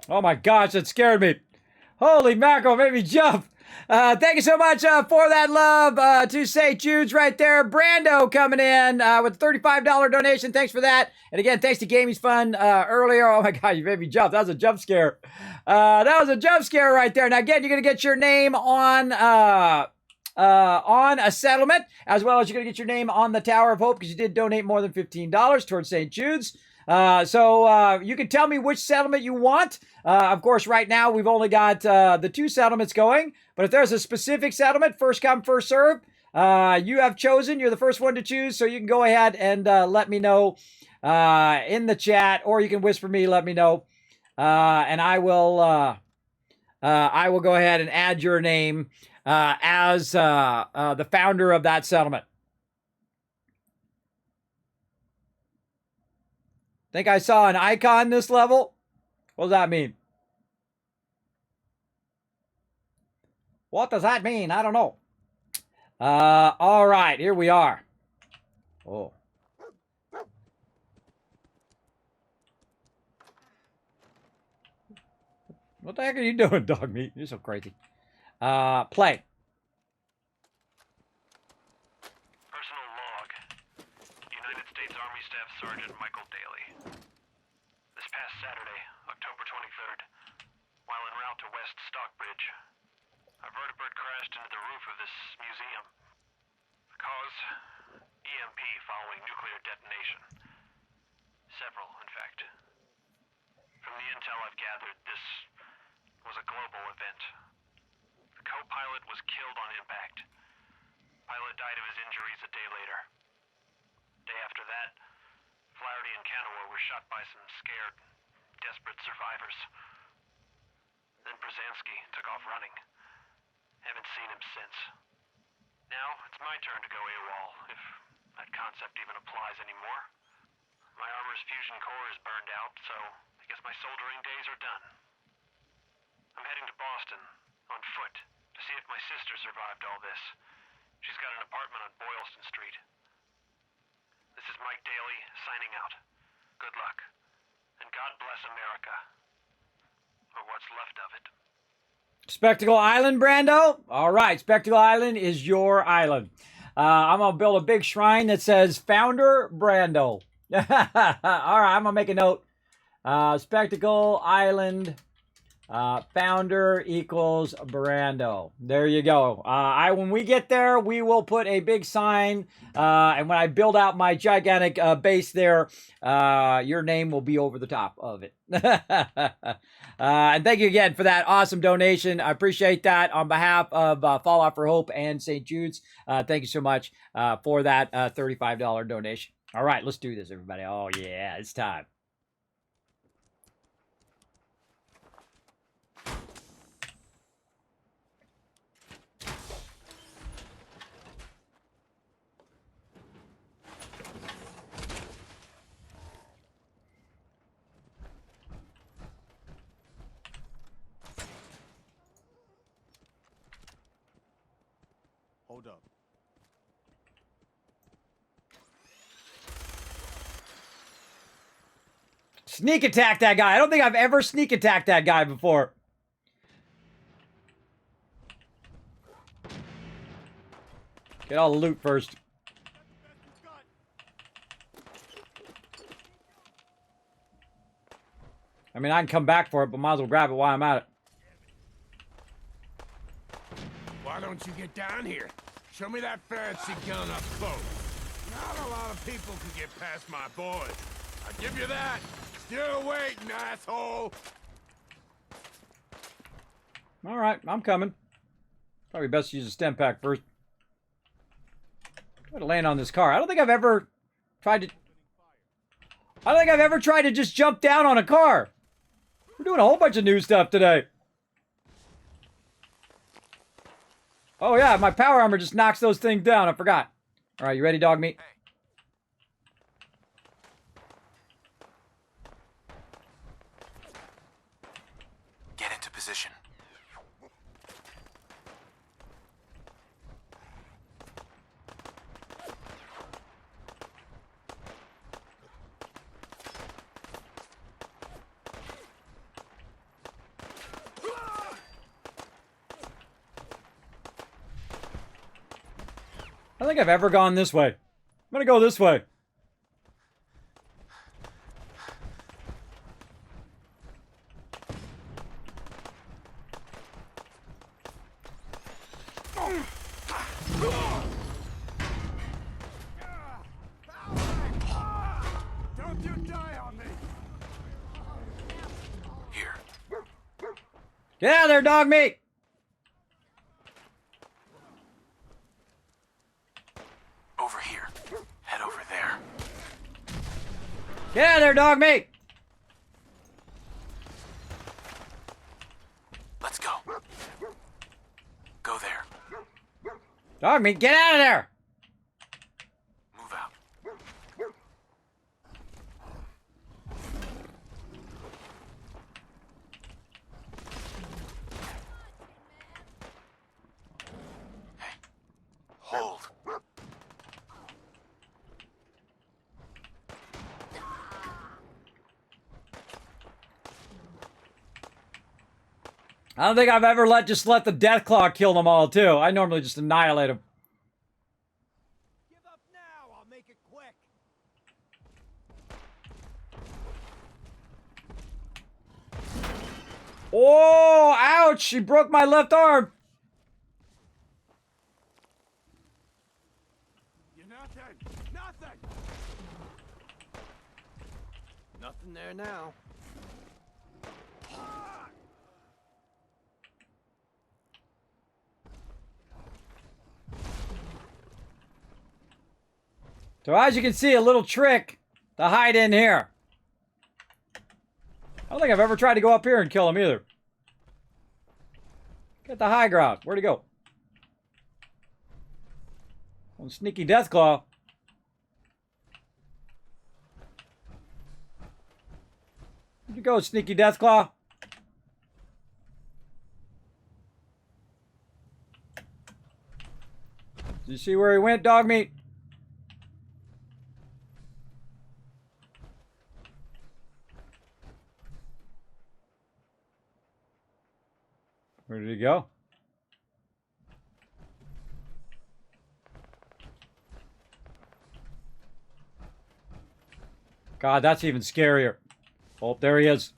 Oh my gosh, that scared me. Holy mackerel, made me jump. Thank you so much for that love to St. Jude's right there. Brando coming in with a $35 donation. Thanks for that. And again, thanks to Gaming's Fun earlier. Oh my God, you made me jump. That was a jump scare. That was a jump scare right there. Now again, you're going to get your name on a settlement, as well as you're going to get your name on the Tower of Hope because you did donate more than $15 towards St. Jude's. So you can tell me which settlement you want. Of course, right now we've only got the 2 settlements going, but if there's a specific settlement, first come, first serve, you have chosen. You're the first one to choose, so you can go ahead and let me know in the chat, or you can whisper me, let me know, and I will go ahead and add your name as the founder of that settlement. Think I saw an icon this level? What does that mean? What does that mean? I don't know. All right, here we are. Oh. What the heck are you doing, dog meat? You're so crazy. Play. Personal log. United States Army Staff Sergeant Michael Daly. This past Saturday, October 23rd, While en route to West Stockbridge, a vertibird crashed into the roof of this museum. The cause? EMP following nuclear detonation. Several, in fact. From the intel I've gathered, this was a global event. The co-pilot was killed on impact. Pilot died of his injuries a day later. Day after that, Flaherty and Canoa were shot by some scared, desperate survivors. Then Brzezinski took off running. Haven't seen him since. Now, it's my turn to go AWOL, if that concept even applies anymore. My armor's fusion core is burned out, so I guess my soldering days are done. I'm heading to Boston, on foot, to see if my sister survived all this. She's got an apartment on Boylston Street. This is Mike Daly, signing out. Good luck. And God bless America. Or what's left of it. Spectacle Island, Brando? All right, Spectacle Island is your island. I'm going to build a big shrine that says Founder Brando. All right, I'm going to make a note. Spectacle Island founder equals Brando. There you go. When we get there, we will put a big sign. And when I build out my gigantic base there, your name will be over the top of it. And thank you again for that awesome donation. I appreciate that on behalf of Fallout for Hope and St. Jude's. Thank you so much for that $35 donation. All right, let's do this, everybody. Oh, yeah, it's time. Hold up. Sneak attack that guy. I don't think I've ever sneak attacked that guy before. Get all the loot first. I mean, I can come back for it, but might as well grab it while I'm at it. Why don't you get down here? Show me that fancy gun up close. Not a lot of people can get past my boys. I give you that. Still waiting, asshole. All right, I'm coming. Probably best to use a stem pack first. I'm gonna land on this car. I don't think I've ever tried to just jump down on a car. We're doing a whole bunch of new stuff today. Oh yeah, my power armor just knocks those things down. I forgot. All right, you ready, dog meat? Get into position. I don't think I've ever gone this way. I'm gonna go this way. Don't you die on me. Here. Get out of there, dog meat! Over here. Head over there. Get out of there, dog meat! Let's go. Go there. Dog meat, get out of there! Move out. Hey. Hold. I don't think I've ever let the Deathclaw kill them all, too. I normally just annihilate them. Give up now. I'll make it quick. Oh, ouch! She broke my left arm. You're nothing. Nothing. Nothing there now. So as you can see, a little trick to hide in here. I don't think I've ever tried to go up here and kill him either. Get the high ground. Where'd he go? Oh, sneaky Deathclaw. Where'd you go, sneaky Deathclaw? Did you see where he went, dog meat? Where did he go? God, that's even scarier. Oh, there he is.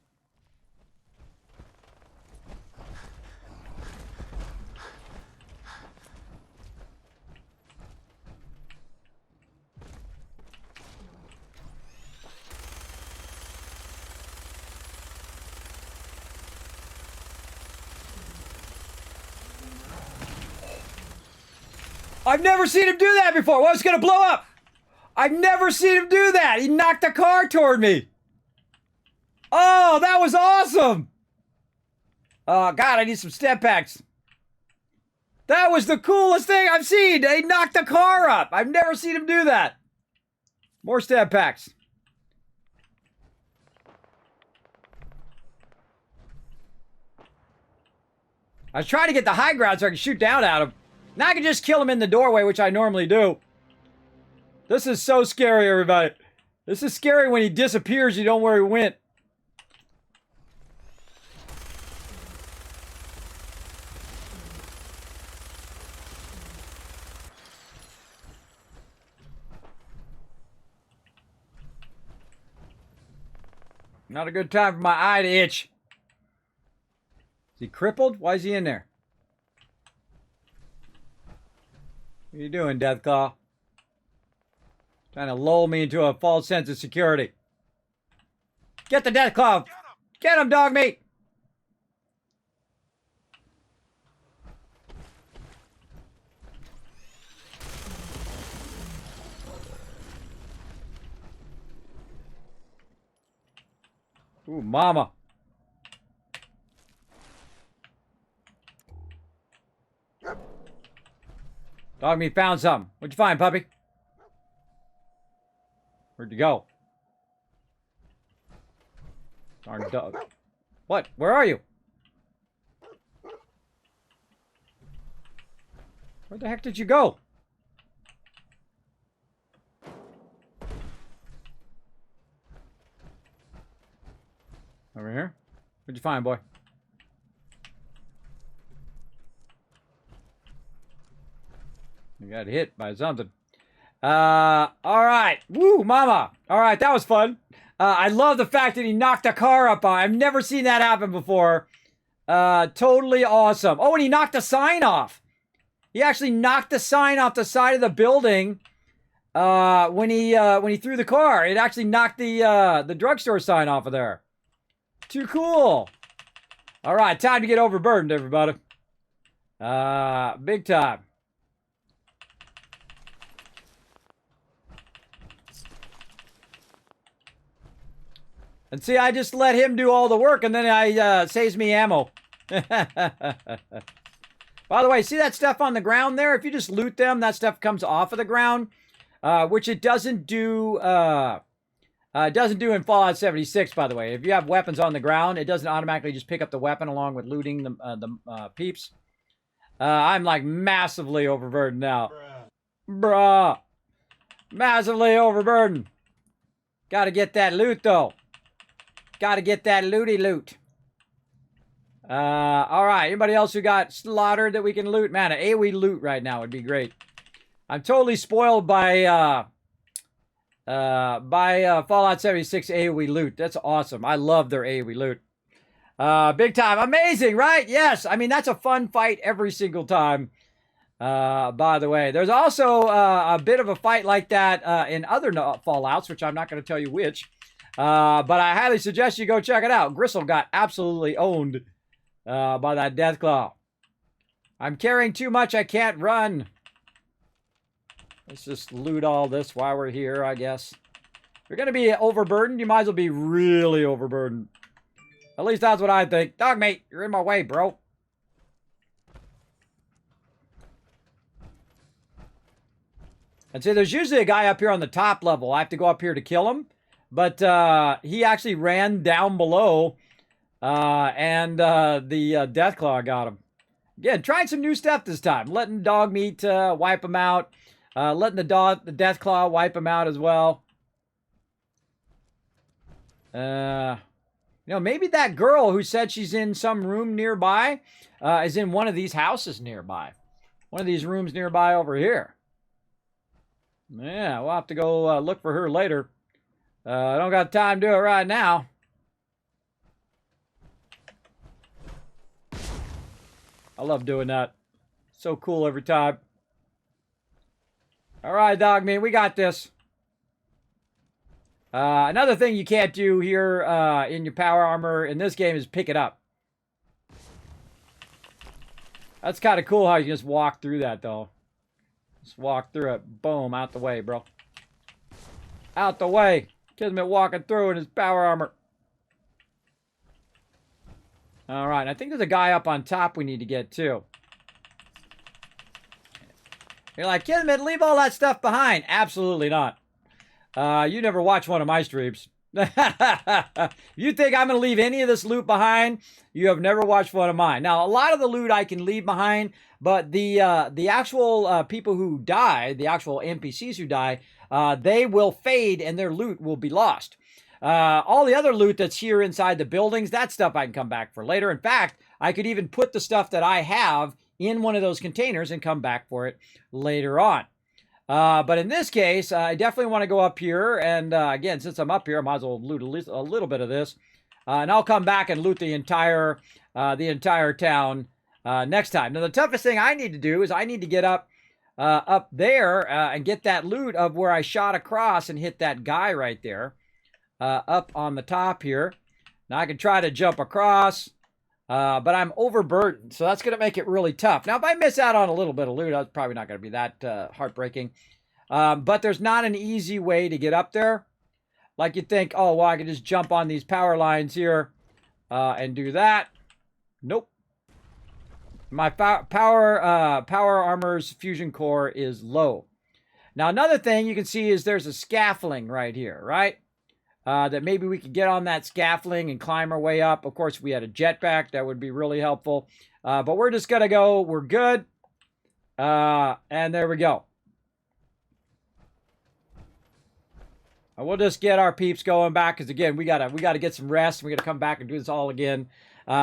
I've never seen him do that before. Well, it's gonna blow up. I've never seen him do that. He knocked the car toward me. Oh, that was awesome. Oh, God, I need some step packs. That was the coolest thing I've seen. He knocked the car up. I've never seen him do that. More step packs. I was trying to get the high ground so I could shoot down at him. Now I can just kill him in the doorway, which I normally do. This is so scary, everybody. This is scary when he disappears. You don't know where he went. Not a good time for my eye to itch. Is he crippled? Why is he in there? What are you doing, Deathclaw? Trying to lull me into a false sense of security. Get the Deathclaw! Get him, dog meat! Ooh, mama. Dog meat found something. What'd you find, puppy? Where'd you go? Darn dog. What? Where are you? Where the heck did you go? Over here? What'd you find, boy? You got hit by something. Alright. Woo, mama. Alright, that was fun. I love the fact that he knocked the car up on. I've never seen that happen before. Totally awesome. Oh, and he knocked the sign off. He actually knocked the sign off the side of the building when he threw the car. It actually knocked the drugstore sign off of there. Too cool. Alright, time to get overburdened, everybody. Big time. And see, I just let him do all the work, and then I saves me ammo. By the way, see that stuff on the ground there? If you just loot them, that stuff comes off of the ground, which it doesn't do. It doesn't do in Fallout 76, by the way. If you have weapons on the ground, it doesn't automatically just pick up the weapon along with looting the peeps. I'm like massively overburdened now. Bruh. Massively overburdened. Gotta get that loot, though. Gotta get that looty loot. Alright. Anybody else who got slaughtered that we can loot? Man, an AoE loot right now would be great. I'm totally spoiled by Fallout 76 AoE loot. That's awesome. I love their AoE loot. Big time. Amazing, right? Yes. I mean, that's a fun fight every single time. By the way, there's also a bit of a fight like that in other Fallouts, which I'm not going to tell you which. But I highly suggest you go check it out. Gristle got absolutely owned by that Deathclaw. I'm carrying too much. I can't run. Let's just loot all this while we're here, I guess. If you're going to be overburdened, you might as well be really overburdened. At least that's what I think. Dogmate, you're in my way, bro. And see, there's usually a guy up here on the top level. I have to go up here to kill him. But he actually ran down below. And the Deathclaw got him. Again, trying some new stuff this time. Letting Dogmeat wipe him out. Letting the Deathclaw wipe him out as well. You know, maybe that girl who said she's in some room nearby is in one of these houses nearby. One of these rooms nearby over here. Yeah, we'll have to go look for her later. I don't got time to do it right now. I love doing that. So cool every time. All right, Dogmeat, we got this. Another thing you can't do here in your power armor in this game is pick it up. That's kind of cool how you just walk through that, though. Just walk through it. Boom, out the way, bro. Out the way. Kismet walking through in his power armor. All right, I think there's a guy up on top we need to get, too. You're like, Kismet, leave all that stuff behind. Absolutely not. You never watch one of my streams. You think I'm going to leave any of this loot behind? You have never watched one of mine. Now, a lot of the loot I can leave behind, but the actual people who die, the actual NPCs who die, they will fade and their loot will be lost. All the other loot that's here inside the buildings, that stuff I can come back for later. In fact, I could even put the stuff that I have in one of those containers and come back for it later on. But in this case, I definitely want to go up here. And again, since I'm up here, I might as well loot a little bit of this. And I'll come back and loot the entire town next time. Now, the toughest thing I need to do is I need to get up there and get that loot of where I shot across and hit that guy right there up on the top here. Now, I can try to jump across. But I'm overburdened, so that's going to make it really tough. Now, if I miss out on a little bit of loot, that's probably not going to be that heartbreaking. But there's not an easy way to get up there. Like you think, oh, well, I can just jump on these power lines here and do that. Nope. My power armor's fusion core is low. Now, another thing you can see is there's a scaffolding right here, right? That maybe we could get on that scaffolding and climb our way up. Of course, if we had a jetpack, that would be really helpful. But we're just going to go. We're good. And there we go. We'll just get our peeps going back because, again, we gotta get some rest. We got to come back and do this all again.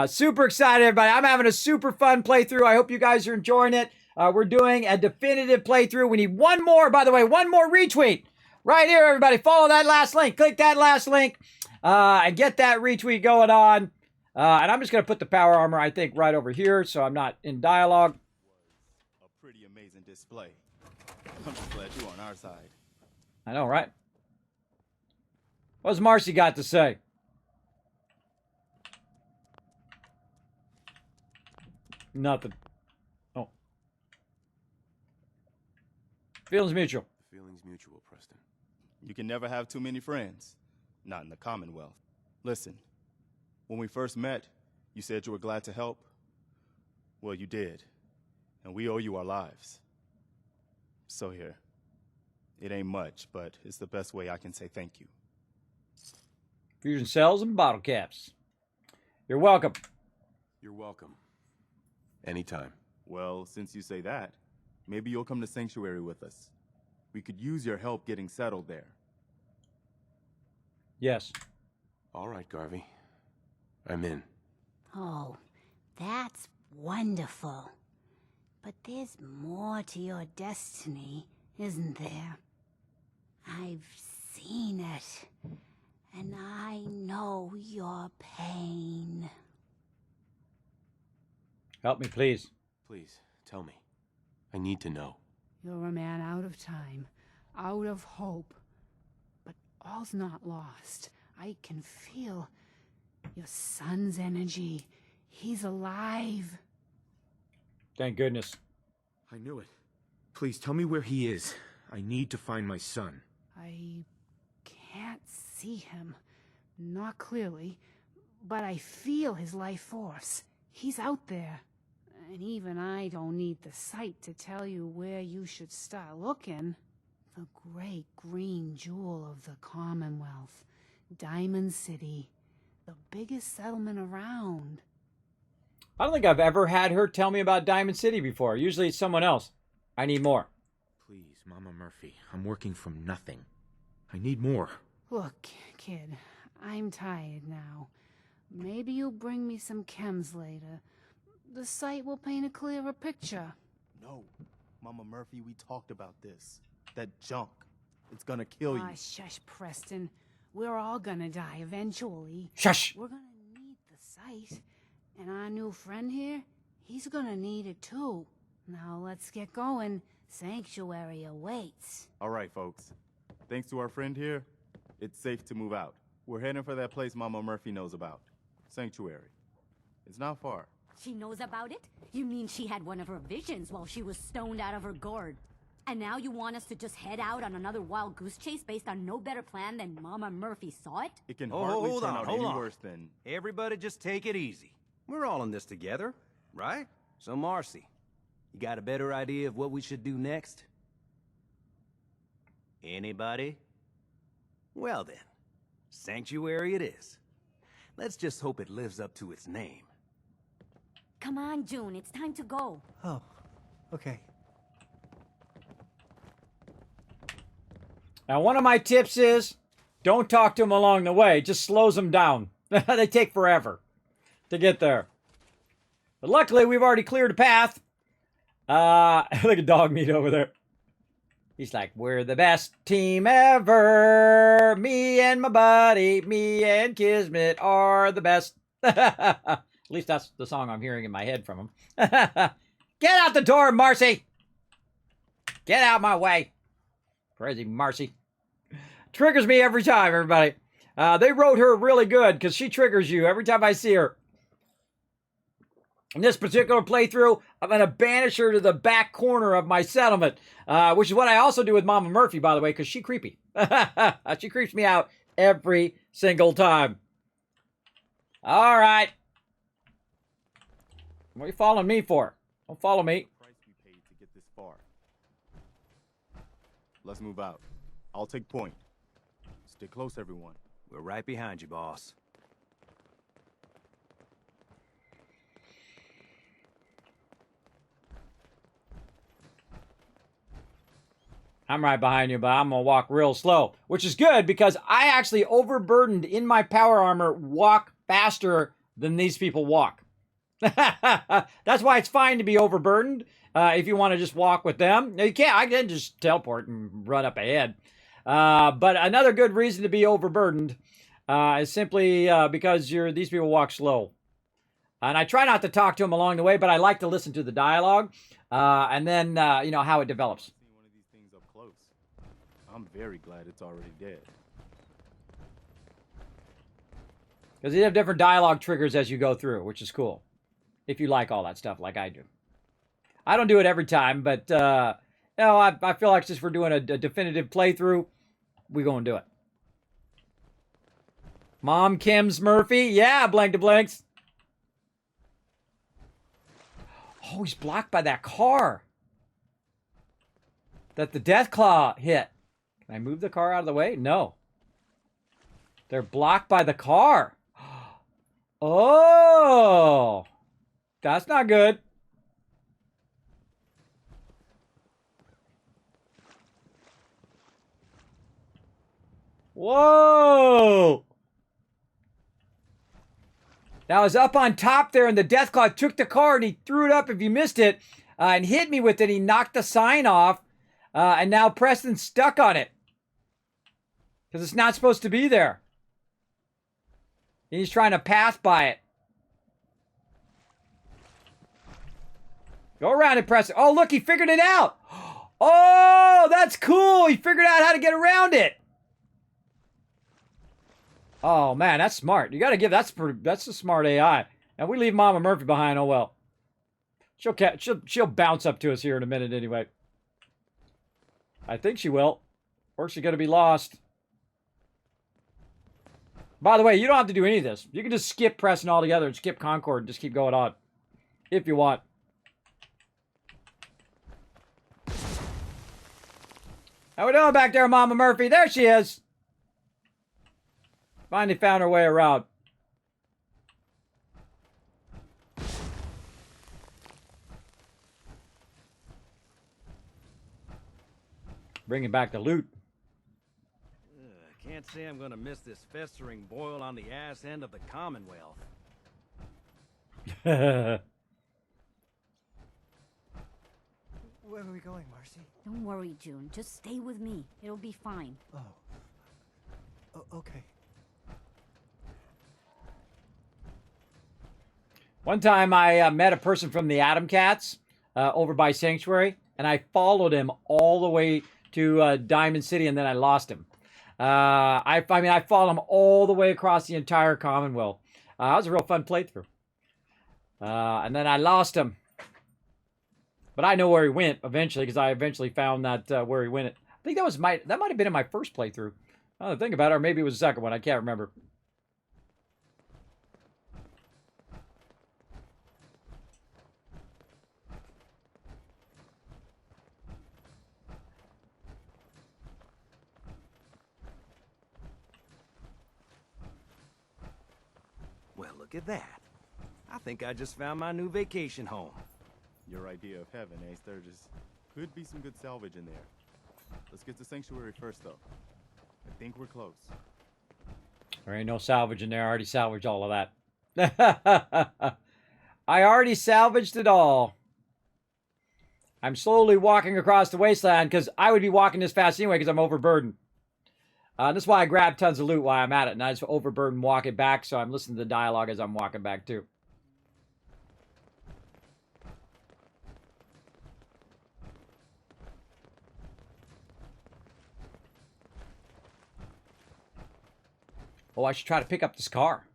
Super excited, everybody. I'm having a super fun playthrough. I hope you guys are enjoying it. We're doing a definitive playthrough. We need one more, by the way, one more retweet. Right here, everybody. Follow that last link. Click that last link and get that retweet going on. And I'm just going to put the power armor, I think, right over here so I'm not in dialogue. A pretty amazing display. I'm just glad you're on our side. I know, right? What's Marcy got to say? Nothing. Oh. Feelings mutual. Feelings mutual, Preston. You can never have too many friends. Not in the Commonwealth. Listen, when we first met, you said you were glad to help. Well, you did. And we owe you our lives. So here. It ain't much, but it's the best way I can say thank you. Fusion cells and bottle caps. You're welcome. You're welcome. Anytime. Well, since you say that, maybe you'll come to Sanctuary with us. We could use your help getting settled there. Yes. All right, Garvey. I'm in. Oh, that's wonderful. But there's more to your destiny, isn't there? I've seen it, and I know your pain. Help me, please. Please, tell me. I need to know. You're a man out of time, out of hope. But all's not lost. I can feel your son's energy. He's alive. Thank goodness. I knew it. Please, tell me where he is. I need to find my son. I can't see him. Not clearly. But I feel his life force. He's out there. And even I don't need the sight to tell you where you should start looking. The great green jewel of the Commonwealth. Diamond City. The biggest settlement around. I don't think I've ever had her tell me about Diamond City before. Usually it's someone else. I need more. Please, Mama Murphy. I'm working from nothing. I need more. Look, kid, I'm tired now. Maybe you'll bring me some chems later. The sight will paint a clearer picture. No, Mama Murphy, we talked about this. That junk. It's gonna kill you. Shush, Preston. We're all gonna die eventually. Shush! We're gonna need the sight. And our new friend here, he's gonna need it too. Now let's get going. Sanctuary awaits. All right, folks. Thanks to our friend here, it's safe to move out. We're heading for that place Mama Murphy knows about. Sanctuary. It's not far. She knows about it? You mean she had one of her visions while she was stoned out of her gourd? And now you want us to just head out on another wild goose chase based on no better plan than Mama Murphy saw it? It can hardly turn out any worse than... Everybody just take it easy. We're all in this together, right? So Marcy, you got a better idea of what we should do next? Anybody? Well then, Sanctuary it is. Let's just hope it lives up to its name. Come on, June, it's time to go. Oh, okay. Now, one of my tips is don't talk to them along the way. It just slows them down. They take forever to get there. But luckily, we've already cleared a path. Look at Dog Meat over there. He's like, we're the best team ever. Me and my buddy, me and Kismet are the best. At least that's the song I'm hearing in my head from him. Get out the door, Marcy. Get out my way. Crazy Marcy. Triggers me every time, everybody. They wrote her really good because she triggers you every time I see her. In this particular playthrough, I'm going to banish her to the back corner of my settlement, which is what I also do with Mama Murphy, by the way, because she's creepy. She creeps me out every single time. All right. What are you following me for? Don't follow me. Price we paid to get this far. Let's move out. I'll take point. Stay close, everyone. We're right behind you, boss. I'm right behind you, but I'm going to walk real slow, which is good because I actually overburdened in my power armor walk faster than these people walk. That's why it's fine to be overburdened if you want to just walk with them. You can't. I can just teleport and run up ahead. But another good reason to be overburdened is simply because these people walk slow. And I try not to talk to them along the way, but I like to listen to the dialogue and then, how it develops. One of these things up close. I'm very glad it's already dead. Because you have different dialogue triggers as you go through, which is cool. If you like all that stuff like I do. I don't do it every time, but, I feel like since we're doing a definitive playthrough, we're going to do it. Mom Kim's Murphy. Yeah, blank to blanks. Oh, he's blocked by that car that the Deathclaw hit. Can I move the car out of the way? No. They're blocked by the car. Oh, that's not good. Whoa. Now, I was up on top there, and the Deathclaw took the car, and he threw it up, if you missed it, and hit me with it. He knocked the sign off, and now Preston's stuck on it. Because it's not supposed to be there. And he's trying to pass by it. Go around and press it. Oh, look, he figured it out. Oh, that's cool. He figured out how to get around it. Oh, man, that's smart. You got to give, that's a smart AI. And we leave Mama Murphy behind, oh well. She'll bounce up to us here in a minute anyway. I think she will. Or she's going to be lost. By the way, you don't have to do any of this. You can just skip pressing altogether and skip Concord and just keep going on. If you want. How we doing back there, Mama Murphy? There she is. Finally found her way around. Bringing back the loot. I can't say I'm gonna miss this festering boil on the ass end of the Commonwealth. Where are we going, Marcy? Don't worry, June. Just stay with me. It'll be fine. Okay. One time I met a person from the Atom Cats over by Sanctuary, and I followed him all the way to Diamond City, and then I lost him. I mean, I followed him all the way across the entire Commonwealth. It was a real fun playthrough. And then I lost him. But I know where he went eventually, because I eventually found that where he went. I think that might have been in my first playthrough. I don't think about it, or maybe it was the second one. I can't remember. Well, look at that. I think I just found my new vacation home. Your idea of heaven, eh, Sturgis? Could be some good salvage in there. Let's get to Sanctuary first, though. I think we're close. There ain't no salvage in there. I already salvaged all of that. I already salvaged it all. I'm slowly walking across the wasteland because I would be walking this fast anyway because I'm overburdened. That's why I grab tons of loot while I'm at it, and I just overburden walk it back, so I'm listening to the dialogue as I'm walking back too. Oh, I should try to pick up this car.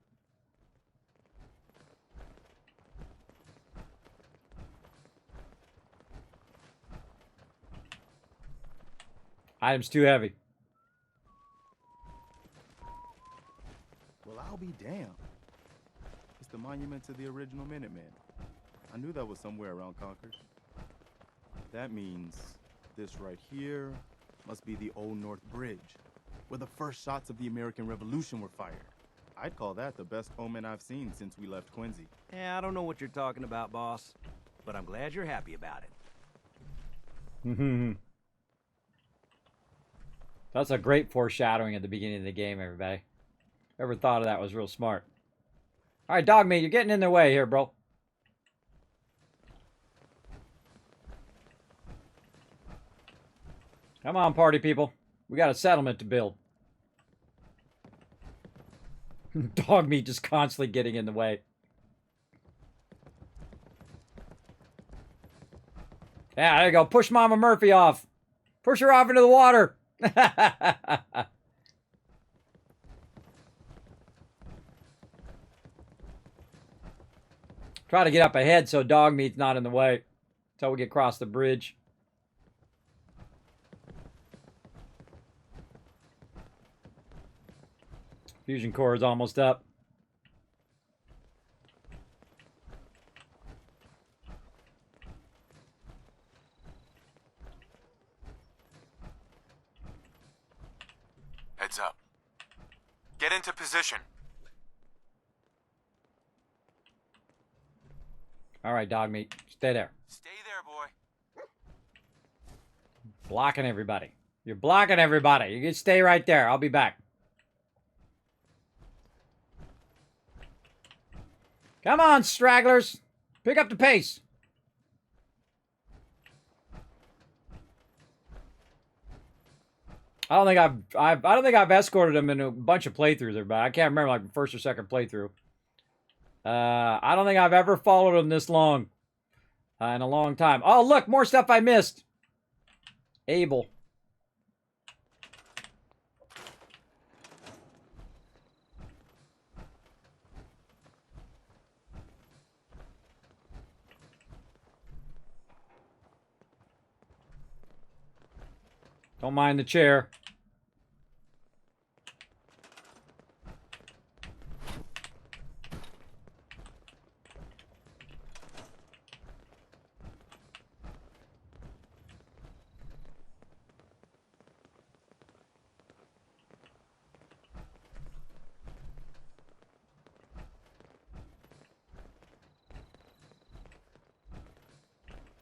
Item's too heavy. Well, I'll be damned. It's the monument to the original Minutemen. I knew that was somewhere around Concord. That means this right here must be the Old North Bridge, where the first shots of the American Revolution were fired. I'd call that the best omen I've seen since we left Quincy. Yeah, I don't know what you're talking about, boss, but I'm glad you're happy about it. That's a great foreshadowing at the beginning of the game, everybody. Whoever thought of that was real smart. All right, dog meat, you're getting in their way here, bro. Come on, party people. We got a settlement to build. Dog meat just constantly getting in the way. Yeah, there you go. Push Mama Murphy off. Push her off into the water. Try to get up ahead so dog meat's not in the way until we get across the bridge. Fusion core is almost up. Heads up. Get into position. All right, dog meat. Stay there. Stay there, boy. Blocking everybody. You're blocking everybody. You can stay right there. I'll be back. Come on, stragglers. Pick up the pace. I don't think I've escorted them in a bunch of playthroughs there, but I can't remember like the first or second playthrough. I don't think I've ever followed them this long. in a long time. Oh, look, more stuff I missed. Abel. Don't mind the chair.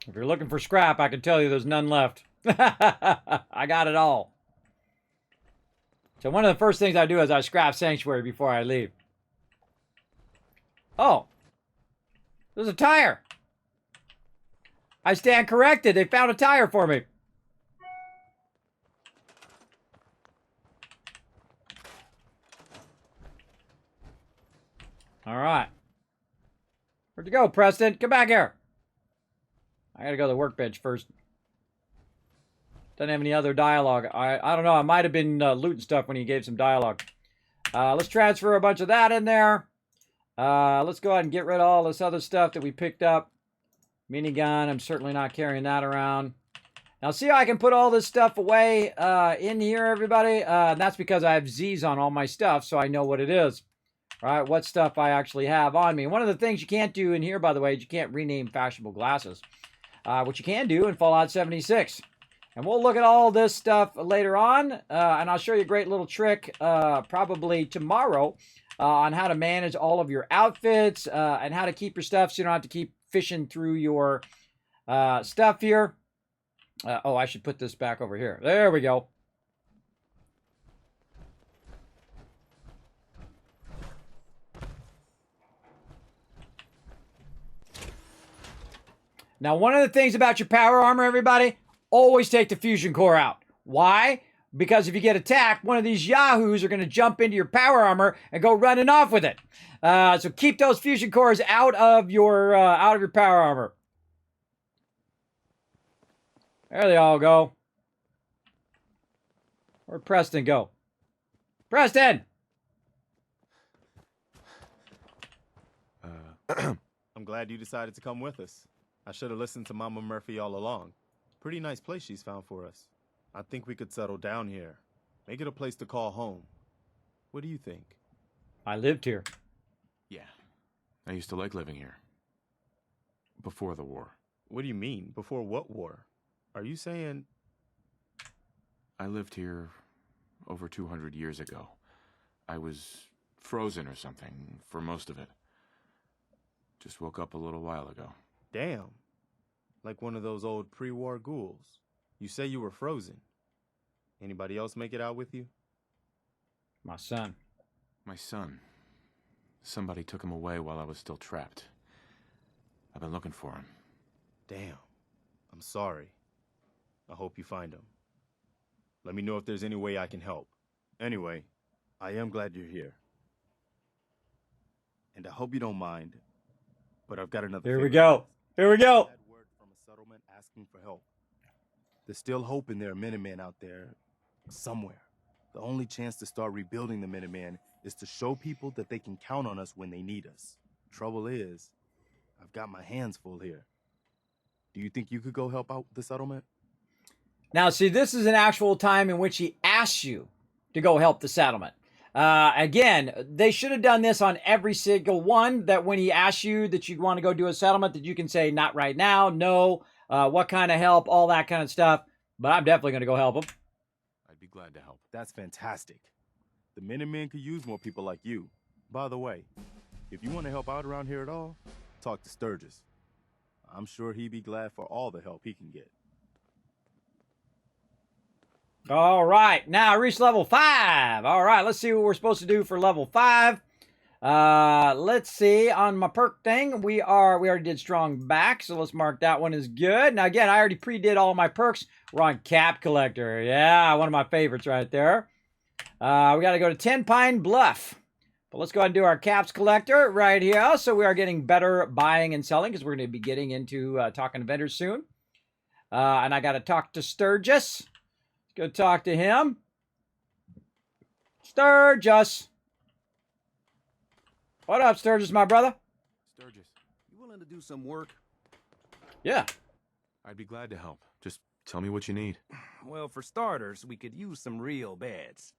If you're looking for scrap, I can tell you there's none left. I got it all. So one of the first things I do is I scrap Sanctuary before I leave. Oh. There's a tire. I stand corrected. They found a tire for me. All right. Where'd you go, Preston? Come back here. I gotta go to the workbench first. Doesn't have any other dialogue. I don't know. I might have been looting stuff when he gave some dialogue. Let's transfer a bunch of that in there. Let's go ahead and get rid of all this other stuff that we picked up. Minigun. I'm certainly not carrying that around. Now, see how I can put all this stuff away in here, everybody? And that's because I have Z's on all my stuff, so I know what it is. All right, what stuff I actually have on me. One of the things you can't do in here, by the way, is you can't rename fashionable glasses. What you can do in Fallout 76. And we'll look at all this stuff later on. And I'll show you a great little trick probably tomorrow on how to manage all of your outfits and how to keep your stuff so you don't have to keep fishing through your stuff here. Oh, I should put this back over here. There we go. Now, one of the things about your power armor, everybody, always take the fusion core out. Why? Because if you get attacked, one of these yahoos are going to jump into your power armor and go running off with it. So keep those fusion cores out of your power armor. There they all go. Where'd Preston go? Preston! I'm glad you decided to come with us. I should have listened to Mama Murphy all along. Pretty nice place she's found for us. I think we could settle down here. Make it a place to call home. What do you think? I lived here. Yeah. I used to like living here. Before the war. What do you mean? Before what war? Are you saying... I lived here over 200 years ago. I was frozen or something for most of it. Just woke up a little while ago. Damn. Like one of those old pre-war ghouls. You say you were frozen. Anybody else make it out with you? My son. My son. Somebody took him away while I was still trapped. I've been looking for him. Damn. I'm sorry. I hope you find him. Let me know if there's any way I can help. Anyway, I am glad you're here. And I hope you don't mind, but I've got another Here we go. Here we go. Word from a settlement asking for help. There's still hope in there are Minutemen out there somewhere. The only chance to start rebuilding the Minutemen is to show people that they can count on us when they need us. Trouble is, I've got my hands full here. Do you think you could go help out the settlement? Now, see, this is an actual time in which he asks you to go help the settlement. Again, they should have done this on every single one, that when he asks you that you want to go do a settlement, that you can say, not right now, no, what kind of help, all that kind of stuff. But I'm definitely going to go help him. I'd be glad to help. That's fantastic. The Minutemen could use more people like you. By the way, if you want to help out around here at all, talk to Sturgis. I'm sure he'd be glad for all the help he can get. All right, now I reached level 5. All right, let's see what we're supposed to do for level 5. Let's see, on my perk thing, we already did strong back, so let's mark that one as good. Now again, I already pre-did all my perks. We're on Cap Collector. Yeah, one of my favorites right there. We got to go to 10 Pine Bluff. But let's go ahead and do our caps collector right here. So we are getting better buying and selling because we're going to be getting into talking to vendors soon. And I got to talk to Sturgis. Let's go talk to him. Sturgis. What up, Sturgis, my brother? Sturgis, you willing to do some work? Yeah. I'd be glad to help. Just tell me what you need. Well, for starters, we could use some real beds.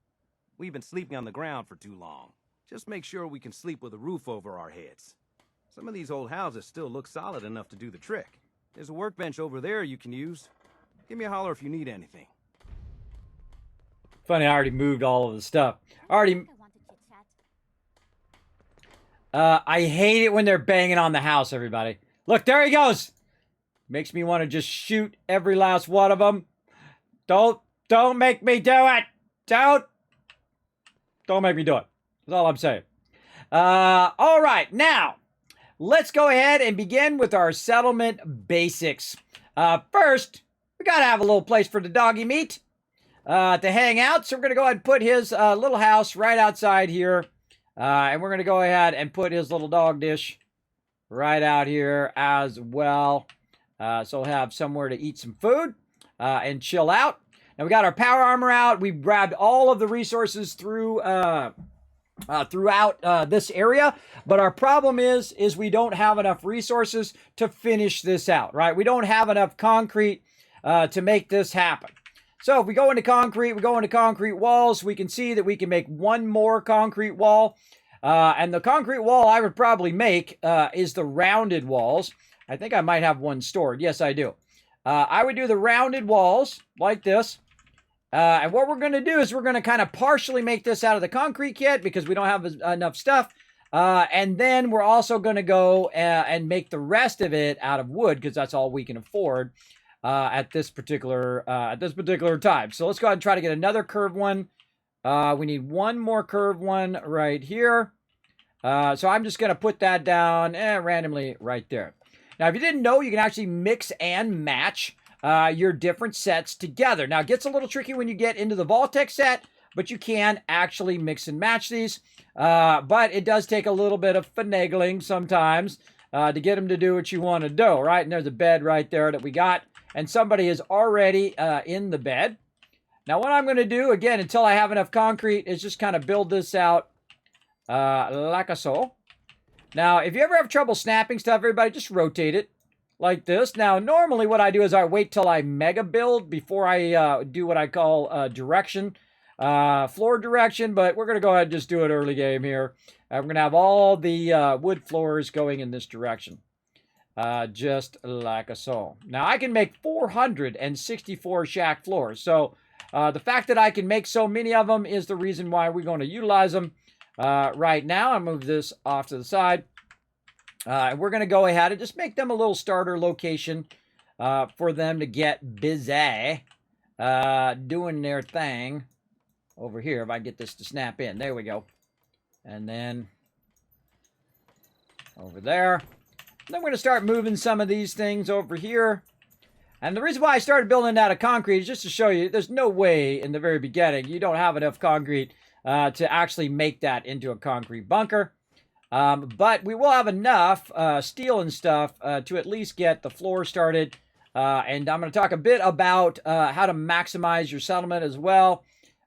We've been sleeping on the ground for too long. Just make sure we can sleep with a roof over our heads. Some of these old houses still look solid enough to do the trick. There's a workbench over there you can use. Give me a holler if you need anything. Funny, I already moved all of the stuff. I hate it when they're banging on the house, everybody. Look, there he goes. Makes me want to just shoot every last one of them. Don't make me do it. Don't make me do it. That's all I'm saying. All right, now, let's go ahead and begin with our settlement basics. First, we got to have a little place for the doggy meat to hang out. So we're going to go ahead and put his little house right outside here. And we're going to go ahead and put his little dog dish right out here as well. So we'll have somewhere to eat some food and chill out. Now we got our power armor out. We grabbed all of the resources throughout this area, but our problem is we don't have enough resources to finish this out, right? We don't have enough concrete to make this happen. So if we go into concrete, we go into concrete walls, we can see that we can make one more concrete wall. And the concrete wall I would probably make is the rounded walls. I think I might have one stored. Yes, I do. I would do the rounded walls like this. And what we're going to do is we're going to kind of partially make this out of the concrete kit because we don't have enough stuff. And then we're also going to go and make the rest of it out of wood because that's all we can afford at this particular time. So let's go ahead and try to get another curved one. We need one more curved one right here. So I'm just going to put that down randomly right there. Now, if you didn't know, you can actually mix and match your different sets together. Now, it gets a little tricky when you get into the vault-tec set, but you can actually mix and match these. But it does take a little bit of finagling sometimes to get them to do what you want to do, right? And there's a bed right there that we got. And somebody is already in the bed. Now, what I'm going to do, again, until I have enough concrete, is just kind of build this out like so. Now, if you ever have trouble snapping stuff, everybody, just rotate it like this. Now, normally what I do is I wait till I mega build before I do what I call direction, floor direction, but we're going to go ahead and just do it early game here. We're going to have all the wood floors going in this direction. Just like so. Now, I can make 464 shack floors. So, the fact that I can make so many of them is the reason why we're going to utilize them right now. I'll move this off to the side. We're going to go ahead and just make them a little starter location for them to get busy doing their thing over here. If I get this to snap in. There we go. And then over there. Then we're going to start moving some of these things over here. And the reason why I started building out of concrete is just to show you there's no way in the very beginning you don't have enough concrete to actually make that into a concrete bunker. But we will have enough steel and stuff to at least get the floor started. And I'm going to talk a bit about how to maximize your settlement as well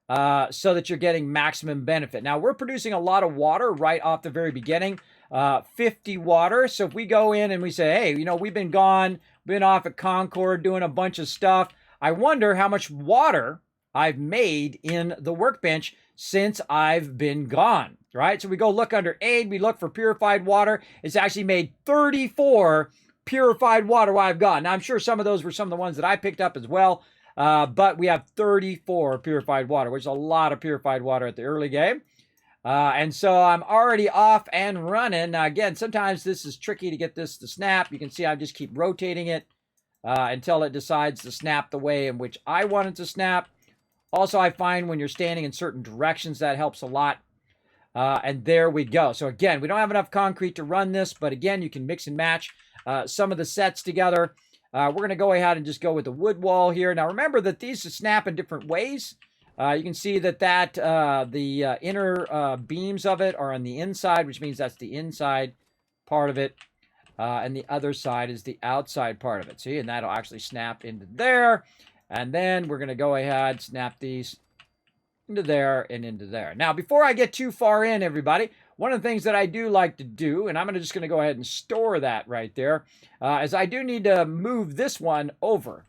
so that you're getting maximum benefit. Now, we're producing a lot of water right off the very beginning. 50 water. So if we go in and we say, hey, you know, we've been gone, been off at Concord doing a bunch of stuff. I wonder how much water I've made in the workbench since I've been gone, right? So we go look under aid, we look for purified water. It's actually made 34 purified water while I've gone. Now, I'm sure some of those were some of the ones that I picked up as well. But we have 34 purified water, which is a lot of purified water at the early game. And so I'm already off and running. Now, again, sometimes this is tricky to get this to snap. You can see I just keep rotating it until it decides to snap the way in which I want it to snap. Also, I find when you're standing in certain directions, that helps a lot. And there we go. So again, we don't have enough concrete to run this, but again, you can mix and match some of the sets together. We're going to go ahead and just go with the wood wall here. Now, remember that these snap in different ways. You can see that the inner beams of it are on the inside, which means that's the inside part of it. And the other side is the outside part of it. See, and that'll actually snap into there. And then we're going to go ahead, snap these into there and into there. Now, before I get too far in, everybody, one of the things that I do like to do, and I'm just going to go ahead and store that right there, is I do need to move this one over.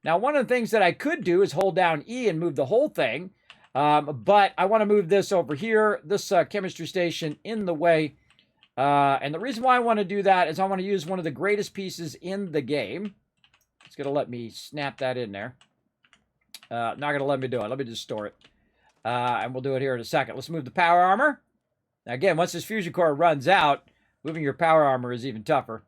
Now, one of the things that I could do is hold down E and move the whole thing, but I want to move this over here, this chemistry station in the way. And the reason why I want to do that is I want to use one of the greatest pieces in the game. It's going to let me snap that in there. Not going to let me do it. Let me just store it. And we'll do it here in a second. Let's move the power armor. Now, again, once this fusion core runs out, moving your power armor is even tougher.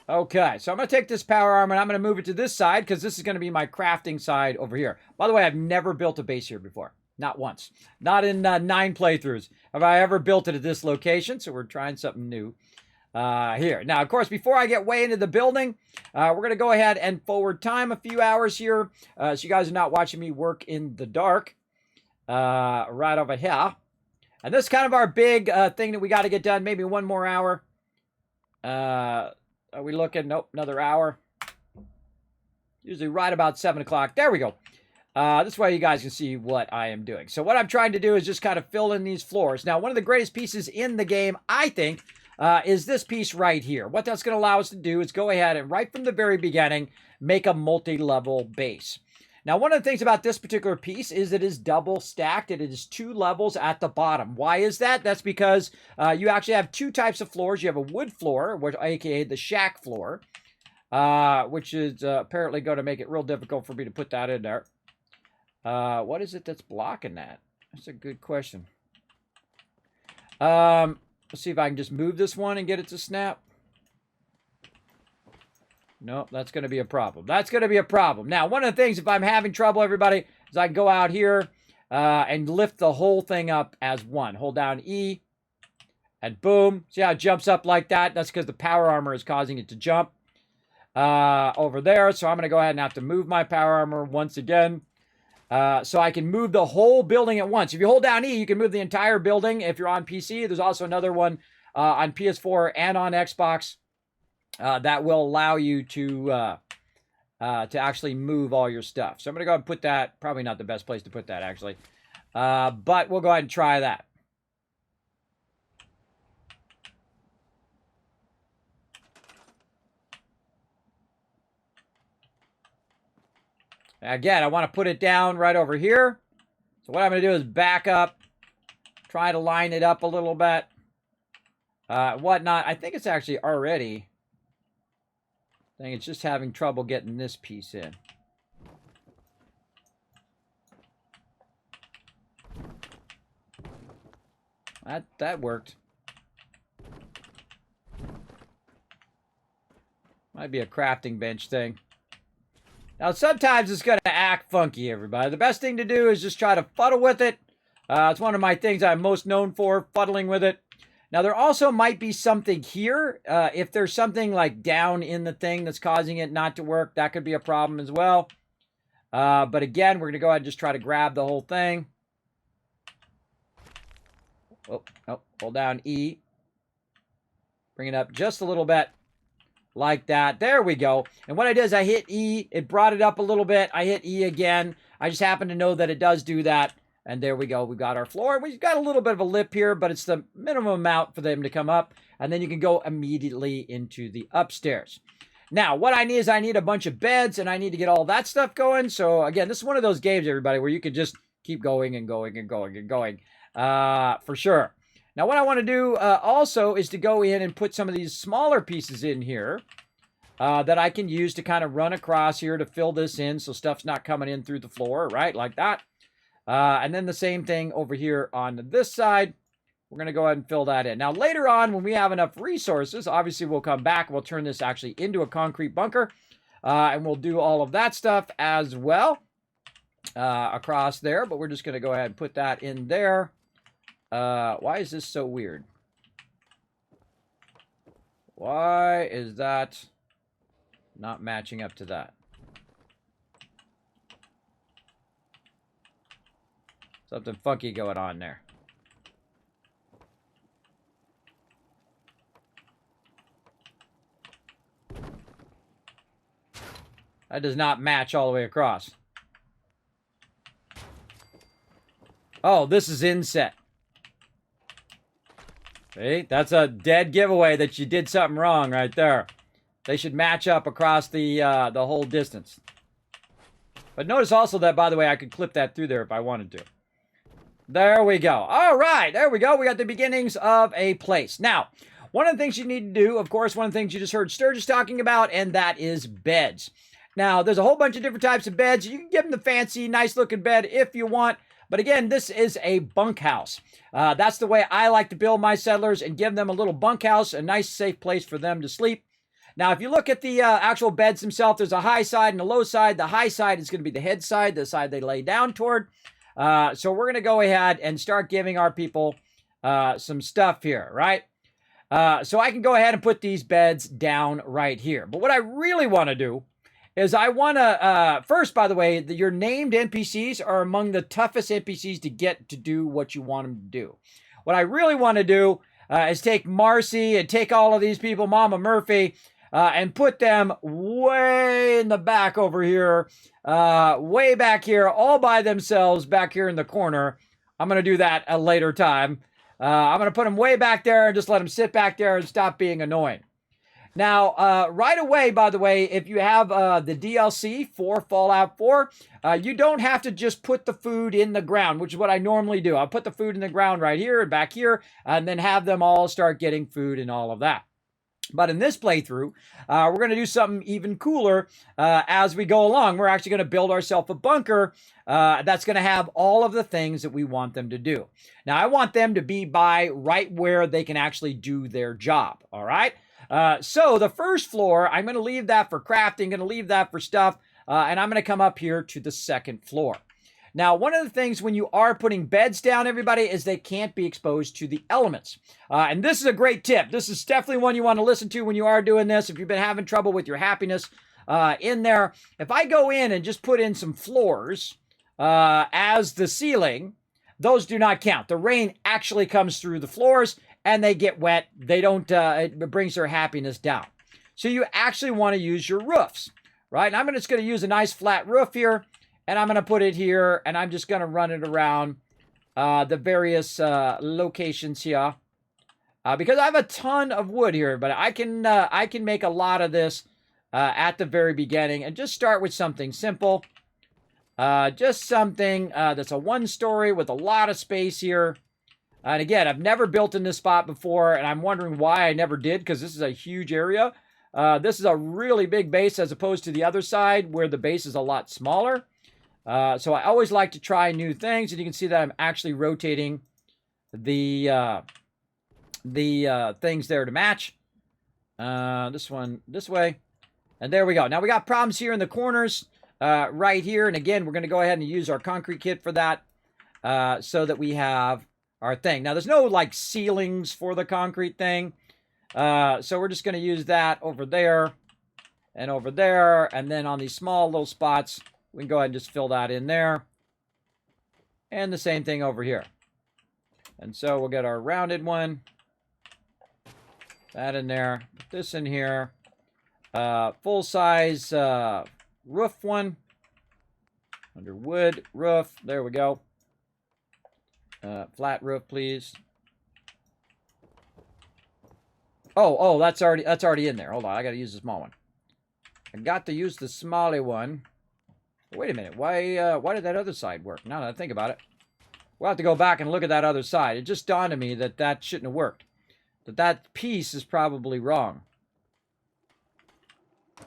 Okay, so I'm going to take this power armor and I'm going to move it to this side because this is going to be my crafting side over here. By the way, I've never built a base here before. Not once. Not in 9 playthroughs have I ever built it at this location, so we're trying something new here. Now, of course, before I get way into the building, we're going to go ahead and forward time a few hours here so you guys are not watching me work in the dark right over here. And this is kind of our big thing that we got to get done. Maybe one more hour. Are we looking? Nope, another hour. Usually right about 7 o'clock. There we go. This way you guys can see what I am doing. So what I'm trying to do is just kind of fill in these floors. Now, one of the greatest pieces in the game, I think, is this piece right here. What that's going to allow us to do is go ahead and right from the very beginning, make a multi-level base. Now, one of the things about this particular piece is it is double stacked. It is 2 levels at the bottom. Why is that? That's because you actually have 2 types of floors. You have a wood floor, which aka the shack floor, which is apparently going to make it real difficult for me to put that in there. What is it that's blocking that? That's a good question. Let's see if I can just move this one and get it to snap. Nope, that's going to be a problem. That's going to be a problem. Now, one of the things, if I'm having trouble, everybody, is I can go out here and lift the whole thing up as one. Hold down E, and boom. See how it jumps up like that? That's because the power armor is causing it to jump over there. So I'm going to go ahead and have to move my power armor once again. So I can move the whole building at once. If you hold down E, you can move the entire building if you're on PC. There's also another one on PS4 and on Xbox. That will allow you to actually move all your stuff. So I'm going to go ahead and put that, probably not the best place to put that, actually. But we'll go ahead and try that. Again, I want to put it down right over here. So what I'm going to do is back up, try to line it up a little bit, whatnot. I think it's actually already... I think it's just having trouble getting this piece in. That worked. Might be a crafting bench thing. Now, sometimes it's going to act funky, everybody. The best thing to do is just try to fuddle with it. It's one of my things I'm most known for, fuddling with it. Now, there also might be something here. If there's something like down in the thing that's causing it not to work, that could be a problem as well. But again, we're going to go ahead and just try to grab the whole thing. Oh, no, hold down E. Bring it up just a little bit like that. There we go. And what I did is I hit E. It brought it up a little bit. I hit E again. I just happen to know that it does do that. And there we go. We've got our floor. We've got a little bit of a lip here, but it's the minimum amount for them to come up. And then you can go immediately into the upstairs. Now, what I need is I need a bunch of beds, and I need to get all that stuff going. So, again, this is one of those games, everybody, where you can just keep going and going and going and going for sure. Now, what I want to do also is to go in and put some of these smaller pieces in here that I can use to kind of run across here to fill this in so stuff's not coming in through the floor, right, like that. And then the same thing over here on this side. We're going to go ahead and fill that in. Now, later on, when we have enough resources, obviously we'll come back and we'll turn this actually into a concrete bunker. And we'll do all of that stuff as well across there. But we're just going to go ahead and put that in there. Why is this so weird? Why is that not matching up to that? Something funky going on there. That does not match all the way across. Oh, this is inset. See? That's a dead giveaway that you did something wrong right there. They should match up across the whole distance. But notice also that, by the way, I could clip that through there if I wanted to. There we go. All right, there we go. We got the beginnings of a place. Now, one of the things you need to do, of course, one of the things you just heard Sturgis talking about, and that is beds. Now, there's a whole bunch of different types of beds. You can give them the fancy, nice-looking bed if you want. But again, this is a bunkhouse. That's the way I like to build my settlers and give them a little bunkhouse, a nice, safe place for them to sleep. Now, if you look at the actual beds themselves, there's a high side and a low side. The high side is going to be the head side, the side they lay down toward. So we're going to go ahead and start giving our people some stuff here, right? So I can go ahead and put these beds down right here. But what I really want to do is I want to, first, by the way, your named NPCs are among the toughest NPCs to get to do what you want them to do. What I really want to do is take Marcy and take all of these people, Mama Murphy, and put them way in the back over here, way back here, all by themselves back here in the corner. I'm going to do that a later time. I'm going to put them way back there and just let them sit back there and stop being annoying. Now, right away, by the way, if you have the DLC for Fallout 4, you don't have to just put the food in the ground, which is what I normally do. I'll put the food in the ground right here and back here, and then have them all start getting food and all of that. But in this playthrough, we're going to do something even cooler as we go along. We're actually going to build ourselves a bunker that's going to have all of the things that we want them to do. Now, I want them to be by right where they can actually do their job, all right? So the first floor, I'm going to leave that for crafting, going to leave that for stuff, and I'm going to come up here to the second floor. Now, one of the things when you are putting beds down, everybody, is they can't be exposed to the elements. And this is a great tip. This is definitely one you want to listen to when you are doing this. If you've been having trouble with your happiness in there, if I go in and just put in some floors as the ceiling, those do not count. The rain actually comes through the floors and they get wet. They don't, it brings their happiness down. So you actually want to use your roofs, right? And I'm just going to use a nice flat roof here. And I'm going to put it here, and I'm just going to run it around the various locations here. Because I have a ton of wood here, but I can make a lot of this at the very beginning. And just start with something simple. Just something that's a one-story with a lot of space here. And again, I've never built in this spot before, and I'm wondering why I never did, because this is a huge area. This is a really big base as opposed to the other side, where the base is a lot smaller. So I always like to try new things, and you can see that I'm actually rotating the things there to match. This one this way, and there we go. Now we got problems here in the corners, right here, and again we're going to go ahead and use our concrete kit for that, so that we have our thing. Now there's no like ceilings for the concrete thing, so we're just going to use that over there, and then on these small little spots. We can go ahead and just fill that in there. And the same thing over here. And so we'll get our rounded one. That in there. Put this in here. Full-size roof one. Under wood, roof. There we go. Flat roof, please. Oh, that's already in there. Hold on, I got to use the small one. I got to use the smally one. Wait a minute, why did that other side work? Now that I think about it. We'll have to go back and look at that other side. It just dawned on me that that shouldn't have worked. That piece is probably wrong.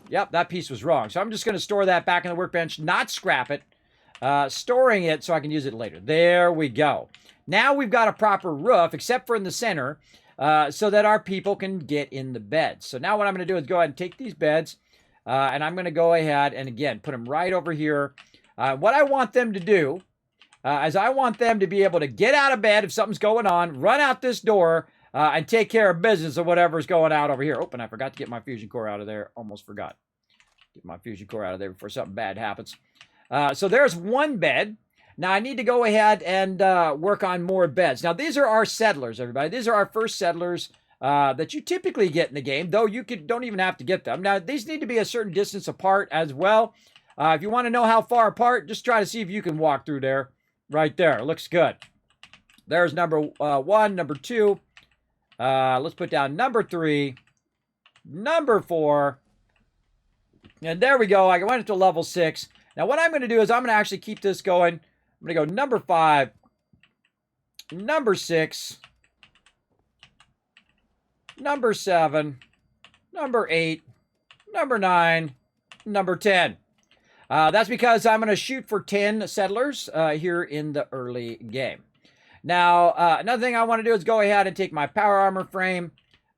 Yep, that piece was wrong. So I'm just going to store that back in the workbench, not scrap it. Storing it so I can use it later. There we go. Now we've got a proper roof, except for in the center, so that our people can get in the beds. So now what I'm going to do is go ahead and take these beds, and I'm going to go ahead and, again, put them right over here. What I want them to do is I want them to be able to get out of bed if something's going on, run out this door, and take care of business of whatever's going out over here. Oh, and I forgot to get my fusion core out of there. Almost forgot. Get my fusion core out of there before something bad happens. So there's one bed. Now I need to go ahead and work on more beds. Now these are our settlers, everybody. These are our first settlers that you typically get in the game, though you don't even have to get them. Now these need to be a certain distance apart as well. If you want to know how far apart, just try to see if you can walk through there. Right there. It looks good. There's number 1, number 2. Let's put down number 3, number 4. And there we go. I went to level 6. Now what I'm going to do is I'm going to actually keep this going. I'm going to go number 5, number 6, number 7, number 8, number 9, number 10. That's because I'm going to shoot for 10 settlers here in the early game. Now, another thing I want to do is go ahead and take my power armor frame.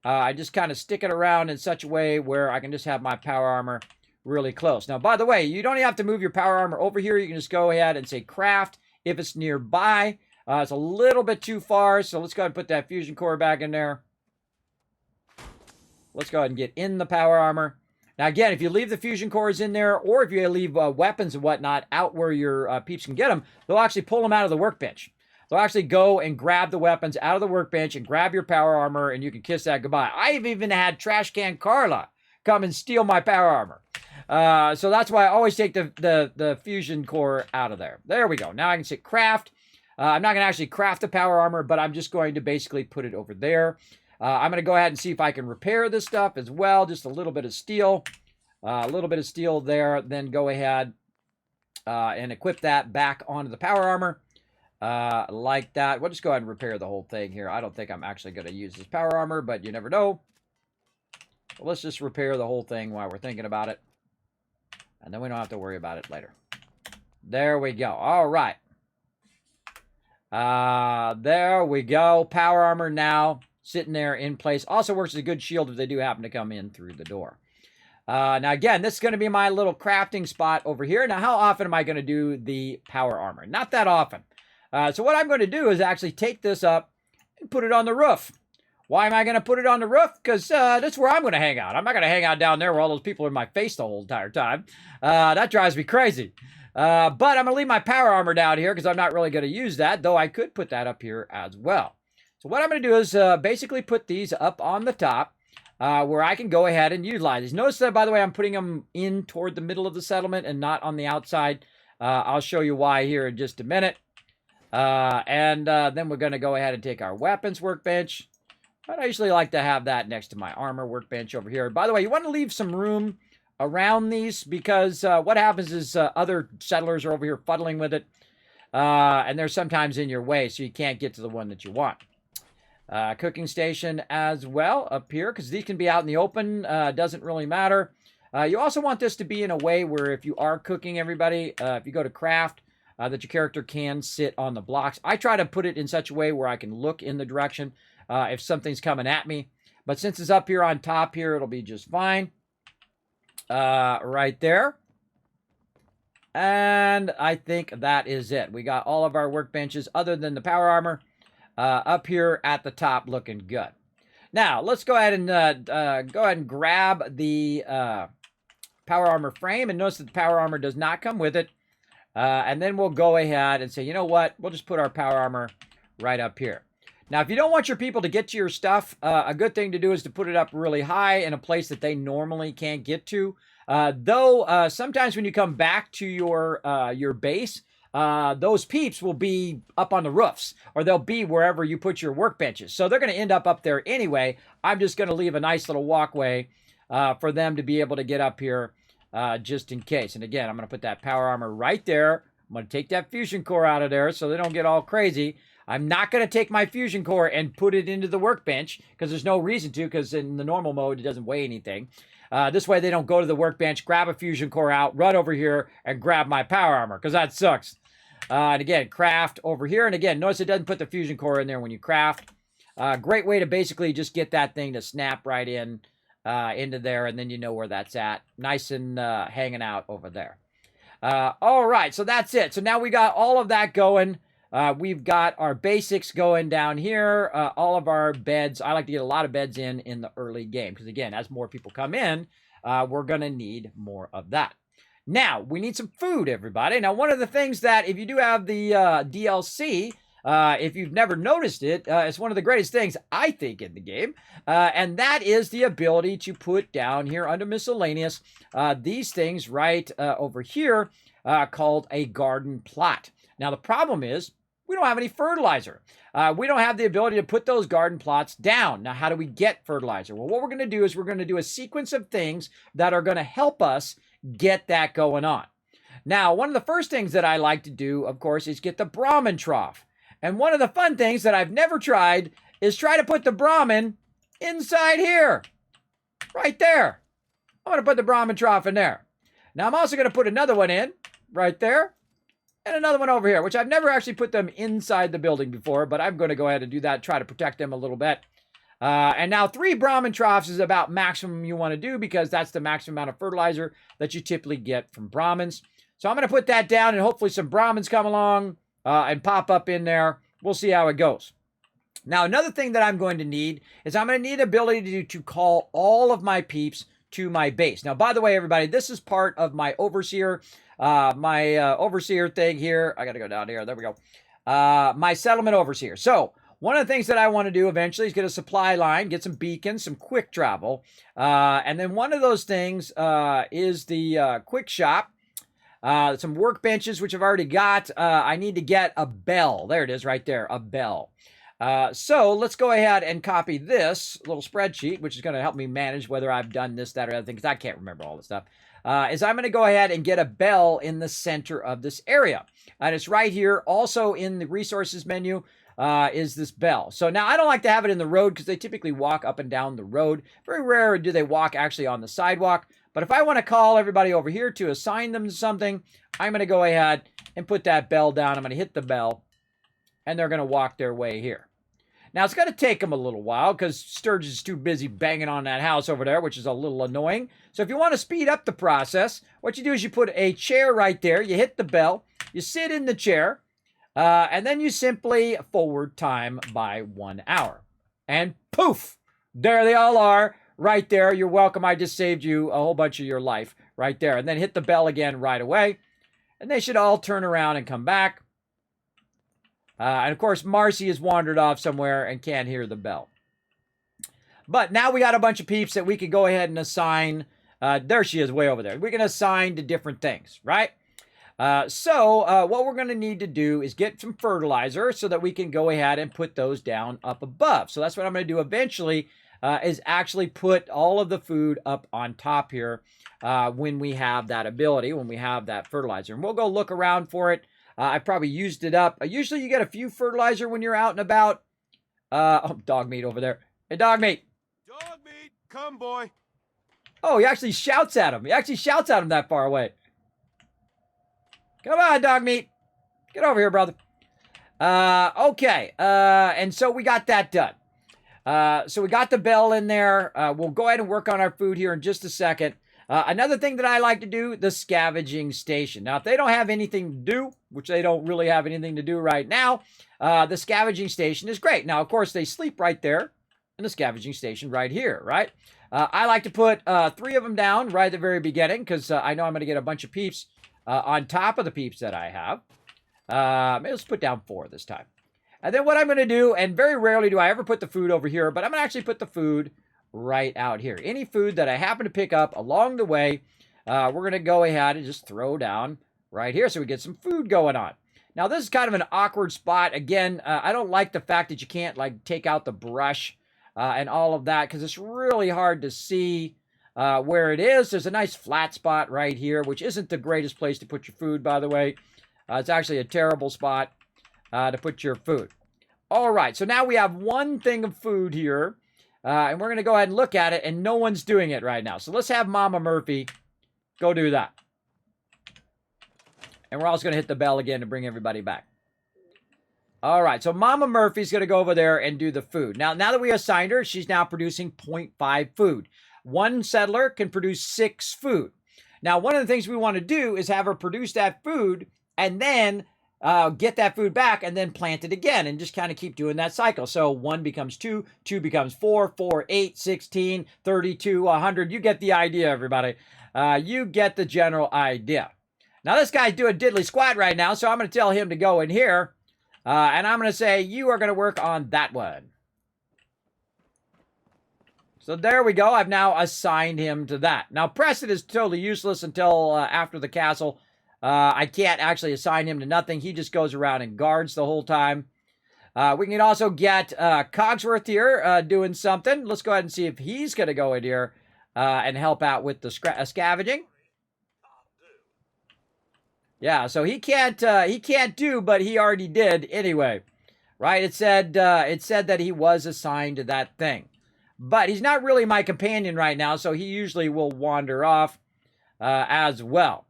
I just kind of stick it around in such a way where I can just have my power armor really close. Now, by the way, you don't even have to move your power armor over here. You can just go ahead and say craft if it's nearby. It's a little bit too far, so let's go ahead and put that fusion core back in there. Let's go ahead and get in the power armor. Now, again, if you leave the fusion cores in there, or if you leave weapons and whatnot out where your peeps can get them, they'll actually pull them out of the workbench. They'll actually go and grab the weapons out of the workbench and grab your power armor, and you can kiss that goodbye. I've even had Trash Can Carla come and steal my power armor. So that's why I always take the fusion core out of there. There we go. Now I can say craft. I'm not going to actually craft the power armor, but I'm just going to basically put it over there. I'm going to go ahead and see if I can repair this stuff as well. Just a little bit of steel. A little bit of steel there. Then go ahead and equip that back onto the power armor. Like that. We'll just go ahead and repair the whole thing here. I don't think I'm actually going to use this power armor, but you never know. Well, let's just repair the whole thing while we're thinking about it. And then we don't have to worry about it later. There we go. All right. There we go. Power armor now sitting there in place. Also works as a good shield if they do happen to come in through the door. Now, again, this is going to be my little crafting spot over here. Now, how often am I going to do the power armor? Not that often. So what I'm going to do is actually take this up and put it on the roof. Why am I going to put it on the roof? Because that's where I'm going to hang out. I'm not going to hang out down there where all those people are in my face the whole entire time. That drives me crazy. But I'm going to leave my power armor down here because I'm not really going to use that, though I could put that up here as well. So what I'm going to do is basically put these up on the top where I can go ahead and utilize these. Notice that, by the way, I'm putting them in toward the middle of the settlement and not on the outside. I'll show you why here in just a minute. And then we're going to go ahead and take our weapons workbench. But I usually like to have that next to my armor workbench over here. By the way, you want to leave some room around these because what happens is other settlers are over here fuddling with it. And they're sometimes in your way, so you can't get to the one that you want. Cooking station as well up here because these can be out in the open. Doesn't really matter. You also want this to be in a way where if you are cooking, everybody, if you go to craft, that your character can sit on the blocks. I try to put it in such a way where I can look in the direction if something's coming at me. But since it's up here on top here, it'll be just fine. Right there. And I think that is it. We got all of our workbenches other than the power armor up here at the top looking good. Now, let's go ahead and grab the power armor frame. And notice that the power armor does not come with it. And then we'll go ahead and say, you know what? We'll just put our power armor right up here. Now, if you don't want your people to get to your stuff, a good thing to do is to put it up really high in a place that they normally can't get to. Though, sometimes when you come back to your base, those peeps will be up on the roofs, or they'll be wherever you put your workbenches. So they're going to end up there anyway. I'm just going to leave a nice little walkway for them to be able to get up here just in case. And again, I'm going to put that power armor right there. I'm going to take that fusion core out of there so they don't get all crazy. I'm not going to take my fusion core and put it into the workbench because there's no reason to, because in the normal mode, it doesn't weigh anything. This way, they don't go to the workbench, grab a fusion core out, run over here, and grab my power armor, because that sucks. And again, craft over here. And again, notice it doesn't put the fusion core in there when you craft. Great way to basically just get that thing to snap right in into there, and then you know where that's at. Nice and hanging out over there. All right, so that's it. So now we got all of that going. We've got our basics going down here. All of our beds. I like to get a lot of beds in the early game. Because, again, as more people come in, we're going to need more of that. Now, we need some food, everybody. Now, one of the things that, if you do have the DLC, if you've never noticed it, it's one of the greatest things, I think, in the game. And that is the ability to put down here under miscellaneous these things right over here called a garden plot. Now, the problem is we don't have any fertilizer. We don't have the ability to put those garden plots down. Now, how do we get fertilizer? Well, what we're going to do is we're going to do a sequence of things that are going to help us get that going on. Now, one of the first things that I like to do, of course, is get the Brahmin trough. And one of the fun things that I've never tried is try to put the Brahmin inside here. Right there. I'm going to put the Brahmin trough in there. Now, I'm also going to put another one in right there. And another one over here, which I've never actually put them inside the building before, but I'm going to go ahead and do that, try to protect them a little bit. And now 3 Brahmin troughs is about maximum you want to do because that's the maximum amount of fertilizer that you typically get from Brahmins. So I'm going to put that down and hopefully some Brahmins come along and pop up in there. We'll see how it goes. Now, another thing that I'm going to need is I'm going to need the ability to call all of my peeps to my base. Now, by the way, everybody, this is part of my overseer, overseer thing here. I got to go down here. There we go. My settlement overseer. So one of the things that I want to do eventually is get a supply line, get some beacons, some quick travel. And then one of those things is the quick shop. Some workbenches, which I've already got. I need to get a bell. There it is right there, a bell. So let's go ahead and copy this little spreadsheet, which is going to help me manage whether I've done this, that, or other thing, because I can't remember all this stuff. Is I'm going to go ahead and get a bell in the center of this area. And it's right here. Also in the resources menu is this bell. So now I don't like to have it in the road because they typically walk up and down the road. Very rare do they walk actually on the sidewalk. But if I want to call everybody over here to assign them to something, I'm going to go ahead and put that bell down. I'm going to hit the bell, and they're going to walk their way here. Now, it's going to take them a little while because Sturgis is too busy banging on that house over there, which is a little annoying. So if you want to speed up the process, what you do is you put a chair right there, you hit the bell, you sit in the chair, and then you simply forward time by 1 hour. And poof, there they all are. Right there, you're welcome. I just saved you a whole bunch of your life right there. And then hit the bell again right away. And they should all turn around and come back. And of course, Marcy has wandered off somewhere and can't hear the bell. But now we got a bunch of peeps that we could go ahead and assign. There she is way over there. We can assign to different things, right? So what we're going to need to do is get some fertilizer so that we can go ahead and put those down up above. So that's what I'm going to do eventually. Is actually put all of the food up on top here when we have that ability, when we have that fertilizer. And we'll go look around for it. I probably used it up. Usually you get a few fertilizer when you're out and about. Oh, dog meat over there. Hey, dog meat. Dog meat, come, boy. Oh, he actually shouts at him. He actually shouts at him that far away. Come on, dog meat. Get over here, brother. Okay. And so we got that done. So we got the bell in there. We'll go ahead and work on our food here in just a second. Another thing that I like to do, the scavenging station. Now, if they don't have anything to do, which they don't really have anything to do right now, the scavenging station is great. Now, of course, they sleep right there in the scavenging station right here, right? I like to put 3 of them down right at the very beginning because I know I'm going to get a bunch of peeps on top of the peeps that I have. Maybe let's put down 4 this time. And then what I'm going to do, and very rarely do I ever put the food over here, but I'm going to actually put the food right out here. Any food that I happen to pick up along the way, we're going to go ahead and just throw down right here so we get some food going on. Now, this is kind of an awkward spot. Again, I don't like the fact that you can't, like, take out the brush and all of that because it's really hard to see where it is. There's a nice flat spot right here, which isn't the greatest place to put your food, by the way. It's actually a terrible spot to put your food. All right, so now we have one thing of food here, and we're going to go ahead and look at it, and no one's doing it right now. So let's have Mama Murphy go do that. And we're also going to hit the bell again to bring everybody back. All right, so Mama Murphy's going to go over there and do the food. Now that we assigned her, she's now producing 0.5 food. One settler can produce 6 food. Now, one of the things we want to do is have her produce that food and then get that food back, and then plant it again, and just kind of keep doing that cycle. So 1 becomes 2, 2 becomes 4, 4, 8, 16, 32, 100. You get the idea, everybody. You get the general idea. Now, this guy's doing diddly squat right now, so I'm going to tell him to go in here, and I'm going to say, you are going to work on that one. So there we go. I've now assigned him to that. Now, Preston is totally useless until after the castle. I can't actually assign him to nothing. He just goes around and guards the whole time. We can also get Cogsworth here doing something. Let's go ahead and see if he's going to go in here and help out with the scavenging. Yeah, so he can't do, but he already did anyway. Right? It said that he was assigned to that thing. But he's not really my companion right now, so he usually will wander off as well.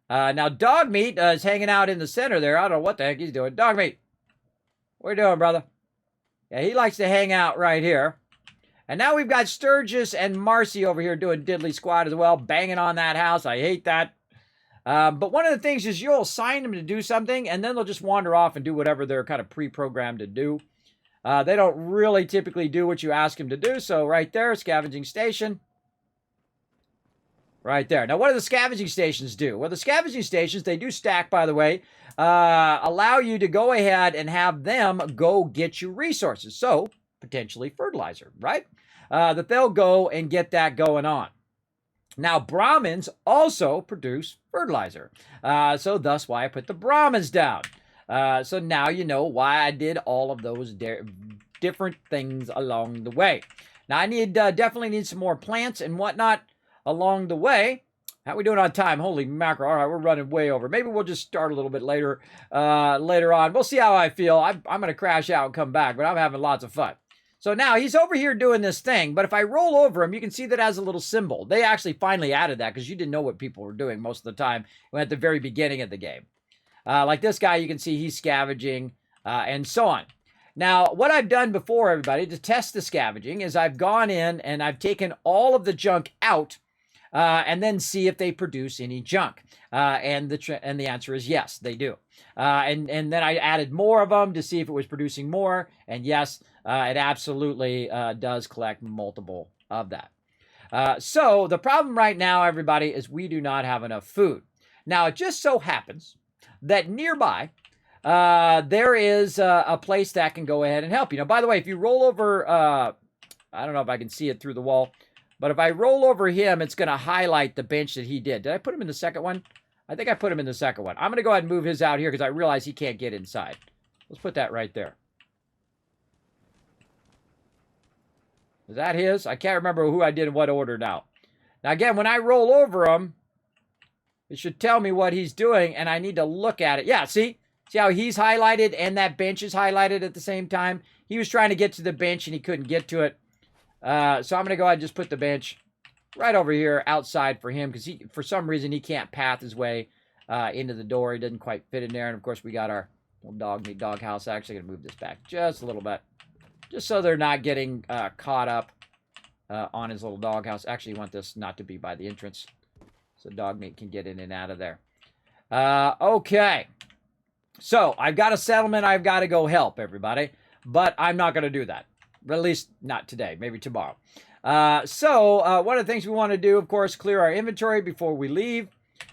Now, Dogmeat is hanging out in the center there. I don't know what the heck he's doing. Dogmeat, what are you doing, brother? Yeah, he likes to hang out right here. And now we've got Sturgis and Marcy over here doing diddly squat as well, banging on that house. I hate that. But one of the things is you'll assign them to do something, and then they'll just wander off and do whatever they're kind of pre-programmed to do. They don't really typically do what you ask them to do. So right there, scavenging station. Right there. Now, what do the scavenging stations do? Well, the scavenging stations, they do stack, by the way, allow you to go ahead and have them go get you resources. So, potentially fertilizer, right? That they'll go and get that going on. Now, Brahmins also produce fertilizer. So, thus why I put the Brahmins down. So now you know why I did all of those different things along the way. Now, I definitely need some more plants and whatnot along the way. How we doing on time? Holy mackerel. All right, we're running way over. Maybe we'll just start a little bit later on. We'll see how I feel. I'm going to crash out and come back, but I'm having lots of fun. So now he's over here doing this thing, but if I roll over him, you can see that it has a little symbol. They actually finally added that because you didn't know what people were doing most of the time at the very beginning of the game. Like this guy, you can see he's scavenging and so on. Now, what I've done before, everybody, to test the scavenging is I've gone in and I've taken all of the junk out and then see if they produce any junk. And the answer is yes, they do. And then I added more of them to see if it was producing more. And yes, it absolutely does collect multiple of that. So the problem right now, everybody, is we do not have enough food. Now, it just so happens that nearby, there is a place that can go ahead and help you. Now, by the way, if you roll over, I don't know if I can see it through the wall, but if I roll over him, it's going to highlight the bench that he did. Did I put him in the second one? I think I put him in the second one. I'm going to go ahead and move his out here because I realize he can't get inside. Let's put that right there. Is that his? I can't remember who I did in what order now. Now, again, when I roll over him, it should tell me what he's doing, and I need to look at it. Yeah, see? See how he's highlighted and that bench is highlighted at the same time? He was trying to get to the bench, and he couldn't get to it. So I'm going to go ahead and just put the bench right over here outside for him, because for some reason he can't path his way into the door. He doesn't quite fit in there. And, of course, we got our little dog house. I'm actually going to move this back just a little bit, just so they're not getting caught up on his little dog house. Actually, you want this not to be by the entrance, so Dogmeat can get in and out of there. Okay. So, I've got a settlement I've got to go help, everybody. But I'm not going to do that. Or at least not today. Maybe tomorrow. So, one of the things we want to do, of course, clear our inventory before we leave.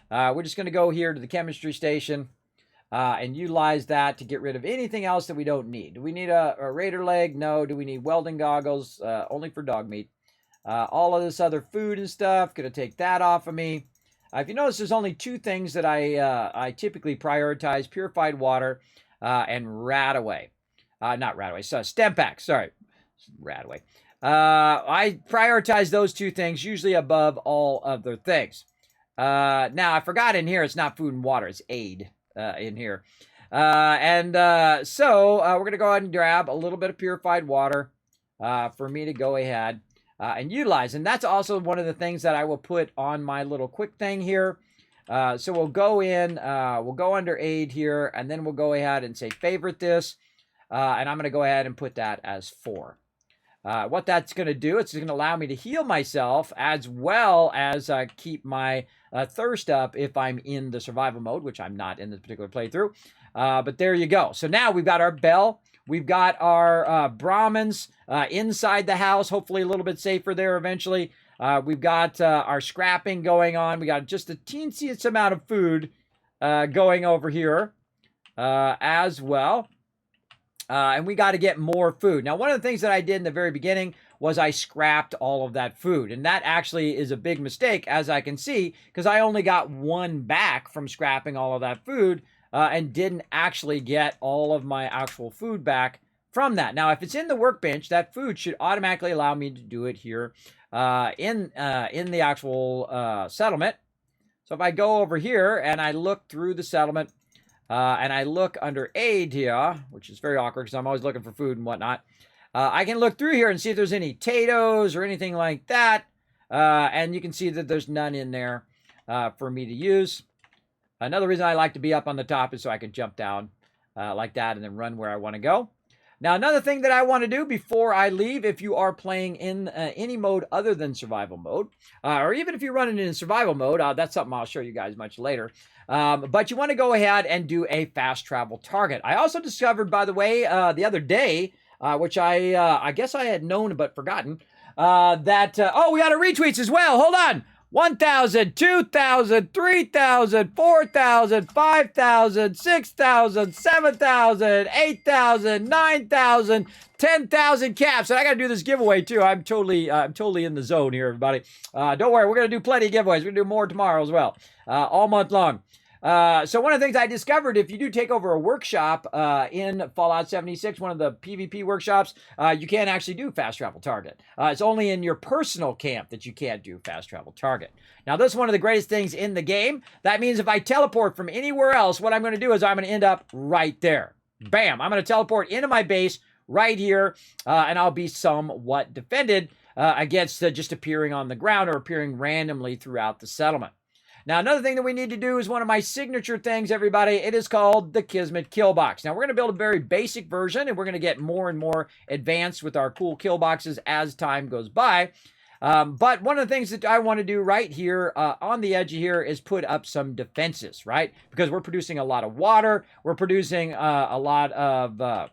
We're just going to go here to the chemistry station and utilize that to get rid of anything else that we don't need. Do we need a raider leg? No. Do we need welding goggles? Only for Dogmeat. All of this other food and stuff, going to take that off of me. If you notice, there's only two things that I typically prioritize: purified water and Radaway. Not Radaway, so Stempak, sorry. Radaway. I prioritize those two things usually above all other things. Now, I forgot in here, it's not food and water, it's aid in here. So we're going to go ahead and grab a little bit of purified water for me to go ahead and utilize. And that's also one of the things that I will put on my little quick thing here. So we'll go in, we'll go under aid here, and then we'll go ahead and say favorite this. And I'm going to go ahead and put that as 4. What that's going to do, it's going to allow me to heal myself as well as keep my thirst up if I'm in the survival mode, which I'm not in this particular playthrough. But there you go. So now we've got our bell. We've got our Brahmins inside the house, hopefully a little bit safer there eventually. We've got our scrapping going on. We got just a teensy amount of food going over here as well. And we got to get more food. Now, one of the things that I did in the very beginning was I scrapped all of that food. And that actually is a big mistake, as I can see, because I only got one back from scrapping all of that food and didn't actually get all of my actual food back from that. Now, if it's in the workbench, that food should automatically allow me to do it here in the actual settlement. So if I go over here and I look through the settlement, and I look under aid here, which is very awkward because I'm always looking for food and whatnot. I can look through here and see if there's any potatoes or anything like that. And you can see that there's none in there for me to use. Another reason I like to be up on the top is so I can jump down like that and then run where I want to go. Now, another thing that I want to do before I leave, if you are playing in any mode other than survival mode, or even if you're running in survival mode, that's something I'll show you guys much later. But you want to go ahead and do a fast travel target. I also discovered, by the way, the other day, which I guess I had known but forgotten, that, oh, we got our retweets as well. Hold on. 1,000, 2,000, 3,000, 4,000, 5,000, 6,000, 7,000, 8,000, 9,000, 10,000 caps. And I got to do this giveaway too. I'm totally in the zone here, everybody. Don't worry, we're going to do plenty of giveaways. We're going to do more tomorrow as well, all month long. So one of the things I discovered, if you do take over a workshop in Fallout 76, one of the PvP workshops, you can't actually do fast travel target. It's only in your personal camp that you can't do fast travel target. Now, this is one of the greatest things in the game. That means if I teleport from anywhere else, what I'm going to do is I'm going to end up right there. Bam! I'm going to teleport into my base right here, and I'll be somewhat defended against just appearing on the ground or appearing randomly throughout the settlement. Now, another thing that we need to do is one of my signature things, everybody. It is called the Kismet kill box. Now, we're going to build a very basic version, and we're going to get more and more advanced with our cool kill boxes as time goes by. But one of the things that I want to do right here on the edge of here is put up some defenses, right? Because we're producing a lot of water. We're producing a lot of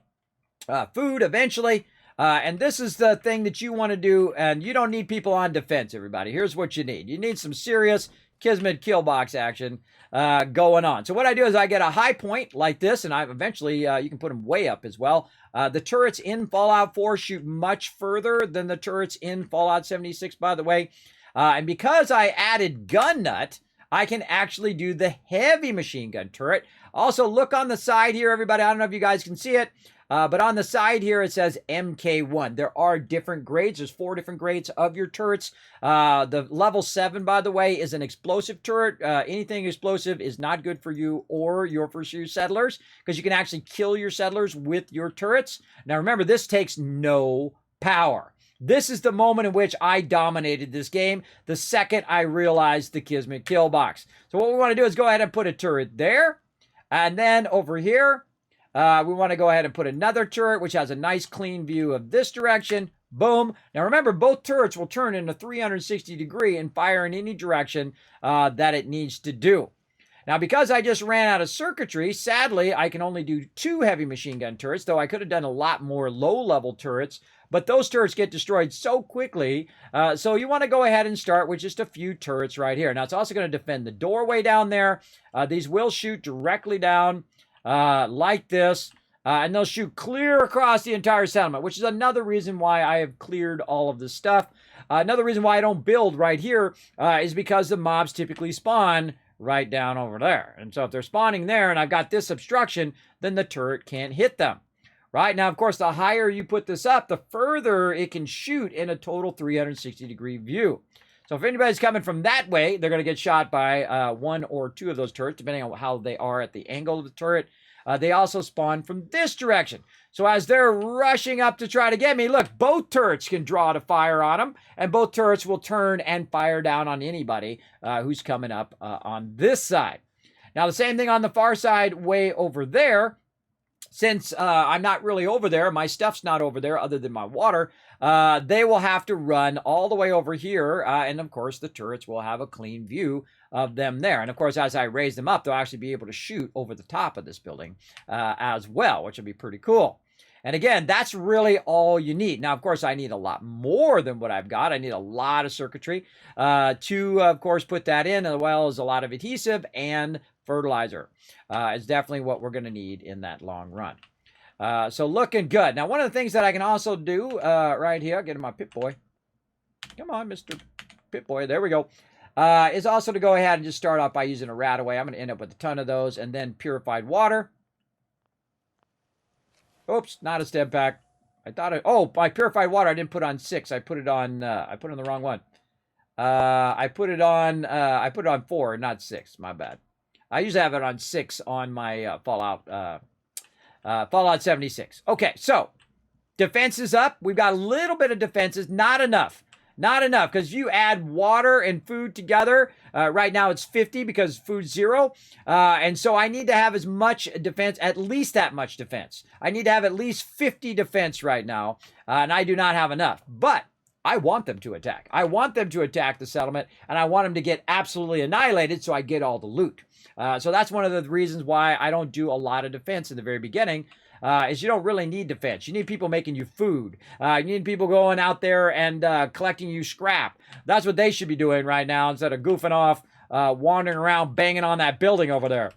food eventually. And this is the thing that you want to do, and you don't need people on defense, everybody. Here's what you need. You need some serious Kismet kill box action going on. So what I do is I get a high point like this, and I eventually, you can put them way up as well. The turrets in Fallout 4 shoot much further than the turrets in Fallout 76, by the way. And because I added gun nut, I can actually do the heavy machine gun turret. Also, look on the side here, everybody. I don't know if you guys can see it. But on the side here, it says MK1. There are different grades. There's 4 different grades of your turrets. The level 7, by the way, is an explosive turret. Anything explosive is not good for you or your settlers, because you can actually kill your settlers with your turrets. Now, remember, this takes no power. This is the moment in which I dominated this game, the second I realized the Kismet kill box. So what we want to do is go ahead and put a turret there. And then over here, we want to go ahead and put another turret, which has a nice clean view of this direction. Boom. Now remember, both turrets will turn in a 360 degree and fire in any direction that it needs to do. Now, because I just ran out of circuitry, sadly, I can only do 2 heavy machine gun turrets, though I could have done a lot more low-level turrets, but those turrets get destroyed so quickly, so you want to go ahead and start with just a few turrets right here. Now, it's also going to defend the doorway down there. These will shoot directly down like this, and they'll shoot clear across the entire settlement, which is another reason why I have cleared all of this stuff. Another reason why I don't build right here is because the mobs typically spawn right down over there. And so if they're spawning there and I've got this obstruction, then the turret can't hit them. Right? Now, of course, the higher you put this up, the further it can shoot in a total 360 degree view. So if anybody's coming from that way, they're going to get shot by 1 or 2 of those turrets, depending on how they are at the angle of the turret. They also spawn from this direction. So as they're rushing up to try to get me, look, both turrets can draw to fire on them, and both turrets will turn and fire down on anybody who's coming up on this side. Now, the same thing on the far side way over there. since I'm not really over there, my stuff's not over there other than my water, they will have to run all the way over here. And of course, the turrets will have a clean view of them there. And of course, as I raise them up, they'll actually be able to shoot over the top of this building as well, which will be pretty cool. And again, that's really all you need. Now, of course, I need a lot more than what I've got. I need a lot of circuitry to, of course, put that in, as well as a lot of adhesive and fertilizer. It's definitely what we're going to need in that long run. So looking good. Now, one of the things that I can also do right here, get in my Pip-Boy. Come on, Mr. Pip-Boy. There we go. Is also to go ahead and just start off by using a Radaway. I'm going to end up with a ton of those, and then purified water. Oops, not a stem pack. I thought oh, by purified water, I didn't put on 6. I put it on the wrong one. I put it on 4, not 6. My bad. I usually have it on 6 on my Fallout 76. Okay, so defense is up. We've got a little bit of defenses, not enough. Not enough, because you add water and food together. Right now it's 50 because food's 0. And so I need to have as much defense, at least that much defense. I need to have at least 50 defense right now, and I do not have enough. But I want them to attack. I want them to attack the settlement, and I want them to get absolutely annihilated so I get all the loot. So that's one of the reasons why I don't do a lot of defense in the very beginning. Is you don't really need defense. You need people making you food. You need people going out there and collecting you scrap. That's what they should be doing right now instead of goofing off, wandering around, banging on that building over there,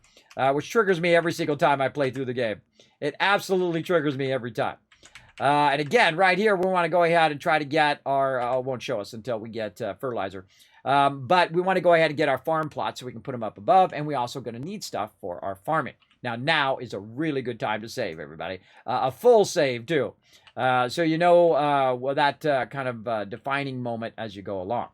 which triggers me every single time I play through the game. It absolutely triggers me every time. And again, right here, we want to go ahead and try to get our, it won't show us until we get fertilizer. But we want to go ahead and get our farm plots so we can put them up above, and we also going to need stuff for our farming. Now is a really good time to save, everybody. A full save, too. So you know well, that kind of defining moment as you go along.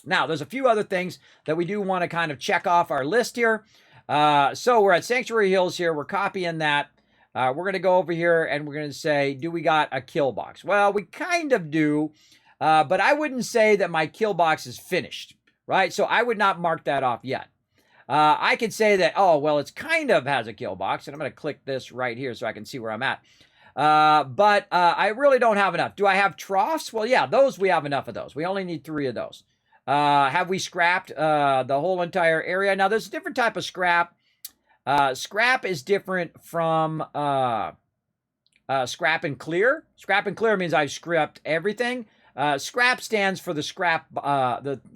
Now, there's a few other things that we do want to kind of check off our list here. So we're at Sanctuary Hills here. We're copying that. We're going to go over here, and we're going to say, do we got a kill box? Well, we kind of do, but I wouldn't say that my kill box is finished, right? So I would not mark that off yet. I could say that, oh, well, it's kind of has a kill box, and I'm going to click this right here so I can see where I'm at. But I really don't have enough. Do I have troughs? Well, yeah, those, we have enough of those. We only need 3 of those. Have we scrapped the whole entire area? Now, there's a different type of scrap. Scrap is different from scrap and clear. Scrap and clear means I've scrapped everything. Scrap stands for the scrap,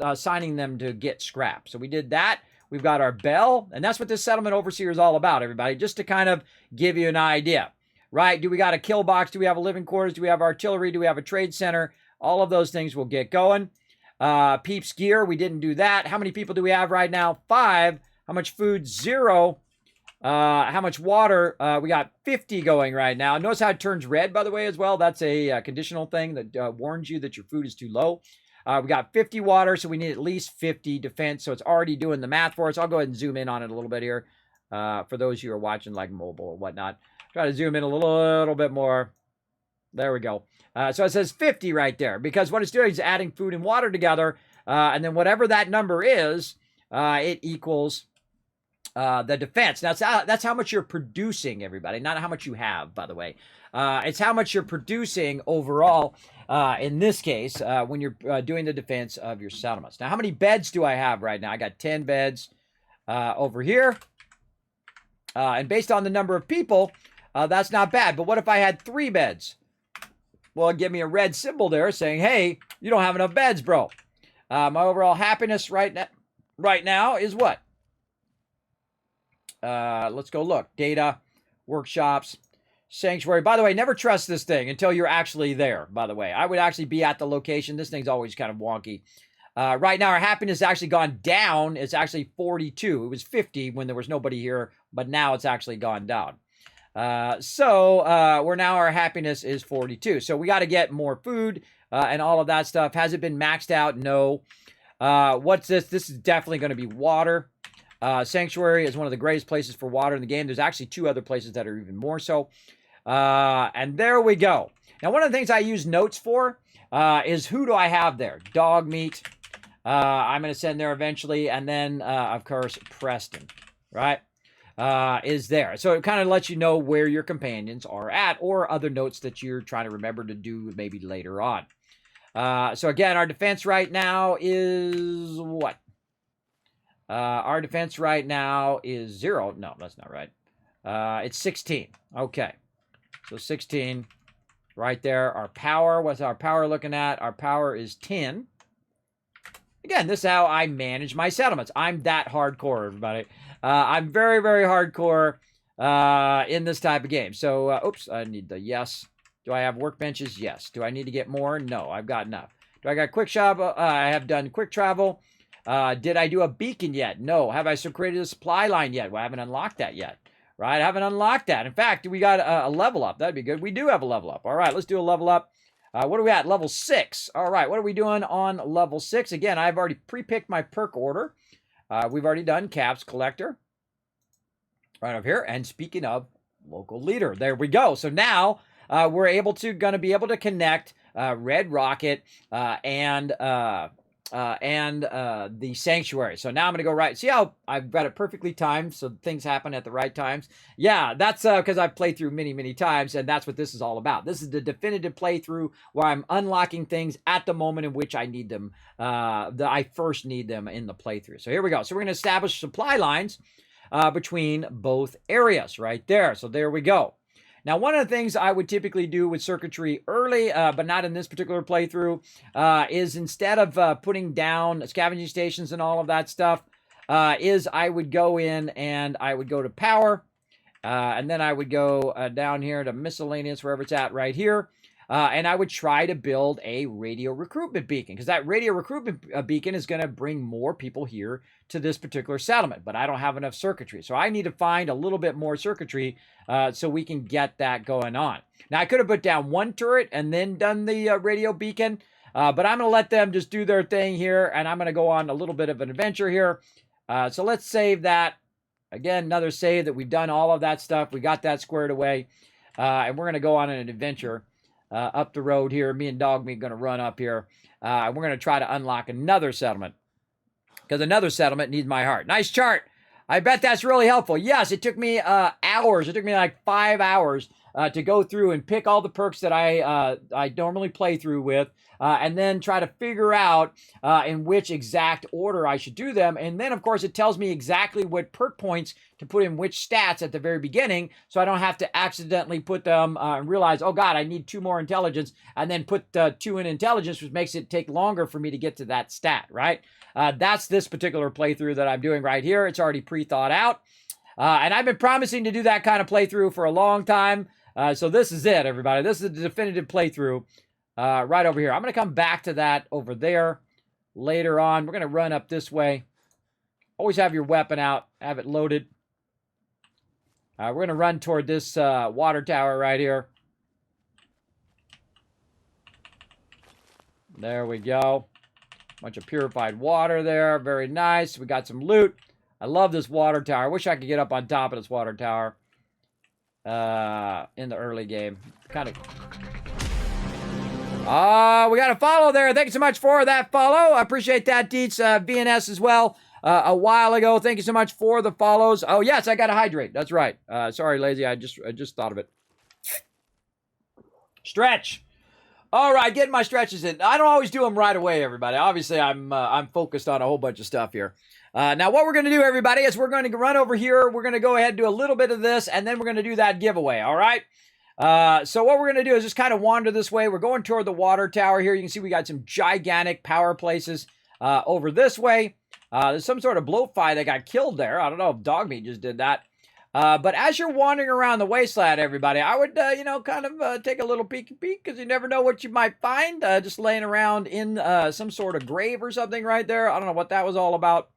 assigning them to get scrap. So we did that. We've got our bell, and that's what this settlement overseer is all about, everybody, just to kind of give you an idea, right? Do we got a kill box? Do we have a living quarters? Do we have artillery? Do we have a trade center? All of those things will get going. Peeps gear, we didn't do that. How many people do we have right now? 5. How much food? 0. How much water? We got 50 going right now. Notice how it turns red, by the way, as well. That's a conditional thing that warns you that your food is too low. We got 50 water, so we need at least 50 defense. So it's already doing the math for us. I'll go ahead and zoom in on it a little bit here. For those who are watching like mobile or whatnot. Try to zoom in a little bit more. There we go. So it says 50 right there, because what it's doing is adding food and water together. And then whatever that number is, it equals the defense. Now, that's how much you're producing, everybody, not how much you have, by the way. It's how much you're producing overall, in this case, when you're doing the defense of your settlements. Now, how many beds do I have right now? I got 10 beds over here. And based on the number of people, that's not bad. But what if I had 3 beds? Well, give me a red symbol there saying, hey, you don't have enough beds, bro. My overall happiness right now is what? Let's go look. Data, workshops, sanctuary. By the way, never trust this thing until you're actually there, by the way. I would actually be at the location. This thing's always kind of wonky. Right now, our happiness has actually gone down. It's actually 42. It was 50 when there was nobody here, but now it's actually gone down. So we're now our happiness is 42. So we got to get more food and all of that stuff. Has it been maxed out? No. What's this? This is definitely going to be water. Sanctuary is one of the greatest places for water in the game. There's actually 2 other places that are even more so. And there we go. Now, one of the things I use notes for is who do I have there? Dog meat. I'm going to send there eventually. And then, of course, Preston, right? is there. So it kind of lets you know where your companions are at, or other notes that you're trying to remember to do maybe later on. So again, our defense right now is what? Our defense right now is 0. No, that's not right. It's 16. Okay. So 16 right there. Our power, what's our power looking at? Our power is 10. Again, this is how I manage my settlements. I'm that hardcore, everybody. I'm very, very hardcore in this type of game. So, oops, I need the yes. Do I have workbenches? Yes. Do I need to get more? No, I've got enough. Do I got quick travel? I have done quick travel. Did I do a beacon yet? No. Have I created a supply line yet? Well, I haven't unlocked that yet. Right? I haven't unlocked that. In fact, we got a level up. That'd be good. We do have a level up. All right, let's do a level up. What are we at? Level 6. All right, what are we doing on level 6? Again, I've already pre-picked my perk order. We've already done Caps Collector. Right over here. And speaking of local leader, there we go. So now we're gonna be able to connect Red Rocket and the Sanctuary. So now I'm going to go right. See how I've got it perfectly timed so things happen at the right times? Yeah, that's because I've played through many, many times, and that's what this is all about. This is the definitive playthrough where I'm unlocking things at the moment in which I need them, I first need them in the playthrough. So here we go. So we're going to establish supply lines between both areas right there. So there we go. Now, one of the things I would typically do with circuitry early, but not in this particular playthrough, is instead of putting down scavenging stations and all of that stuff, is I would go in and I would go to power, and then I would go down here to miscellaneous, wherever it's at right here, and I would try to build a radio recruitment beacon, because that radio recruitment beacon is going to bring more people here to this particular settlement, but I don't have enough circuitry. So I need to find a little bit more circuitry so we can get that going on. Now, I could have put down one turret and then done the radio beacon, but I'm going to let them just do their thing here, and I'm going to go on a little bit of an adventure here. So let's save that. Again, another save that we've done all of that stuff. We got that squared away, and we're going to go on an adventure up the road here. Me and Dogmeat going to run up here. We're going to try to unlock another settlement, because another settlement needs my heart. Nice chart. I bet that's really helpful. Yes, it took me hours. It took me like 5 hours to go through and pick all the perks that I normally play through with, and then try to figure out in which exact order I should do them. And then, of course, it tells me exactly what perk points to put in which stats at the very beginning, so I don't have to accidentally put them and realize, oh God, I need 2 more intelligence, and then put 2 in intelligence, which makes it take longer for me to get to that stat, right? That's this particular playthrough that I'm doing right here. It's already pre-thought out. And I've been promising to do that kind of playthrough for a long time. So this is it, everybody. This is the definitive playthrough right over here. I'm going to come back to that over there later on. We're going to run up this way. Always have your weapon out. Have it loaded. We're going to run toward this water tower right here. There we go. Bunch of purified water there. Very nice. We got some loot. I love this water tower. I wish I could get up on top of this water tower in the early game. Kind of... we got a follow there. Thank you so much for that follow. I appreciate that, Deets. VNS as well. A while ago. Thank you so much for the follows. Oh, yes, I got to hydrate. That's right. Sorry, lazy. I just thought of it. Stretch. All right, getting my stretches in. I don't always do them right away, everybody. Obviously, I'm focused on a whole bunch of stuff here. Now, what we're going to do, everybody, is we're going to run over here. We're going to go ahead and do a little bit of this, and then we're going to do that giveaway, all right? So what we're going to do is just kind of wander this way. We're going toward the water tower here. You can see we got some gigantic power places over this way. There's some sort of blowfly that got killed there. I don't know if Dogmeat just did that. But as you're wandering around the wasteland, everybody, I would, kind of take a little peek, because you never know what you might find just laying around in some sort of grave or something right there. I don't know what that was all about.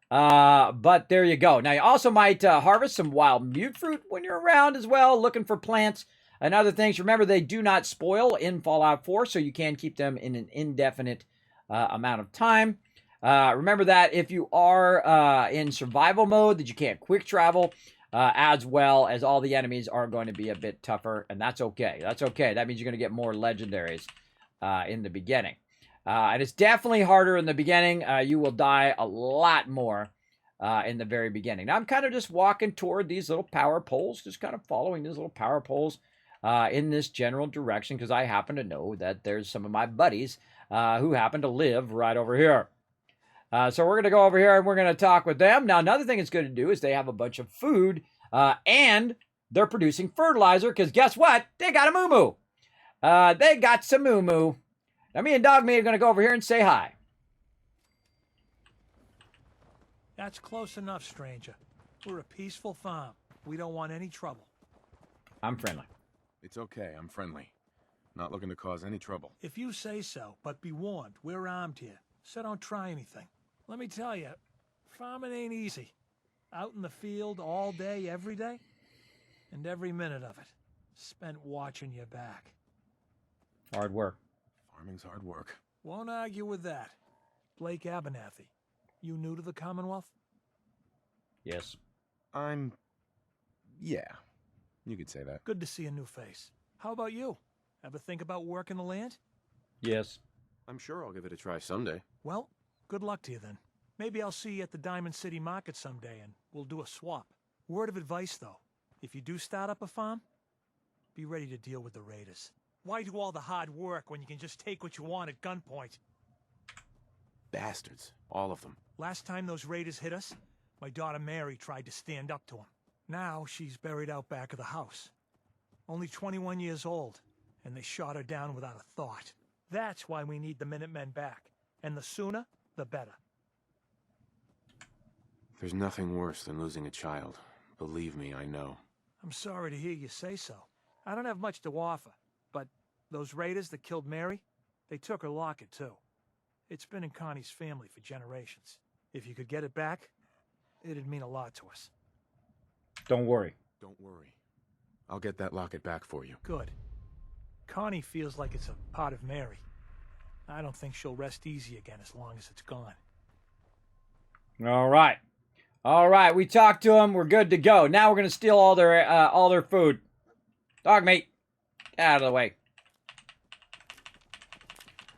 But there you go. Now, you also might harvest some wild mute fruit when you're around as well, looking for plants and other things. Remember, they do not spoil in Fallout 4, so you can keep them in an indefinite amount of time. Remember that if you are in survival mode, that you can't quick travel, as well as all the enemies are going to be a bit tougher, and that's okay. That's okay. That means you're going to get more legendaries in the beginning. And it's definitely harder in the beginning. You will die a lot more in the very beginning. Now I'm kind of just walking toward these little power poles, just kind of following these little power poles in this general direction because I happen to know that there's some of my buddies who happen to live right over here. So we're going to go over here and we're going to talk with them. Now, another thing it's good to do is they have a bunch of food and they're producing fertilizer because guess what? They got a moo-moo. They got some moo-moo. Now, me and Dogmeat are going to go over here and say hi. That's close enough, stranger. We're a peaceful farm. We don't want any trouble. I'm friendly. It's okay, I'm friendly. Not looking to cause any trouble. If you say so, but be warned, we're armed here, so don't try anything. Let me tell you, farming ain't easy. Out in the field all day, every day, and every minute of it spent watching your back. Hard work. Farming's hard work. Won't argue with that. Blake Abernathy, you new to the Commonwealth? Yes. Yeah, you could say that. Good to see a new face. How about you? Ever think about working the land? Yes. I'm sure I'll give it a try someday. Well, good luck to you then. Maybe I'll see you at the Diamond City Market someday and we'll do a swap. Word of advice, though. If you do start up a farm, be ready to deal with the raiders. Why do all the hard work when you can just take what you want at gunpoint? Bastards. All of them. Last time those raiders hit us, my daughter Mary tried to stand up to them. Now she's buried out back of the house. Only 21 years old, and they shot her down without a thought. That's why we need the Minutemen back. And the sooner, the better. There's nothing worse than losing a child. Believe me, I know. I'm sorry to hear you say so. I don't have much to offer, but those raiders that killed Mary, they took her locket too. It's been in Connie's family for generations. If you could get it back, it'd mean a lot to us. Don't worry. Don't worry. I'll get that locket back for you. Good. Connie feels like it's a part of Mary. I don't think she'll rest easy again as long as it's gone. All right. All right, we talked to them. We're good to go. Now we're going to steal all their food. Dogmeat, get out of the way.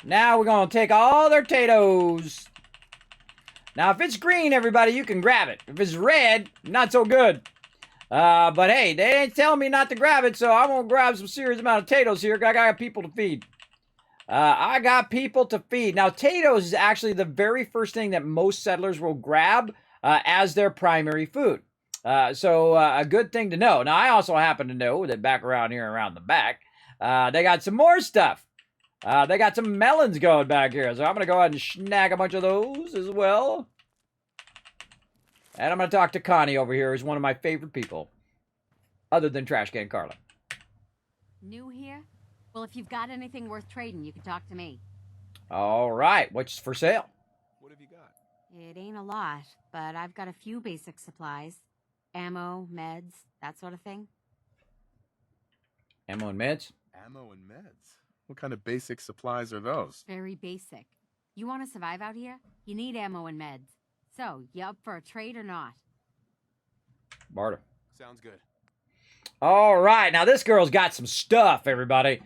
Now we're going to take all their potatoes. Now, if it's green, everybody, you can grab it. If it's red, not so good. But hey, they ain't telling me not to grab it, so I'm going to grab some serious amount of potatoes here. I got people to feed. I got people to feed. Now, potatoes is actually the very first thing that most settlers will grab as their primary food. So a good thing to know. Now, I also happen to know that back around here, around the back, they got some more stuff. They got some melons going back here. So I'm going to go ahead and snag a bunch of those as well. And I'm going to talk to Connie over here, who's one of my favorite people. Other than Trash Can Carla. New here? Well, if you've got anything worth trading, you can talk to me. All right. What's for sale? What have you got? It ain't a lot, but I've got a few basic supplies. Ammo, meds, that sort of thing. Ammo and meds? Ammo and meds? What kind of basic supplies are those? Very basic. You want to survive out here? You need ammo and meds. So, you up for a trade or not? Barter. Sounds good. All right. Now, this girl's got some stuff, everybody.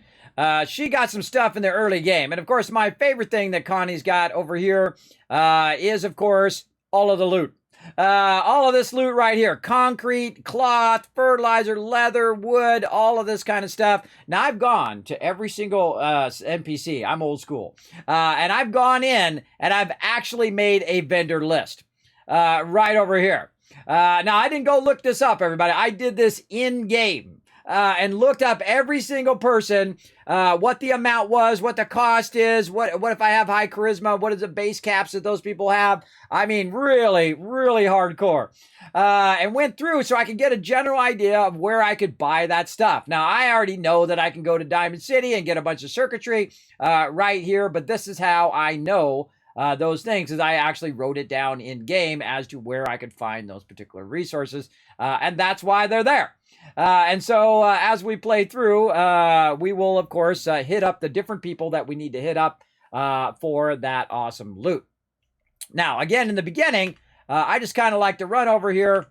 She got some stuff in the early game. And, of course, my favorite thing that Connie's got over here is, of course, all of the loot. All of this loot right here. Concrete, cloth, fertilizer, leather, wood, all of this kind of stuff. Now, I've gone to every single NPC. I'm old school. And I've gone in and I've actually made a vendor list right over here. Now, I didn't go look this up, everybody. I did this in-game. And looked up every single person, what the amount was, what the cost is, what if I have high charisma, what is the base caps that those people have. I mean, really, really hardcore. And went through so I could get a general idea of where I could buy that stuff. Now, I already know that I can go to Diamond City and get a bunch of circuitry right here, but this is how I know those things, is I actually wrote it down in game as to where I could find those particular resources, and that's why they're there. And so as we play through, we will, of course, hit up the different people that we need to hit up for that awesome loot. Now, again, in the beginning, I just kind of like to run over here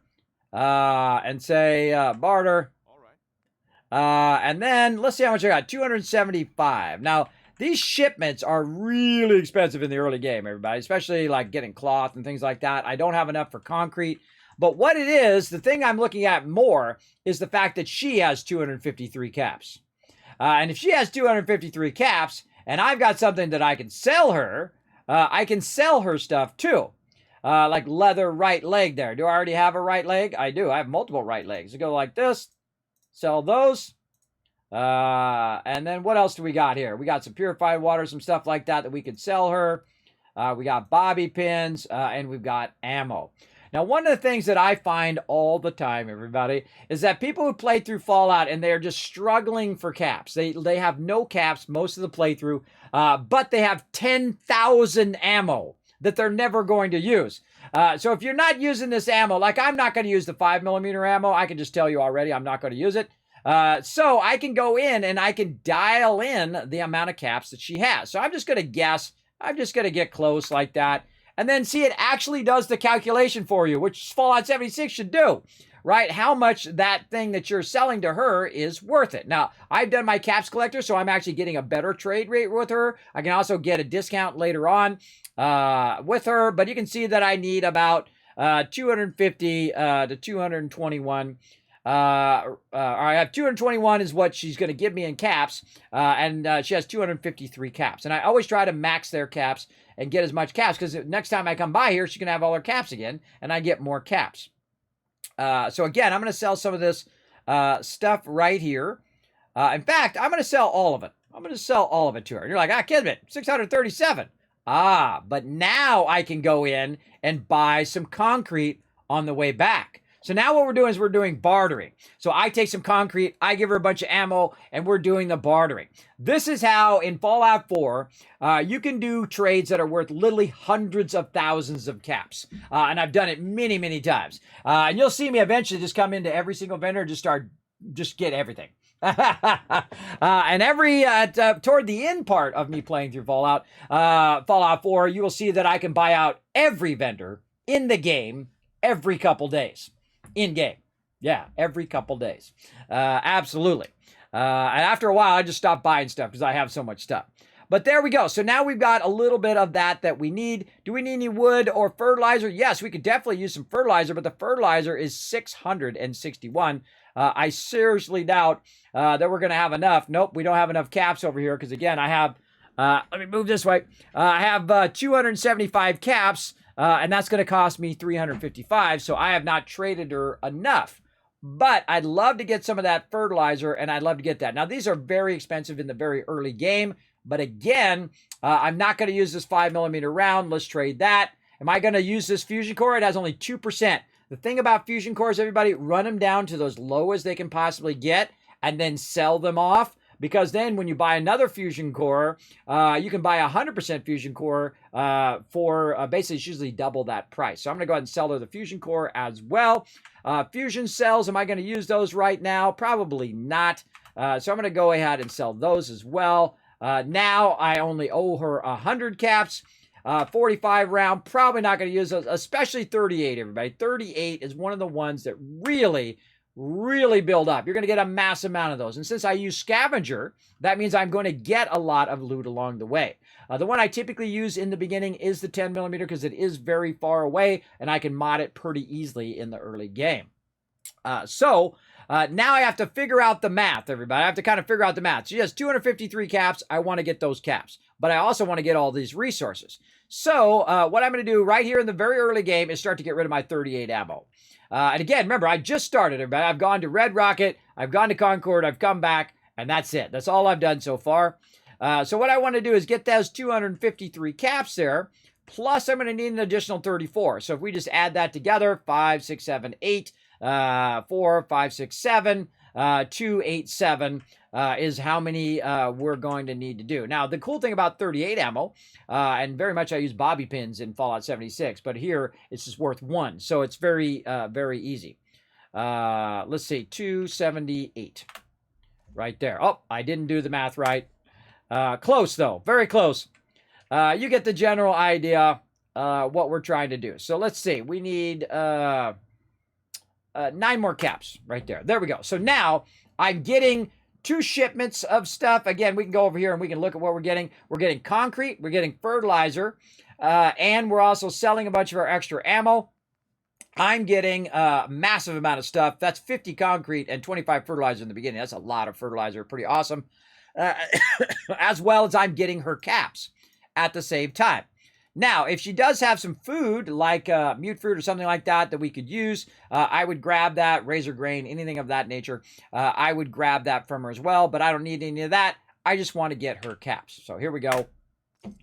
and say barter. All right. And then let's see how much I got. 275. Now, These shipments are really expensive in the early game, everybody, especially like getting cloth and things like that. I don't have enough for concrete. But what it is, the thing I'm looking at more is the fact that she has 253 caps. And if she has 253 caps, and I've got something that I can sell her, I can sell her stuff too. Like leather right leg there. Do I already have a right leg? I do. I have multiple right legs. I go like this, sell those. And then what else do we got here? We got some purified water, some stuff like that we could sell her. We got bobby pins, and we've got ammo. Now, one of the things that I find all the time, everybody, is that people who play through Fallout and they're just struggling for caps. They have no caps most of the playthrough, but they have 10,000 ammo that they're never going to use. So if you're not using this ammo, like I'm not going to use the 5mm ammo, I can just tell you already I'm not going to use it. So I can go in and I can dial in the amount of caps that she has. So I'm just going to guess. I'm just going to get close like that. And then see, it actually does the calculation for you, which Fallout 76 should do, right? How much that thing that you're selling to her is worth it. Now, I've done my caps collector, so I'm actually getting a better trade rate with her. I can also get a discount later on with her, but you can see that I need about 250 to 221. I have 221 is what she's going to give me in caps, and she has 253 caps. And I always try to max their caps and get as much caps, because next time I come by here, she's going to have all her caps again, and I get more caps. So again, I'm going to sell some of this stuff right here. In fact, I'm going to sell all of it. I'm going to sell all of it to her. And you're like, Kismet, 637. But now I can go in and buy some concrete on the way back. So now what we're doing is we're doing bartering. So I take some concrete, I give her a bunch of ammo, and we're doing the bartering. This is how in Fallout 4, you can do trades that are worth literally hundreds of thousands of caps. And I've done it many, many times. And you'll see me eventually just come into every single vendor and just get everything. And toward the end part of me playing through Fallout 4, you will see that I can buy out every vendor in the game every couple days. In game. Yeah, every couple days. Absolutely. And after a while, I just stopped buying stuff because I have so much stuff. But there we go. So now we've got a little bit of that we need. Do we need any wood or fertilizer? Yes, we could definitely use some fertilizer, but the fertilizer is 661. I seriously doubt that we're going to have enough. Nope, we don't have enough caps over here because, again, I have, let me move this way. I have 275 caps. And that's going to cost me 355, so I have not traded her enough. But I'd love to get some of that fertilizer, and I'd love to get that. Now, these are very expensive in the very early game, but again, I'm not going to use this 5mm round. Let's trade that. Am I going to use this fusion core? It has only 2%. The thing about fusion cores, everybody, run them down to those low as they can possibly get, and then sell them off. Because then when you buy another fusion core, you can buy a 100% fusion core for basically it's usually double that price. So I'm going to go ahead and sell her the fusion core as well. Fusion cells, am I going to use those right now? Probably not. So I'm going to go ahead and sell those as well. Now I only owe her 100 caps. 45 round, probably not going to use those, especially 38, everybody. 38 is one of the ones that really build up. You're going to get a mass amount of those. And since I use scavenger, that means I'm going to get a lot of loot along the way. The one I typically use in the beginning is the 10mm because it is very far away and I can mod it pretty easily in the early game. Now I have to figure out the math, everybody. I have to kind of figure out the math. She has 253 caps. I want to get those caps, but I also want to get all these resources. So what I'm going to do right here in the very early game is start to get rid of my 38 ammo. And again, remember, I just started, everybody. I've gone to Red Rocket, I've gone to Concord, I've come back, and that's it. That's all I've done so far. So what I want to do is get those 253 caps there, plus I'm going to need an additional 34. So if we just add that together, 5, 6, 7, 8, 4, 5, 6, 7, 2, 8, 7 is how many we're going to need to do. Now, the cool thing about 38 ammo, and very much I use bobby pins in Fallout 76, but here it's just worth 1. So it's very, very easy. Let's see, 278 right there. Oh, I didn't do the math right. Close, though. Very close. You get the general idea what we're trying to do. So let's see. We need 9 more caps right there. There we go. So now I'm getting 2 shipments of stuff. Again, we can go over here and we can look at what we're getting. We're getting concrete, we're getting fertilizer, and we're also selling a bunch of our extra ammo. I'm getting a massive amount of stuff. That's 50 concrete and 25 fertilizer in the beginning. That's a lot of fertilizer. Pretty awesome. As well as I'm getting her caps at the same time. Now, if she does have some food, like mute fruit or something like that we could use, I would grab that, razor grain, anything of that nature. I would grab that from her as well, but I don't need any of that. I just want to get her caps. So here we go.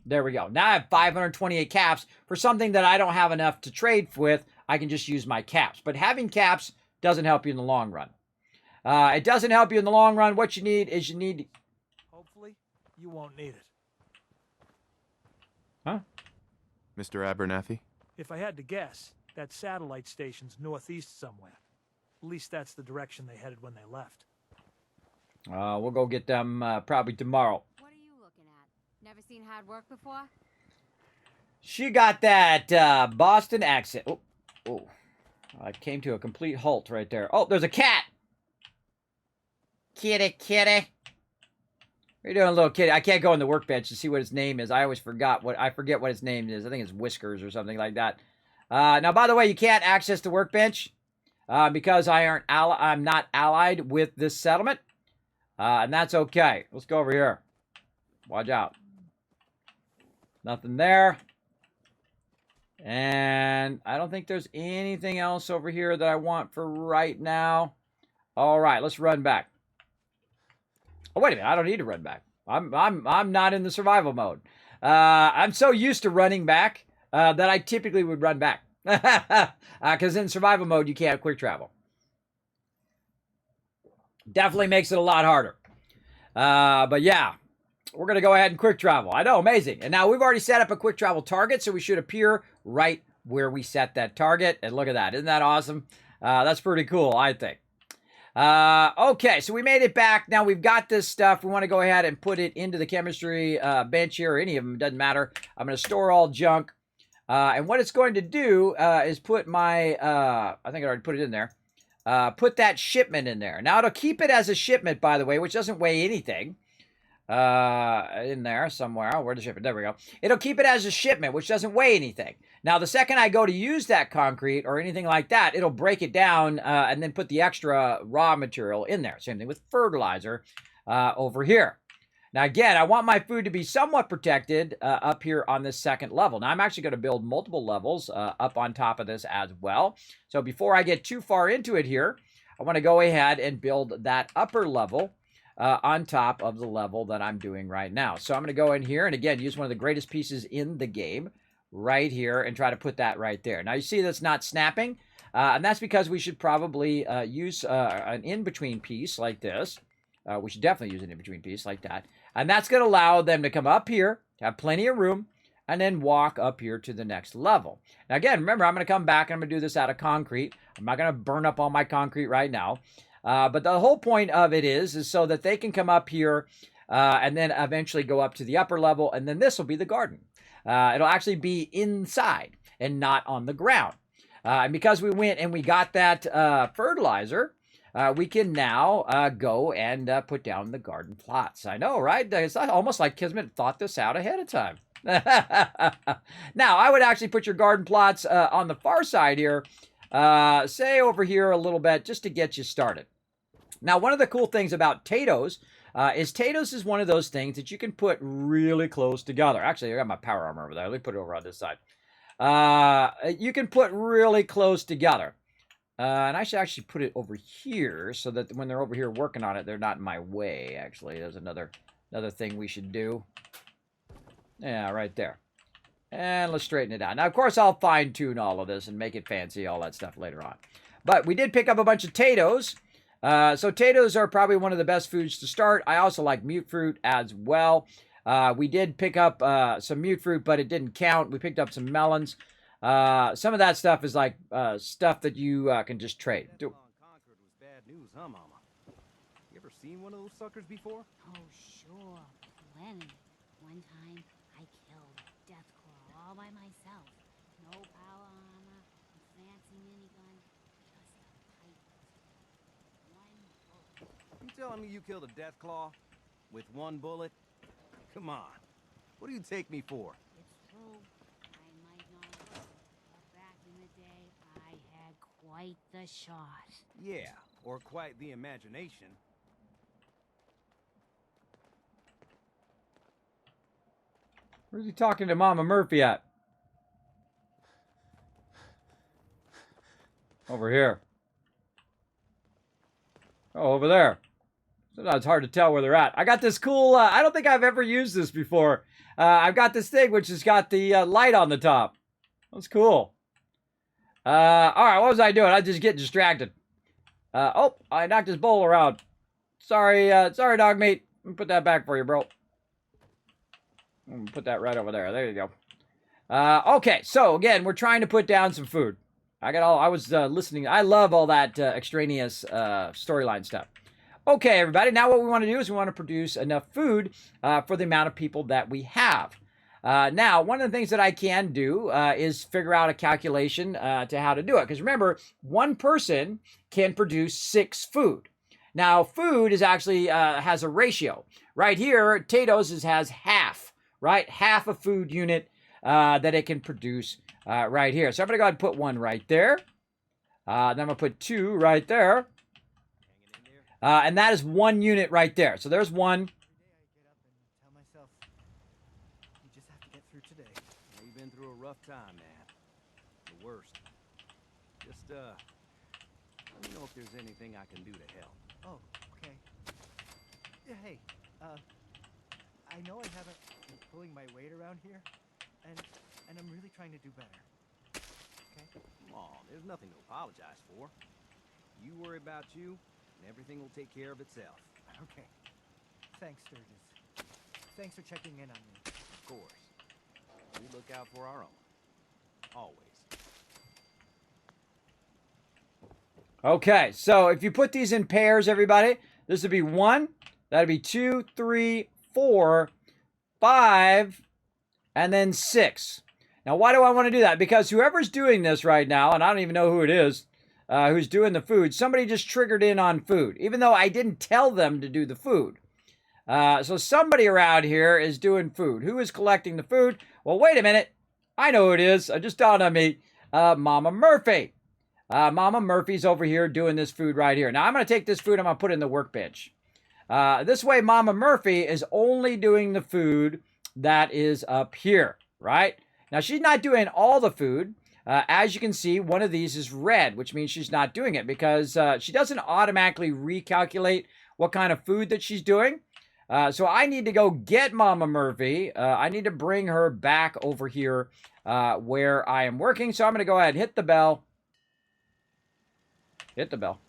There we go. Now I have 528 caps for something that I don't have enough to trade with. I can just use my caps. But having caps doesn't help you in the long run. It doesn't help you in the long run. What you need is you need... Hopefully, you won't need it. Huh? Mr. Abernathy? If I had to guess, that satellite station's northeast somewhere. At least that's the direction they headed when they left. We'll go get them probably tomorrow. What are you looking at? Never seen hard work before? She got that Boston accent. Oh, I came to a complete halt right there. Oh, there's a cat. Kitty. What are you doing, little kitty? I can't go on the workbench to see what its name is. I always forget what its name is. I think it's Whiskers or something like that. Now, by the way, you can't access the workbench because I'm not allied with this settlement. And that's okay. Let's go over here. Watch out. Nothing there. And I don't think there's anything else over here that I want for right now. All right, let's run back. Oh, wait a minute. I don't need to run back. I'm not in the survival mode. I'm so used to running back that I typically would run back. Because in survival mode, you can't quick travel. Definitely makes it a lot harder. But yeah, we're going to go ahead and quick travel. I know, amazing. And now we've already set up a quick travel target, so we should appear right where we set that target. And look at that. Isn't that awesome? That's pretty cool, I think. Okay, so we made it back. Now we've got this stuff. We want to go ahead and put it into the chemistry bench here, or any of them. It doesn't matter. I'm going to store all junk. And what it's going to do is put my, I think I already put it in there. Put that shipment in there. Now it'll keep it as a shipment, by the way, which doesn't weigh anything. In there somewhere. Oh, where's the shipment? There we go. It'll keep it as a shipment, which doesn't weigh anything. Now, the second I go to use that concrete or anything like that, it'll break it down and then put the extra raw material in there. Same thing with fertilizer over here. Now, again, I want my food to be somewhat protected up here on this second level. Now, I'm actually going to build multiple levels up on top of this as well. So before I get too far into it here, I want to go ahead and build that upper level on top of the level that I'm doing right now. So I'm going to go in here and, again, use one of the greatest pieces in the game right here and try to put that right there. Now, you see that's not snapping, and that's because we should probably use an in-between piece like this. We should definitely use an in-between piece like that. And that's going to allow them to come up here, have plenty of room, and then walk up here to the next level. Now, again, remember, I'm going to come back and I'm going to do this out of concrete. I'm not going to burn up all my concrete right now. But the whole point of it is so that they can come up here and then eventually go up to the upper level, and then this will be the garden. It'll actually be inside and not on the ground. And because we went and we got that fertilizer, we can now go and put down the garden plots. I know, right? It's almost like Kismet thought this out ahead of time. Now, I would actually put your garden plots on the far side here, say over here a little bit, just to get you started. Now, one of the cool things about potatoes is potatoes is one of those things that you can put really close together. Actually, I got my power armor over there. Let me put it over on this side. You can put really close together. And I should actually put it over here so that when they're over here working on it, they're not in my way, actually. There's another thing we should do. Yeah, right there. And let's straighten it out. Now, of course, I'll fine-tune all of this and make it fancy, all that stuff later on. But we did pick up a bunch of potatoes. So potatoes are probably one of the best foods to start. I also like mute fruit as well. We did pick up some mute fruit, but it didn't count. We picked up some melons. Some of that stuff is like stuff that you can just trade. Concord was bad news, huh, Mama? You ever seen one of those suckers before? Oh, sure. Plenty. One time, I killed a death claw all by myself. No power armor, a fancy minigun, just a pipe. One bullet. telling me you killed a Deathclaw with one bullet? Come on. What do you take me for? It's true. I might not look, but back in the day, I had quite the shot. Yeah, or quite the imagination. Where's he talking to Mama Murphy at? Over here. Oh, over there. Sometimes it's hard to tell where they're at. I got this cool, I don't think I've ever used this before. I've got this thing which has got the light on the top. That's cool. All right, what was I doing? I just get distracted. Oh, I knocked his bowl around. Sorry, sorry, dog meat. Let me put that back for you, bro. I'm gonna put that right over there. There you go. Okay, so again, we're trying to put down some food. I was listening. I love all that extraneous storyline stuff. Okay, everybody. Now what we want to do is we want to produce enough food for the amount of people that we have. Now, one of the things that I can do is figure out a calculation to how to do it. Because remember, one person can produce 6 food. Now, food is actually has a ratio. Right here, Tato's has half, right? Half a food unit that it can produce right here. So I'm going to go ahead and put 1 right there. Then I'm going to put 2 right there. And that is 1 unit right there. So there's 1. You've been through a rough time, man. The worst. Just, let me know if there's anything I can do to help. Oh, okay. Yeah, hey, I know I haven't been pulling my weight around here, and I'm really trying to do better. Okay? Come on, there's nothing to apologize for. You worry about you, and everything will take care of itself. Okay. Thanks, Sturgis. Thanks for checking in on me. Of course. We look out for our own. Always. Okay, so if you put these in pairs, everybody, this would be 1, that'd be 2, 3, 4, 5, and then 6. Now, why do I want to do that? Because whoever's doing this right now, and I don't even know who it is, who's doing the food, somebody just triggered in on food, even though I didn't tell them to do the food. So somebody around here is doing food. Who is collecting the food? Well, wait a minute. I know who it is. It just dawned on me. Mama Murphy. Mama Murphy's over here doing this food right here. Now, I'm going to take this food, I'm going to put it in the workbench. This way, Mama Murphy is only doing the food that is up here, right? Now, she's not doing all the food. As you can see, one of these is red, which means she's not doing it because she doesn't automatically recalculate what kind of food that she's doing. So I need to go get Mama Murphy. I need to bring her back over here where I am working. So I'm going to go ahead and hit the bell. Hit the bell.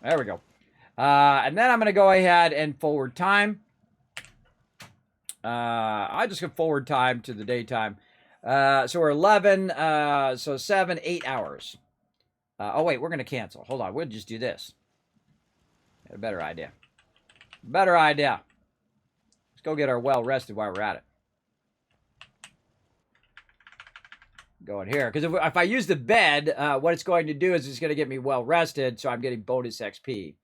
There we go. And then I'm going to go ahead and forward time. I just go forward time to the daytime. So we're 11, so 7, 8 hours. Oh, wait, we're going to cancel. Hold on, we'll just do this. Got a better idea. Better idea. Let's go get our well rested while we're at it. Going here. Because if I use the bed, what it's going to do is it's going to get me well rested, so I'm getting bonus XP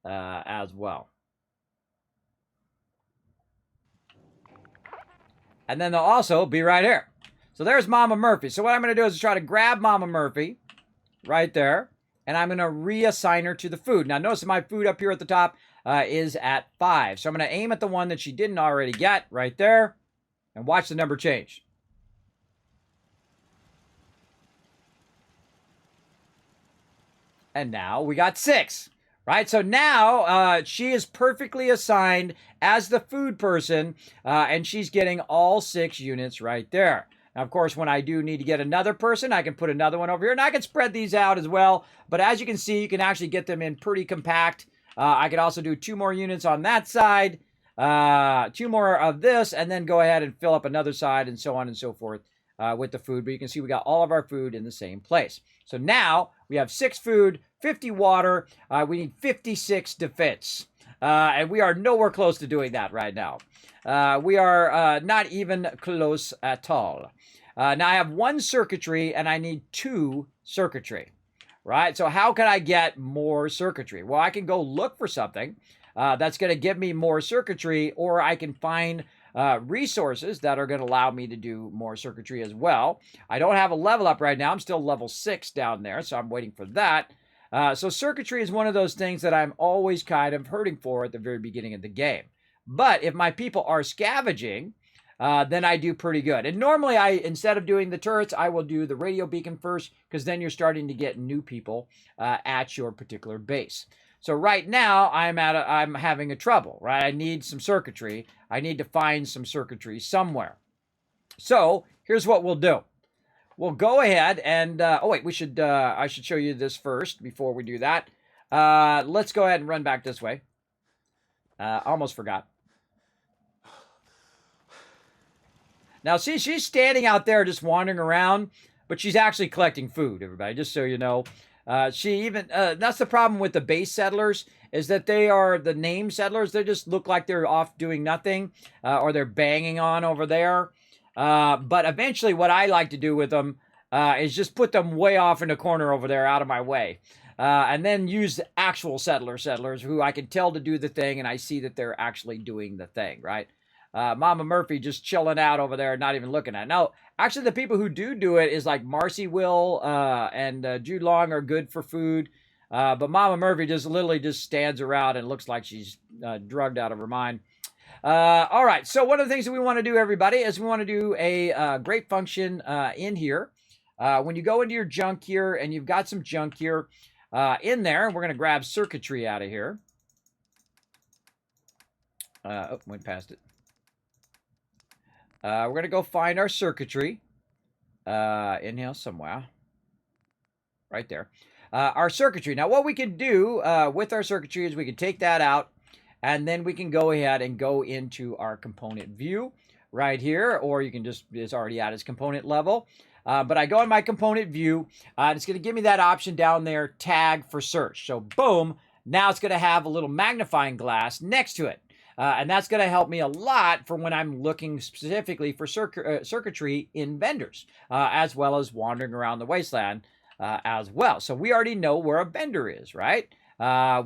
as well. And then they'll also be right here. So there's Mama Murphy. So what I'm going to do is try to grab Mama Murphy right there. And I'm going to reassign her to the food. Now notice my food up here at the top is at 5. So I'm going to aim at the one that she didn't already get right there. And watch the number change. And now we got 6. Right, so now she is perfectly assigned as the food person, and she's getting all 6 units right there. Now, of course, when I do need to get another person, I can put another one over here, and I can spread these out as well. But as you can see, you can actually get them in pretty compact. I could also do 2 more units on that side, 2 more of this, and then go ahead and fill up another side, and so on and so forth with the food. But you can see we got all of our food in the same place. So now we have 6 food, 50 water, we need 56 defense. And we are nowhere close to doing that right now. We are not even close at all. Now I have 1 circuitry and I need 2 circuitry. right? So how can I get more circuitry? Well, I can go look for something that's going to give me more circuitry, or I can find resources that are going to allow me to do more circuitry as well. I don't have a level up right now. I'm still level 6 down there, so I'm waiting for that. So circuitry is one of those things that I'm always kind of hurting for at the very beginning of the game. But if my people are scavenging, then I do pretty good. And normally, instead of doing the turrets, I will do the radio beacon first, because then you're starting to get new people at your particular base. So right now, I'm having a trouble, right? I need some circuitry. I need to find some circuitry somewhere. So here's what we'll do. We'll go ahead and, oh wait, I should show you this first before we do that. Let's go ahead and run back this way. Almost forgot. Now, see, she's standing out there just wandering around, but she's actually collecting food, everybody, just so you know. That's the problem with the base settlers, is that they are the name settlers. They just look like they're off doing nothing, or they're banging on over there. But eventually what I like to do with them is just put them way off in the corner over there out of my way. And then use the actual settlers who I can tell to do the thing, and I see that they're actually doing the thing, right? Mama Murphy just chilling out over there, not even looking at it. Now, actually, the people who do it is like Marcy Will and Jude Long are good for food. But Mama Murphy just literally just stands around and looks like she's drugged out of her mind. All right, so one of the things that we want to do, everybody, is we want to do a great function in here. When you go into your junk here, and you've got some junk here in there, we're going to grab circuitry out of here. Oh, went past it. We're going to go find our circuitry in here somewhere. Right there. Our circuitry. Now, what we can do with our circuitry is we can take that out, and then we can go ahead and go into our component view right here, or you can just, it's already at its component level. But I go in my component view, and it's going to give me that option down there, tag for search. So, boom, now it's going to have a little magnifying glass next to it. And that's going to help me a lot for when I'm looking specifically for circuitry in vendors, as well as wandering around the wasteland as well. So we already know where a vendor is, right?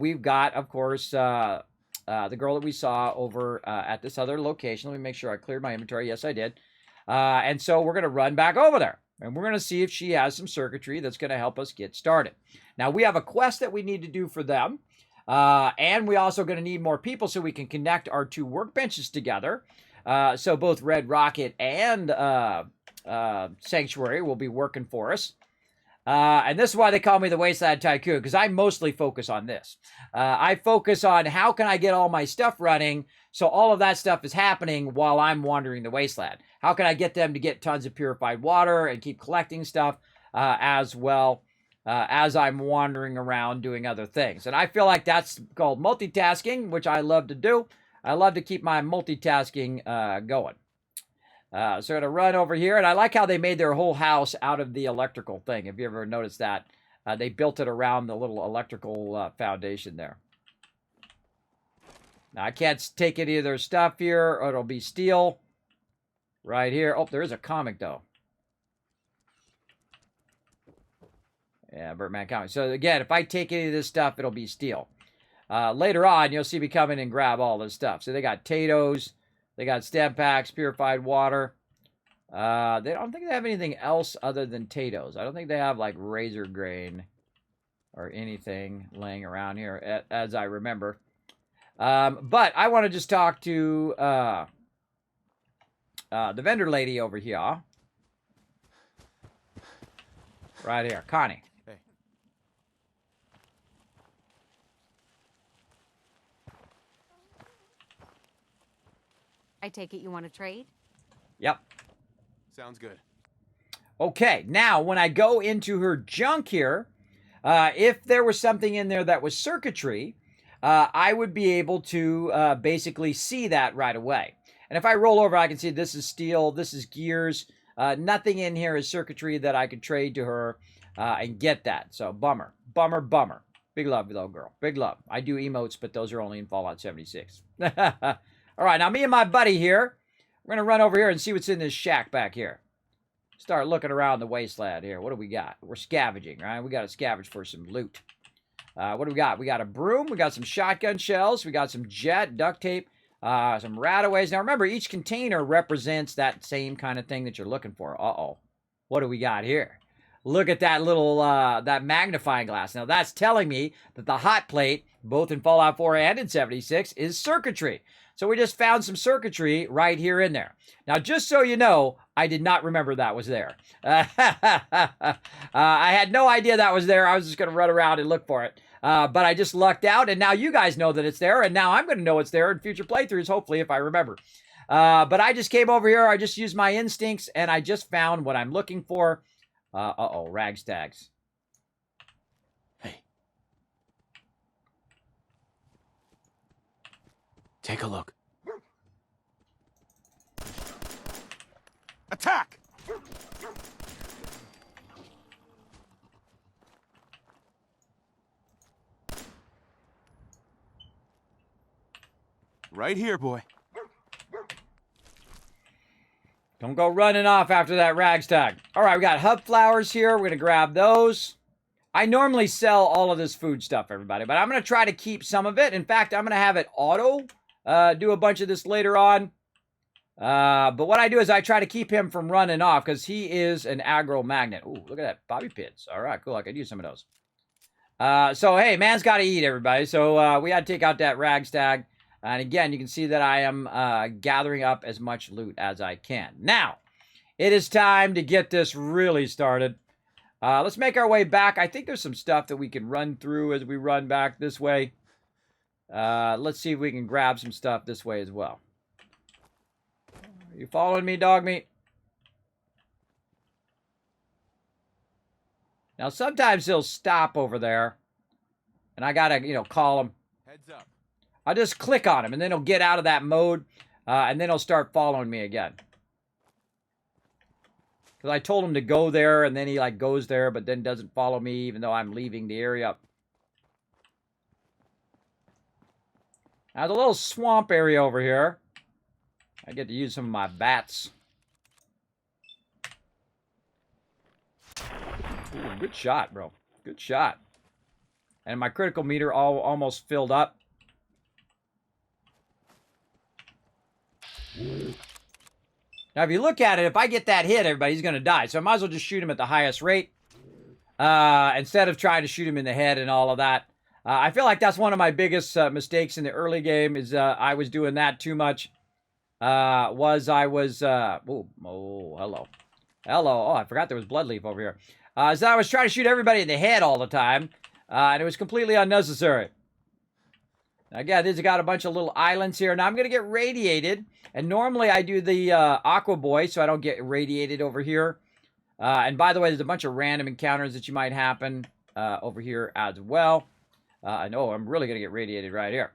We've got, of course, the girl that we saw over at this other location. Let me make sure I cleared my inventory. Yes, I did. And so we're going to run back over there. And we're going to see if she has some circuitry that's going to help us get started. Now, we have a quest that we need to do for them. And we also going to need more people so we can connect our 2 workbenches together. So both Red Rocket and Sanctuary will be working for us. And this is why they call me the Wasteland Tycoon, because I mostly focus on this. I focus on how can I get all my stuff running so all of that stuff is happening while I'm wandering the wasteland. How can I get them to get tons of purified water and keep collecting stuff as well as I'm wandering around doing other things. And I feel like that's called multitasking, which I love to do. I love to keep my multitasking going. So I'm going to run over here, and I like how they made their whole house out of the electrical thing. If you ever noticed that, they built it around the little electrical foundation there. Now, I can't take any of their stuff here, or it'll be steel right here. Oh, there is a comic, though. Yeah, Birdman comic. So, again, if I take any of this stuff, it'll be steel. Later on, you'll see me come in and grab all this stuff. So, they got potatoes. They got stem packs, purified water. I don't think they have anything else other than potatoes. I don't think they have, like, razor grain or anything laying around here, as I remember. But I want to just talk to the vendor lady over here. Right here. Connie. Hey. I take it you want to trade? Yep. Sounds good. Okay, now when I go into her junk here, if there was something in there that was circuitry, I would be able to basically see that right away. And if I roll over, I can see this is steel, this is gears. Nothing in here is circuitry that I could trade to her and get that. So bummer, bummer, bummer. Big love, little girl. Big love. I do emotes, but those are only in Fallout 76. All right, now me and my buddy here, we're going to run over here and see what's in this shack back here. start looking around the wasteland here. What do we got? We're scavenging, right? We got to scavenge for some loot. What do we got? We got a broom. We got some shotgun shells. We got some jet, duct tape, some rataways. Now, remember, each container represents that same kind of thing that you're looking for. Uh-oh. What do we got here? Look at that little, that magnifying glass. Now, that's telling me that the hot plate, both in Fallout 4 and in 76, is circuitry. So we just found some circuitry right here in there. Now, just so you know, I did not remember that was there. I had no idea that was there. I was just going to run around and look for it. But I just lucked out, and now you guys know that it's there, and now I'm going to know it's there in future playthroughs, hopefully, if I remember. But I just came over here, I just used my instincts, and I just found what I'm looking for. Uh-oh, ragstags. Hey. Take a look. Attack! Right here, boy. Don't go running off after that ragstag. All right, we got hub flowers here. We're going to grab those. I normally sell all of this food stuff, everybody, but I'm going to try to keep some of it. In fact, I'm going to have it auto do a bunch of this later on. But what I do is I try to keep him from running off because he is an aggro magnet. Ooh, look at that. Bobby pits. All right, cool. I could use some of those. So, hey, man's got to eat, everybody. So we got to take out that ragstag. And again, you can see that I am gathering up as much loot as I can. Now, it is time to get this really started. Let's make our way back. I think there's some stuff that we can run through as we run back this way. Let's see if we can grab some stuff this way as well. Are you following me, dog meat? Now, sometimes he'll stop over there. And I got to, call him. Heads up. I'll just click on him, and then he'll get out of that mode, and then he'll start following me again. Because I told him to go there, and then he, goes there, but then doesn't follow me, even though I'm leaving the area. Now, there's a little swamp area over here. I get to use some of my bats. Ooh, good shot, bro. Good shot. And my critical meter almost filled up. Now, if you look at it, if I get that hit, everybody, he's going to die. So I might as well just shoot him at the highest rate. Instead of trying to shoot him in the head and all of that. I feel like that's one of my biggest mistakes in the early game is I was doing that too much. Oh, hello. Hello. Oh, I forgot there was Bloodleaf over here. So I was trying to shoot everybody in the head all the time. And it was completely unnecessary. Again, this has got a bunch of little islands here. Now, I'm going to get radiated. And normally, I do the Aqua Boy, so I don't get radiated over here. And by the way, there's a bunch of random encounters that you might happen over here as well. I know I'm really going to get radiated right here.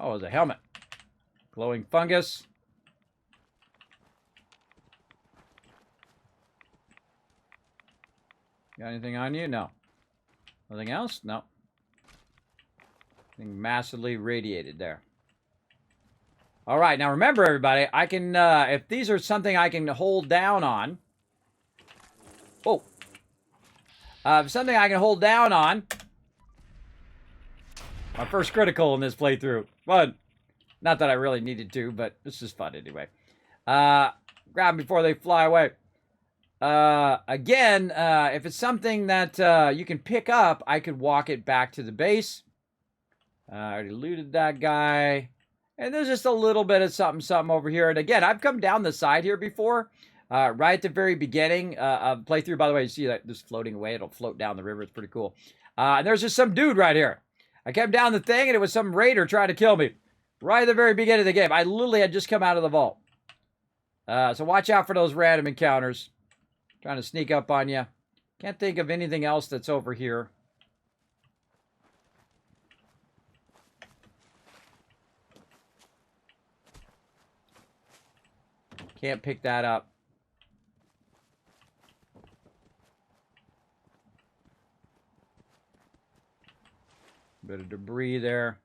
Oh, there's a helmet. Glowing fungus. Got anything on you? No. Nothing else? No. Thing massively radiated there. All right, now remember, everybody, I can, if these are something I can hold down on. Oh. Something I can hold down on. My first critical in this playthrough. Fun. Not that I really needed to, but this is fun anyway. Grab them before they fly away. Again, if it's something that you can pick up, I could walk it back to the base. I already looted that guy. And there's just a little bit of something over here. And again, I've come down the side here before. Right at the very beginning of playthrough. By the way, you see that just floating away. It'll float down the river. It's pretty cool. And there's just some dude right here. I came down the thing, and it was some raider trying to kill me. Right at the very beginning of the game. I literally had just come out of the vault. So watch out for those random encounters. Trying to sneak up on you. Can't think of anything else that's over here. Can't pick that up. Bit of debris there.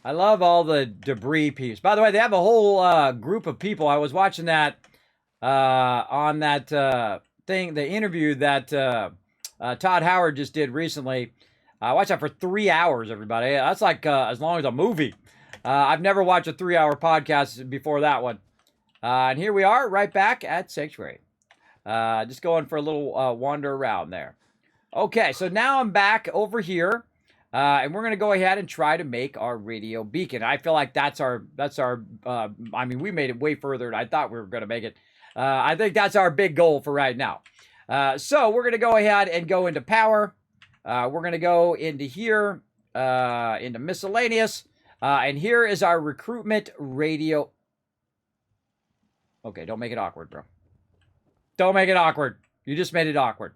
I love all the debris piece. By the way, they have a whole group of people. I was watching that on that thing, the interview that Todd Howard just did recently. I watched that for 3 hours, everybody. That's like as long as a movie. I've never watched a 3-hour podcast before that one. And here we are, right back at Sanctuary. Just going for a little wander around there. Okay, so now I'm back over here. And we're going to go ahead and try to make our radio beacon. I feel like that's our, I mean, we made it way further than I thought we were going to make it. I think that's our big goal for right now. So we're going to go ahead and go into power. We're going to go into here, into miscellaneous. And here is our recruitment radio. Okay, don't make it awkward, bro. Don't make it awkward. You just made it awkward.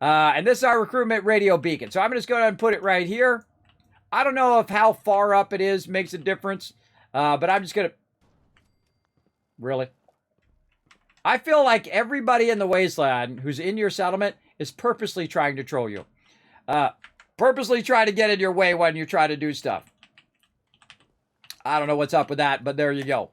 And this is our recruitment radio beacon. So I'm just going to go ahead and put it right here. I don't know if how far up it is makes a difference. But I'm just going to... Really? I feel like everybody in the wasteland who's in your settlement is purposely trying to troll you. Purposely trying to get in your way when you try to do stuff. I don't know what's up with that, but there you go.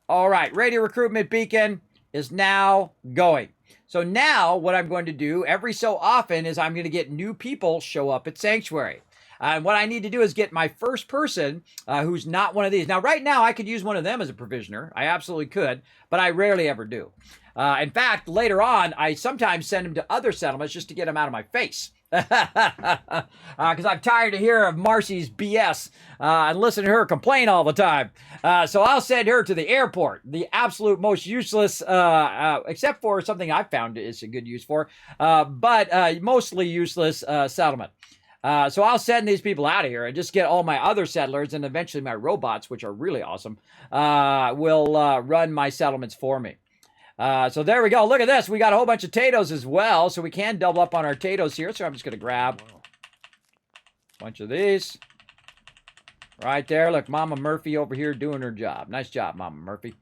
All right, radio recruitment beacon is now going. So now what I'm going to do every so often is I'm going to get new people show up at Sanctuary. And what I need to do is get my first person who's not one of these. Now, right now, I could use one of them as a provisioner. I absolutely could, but I rarely ever do. In fact, later on, I sometimes send them to other settlements just to get them out of my face. Because I'm tired of hearing of Marcy's BS and listening to her complain all the time. So I'll send her to the airport, the absolute most useless, except for something I've found is a good use for, but mostly useless settlement. So I'll send these people out of here and just get all my other settlers, and eventually my robots, which are really awesome, will run my settlements for me. So there we go. Look at this. We got a whole bunch of potatoes as well, so we can double up on our potatoes here. So I'm just going to grab a bunch of these. Right there. Look, Mama Murphy over here doing her job. Nice job, Mama Murphy.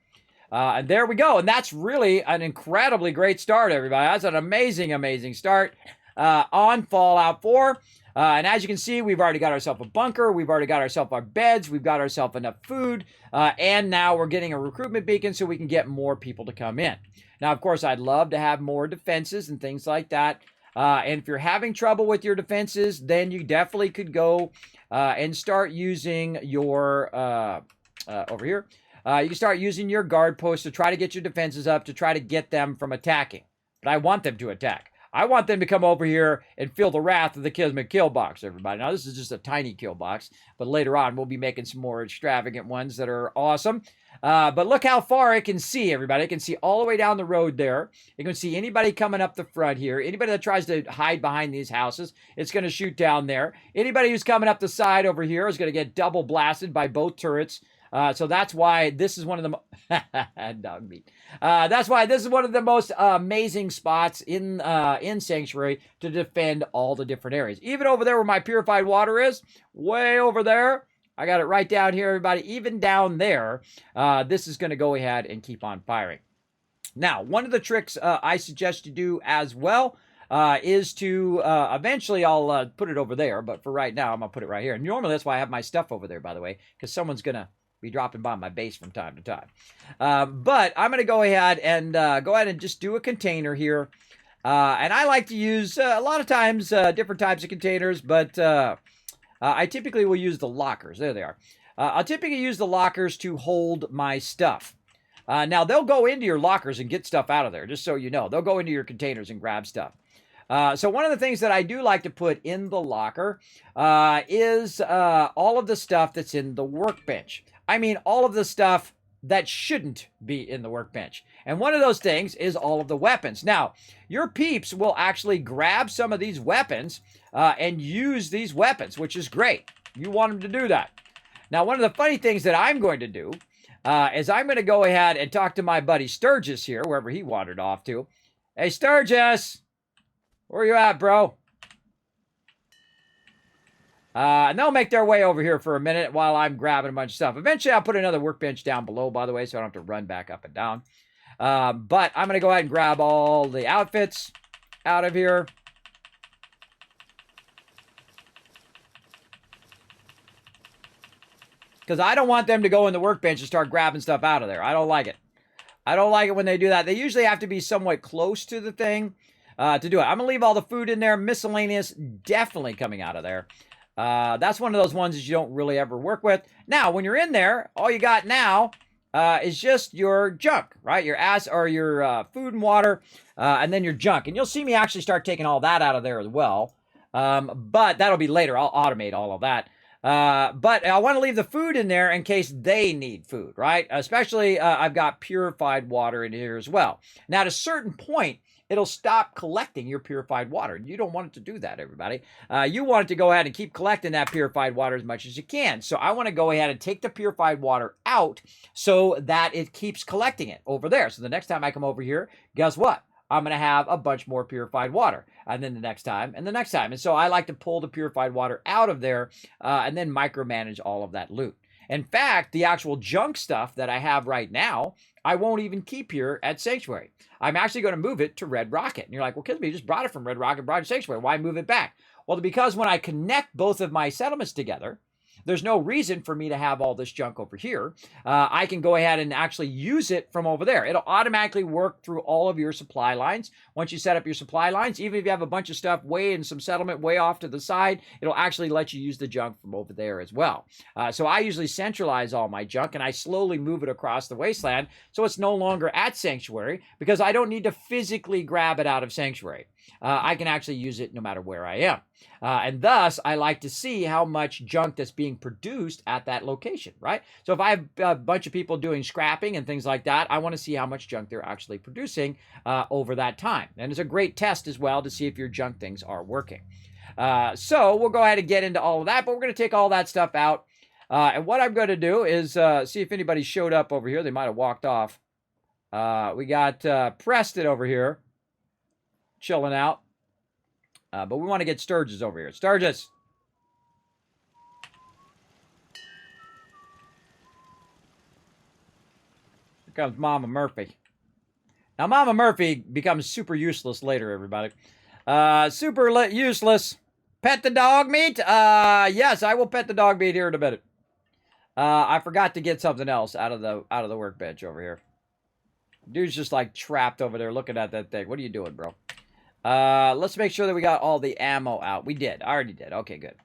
And there we go. And that's really an incredibly great start, everybody. That's an amazing, amazing start on Fallout 4. And as you can see, we've already got ourselves a bunker. We've already got ourselves our beds. We've got ourselves enough food. And now we're getting a recruitment beacon so we can get more people to come in. Now, of course, I'd love to have more defenses and things like that. And if you're having trouble with your defenses, then you definitely could go and start using your, over here, you can start using your guard posts to try to get your defenses up, to try to get them from attacking. But I want them to attack. I want them to come over here and feel the wrath of the Kismet kill box, everybody. Now, this is just a tiny kill box, but later on, we'll be making some more extravagant ones that are awesome. But look how far it can see, everybody. It can see all the way down the road there. You can see anybody coming up the front here. Anybody that tries to hide behind these houses, it's going to shoot down there. Anybody who's coming up the side over here is going to get double blasted by both turrets. So that's why this is one of the dog meat. That's why this is one of the most amazing spots in Sanctuary to defend all the different areas. Even over there where my purified water is, way over there, I got it right down here, everybody. Even down there, this is going to go ahead and keep on firing. Now, one of the tricks I suggest you do as well is to eventually I'll put it over there, but for right now I'm gonna put it right here. And normally that's why I have my stuff over there, by the way, because someone's gonna be dropping by my base from time to time. But I'm going to go ahead and just do a container here. And I like to use, a lot of times, different types of containers, but I typically will use the lockers. There they are. I'll typically use the lockers to hold my stuff. Now, they'll go into your lockers and get stuff out of there, just so you know. They'll go into your containers and grab stuff. So one of the things that I do like to put in the locker is all of the stuff that's in the workbench. I mean, all of the stuff that shouldn't be in the workbench. And one of those things is all of the weapons. Now, your peeps will actually grab some of these weapons and use these weapons, which is great. You want them to do that. Now, one of the funny things that I'm going to do is I'm going to go ahead and talk to my buddy Sturgis here, wherever he wandered off to. Hey, Sturgis! Where you at, bro? And they'll make their way over here for a minute while I'm grabbing a bunch of stuff. Eventually, I'll put another workbench down below, by the way, so I don't have to run back up and down. But I'm going to go ahead and grab all the outfits. out of here. Because I don't want them to go in the workbench and start grabbing stuff out of there. I don't like it. I don't like it when they do that. They usually have to be somewhat close to the thing to do it. I'm going to leave all the food in there. Miscellaneous, definitely coming out of there. That's one of those ones that you don't really ever work with. Now, when you're in there, all you got now is just your junk, right? Your ass or your food and water, and then your junk. And you'll see me actually start taking all that out of there as well. But that'll be later. I'll automate all of that. But I want to leave the food in there in case they need food, right? Especially, I've got purified water in here as well. Now, at a certain point, it'll stop collecting your purified water. You don't want it to do that, everybody. You want it to go ahead and keep collecting that purified water as much as you can. So I want to go ahead and take the purified water out so that it keeps collecting it over there. So the next time I come over here, guess what? I'm going to have a bunch more purified water. And then the next time, and the next time. And so I like to pull the purified water out of there and then micromanage all of that loot. In fact, the actual junk stuff that I have right now, I won't even keep here at Sanctuary. I'm actually going to move it to Red Rocket. And you're like, well, Kismet, you just brought it from Red Rocket, brought it to Sanctuary. Why move it back? Well, because when I connect both of my settlements together, there's no reason for me to have all this junk over here. I can go ahead and actually use it from over there. It'll automatically work through all of your supply lines. Once you set up your supply lines, even if you have a bunch of stuff way in some settlement way off to the side, it'll actually let you use the junk from over there as well. So I usually centralize all my junk and I slowly move it across the wasteland so it's no longer at Sanctuary because I don't need to physically grab it out of Sanctuary. I can actually use it no matter where I am. And thus, I like to see how much junk that's being produced at that location, right? So if I have a bunch of people doing scrapping and things like that, I want to see how much junk they're actually producing over that time. And it's a great test as well to see if your junk things are working. So we'll go ahead and get into all of that, but we're going to take all that stuff out. And what I'm going to do is see if anybody showed up over here. They might have walked off. We got Preston over here chilling out. But we want to get Sturgis over here. Sturgis! Here comes Mama Murphy. Now, Mama Murphy becomes super useless later, everybody. Super useless. Pet the dog meat? Yes, I will pet the dog meat here in a minute. I forgot to get something else out of the workbench over here. Dude's just like trapped over there looking at that thing. What are you doing, bro? Let's make sure that we got all the ammo out. We did. I already did. Okay, good.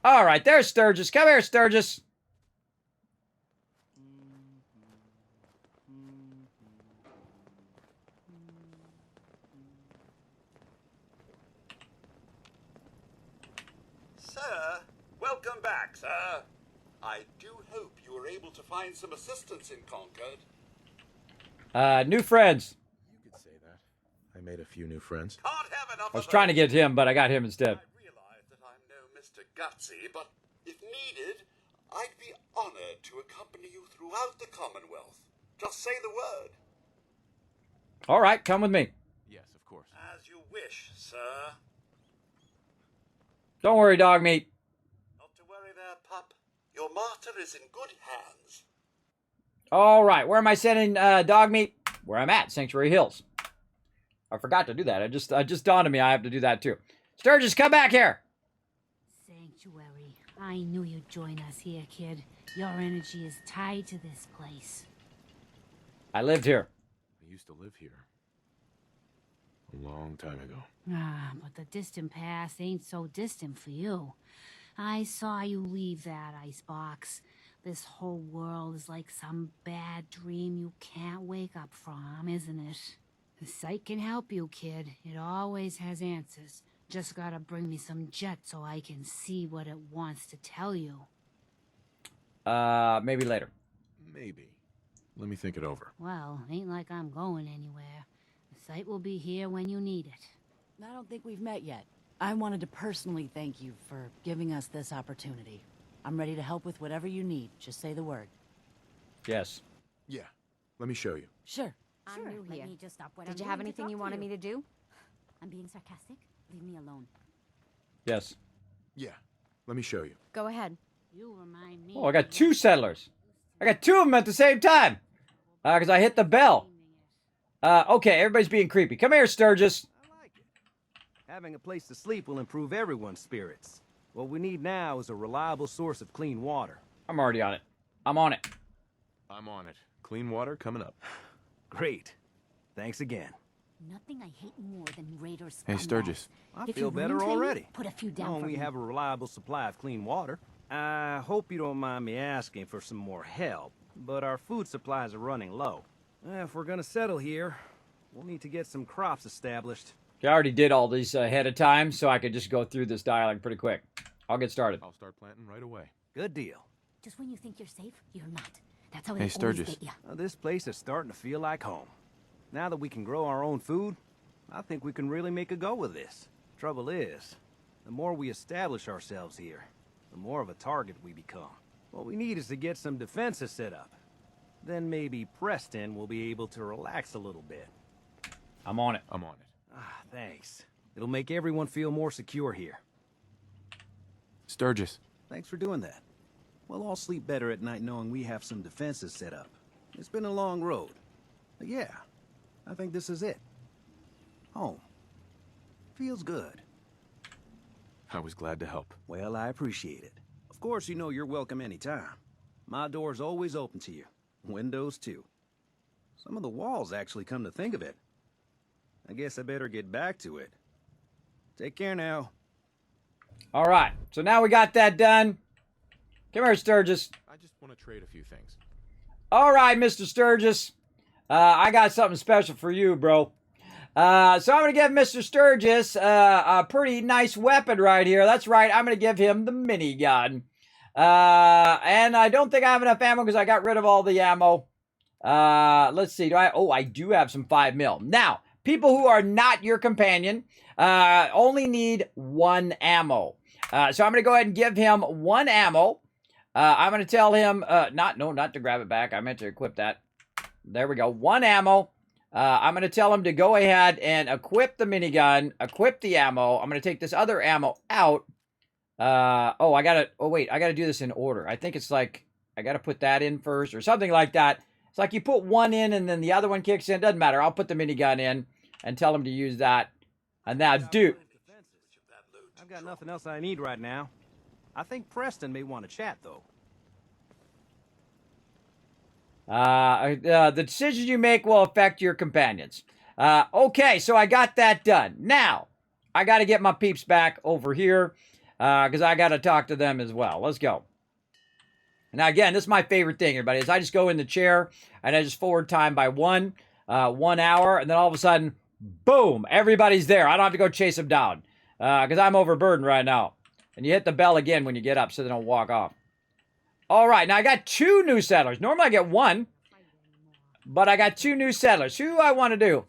All right, there's Sturgis. Come here, Sturgis. Sir, welcome back, sir. I do hope you were able to find some assistance in Concord. New friends. I made a few new friends. Can't have enough I was trying to get him, but I got him instead. I realize that I'm no Mr. Gutsy, but if needed, I'd be honored to accompany you throughout the Commonwealth. Just say the word. All right, come with me. Yes, of course. As you wish, sir. Don't worry, dog meat. Not to worry there, pup. Your martyr is in good hands. All right, where am I sending dog meat? Where I'm at, Sanctuary Hills. I forgot to do that. It just dawned on me I have to do that too. Sturgis, come back here. Sanctuary. I knew you'd join us here, kid. Your energy is tied to this place. I lived here. I used to live here. A long time ago. Ah, but the distant past ain't so distant for you. I saw you leave that icebox. This whole world is like some bad dream you can't wake up from, isn't it? The sight can help you, kid. It always has answers. Just gotta bring me some jet so I can see what it wants to tell you. Maybe later. Maybe. Let me think it over. Well, ain't like I'm going anywhere. The sight will be here when you need it. I don't think we've met yet. I wanted to personally thank you for giving us this opportunity. I'm ready to help with whatever you need. Just say the word. Yes. Yeah. Let me show you. Sure. I'm new here. Let me just stop what Did I'm you doing have to anything talk you to wanted me to do? I'm being sarcastic. Leave me alone. Yes. Yeah. Let me show you. Go ahead. You remind me. Oh, I got 2 settlers. I got 2 of them at the same time. Because I hit the bell. Okay, everybody's being creepy. Come here, Sturgis. Having a place to sleep will improve everyone's spirits. What we need now is a reliable source of clean water. I'm already on it. I'm on it. I'm on it. Clean water coming up. Great. Thanks again. Nothing I hate more than raiders. Hey, Sturgis. I If feel you're better willing to, already. put a few down Knowing for we me. have a reliable supply of clean water. I hope you don't mind me asking for some more help, but our food supplies are running low. If we're gonna settle here, we'll need to get some crops established. I already did all these ahead of time, so I could just go through this dialogue pretty quick. I'll get started. I'll start planting right away. Good deal. Just when you think you're safe, you're not. That's how Hey, they always Sturgis. get ya. This place is starting to feel like home. Now that we can grow our own food, I think we can really make a go with this. Trouble is, the more we establish ourselves here, the more of a target we become. What we need is to get some defenses set up. Then maybe Preston will be able to relax a little bit. I'm on it. I'm on it. Thanks. It'll make everyone feel more secure here. Sturgis. Thanks for doing that. We'll all sleep better at night knowing we have some defenses set up. It's been a long road. But yeah, I think this is it. Home. Feels good. I was glad to help. Well, I appreciate it. Of course, you know you're welcome anytime. My door's always open to you. Windows, too. Some of the walls, actually, come to think of it. I guess I better get back to it. Take care now. All right, so now we got that done. Come here, Sturgis. I just want to trade a few things. All right, Mr. Sturgis. I got something special for you, bro. So I'm going to give Mr. Sturgis a pretty nice weapon right here. That's right, I'm going to give him the minigun. And I don't think I have enough ammo because I got rid of all the ammo. Let's see. I do have some 5mm. Now, people who are not your companion only need 1 ammo. So I'm going to go ahead and give him 1 ammo. I'm going to tell him, not to grab it back. I meant to equip that. There we go. 1 ammo. I'm going to tell him to go ahead and equip the minigun, equip the ammo. I'm going to take this other ammo out. I got to do this in order. I think it's like, I got to put that in first or something like that. It's like you put one in and then the other one kicks in. Doesn't matter. I'll put the minigun in and tell him to use that. And now, dude. I've got nothing else I need right now. I think Preston may want to chat, though. The decisions you make will affect your companions. Okay, so I got that done. Now, I got to get my peeps back over here because I got to talk to them as well. Let's go. Now, again, this is my favorite thing, everybody, is I just go in the chair and I just forward time by 1 hour, and then all of a sudden, boom, everybody's there. I don't have to go chase them down because I'm overburdened right now. And you hit the bell again when you get up so they don't walk off. All right, now I got 2 new settlers. Normally I get 1, but I got 2 new settlers. Who do I want to do?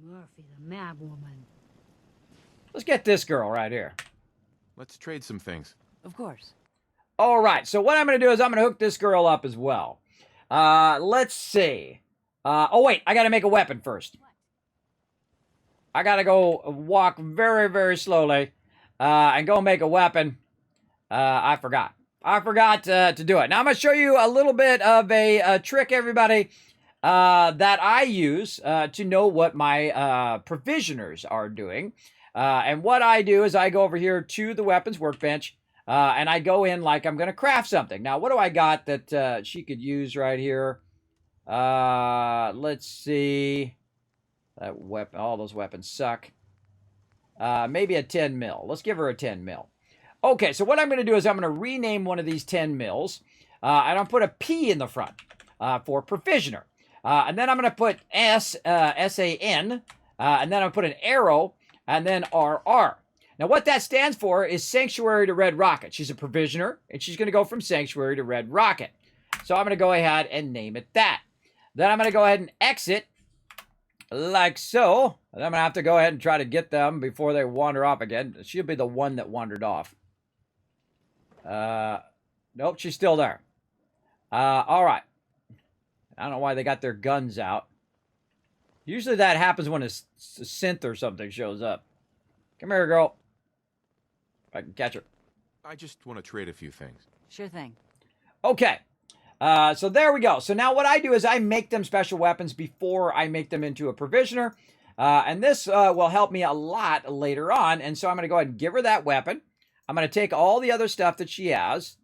Murphy, the mad woman. Let's get this girl right here. Let's trade some things. Of course. All right, so what I'm going to do is I'm going to hook this girl up as well. Let's see. I got to make a weapon first. I got to go walk very, very slowly and go make a weapon. I forgot to do it. Now I'm going to show you a little bit of a trick, everybody, that I use to know what my provisioners are doing. And what I do is I go over here to the weapons workbench, and I go in like I'm going to craft something. Now, what do I got that she could use right here? Let's see. That weapon, all those weapons suck. Maybe a 10mm. Let's give her a 10mm. Okay, so what I'm going to do is I'm going to rename one of these 10mm, and I'll put a P in the front for provisioner. And then I'm going to put S-A-N, and then I'll put an arrow, and then RR. Now, what that stands for is Sanctuary to Red Rocket. She's a provisioner, and she's going to go from Sanctuary to Red Rocket. So I'm going to go ahead and name it that. Then I'm going to go ahead and exit, like so. And I'm going to have to go ahead and try to get them before they wander off again. She'll be the one that wandered off. Nope, she's still there. All right. I don't know why they got their guns out. Usually that happens when a synth or something shows up. Come here, girl. If I can catch her. I just want to trade a few things. Sure thing. Okay. So there we go. So now what I do is I make them special weapons before I make them into a provisioner. And this will help me a lot later on. And so I'm going to go ahead and give her that weapon. I'm going to take all the other stuff that she has.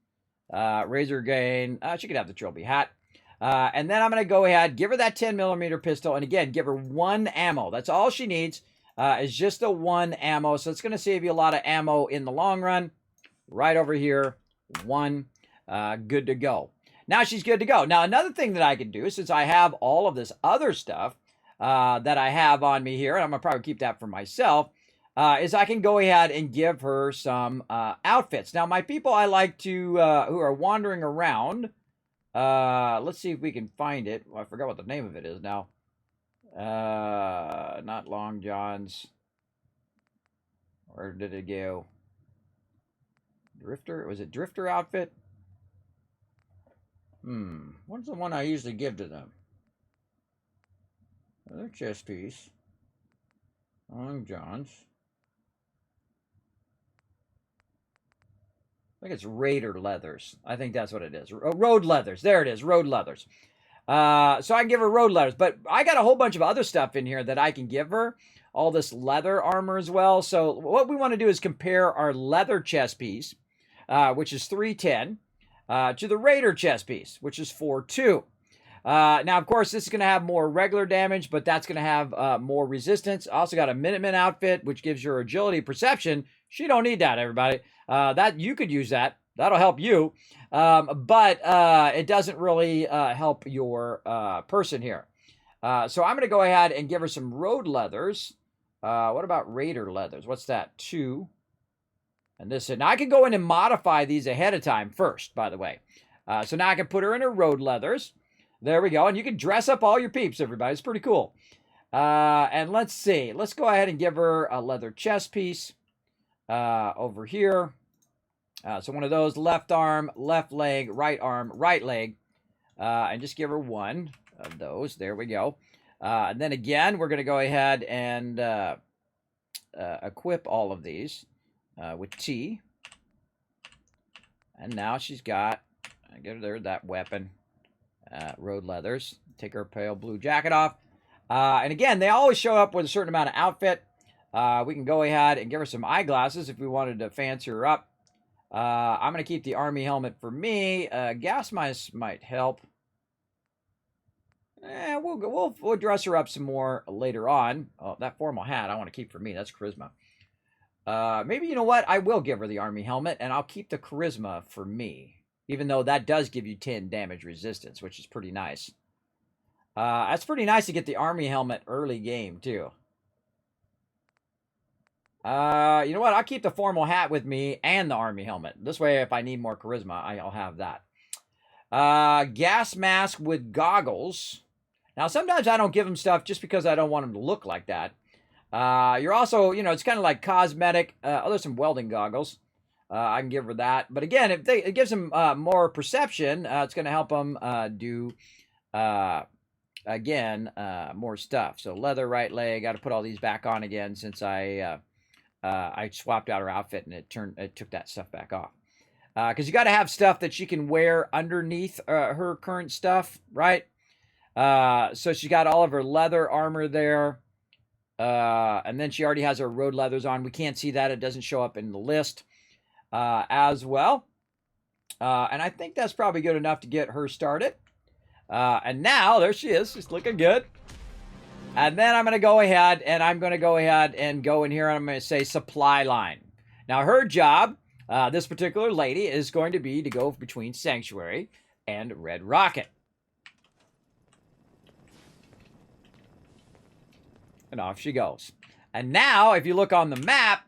Razor gain. She could have the trophy hat. And then I'm going to go ahead, give her that 10mm pistol. And again, give her 1 ammo. That's all she needs is just a 1 ammo. So it's going to save you a lot of ammo in the long run. Right over here. 1. Good to go. Now she's good to go. Now another thing that I can do, since I have all of this other stuff that I have on me here, and I'm going to probably keep that for myself, is I can go ahead and give her some outfits. Now, my people I like to, who are wandering around, let's see if we can find it. Well, I forgot what the name of it is now. Not Long John's. Where did it go? Drifter? Was it Drifter outfit? What's the one I usually give to them? Another chest piece. Long John's. I think it's Raider Leathers. I think that's what it is. Road Leathers. There it is. Road Leathers. So I can give her Road Leathers. But I got a whole bunch of other stuff in here that I can give her. All this leather armor as well. So what we want to do is compare our leather chest piece, which is 310, to the Raider chest piece, which is 4-2. Now, of course, this is going to have more regular damage, but that's going to have more resistance. Also got a Minuteman outfit, which gives your agility perception. She don't need that, everybody. That you could use that. That'll help you. But it doesn't really help your person here. So I'm going to go ahead and give her some road leathers. What about Raider leathers? What's that? 2. And this. Now I can go in and modify these ahead of time first, by the way. So now I can put her in her road leathers. There we go. And you can dress up all your peeps, everybody. It's pretty cool. And let's see. Let's go ahead and give her a leather chest piece over here. So one of those, left arm, left leg, right arm, right leg. And just give her 1 of those. There we go. And then again, we're going to go ahead and equip all of these with T. And now she's got, I give her that weapon. Road leathers. Take her pale blue jacket off. And again, they always show up with a certain amount of outfit. We can go ahead and give her some eyeglasses if we wanted to fancy her up. I'm going to keep the army helmet for me. Gas mask might help. We'll dress her up some more later on. Oh, that formal hat I want to keep for me. That's charisma. Maybe, you know what? I will give her the army helmet, and I'll keep the charisma for me. Even though that does give you 10 damage resistance, which is pretty nice. That's pretty nice to get the army helmet early game, too. You know what? I'll keep the formal hat with me and the army helmet. This way, if I need more charisma, I'll have that. Gas mask with goggles. Now, sometimes I don't give them stuff just because I don't want them to look like that. You're also, you know, it's kind of like cosmetic. Oh, there's some welding goggles. I can give her that. But again, if it gives them more perception, it's going to help them do, again, more stuff. So leather right leg. Got to put all these back on again since I swapped out her outfit and it took that stuff back off. Because you got to have stuff that she can wear underneath her current stuff, right? So she got all of her leather armor there. And then she already has her road leathers on. We can't see that. It doesn't show up in the list. As well. And I think that's probably good enough to get her started. And now, there she is. She's looking good. And then I'm going to go ahead and go in here and I'm going to say supply line. Now, her job, this particular lady, is going to be to go between Sanctuary and Red Rocket. And off she goes. And now, if you look on the map,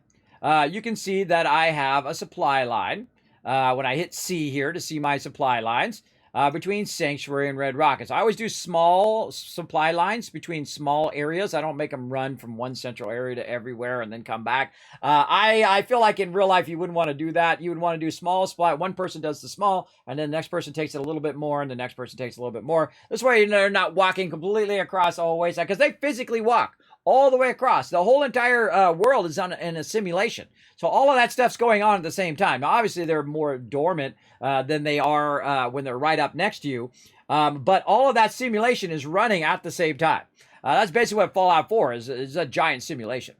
you can see that I have a supply line. When I hit C here to see my supply lines between Sanctuary and Red Rockets. I always do small supply lines between small areas. I don't make them run from one central area to everywhere and then come back. I feel like in real life you wouldn't want to do that. You would want to do small supply. One person does the small, and then the next person takes it a little bit more, and the next person takes a little bit more. This way they're not walking completely across the whole wayside, because they physically walk all the way across. The whole entire world is in a simulation. So all of that stuff's going on at the same time. Now, obviously, they're more dormant than they are when they're right up next to you. But all of that simulation is running at the same time. That's basically what Fallout 4 is a giant simulation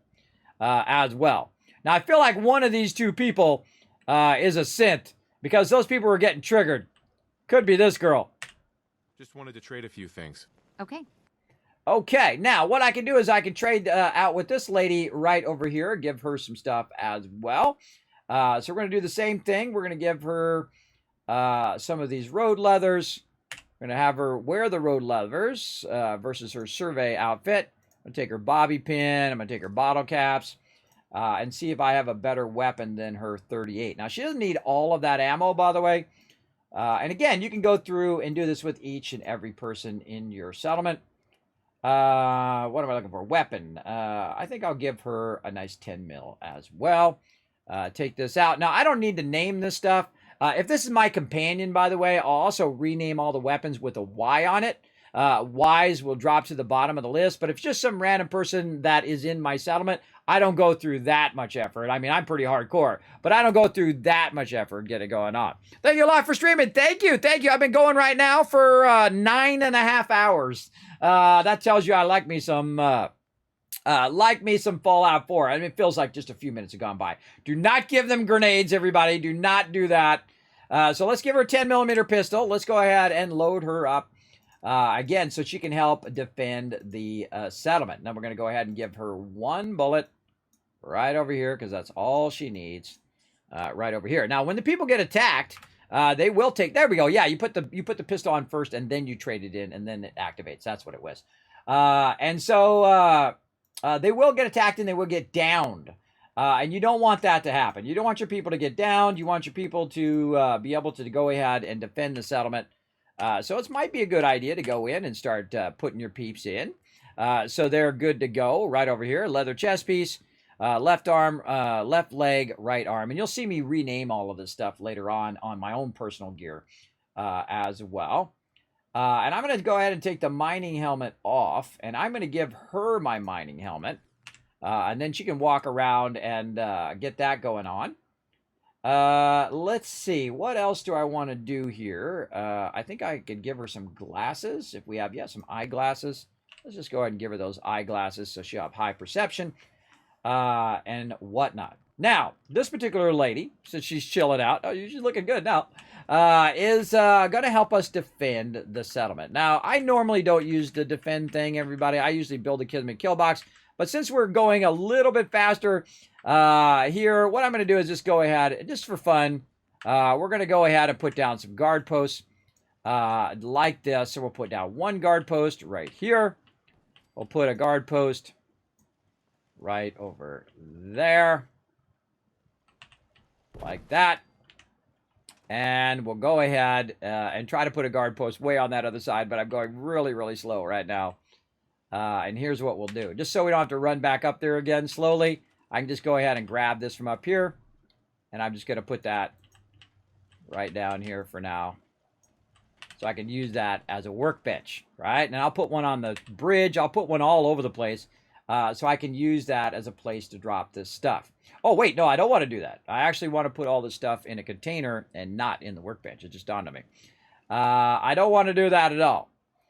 as well. Now, I feel like one of these two people is a synth because those people were getting triggered. Could be this girl. Just wanted to trade a few things. Okay. Okay, now what I can do is I can trade out with this lady right over here, give her some stuff as well. So we're going to do the same thing. We're going to give her some of these road leathers. We're going to have her wear the road leathers versus her survey outfit. I'm going to take her bobby pin. I'm going to take her bottle caps and see if I have a better weapon than her 38. Now, she doesn't need all of that ammo, by the way. And again, you can go through and do this with each and every person in your settlement. What am I looking for? Weapon. I think I'll give her a nice 10 mil as well. Take this out. Now, I don't need to name this stuff. If this is my companion, by the way, I'll also rename all the weapons with a Y on it. Ys will drop to the bottom of the list. But if it's just some random person that is in my settlement, I don't go through that much effort. I mean, I'm pretty hardcore, but I don't go through that much effort to get it going on. Thank you a lot for streaming. Thank you. Thank you. I've been going right now for 9.5 hours. That tells you I like me some Fallout 4. I mean, it feels like just a few minutes have gone by. Do not give them grenades, everybody. Do not do that. So let's give her a 10mm pistol. Let's go ahead and load her up. Again, so she can help defend the settlement. Now we're going to go ahead and give her one bullet right over here because that's all she needs. Right over here. Now, when the people get attacked, they will take. There we go. Yeah, you put the pistol on first, and then you trade it in, and then it activates. That's what it was. And so they will get attacked and they will get downed. And you don't want that to happen. You don't want your people to get downed. You want your people to be able to go ahead and defend the settlement. So it might be a good idea to go in and start putting your peeps in. So they're good to go right over here. Leather chest piece, left arm, left leg, right arm. And you'll see me rename all of this stuff later on my own personal gear as well. And I'm going to go ahead and take the mining helmet off. And I'm going to give her my mining helmet. And then she can walk around and get that going on. Let's see. What else do I want to do here? I think I could give her some glasses. If we have, some eyeglasses. Let's just go ahead and give her those eyeglasses so she'll have high perception and whatnot. Now, this particular lady, since she's chilling out, she's looking good now, is going to help us defend the settlement. Now, I normally don't use the defend thing, everybody. I usually build a Kismet kill box. But since we're going a little bit faster here, what I'm going to do is just go ahead, just for fun, we're going to go ahead and put down some guard posts like this. So we'll put down one guard post right here. We'll put a guard post right over there, like that. And we'll go ahead and try to put a guard post way on that other side, but I'm going really, really slow right now. And here's what we'll do. Just so we don't have to run back up there again slowly, I can just go ahead and grab this from up here. And I'm just going to put that right down here for now. So I can use that as a workbench, right? And I'll put one on the bridge. I'll put one all over the place. So I can use that as a place to drop this stuff. Oh, wait, no, I don't want to do that. I actually want to put all this stuff in a container and not in the workbench. It just dawned on me. I don't want to do that at all.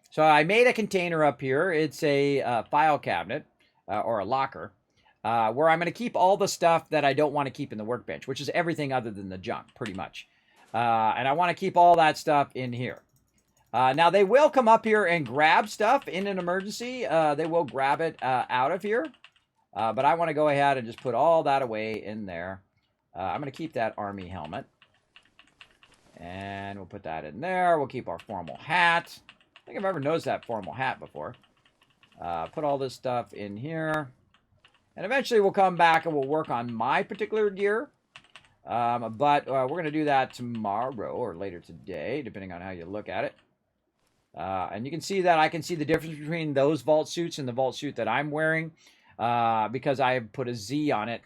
So I made a container up here. It's a file cabinet or a locker where I'm going to keep all the stuff that I don't want to keep in the workbench, which is everything other than the junk, pretty much. And I want to keep all that stuff in here. Now, they will come up here and grab stuff in an emergency. They will grab it out of here. But I want to go ahead and just put all that away in there. I'm going to keep that army helmet. And we'll put that in there. We'll keep our formal hat. I think I've ever noticed that formal hat before. Put all this stuff in here. And eventually we'll come back and we'll work on my particular gear. But we're going to do that tomorrow or later today, depending on how you look at it. And you can see that I can see the difference between those vault suits and the vault suit that I'm wearing. Because I put a Z on it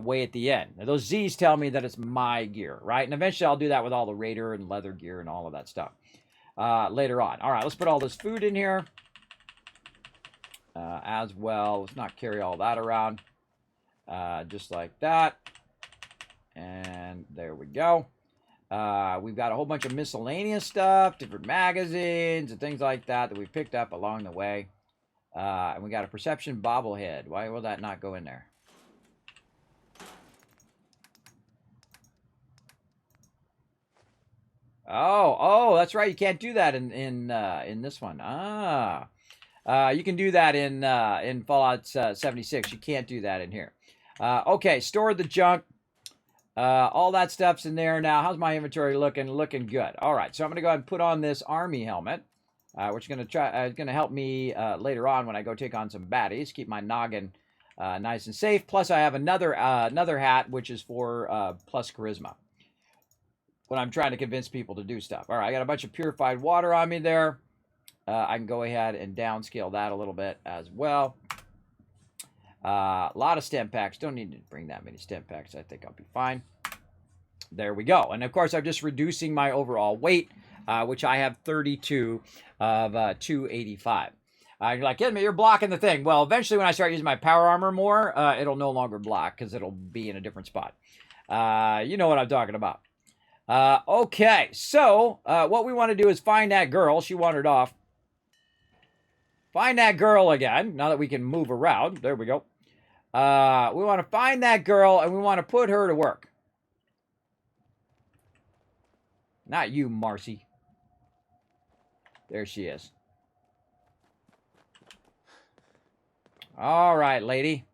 way at the end. Now, those Z's tell me that it's my gear, right? And eventually I'll do that with all the Raider and leather gear and all of that stuff. Later on. All right, let's put all this food in here. as well. Let's not carry all that around. Just like that. And there we go. We've got a whole bunch of miscellaneous stuff, different magazines and things like that that we picked up along the way. And we got a perception bobblehead. Why will that not go in there? Oh, that's right. You can't do that in this one. You can do that in Fallout 76. You can't do that in here. Okay, store the junk. All that stuff's in there now. How's my inventory looking? Looking good. All right, so I'm going to go ahead and put on this army helmet, which is going to help me later on when I go take on some baddies. Keep my noggin nice and safe. Plus, I have another hat, which is for plus charisma when I'm trying to convince people to do stuff. All right, I got a bunch of purified water on me there. I can go ahead and downscale that a little bit as well. A lot of stem packs. Don't need to bring that many stem packs. I think I'll be fine. There we go. And of course, I'm just reducing my overall weight, which I have 32 of 285. You're like, Kismet, you're blocking the thing. Well, eventually when I start using my power armor more, it'll no longer block because it'll be in a different spot. You know what I'm talking about. Okay, so what we want to do is find that girl. She wandered off. Find that girl again, now that we can move around. There we go. We want to find that girl, and we want to put her to work. Not you, Marcy. There she is. All right, lady.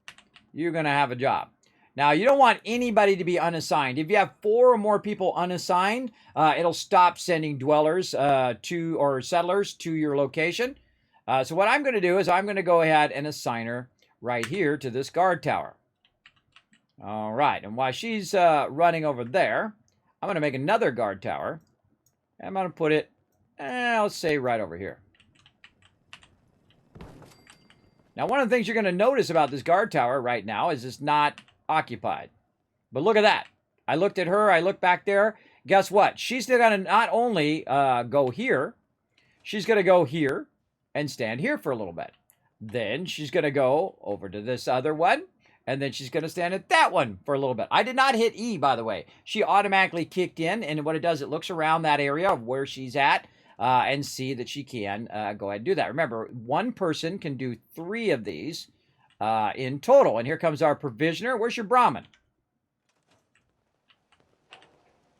You're going to have a job. Now, you don't want anybody to be unassigned. If you have 4 or more people unassigned, it'll stop sending dwellers or settlers to your location. So what I'm going to do is I'm going to go ahead and assign her right here to this guard tower. All right, and while she's running over there, I'm going to make another guard tower. I'm going to put it, let's say, right over here. Now, one of the things you're going to notice about this guard tower right now is it's not occupied. But look at that. I looked at her. I looked back there. Guess what? She's still going to not only go here, she's going to go here and stand here for a little bit. Then she's going to go over to this other one, and then she's going to stand at that one for a little bit. I did not hit E, by the way. She automatically kicked in, and what it does, it looks around that area of where she's at and see that she can go ahead and do that. Remember, one person can do 3 of these in total. And here comes our provisioner. Where's your Brahmin?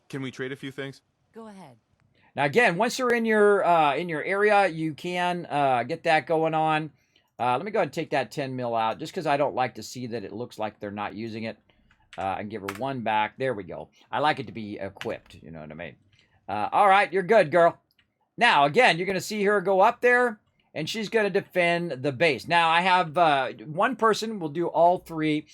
Can we trade a few things? Go ahead. Now, again, once you're in your area, you can get that going on. Let me go ahead and take that 10 mil out, just because I don't like to see that it looks like they're not using it. And give her 1 back. There we go. I like it to be equipped, you know what I mean? All right, you're good, girl. Now, again, you're going to see her go up there, and she's going to defend the base. Now, I have 1 person will do all 3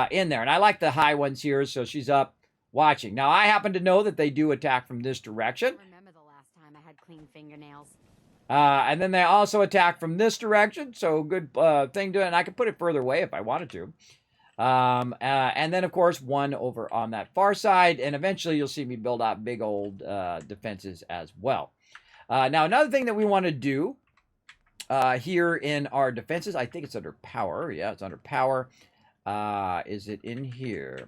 in there, and I like the high ones here, so she's up watching. Now, I happen to know that they do attack from this direction. Remember the last time I had clean fingernails? And then they also attack from this direction, so good thing to, and I could put it further away if I wanted to. And then, of course, 1 over on that far side, and eventually you'll see me build out big old defenses as well. Now, another thing that we want to do here in our defenses, I think it's under power. Yeah, it's under power. Is it in here?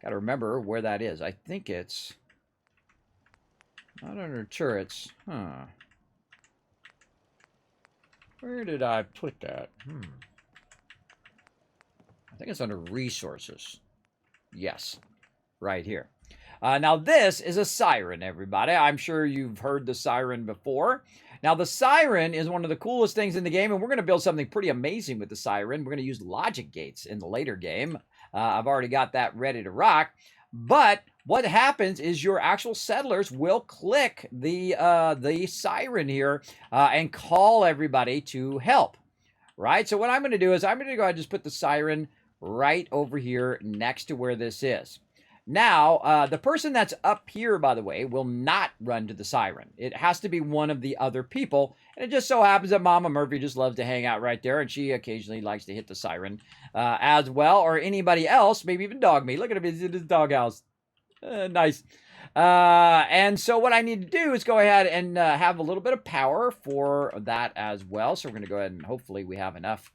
Got to remember where that is. I think it's not under turrets. Where did I put that? I think it's under resources. Yes, right here. Now, this is a siren, everybody. I'm sure you've heard the siren before. Now, the siren is one of the coolest things in the game, and we're going to build something pretty amazing with the siren. We're going to use logic gates in the later game. I've already got that ready to rock. But what happens is your actual settlers will click the siren here and call everybody to help, right? So what I'm going to do is I'm going to go ahead and just put the siren right over here next to where this is. Now, the person that's up here, by the way, will not run to the siren. It has to be one of the other people. And it just so happens that Mama Murphy just loves to hang out right there. And she occasionally likes to hit the siren as well. Or anybody else, maybe even Dog Me. Look at him, he's in his doghouse. Nice. And so what I need to do is go ahead and have a little bit of power for that as well. So we're going to go ahead and hopefully we have enough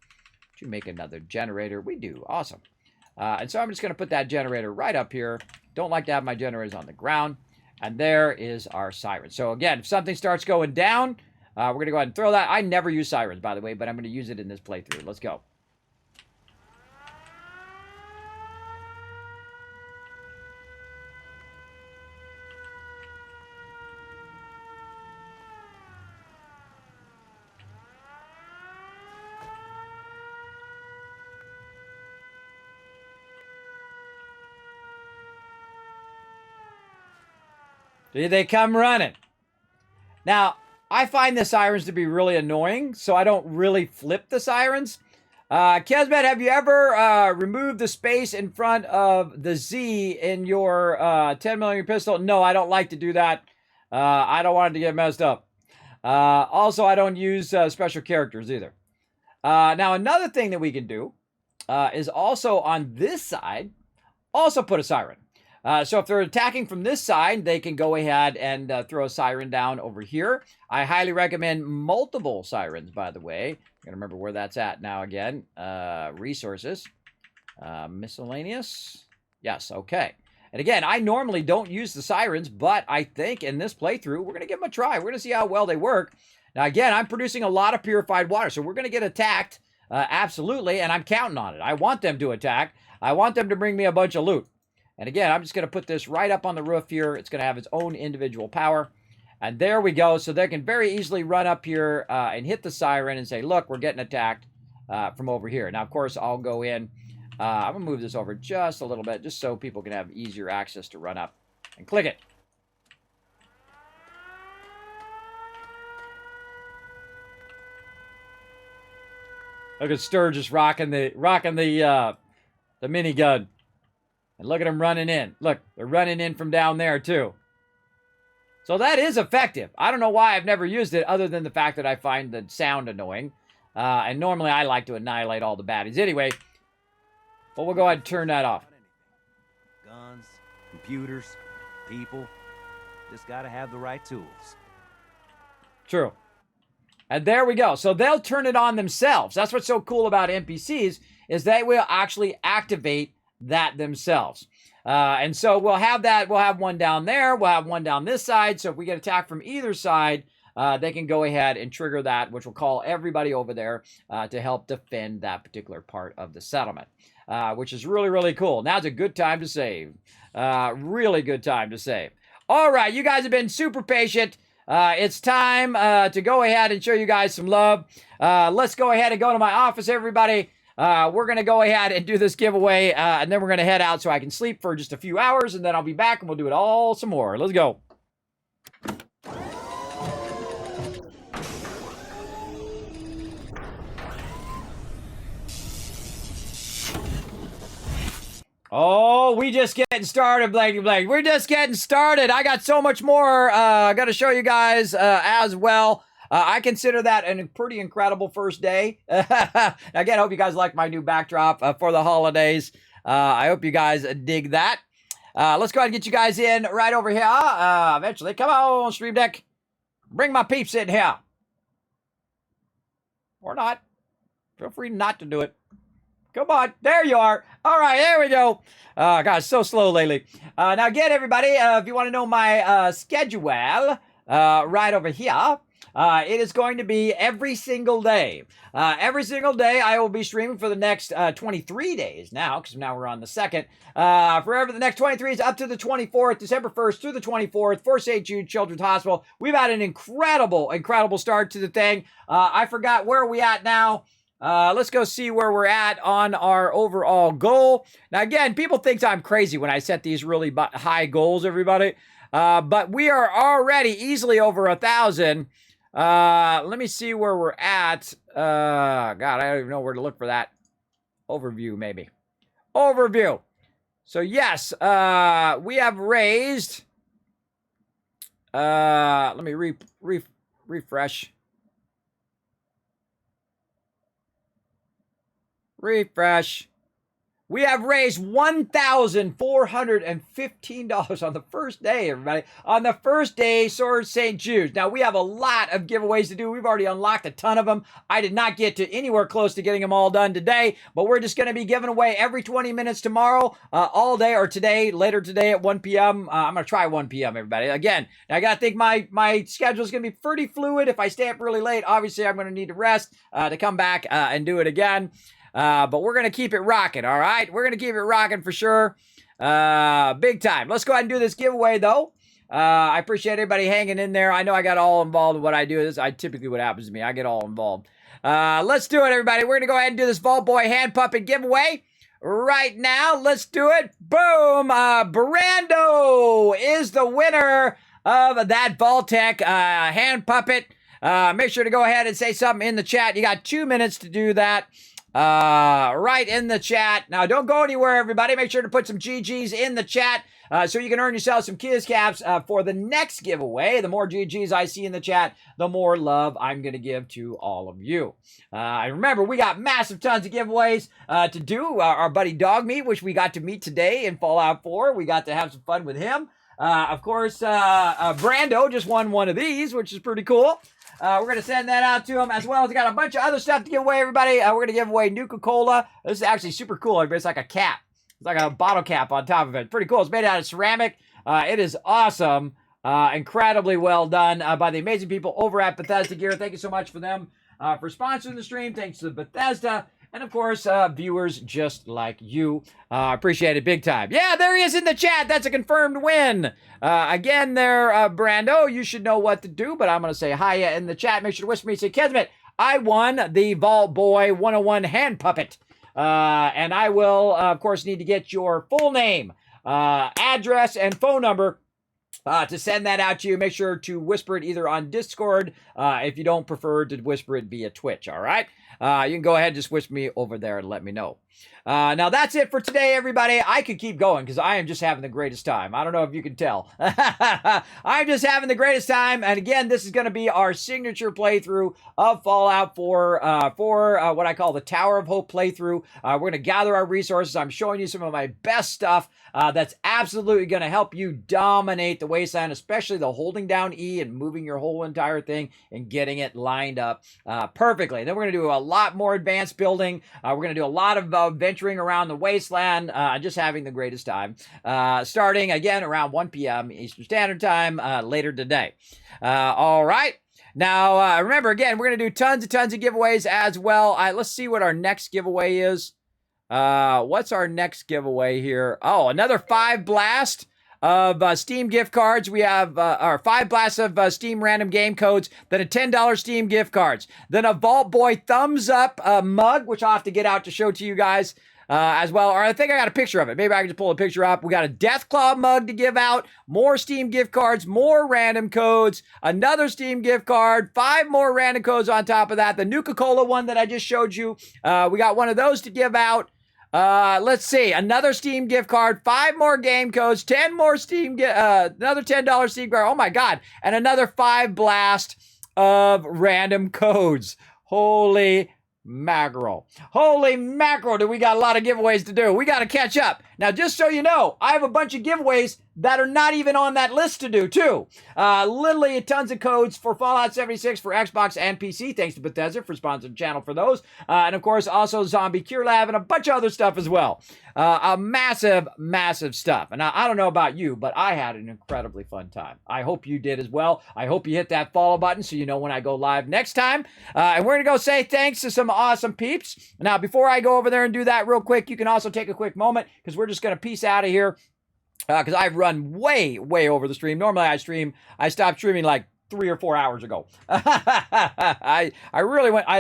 to make another generator. We do. Awesome. And so I'm just going to put that generator right up here. Don't like to have my generators on the ground. And there is our siren. So again, if something starts going down, we're going to go ahead and throw that. I never use sirens, by the way, but I'm going to use it in this playthrough. Let's go. They come running. Now, I find the sirens to be really annoying, so I don't really flip the sirens. Kismet, have you ever removed the space in front of the Z in your 10mm pistol? No, I don't like to do that. I don't want it to get messed up. Also, I don't use special characters either. Now, another thing that we can do is also on this side, also put a siren. So if they're attacking from this side, they can go ahead and throw a siren down over here. I highly recommend multiple sirens, by the way. I'm going to remember where that's at now again. Resources. Miscellaneous. Yes, okay. And again, I normally don't use the sirens, but I think in this playthrough, we're going to give them a try. We're going to see how well they work. Now, again, I'm producing a lot of purified water, so we're going to get attacked, absolutely, and I'm counting on it. I want them to attack. I want them to bring me a bunch of loot. And again, I'm just going to put this right up on the roof here. It's going to have its own individual power. And there we go. So they can very easily run up here and hit the siren and say, look, we're getting attacked from over here. Now, of course, I'll go in. I'm going to move this over just a little bit, just so people can have easier access to run up and click it. Look at Sturgis rocking the minigun. And look at them running in. Look, they're running in from down there, too. So that is effective. I don't know why I've never used it, other than the fact that I find the sound annoying. And normally I like to annihilate all the baddies anyway. But we'll go ahead and turn that off. Guns, computers, people. Just gotta have the right tools. True. And there we go. So they'll turn it on themselves. That's what's so cool about NPCs, is they will actually activate that themselves. And so we'll have that. We'll have one down there. We'll have one down this side. So if we get attacked from either side, they can go ahead and trigger that, which will call everybody over there to help defend that particular part of the settlement, which is really, really cool. Now's a good time to save. Really good time to save. All right, you guys have been super patient. It's time to go ahead and show you guys some love. Let's go ahead and go to my office, everybody. We're going to go ahead and do this giveaway, and then we're going to head out so I can sleep for just a few hours, and then I'll be back, and we'll do it all some more. Let's go. Oh, we just getting started, Blanky Blank. We're just getting started. I got so much more I got to show you guys as well. I consider that a pretty incredible first day. Again, I hope you guys like my new backdrop for the holidays. I hope you guys dig that. Let's go ahead and get you guys in right over here. Eventually, come on, Stream Deck. Bring my peeps in here. Or not. Feel free not to do it. Come on. There you are. All right, there we go. Gosh, so slow lately. Now, again, everybody, if you want to know my schedule, right over here, it is going to be every single day. Every single day, I will be streaming for the next 23 days now, because now we're on the 2nd. Forever the next 23 is up to the 24th, December 1st through the 24th, for St. Jude Children's Hospital. We've had an incredible, incredible start to the thing. I forgot where we at now. Let's go see where we're at on our overall goal. Now, again, people think I'm crazy when I set these really high goals, everybody. But we are already easily over 1,000. Let me see where we're at. God, I don't even know where to look for that. Overview, maybe. Overview. So, yes, we have raised. Let me refresh. Refresh. We have raised $1,415 on the first day, everybody. On the first day, Sword St. Jude. Now, we have a lot of giveaways to do. We've already unlocked a ton of them. I did not get to anywhere close to getting them all done today, but we're just going to be giving away every 20 minutes tomorrow, all day, or today, later today at 1 p.m. I'm going to try 1 p.m., everybody. Again, I got to think my schedule is going to be pretty fluid. If I stay up really late, obviously, I'm going to need to rest to come back and do it again. But we're going to keep it rocking, all right? We're going to keep it rocking for sure. Big time. Let's go ahead and do this giveaway, though. I appreciate everybody hanging in there. I know I got all involved in what I do. This is typically what happens to me. I get all involved. Let's do it, everybody. We're going to go ahead and do this Vault Boy hand puppet giveaway right now. Let's do it. Boom. Brando is the winner of that vault-tec hand puppet. Make sure to go ahead and say something in the chat. You got 2 minutes to do that. Right in the chat. Now, don't go anywhere, everybody. Make sure to put some GGs in the chat so you can earn yourself some Kiz Caps for the next giveaway. The more GGs I see in the chat, the more love I'm going to give to all of you. Remember, we got massive tons of giveaways to do. Our buddy Dog Meat, which we got to meet today in Fallout 4. We got to have some fun with him. Of course, Brando just won one of these, which is pretty cool. We're going to send that out to him, as well as we got a bunch of other stuff to give away, everybody. We're going to give away Nuka-Cola. This is actually super cool. It's like a cap. It's like a bottle cap on top of it. Pretty cool. It's made out of ceramic. It is awesome. Incredibly well done by the amazing people over at Bethesda Gear. Thank you so much for them for sponsoring the stream. Thanks to Bethesda. And, of course, viewers just like you. Appreciate it big time. Yeah, there he is in the chat. That's a confirmed win. Again there, Brando, you should know what to do, but I'm going to say hiya in the chat. Make sure to whisper me, say, Kismet, I won the Vault Boy 101 hand puppet. And I will, of course, need to get your full name, address, and phone number to send that out to you. Make sure to whisper it either on Discord if you don't prefer to whisper it via Twitch, all right? You can go ahead and just whisper me over there and let me know. Now, that's it for today, everybody. I could keep going because I am just having the greatest time. I don't know if you can tell. I'm just having the greatest time. And again, this is going to be our signature playthrough of Fallout 4 for what I call the Tower of Hope playthrough. We're going to gather our resources. I'm showing you some of my best stuff that's absolutely going to help you dominate the wasteland, especially the holding down E and moving your whole entire thing and getting it lined up perfectly. And then we're going to do a lot more advanced building. We're going to do a lot of venturing around the wasteland, just having the greatest time. Starting again around 1 p.m. Eastern Standard Time later today. All right. Now, remember, again, we're going to do tons of giveaways as well. Let's see what our next giveaway is. What's our next giveaway here? Oh, another 5 blast of Steam gift cards. We have our 5 blasts of Steam random game codes, then a $10 Steam gift cards, then a Vault Boy thumbs up mug, which I'll have to get out to show to you guys as well. Or I think I got a picture of it. Maybe I can just pull a picture up. We got a Deathclaw mug to give out, more Steam gift cards, more random codes, another Steam gift card, 5 more random codes on top of that. The Nuka-Cola one that I just showed you, we got one of those to give out. Let's see, another Steam gift card, 5 more game codes, 10 more Steam, another $10 Steam card, oh my God, and another 5 blast of random codes. Holy mackerel. Holy mackerel, do we got a lot of giveaways to do. We got to catch up. Now, just so you know, I have a bunch of giveaways that are not even on that list to do, too. Literally tons of codes for Fallout 76 for Xbox and PC. Thanks to Bethesda for sponsoring the channel for those. And, of course, also Zombie Cure Lab and a bunch of other stuff as well. A massive stuff. And I don't know about you, but I had an incredibly fun time. I hope you did as well. I hope you hit that follow button so you know when I go live next time. And we're going to go say thanks to some awesome peeps. Now, before I go over there and do that real quick, you can also take a quick moment because we're just going to peace out of here. Because I've run way over the stream. Normally I stopped streaming like 3 or 4 hours ago. I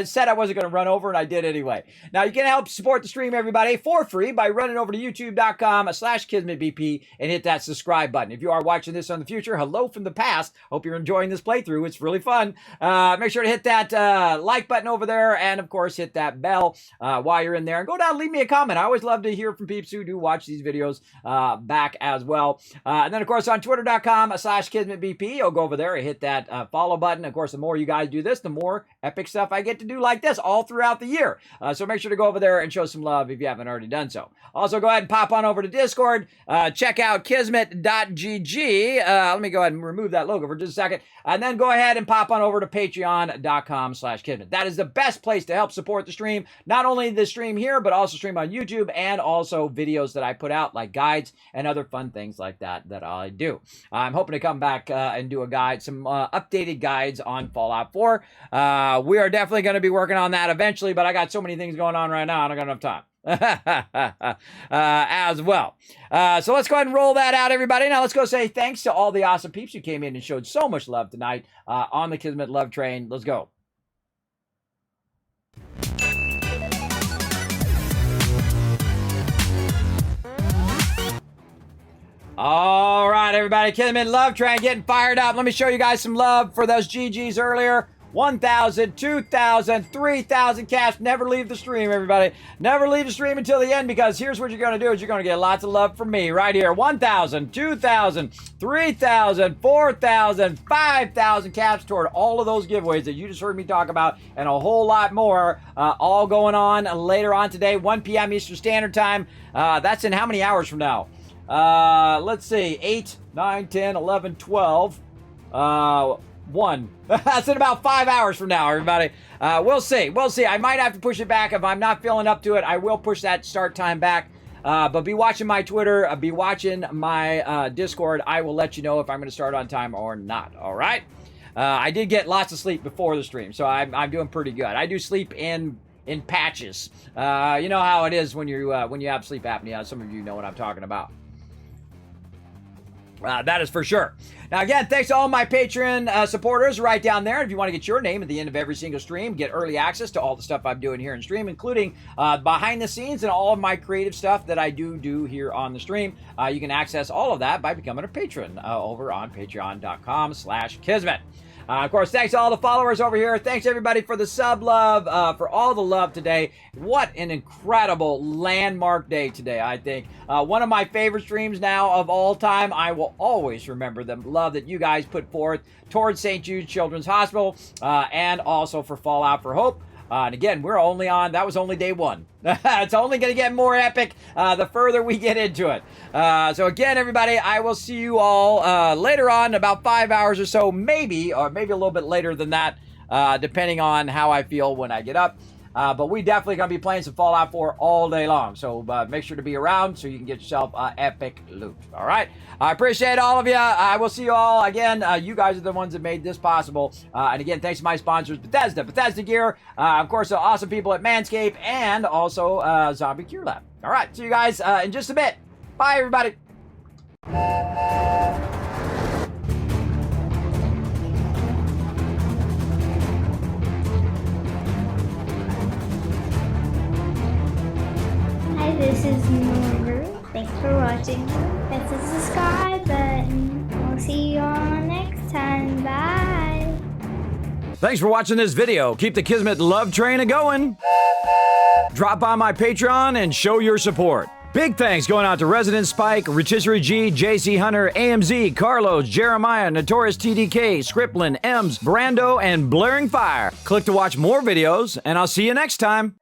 said I wasn't going to run over, and I did anyway. Now, you can help support the stream, everybody, for free by running over to youtube.com/KismetBP and hit that subscribe button. If you are watching this on the future, hello from the past. Hope you're enjoying this playthrough. It's really fun. Make sure to hit that like button over there, and, of course, hit that bell while you're in there. And go down and leave me a comment. I always love to hear from peeps who do watch these videos back as well. And then, of course, on twitter.com/KismetBP, you'll go over there and hit that that follow button. Of course, the more you guys do this, the more epic stuff I get to do like this all throughout the year. So make sure to go over there and show some love if you haven't already done so. Also, go ahead and pop on over to Discord. Check out kismet.gg. Let me go ahead and remove that logo for just a second. And then go ahead and pop on over to patreon.com/kismet. That is the best place to help support the stream. Not only the stream here, but also stream on YouTube and also videos that I put out, like guides and other fun things like that I do. I'm hoping to come back and do a guide, some updated guides on Fallout 4. We are definitely going to be working on that eventually, but I got so many things going on right now, I don't got enough time. As well. So let's go ahead and roll that out, everybody. Now let's go say thanks to all the awesome peeps who came in and showed so much love tonight on the Kismet Love Train. Let's go. All right, everybody. Kismet Love Train getting fired up. Let me show you guys some love for those GGs earlier. 1,000, 2,000, 3,000 caps. Never leave the stream, everybody. Never leave the stream until the end, because here's what you're going to do is you're going to get lots of love from me right here. 1,000, 2,000, 3,000, 4,000, 5,000 caps toward all of those giveaways that you just heard me talk about, and a whole lot more, all going on later on today, 1 p.m. Eastern Standard Time. That's in how many hours from now? Let's see, 8, 9, 10, 11, 12, 1. That's in about 5 hours from now, everybody. We'll see. We'll see. I might have to push it back. If I'm not feeling up to it, I will push that start time back. But be watching my Twitter. Be watching my Discord. I will let you know if I'm going to start on time or not. All right? I did get lots of sleep before the stream, so I'm doing pretty good. I do sleep in patches. You know how it is when you have sleep apnea. Some of you know what I'm talking about. That is for sure. Now, again, thanks to all my Patreon supporters right down there. If you want to get your name at the end of every single stream, get early access to all the stuff I'm doing here in stream, including behind the scenes and all of my creative stuff that I do here on the stream. You can access all of that by becoming a patron over on patreon.com/Kismet. Of course, thanks to all the followers over here. Thanks, everybody, for the sub love, for all the love today. What an incredible landmark day today, I think. One of my favorite streams now of all time. I will always remember the love that you guys put forth towards St. Jude Children's Hospital and also for Fallout for Hope. And again, we're only on, that was only day one. It's only going to get more epic the further we get into it. So again, everybody, I will see you all later on, about 5 hours or so, maybe, or maybe a little bit later than that, depending on how I feel when I get up. But we definitely going to be playing some Fallout 4 all day long. So make sure to be around so you can get yourself epic loot. All right? I appreciate all of you. I will see you all again. You guys are the ones that made this possible. And again, thanks to my sponsors, Bethesda Gear. Of course, the awesome people at Manscaped and also Zombie Cure Lab. All right. See you guys in just a bit. Bye, everybody. Hi, this is Norbert. Thanks for watching. Hit the subscribe button. We'll see you all next time. Bye. Thanks for watching this video. Keep the Kismet Love Train a-going. Drop by my Patreon and show your support. Big thanks going out to Resident Spike, Rotisserie G, JC Hunter, AMZ, Carlos, Jeremiah, Notorious TDK, Scriplin, Ems, Brando, and Blaring Fire. Click to watch more videos, and I'll see you next time.